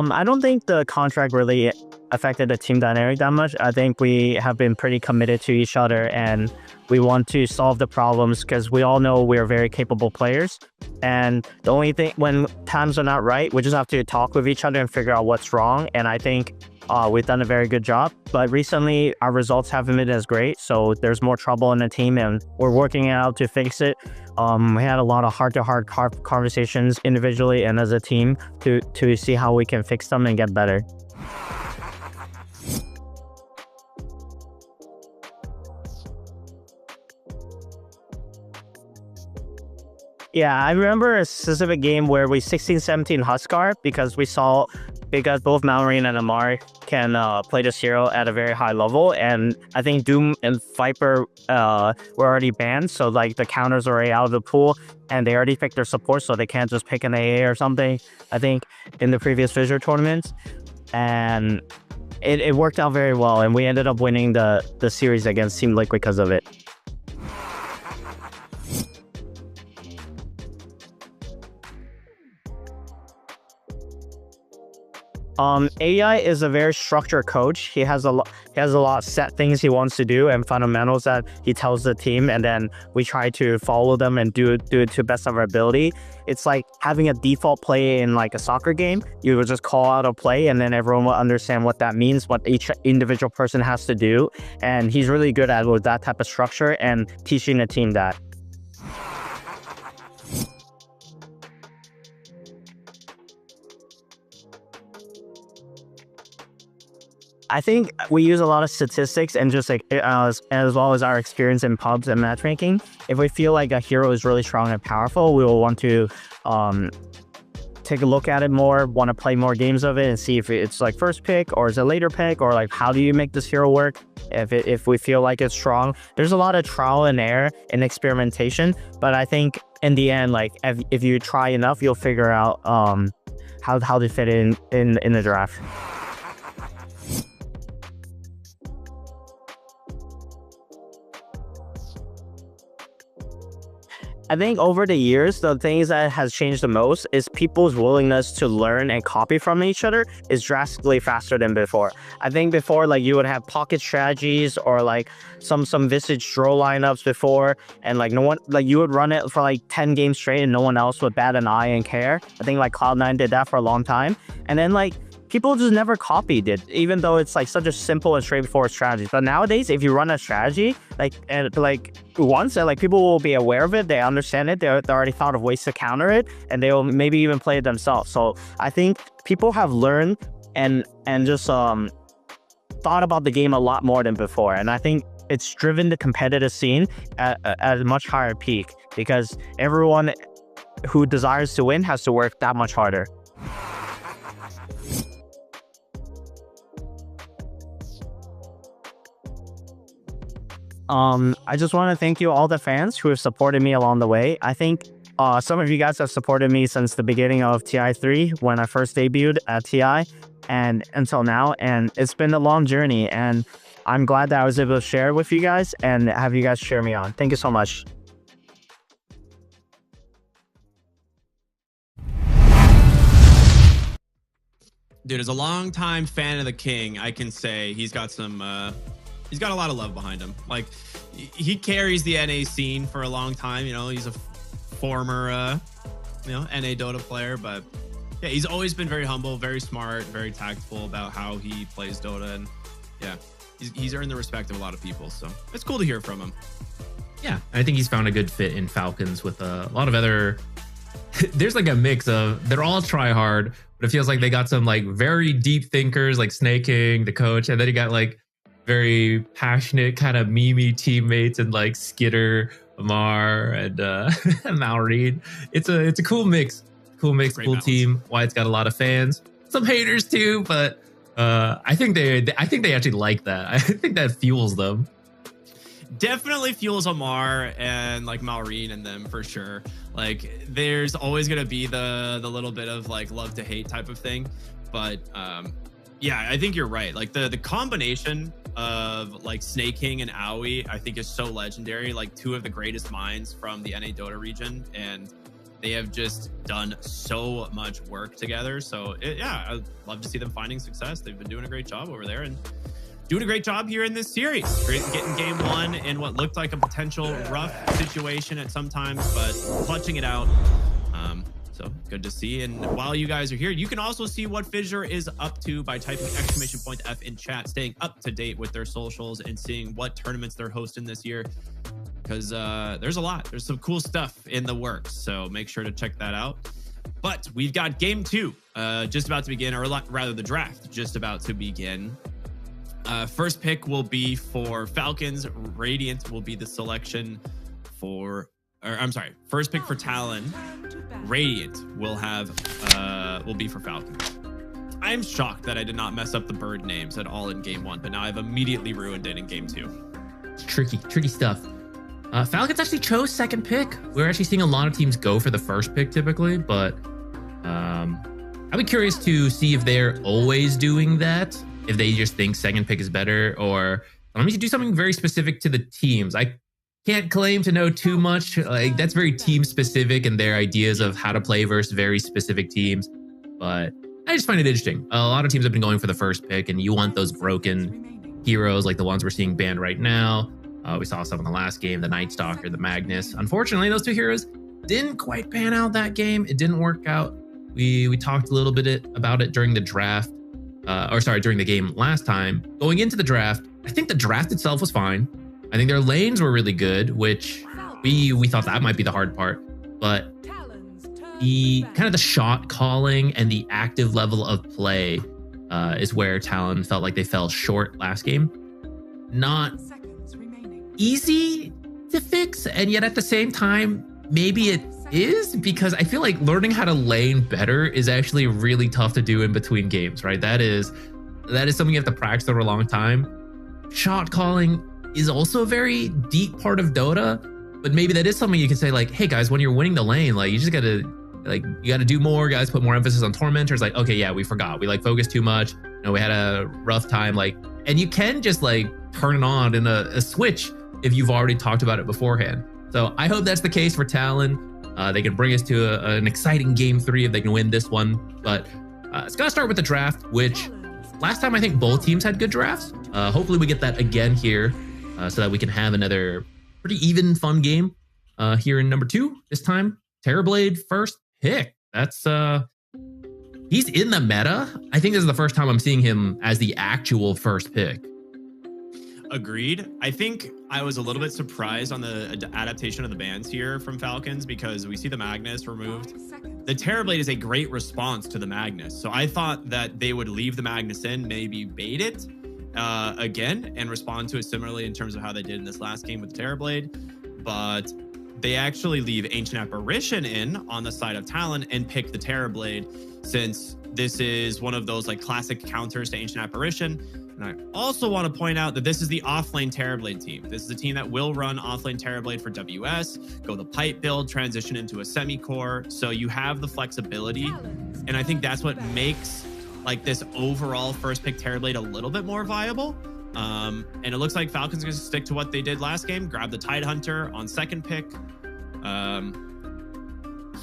I don't think the contract really affected the team dynamic that much. I think we have been pretty committed to each other and we want to solve the problems because we all know we're very capable players. And the only thing, when times are not right, we just have to talk with each other and figure out what's wrong. And I think we've done a very good job. But recently, our results haven't been as great. So there's more trouble in the team and we're working out to fix it. We had a lot of heart-to-heart conversations individually and as a team to see how we can fix them and get better. Yeah, I remember a specific game where we 16-17 Huskar because both Mallory and Amar can play this hero at a very high level, and I think Doom and Viper were already banned, so like the counters are already out of the pool, and they already picked their support, so they can't just pick an AA or something, I think, in the previous FISSURE tournaments. And it worked out very well, and we ended up winning the series against Team Liquid because of it. AI is a very structured coach. He has a lot of set things he wants to do and fundamentals that he tells the team, and then we try to follow them and do it to the best of our ability. It's like having a default play in like a soccer game. You would just call out a play and then everyone will understand what that means, what each individual person has to do. And he's really good at with that type of structure and teaching the team that. I think we use a lot of statistics and just like as well as our experience in pubs and matchmaking. If we feel like a hero is really strong and powerful, we will want to take a look at it more, want to play more games of it and see if it's like first pick or is it later pick, or like how do you make this hero work if we feel like it's strong. There's a lot of trial and error and experimentation, but I think in the end, like if you try enough, you'll figure out how to fit in the draft. I think over the years, the things that has changed the most is people's willingness to learn and copy from each other is drastically faster than before. I think before, like, you would have pocket strategies or like some Visage draw lineups before, and like no one, like you would run it for like 10 games straight and no one else would bat an eye and care. I think like Cloud9 did that for a long time. And then like people just never copied it, even though it's like such a simple and straightforward strategy. But nowadays, if you run a strategy once, and like people will be aware of it, they understand it, they already thought of ways to counter it, and they will maybe even play it themselves. So I think people have learned and just thought about the game a lot more than before, and I think it's driven the competitive scene at a much higher peak because everyone who desires to win has to work that much harder. I just want to thank you all the fans who have supported me along the way. I think some of you guys have supported me since the beginning of TI3 when I first debuted at TI and until now, and it's been a long journey, and I'm glad that I was able to share it with you guys and have you guys cheer me on. Thank you so much. Dude, as a longtime fan of the King, I can say he's got some he's got a lot of love behind him. Like, he carries the NA scene for a long time. You know, he's a former, NA Dota player. But yeah, he's always been very humble, very smart, very tactful about how he plays Dota. And yeah, he's earned the respect of a lot of people. So it's cool to hear from him. Yeah, I think he's found a good fit in Falcons with a lot of other. There's like a mix of they're all try hard, but it feels like they got some like very deep thinkers like Snaking, the coach, and then you got like very passionate kind of memey teammates and like Skitter, Amar, and Maureen. It's a cool mix. Cool team. Wyatt's got a lot of fans, some haters too, but I think they actually like that. I think that fuels them. Definitely fuels Amar and like Maureen and them for sure. Like there's always gonna be the little bit of like love to hate type of thing, but yeah, I think you're right. Like the combination of like Snake King and Aoi I think is so legendary. Like two of the greatest minds from the NA Dota region, and they have just done so much work together. So yeah, I'd love to see them finding success. They've been doing a great job over there and doing a great job here in this series. Great getting game one in what looked like a potential rough situation at some times, but clutching it out. So good to see. And while you guys are here, you can also see what Fissure is up to by typing !F in chat, staying up to date with their socials and seeing what tournaments they're hosting this year. Because there's a lot. There's some cool stuff in the works. So make sure to check that out. But we've got game two just about to begin, or rather the draft just about to begin. First pick will be for Falcons. Radiant will be the selection for, or I'm sorry, first pick for Talon. Radiant will be for Falcons. I'm shocked that I did not mess up the bird names at all in game one, but now I've immediately ruined it in game two. It's tricky stuff. Falcons actually chose second pick. We're actually seeing a lot of teams go for the first pick typically, but I'd be curious to see if they're always doing that, if they just think second pick is better, or let me do something very specific to the teams. I can't claim to know too much. Like that's very team specific and their ideas of how to play versus very specific teams. But I just find it interesting. A lot of teams have been going for the first pick, and you want those broken heroes like the ones we're seeing banned right now. We saw some in the last game, the Night Stalker, the Magnus. Unfortunately, those two heroes didn't quite pan out that game. It didn't work out. We talked a little bit about it during the draft, during the game last time. Going into the draft, I think the draft itself was fine. I think their lanes were really good, which we thought that might be the hard part. But the kind of the shot calling and the active level of play is where Talon felt like they fell short last game. Not easy to fix, and yet at the same time, maybe it is, because I feel like learning how to lane better is actually really tough to do in between games, right? That is something you have to practice over a long time. Shot calling is also a very deep part of Dota, but maybe that is something you can say like, hey guys, when you're winning the lane, like you just gotta do more, guys, put more emphasis on tormentors. Like, okay, yeah, we forgot, we like focused too much, you know, we had a rough time, like, and you can just like turn it on in a switch if you've already talked about it beforehand. So I hope that's the case for Talon. They can bring us to an exciting game three if they can win this one. But it's gonna start with the draft, which last time I think both teams had good drafts. Hopefully we get that again here, so that we can have another pretty even, fun game here in number two. This time, Terrorblade first pick. That's he's in the meta. I think this is the first time I'm seeing him as the actual first pick. Agreed. I think I was a little bit surprised on the adaptation of the bans here from Falcons, because we see the Magnus removed. The Terrorblade is a great response to the Magnus. So I thought that they would leave the Magnus in, maybe bait it again and respond to it similarly in terms of how they did in this last game with the Terrorblade. But they actually leave Ancient Apparition in on the side of Talon and pick the Terrorblade, since this is one of those like classic counters to Ancient Apparition. And I also want to point out that this is the offlane Terrorblade team. This is a team that will run offlane Terrorblade for WS, go the pipe build, transition into a semi-core. So you have the flexibility. And I think that's what makes like this overall first pick Terrorblade a little bit more viable. And it looks like Falcons are going to stick to what they did last game, grab the Tidehunter on second pick.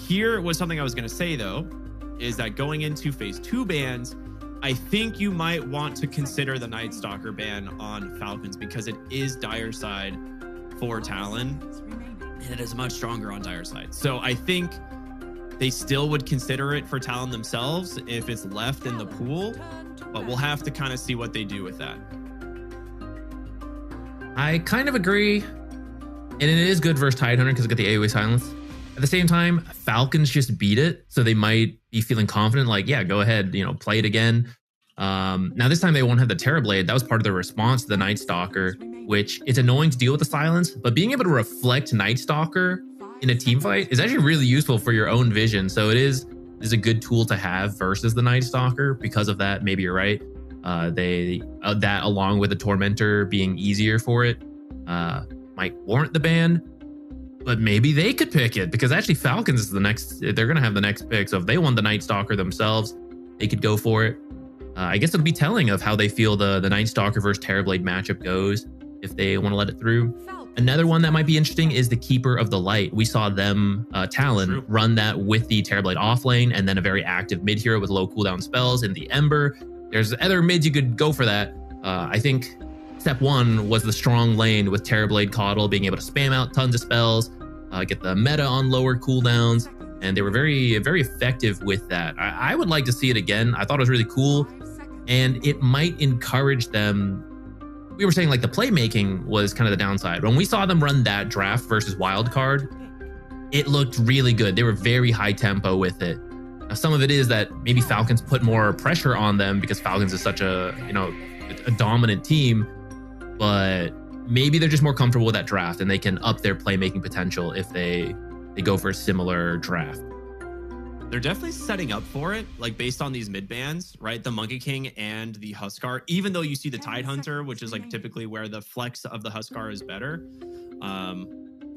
Here was something I was going to say though, is that going into phase 2 bans, I think you might want to consider the Night Stalker ban on Falcons, because it is dire side for Talon, and it is much stronger on dire side. So I think they still would consider it for Talon themselves if it's left in the pool, but we'll have to kind of see what they do with that. I kind of agree. And it is good versus Tidehunter because it's got the AoE silence. At the same time, Falcons just beat it, so they might be feeling confident, like, yeah, go ahead, play it again. Now this time they won't have the Terrorblade. That was part of their response to the Night Stalker, which it's annoying to deal with the silence, but being able to reflect Night Stalker in a team fight is actually really useful for your own vision. So it is a good tool to have versus the Night Stalker. Because of that, maybe you're right. That along with the Tormentor being easier for it might warrant the ban. But maybe they could pick it, because actually Falcons is the next. They're going to have the next pick. So if they won the Night Stalker themselves, they could go for it. I guess it'll be telling of how they feel the Night Stalker versus Terrorblade matchup goes, if they want to let it through. Another one that might be interesting is the Keeper of the Light. We saw them, Talon, run that with the Terrorblade offlane, and then a very active mid hero with low cooldown spells in the Ember. There's other mids you could go for that. I think step one was the strong lane with Terrorblade Coddle being able to spam out tons of spells, get the meta on lower cooldowns, and they were very, very effective with that. I would like to see it again. I thought it was really cool, and it might encourage them. We were saying like the playmaking was kind of the downside. When we saw them run that draft versus Wildcard, it looked really good. They were very high tempo with it. Now, some of it is that maybe Falcons put more pressure on them because Falcons is such a dominant team, but maybe they're just more comfortable with that draft and they can up their playmaking potential if they go for a similar draft. They're definitely setting up for it, like based on these mid bans, right? The Monkey King and the Huskar, even though you see the Tidehunter, which is like typically where the flex of the Huskar is better.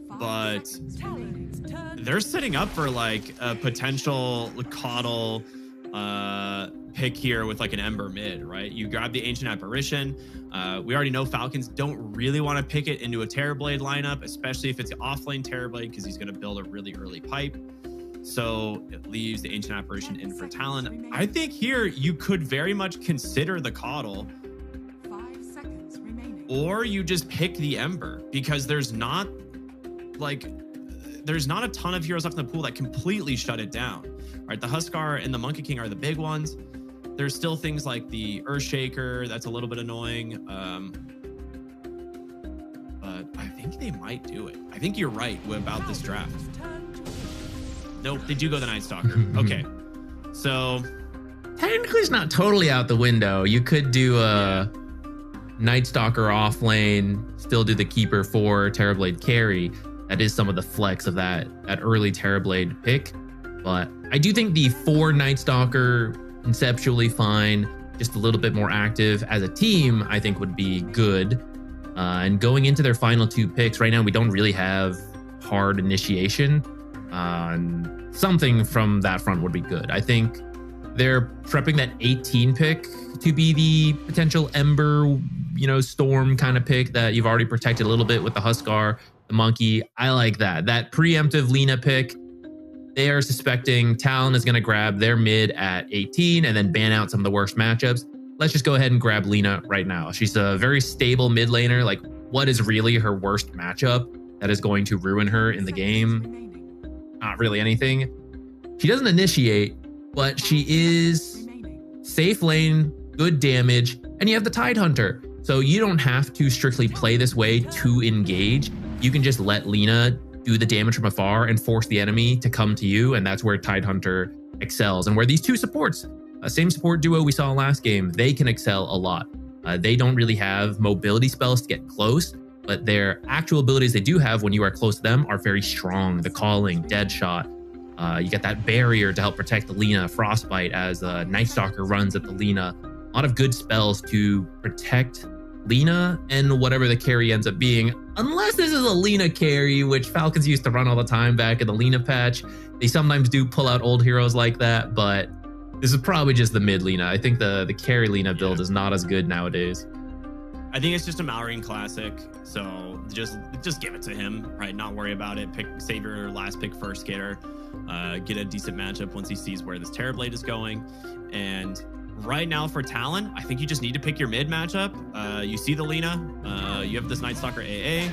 But they're setting up for like a potential Coddle pick here with like an Ember mid, right? You grab the Ancient Apparition. We already know Falcons don't really want to pick it into a Terrorblade lineup, especially if it's offlane Terrorblade, because he's going to build a really early pipe. So it leaves the Ancient Apparition in for Talon. I think here you could very much consider the Coddle, or you just pick the Ember, because there's not a ton of heroes left in the pool that completely shut it down, right? The Huskar and the Monkey King are the big ones. There's still things like the Earthshaker that's a little bit annoying, but I think they might do it. I think you're right about this draft. Nope, they do go the Night Stalker. Okay, so technically it's not totally out the window. You could do a Night Stalker off lane, still do the Keeper for Terrorblade carry. That is some of the flex of that early Terrorblade pick. But I do think the 4 Night Stalker, conceptually fine, just a little bit more active as a team, I think would be good. And going into their final 2 picks, right now we don't really have hard initiation. Something from that front would be good. I think they're prepping that 18 pick to be the potential Ember, Storm kind of pick that you've already protected a little bit with the Huskar, the Monkey. I like that. That preemptive Lina pick, they are suspecting Talon is going to grab their mid at 18 and then ban out some of the worst matchups. Let's just go ahead and grab Lina right now. She's a very stable mid laner. Like, what is really her worst matchup that is going to ruin her in the game? Not really anything. She doesn't initiate, but she is safe lane, good damage, and you have the Tidehunter. So you don't have to strictly play this way to engage. You can just let Lina do the damage from afar and force the enemy to come to you, and that's where Tidehunter excels. And where these 2 supports, same support duo we saw last game, they can excel a lot. They don't really have mobility spells to get close, but their actual abilities they do have when you are close to them are very strong. The Calling, Deadshot. You get that barrier to help protect the Lina, Frostbite as Night Stalker runs at the Lina. A lot of good spells to protect Lina and whatever the carry ends up being. Unless this is a Lina carry, which Falcons used to run all the time back in the Lina patch. They sometimes do pull out old heroes like that, but this is probably just the mid Lina. I think the carry Lina build is not as good nowadays. I think it's just a Malrine classic, so just give it to him, right? Not worry about it. Save your last pick first, Gator. Get a decent matchup once he sees where this Terrorblade is going. And right now for Talon, I think you just need to pick your mid matchup. You see the Lina. You have this Night Stalker AA.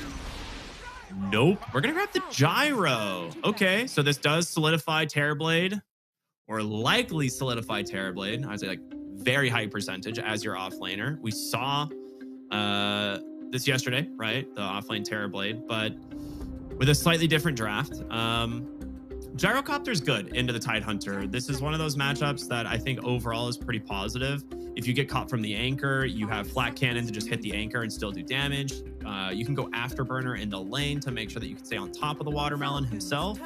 Nope. We're gonna grab the Gyro. Okay, so this does solidify Terrorblade, or likely solidify Terrorblade. I'd say like very high percentage as your offlaner. We saw this yesterday, right? The offlane Terrorblade, but with a slightly different draft. Gyrocopter's good into the Tidehunter. This is one of those matchups that I think overall is pretty positive. If you get caught from the anchor, you have Flat Cannon to just hit the anchor and still do damage. You can go Afterburner into lane to make sure that you can stay on top of the Watermelon himself,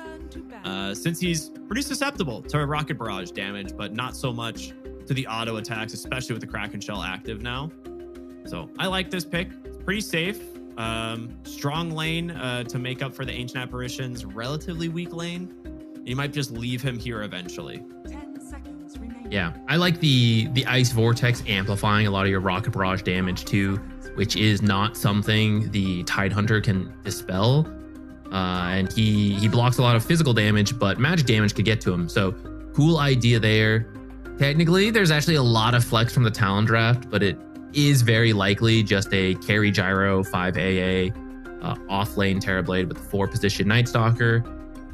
since he's pretty susceptible to Rocket Barrage damage, but not so much to the auto attacks, especially with the Kraken Shell active now. So I like this pick. It's pretty safe. Strong lane to make up for the Ancient Apparition's relatively weak lane. You might just leave him here eventually. 10 seconds remaining. Yeah, I like the Ice Vortex amplifying a lot of your Rocket Barrage damage too, which is not something the Tidehunter can dispel. And he blocks a lot of physical damage, but magic damage could get to him. So cool idea there. Technically, there's actually a lot of flex from the Talon draft, but it is very likely just a carry Gyro 5 AA off lane Terrorblade with 4 position Night Stalker.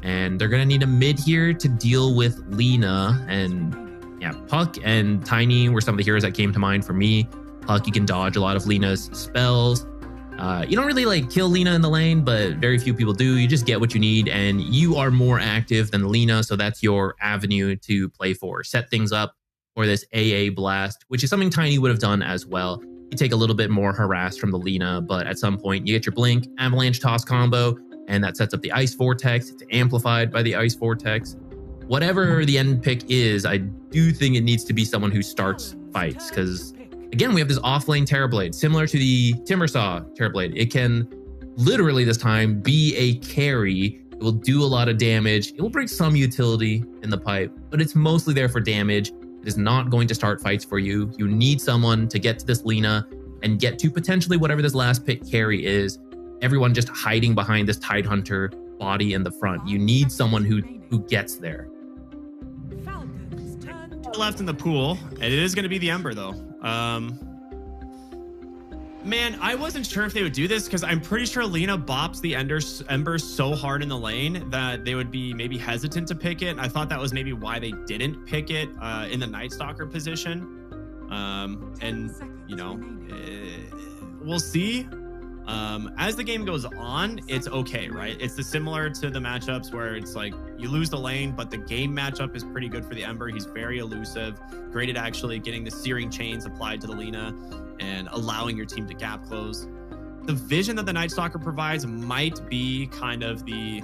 And they're going to need a mid here to deal with Lina. And yeah, Puck and Tiny were some of the heroes that came to mind for me. Puck, you can dodge a lot of Lina's spells. You don't really like kill Lina in the lane, but very few people do. You just get what you need, and you are more active than Lina, so that's your avenue to play for. Set things up for this AA blast, which is something Tiny would have done as well. You take a little bit more harass from the Lina, but at some point you get your Blink, Avalanche Toss combo, and that sets up the Ice Vortex. It's amplified by the Ice Vortex. Whatever the end pick is, I do think it needs to be someone who starts fights, because again, we have this offlane Terrorblade, similar to the Timbersaw Terrorblade. It can literally this time be a carry. It will do a lot of damage. It will bring some utility in the pipe, but it's mostly there for damage. It is not going to start fights for you. You need someone to get to this Lina and get to potentially whatever this last pick carry is. Everyone just hiding behind this Tidehunter body in the front. You need someone who gets there. Left in the pool, and it is going to be the Ember though. Man, I wasn't sure if they would do this because I'm pretty sure Lina bops the Ember so hard in the lane that they would be maybe hesitant to pick it. I thought that was maybe why they didn't pick it in the Night Stalker position. And you know, we'll see. As the game goes on, it's okay, right? It's similar to the matchups where it's like you lose the lane, but the game matchup is pretty good for the Ember. He's very elusive, great at actually getting the Searing Chains applied to the Lina and allowing your team to gap close. The vision that the Night Stalker provides might be kind of the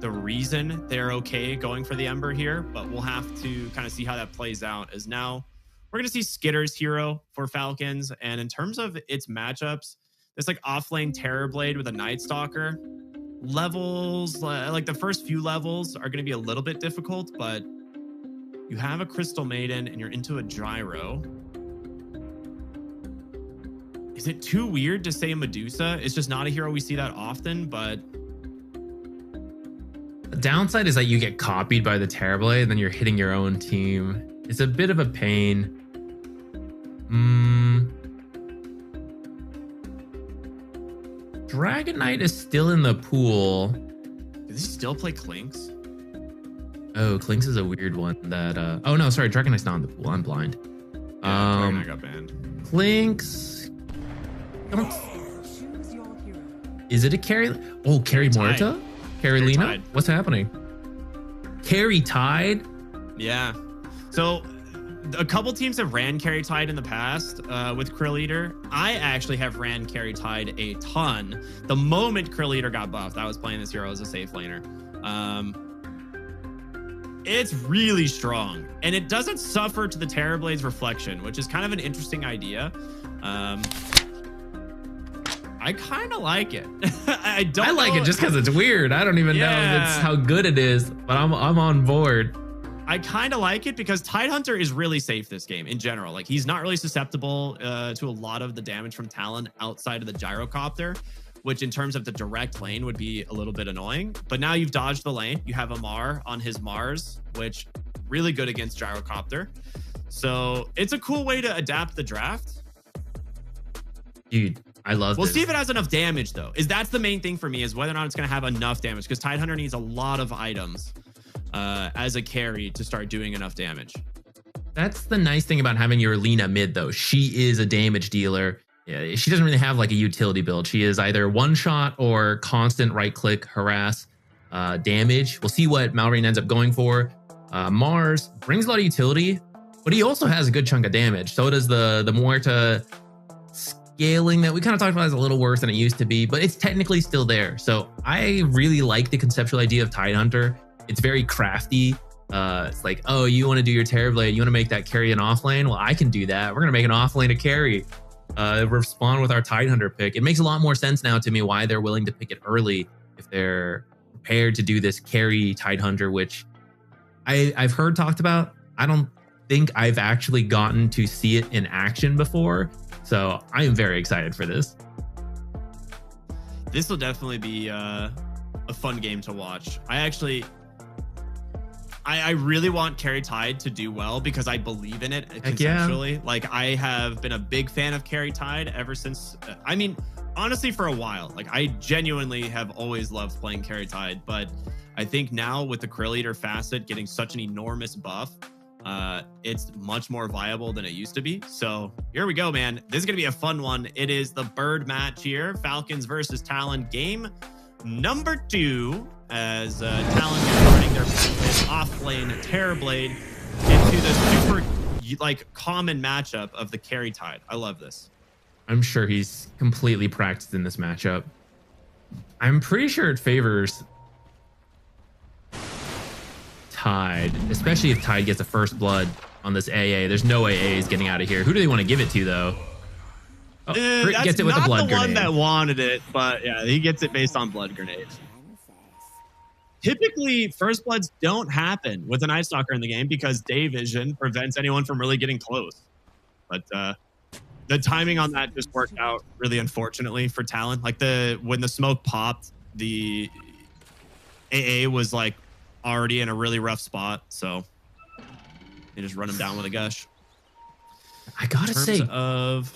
reason they're okay going for the Ember here, but we'll have to kind of see how that plays out. As now we're going to see Skitter's hero for Falcons, and in terms of its matchups, this like offlane Terrorblade with a Night Stalker levels, like the first few levels are going to be a little bit difficult, but you have a Crystal Maiden and you're into a Gyro. Is it too weird to say Medusa? It's just not a hero we see that often, but the downside is that you get copied by the Terrorblade and then you're hitting your own team. It's a bit of a pain. Dragon Knight is still in the pool. Does he still play Clinks? Oh, Clinks is a weird one that oh no, sorry, Dragon Knight's not in the pool. I'm blind. Yeah, Dragon Knight got banned. Clinks. Is it a carry? Oh, carry Morta? Carry Lina? What's happening? Carry Tide? Yeah. So a couple teams have ran carry Tide in the past with Krill Eater. I actually have ran carry Tide a ton. The moment Krill Eater got buffed, I was playing this hero as a safe laner. It's really strong, and it doesn't suffer to the Terrorblade's reflection, which is kind of an interesting idea. I kind of like it. I like it just because it's weird. I don't even know if it's how good it is, but I'm on board. I kind of like it because Tidehunter is really safe this game in general. Like, he's not really susceptible to a lot of the damage from Talon outside of the Gyrocopter, which in terms of the direct lane would be a little bit annoying. But now you've dodged the lane. You have Amar on his Mars, which really good against Gyrocopter. So it's a cool way to adapt the draft. Dude, I love We'll this. see if it has enough damage, though. That's the main thing for me, is whether or not it's going to have enough damage, because Tidehunter needs a lot of items as a carry to start doing enough damage. That's the nice thing about having your Lina mid, though. She is a damage dealer. Yeah, she doesn't really have like a utility build. She is either one shot or constant right click harass damage. We'll see what Malrine ends up going for. Mars brings a lot of utility, but he also has a good chunk of damage. So does the Muerta scaling that we kind of talked about is a little worse than it used to be, but it's technically still there. So I really like the conceptual idea of Tidehunter. It's very crafty. It's like, oh, you want to do your Terrorblade, you want to make that carry an offlane? Well, I can do that. We're going to make an offlane a carry. Respond with our Tidehunter pick. It makes a lot more sense now to me why they're willing to pick it early if they're prepared to do this carry Tidehunter, which I've heard talked about. I don't think I've actually gotten to see it in action before. So I am very excited for this. This will definitely be a fun game to watch. I really want Carry Tide to do well because I believe in it conceptually. Yeah. Like, I have been a big fan of Carry Tide ever since, I mean, honestly, for a while. Like, I genuinely have always loved playing Carry Tide, but I think now with the Krill Eater facet getting such an enormous buff, it's much more viable than it used to be. So here we go, man. This is going to be a fun one. It is the bird match here. Falcons versus Talon, game number 2, as Talon is running their off-lane Terrorblade into the super like common matchup of the Carry Tide. I love this. I'm sure he's completely practiced in this matchup. I'm pretty sure it favors Tide, especially if Tide gets a first blood on this AA. There's no AA is getting out of here. Who do they want to give it to, though? Oh, that's gets it with not a blood the one grenade. that wanted it, but yeah, he gets it based on blood grenades. Typically, first bloods don't happen with an Ice Stalker in the game because day vision prevents anyone from really getting close. But the timing on that just worked out really unfortunately for Talon. Like, when the smoke popped, the AA was like already in a really rough spot, so they just run him down with a gush. I gotta say,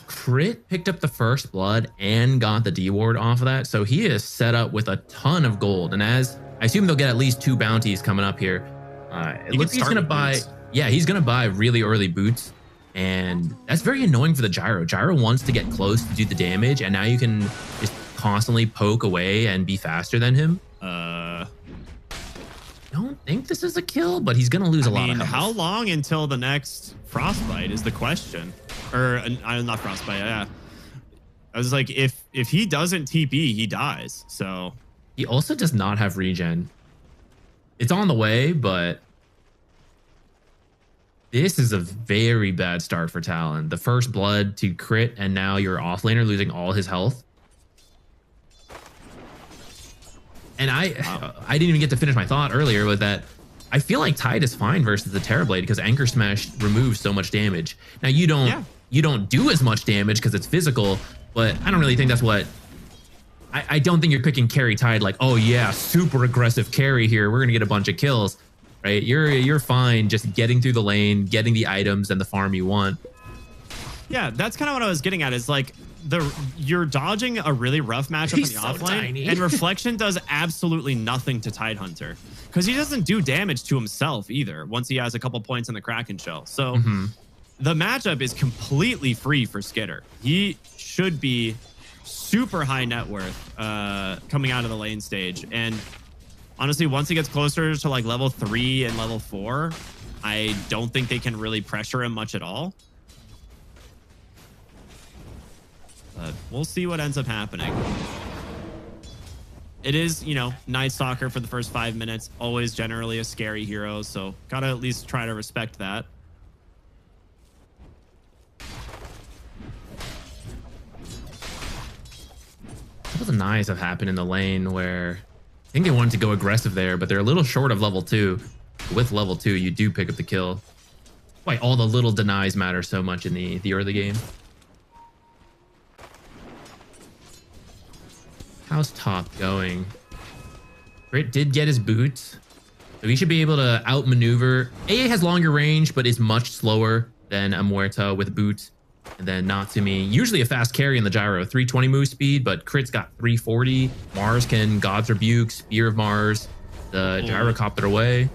Crit picked up the first blood and got the D ward off of that, so he is set up with a ton of gold. And as I assume they'll get at least 2 bounties coming up here. It looks he's gonna buy, he's gonna buy really early boots, and that's very annoying for the Gyro. Gyro wants to get close to do the damage, and now you can just constantly poke away and be faster than him. Don't think this is a kill, but he's gonna lose a lot of health. How long until the next Frostbite is the question? Or not Frostbite, yeah. I was like, if he doesn't TP, he dies. So he also does not have regen. It's on the way, but this is a very bad start for Talon. The first blood to crit, and now your offlaner losing all his health. And I didn't even get to finish my thought earlier with that. I feel like Tide is fine versus the Terrorblade because Anchor Smash removes so much damage. Now you don't do as much damage because it's physical, but I don't really think that's what. I don't think you're picking Carry Tide like, oh yeah, super aggressive carry here. We're gonna get a bunch of kills, right? You're fine just getting through the lane, getting the items and the farm you want. Yeah, that's kind of what I was getting at. Is like you're dodging a really rough matchup in the offlane, and Reflection does absolutely nothing to Tidehunter because he doesn't do damage to himself either once he has a couple points in the Kraken shell. So the matchup is completely free for Skitter. He should be super high net worth coming out of the lane stage, and honestly, once he gets closer to like level 3 and level 4, I don't think they can really pressure him much at all. But we'll see what ends up happening. It is, Night Stalker for the first 5 minutes. Always generally a scary hero, so gotta at least try to respect that. That was nice have happened in the lane where I think they wanted to go aggressive there, but they're a little short of level 2. With level 2, you do pick up the kill. Why all the little denies matter so much in the early game. How's top going? Crit did get his boots, so he should be able to outmaneuver. AA has longer range, but is much slower than a Muerta with boots. And then Natsumi, usually a fast carry in the Gyro, 320 move speed, but Crit's got 340. Mars can God's Rebuke, Spear of Mars, the Gyrocopter away.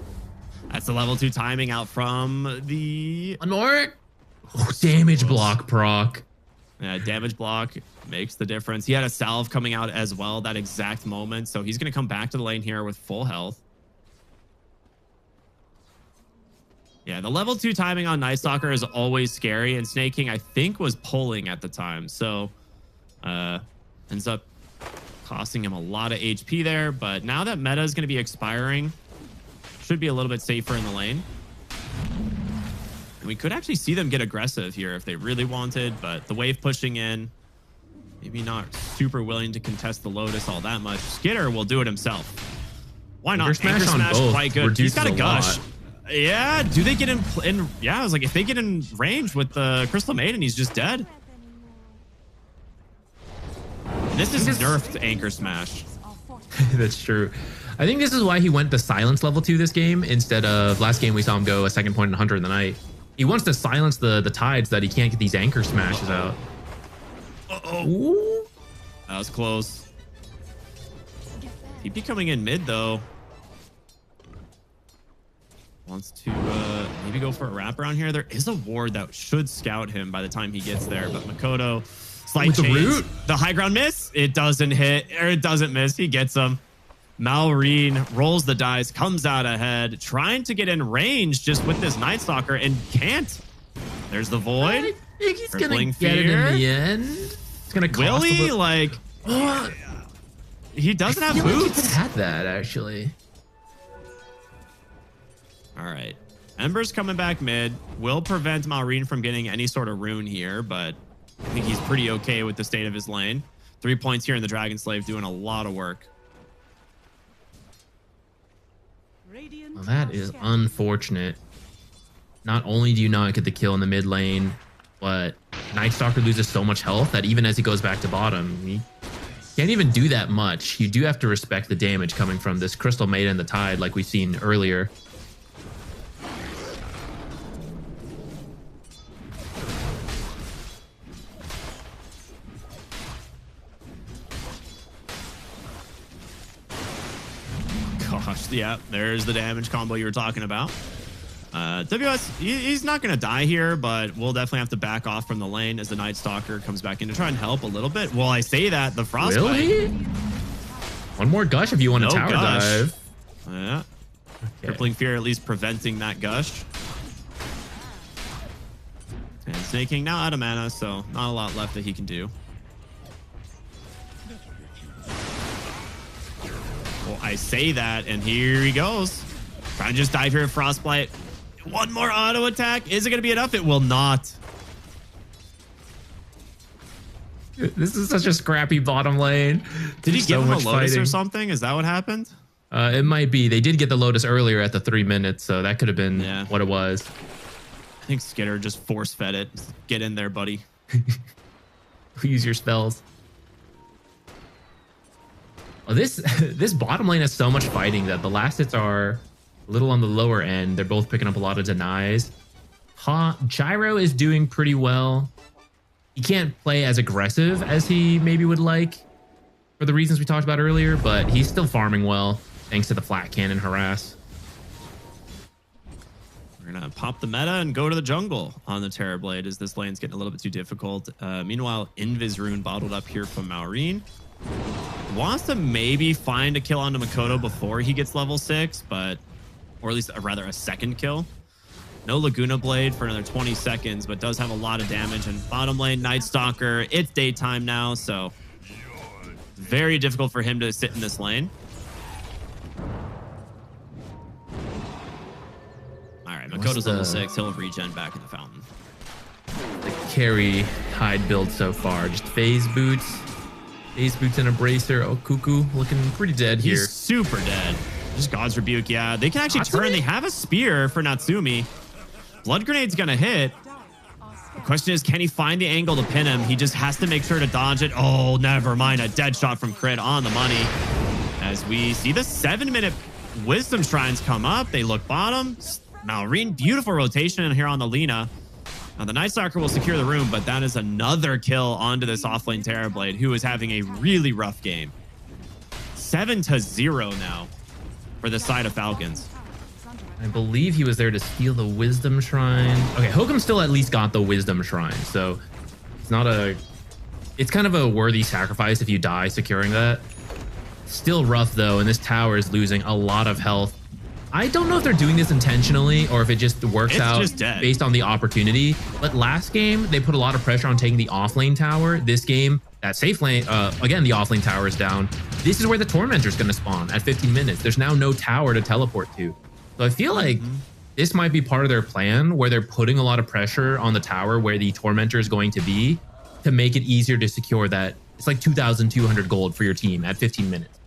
That's the level 2 timing out from the... One more. Oh, damage block proc. Yeah, damage block makes the difference. He had a salve coming out as well that exact moment. So he's going to come back to the lane here with full health. Yeah, the level 2 timing on Night Stalker is always scary. And Snake King, I think, was pulling at the time. So ends up costing him a lot of HP there. But now that meta is going to be expiring, should be a little bit safer in the lane. And we could actually see them get aggressive here if they really wanted. But the wave pushing in, maybe not super willing to contest the Lotus all that much. Skitter will do it himself. Why not? Anchor smash on both quite good. He's got a gush. lot. Yeah, do they get in? Yeah, I was like, if they get in range with the Crystal Maiden, he's just dead. And this is nerfed Anchor Smash. That's true. I think this is why he went to silence level 2 this game instead of last game we saw him go a second point and Hunter in the Night. He wants to silence the tides that he can't get these Anchor Smashes out. Ooh. That was close. TP coming in mid though. Wants to maybe go for a wraparound here. There is a ward that should scout him by the time he gets there, but Makoto slight With the change. root? The high ground miss. It doesn't hit, or it doesn't miss. He gets him. Malrine rolls the dice, comes out ahead, trying to get in range just with this Night Stalker and can't. There's the void. I think he's gonna Crippling get it in the end. It's gonna cost Will he? a little- Like, he doesn't have I feel like he boots. had that actually. All right. Ember's coming back mid. Will prevent Malrine from getting any sort of rune here, but I think he's pretty okay with the state of his lane. 3 points here in the Dragon Slave doing a lot of work. Well, that is unfortunate. Not only do you not get the kill in the mid lane, but Night Stalker loses so much health that even as he goes back to bottom, he can't even do that much. You do have to respect the damage coming from this Crystal Maiden and the Tide like we've seen earlier. Gosh, yeah, there's the damage combo you were talking about. WS, he's not going to die here, but we'll definitely have to back off from the lane as the Night Stalker comes back in to try and help a little bit. Well, I say that, the Frostbite. Really? One more gush if you want to No tower gush. dive. Yeah. Crippling Fear at least preventing that gush. And Snake King now out of mana, so not a lot left that he can do. Well, I say that, and here he goes. Trying to just dive here at Frostbite. One more auto attack. Is it going to be enough? It will not. This is such a scrappy bottom lane. Did he There's give so him a much Lotus fighting. or something? Is that what happened? It might be. They did get the Lotus earlier at the 3 minutes, so that could have been what it was. I think Skitter just force-fed it. Get in there, buddy. Use your spells. Oh, this bottom lane has so much fighting that the last hits are a little on the lower end. They're both picking up a lot of denies. Gyro is doing pretty well. He can't play as aggressive as he maybe would like for the reasons we talked about earlier, but he's still farming well thanks to the flat cannon harass. We're going to pop the meta and go to the jungle on the Terrorblade as this lane's getting a little bit too difficult. Meanwhile, Invis Rune bottled up here from Malrine. Wants to maybe find a kill onto Makoto before he gets level 6, but or at least rather a second kill. No Laguna Blade for another 20 seconds, but does have a lot of damage. And bottom lane, Night Stalker. It's daytime now, so very difficult for him to sit in this lane. All right, Makoto's level 6. He'll have regen back in the fountain. The carry hide build so far. Just phase boots. Phase boots and a bracer. Oh, Cuckoo looking pretty dead here. He's super dead. Just God's Rebuke, yeah. They can actually turn. They have a spear for Natsumi. Blood Grenade's going to hit. The question is, can he find the angle to pin him? He just has to make sure to dodge it. Oh, never mind. A dead shot from Crit on the money. As we see the 7-minute Wisdom Shrines come up. They look bottom. Malrine, beautiful rotation here on the Lina. Now, the Night Stalker will secure the room, but that is another kill onto this offlane Terrorblade, who is having a really rough game. 7-0 now for the side of Falcons. I believe he was there to steal the Wisdom Shrine. Okay, Hokum still at least got the Wisdom Shrine, so It's not a... It's kind of a worthy sacrifice if you die securing that. Still rough though, and this tower is losing a lot of health. I don't know if they're doing this intentionally or if it just works out based on the opportunity. But last game, they put a lot of pressure on taking the offlane tower. This game, that safe lane, again, the offlane tower is down. This is where the Tormentor is going to spawn at 15 minutes. There's now no tower to teleport to. So I feel like this might be part of their plan where they're putting a lot of pressure on the tower where the Tormentor is going to be to make it easier to secure that. It's like 2,200 gold for your team at 15 minutes.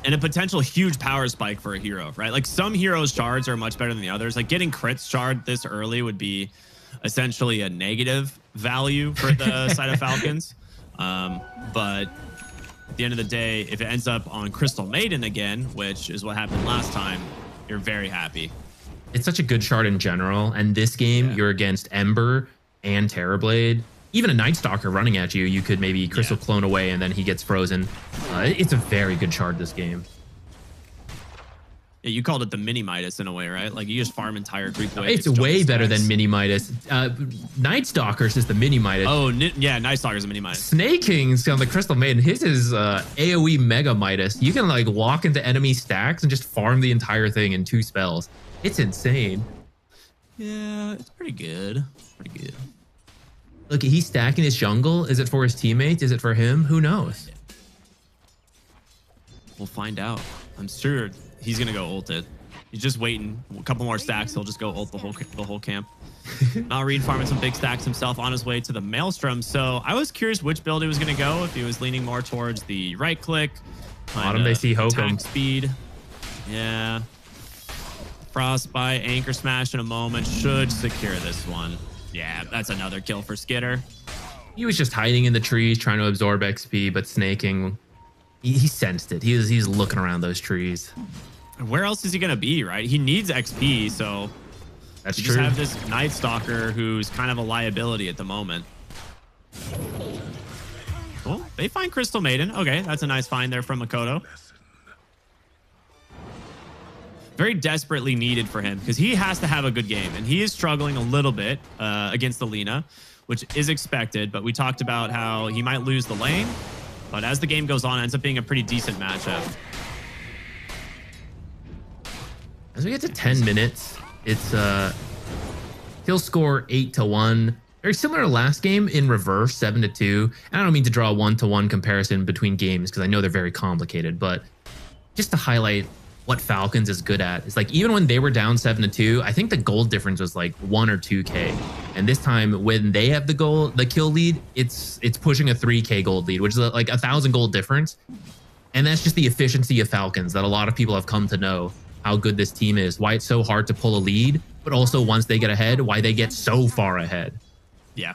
And a potential huge power spike for a hero, right? Like some heroes' shards are much better than the others. Like getting crits shard this early would be essentially a negative value for the side of Falcons. But at the end of the day, if it ends up on Crystal Maiden again, which is what happened last time, you're very happy. It's such a good shard in general. And this game, you're against Ember and Terrorblade. Even a Night Stalker running at you, you could maybe Crystal Clone away and then he gets frozen. It's a very good shard this game. Yeah, you called it the mini Midas in a way, right? Like you just farm entire creep away. It's way better than mini Midas. Night Stalkers is the mini Midas. Oh, yeah, Night Stalker's a mini Midas. Snake King's on the Crystal Maiden. His is AoE Mega Midas. You can like walk into enemy stacks and just farm the entire thing in 2 spells. It's insane. Yeah, it's pretty good. Pretty good. Look, he's stacking his jungle. Is it for his teammates? Is it for him? Who knows? We'll find out. I'm sure he's gonna go ult it. He's just waiting. A couple more stacks. He'll just go ult the whole camp. Malrine farming some big stacks himself on his way to the Maelstrom. So I was curious which build he was gonna go. If he was leaning more towards the right click. Bottom they see Hokum. Speed. Yeah. Frostbite, Anchor Smash in a moment should secure this one. Yeah, that's another kill for Skitter. He was just hiding in the trees trying to absorb XP, but Snaking, he sensed it. He's looking around those trees. Where else is he going to be, right? He needs XP, so that's you true. just have this Night Stalker who's kind of a liability at the moment. Well, they find Crystal Maiden. Okay, that's a nice find there from Makoto. Very desperately needed for him because he has to have a good game, and he is struggling a little bit against Alina, which is expected. But we talked about how he might lose the lane, but as the game goes on, it ends up being a pretty decent matchup. As we get to 10 minutes, it's kill score 8-1. Very similar to last game in reverse, 7-2. And I don't mean to draw a 1-to-1 comparison between games because I know they're very complicated, but just to highlight what Falcons is good at. It's like even when they were down 7-2, I think the gold difference was like 1 or 2K. And this time when they have the kill lead, it's pushing a 3K gold lead, which is like 1,000 gold difference. And that's just the efficiency of Falcons that a lot of people have come to know how good this team is, why it's so hard to pull a lead, but also once they get ahead, why they get so far ahead. Yeah.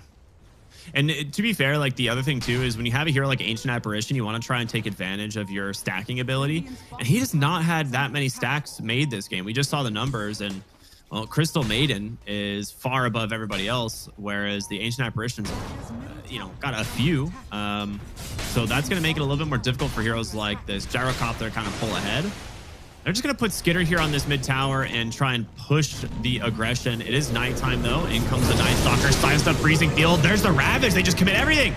And to be fair, like the other thing too is when you have a hero like Ancient Apparition, you want to try and take advantage of your stacking ability. And he has not had that many stacks made this game. We just saw the numbers, and well, Crystal Maiden is far above everybody else, whereas the Ancient Apparitions, got a few. So that's going to make it a little bit more difficult for heroes like this Gyrocopter kind of pull ahead. They're just going to put Skitter here on this mid tower and try and push the aggression. It is nighttime, though. In comes the Night Stalker. Slimes up Freezing Field. There's the Ravage. They just commit everything.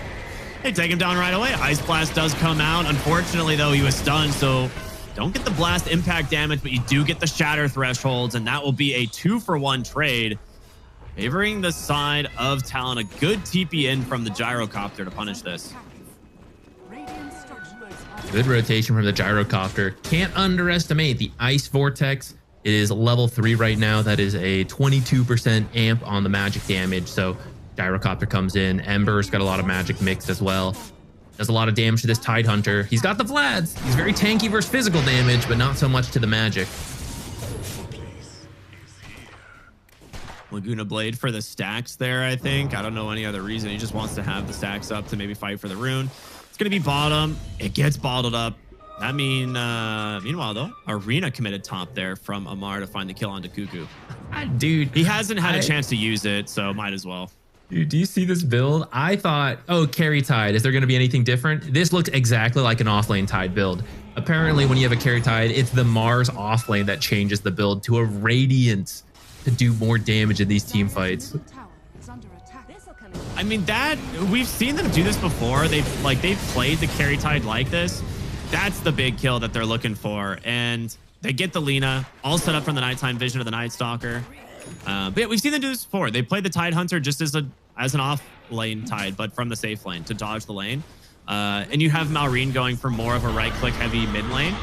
They take him down right away. Ice Blast does come out. Unfortunately, though, he was stunned, so don't get the blast impact damage, but you do get the shatter thresholds, and that will be a 2-for-1 trade, favoring the side of Talon. A good TP in from the Gyrocopter to punish this. Good rotation from the Gyrocopter. Can't underestimate the Ice Vortex. It is level 3 right now. That is a 22% amp on the magic damage. So Gyrocopter comes in. Ember's got a lot of magic mix as well. Does a lot of damage to this Tidehunter. He's got the Vlads. He's very tanky versus physical damage, but not so much to the magic. Laguna Blade for the stacks there, I think. I don't know any other reason. He just wants to have the stacks up to maybe fight for the rune. It's going to be bottom. It gets bottled up. That meanwhile, though, Arena committed top there from Amar to find the kill onto Cuckoo. Dude. He hasn't had a chance to use it, so might as well. Dude, do you see this build? I thought, oh, carry Tide. Is there going to be anything different? This looked exactly like an offlane Tide build. Apparently, when you have a carry Tide, it's the Mars offlane that changes the build to a Radiance to do more damage in these team fights. I mean, that we've seen them do this before. They've played the carry tide like this. That's the big kill that they're looking for, and they get the Lina all set up from the nighttime vision of the Night Stalker. But yeah, we've seen them do this before. They played the Tide Hunter just as an off lane Tide, but from the safe lane to dodge the lane. And you have Malrine going for more of a right click heavy mid lane.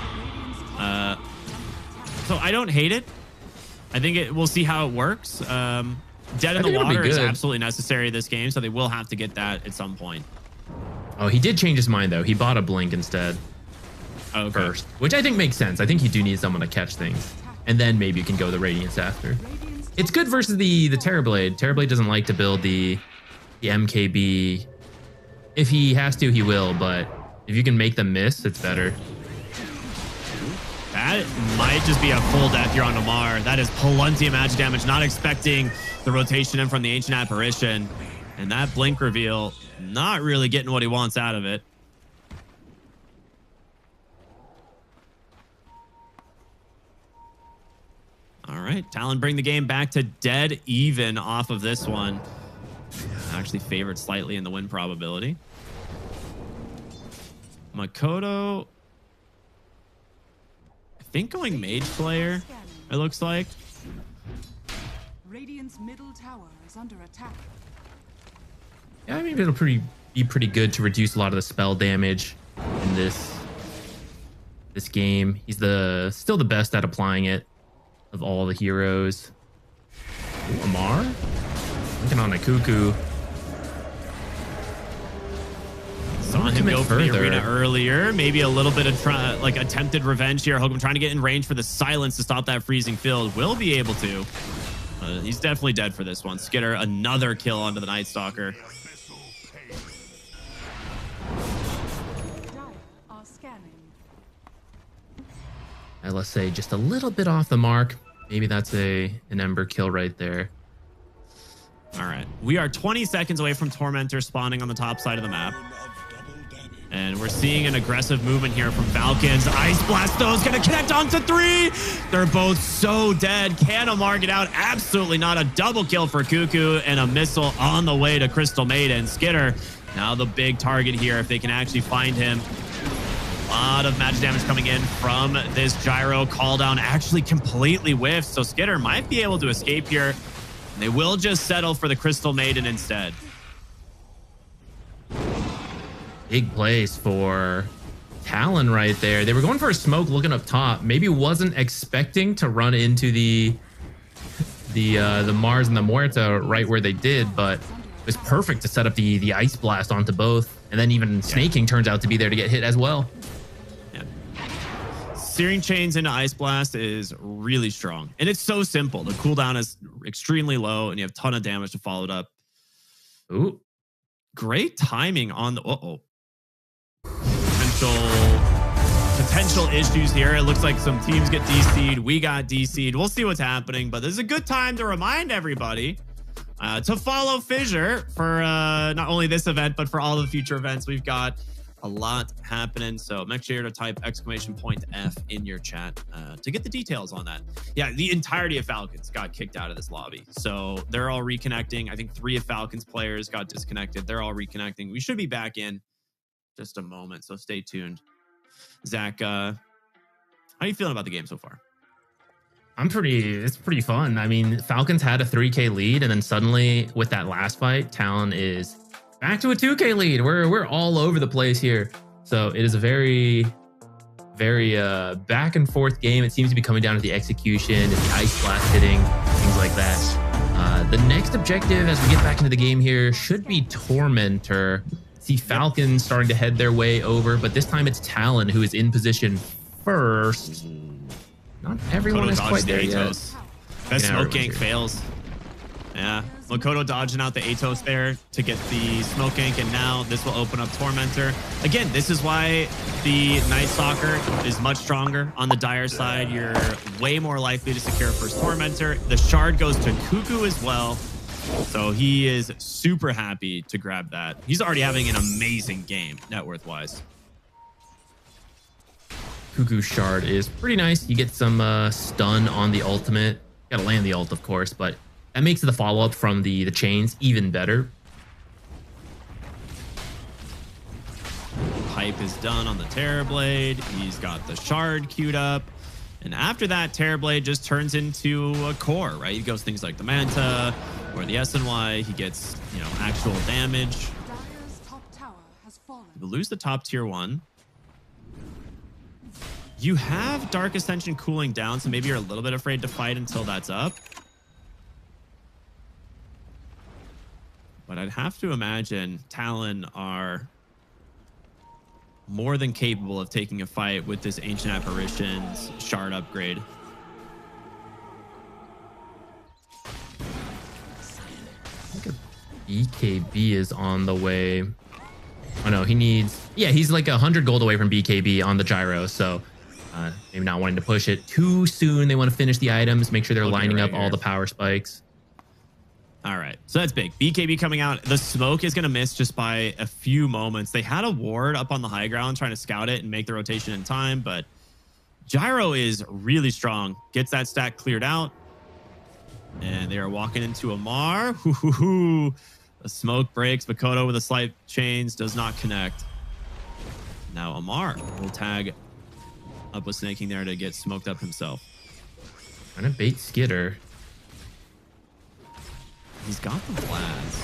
So I don't hate it. I think we'll see how it works. Dead in the water is absolutely necessary this game, so they will have to get that at some point. Oh, he did change his mind though. He bought a blink instead. First, which I think makes sense. I think you do need someone to catch things, and then maybe you can go the Radiance after. It's good versus the Terrorblade. Terrorblade doesn't like to build the MKB. If he has to, he will, but if you can make them miss, it's better. That might just be a full death here on Omar. That is plenty of magic damage. Not expecting the rotation in from the Ancient Apparition. And that blink reveal, not really getting what he wants out of it. All right, Talon bring the game back to dead even off of this one. Actually favored slightly in the win probability. Makoto, I think going mage player, it looks like. Radiant's middle tower is under attack. Yeah, I mean, it'll be pretty good to reduce a lot of the spell damage in this game. He's still the best at applying it of all the heroes. Ooh, Amar? Looking on a Cuckoo. Saw him go for the arena earlier. Maybe a little bit of attempted revenge here. Hokum trying to get in range for the silence to stop that freezing field. Will be able to. He's definitely dead for this one. Skitter, another kill onto the Night Stalker. Let's say just a little bit off the mark. Maybe that's an Ember kill right there. All right. We are 20 seconds away from Tormentor spawning on the top side of the map. And we're seeing an aggressive movement here from Falcons. Ice Blast, though, is going to connect onto 3. They're both so dead. Can Omar get out? Absolutely not. A double kill for Cuckoo and a missile on the way to Crystal Maiden. Skitter, now the big target here if they can actually find him. A lot of magic damage coming in from this gyro. Call down actually completely whiffed. So Skitter might be able to escape here. And they will just settle for the Crystal Maiden instead. Big plays for Talon right there. They were going for a smoke looking up top. Maybe wasn't expecting to run into the Mars and the Muerta right where they did, but it was perfect to set up the Ice Blast onto both. And then even Snaking turns out to be there to get hit as well. Searing Chains into Ice Blast is really strong. And it's so simple. The cooldown is extremely low, and you have a ton of damage to follow it up. Ooh. Great timing on the... Potential issues here. It looks like some teams get DC'd. We got DC'd. We'll see what's happening, but this is a good time to remind everybody to follow Fissure for not only this event, but for all the future events. We've got a lot happening, so make sure to type !F in your chat to get the details on that. Yeah, the entirety of Falcons got kicked out of this lobby, so they're all reconnecting. I think 3 of Falcons players got disconnected. They're all reconnecting. We should be back in just a moment, so stay tuned. Zach, how are you feeling about the game so far? It's pretty fun. I mean, Falcons had a 3K lead, and then suddenly with that last fight, Talon is back to a 2K lead. We're all over the place here. So it is a very, very back and forth game. It seems to be coming down to the execution, the Ice Blast hitting, things like that. The next objective as we get back into the game here should be Tormentor. See Falcons starting to head their way over, but this time it's Talon who is in position first. Not everyone is quite there yet. That smoke gank fails. Yeah, Makoto dodging out the Atos there to get the smoke gank, and now this will open up Tormentor. Again, this is why the Night Stalker is much stronger on the Dire side. You're way more likely to secure first Tormentor. The shard goes to Cuckoo as well. So he is super happy to grab that. He's already having an amazing game, net worth wise. Cuckoo shard is pretty nice. You get some stun on the ultimate. Gotta land the ult, of course, but that makes the follow-up from the chains even better. Pipe is done on the Terrorblade. He's got the shard queued up. And after that, Terrorblade just turns into a core, right? He goes things like the Manta or the SNY. He gets, you know, actual damage. You lose the top tier 1. You have Dark Ascension cooling down, so maybe you're a little bit afraid to fight until that's up. But I'd have to imagine Talon are more than capable of taking a fight with this Ancient Apparitions shard upgrade. I think a BKB is on the way. Oh no, he needs, yeah, he's like 100 gold away from BKB on the gyro, so maybe not wanting to push it too soon. They want to finish the items, make sure they're lining up all the power spikes. All right, so that's big. BKB coming out. The smoke is going to miss just by a few moments. They had a ward up on the high ground trying to scout it and make the rotation in time, but Gyro is really strong. Gets that stack cleared out. And they are walking into Amar. The smoke breaks. Makoto with a slight chains does not connect. Now Amar will tag up with Snaking there to get smoked up himself. Trying to bait Skitter. He's got the Vlads.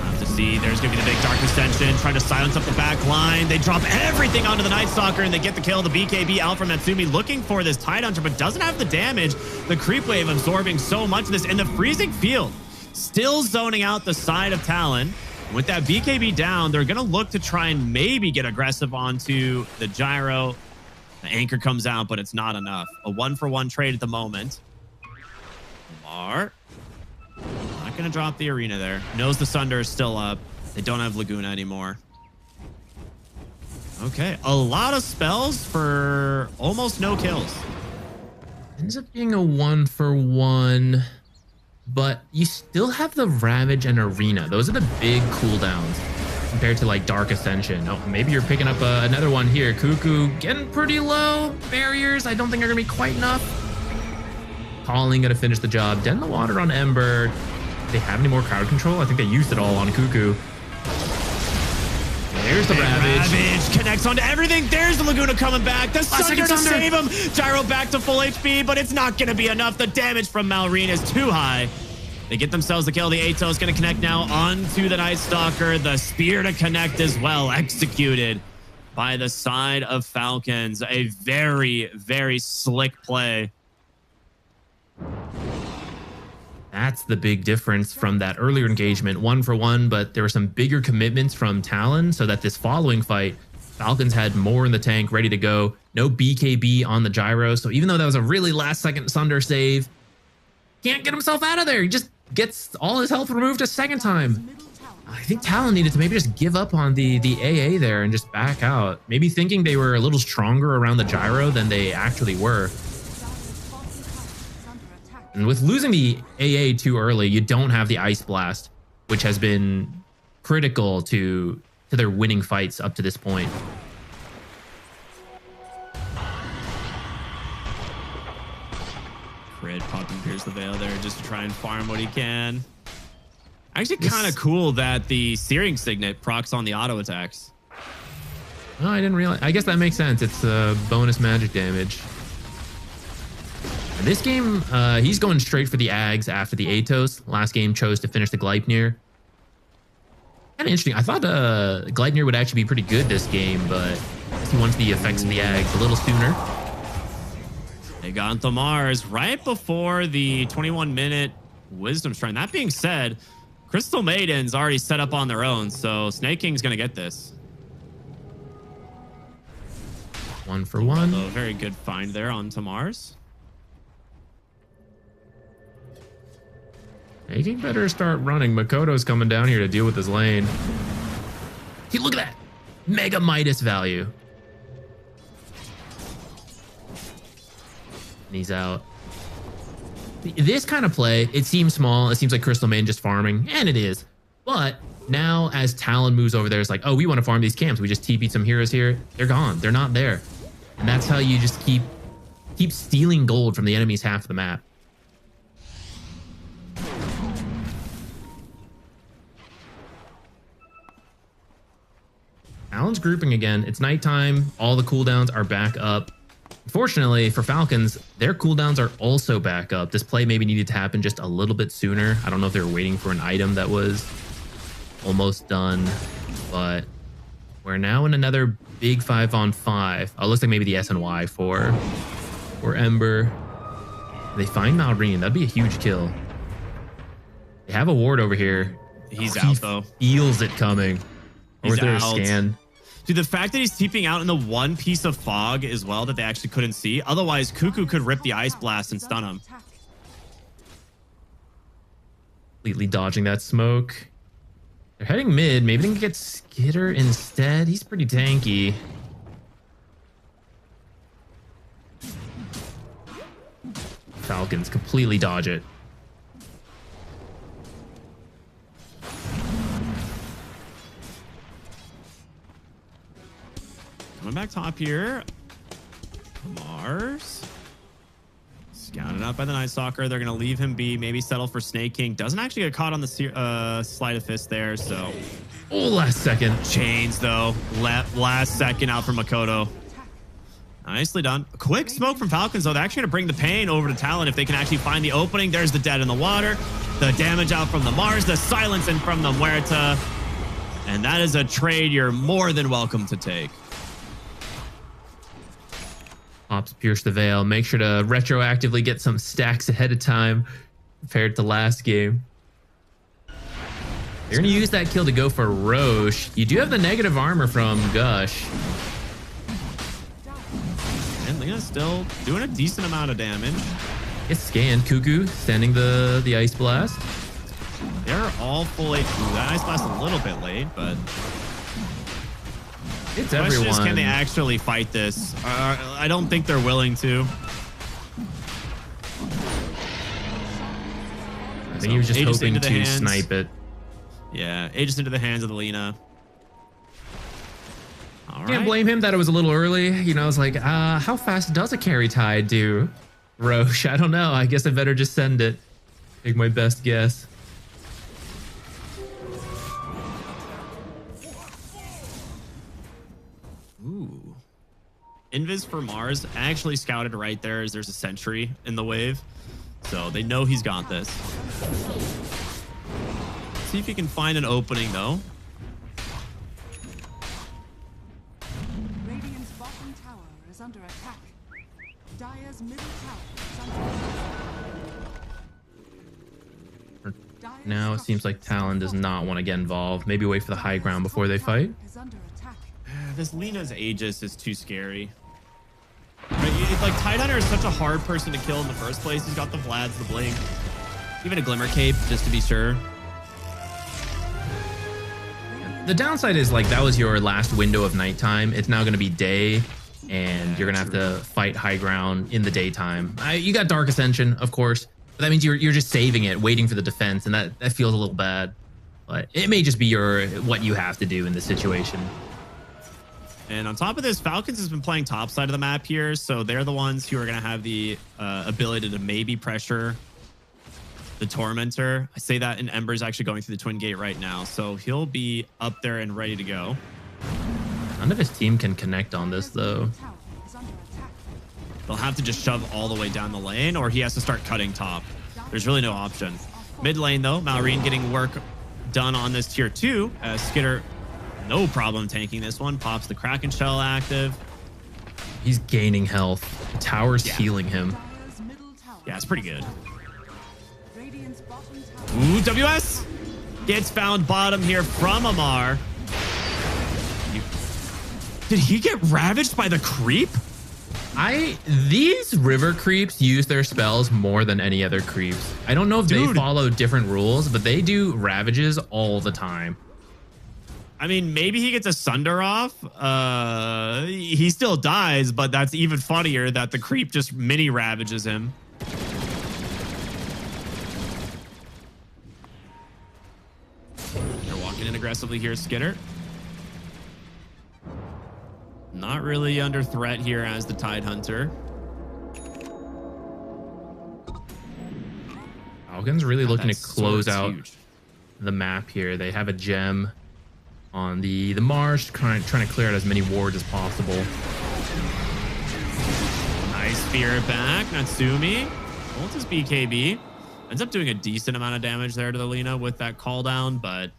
Have to see. There's going to be the big Dark Ascension trying to silence up the back line. They drop everything onto the Night Stalker and they get the kill. The BKB out from Natsumi looking for this Tide Hunter, but doesn't have the damage. The creep wave absorbing so much of this. And the freezing field still zoning out the side of Talon. With that BKB down, they're going to look to try and maybe get aggressive onto the Gyro. The anchor comes out, but it's not enough. A 1-for-1 trade at the moment. Lamar. Not going to drop the arena there. Knows the Sunder is still up. They don't have Laguna anymore. Okay. A lot of spells for almost no kills. Ends up being a 1-for-1. But you still have the Ravage and Arena. Those are the big cooldowns compared to like Dark Ascension. Oh, maybe you're picking up another one here. Cuckoo getting pretty low. Barriers, I don't think are going to be quite enough. Calling going to finish the job. Den the water on Ember. Do they have any more crowd control? I think they used it all on Cuckoo. There's the Ravage. Ravage connects onto everything. There's the Laguna coming back. The Sunder to save him. Gyro back to full HP, but it's not going to be enough. The damage from Malrine is too high. They get themselves the kill. The Ato is going to connect now onto the Night Stalker. The spear to connect as well. Executed by the side of Falcons. A very, very slick play. That's the big difference from that earlier engagement, 1-for-1, but there were some bigger commitments from Talon so that this following fight, Falcons had more in the tank ready to go. No BKB on the Gyro. So even though that was a really last second Sunder save, can't get himself out of there. He just gets all his health removed a second time. I think Talon needed to maybe just give up on the AA there and just back out. Maybe thinking they were a little stronger around the Gyro than they actually were. And with losing the AA too early, you don't have the Ice Blast, which has been critical to their winning fights up to this point. Fred popping Pierce the Veil there just to try and farm what he can. Actually kind of cool that the Searing Signet procs on the auto attacks. Oh, I didn't realize. I guess that makes sense. It's bonus magic damage. In this game, he's going straight for the Ags after the Atos. Last game chose to finish the Gleipnir. Kind of interesting. I thought Gleipnir would actually be pretty good this game, but I guess he wants the effects of the Ags a little sooner. They got the Mars right before the 21-minute Wisdom Shrine. That being said, Crystal Maiden's already set up on their own, so Snake King's going to get this. 1-for-1. So very good find there on Tamars. He better start running. Makoto's coming down here to deal with his lane. See, look at that. Mega Midas value. And he's out. This kind of play, it seems small. It seems like Crystal Maiden just farming, and it is. But now as Talon moves over there, it's like, oh, we want to farm these camps. We just TP'd some heroes here. They're gone. They're not there. And that's how you just keep stealing gold from the enemy's half of the map. Talon's grouping again. It's nighttime. All the cooldowns are back up. Unfortunately for Falcons, their cooldowns are also back up. This play maybe needed to happen just a little bit sooner. I don't know if they were waiting for an item that was almost done, but we're now in another big 5-on-5. Oh, it looks like maybe the SNY for Ember. They find Malrine. That'd be a huge kill. They have a ward over here. He's out though. Feels it coming. He's Or there a out. scan. Dude, the fact that he's TPing out in the one piece of fog as well that they actually couldn't see. Otherwise, Cuckoo could rip the Ice Blast and stun him. Completely dodging that smoke. They're heading mid. Maybe they can get Skitter instead. He's pretty tanky. Falcons completely dodge it. Coming back top here. Mars. Scouted out by the Night Stalker. They're going to leave him be. Maybe settle for Snake King. Doesn't actually get caught on the Sleight of Fist there, so. Oh, last second. Chains, though. Last second out for Makoto. Nicely done. Quick smoke from Falcons, though. They're actually going to bring the pain over to Talon if they can actually find the opening. There's the dead in the water. The damage out from the Mars. The silence in from the Muerta. And that is a trade you're more than welcome to take. Ops pierce the veil. Make sure to retroactively get some stacks ahead of time compared to last game. They're going to use that kill to go for Roche. You do have the negative armor from Gush. And Lena's still doing a decent amount of damage. It's scanned. Cuckoo sending the Ice Blast. They're all full HP. That Ice Blast a little bit late, but... It's the question everyone. is, can they actually fight this? I don't think they're willing to. I think he was just Aegis hoping into the to hands. snipe it. Yeah, Aegis into the hands of the Lina. All Can't right. blame him that it was a little early. You know, I was like, how fast does a carry tide do? Roche, I don't know. I guess I better just send it. Take my best guess. Ooh. Invis for Mars actually scouted right there as there's a sentry in the wave. So they know he's got this. See if he can find an opening though. Radiant's bottom tower is under attack. Dire's middle tower is under attack. Now it seems like Talon does not want to get involved. Maybe wait for the high ground before they fight. Is under attack. This Lina's Aegis is too scary. Right, like Tidehunter is such a hard person to kill in the first place. He's got the Vlads, the Blink, even a Glimmer Cape just to be sure. The downside is like that was your last window of nighttime. It's now going to be day, and you're going to have to fight high ground in the daytime. You got Dark Ascension, of course, but that means you're just saving it, waiting for the defense, and that feels a little bad. But it may just be what you have to do in this situation. And on top of this, Falcons has been playing top side of the map here, so they're the ones who are going to have the ability to maybe pressure the Tormentor. I say that, and Ember's actually going through the Twin Gate right now, so he'll be up there and ready to go. None of his team can connect on this, though. They'll have to just shove all the way down the lane, or he has to start cutting top. There's really no option. Mid lane, though, Malrine getting work done on this tier 2. Skitter, no problem tanking this one. Pops the Kraken Shell active. He's gaining health. The tower's healing him. Yeah, it's pretty good. Ooh, WS gets found bottom here from Amar. Did he get ravaged by the creep? These river creeps use their spells more than any other creeps. I don't know if they follow different rules, but they do ravages all the time. I mean, maybe he gets a Sunder off. He still dies, but that's even funnier that the creep just mini ravages him. They're walking in aggressively here, Skitter. Not really under threat here as the Tidehunter. Falcons really looking to that close sword's out huge. the map here. They have a gem on the marsh, trying to clear out as many wards as possible. Nice spear back. Natsumi ult his BKB. Ends up doing a decent amount of damage there to the Lina with that call down, but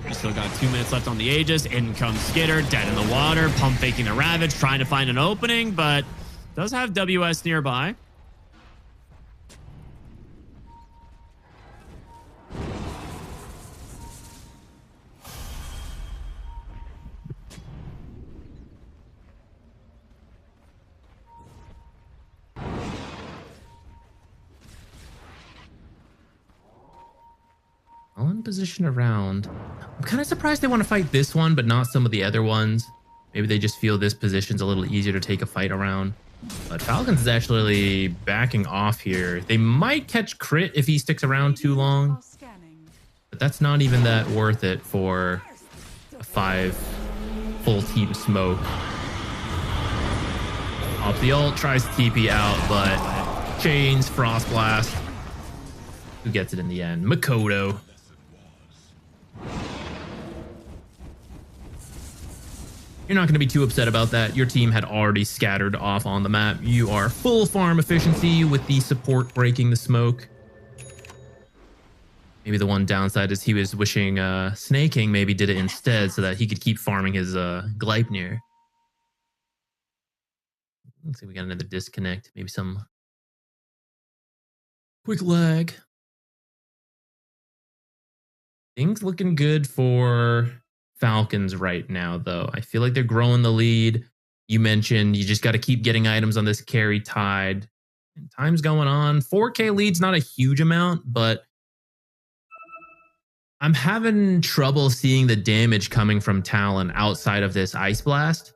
we still got 2 minutes left on the Aegis. In comes Skitter, dead in the water. Pump faking the Ravage, trying to find an opening, but does have WS nearby. Well in position around. I'm kind of surprised they want to fight this one, but not some of the other ones. Maybe they just feel this position's a little easier to take a fight around. But Falcons is actually backing off here. They might catch crit if he sticks around too long. But that's not even that worth it for a 5 full team smoke. Off the ult, tries to TP out, but chains, Frost Blast. Who gets it in the end? Makoto. You're not going to be too upset about that. Your team had already scattered off on the map. You are full farm efficiency with the support breaking the smoke. Maybe the one downside is he was wishing Snaking maybe did it instead so that he could keep farming his Gleipnir. Looks like we got another disconnect. Maybe some quick lag. Things looking good for Falcons right now, though. I feel like they're growing the lead. You mentioned you just got to keep getting items on this carry tide. And time's going on. 4K lead's not a huge amount, but I'm having trouble seeing the damage coming from Talon outside of this Ice Blast.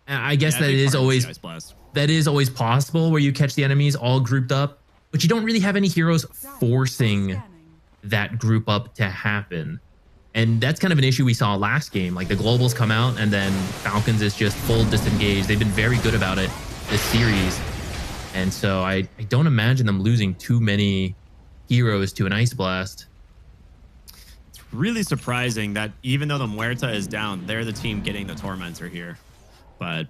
And I guess that is always possible where you catch the enemies all grouped up, but you don't really have any heroes forcing that group up to happen. And that's kind of an issue we saw last game. Like the globals come out and then Falcons is just full disengaged. They've been very good about it this series. And so I don't imagine them losing too many heroes to an Ice Blast. It's really surprising that even though the Muerta is down, they're the team getting the Tormentor here. But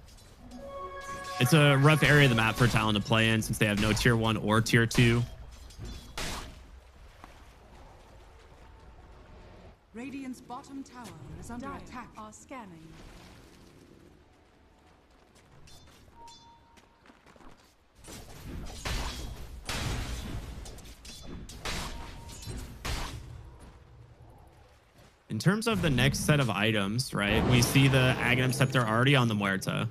it's a rough area of the map for Talon to play in since they have no tier 1 or tier 2. Radiant's bottom tower is under attack. Are scanning. In terms of the next set of items, right, we see the Aghanim Scepter already on the Muerta.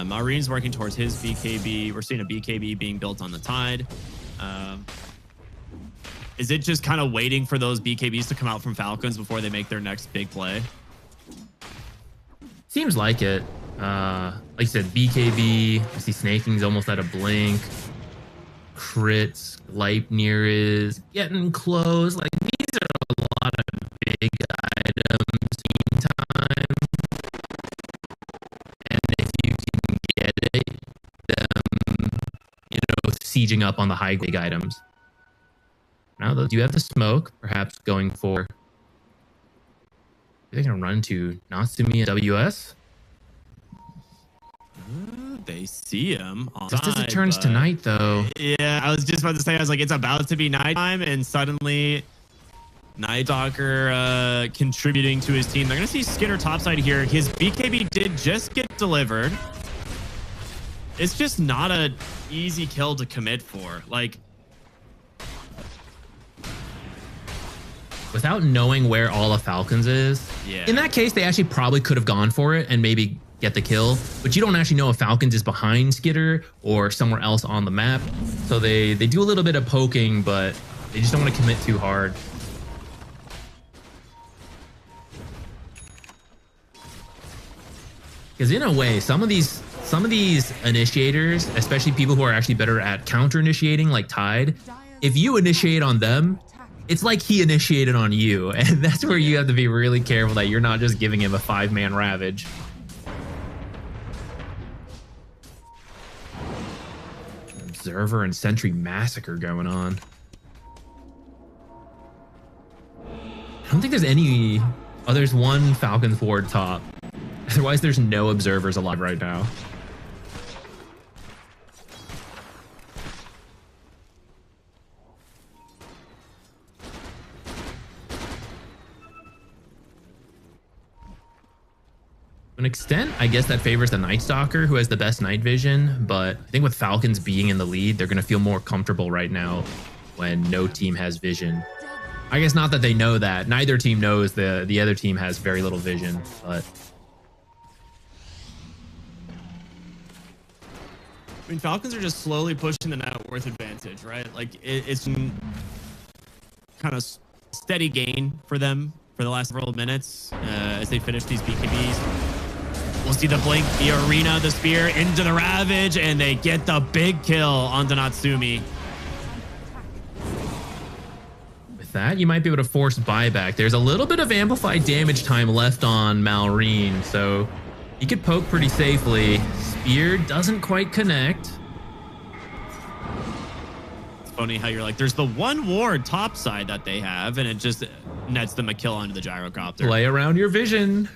Maureen's working towards his BKB. We're seeing a BKB being built on the Tide. Is it just kind of waiting for those BKBs to come out from Falcons before they make their next big play? Seems like it. Like you said, BKB. I see Snaking's almost at a blink. Crits. Gleipnir is getting close. Like, these are a lot of big items in time. And if you can get it, sieging up on the high big items. Now, though, you have the smoke, perhaps going for... They're going to run to Natsumi and WS. They see him. Just as it turns to night, though. Yeah, I was just about to say, I was like, it's about to be nighttime, and suddenly Nighttalker contributing to his team. They're going to see Skitter topside here. His BKB did just get delivered. It's just not an easy kill to commit for. Like, without knowing where all of Falcons is, in that case, they actually probably could have gone for it and maybe get the kill. But you don't actually know if Falcons is behind Skitter or somewhere else on the map. So they do a little bit of poking, but they just don't want to commit too hard. Because in a way, some of these initiators, especially people who are actually better at counter initiating like Tide, if you initiate on them, it's like he initiated on you. And that's where you have to be really careful that you're not just giving him a 5-man Ravage. Observer and Sentry massacre going on. I don't think there's any... Oh, there's one Falcons ward top. Otherwise, there's no observers alive right now. To an extent, I guess that favors the Night Stalker, who has the best night vision, but I think with Falcons being in the lead, they're going to feel more comfortable right now when no team has vision. I guess not that they know that. Neither team knows the other team has very little vision, but... I mean, Falcons are just slowly pushing the net worth advantage, right? Like, it's kind of steady gain for them for the last several minutes as they finish these BKBs. We'll see the blink, the arena, the spear into the Ravage, and they get the big kill onto Natsumi. With that, you might be able to force buyback. There's a little bit of amplified damage time left on Malrine, so he could poke pretty safely. Spear doesn't quite connect. It's funny how you're like, there's the one ward top side that they have, and it just nets them a kill onto the gyrocopter. Play around your vision.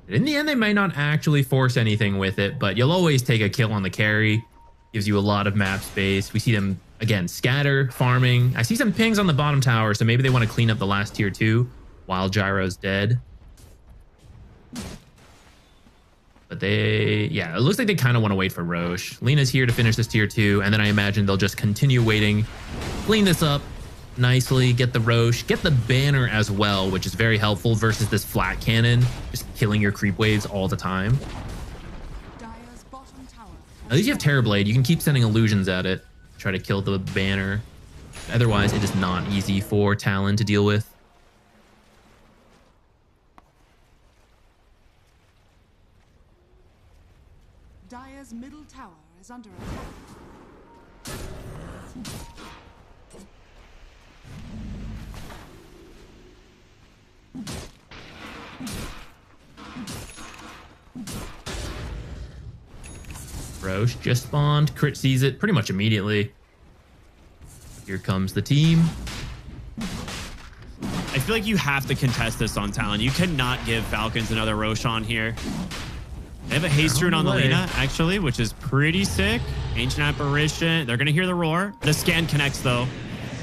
In the end, they might not actually force anything with it, but you'll always take a kill on the carry. Gives you a lot of map space. We see them, again, scatter, farming. I see some pings on the bottom tower, so maybe they want to clean up the last tier 2 while Gyro's dead. But they, yeah, it looks like they kind of want to wait for Roche. Lena's here to finish this tier 2, and then I imagine they'll just continue waiting, clean this up nicely, get the Roche, get the banner as well, which is very helpful versus this flat cannon, just killing your creep waves all the time. At least you have Terrorblade. You can keep sending illusions at it, try to kill the banner. Otherwise, it is not easy for Talon to deal with. Dire's middle tower is under attack. Roche just spawned. Crit sees it pretty much immediately. Here comes the team. I feel like you have to contest this on Talon. You cannot give Falcons another Roshan here. They have a haste rune on the Lina, actually, which is pretty sick. Ancient Apparition. They're going to hear the roar. The scan connects, though.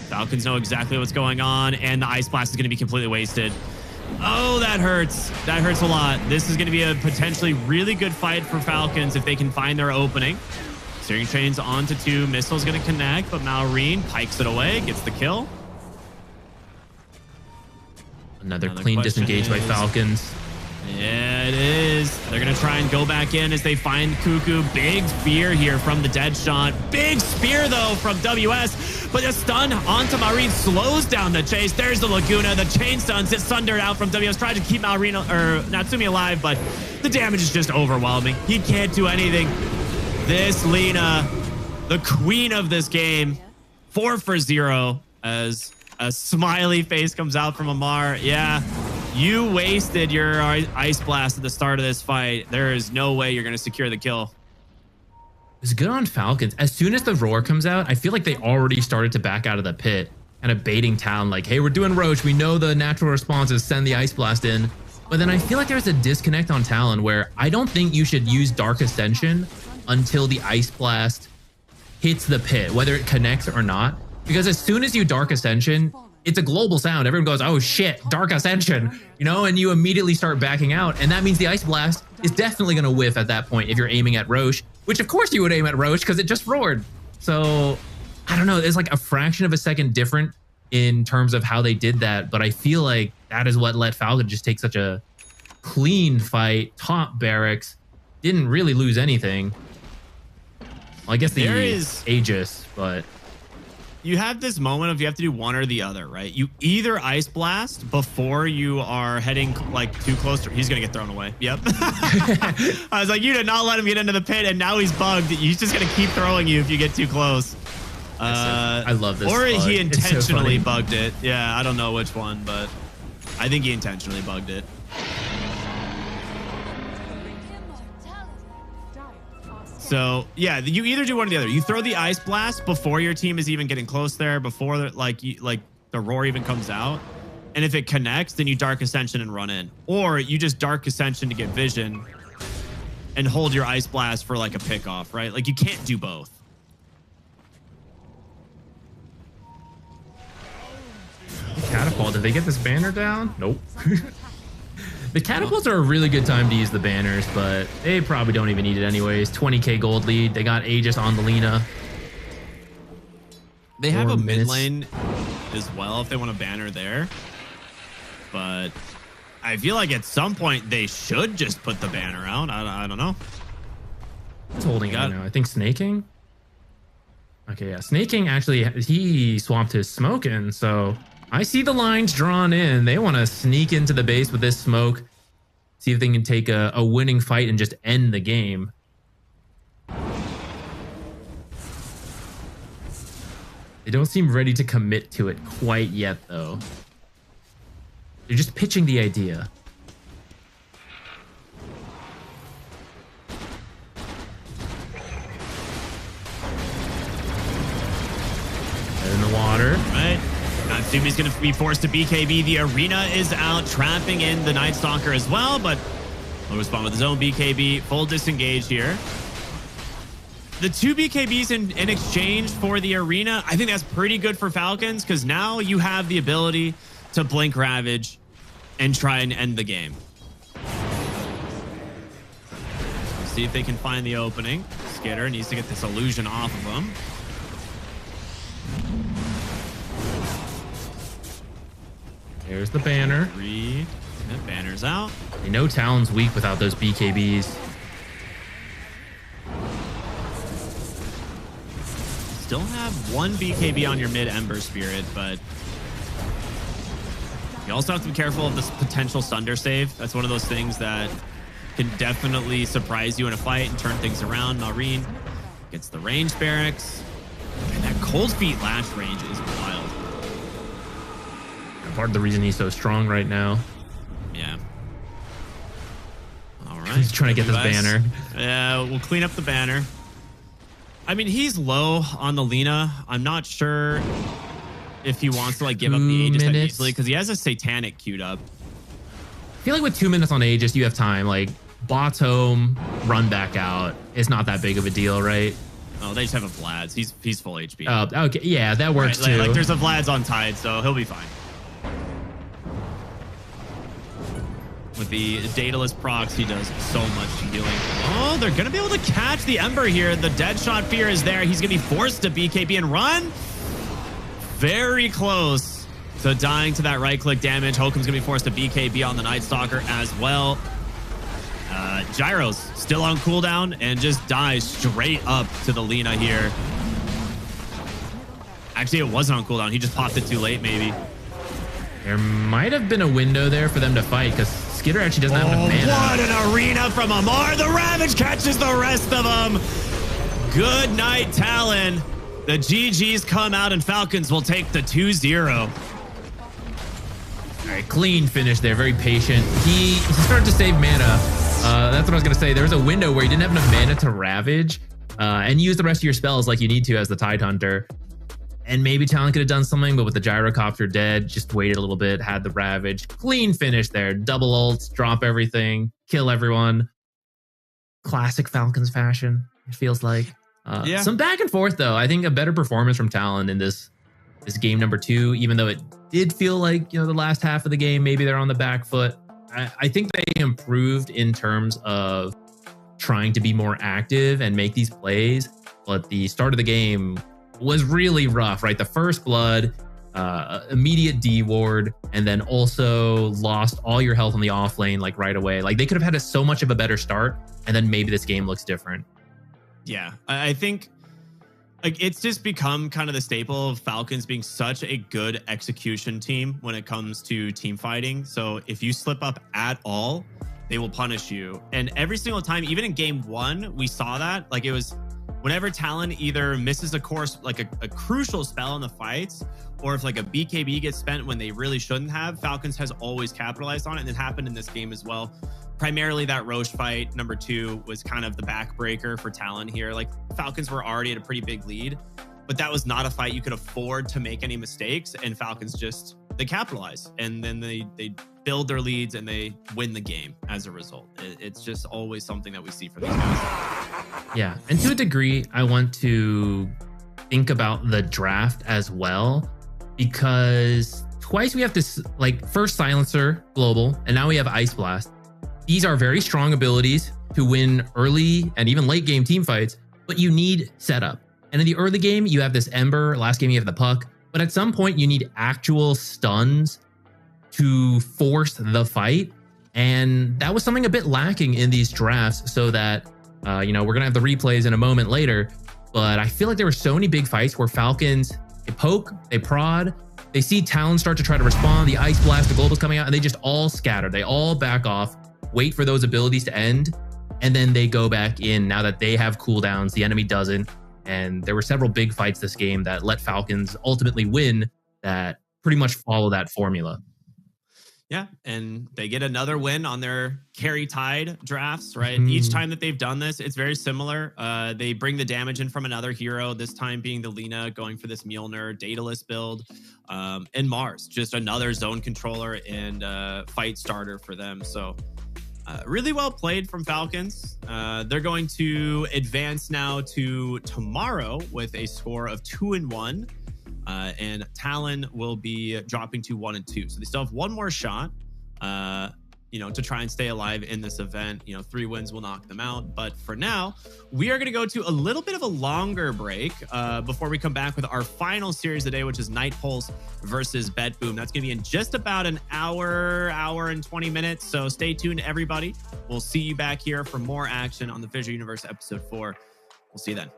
Falcons know exactly what's going on, and the Ice Blast is going to be completely wasted. Oh, that hurts. That hurts a lot. This is going to be a potentially really good fight for Falcons if they can find their opening. Steering Chains onto 2. Missile's going to connect, but Malrine pikes it away, gets the kill. Another clean disengage by Falcons. Yeah, it is. They're going to try and go back in as they find Cuckoo. Big spear here from the dead shot. Big spear, though, from WS. But a stun onto Malrine slows down the chase. There's the Laguna. The chain stuns. It's sundered out from WS. Trying to keep Malrine or Natsumi alive, but the damage is just overwhelming. He can't do anything. This Lina, the queen of this game, 4 for 0 as a smiley face comes out from Amar. Yeah. You wasted your Ice Blast at the start of this fight. There is no way you're going to secure the kill. It's good on Falcons. As soon as the roar comes out, I feel like they already started to back out of the pit, kind of baiting Talon like, hey, we're doing Roche. We know the natural response is send the Ice Blast in. But then I feel like there's a disconnect on Talon where I don't think you should use Dark Ascension until the Ice Blast hits the pit, whether it connects or not. Because as soon as you Dark Ascension, it's a global sound. Everyone goes, oh shit, Dark Ascension, you know, and you immediately start backing out. And that means the Ice Blast is definitely going to whiff at that point if you're aiming at Roche, which of course you would aim at Roche because it just roared. So I don't know, there's like a fraction of a second different in terms of how they did that. But I feel like that is what let Falcon just take such a clean fight, top barracks, didn't really lose anything. Well, I guess the Aegis, but... You have this moment of you have to do one or the other, right? You either Ice Blast before you are heading like too close to... He's going to get thrown away. Yep. I was like, you did not let him get into the pit, and now he's bugged. He's just going to keep throwing you if you get too close. I love this. Or bug. he It's so intentionally funny. bugged it. Yeah, I don't know which one, but I think he intentionally bugged it. So yeah, you either do one or the other. You throw the Ice Blast before your team is even getting close there, before the roar even comes out. And if it connects, then you Dark Ascension and run in. Or you just Dark Ascension to get vision and hold your Ice Blast for like a pickoff, right? Like you can't do both. Catapult, did they get this banner down? Nope. The catapults are a really good time to use the banners, but they probably don't even need it anyways. 20k gold lead. They got Aegis on the Lina. They have a 4 mid minutes. lane as well if they want a banner there. But I feel like at some point they should just put the banner out. I don't know. Who's holding it right now? I think Snaking? Okay, yeah. Snaking actually, he swapped his smoke in, so I see the lines drawn in. They want to sneak into the base with this smoke, see if they can take a winning fight and just end the game. They don't seem ready to commit to it quite yet, though. They're just pitching the idea. In the water. Right. Natsumi's going to be forced to BKB. The arena is out, trapping in the Night Stalker as well, but he'll respond with his own BKB. Full disengage here. The 2 BKBs in exchange for the arena, I think that's pretty good for Falcons because now you have the ability to blink Ravage and try and end the game. Let's see if they can find the opening. Skitter needs to get this illusion off of him. There's the banner. That banner's out. They know Talon's weak without those BKBs. Still have 1 BKB on your mid Ember Spirit, but you also have to be careful of this potential Sunder save. That's one of those things that can definitely surprise you in a fight and turn things around. Marine gets the range barracks. And that Cold Feet lash range is wild. Part of the reason he's so strong right now. Yeah. All right. He's trying to get this banner. Yeah, we'll clean up the banner. I mean, he's low on the Lina. I'm not sure if he wants to like give up the Aegis that easily because he has a Satanic queued up. I feel like with 2 minutes on Aegis, you have time. Like, bots home, run back out. It's not that big of a deal, right? Oh, they just have a Vlad's. He's full HP. Oh, okay. Yeah, that works right, too. Like there's a Vlad's on Tide, so he'll be fine. With the Daedalus procs, he does so much healing. Oh, they're going to be able to catch the Ember here. The Deadshot Fear is there. He's going to be forced to BKB and run. Very close to dying to that right-click damage. Hokum's going to be forced to BKB on the Night Stalker as well. Gyro's still on cooldown and just dies straight up to the Lina here. Actually, it wasn't on cooldown. He just popped it too late, maybe. There might have been a window there for them to fight because Skitter actually doesn't have enough mana. What an arena from Amar. The Ravage catches the rest of them. Good night, Talon. The GGs come out and Falcons will take the 2-0. All right, clean finish there. Very patient. He started to save mana. That's what I was going to say. There was a window where he didn't have enough mana to Ravage and use the rest of your spells like you need to as the Tide Hunter. And maybe Talon could have done something, but with the Gyrocopter dead, just waited a little bit, had the Ravage. Clean finish there. Double ults, drop everything, kill everyone. Classic Falcons fashion, it feels like. Some back and forth, though. I think a better performance from Talon in this game number 2, even though it did feel like, the last half of the game, maybe they're on the back foot. I think they improved in terms of trying to be more active and make these plays. But the start of the game was really rough, right? The first blood, immediate D ward, and then also lost all your health on the off lane like right away. Like they could have had so much of a better start, and then maybe this game looks different. Yeah, I think like it's just become kind of the staple of Falcons being such a good execution team when it comes to team fighting. So if you slip up at all, they will punish you. And every single time, even in game 1, we saw that. Like it was whenever Talon either misses a course, like a crucial spell in the fights, or if like a BKB gets spent when they really shouldn't have, Falcons has always capitalized on it. And it happened in this game as well. Primarily that Roche fight, number 2, was kind of the backbreaker for Talon here. Like Falcons were already at a pretty big lead, but that was not a fight you could afford to make any mistakes. And Falcons just, they capitalize, and then they build their leads and they win the game as a result. It's just always something that we see from these guys. Yeah, and to a degree, I want to think about the draft as well, because twice we have this, like, first Silencer Global, and now we have Ice Blast. These are very strong abilities to win early and even late game team fights, but you need setup. And in the early game, you have this Ember, last game you have the Puck, but at some point you need actual stuns to force the fight. And that was something a bit lacking in these drafts, so that, you know, we're gonna have the replays in a moment later, but I feel like there were so many big fights where Falcons, they poke, they prod, they see Talon start to try to respond, the Ice Blast, the Global's coming out, and they just all scatter. They all back off, wait for those abilities to end, and then they go back in now that they have cooldowns, the enemy doesn't. And there were several big fights this game that let Falcons ultimately win that pretty much follow that formula. Yeah, and they get another win on their carry tide drafts, right? Each time that they've done this, it's very similar. They bring the damage in from another hero, this time being the Lina, going for this Mjolnir Daedalus build. And Mars, just another zone controller and fight starter for them. So really well played from Falcons. They're going to advance now to tomorrow with a score of 2-1. And Talon will be dropping to 1-2. So they still have one more shot, you know, to try and stay alive in this event. You know, 3 wins will knock them out. But for now, we are going to go to a little bit of a longer break before we come back with our final series of the day, which is Night Pulse versus BetBoom. That's going to be in just about an hour and 20 minutes. So stay tuned, everybody. We'll see you back here for more action on the FISSURE Universe Episode 4. We'll see you then.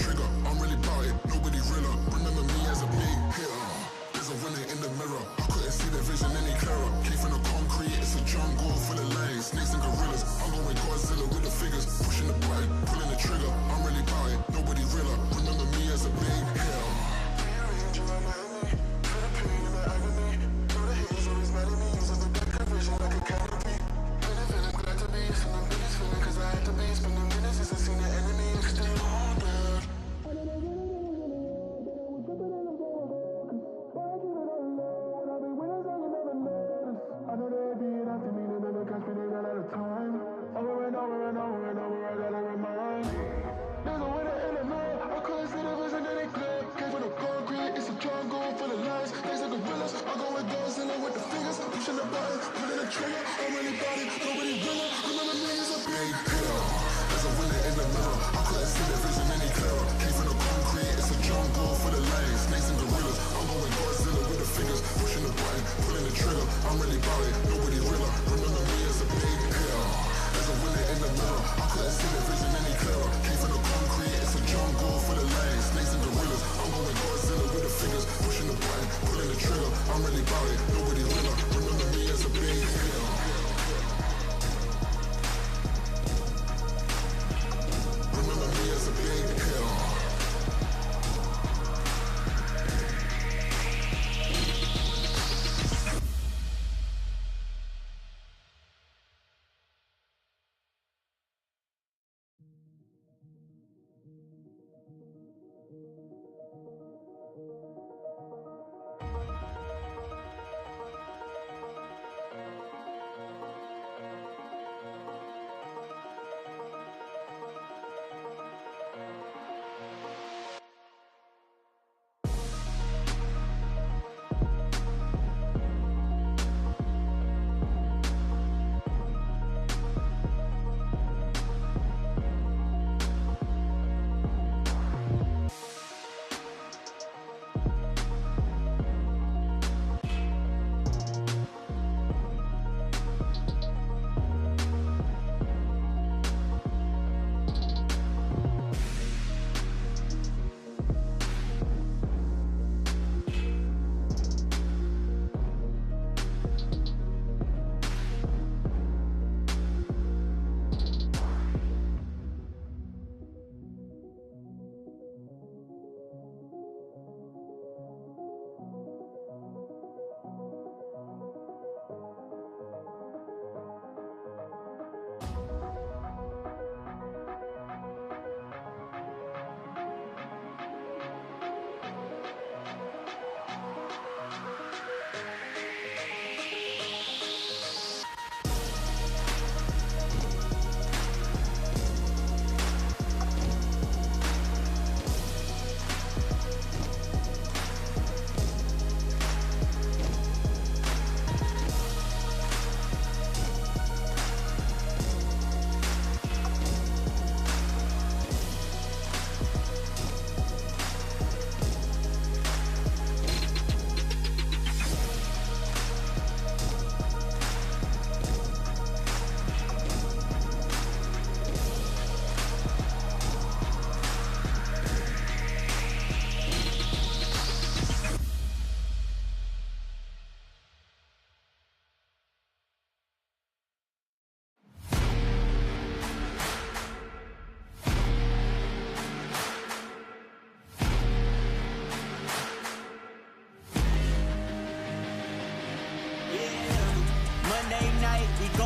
trigger. I'm really about it, nobody realer. Remember me as a big hitter. There's a winner in the mirror. I couldn't see the vision any clearer. Came from the concrete, it's a jungle full of lions, snakes and gorillas. I'm going Godzilla with the figures, pushing the button, pulling the trigger. I'm really about it, nobody realer. Remember me as a big hitter. I know they be it after me, they never catch me, they ran out of time. Over and over and over and over, I gotta remind. There's a winner in the middle, I couldn't see the vision that they clear. Came from the concrete, it's a jungle full of lions, snakes and gorillas. I go with Godzilla with the fingers, pushing the button, pulling the trigger. I'm really about it, nobody realer. Remember me as a big hitter. There's a winner in the middle, I couldn't see the vision any clearer. Came from the concrete, it's a jungle full of lions, snakes and gorillas. I'm going Godzilla with the fingers, pushing the button, pulling the trigger. I'm really about it, nobody realer. Remember me as a big hitter. There's a winner in the middle, I couldn't see the vision any clearer. Came from the concrete, it's a jungle full of lions, snakes and gorillas. I'm going Godzilla with the fingers, pushing the button, pulling the trigger. I'm really about it, nobody realer. Remember me as a big hitter. Remember me as a big hitter.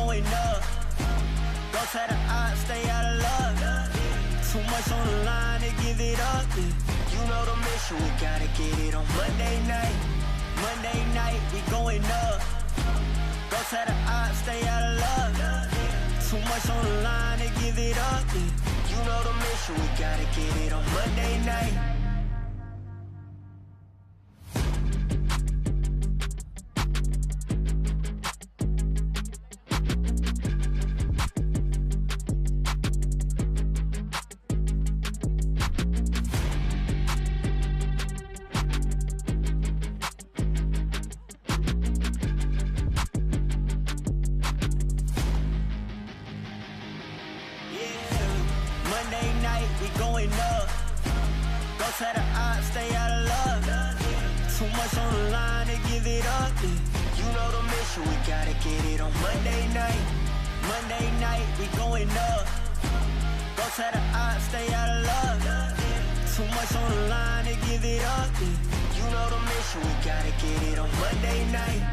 going up. Don't try to stay out of luck. Too much on the line to give it up. You know the mission, we gotta get it on Monday night. Monday night, we going up. Don't try to stay out of luck. Too much on the line to give it up. You know the mission, we gotta get it on Monday night. Go to the odds, stay out of luck. Too much on the line to give it up. You know the mission, we gotta get it on Monday night. Monday night, we going up. Go to the odds, stay out of luck. Too much on the line to give it up. You know the mission, we gotta get it on Monday night.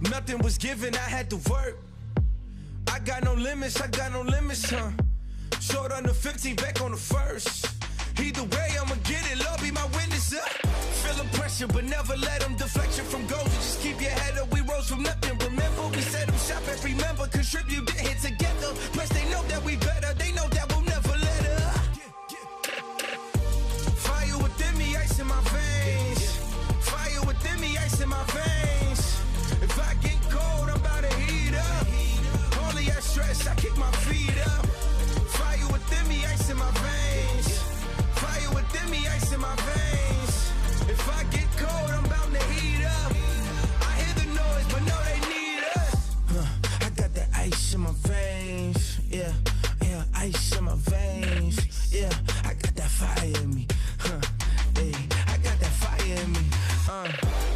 Nothing was given, I had to work. I got no limits, huh? Short on the 15, back on the first. Either way, I'ma get it, Lord be my witness, Feeling pressure, but never let them deflection from goals. You just keep your head up, we rose from nothing. Remember, we set them shop every member, contribute, get hit together. Plus, they know that we better, they know that we'll never let up. Fire within me, ice in my veins. Fire within me, ice in my veins. If I get cold, I'm about to heat up. Only at stress, I kick my feet up. Fire within me, ice in my veins. Fire within me, ice in my veins. If I get cold, I'm bound to heat up. I hear the noise, but no, they need us. I got that ice in my veins. Yeah, yeah, ice in my veins. Yeah, I got that fire in me. Hey, I got that fire in me.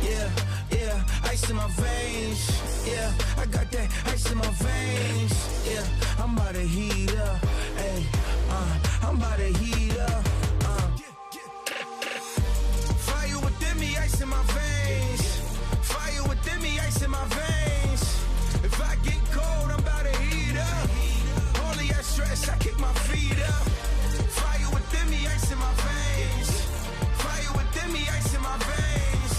Yeah, yeah, ice in my veins. range. Yeah, I got that ice in my veins. Yeah, I'm about to heat up. Hey, I'm about to heat up. Fire within me, ice in my veins. Fire within me, ice in my veins. If I get cold, I'm about to heat up. All of that stress, I kick my feet up. Fire within me, ice in my veins. Fire within me, ice in my veins.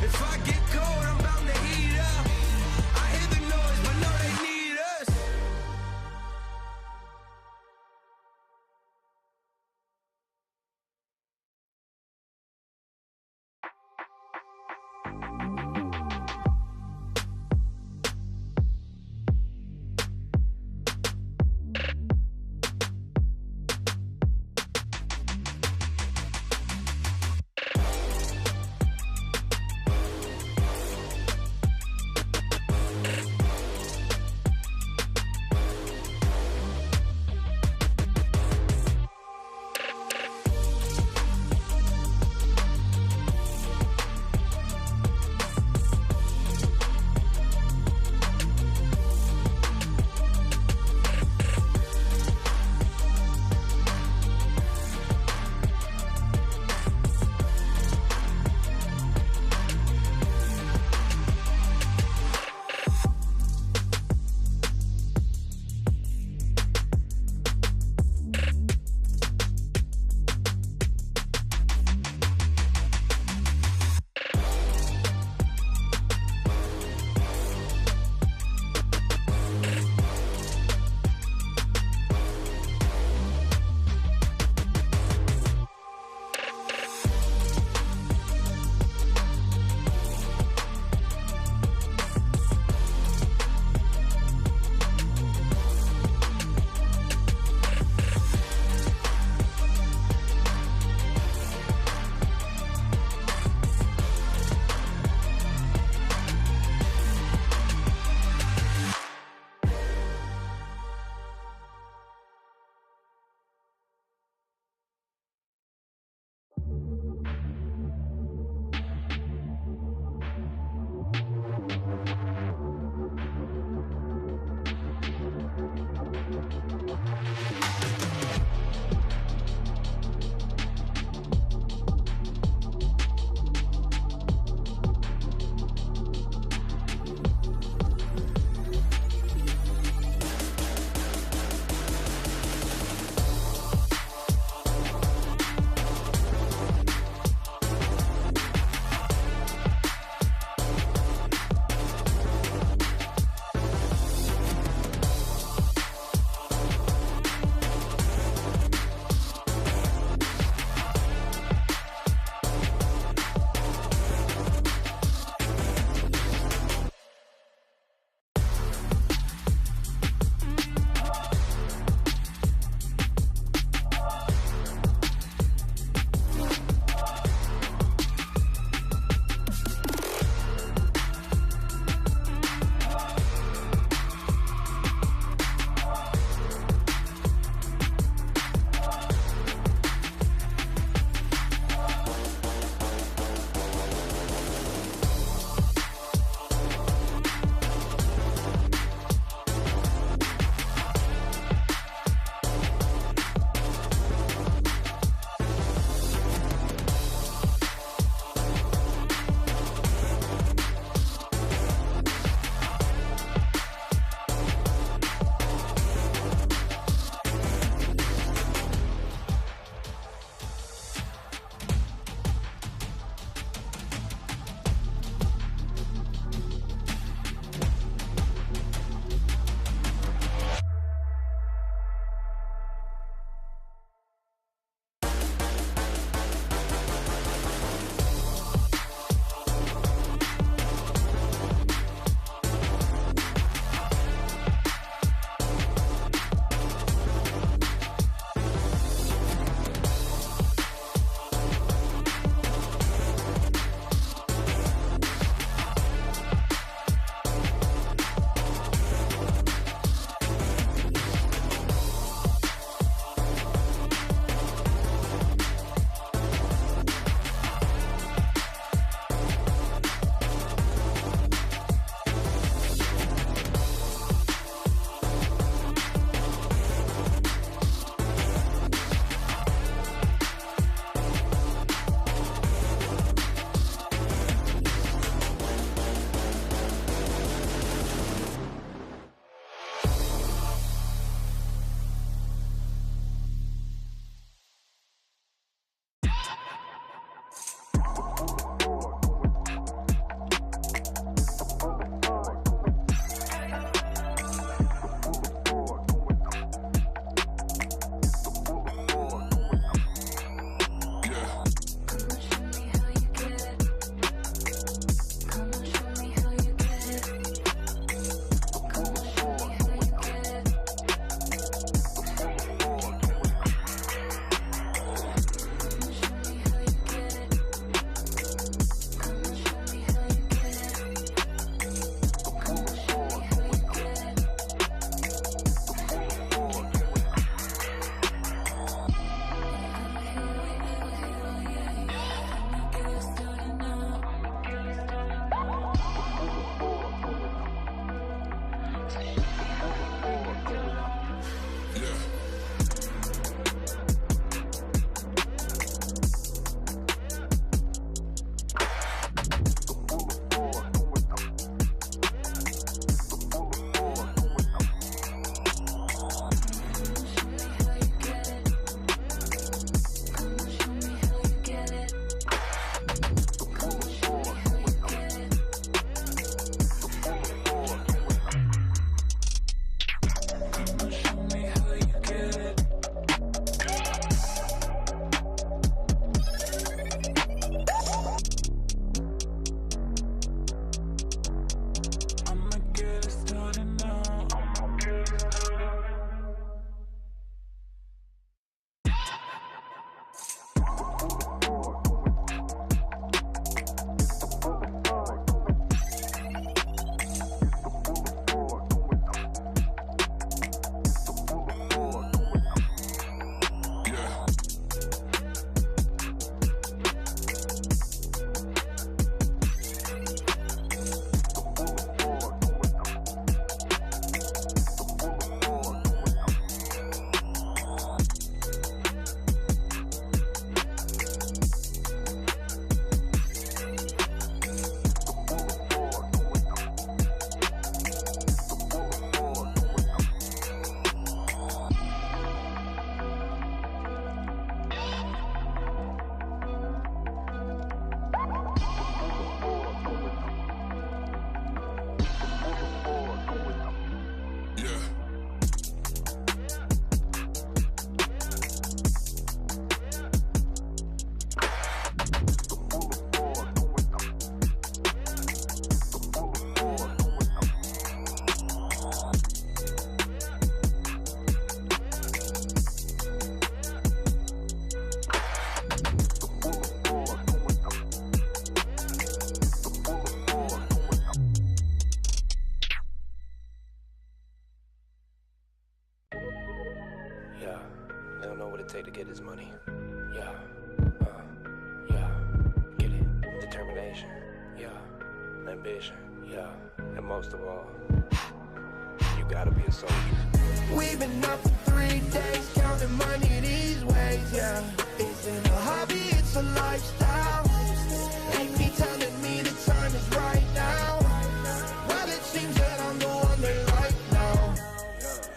If I get cold, I'm bound to heat up. I hear the noise, but no, they need us. take to get his money. Yeah, yeah, get it. Determination, yeah. Ambition, yeah. And most of all, you gotta be a soldier. We've been up for 3 days, counting money these ways, yeah. Isn't a hobby, it's a lifestyle. Ain't me telling me the time is right now. Well, it seems that I'm the one they like now.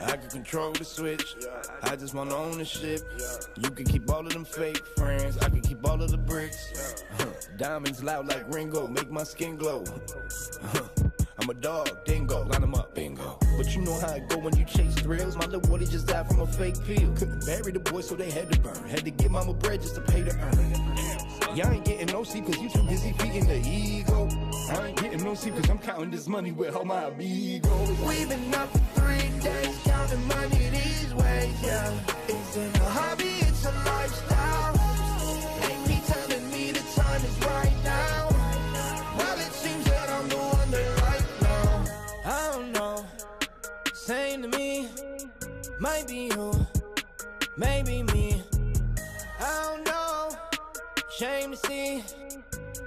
I can control the switch, I just want ownership. You can keep all of them fake friends, I can keep all of the bricks. Diamonds loud like Ringo, make my skin glow. I'm a dog, dingo, line them up, bingo. But you know how it go when you chase thrills. My little boy just died from a fake pill. Couldn't bury the boy, so they had to burn. Had to give mama bread just to pay to earn. Y'all ain't getting no sleep cause you too busy feeding the ego. I ain't getting no sleep cause I'm counting this money with all my amigos. We've been up for 3 days, counting money these ways, yeah. Isn't a hobby, it's a lifestyle. Ain't me telling me the time is right now. Well, it seems that I'm the one they like now. I don't know, same to me. Might be you, maybe me. I don't know, shame to see.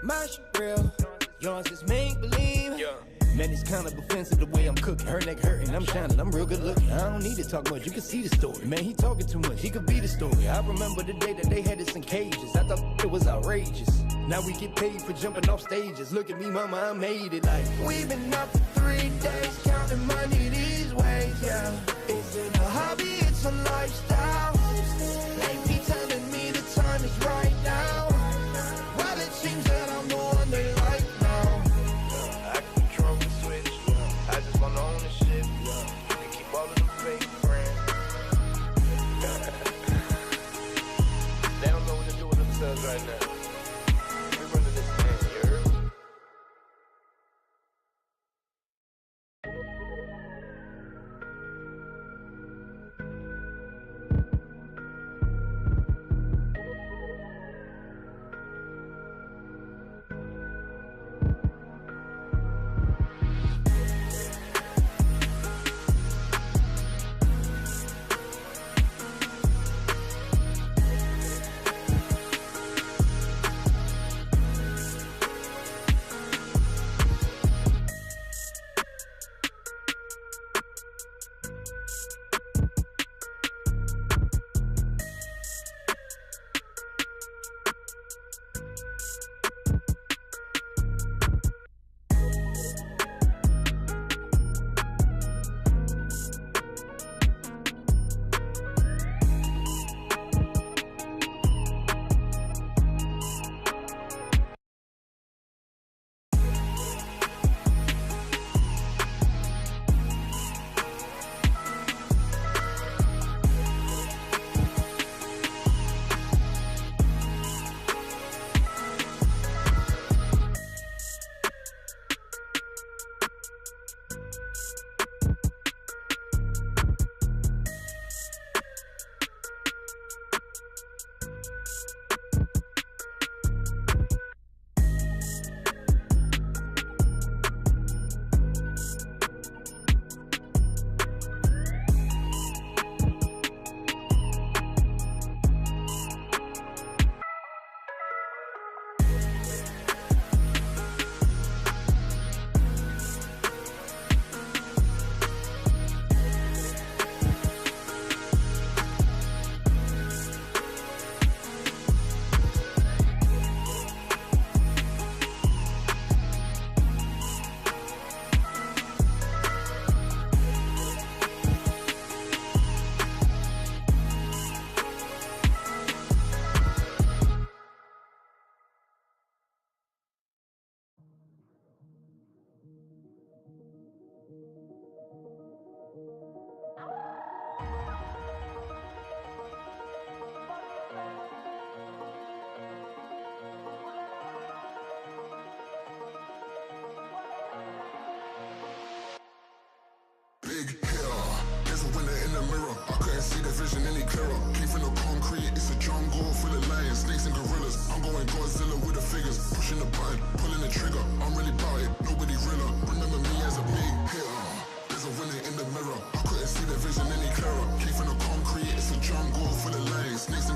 My shit real, yours is make believe. Man, it's kind of offensive the way I'm cooking. Her neck hurting, I'm shining, I'm real good looking. I don't need to talk much, you can see the story. Man, he talking too much, he could be the story. I remember the day that they had us in cages. I thought it was outrageous. Now we get paid for jumping off stages. Look at me, mama, I made it. Like, we've been up for 3 days, counting money these ways, yeah. Isn't a hobby, it's a lifestyle. Ain't me telling me the time is right now. Well, it seems that I'm the one they like now. I can control the switch, I just want ownership. You can keep all of them fake friends. They don't know what to do with themselves right now. We're running this thing, you heard? Big hitter, there's a winner in the mirror. I couldn't see the vision any clearer. Came from the concrete, it's a jungle full of lions, snakes and gorillas. I'm going Godzilla with the figures, pushing the button, pulling the trigger. I'm really about it, nobody realer. Remember me as a big hitter. There's a winner in the mirror. I couldn't see the vision any clearer. Came from the concrete, it's a jungle full of lions, snakes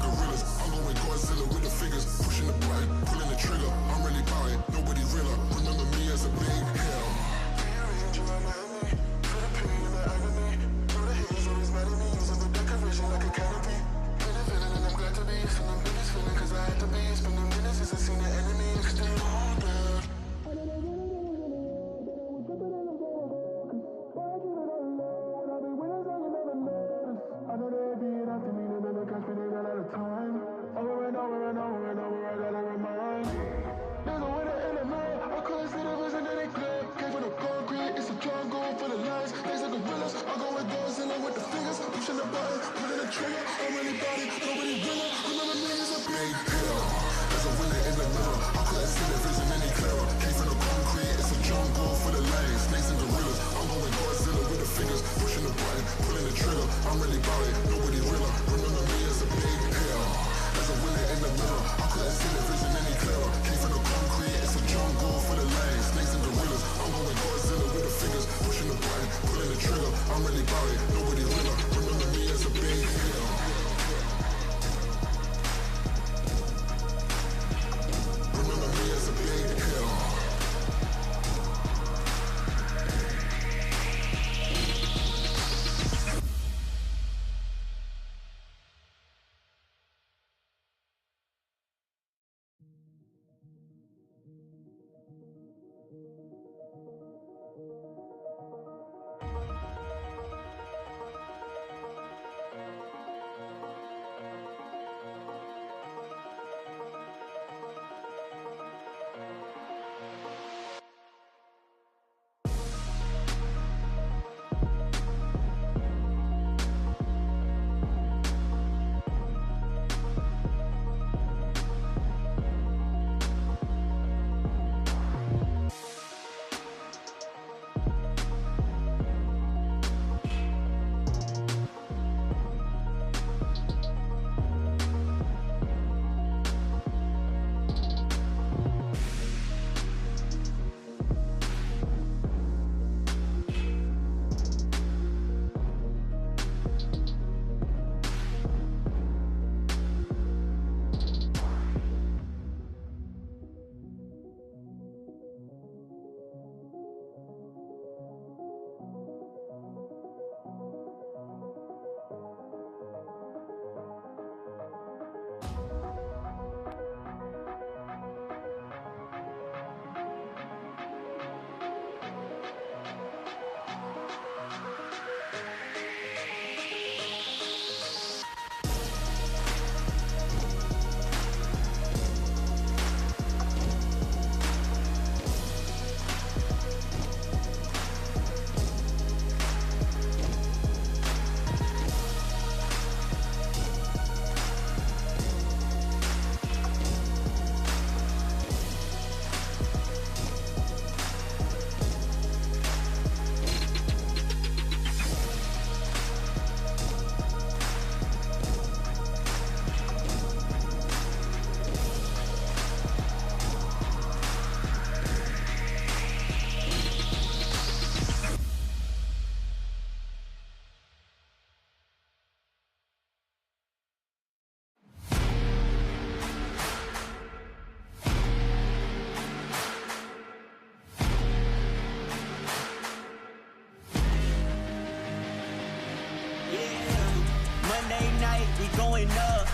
we going up.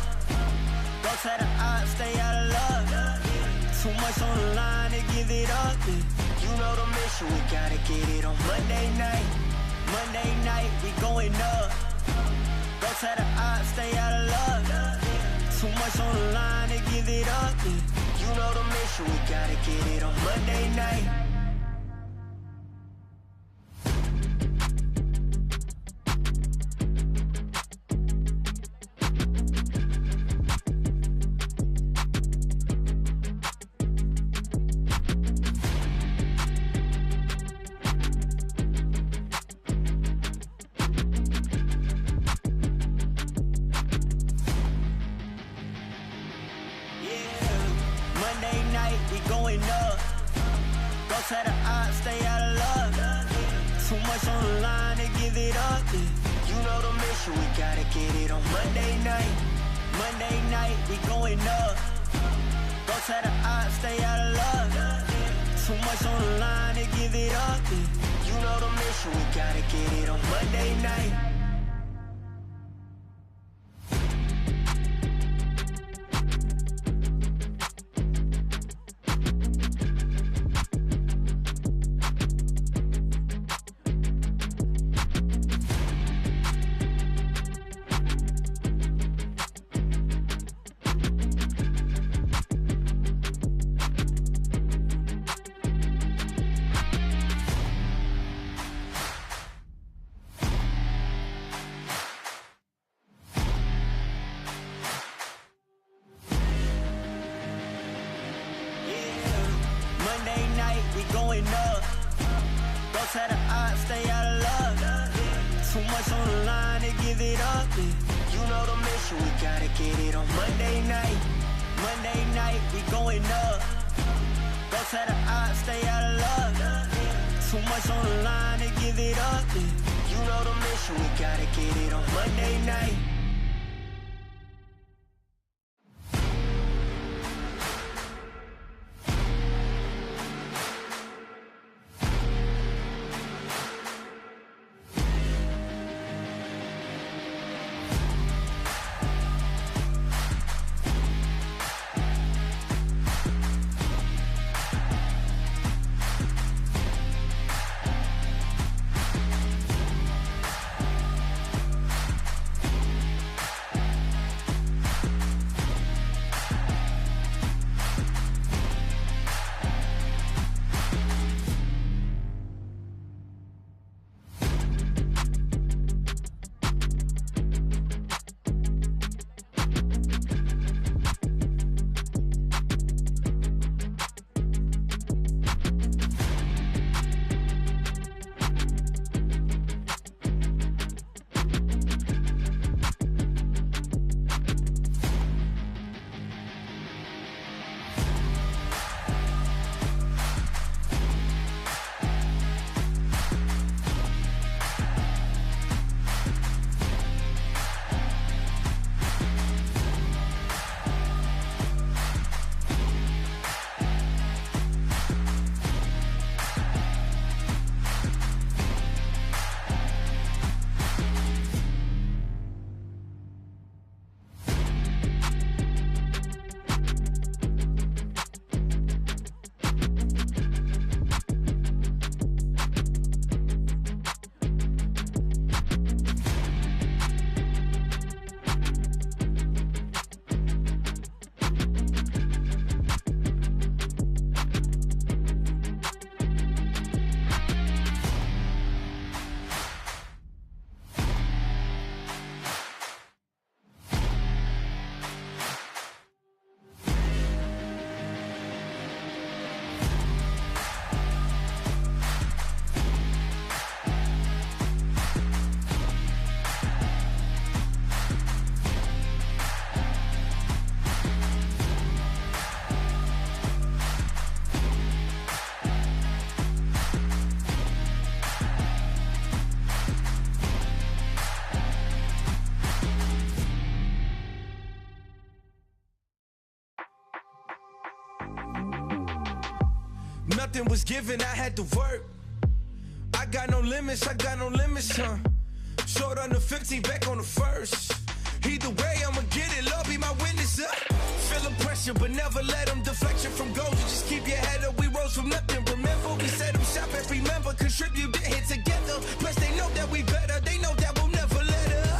Don't try to stay out of love. Too much on the line to give it up. You know the mission, we gotta get it on Monday night. Monday night, we going up. Don't try to stay out of love. Too much on the line to give it up. You know the mission, we gotta get it on Monday night. Stay out of love. Too much on the line to give it up. You know the mission, we gotta get it on Monday night. Monday night, we going up. Don't try to stay out of love. Too much on the line to give it up. You know the mission, we gotta get it on Monday night. Nothing was given, I had to work. I got no limits, huh? Short on the 15, back on the first. Either way, I'ma get it, Lord be my witness. Feeling pressure, but never let them deflect you from goals. You just keep your head up, we rose from nothing. Remember, we set them shop and remember, contribute, get hit together. Plus, they know that we better, they know that we'll never let her.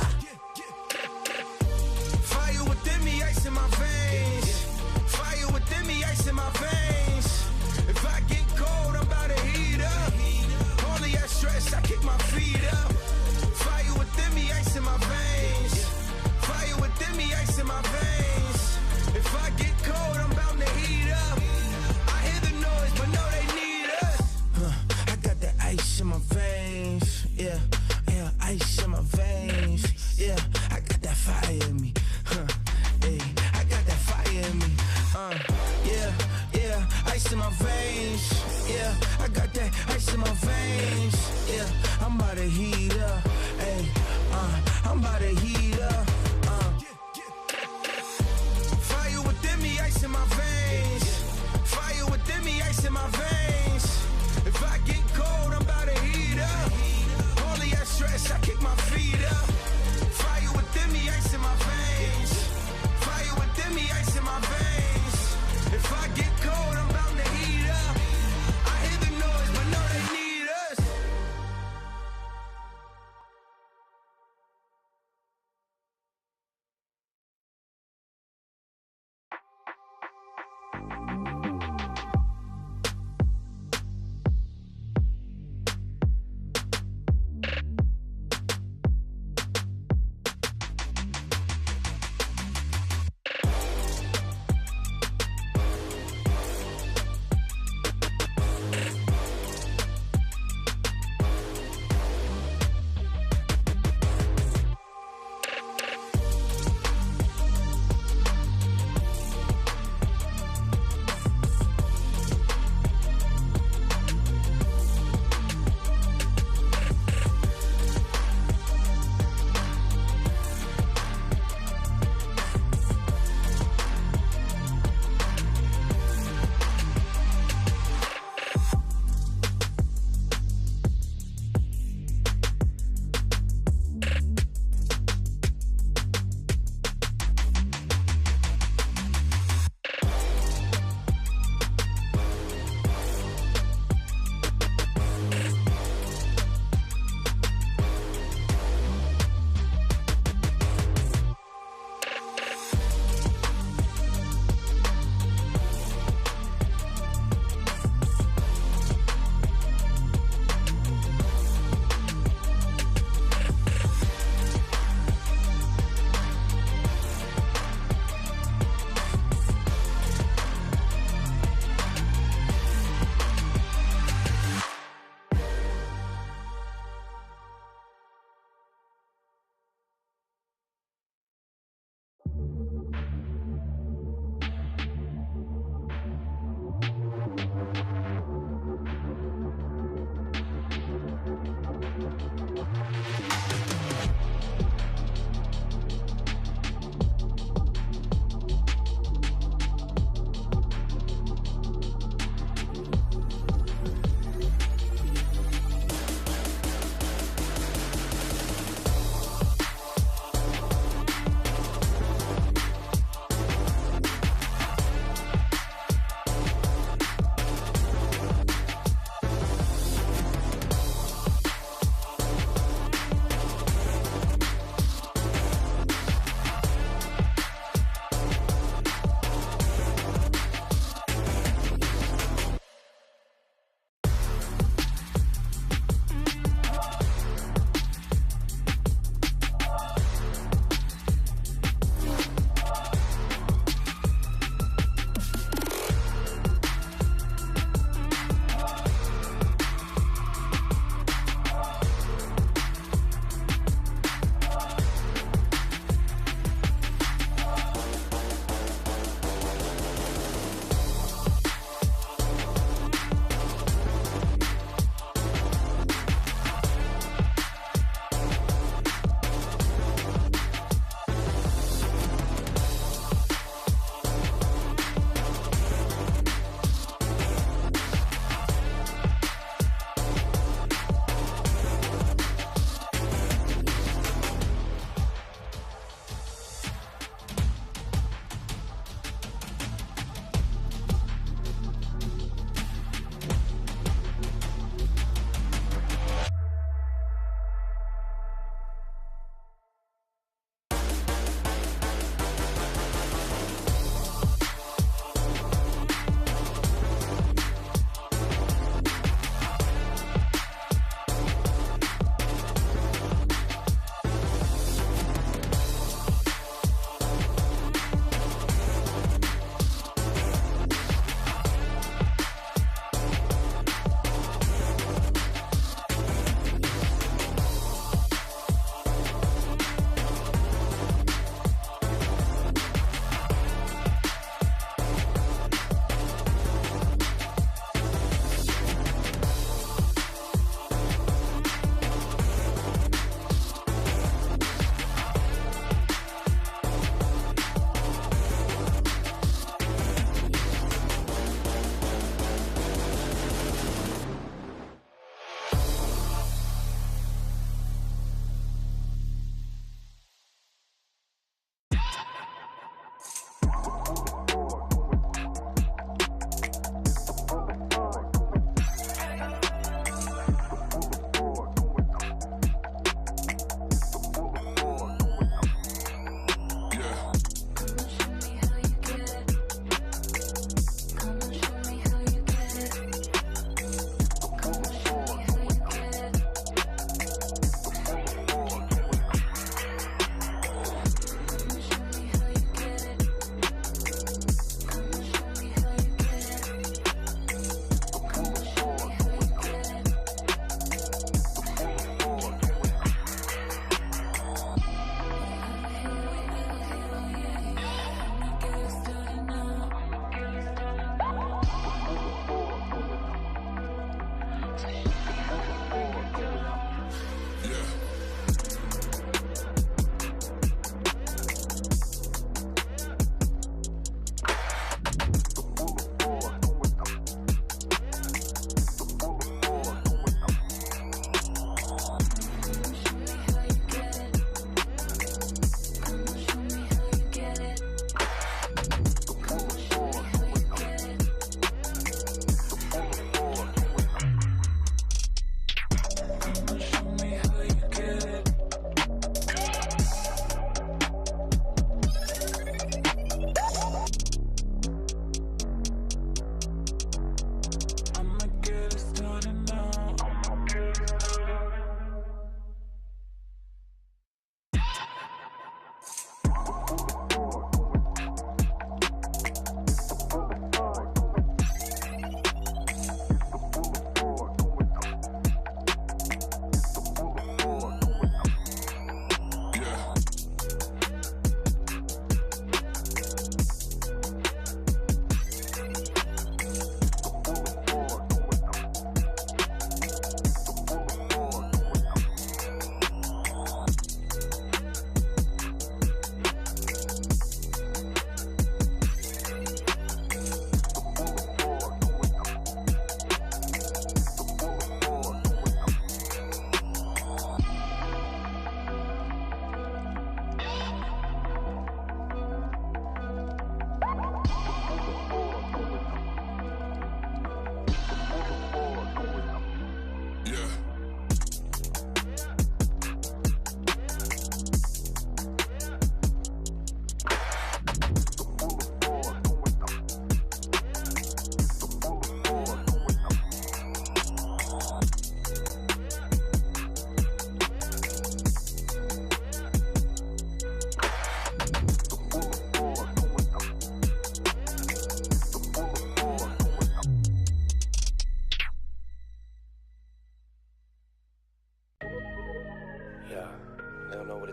Fire within me, ice in my veins. Fire within me, ice in my veins. If I get cold, I'm about to heat up. Only I stress, I kick my feet up. Fire within me, ice in my veins. Fire within me, ice in my veins. If I get cold, I'm bound to heat up. I hear the noise, but no, they need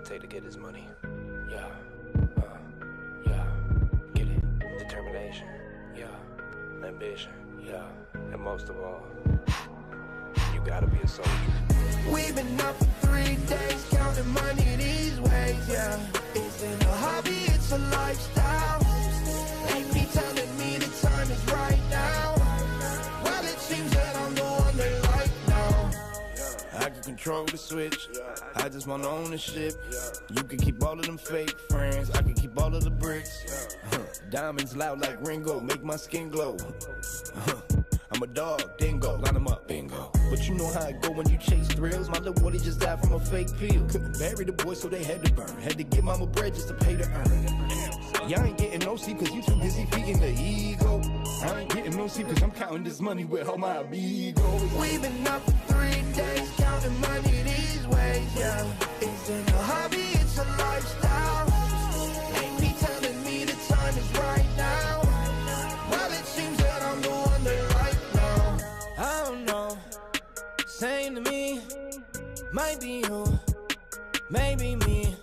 take to get his money. Yeah, get it. Determination, yeah. Ambition, yeah. And most of all, you gotta be a soldier. We've been up for 3 days, counting money these ways, yeah. Isn't a hobby, it's a lifestyle. Ain't me telling me the time is right now. Well, it seems that I'm the one they like now. I can control the switch, I just want ownership. You can keep all of them fake friends, I can keep all of the bricks. Diamonds loud like Ringo, make my skin glow. I'm a dog, dingo, line them up, bingo. But you know how it go when you chase thrills. My little Woody just died from a fake pill. Couldn't bury the boy, so they had to burn. Had to give mama bread just to pay to earn. Y'all ain't getting no sleep cause you too busy feeding the ego. I ain't getting no sleep cause I'm counting this money with all my amigos. We've been up for 3 days, counting money these ways, yeah. Isn't a hobby, it's a lifestyle. Ain't me telling me the time is right now. Well, it seems that I'm the one they like now. I don't know, same to me. Might be you, maybe me.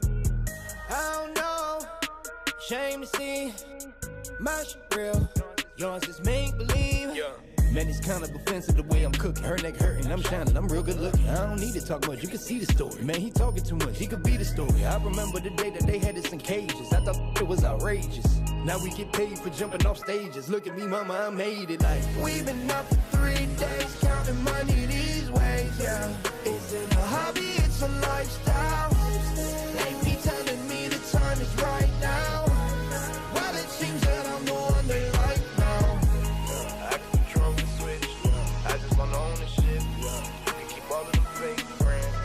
I don't know, shame to see. My shit real, yours is make-believe. Man, it's kind of offensive the way I'm cooking. Her neck hurting, I'm shining, I'm real good looking. I don't need to talk much, you can see the story. Man, he talking too much, he could be the story. I remember the day that they had us in cages. I thought it was outrageous. Now we get paid for jumping off stages. Look at me, mama, I made it like. We've been up for 3 days, counting money these ways, yeah. Isn't a hobby, it's a lifestyle. Ain't me telling me the time is right now. Well, it seems that I'm the one they like now. I can control the switch, I just want ownership. You can keep all of them fake friends.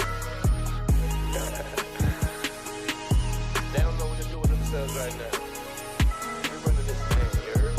They don't know what to do with themselves right now. We're running this thing, you heard?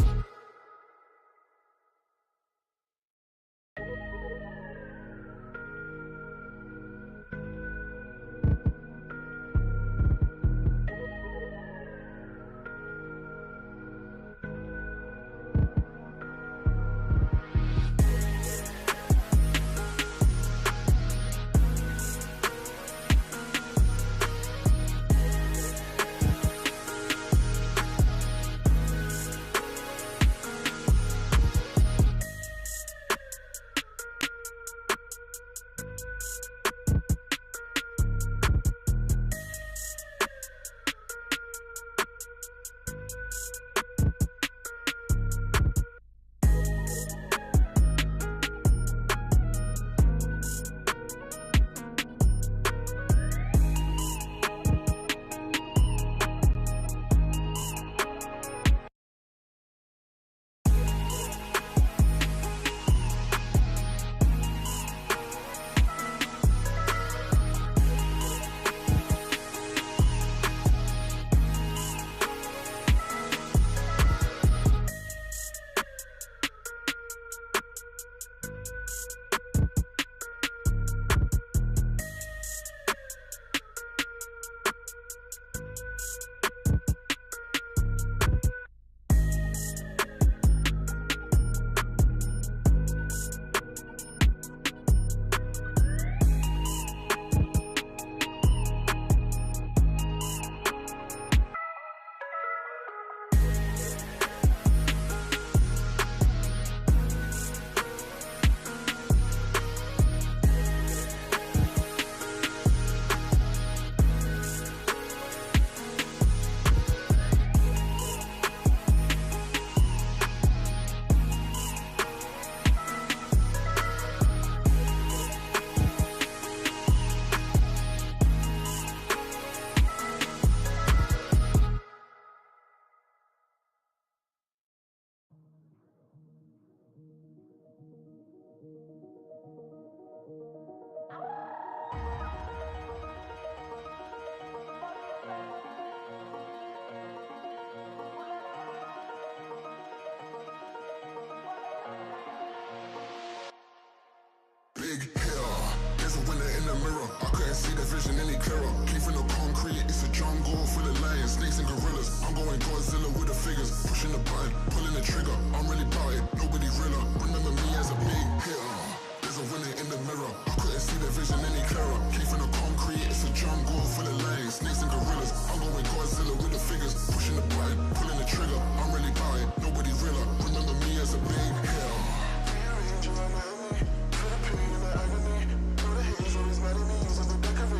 the mirror, I couldn't see the vision any clearer. Came from the concrete, it's a jungle full of lions, snakes and gorillas. I'm going Godzilla with the figures, pushing the button, pulling the trigger. I'm really about it, nobody realer. Remember me as a big hitter. There's a winner in the mirror, I couldn't see the vision any clearer. Came from the concrete, it's a jungle full of lions, snakes and gorillas. I'm going Godzilla with the figures, pushing the button, pulling the trigger. I'm really about it, nobody realer. Remember me as a big hitter.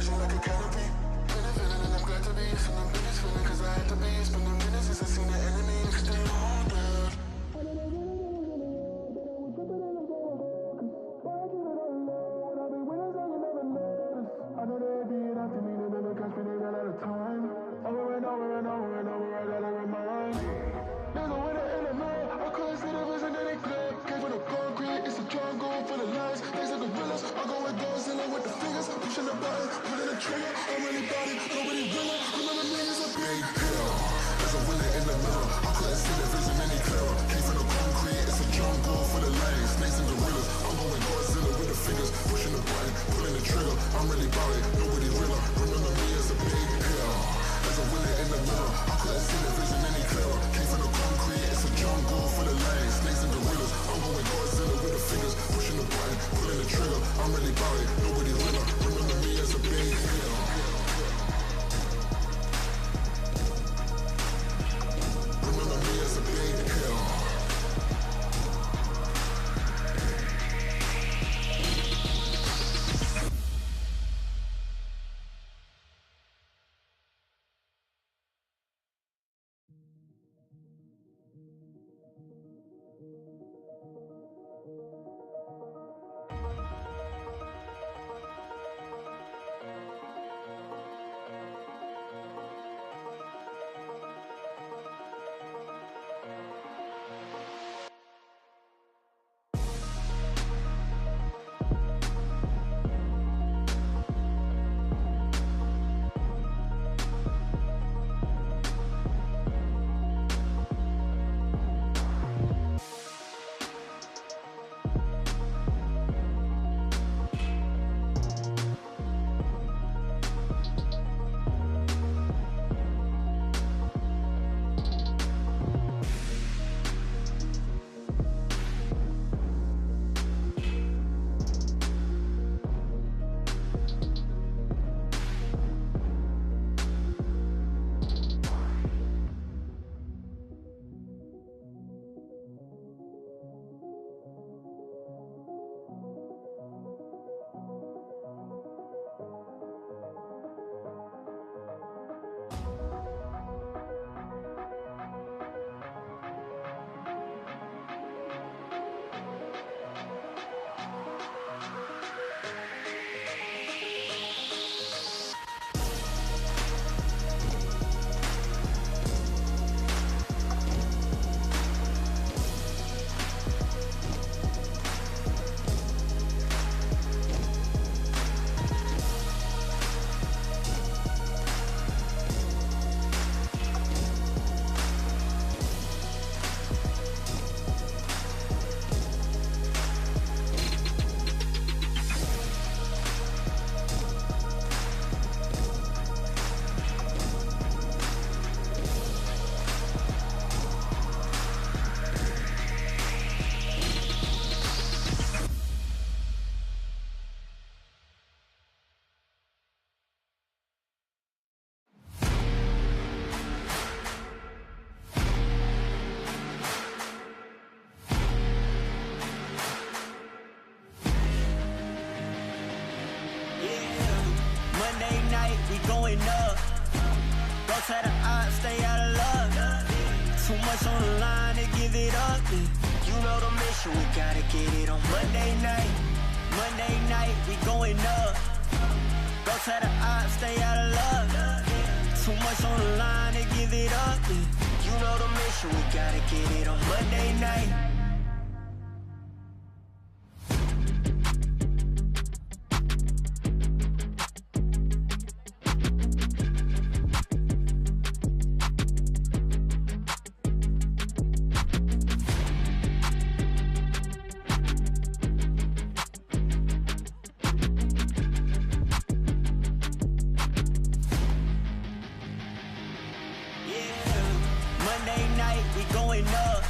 Like a canopy, been a villain and I'm glad to be. It's the biggest feeling cause I had to be. It's been a minute since I seen the enemy. It's still on dead. I know they be it after me, they never catch me, they ran out of time. Over and over and over and over, I gotta remind. There's a winner in the mirror, I couldn't see the vision that they clear. Came from the concrete, it's a jungle full of lions, things like gorillas. I go with Godzilla with the fingers, pushing the button, pulling the trigger. I'm really about it, nobody winner. Remember me as a big hitter. There's a winner in the mirror, I couldn't see the vision any clearer. Came from the concrete, it's a jungle full of lions, snakes and gorillas. I'm going Godzilla with the fingers, pushing the button, pulling the trigger. I'm really about it, nobody realer. Remember me as a big hitter. There's a winner in the mirror, I couldn't see the vision any clearer. Came from the concrete, it's a jungle full of lions, snakes and gorillas. I'm going Godzilla with the fingers, pushing the button, pulling the trigger. I'm really about it, nobody realer. Remember me as a big hitter. Remember me as a big hitter. going up. Don't try to stay out of luck. Too much on the line to give it up. You know the mission, we gotta get it on Monday night. Monday night, we going up. Don't try to stay out of luck. Too much on the line to give it up. You know the mission, we gotta get it on Monday night. we going up.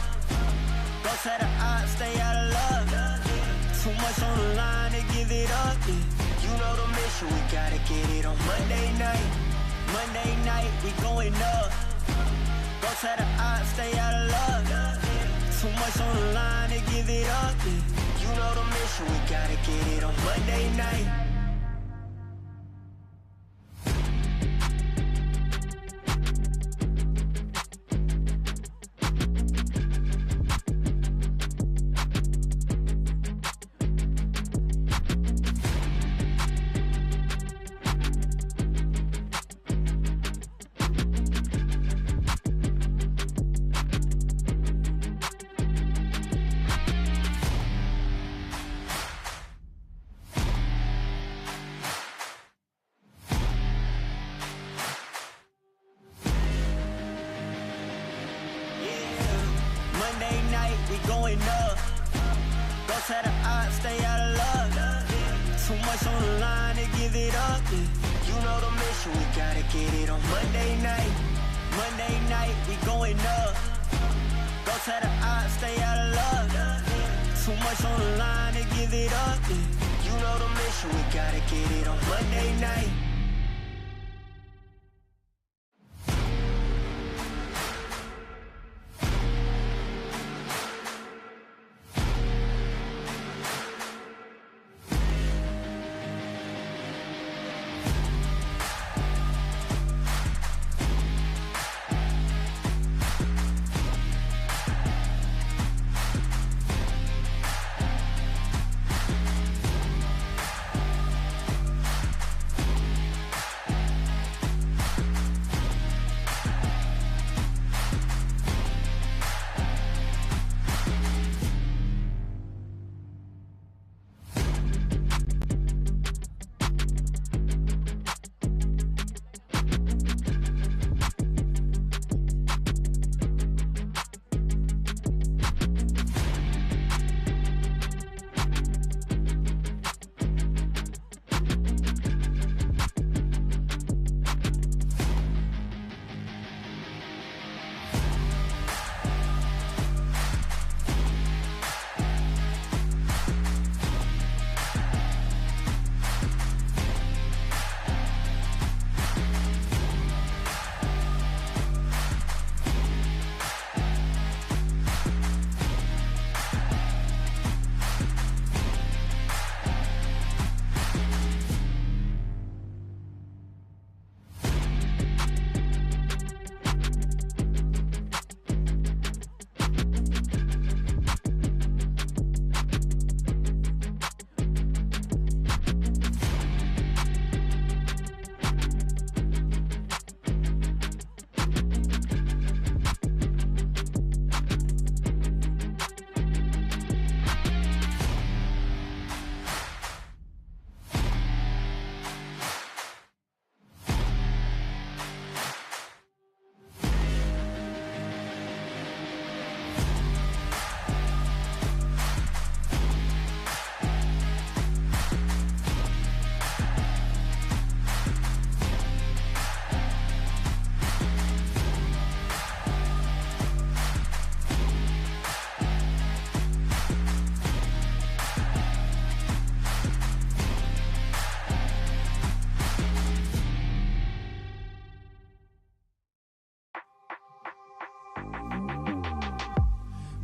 Don't say the odds, stay out of luck. Too much on the line to give it up. Yeah. You know the mission, we gotta get it on Monday night. Monday night, we going up. Don't say the odds, stay out of luck. Too much on the line to give it up. Yeah. You know the mission, we gotta get it on Monday night.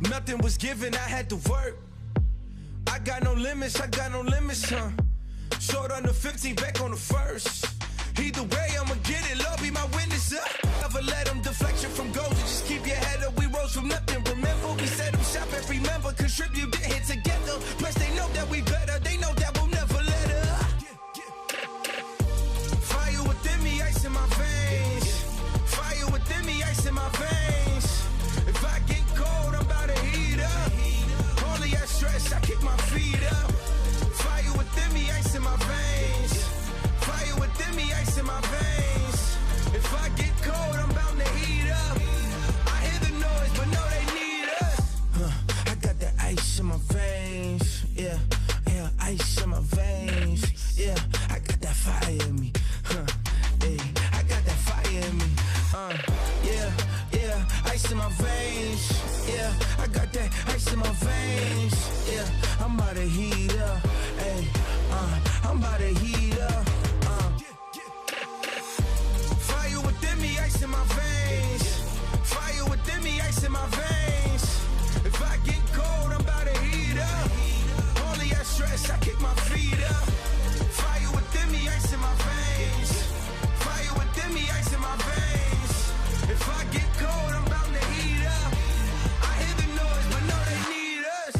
Nothing was given, I had to work. I got no limits, huh? Short on the 15, back on the first. Either way, I'ma get it, Lord be my witness, Never let them deflection from goals, just keep your head up, we rose from nothing. Remember, we set them shop every member, contribute, get hit together. Plus they know that we better, they know that we'll never let up. Fire within me, ice in my veins. Fire within me, ice in my veins. If I get cold, I'm about to heat up. Only I stress, I kick my feet up. Fire within me, ice in my veins. Fire within me, ice in my veins. If I get cold, I'm bound to heat up. I hear the noise, but no, they need us. I got that ice in my veins. I'm about to heat up. Fire within me, ice in my veins. Fire within me, ice in my veins. If I get cold, I'm about to heat up. Only that stress, I kick my feet up. Fire within me, ice in my veins. Fire within me, ice in my veins. If I get cold, I'm about to heat up. I hear the noise, but no, they need us.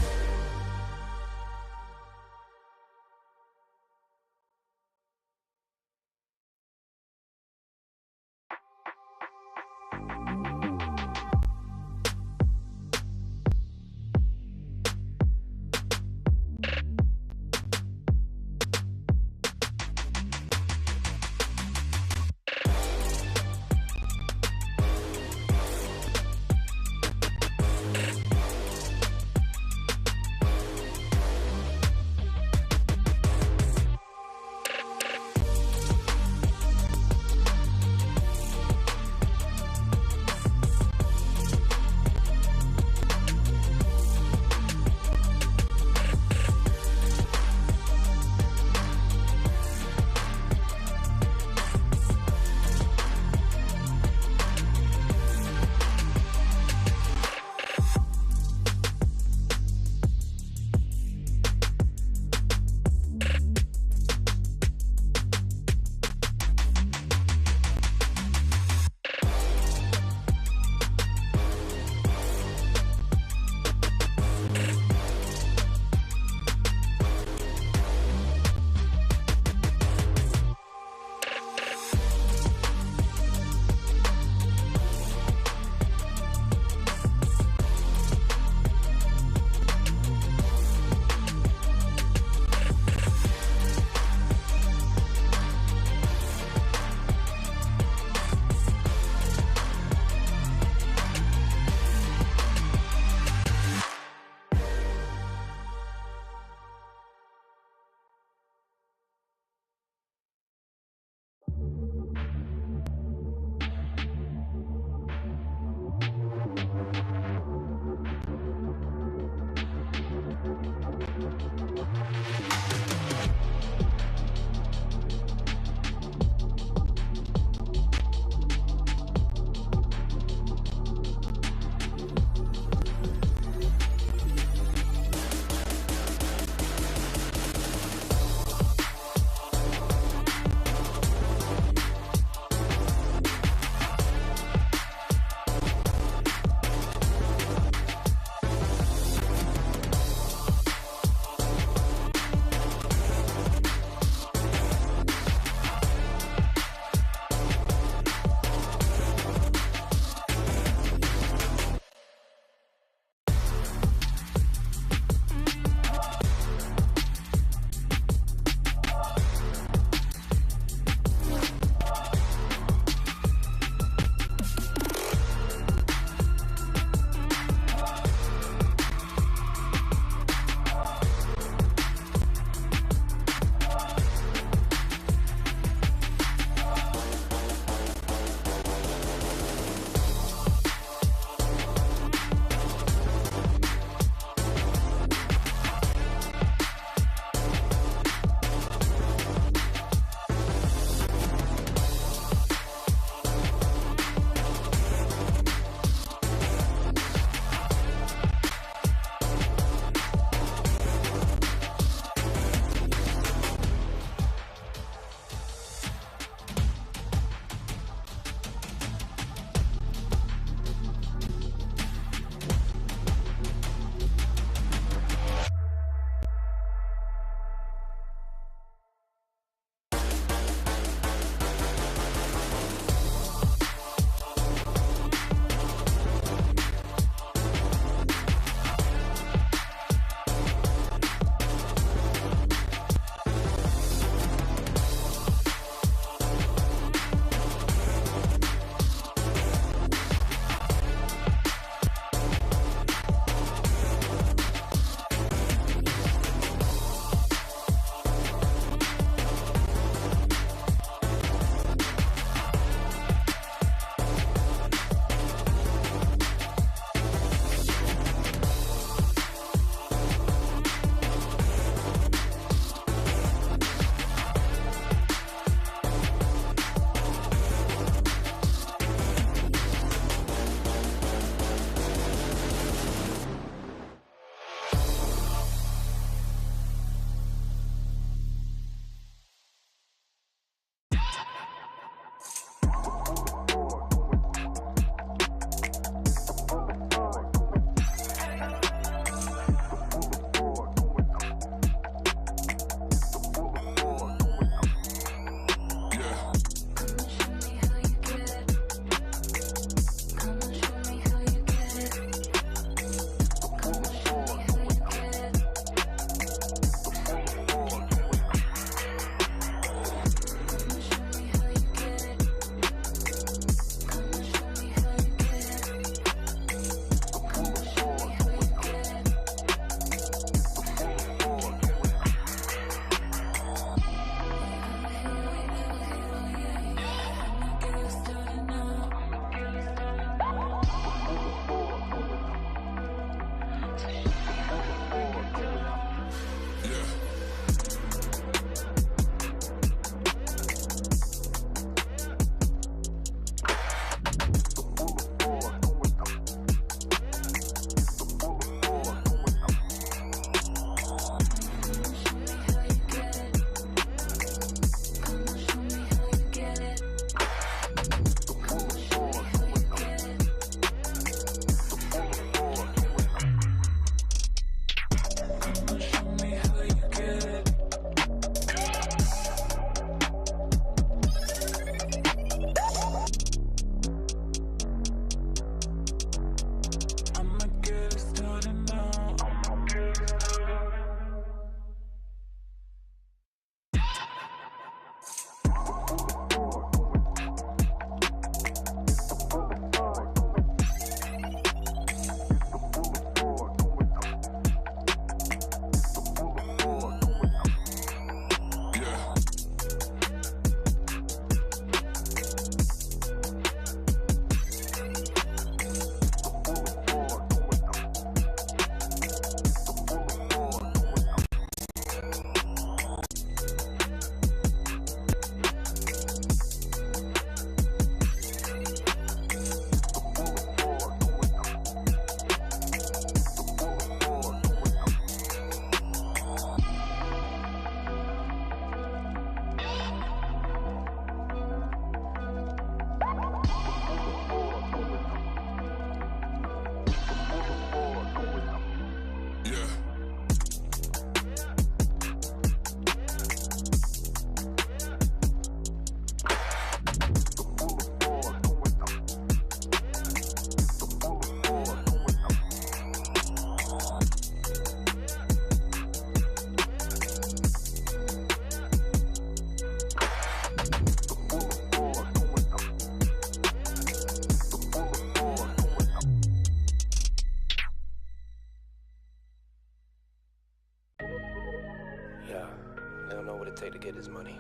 They don't know what it take to get his money.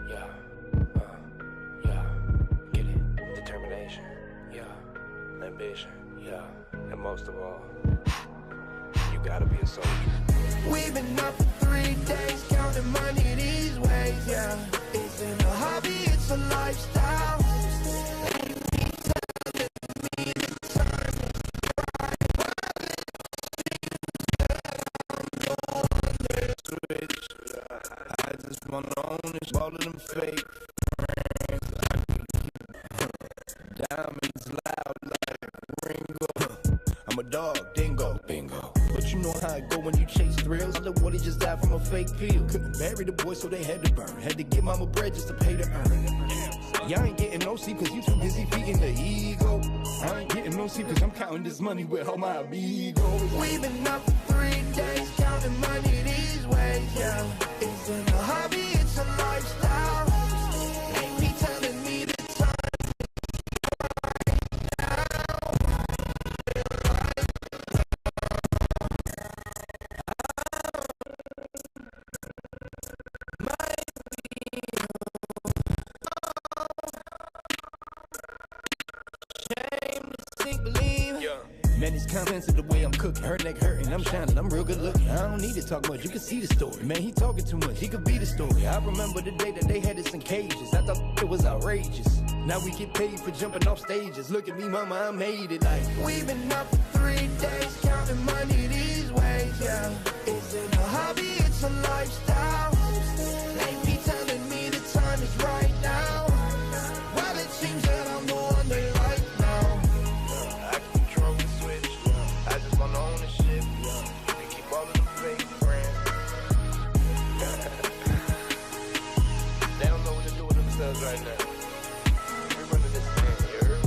Yeah, yeah, get it. Determination, yeah. Ambition, yeah. And most of all, you gotta be a soldier. We've been up for 3 days, counting money these ways, yeah. It's in a hobby, it's a lifestyle. I just wanna own this, all of them fake friends. Diamonds loud like Ringo. I'm a dog, dingo, bingo. But you know how it go when you chase thrills. The water just died from a fake pill. Couldn't bury the boy, so they had to burn. Had to give mama bread just to pay to earn. Y'all ain't getting no sleep cause you too busy feeding the ego. I ain't getting no sleep cause I'm counting this money with all my amigos. We've been up for 3 days, counting money these ways, yeah. It's in a hobby, it's a lifestyle. Ain't me telling me the time. Man, these comments of the way I'm cooking. Her neck hurting, I'm shining, I'm real good looking. I don't need to talk much, you can see the story. Man, he talking too much, he could be the story. I remember the day that they had us in cages. I thought it was outrageous. Now we get paid for jumping off stages. Look at me, mama, I made it like. We've been up for 3 days, counting money these ways, yeah. It's in a hobby, it's a lifestyle. Ain't me telling me the time is right now. Well, it seems that I'm the one they like now. I can control the switch, I just want ownership. You can keep all of the fake friends. They don't know what to do with themselves right now. We're running this thing, you heard?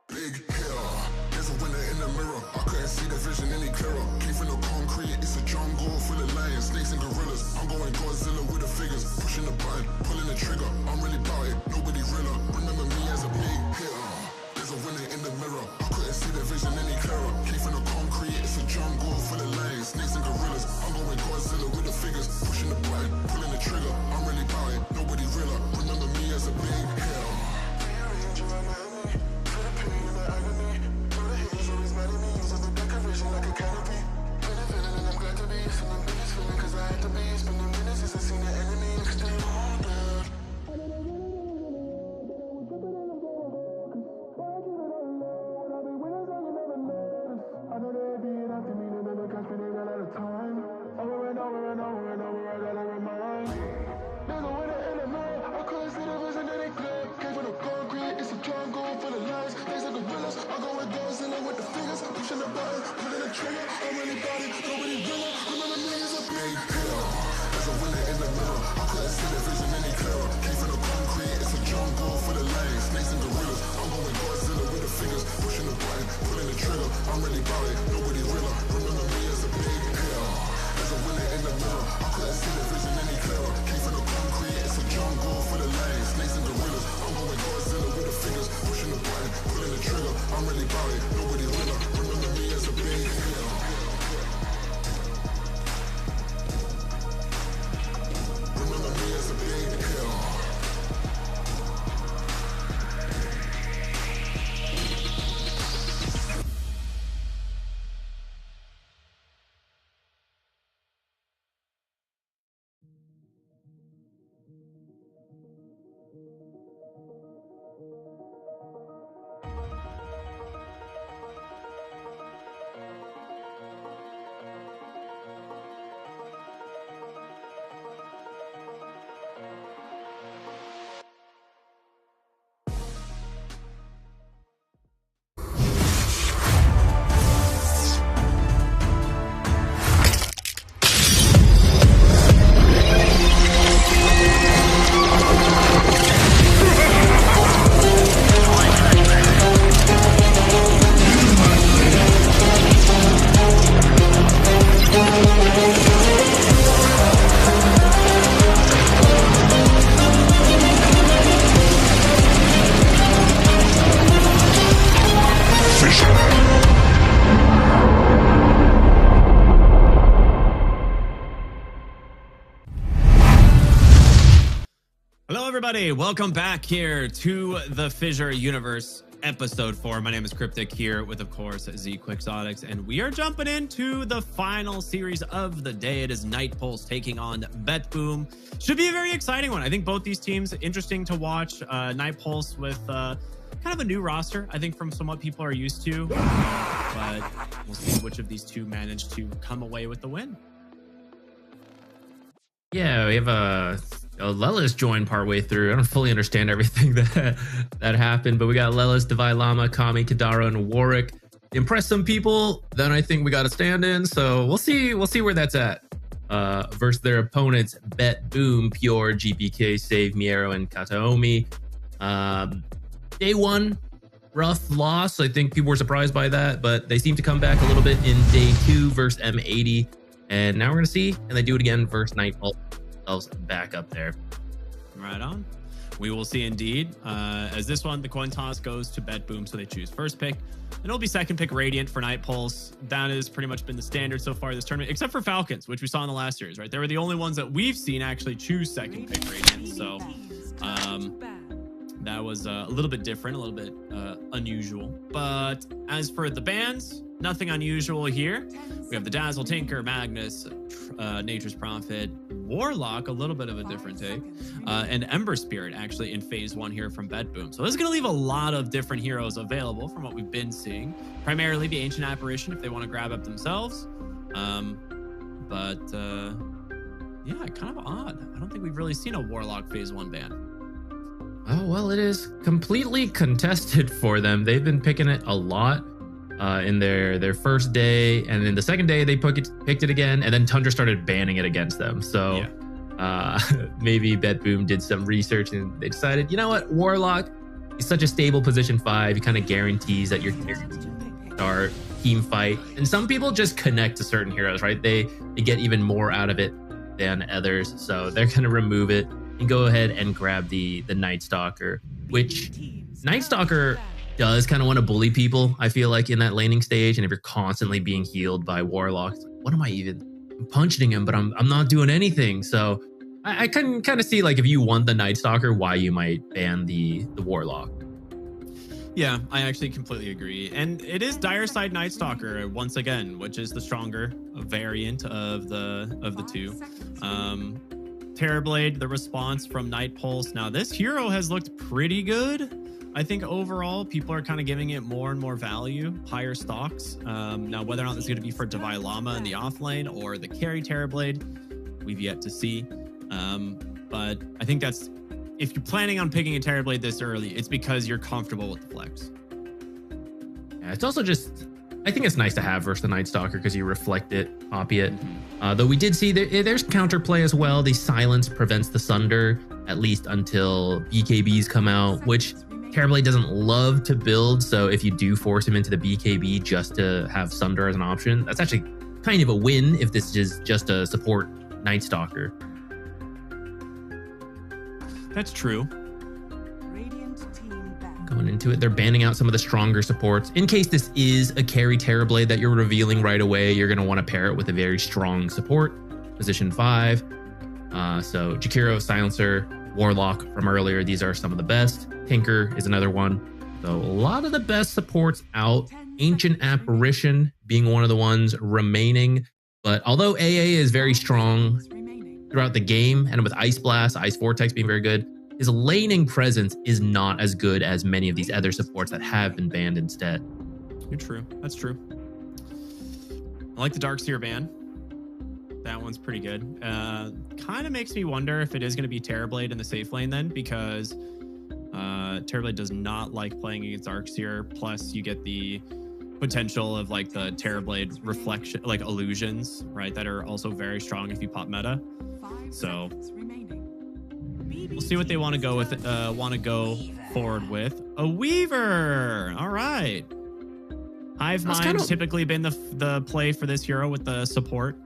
Big hitter, there's a winner in the mirror. I couldn't see the vision any clearer. Came from the concrete, it's a jungle full of lions, snakes and gorillas. I'm going Godzilla with the figures, pushing the button, pulling the trigger. I'm really about it, nobody realer. Remember me as a big hitter. There's a winner in the mirror. I couldn't see the vision any clearer. Came from the concrete, it's a jungle full of lions. everybody. Welcome back here to the FISSURE Universe Episode 4. My name is Cryptic here with, of course, Z Quixotics, and we are jumping into the final series of the day. It is Night Pulse taking on BetBoom. Should be a very exciting one. I think both these teams, interesting to watch. Night Pulse with kind of a new roster, I think, from what people are used to. But we'll see which of these two manage to come away with the win. Yeah, we have Lelis joined partway through. I don't fully understand everything that happened, but we got Lelis, Devi Lama, Kami, Kadaro, and Warwick. Impress some people, then I think we got a stand-in. So we'll see where that's at. Versus their opponents, BetBoom, Pure, GPK, Save, Miero, and Kataomi. Day one, rough loss. I think people were surprised by that, but they seem to come back a little bit in day 2 versus M80. And now we're going to see, and they do it again versus Night Pulse. Back up there. Right on. We will see indeed. As this one, the coin toss goes to BetBoom, so they choose first pick. And it'll be second pick Radiant for Night Pulse. That has pretty much been the standard so far this tournament, except for Falcons, which we saw in the last series, right? They were the only ones that we've seen actually choose second pick Radiant. So that was a little bit different, a little bit unusual. But as for the bans, nothing unusual here. We have the Dazzle, Tinker, Magnus, Nature's Prophet, Warlock, a little bit of a different take, and Ember Spirit actually in phase 1 here from BetBoom. So this is going to leave a lot of different heroes available from what we've been seeing. Primarily the Ancient Apparition if they want to grab up themselves. Yeah, kind of odd. I don't think we've really seen a Warlock phase 1 ban. Oh, well, it is completely contested for them. They've been picking it a lot. In their first day, and then the second day they picked it again, and then Tundra started banning it against them. So maybe BetBoom did some research and they decided, you know what, Warlock is such a stable position 5. He kind of guarantees that your start team fight, and some people just connect to certain heroes, right? They get even more out of it than others, so they're gonna remove it and go ahead and grab the Night Stalker, which Night Stalker does kind of want to bully people, I feel like, in that laning stage. And if you're constantly being healed by Warlocks, what am I even? I'm punching him, but I'm not doing anything. So I can kind of see, like, if you want the Night Stalker, why you might ban the Warlock. Yeah, I actually completely agree. And it is Dire Side Night Stalker once again, which is the stronger variant of the two. Terrorblade, the response from Night Pulse. Now this hero has looked pretty good. I think overall, people are kind of giving it more and more value, higher stocks. Now, whether or not this is going to be for Devi Lama in the off lane or the carry Terrorblade, we've yet to see. But I think that's, if you're planning on picking a Terrorblade this early, it's because you're comfortable with the flex. Yeah, it's also just, I think it's nice to have versus the Night Stalker because you reflect it, copy it. Though we did see there's counterplay as well. The silence prevents the Sunder, at least until BKBs come out, which Terrorblade doesn't love to build, so if you do force him into the BKB just to have Sunder as an option, that's actually kind of a win if this is just a support Night Stalker. That's true. Going into it, they're banning out some of the stronger supports. In case this is a carry Terrorblade that you're revealing right away, you're going to want to pair it with a very strong support, position 5. So Jakiro, Silencer, Warlock from earlier, these are some of the best. Tinker is another one. So a lot of the best supports out. Ancient Apparition being one of the ones remaining. But although AA is very strong throughout the game, and with Ice Blast, Ice Vortex being very good, his laning presence is not as good as many of these other supports that have been banned instead. You're true. That's true. I like the Darkseer ban. That one's pretty good. Kind of makes me wonder if it is going to be Terrorblade in the safe lane then, because Terrorblade does not like playing against Darkseer. Plus, you get the potential of like the Terrorblade reflection, like illusions, right? That are also very strong if you pop meta. So we'll see what they want to go with. Want to go forward with a Weaver. All right. Hive Mind's typically been the play for this hero with the support.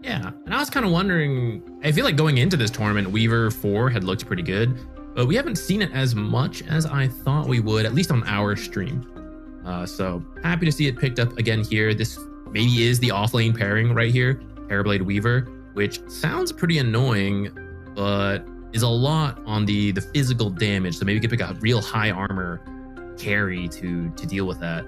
Yeah, and I was kind of wondering, I feel like going into this tournament, Weaver 4 had looked pretty good, but we haven't seen it as much as I thought we would, at least on our stream. So happy to see it picked up again here. This maybe is the offlane pairing right here, Terrorblade Weaver, which sounds pretty annoying, but is a lot on the physical damage. So maybe you could pick a real high armor carry to deal with that.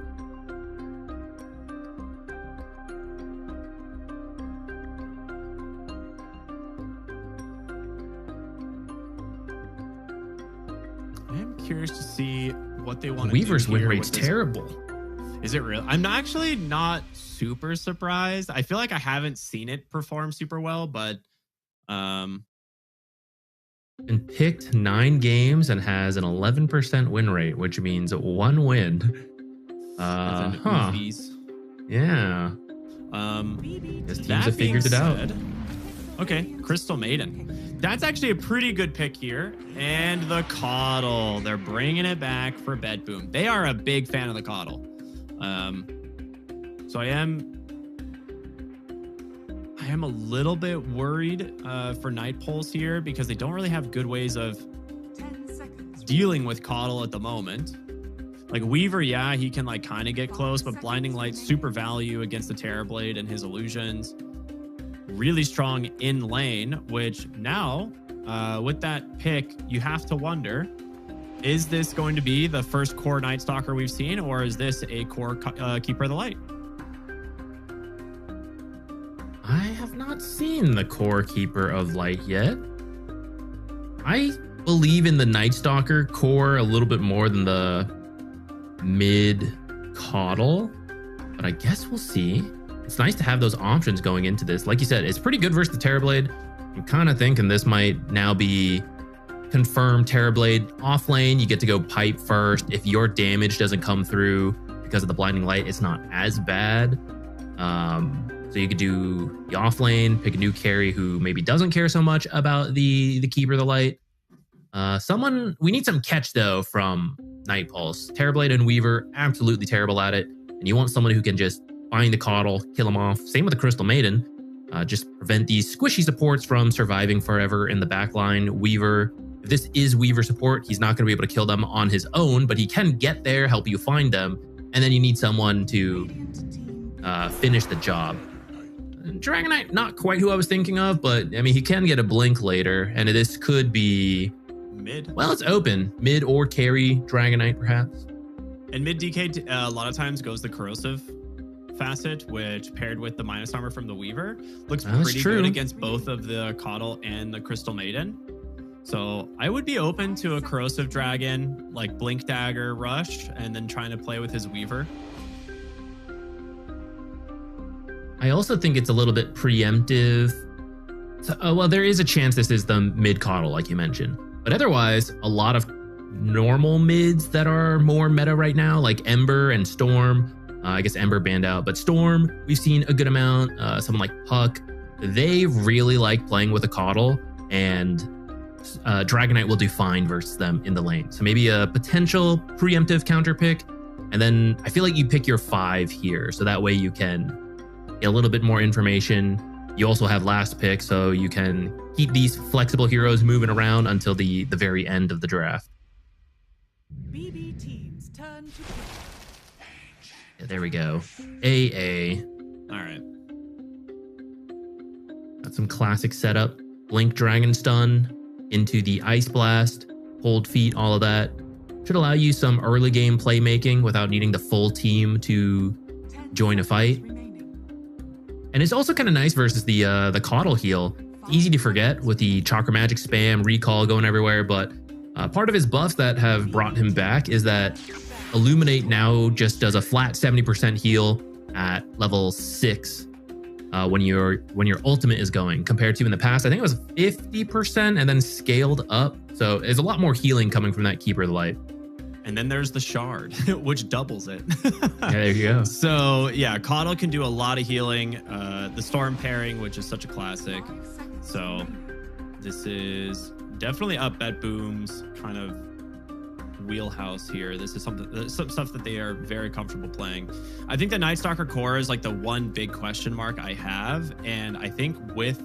I'm curious to see what they want to Weaver's do win here rate's with this. terrible. Is it real? I'm actually not super surprised. I feel like I haven't seen it perform super well, but And picked 9 games and has an 11% win rate, which means 1 win. Yeah. This teams have figured it out. Okay, Crystal Maiden. That's actually a pretty good pick here. And the Coddle. They're bringing it back for BetBoom. They are a big fan of the Coddle. So I am a little bit worried for Night Pulse here because they don't really have good ways of dealing with Coddle at the moment. Like Weaver, yeah, he can like kind of get close, but Blinding Light, super value against the Terrorblade and his illusions. Really strong in lane, which now with that pick, you have to wonder, is this going to be the first core Night Stalker we've seen, or is this a core Keeper of the Light? I have not seen the core Keeper of Light yet. I believe in the Night Stalker core a little bit more than the mid Coddle, but I guess we'll see. It's nice to have those options going into this. Like you said, it's pretty good versus the Terrorblade. I'm kind of thinking this might now be confirmed Terrorblade off lane. You get to go pipe first. If your damage doesn't come through because of the Blinding Light, it's not as bad. So you could do the off lane, pick a new carry who maybe doesn't care so much about the Keeper of the Light. We need some catch though from Night Pulse. Terrorblade and Weaver, absolutely terrible at it. And you want someone who can just find the Coddle, kill him off. Same with the Crystal Maiden. Just prevent these squishy supports from surviving forever in the backline. Weaver, if this is Weaver support, he's not going to be able to kill them on his own, but he can get there, help you find them. And then you need someone to finish the job. Dragon Knight, not quite who I was thinking of, but I mean, he can get a blink later, and this could be mid. Well, it's open. Mid or carry Dragon Knight, perhaps. And mid DK a lot of times goes the corrosive facet, which paired with the minus armor from the Weaver looks pretty good against both of the Coddle and the Crystal Maiden. So I would be open to a corrosive dragon, like Blink Dagger Rush, and then trying to play with his Weaver. I also think it's a little bit preemptive. So, well, there is a chance this is the mid Coddle, like you mentioned. But otherwise, a lot of normal mids that are more meta right now, like Ember and Storm. I guess Ember banned out, but Storm, we've seen a good amount. Someone like Puck, they really like playing with a Coddle, and Dragon Knight will do fine versus them in the lane. So maybe a potential preemptive counter pick. And then I feel like you pick your 5 here, so that way you can get a little bit more information. You also have last pick, so you can keep these flexible heroes moving around until the very end of the draft. BB team's turn to Yeah, there we go. AA. All right. Got some classic setup. Blink Dragon Stun into the Ice Blast, hold feet, all of that. Should allow you some early game playmaking without needing the full team to join a fight. And it's also kind of nice versus the Coddle heal. Easy to forget with the Chakra Magic spam, recall going everywhere, but part of his buffs that have brought him back is that Illuminate now just does a flat 70% heal at level 6 when your ultimate is going, compared to in the past, I think it was 50% and then scaled up. So there's a lot more healing coming from that Keeper of the Light. And then there's the Shard, which doubles it. Yeah, there you go. So yeah, Coddle can do a lot of healing. The Storm pairing, which is such a classic. So this is definitely up BetBoom's kind of wheelhouse here. This is some stuff that they are very comfortable playing. I think the Night Stalker core is like the one big question mark I have. And I think with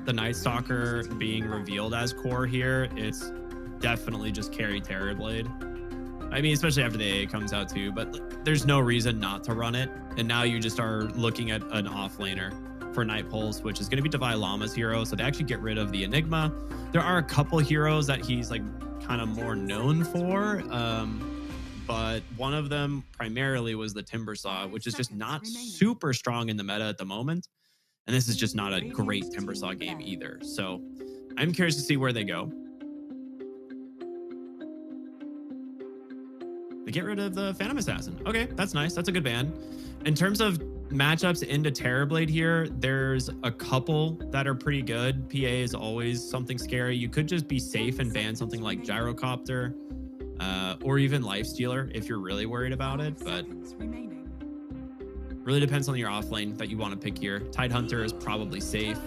the Night Stalker being revealed as core here, it's definitely just carry Terrorblade. I mean, especially after the AA comes out too, but there's no reason not to run it. And now you just are looking at an off laner for Night Pulse, which is going to be Devi Lama's hero. So they actually get rid of the Enigma. There are a couple heroes that he's like kind of more known for. But one of them primarily was the Timbersaw, which is just not super strong in the meta at the moment. And this is just not a great Timbersaw game either. So I'm curious to see where they go. They get rid of the Phantom Assassin. Okay, that's nice. That's a good ban. In terms of matchups into Terrorblade here, there's a couple that are pretty good. PA is always something scary. You could just be safe and ban something like Gyrocopter or even Lifestealer if you're really worried about it. But really depends on your offlane that you want to pick here. Tidehunter is probably safe.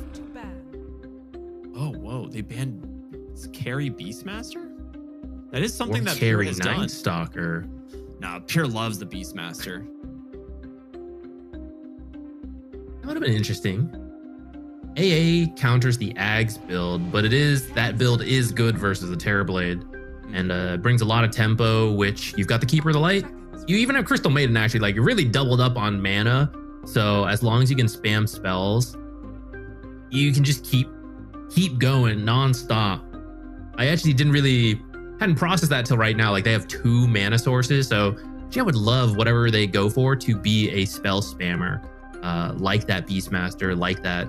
Oh, whoa. They banned Carry Beastmaster? That is something that Pure has done. Night Stalker. Nah, Pure loves the Beastmaster. That would have been interesting. AA counters the Ags build, but that build is good versus the Terrorblade, and brings a lot of tempo, which you've got the Keeper of the Light. You even have Crystal Maiden, actually. Like, you're really doubled up on mana, so as long as you can spam spells, you can just keep going non-stop. I actually hadn't processed that till right now. Like, they have 2 mana sources, so I would love whatever they go for to be a spell spammer, like that Beastmaster, like that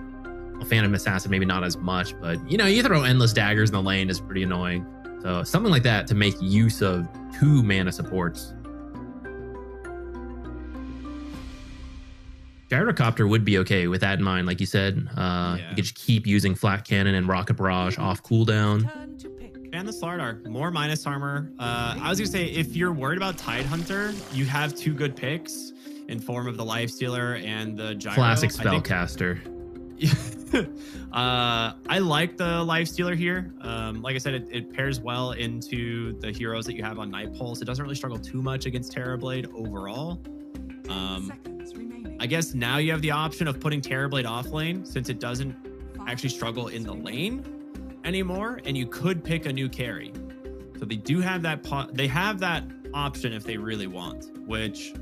Phantom Assassin. Maybe not as much, but you throw endless daggers in the lane is pretty annoying. So something like that to make use of 2 mana supports. Gyrocopter would be okay with that in mind, like you said. You could just keep using Flat Cannon and Rocket Barrage off cooldown. And the Slardar, more minus armor. I was gonna say, if you're worried about Tidehunter, you have 2 good picks in form of the Lifestealer and the Gyro. Classic Spellcaster. I like the Lifestealer here. Like I said, it pairs well into the heroes that you have on Night Pulse. It doesn't really struggle too much against Terrorblade overall. I guess now you have the option of putting Terrorblade off lane, since it doesn't actually struggle in the lane anymore, and you could pick a new carry. So they do have that they have that option if they really want, which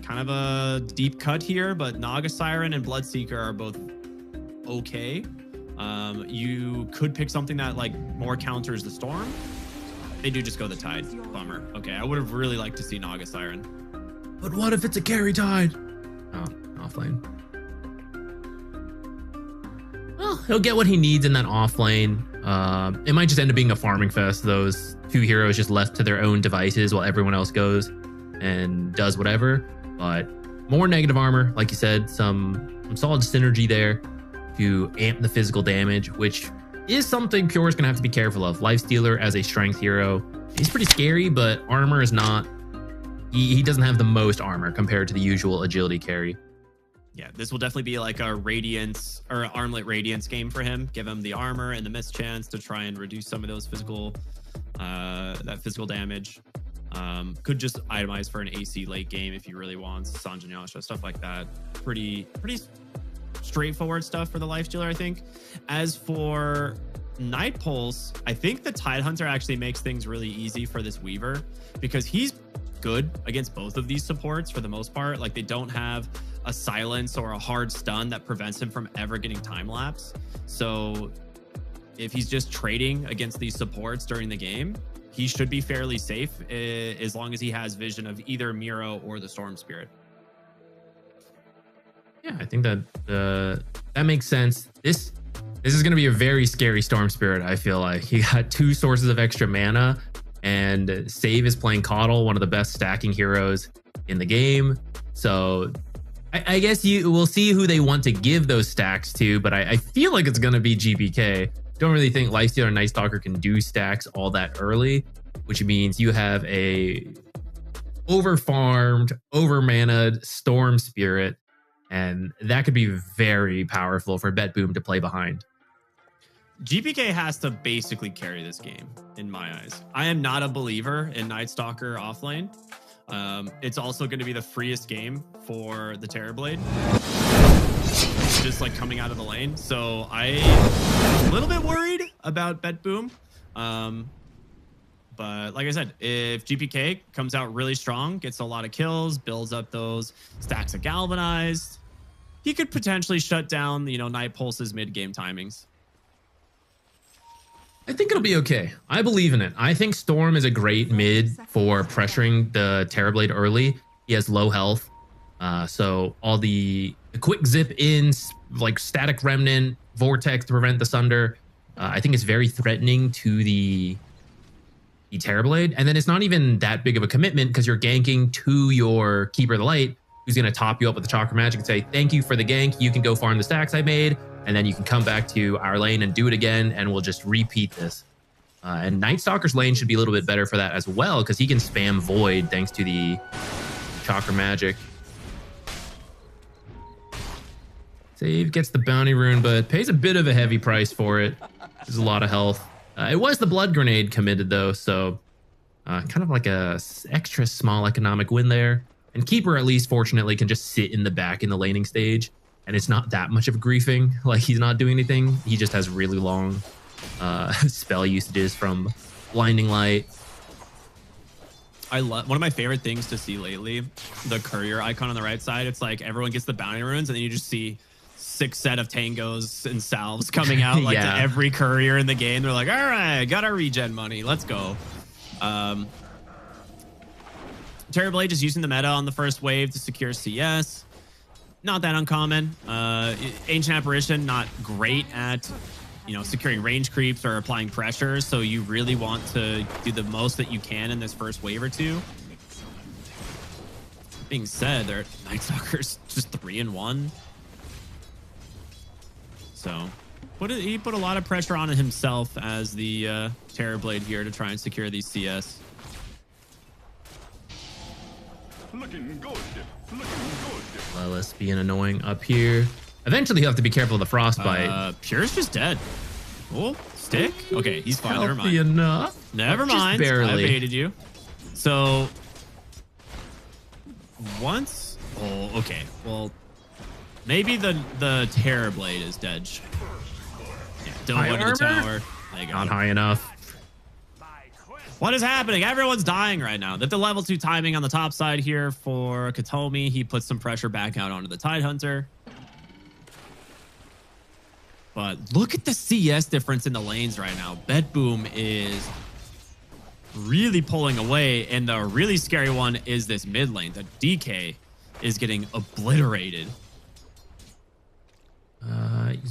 kind of a deep cut here, but Naga Siren and Bloodseeker are both okay. You could pick something that like more counters the Storm. They do just go the Tide. Bummer. Okay, I would have really liked to see Naga Siren. But what if it's a carry Tide? Oh, offlane. Well, he'll get what he needs in that offlane. It might just end up being a farming fest. Those 2 heroes just left to their own devices while everyone else goes and does whatever. But more negative armor, like you said, some solid synergy there to amp the physical damage, which is something Pure is going to have to be careful of. Lifestealer as a strength hero, he's pretty scary, but armor is not. He doesn't have the most armor compared to the usual agility carry. Yeah, this will definitely be like a Radiance or Armlet Radiance game for him. Give him the armor and the miss chance to try and reduce some of those physical damage. Could just itemize for an AC late game if you really want. Sanjanyasha, stuff like that. Pretty straightforward stuff for the Lifestealer, I think. As for Night Pulse, I think the Tidehunter actually makes things really easy for this Weaver, because he's good against both of these supports for the most part. Like, they don't have a silence or a hard stun that prevents him from ever getting time lapse. So if he's just trading against these supports during the game, he should be fairly safe as long as he has vision of either Miro or the Storm Spirit. Yeah, I think that that makes sense. This is going to be a very scary Storm Spirit, I feel like. He got 2 sources of extra mana, and Save is playing Coddle, one of the best stacking heroes in the game. So I guess we'll see who they want to give those stacks to, but I feel like it's going to be GPK. Don't really think Lifestealer and Night Stalker can do stacks all that early, which means you have a over-farmed, over-mana'd Storm Spirit, and that could be very powerful for BetBoom to play behind. GPK has to basically carry this game, in my eyes. I am not a believer in Night Stalker offlane. It's also going to be the freest game for the Terrorblade, just like coming out of the lane. So I'm a little bit worried about BetBoom. But like I said, if GPK comes out really strong, gets a lot of kills, builds up those stacks of Galvanized, he could potentially shut down, Night Pulse's mid-game timings. I think it'll be okay. I believe in it. I think Storm is a great mid for pressuring the Terrorblade early. He has low health. So all the quick zip ins, like Static Remnant, Vortex to prevent the Sunder, I think it's very threatening to the Terrorblade. And then it's not even that big of a commitment because you're ganking to your Keeper of the Light, who's going to top you up with the Chakra Magic and say, thank you for the gank. You can go farm the stacks I made. And then you can come back to our lane and do it again, and we'll just repeat this. And Night Stalker's lane should be a little bit better for that as well, because he can spam Void thanks to the Chakra Magic. Save gets the Bounty Rune, but pays a bit of a heavy price for it. There's a lot of health. It was the Blood Grenade committed, though, so kind of like a extra small economic win there. And Keeper, at least, fortunately, can just sit in the back in the laning stage. And it's not that much of a griefing. Like, he's not doing anything. He just has really long spell usages from Blinding Light. I love one of my favorite things to see lately, the courier icon on the right side. It's like everyone gets the bounty runes, and then you just see 6 set of tangos and salves coming out like to every courier in the game. They're like, all right, got our regen money. Let's go. Terrorblade just using the meta on the first wave to secure CS. Not that uncommon. Ancient Apparition, not great at, securing range creeps or applying pressure. So you really want to do the most that you can in this first wave or two. Being said, their Night Stalker's just 3-1. So he put a lot of pressure on himself as the Terrorblade here to try and secure these CS. Looking good. Lelis being annoying up here. Eventually, he'll have to be careful of the Frostbite. Pure's just dead. Oh, stick? Okay, he's fine. Never mind. Enough. Never Just mind. barely. I baited you. So, once... Oh, okay. Well, maybe the Terrorblade is dead. Yeah, don't go to the tower. Not high enough. What is happening? Everyone's dying right now. The level 2 timing on the top side here for Katomi. He puts some pressure back out onto the Tidehunter. But look at the CS difference in the lanes right now. BetBoom is really pulling away. And the really scary one is this mid lane. The DK is getting obliterated.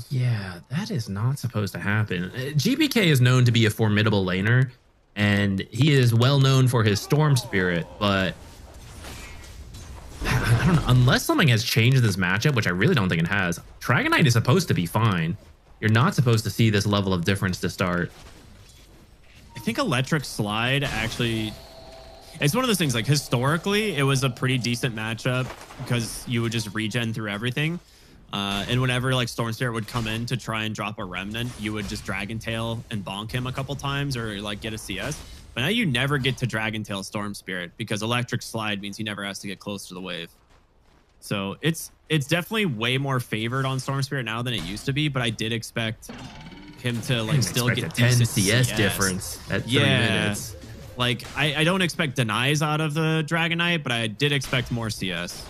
Yeah, that is not supposed to happen. GBK is known to be a formidable laner. And he is well known for his Storm Spirit, but I don't know, unless something has changed in this matchup, which I really don't think it has, Dragonite is supposed to be fine. You're not supposed to see this level of difference to start. I think Electric Slide actually, it's one of those things, like historically, it was a pretty decent matchup because you would just regen through everything. And whenever like Storm Spirit would come in to try and drop a Remnant, you would just Dragon Tail and bonk him a couple times or like get a CS. But now you never get to Dragon Tail Storm Spirit because Electric Slide means he never has to get close to the wave. So it's definitely way more favored on Storm Spirit now than it used to be. But I did expect him to like still get a 10 CS difference at 3 minutes. Like I don't expect denies out of the Dragonite, but I did expect more CS.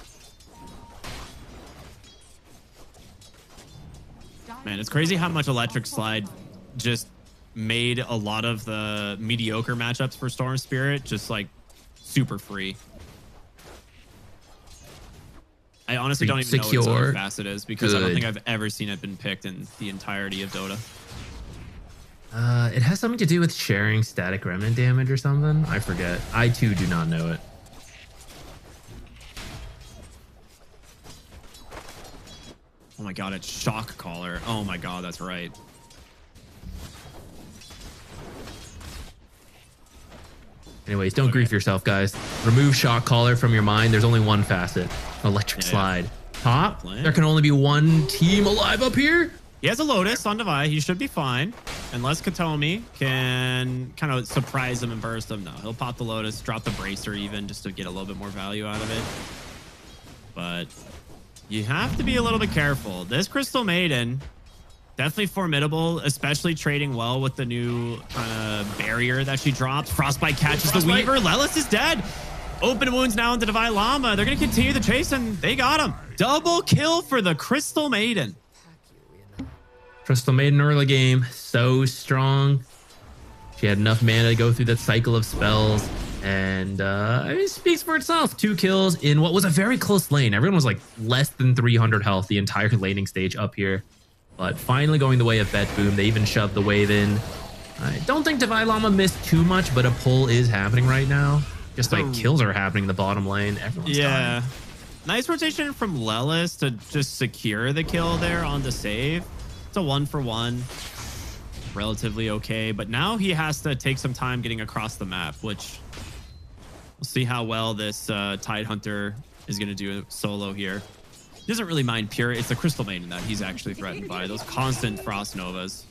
Man, it's crazy how much Electric Slide just made a lot of the mediocre matchups for Storm Spirit just like super free. I honestly don't even know what zone fast it is because I don't think I've ever seen it been picked in the entirety of Dota. It has something to do with sharing static remnant damage or something. I forget. I too do not know it. Oh my god, it's Shock Collar. Oh my god, that's right. Anyways, don't grief yourself, guys. Remove Shock Collar from your mind. There's only one facet. Electric Slide. Top. There can only be one team alive up here. He has a Lotus on Devi. He should be fine. Unless Katomi can kind of surprise him and burst him. No, he'll pop the Lotus, drop the Bracer even just to get a little bit more value out of it. But you have to be a little bit careful. This Crystal Maiden, definitely formidable, especially trading well with the new kind of barrier that she drops. Frostbite catches the Weaver. Lelis is dead. Open wounds now into Devi Llama. They're going to continue the chase, and they got him. Double kill for the Crystal Maiden. Crystal Maiden early game, so strong. She had enough mana to go through that cycle of spells. And it speaks for itself. 2 kills in what was a very close lane. Everyone was like less than 300 health the entire laning stage up here. But finally going the way of BetBoom. They even shoved the wave in. I don't think Divine Llama missed too much, but a pull is happening right now. Just like kills are happening in the bottom lane. Everyone's dying. Nice rotation from Lelis to just secure the kill there on the save. It's a 1-for-1. Relatively okay, but now he has to take some time getting across the map, which we'll see how well this Tide Hunter is going to do solo here. He doesn't really mind pure. It's the Crystal Maiden that he's actually threatened by. Those constant Frost Novas.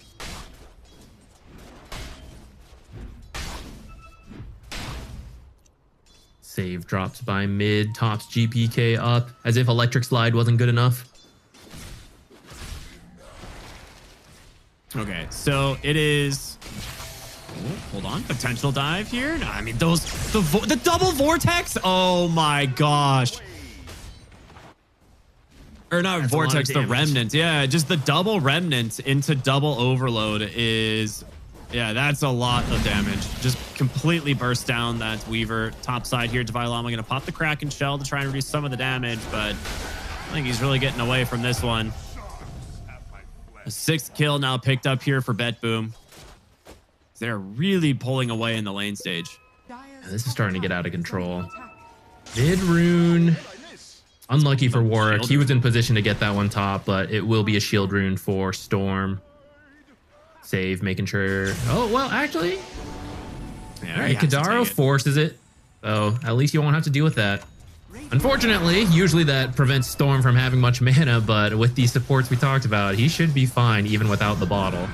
Save drops by mid, tops GPK up, as if Electric Slide wasn't good enough. Okay, so it is... Oh, hold on, potential dive here. No, I mean, the double vortex. Oh my gosh. Or not vortex, the remnant. Yeah, just the double remnant into double overload is... Yeah, that's a lot of damage. Just completely burst down that Weaver. Top side here, Divine Llama going to pop the Kraken Shell to try and reduce some of the damage, but I think he's really getting away from this one. A 6th kill now picked up here for BetBoom. They're really pulling away in the lane stage. Yeah, this is starting to get out of control. Mid rune. Unlucky for Warwick. He was in position to get that one top, but it will be a shield rune for Storm. Save, making sure. Oh, well, actually. Yeah, all right, Kadaro forces it. So at least you won't have to deal with that. Unfortunately, usually that prevents Storm from having much mana, but with these supports we talked about, he should be fine even without the bottle.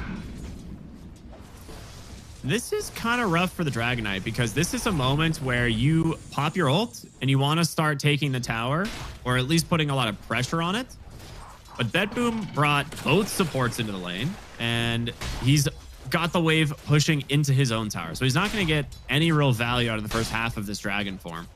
This is kind of rough for the Dragon Knight because this is a moment where you pop your ult and you want to start taking the tower, or at least putting a lot of pressure on it. But BetBoom brought both supports into the lane, and he's got the wave pushing into his own tower. So he's not going to get any real value out of the first half of this dragon form.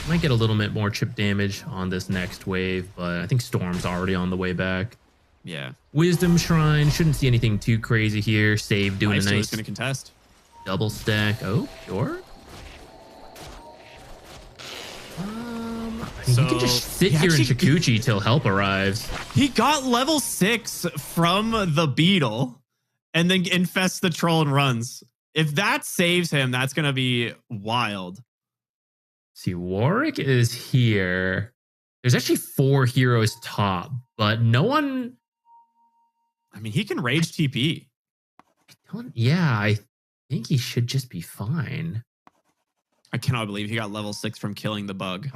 Might get a little bit more chip damage on this next wave, but I think Storm's already on the way back. Yeah. Wisdom Shrine. Shouldn't see anything too crazy here. Save doing a nice going to contest. Double stack. Oh, sure. So he can just sit here in Chikuchi till help arrives. He got level 6 from the beetle and then infests the troll and runs. If that saves him, that's going to be wild. See, Warwick is here. There's actually 4 heroes top, but no one... I mean, he can rage TP. Yeah, I think he should just be fine. I cannot believe he got level 6 from killing the bug.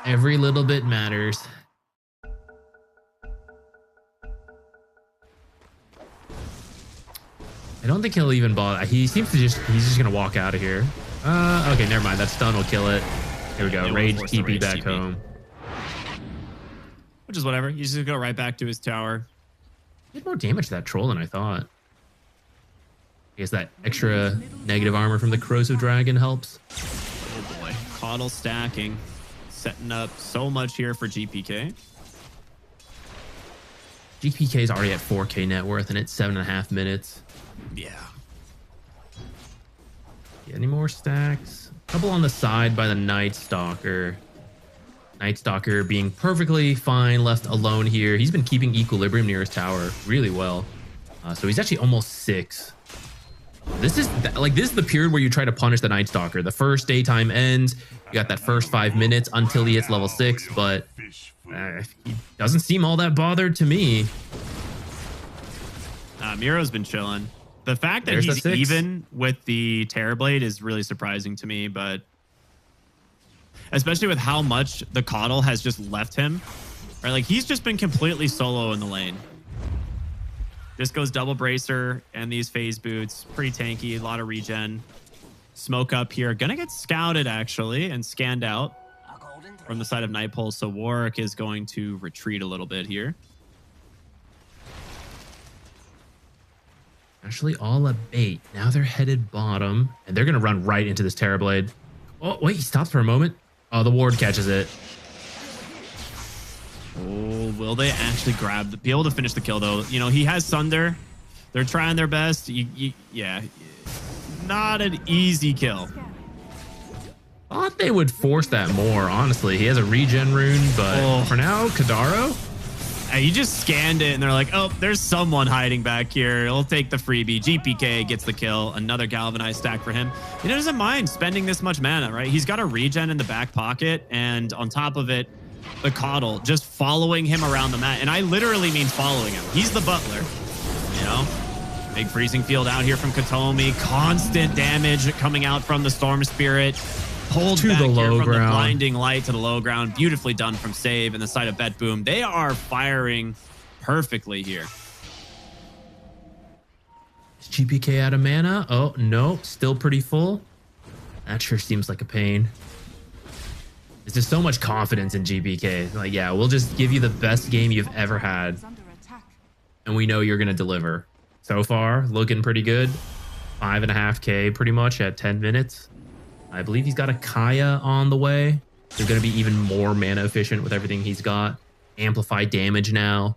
Every little bit matters. I don't think he'll even bother. He seems to he's just going to walk out of here. Okay, never mind. That stun will kill it. Here we go. Rage TP back home. Which is whatever. He's just going to go right back to his tower. He did more damage to that troll than I thought. I guess that extra negative armor from the Corrosive Dragon helps. Oh boy. Coddle stacking. Setting up so much here for GPK. GPK is already at 4K net worth and it's 7.5 minutes. Yeah. Any more stacks? A couple on the side by the Night Stalker. Night Stalker being perfectly fine left alone here. He's been keeping equilibrium near his tower really well. So he's actually almost 6. This is the period where you try to punish the Night Stalker. The first daytime ends. You got that first 5 minutes until he hits level 6, but he doesn't seem all that bothered to me. Miro's been chilling. The fact that he's even with the Terrorblade is really surprising to me, but especially with how much the Coddle has just left him. Right, like he's just been completely solo in the lane. Just goes double bracer and these phase boots. Pretty tanky, a lot of regen. Smoke up here. Gonna get scouted actually and scanned out from the side of Nightpole. So Warwick is going to retreat a little bit here. Actually all a bait. Now they're headed bottom and they're gonna run right into this Terrorblade. Oh, wait, he stops for a moment. Oh, the ward catches it. Oh, will they actually be able to finish the kill though? You know, he has Sunder. They're trying their best. Yeah, not an easy kill. Thought they would force that more, honestly. He has a regen rune, but for now, Kadaro. You just scanned it and they're like, oh, there's someone hiding back here. He'll take the freebie. GPK gets the kill. Another galvanized stack for him. He doesn't mind spending this much mana, right? He's got a regen in the back pocket, and on top of it, the Coddle just following him around the map. And I literally mean following him. He's the butler, you know? Big freezing field out here from Katomi. Constant damage coming out from the Storm Spirit. Pulled to back the low here from ground. the blinding light to the low ground. Beautifully done from Save and the side of BetBoom. They are firing perfectly here. Is GPK out of mana? Oh, no. Still pretty full. That sure seems like a pain. There's just so much confidence in GPK. Like, yeah, we'll just give you the best game you've ever had. And we know you're going to deliver. So far, looking pretty good. 5.5K pretty much at 10 minutes. I believe he's got a Kaya on the way. They're going to be even more mana efficient with everything he's got. Amplify damage now.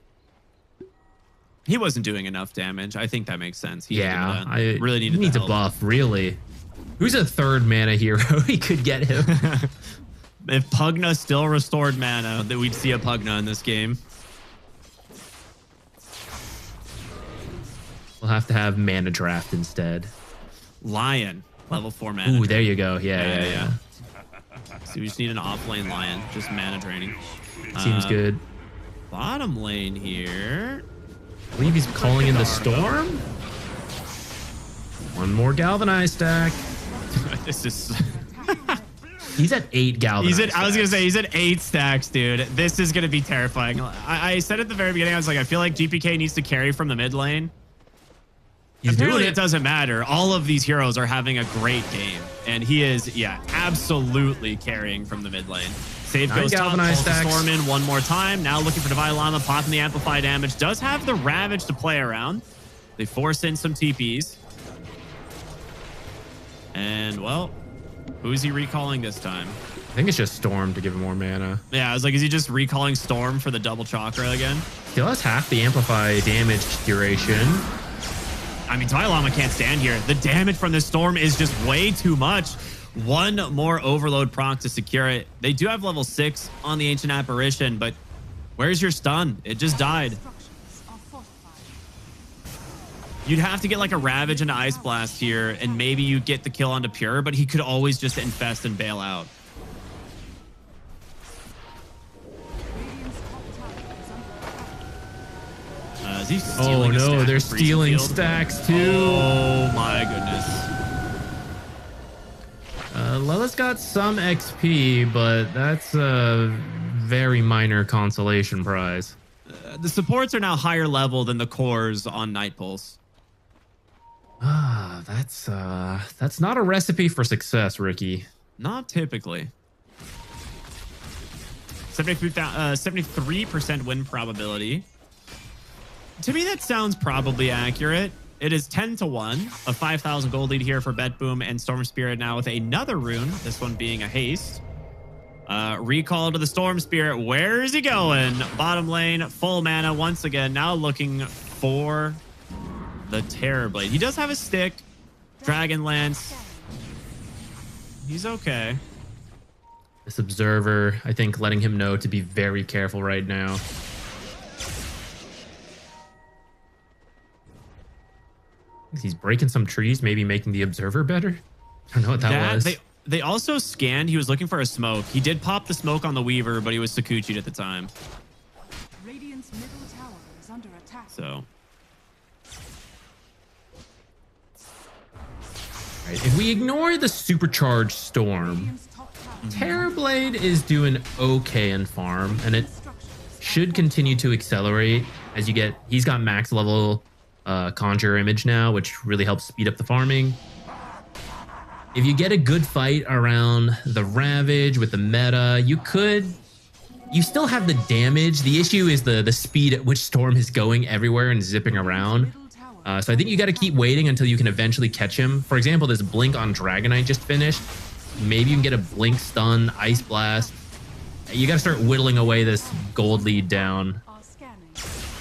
He wasn't doing enough damage. I think that makes sense. He I really needed needs the a help. buff, really. Who's a third mana hero? We could get him. If Pugna still restored mana, that we'd see a Pugna in this game. We'll have to have mana draft instead. Lion, level 4 mana. Ooh, there you go. Yeah. So we just need an off-lane Lion, just mana draining. Seems good. Bottom lane here. I believe he's calling in the storm. One more galvanized stack. This is... He's at 8 galvanized. I was gonna say he's at 8 stacks, dude. This is gonna be terrifying. I said at the very beginning, I was like, I feel like GPK needs to carry from the mid lane. Apparently it doesn't matter. All of these heroes are having a great game, and he is, absolutely carrying from the mid lane. Save goes top, pulls the Storm in one more time. Now looking for Divine Llama, popping the amplify damage. Does have the Ravage to play around. They force in some TPs. And, well, who's he recalling this time? I think it's just Storm to give him more mana. Yeah, I was like, is he just recalling Storm for the double chakra again? Still has half the amplify damage duration. I mean, Divine Llama can't stand here. The damage from this Storm is just way too much. One more overload proc to secure it. They do have level 6 on the Ancient Apparition, but where's your stun? It just died. You'd have to get like a Ravage and Ice Blast here, and maybe you get the kill onto Pure, but he could always just infest and bail out. Is he stealing a stack they're of Freezing stealing Field? stacks too. Oh my goodness. Lela's got some XP, but that's a very minor consolation prize. The supports are now higher level than the cores on Night Pulse. That's not a recipe for success, Ricky. Not typically. 73% win probability. To me, that sounds probably accurate. It is 10-1, a 5,000 gold lead here for BetBoom and Storm Spirit now with another rune, this one being a haste. Recall to the Storm Spirit. Where is he going? Bottom lane, full mana once again. Now looking for the Terrorblade. He does have a stick. Dragon Lance. He's okay. This Observer, I think, letting him know to be very careful right now. He's breaking some trees, maybe making the Observer better. I don't know what that was. They also scanned. He was looking for a smoke. He did pop the smoke on the Weaver, but he was Sakuchi'd at the time. Radiant's middle tower is under attack. So. Right, if we ignore the supercharged Storm, Terrorblade is doing okay in farm, and it should continue to accelerate as you get. He's got max level Conjure Image now, which really helps speed up the farming. If you get a good fight around the Ravage with the meta, you still have the damage. The issue is the speed at which Storm is going everywhere and zipping around. So I think you got to keep waiting until you can eventually catch him. For example, this Blink on Dragonite just finished. Maybe you can get a blink stun, ice blast. You got to start whittling away this gold lead down.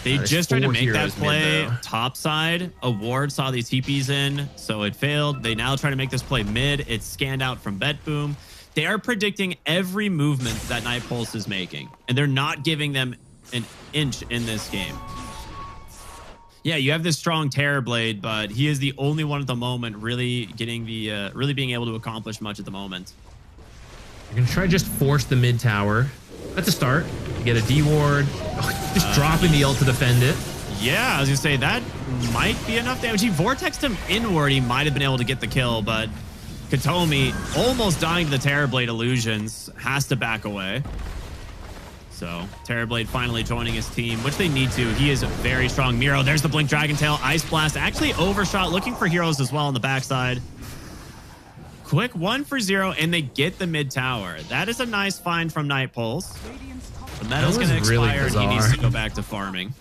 They just tried to make that play mid, top side. A ward saw these TPs in, so it failed. They now try to make this play mid. It's scanned out from BetBoom. They are predicting every movement that Night Pulse is making, and they're not giving them an inch in this game. Yeah, you have this strong Terrorblade, but he is the only one at the moment really getting the really being able to accomplish much at the moment. You're gonna try to just force the mid tower. That's a start. You get a D ward. Just dropping the ult to defend it. Yeah, I was gonna say that might be enough damage. He vortexed him inward. He might have been able to get the kill, but Katomi almost dying to the Terrorblade illusions, has to back away. So Terrorblade finally joining his team, which they need to. He is very strong. Miro, there's the Blink Dragon Tail. Ice Blast actually overshot, looking for heroes as well on the backside. Quick 1 for 0, and they get the mid tower. That is a nice find from Night Pulse. The meta's going to expire, and he needs to go back to farming.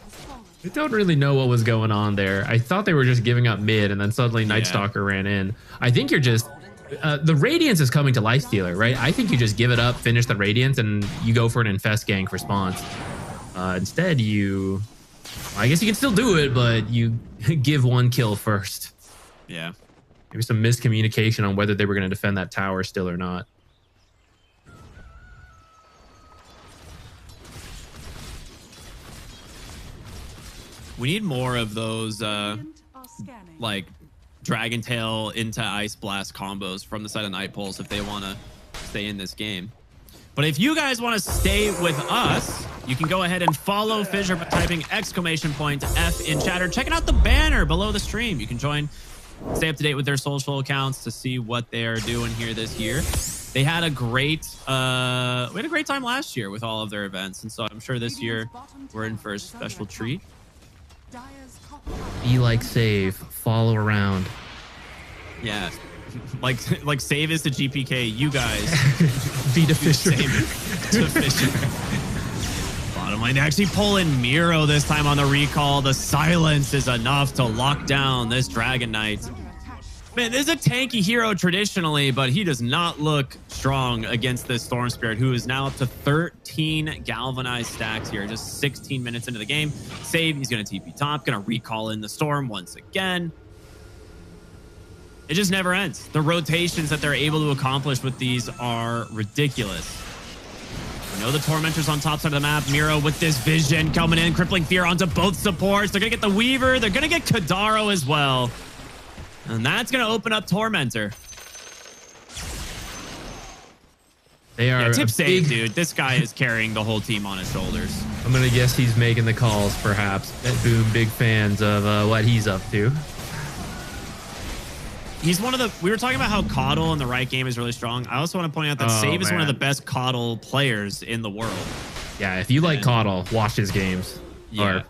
I don't really know what was going on there. I thought they were just giving up mid, and then suddenly Nightstalker ran in. I think you're just... the Radiance is coming to Lifestealer, right? I think you just give it up, finish the Radiance, and you go for an Infest gank response. Instead, you... I guess you can still do it, but you give 1 kill first. Yeah. Maybe some miscommunication on whether they were going to defend that tower still or not. We need more of those, like, Dragon Tail into Ice Blast combos from the side of Night Pulse if they want to stay in this game. But if you guys want to stay with us, you can go ahead and follow Fissure by typing !F in chat or checking out the banner below the stream. You can join, stay up to date with their social accounts to see what they are doing here this year. They had a great, we had a great time last year with all of their events, and so I'm sure this year we're in for a special treat. Be like Save, follow around. Yeah, like Save is to GPK. You guys be to Fissure. To Fissure. Bottom lane, they actually pull in Miro this time on the recall. The silence is enough to lock down this Dragon Knight. Man, this is a tanky hero traditionally, but he does not look strong against this Storm Spirit, who is now up to 13 galvanized stacks here, just 16 minutes into the game. Save, he's going to TP top, going to recall in the Storm once again. It just never ends. The rotations that they're able to accomplish with these are ridiculous. We know the Tormentor's on top side of the map. Miro with this vision coming in, crippling fear onto both supports. They're going to get the Weaver. They're going to get Kadaro as well. And that's going to open up Tormentor. They are tip save, dude. This guy is carrying the whole team on his shoulders. I'm going to guess he's making the calls, perhaps. BetBoom, big fans of what he's up to. He's one of the... We were talking about how Coddle in the right game is really strong. I also want to point out that Save is one of the best Coddle players in the world. Yeah, if you like Coddle, watch his games. Yeah. Or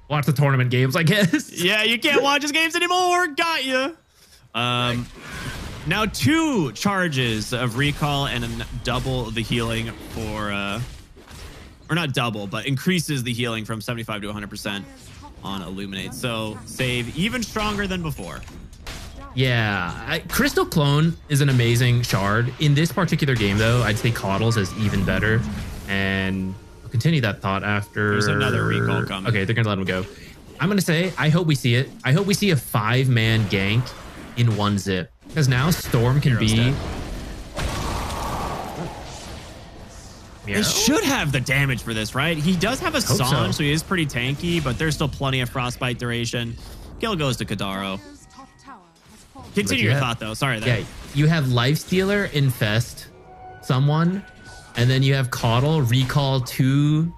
watch the tournament games, I guess. Yeah, you can't watch his games anymore. Got you. Now 2 charges of recall and then double the healing for... or not double, but increases the healing from 75 to 100% on Illuminate. So Save even stronger than before. Yeah, Crystal Clone is an amazing shard. In this particular game, though, I'd say Coddles is even better. And I'll continue that thought after... There's another recall coming. Okay, they're going to let him go. I'm going to say, I hope we see it. I hope we see a 5-man gank in 1 zip. Because now Storm can be... They should have the damage for this, right? He does have a Song, so he is pretty tanky, but there's still plenty of Frostbite duration. Kill goes to Kadaro. Continue your thought, though. Sorry. Yeah, you have Lifestealer, Infest, someone, and then you have Coddle recall to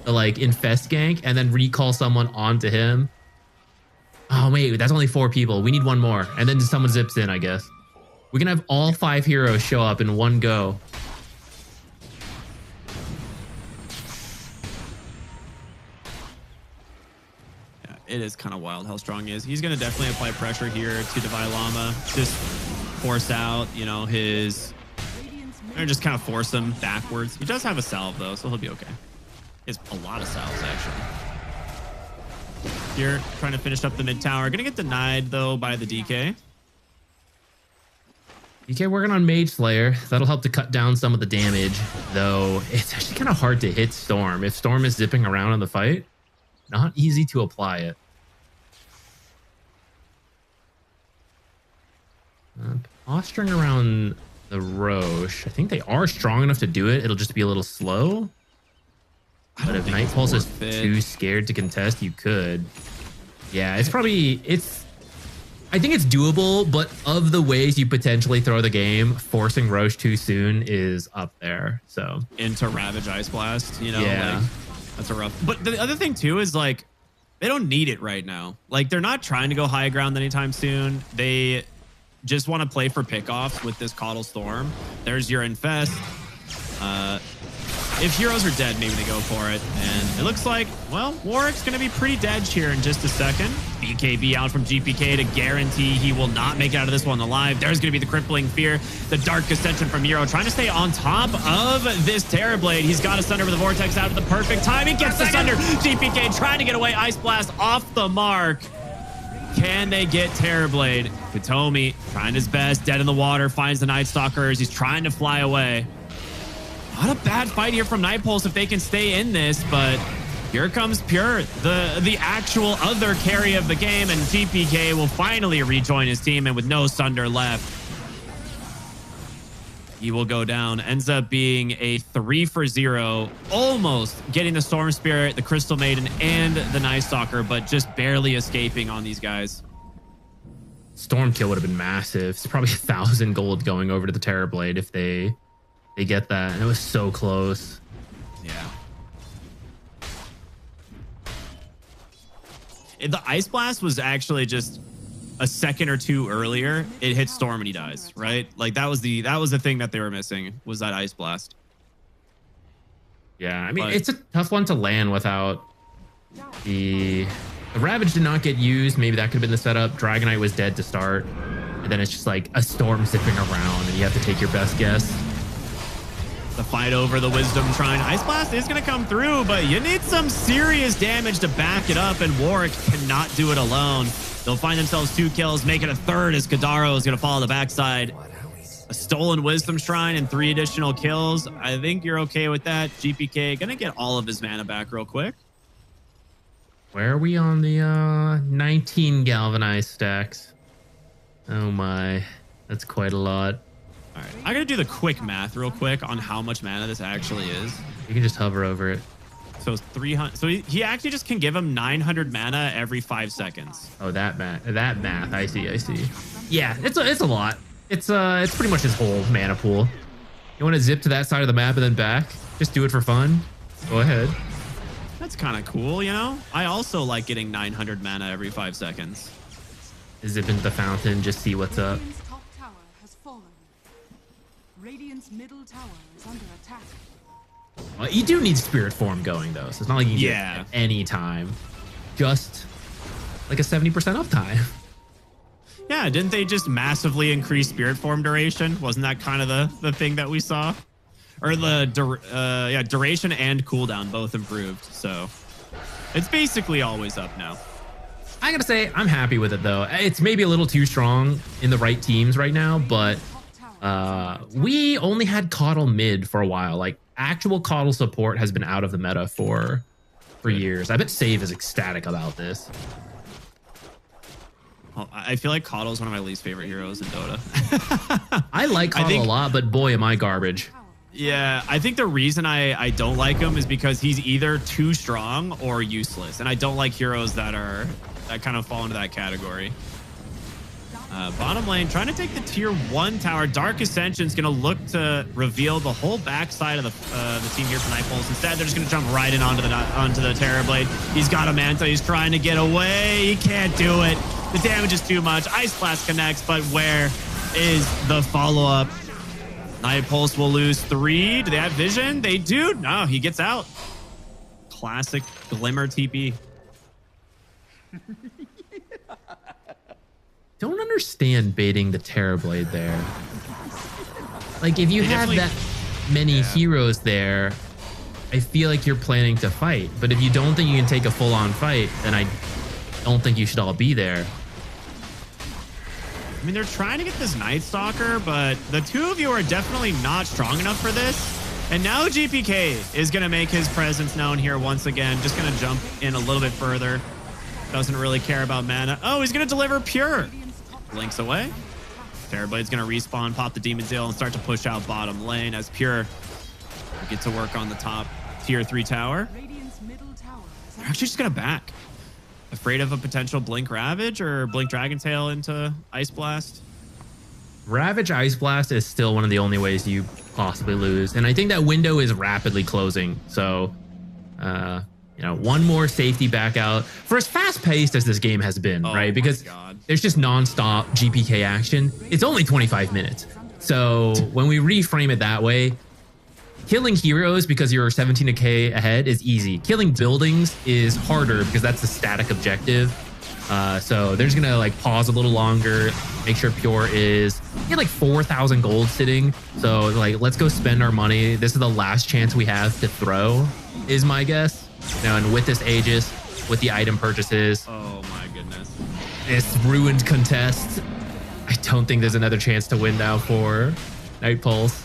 the Infest gank, and then recall someone onto him. Oh, wait, that's only 4 people. We need 1 more. And then someone zips in, I guess. We can have all 5 heroes show up in 1 go. It is kind of wild how strong he is. He's going to definitely apply pressure here to Divine Llama. Just force out, you know, his... Or just kind of force him backwards. He does have a salve, though, so he'll be okay. He has a lot of salves, actually. Here, trying to finish up the mid tower. Going to get denied, though, by the DK. DK working on Mage Slayer. That'll help to cut down some of the damage, though it's actually kind of hard to hit Storm. If Storm is zipping around in the fight, not easy to apply it. Posturing around the Roche. I think they are strong enough to do it. It'll just be a little slow. But if Night Pulse is too scared to contest, you could. Yeah, it's probably... I think it's doable, but of the ways you potentially throw the game, forcing Roche too soon is up there. So into Ravage Ice Blast, you know, yeah, like, that's a rough. But the other thing too is like they don't need it right now. Like they're not trying to go high ground anytime soon. They just want to play for pickoffs with this Coddle Storm. There's your Infest. If heroes are dead, maybe they go for it. And it looks like, well, Warwick's going to be pretty dead here in just a second. BKB out from GPK to guarantee he will not make it out of this one alive. There's going to be the Crippling Fear, the Dark Ascension from Euro, trying to stay on top of this Terrorblade. He's got a Sunder with the Vortex out at the perfect time. He gets the Sunder. GPK trying to get away. Ice Blast off the mark. Can they get Terrorblade? Katomi trying his best, dead in the water, finds the Night Stalkers. He's trying to fly away. Not a bad fight here from Night Pulse if they can stay in this, but here comes Pure, the actual other carry of the game, and GPK will finally rejoin his team, and with no Sunder left, he will go down. Ends up being a 3-for-0, almost getting the Storm Spirit, the Crystal Maiden, and the Night Stalker, but just barely escaping on these guys. Storm kill would have been massive. It's probably 1,000 gold going over to the Terrorblade if they get that. And it was so close. Yeah. The Ice Blast was actually just a second or two earlier. It hits Storm and he dies, right? Like that was the thing that they were missing, was that Ice Blast. Yeah, I mean, it's a tough one to land without the Ravage did not get used. Maybe that could have been the setup. Dragonite was dead to start. And then it's just like a Storm zipping around and you have to take your best guess. The fight over the Wisdom Shrine. Ice Blast is going to come through, but you need some serious damage to back it up, and Warwick cannot do it alone. They'll find themselves 2 kills, make it a 3rd as Kadaro is going to follow the backside. A stolen Wisdom Shrine and 3 additional kills. I think you're okay with that. GPK going to get all of his mana back real quick. Where are we on the 19 galvanized stacks? Oh my, that's quite a lot. All right, I gotta do the quick math real quick on how much mana this actually is. You can just hover over it. So 300. So he actually just can give him 900 mana every 5 seconds. Oh, that math. I see. Yeah, it's a lot. It's pretty much his whole mana pool. You want to zip to that side of the map and then back? Just do it for fun. Go ahead. That's kind of cool, you know. I also like getting 900 mana every 5 seconds. Zip into the fountain, just see what's up. Radiant's middle tower is under attack. Well, you do need Spirit Form going though, so it's not like you can get it at any time. Just like a 70% uptime. Yeah, didn't they just massively increase Spirit Form duration? Wasn't that kind of the thing that we saw? Or the duration and cooldown both improved, so it's basically always up now. I gotta say, I'm happy with it though. It's maybe a little too strong in the right teams right now, but we only had Coddle mid for a while. Like actual Coddle support has been out of the meta for years. I bet Save is ecstatic about this. Well, I feel like Coddle is one of my least favorite heroes in Dota. I like Coddle a lot, but boy, am I garbage. Yeah, I think the reason I don't like him is because he's either too strong or useless, and I don't like heroes that kind of fall into that category. Bottom lane, trying to take the tier 1 tower. Dark Ascension's going to look to reveal the whole backside of the team here for Night Pulse. Instead, they're just going to jump right in onto the Terrorblade. He's got a Manta. He's trying to get away. He can't do it. The damage is too much. Ice Blast connects, but where is the follow-up? Night Pulse will lose 3. Do they have vision? They do. No, he gets out. Classic Glimmer TP. Don't understand baiting the Terrorblade there. Like if you have that many heroes there, I feel like you're planning to fight. But if you don't think you can take a full-on fight, then I don't think you should all be there. I mean, they're trying to get this Night Stalker, but the two of you are definitely not strong enough for this. And now GPK is going to make his presence known here once again. Just going to jump in a little bit further. Doesn't really care about mana. Oh, he's going to deliver Pure. Blinks away. Terrorblade's going to respawn, pop the Demon Zeal, and start to push out bottom lane as Pure will get to work on the top tier 3 tower. They're actually just going to back. Afraid of a potential Blink Ravage or Blink Dragon Tail into Ice Blast? Ravage Ice Blast is still one of the only ways you possibly lose. And I think that window is rapidly closing. So, you know, one more safety back out for as fast paced as this game has been, right? Because there's just nonstop GPK action. It's only 25 minutes. So when we reframe it that way, killing heroes because you're 17k ahead is easy. Killing buildings is harder because that's the static objective. So they're just gonna like pause a little longer, make sure Pure is get like 4,000 gold sitting. So like, let's go spend our money. This is the last chance we have to throw, is my guess. Now, and with this Aegis, with the item purchases, oh my goodness, this ruined contest, I don't think there's another chance to win now for Night Pulse.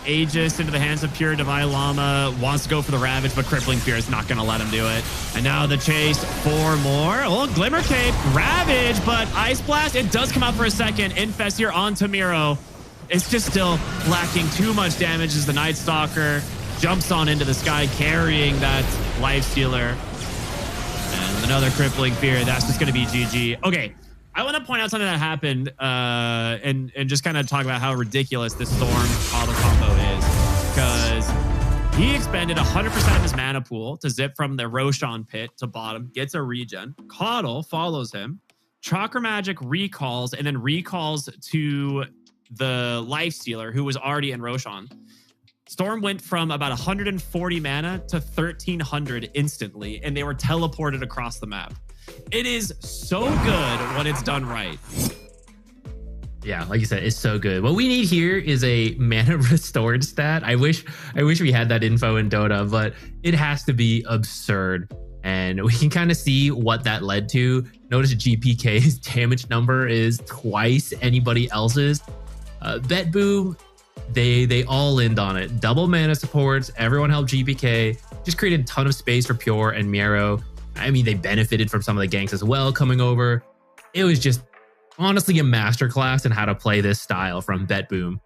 Aegis into the hands of Pure. Divine Llama wants to go for the Ravage, but Crippling Fear is not going to let him do it. And now the chase for more. Oh, Glimmer Cape, Ravage, but Ice Blast, it does come out for a second. Infest here onto Miro. It's just still lacking too much damage as the Night Stalker jumps on into the sky, carrying that Life Stealer. And another Crippling Fear. That's just going to be GG. Okay. I want to point out something that happened and just kind of talk about how ridiculous this Storm Coddle combo is. Because he expended 100% of his mana pool to zip from the Roshan pit to bottom, gets a regen. Coddle follows him. Chakra Magic recalls and then recalls to the Life Stealer who was already in Roshan. Storm went from about 140 mana to 1,300 instantly, and they were teleported across the map. It is so good when it's done right. Yeah, like you said, it's so good. What we need here is a mana restored stat. I wish we had that info in Dota, but it has to be absurd. And we can kind of see what that led to. Notice GPK's damage number is twice anybody else's. BetBoom, they all in on it. Double mana supports, everyone helped GPK, just created a ton of space for Pure and Miro. I mean, they benefited from some of the ganks as well coming over. It was just honestly a masterclass in how to play this style from BetBoom.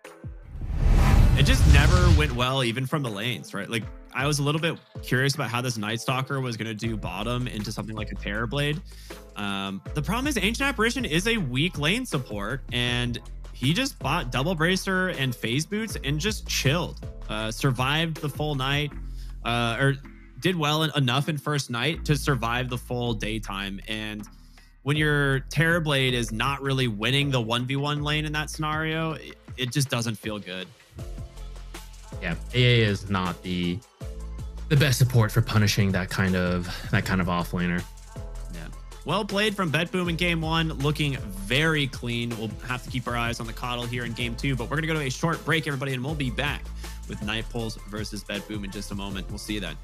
It just never went well, even from the lanes, right? Like, I was a little bit curious about how this Night Stalker was going to do bottom into something like a Terrorblade. The problem is Ancient Apparition is a weak lane support, and he just bought Double Bracer and Phase Boots and just chilled. Survived the full night, or did well enough in first night to survive the full daytime. And when your Terrorblade is not really winning the 1v1 lane in that scenario, it just doesn't feel good. Yeah, AA is not the best support for punishing that kind of offlaner. Yeah. Well played from BetBoom in game 1, looking very clean. We'll have to keep our eyes on the Coddle here in game 2, but we're going to go to a short break, everybody, and we'll be back with Night Pulse versus BetBoom in just a moment. We'll see you then.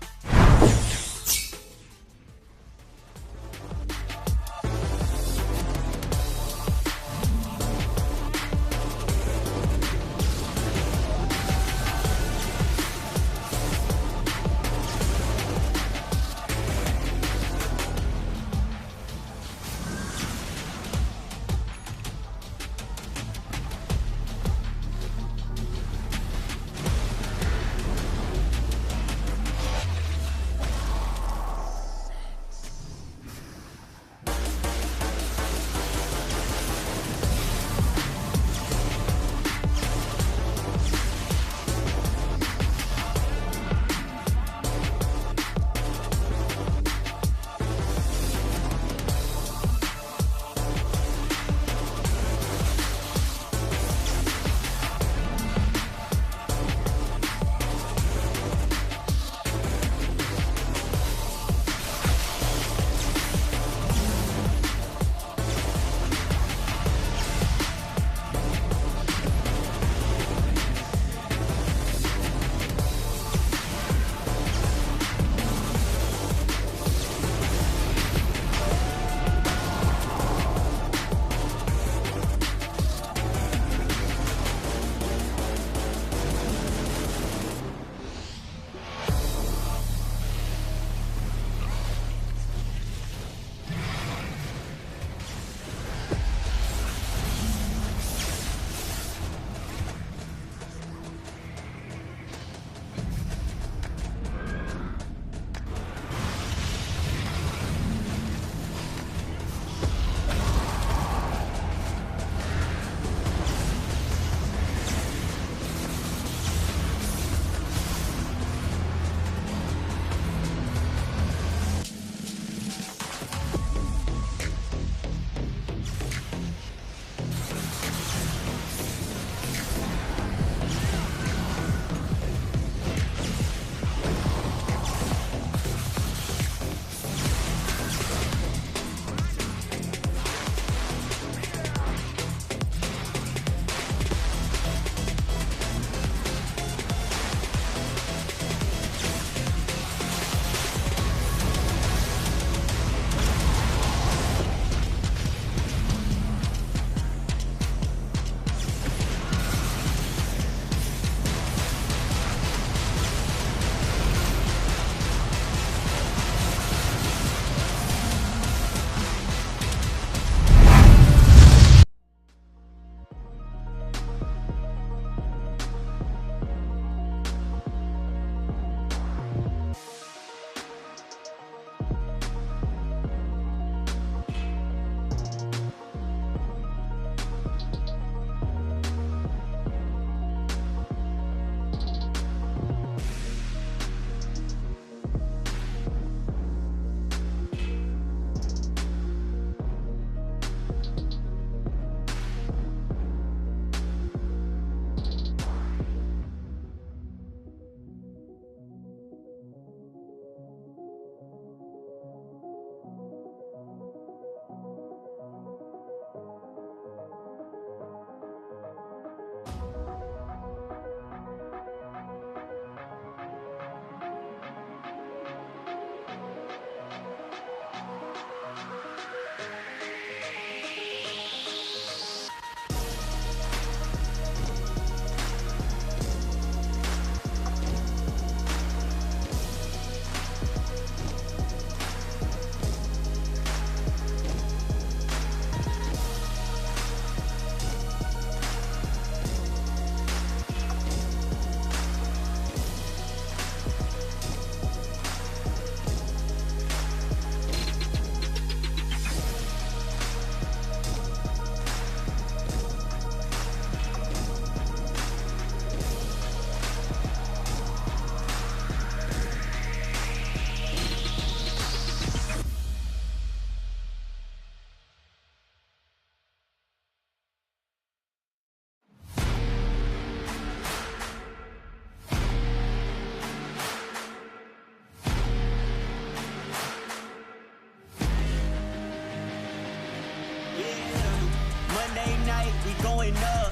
going up.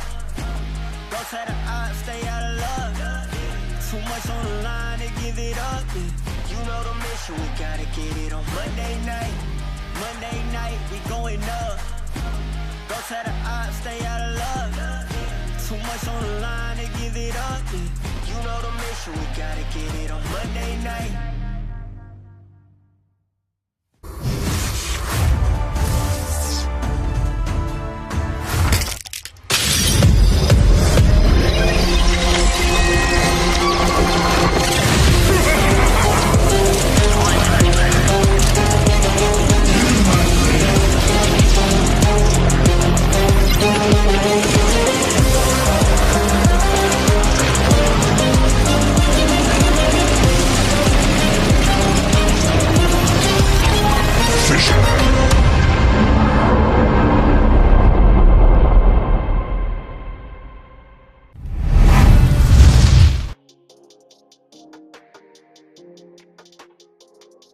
Don't try to stay out of love. Too much on the line to give it up. You know the mission, we gotta get it on Monday night. Monday night, we going up. Don't try to stay out of love. Too much on the line to give it up. You know the mission, we gotta get it on Monday night.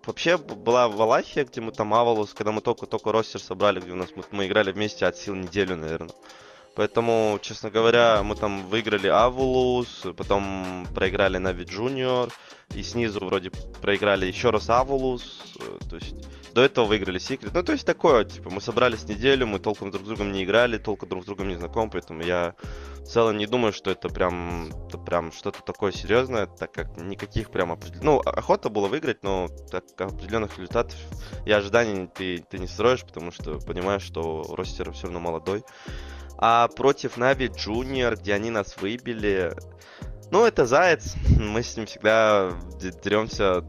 Вообще была Валахия, где мы там Авалус, когда мы только ростер собрали, где у нас мы играли вместе от сил неделю, наверное. Поэтому, честно говоря, мы там выиграли Авалус, потом проиграли Нави Junior, и снизу вроде проиграли еще раз Авалус, то есть до этого выиграли Секрет. Ну, то есть такое, типа, мы собрались неделю, мы толком друг с другом не играли, толком друг с другом не знакомы, поэтому я в целом не думаю, что это прям что-то такое серьезное, так как никаких прям определенных... Ну, охота было выиграть, но так определенных результатов и ожиданий ты не строишь, потому что понимаешь, что ростер все равно молодой. А против Нави Junior, где они нас выбили... Ну, это Заяц, мы с ним всегда деремся,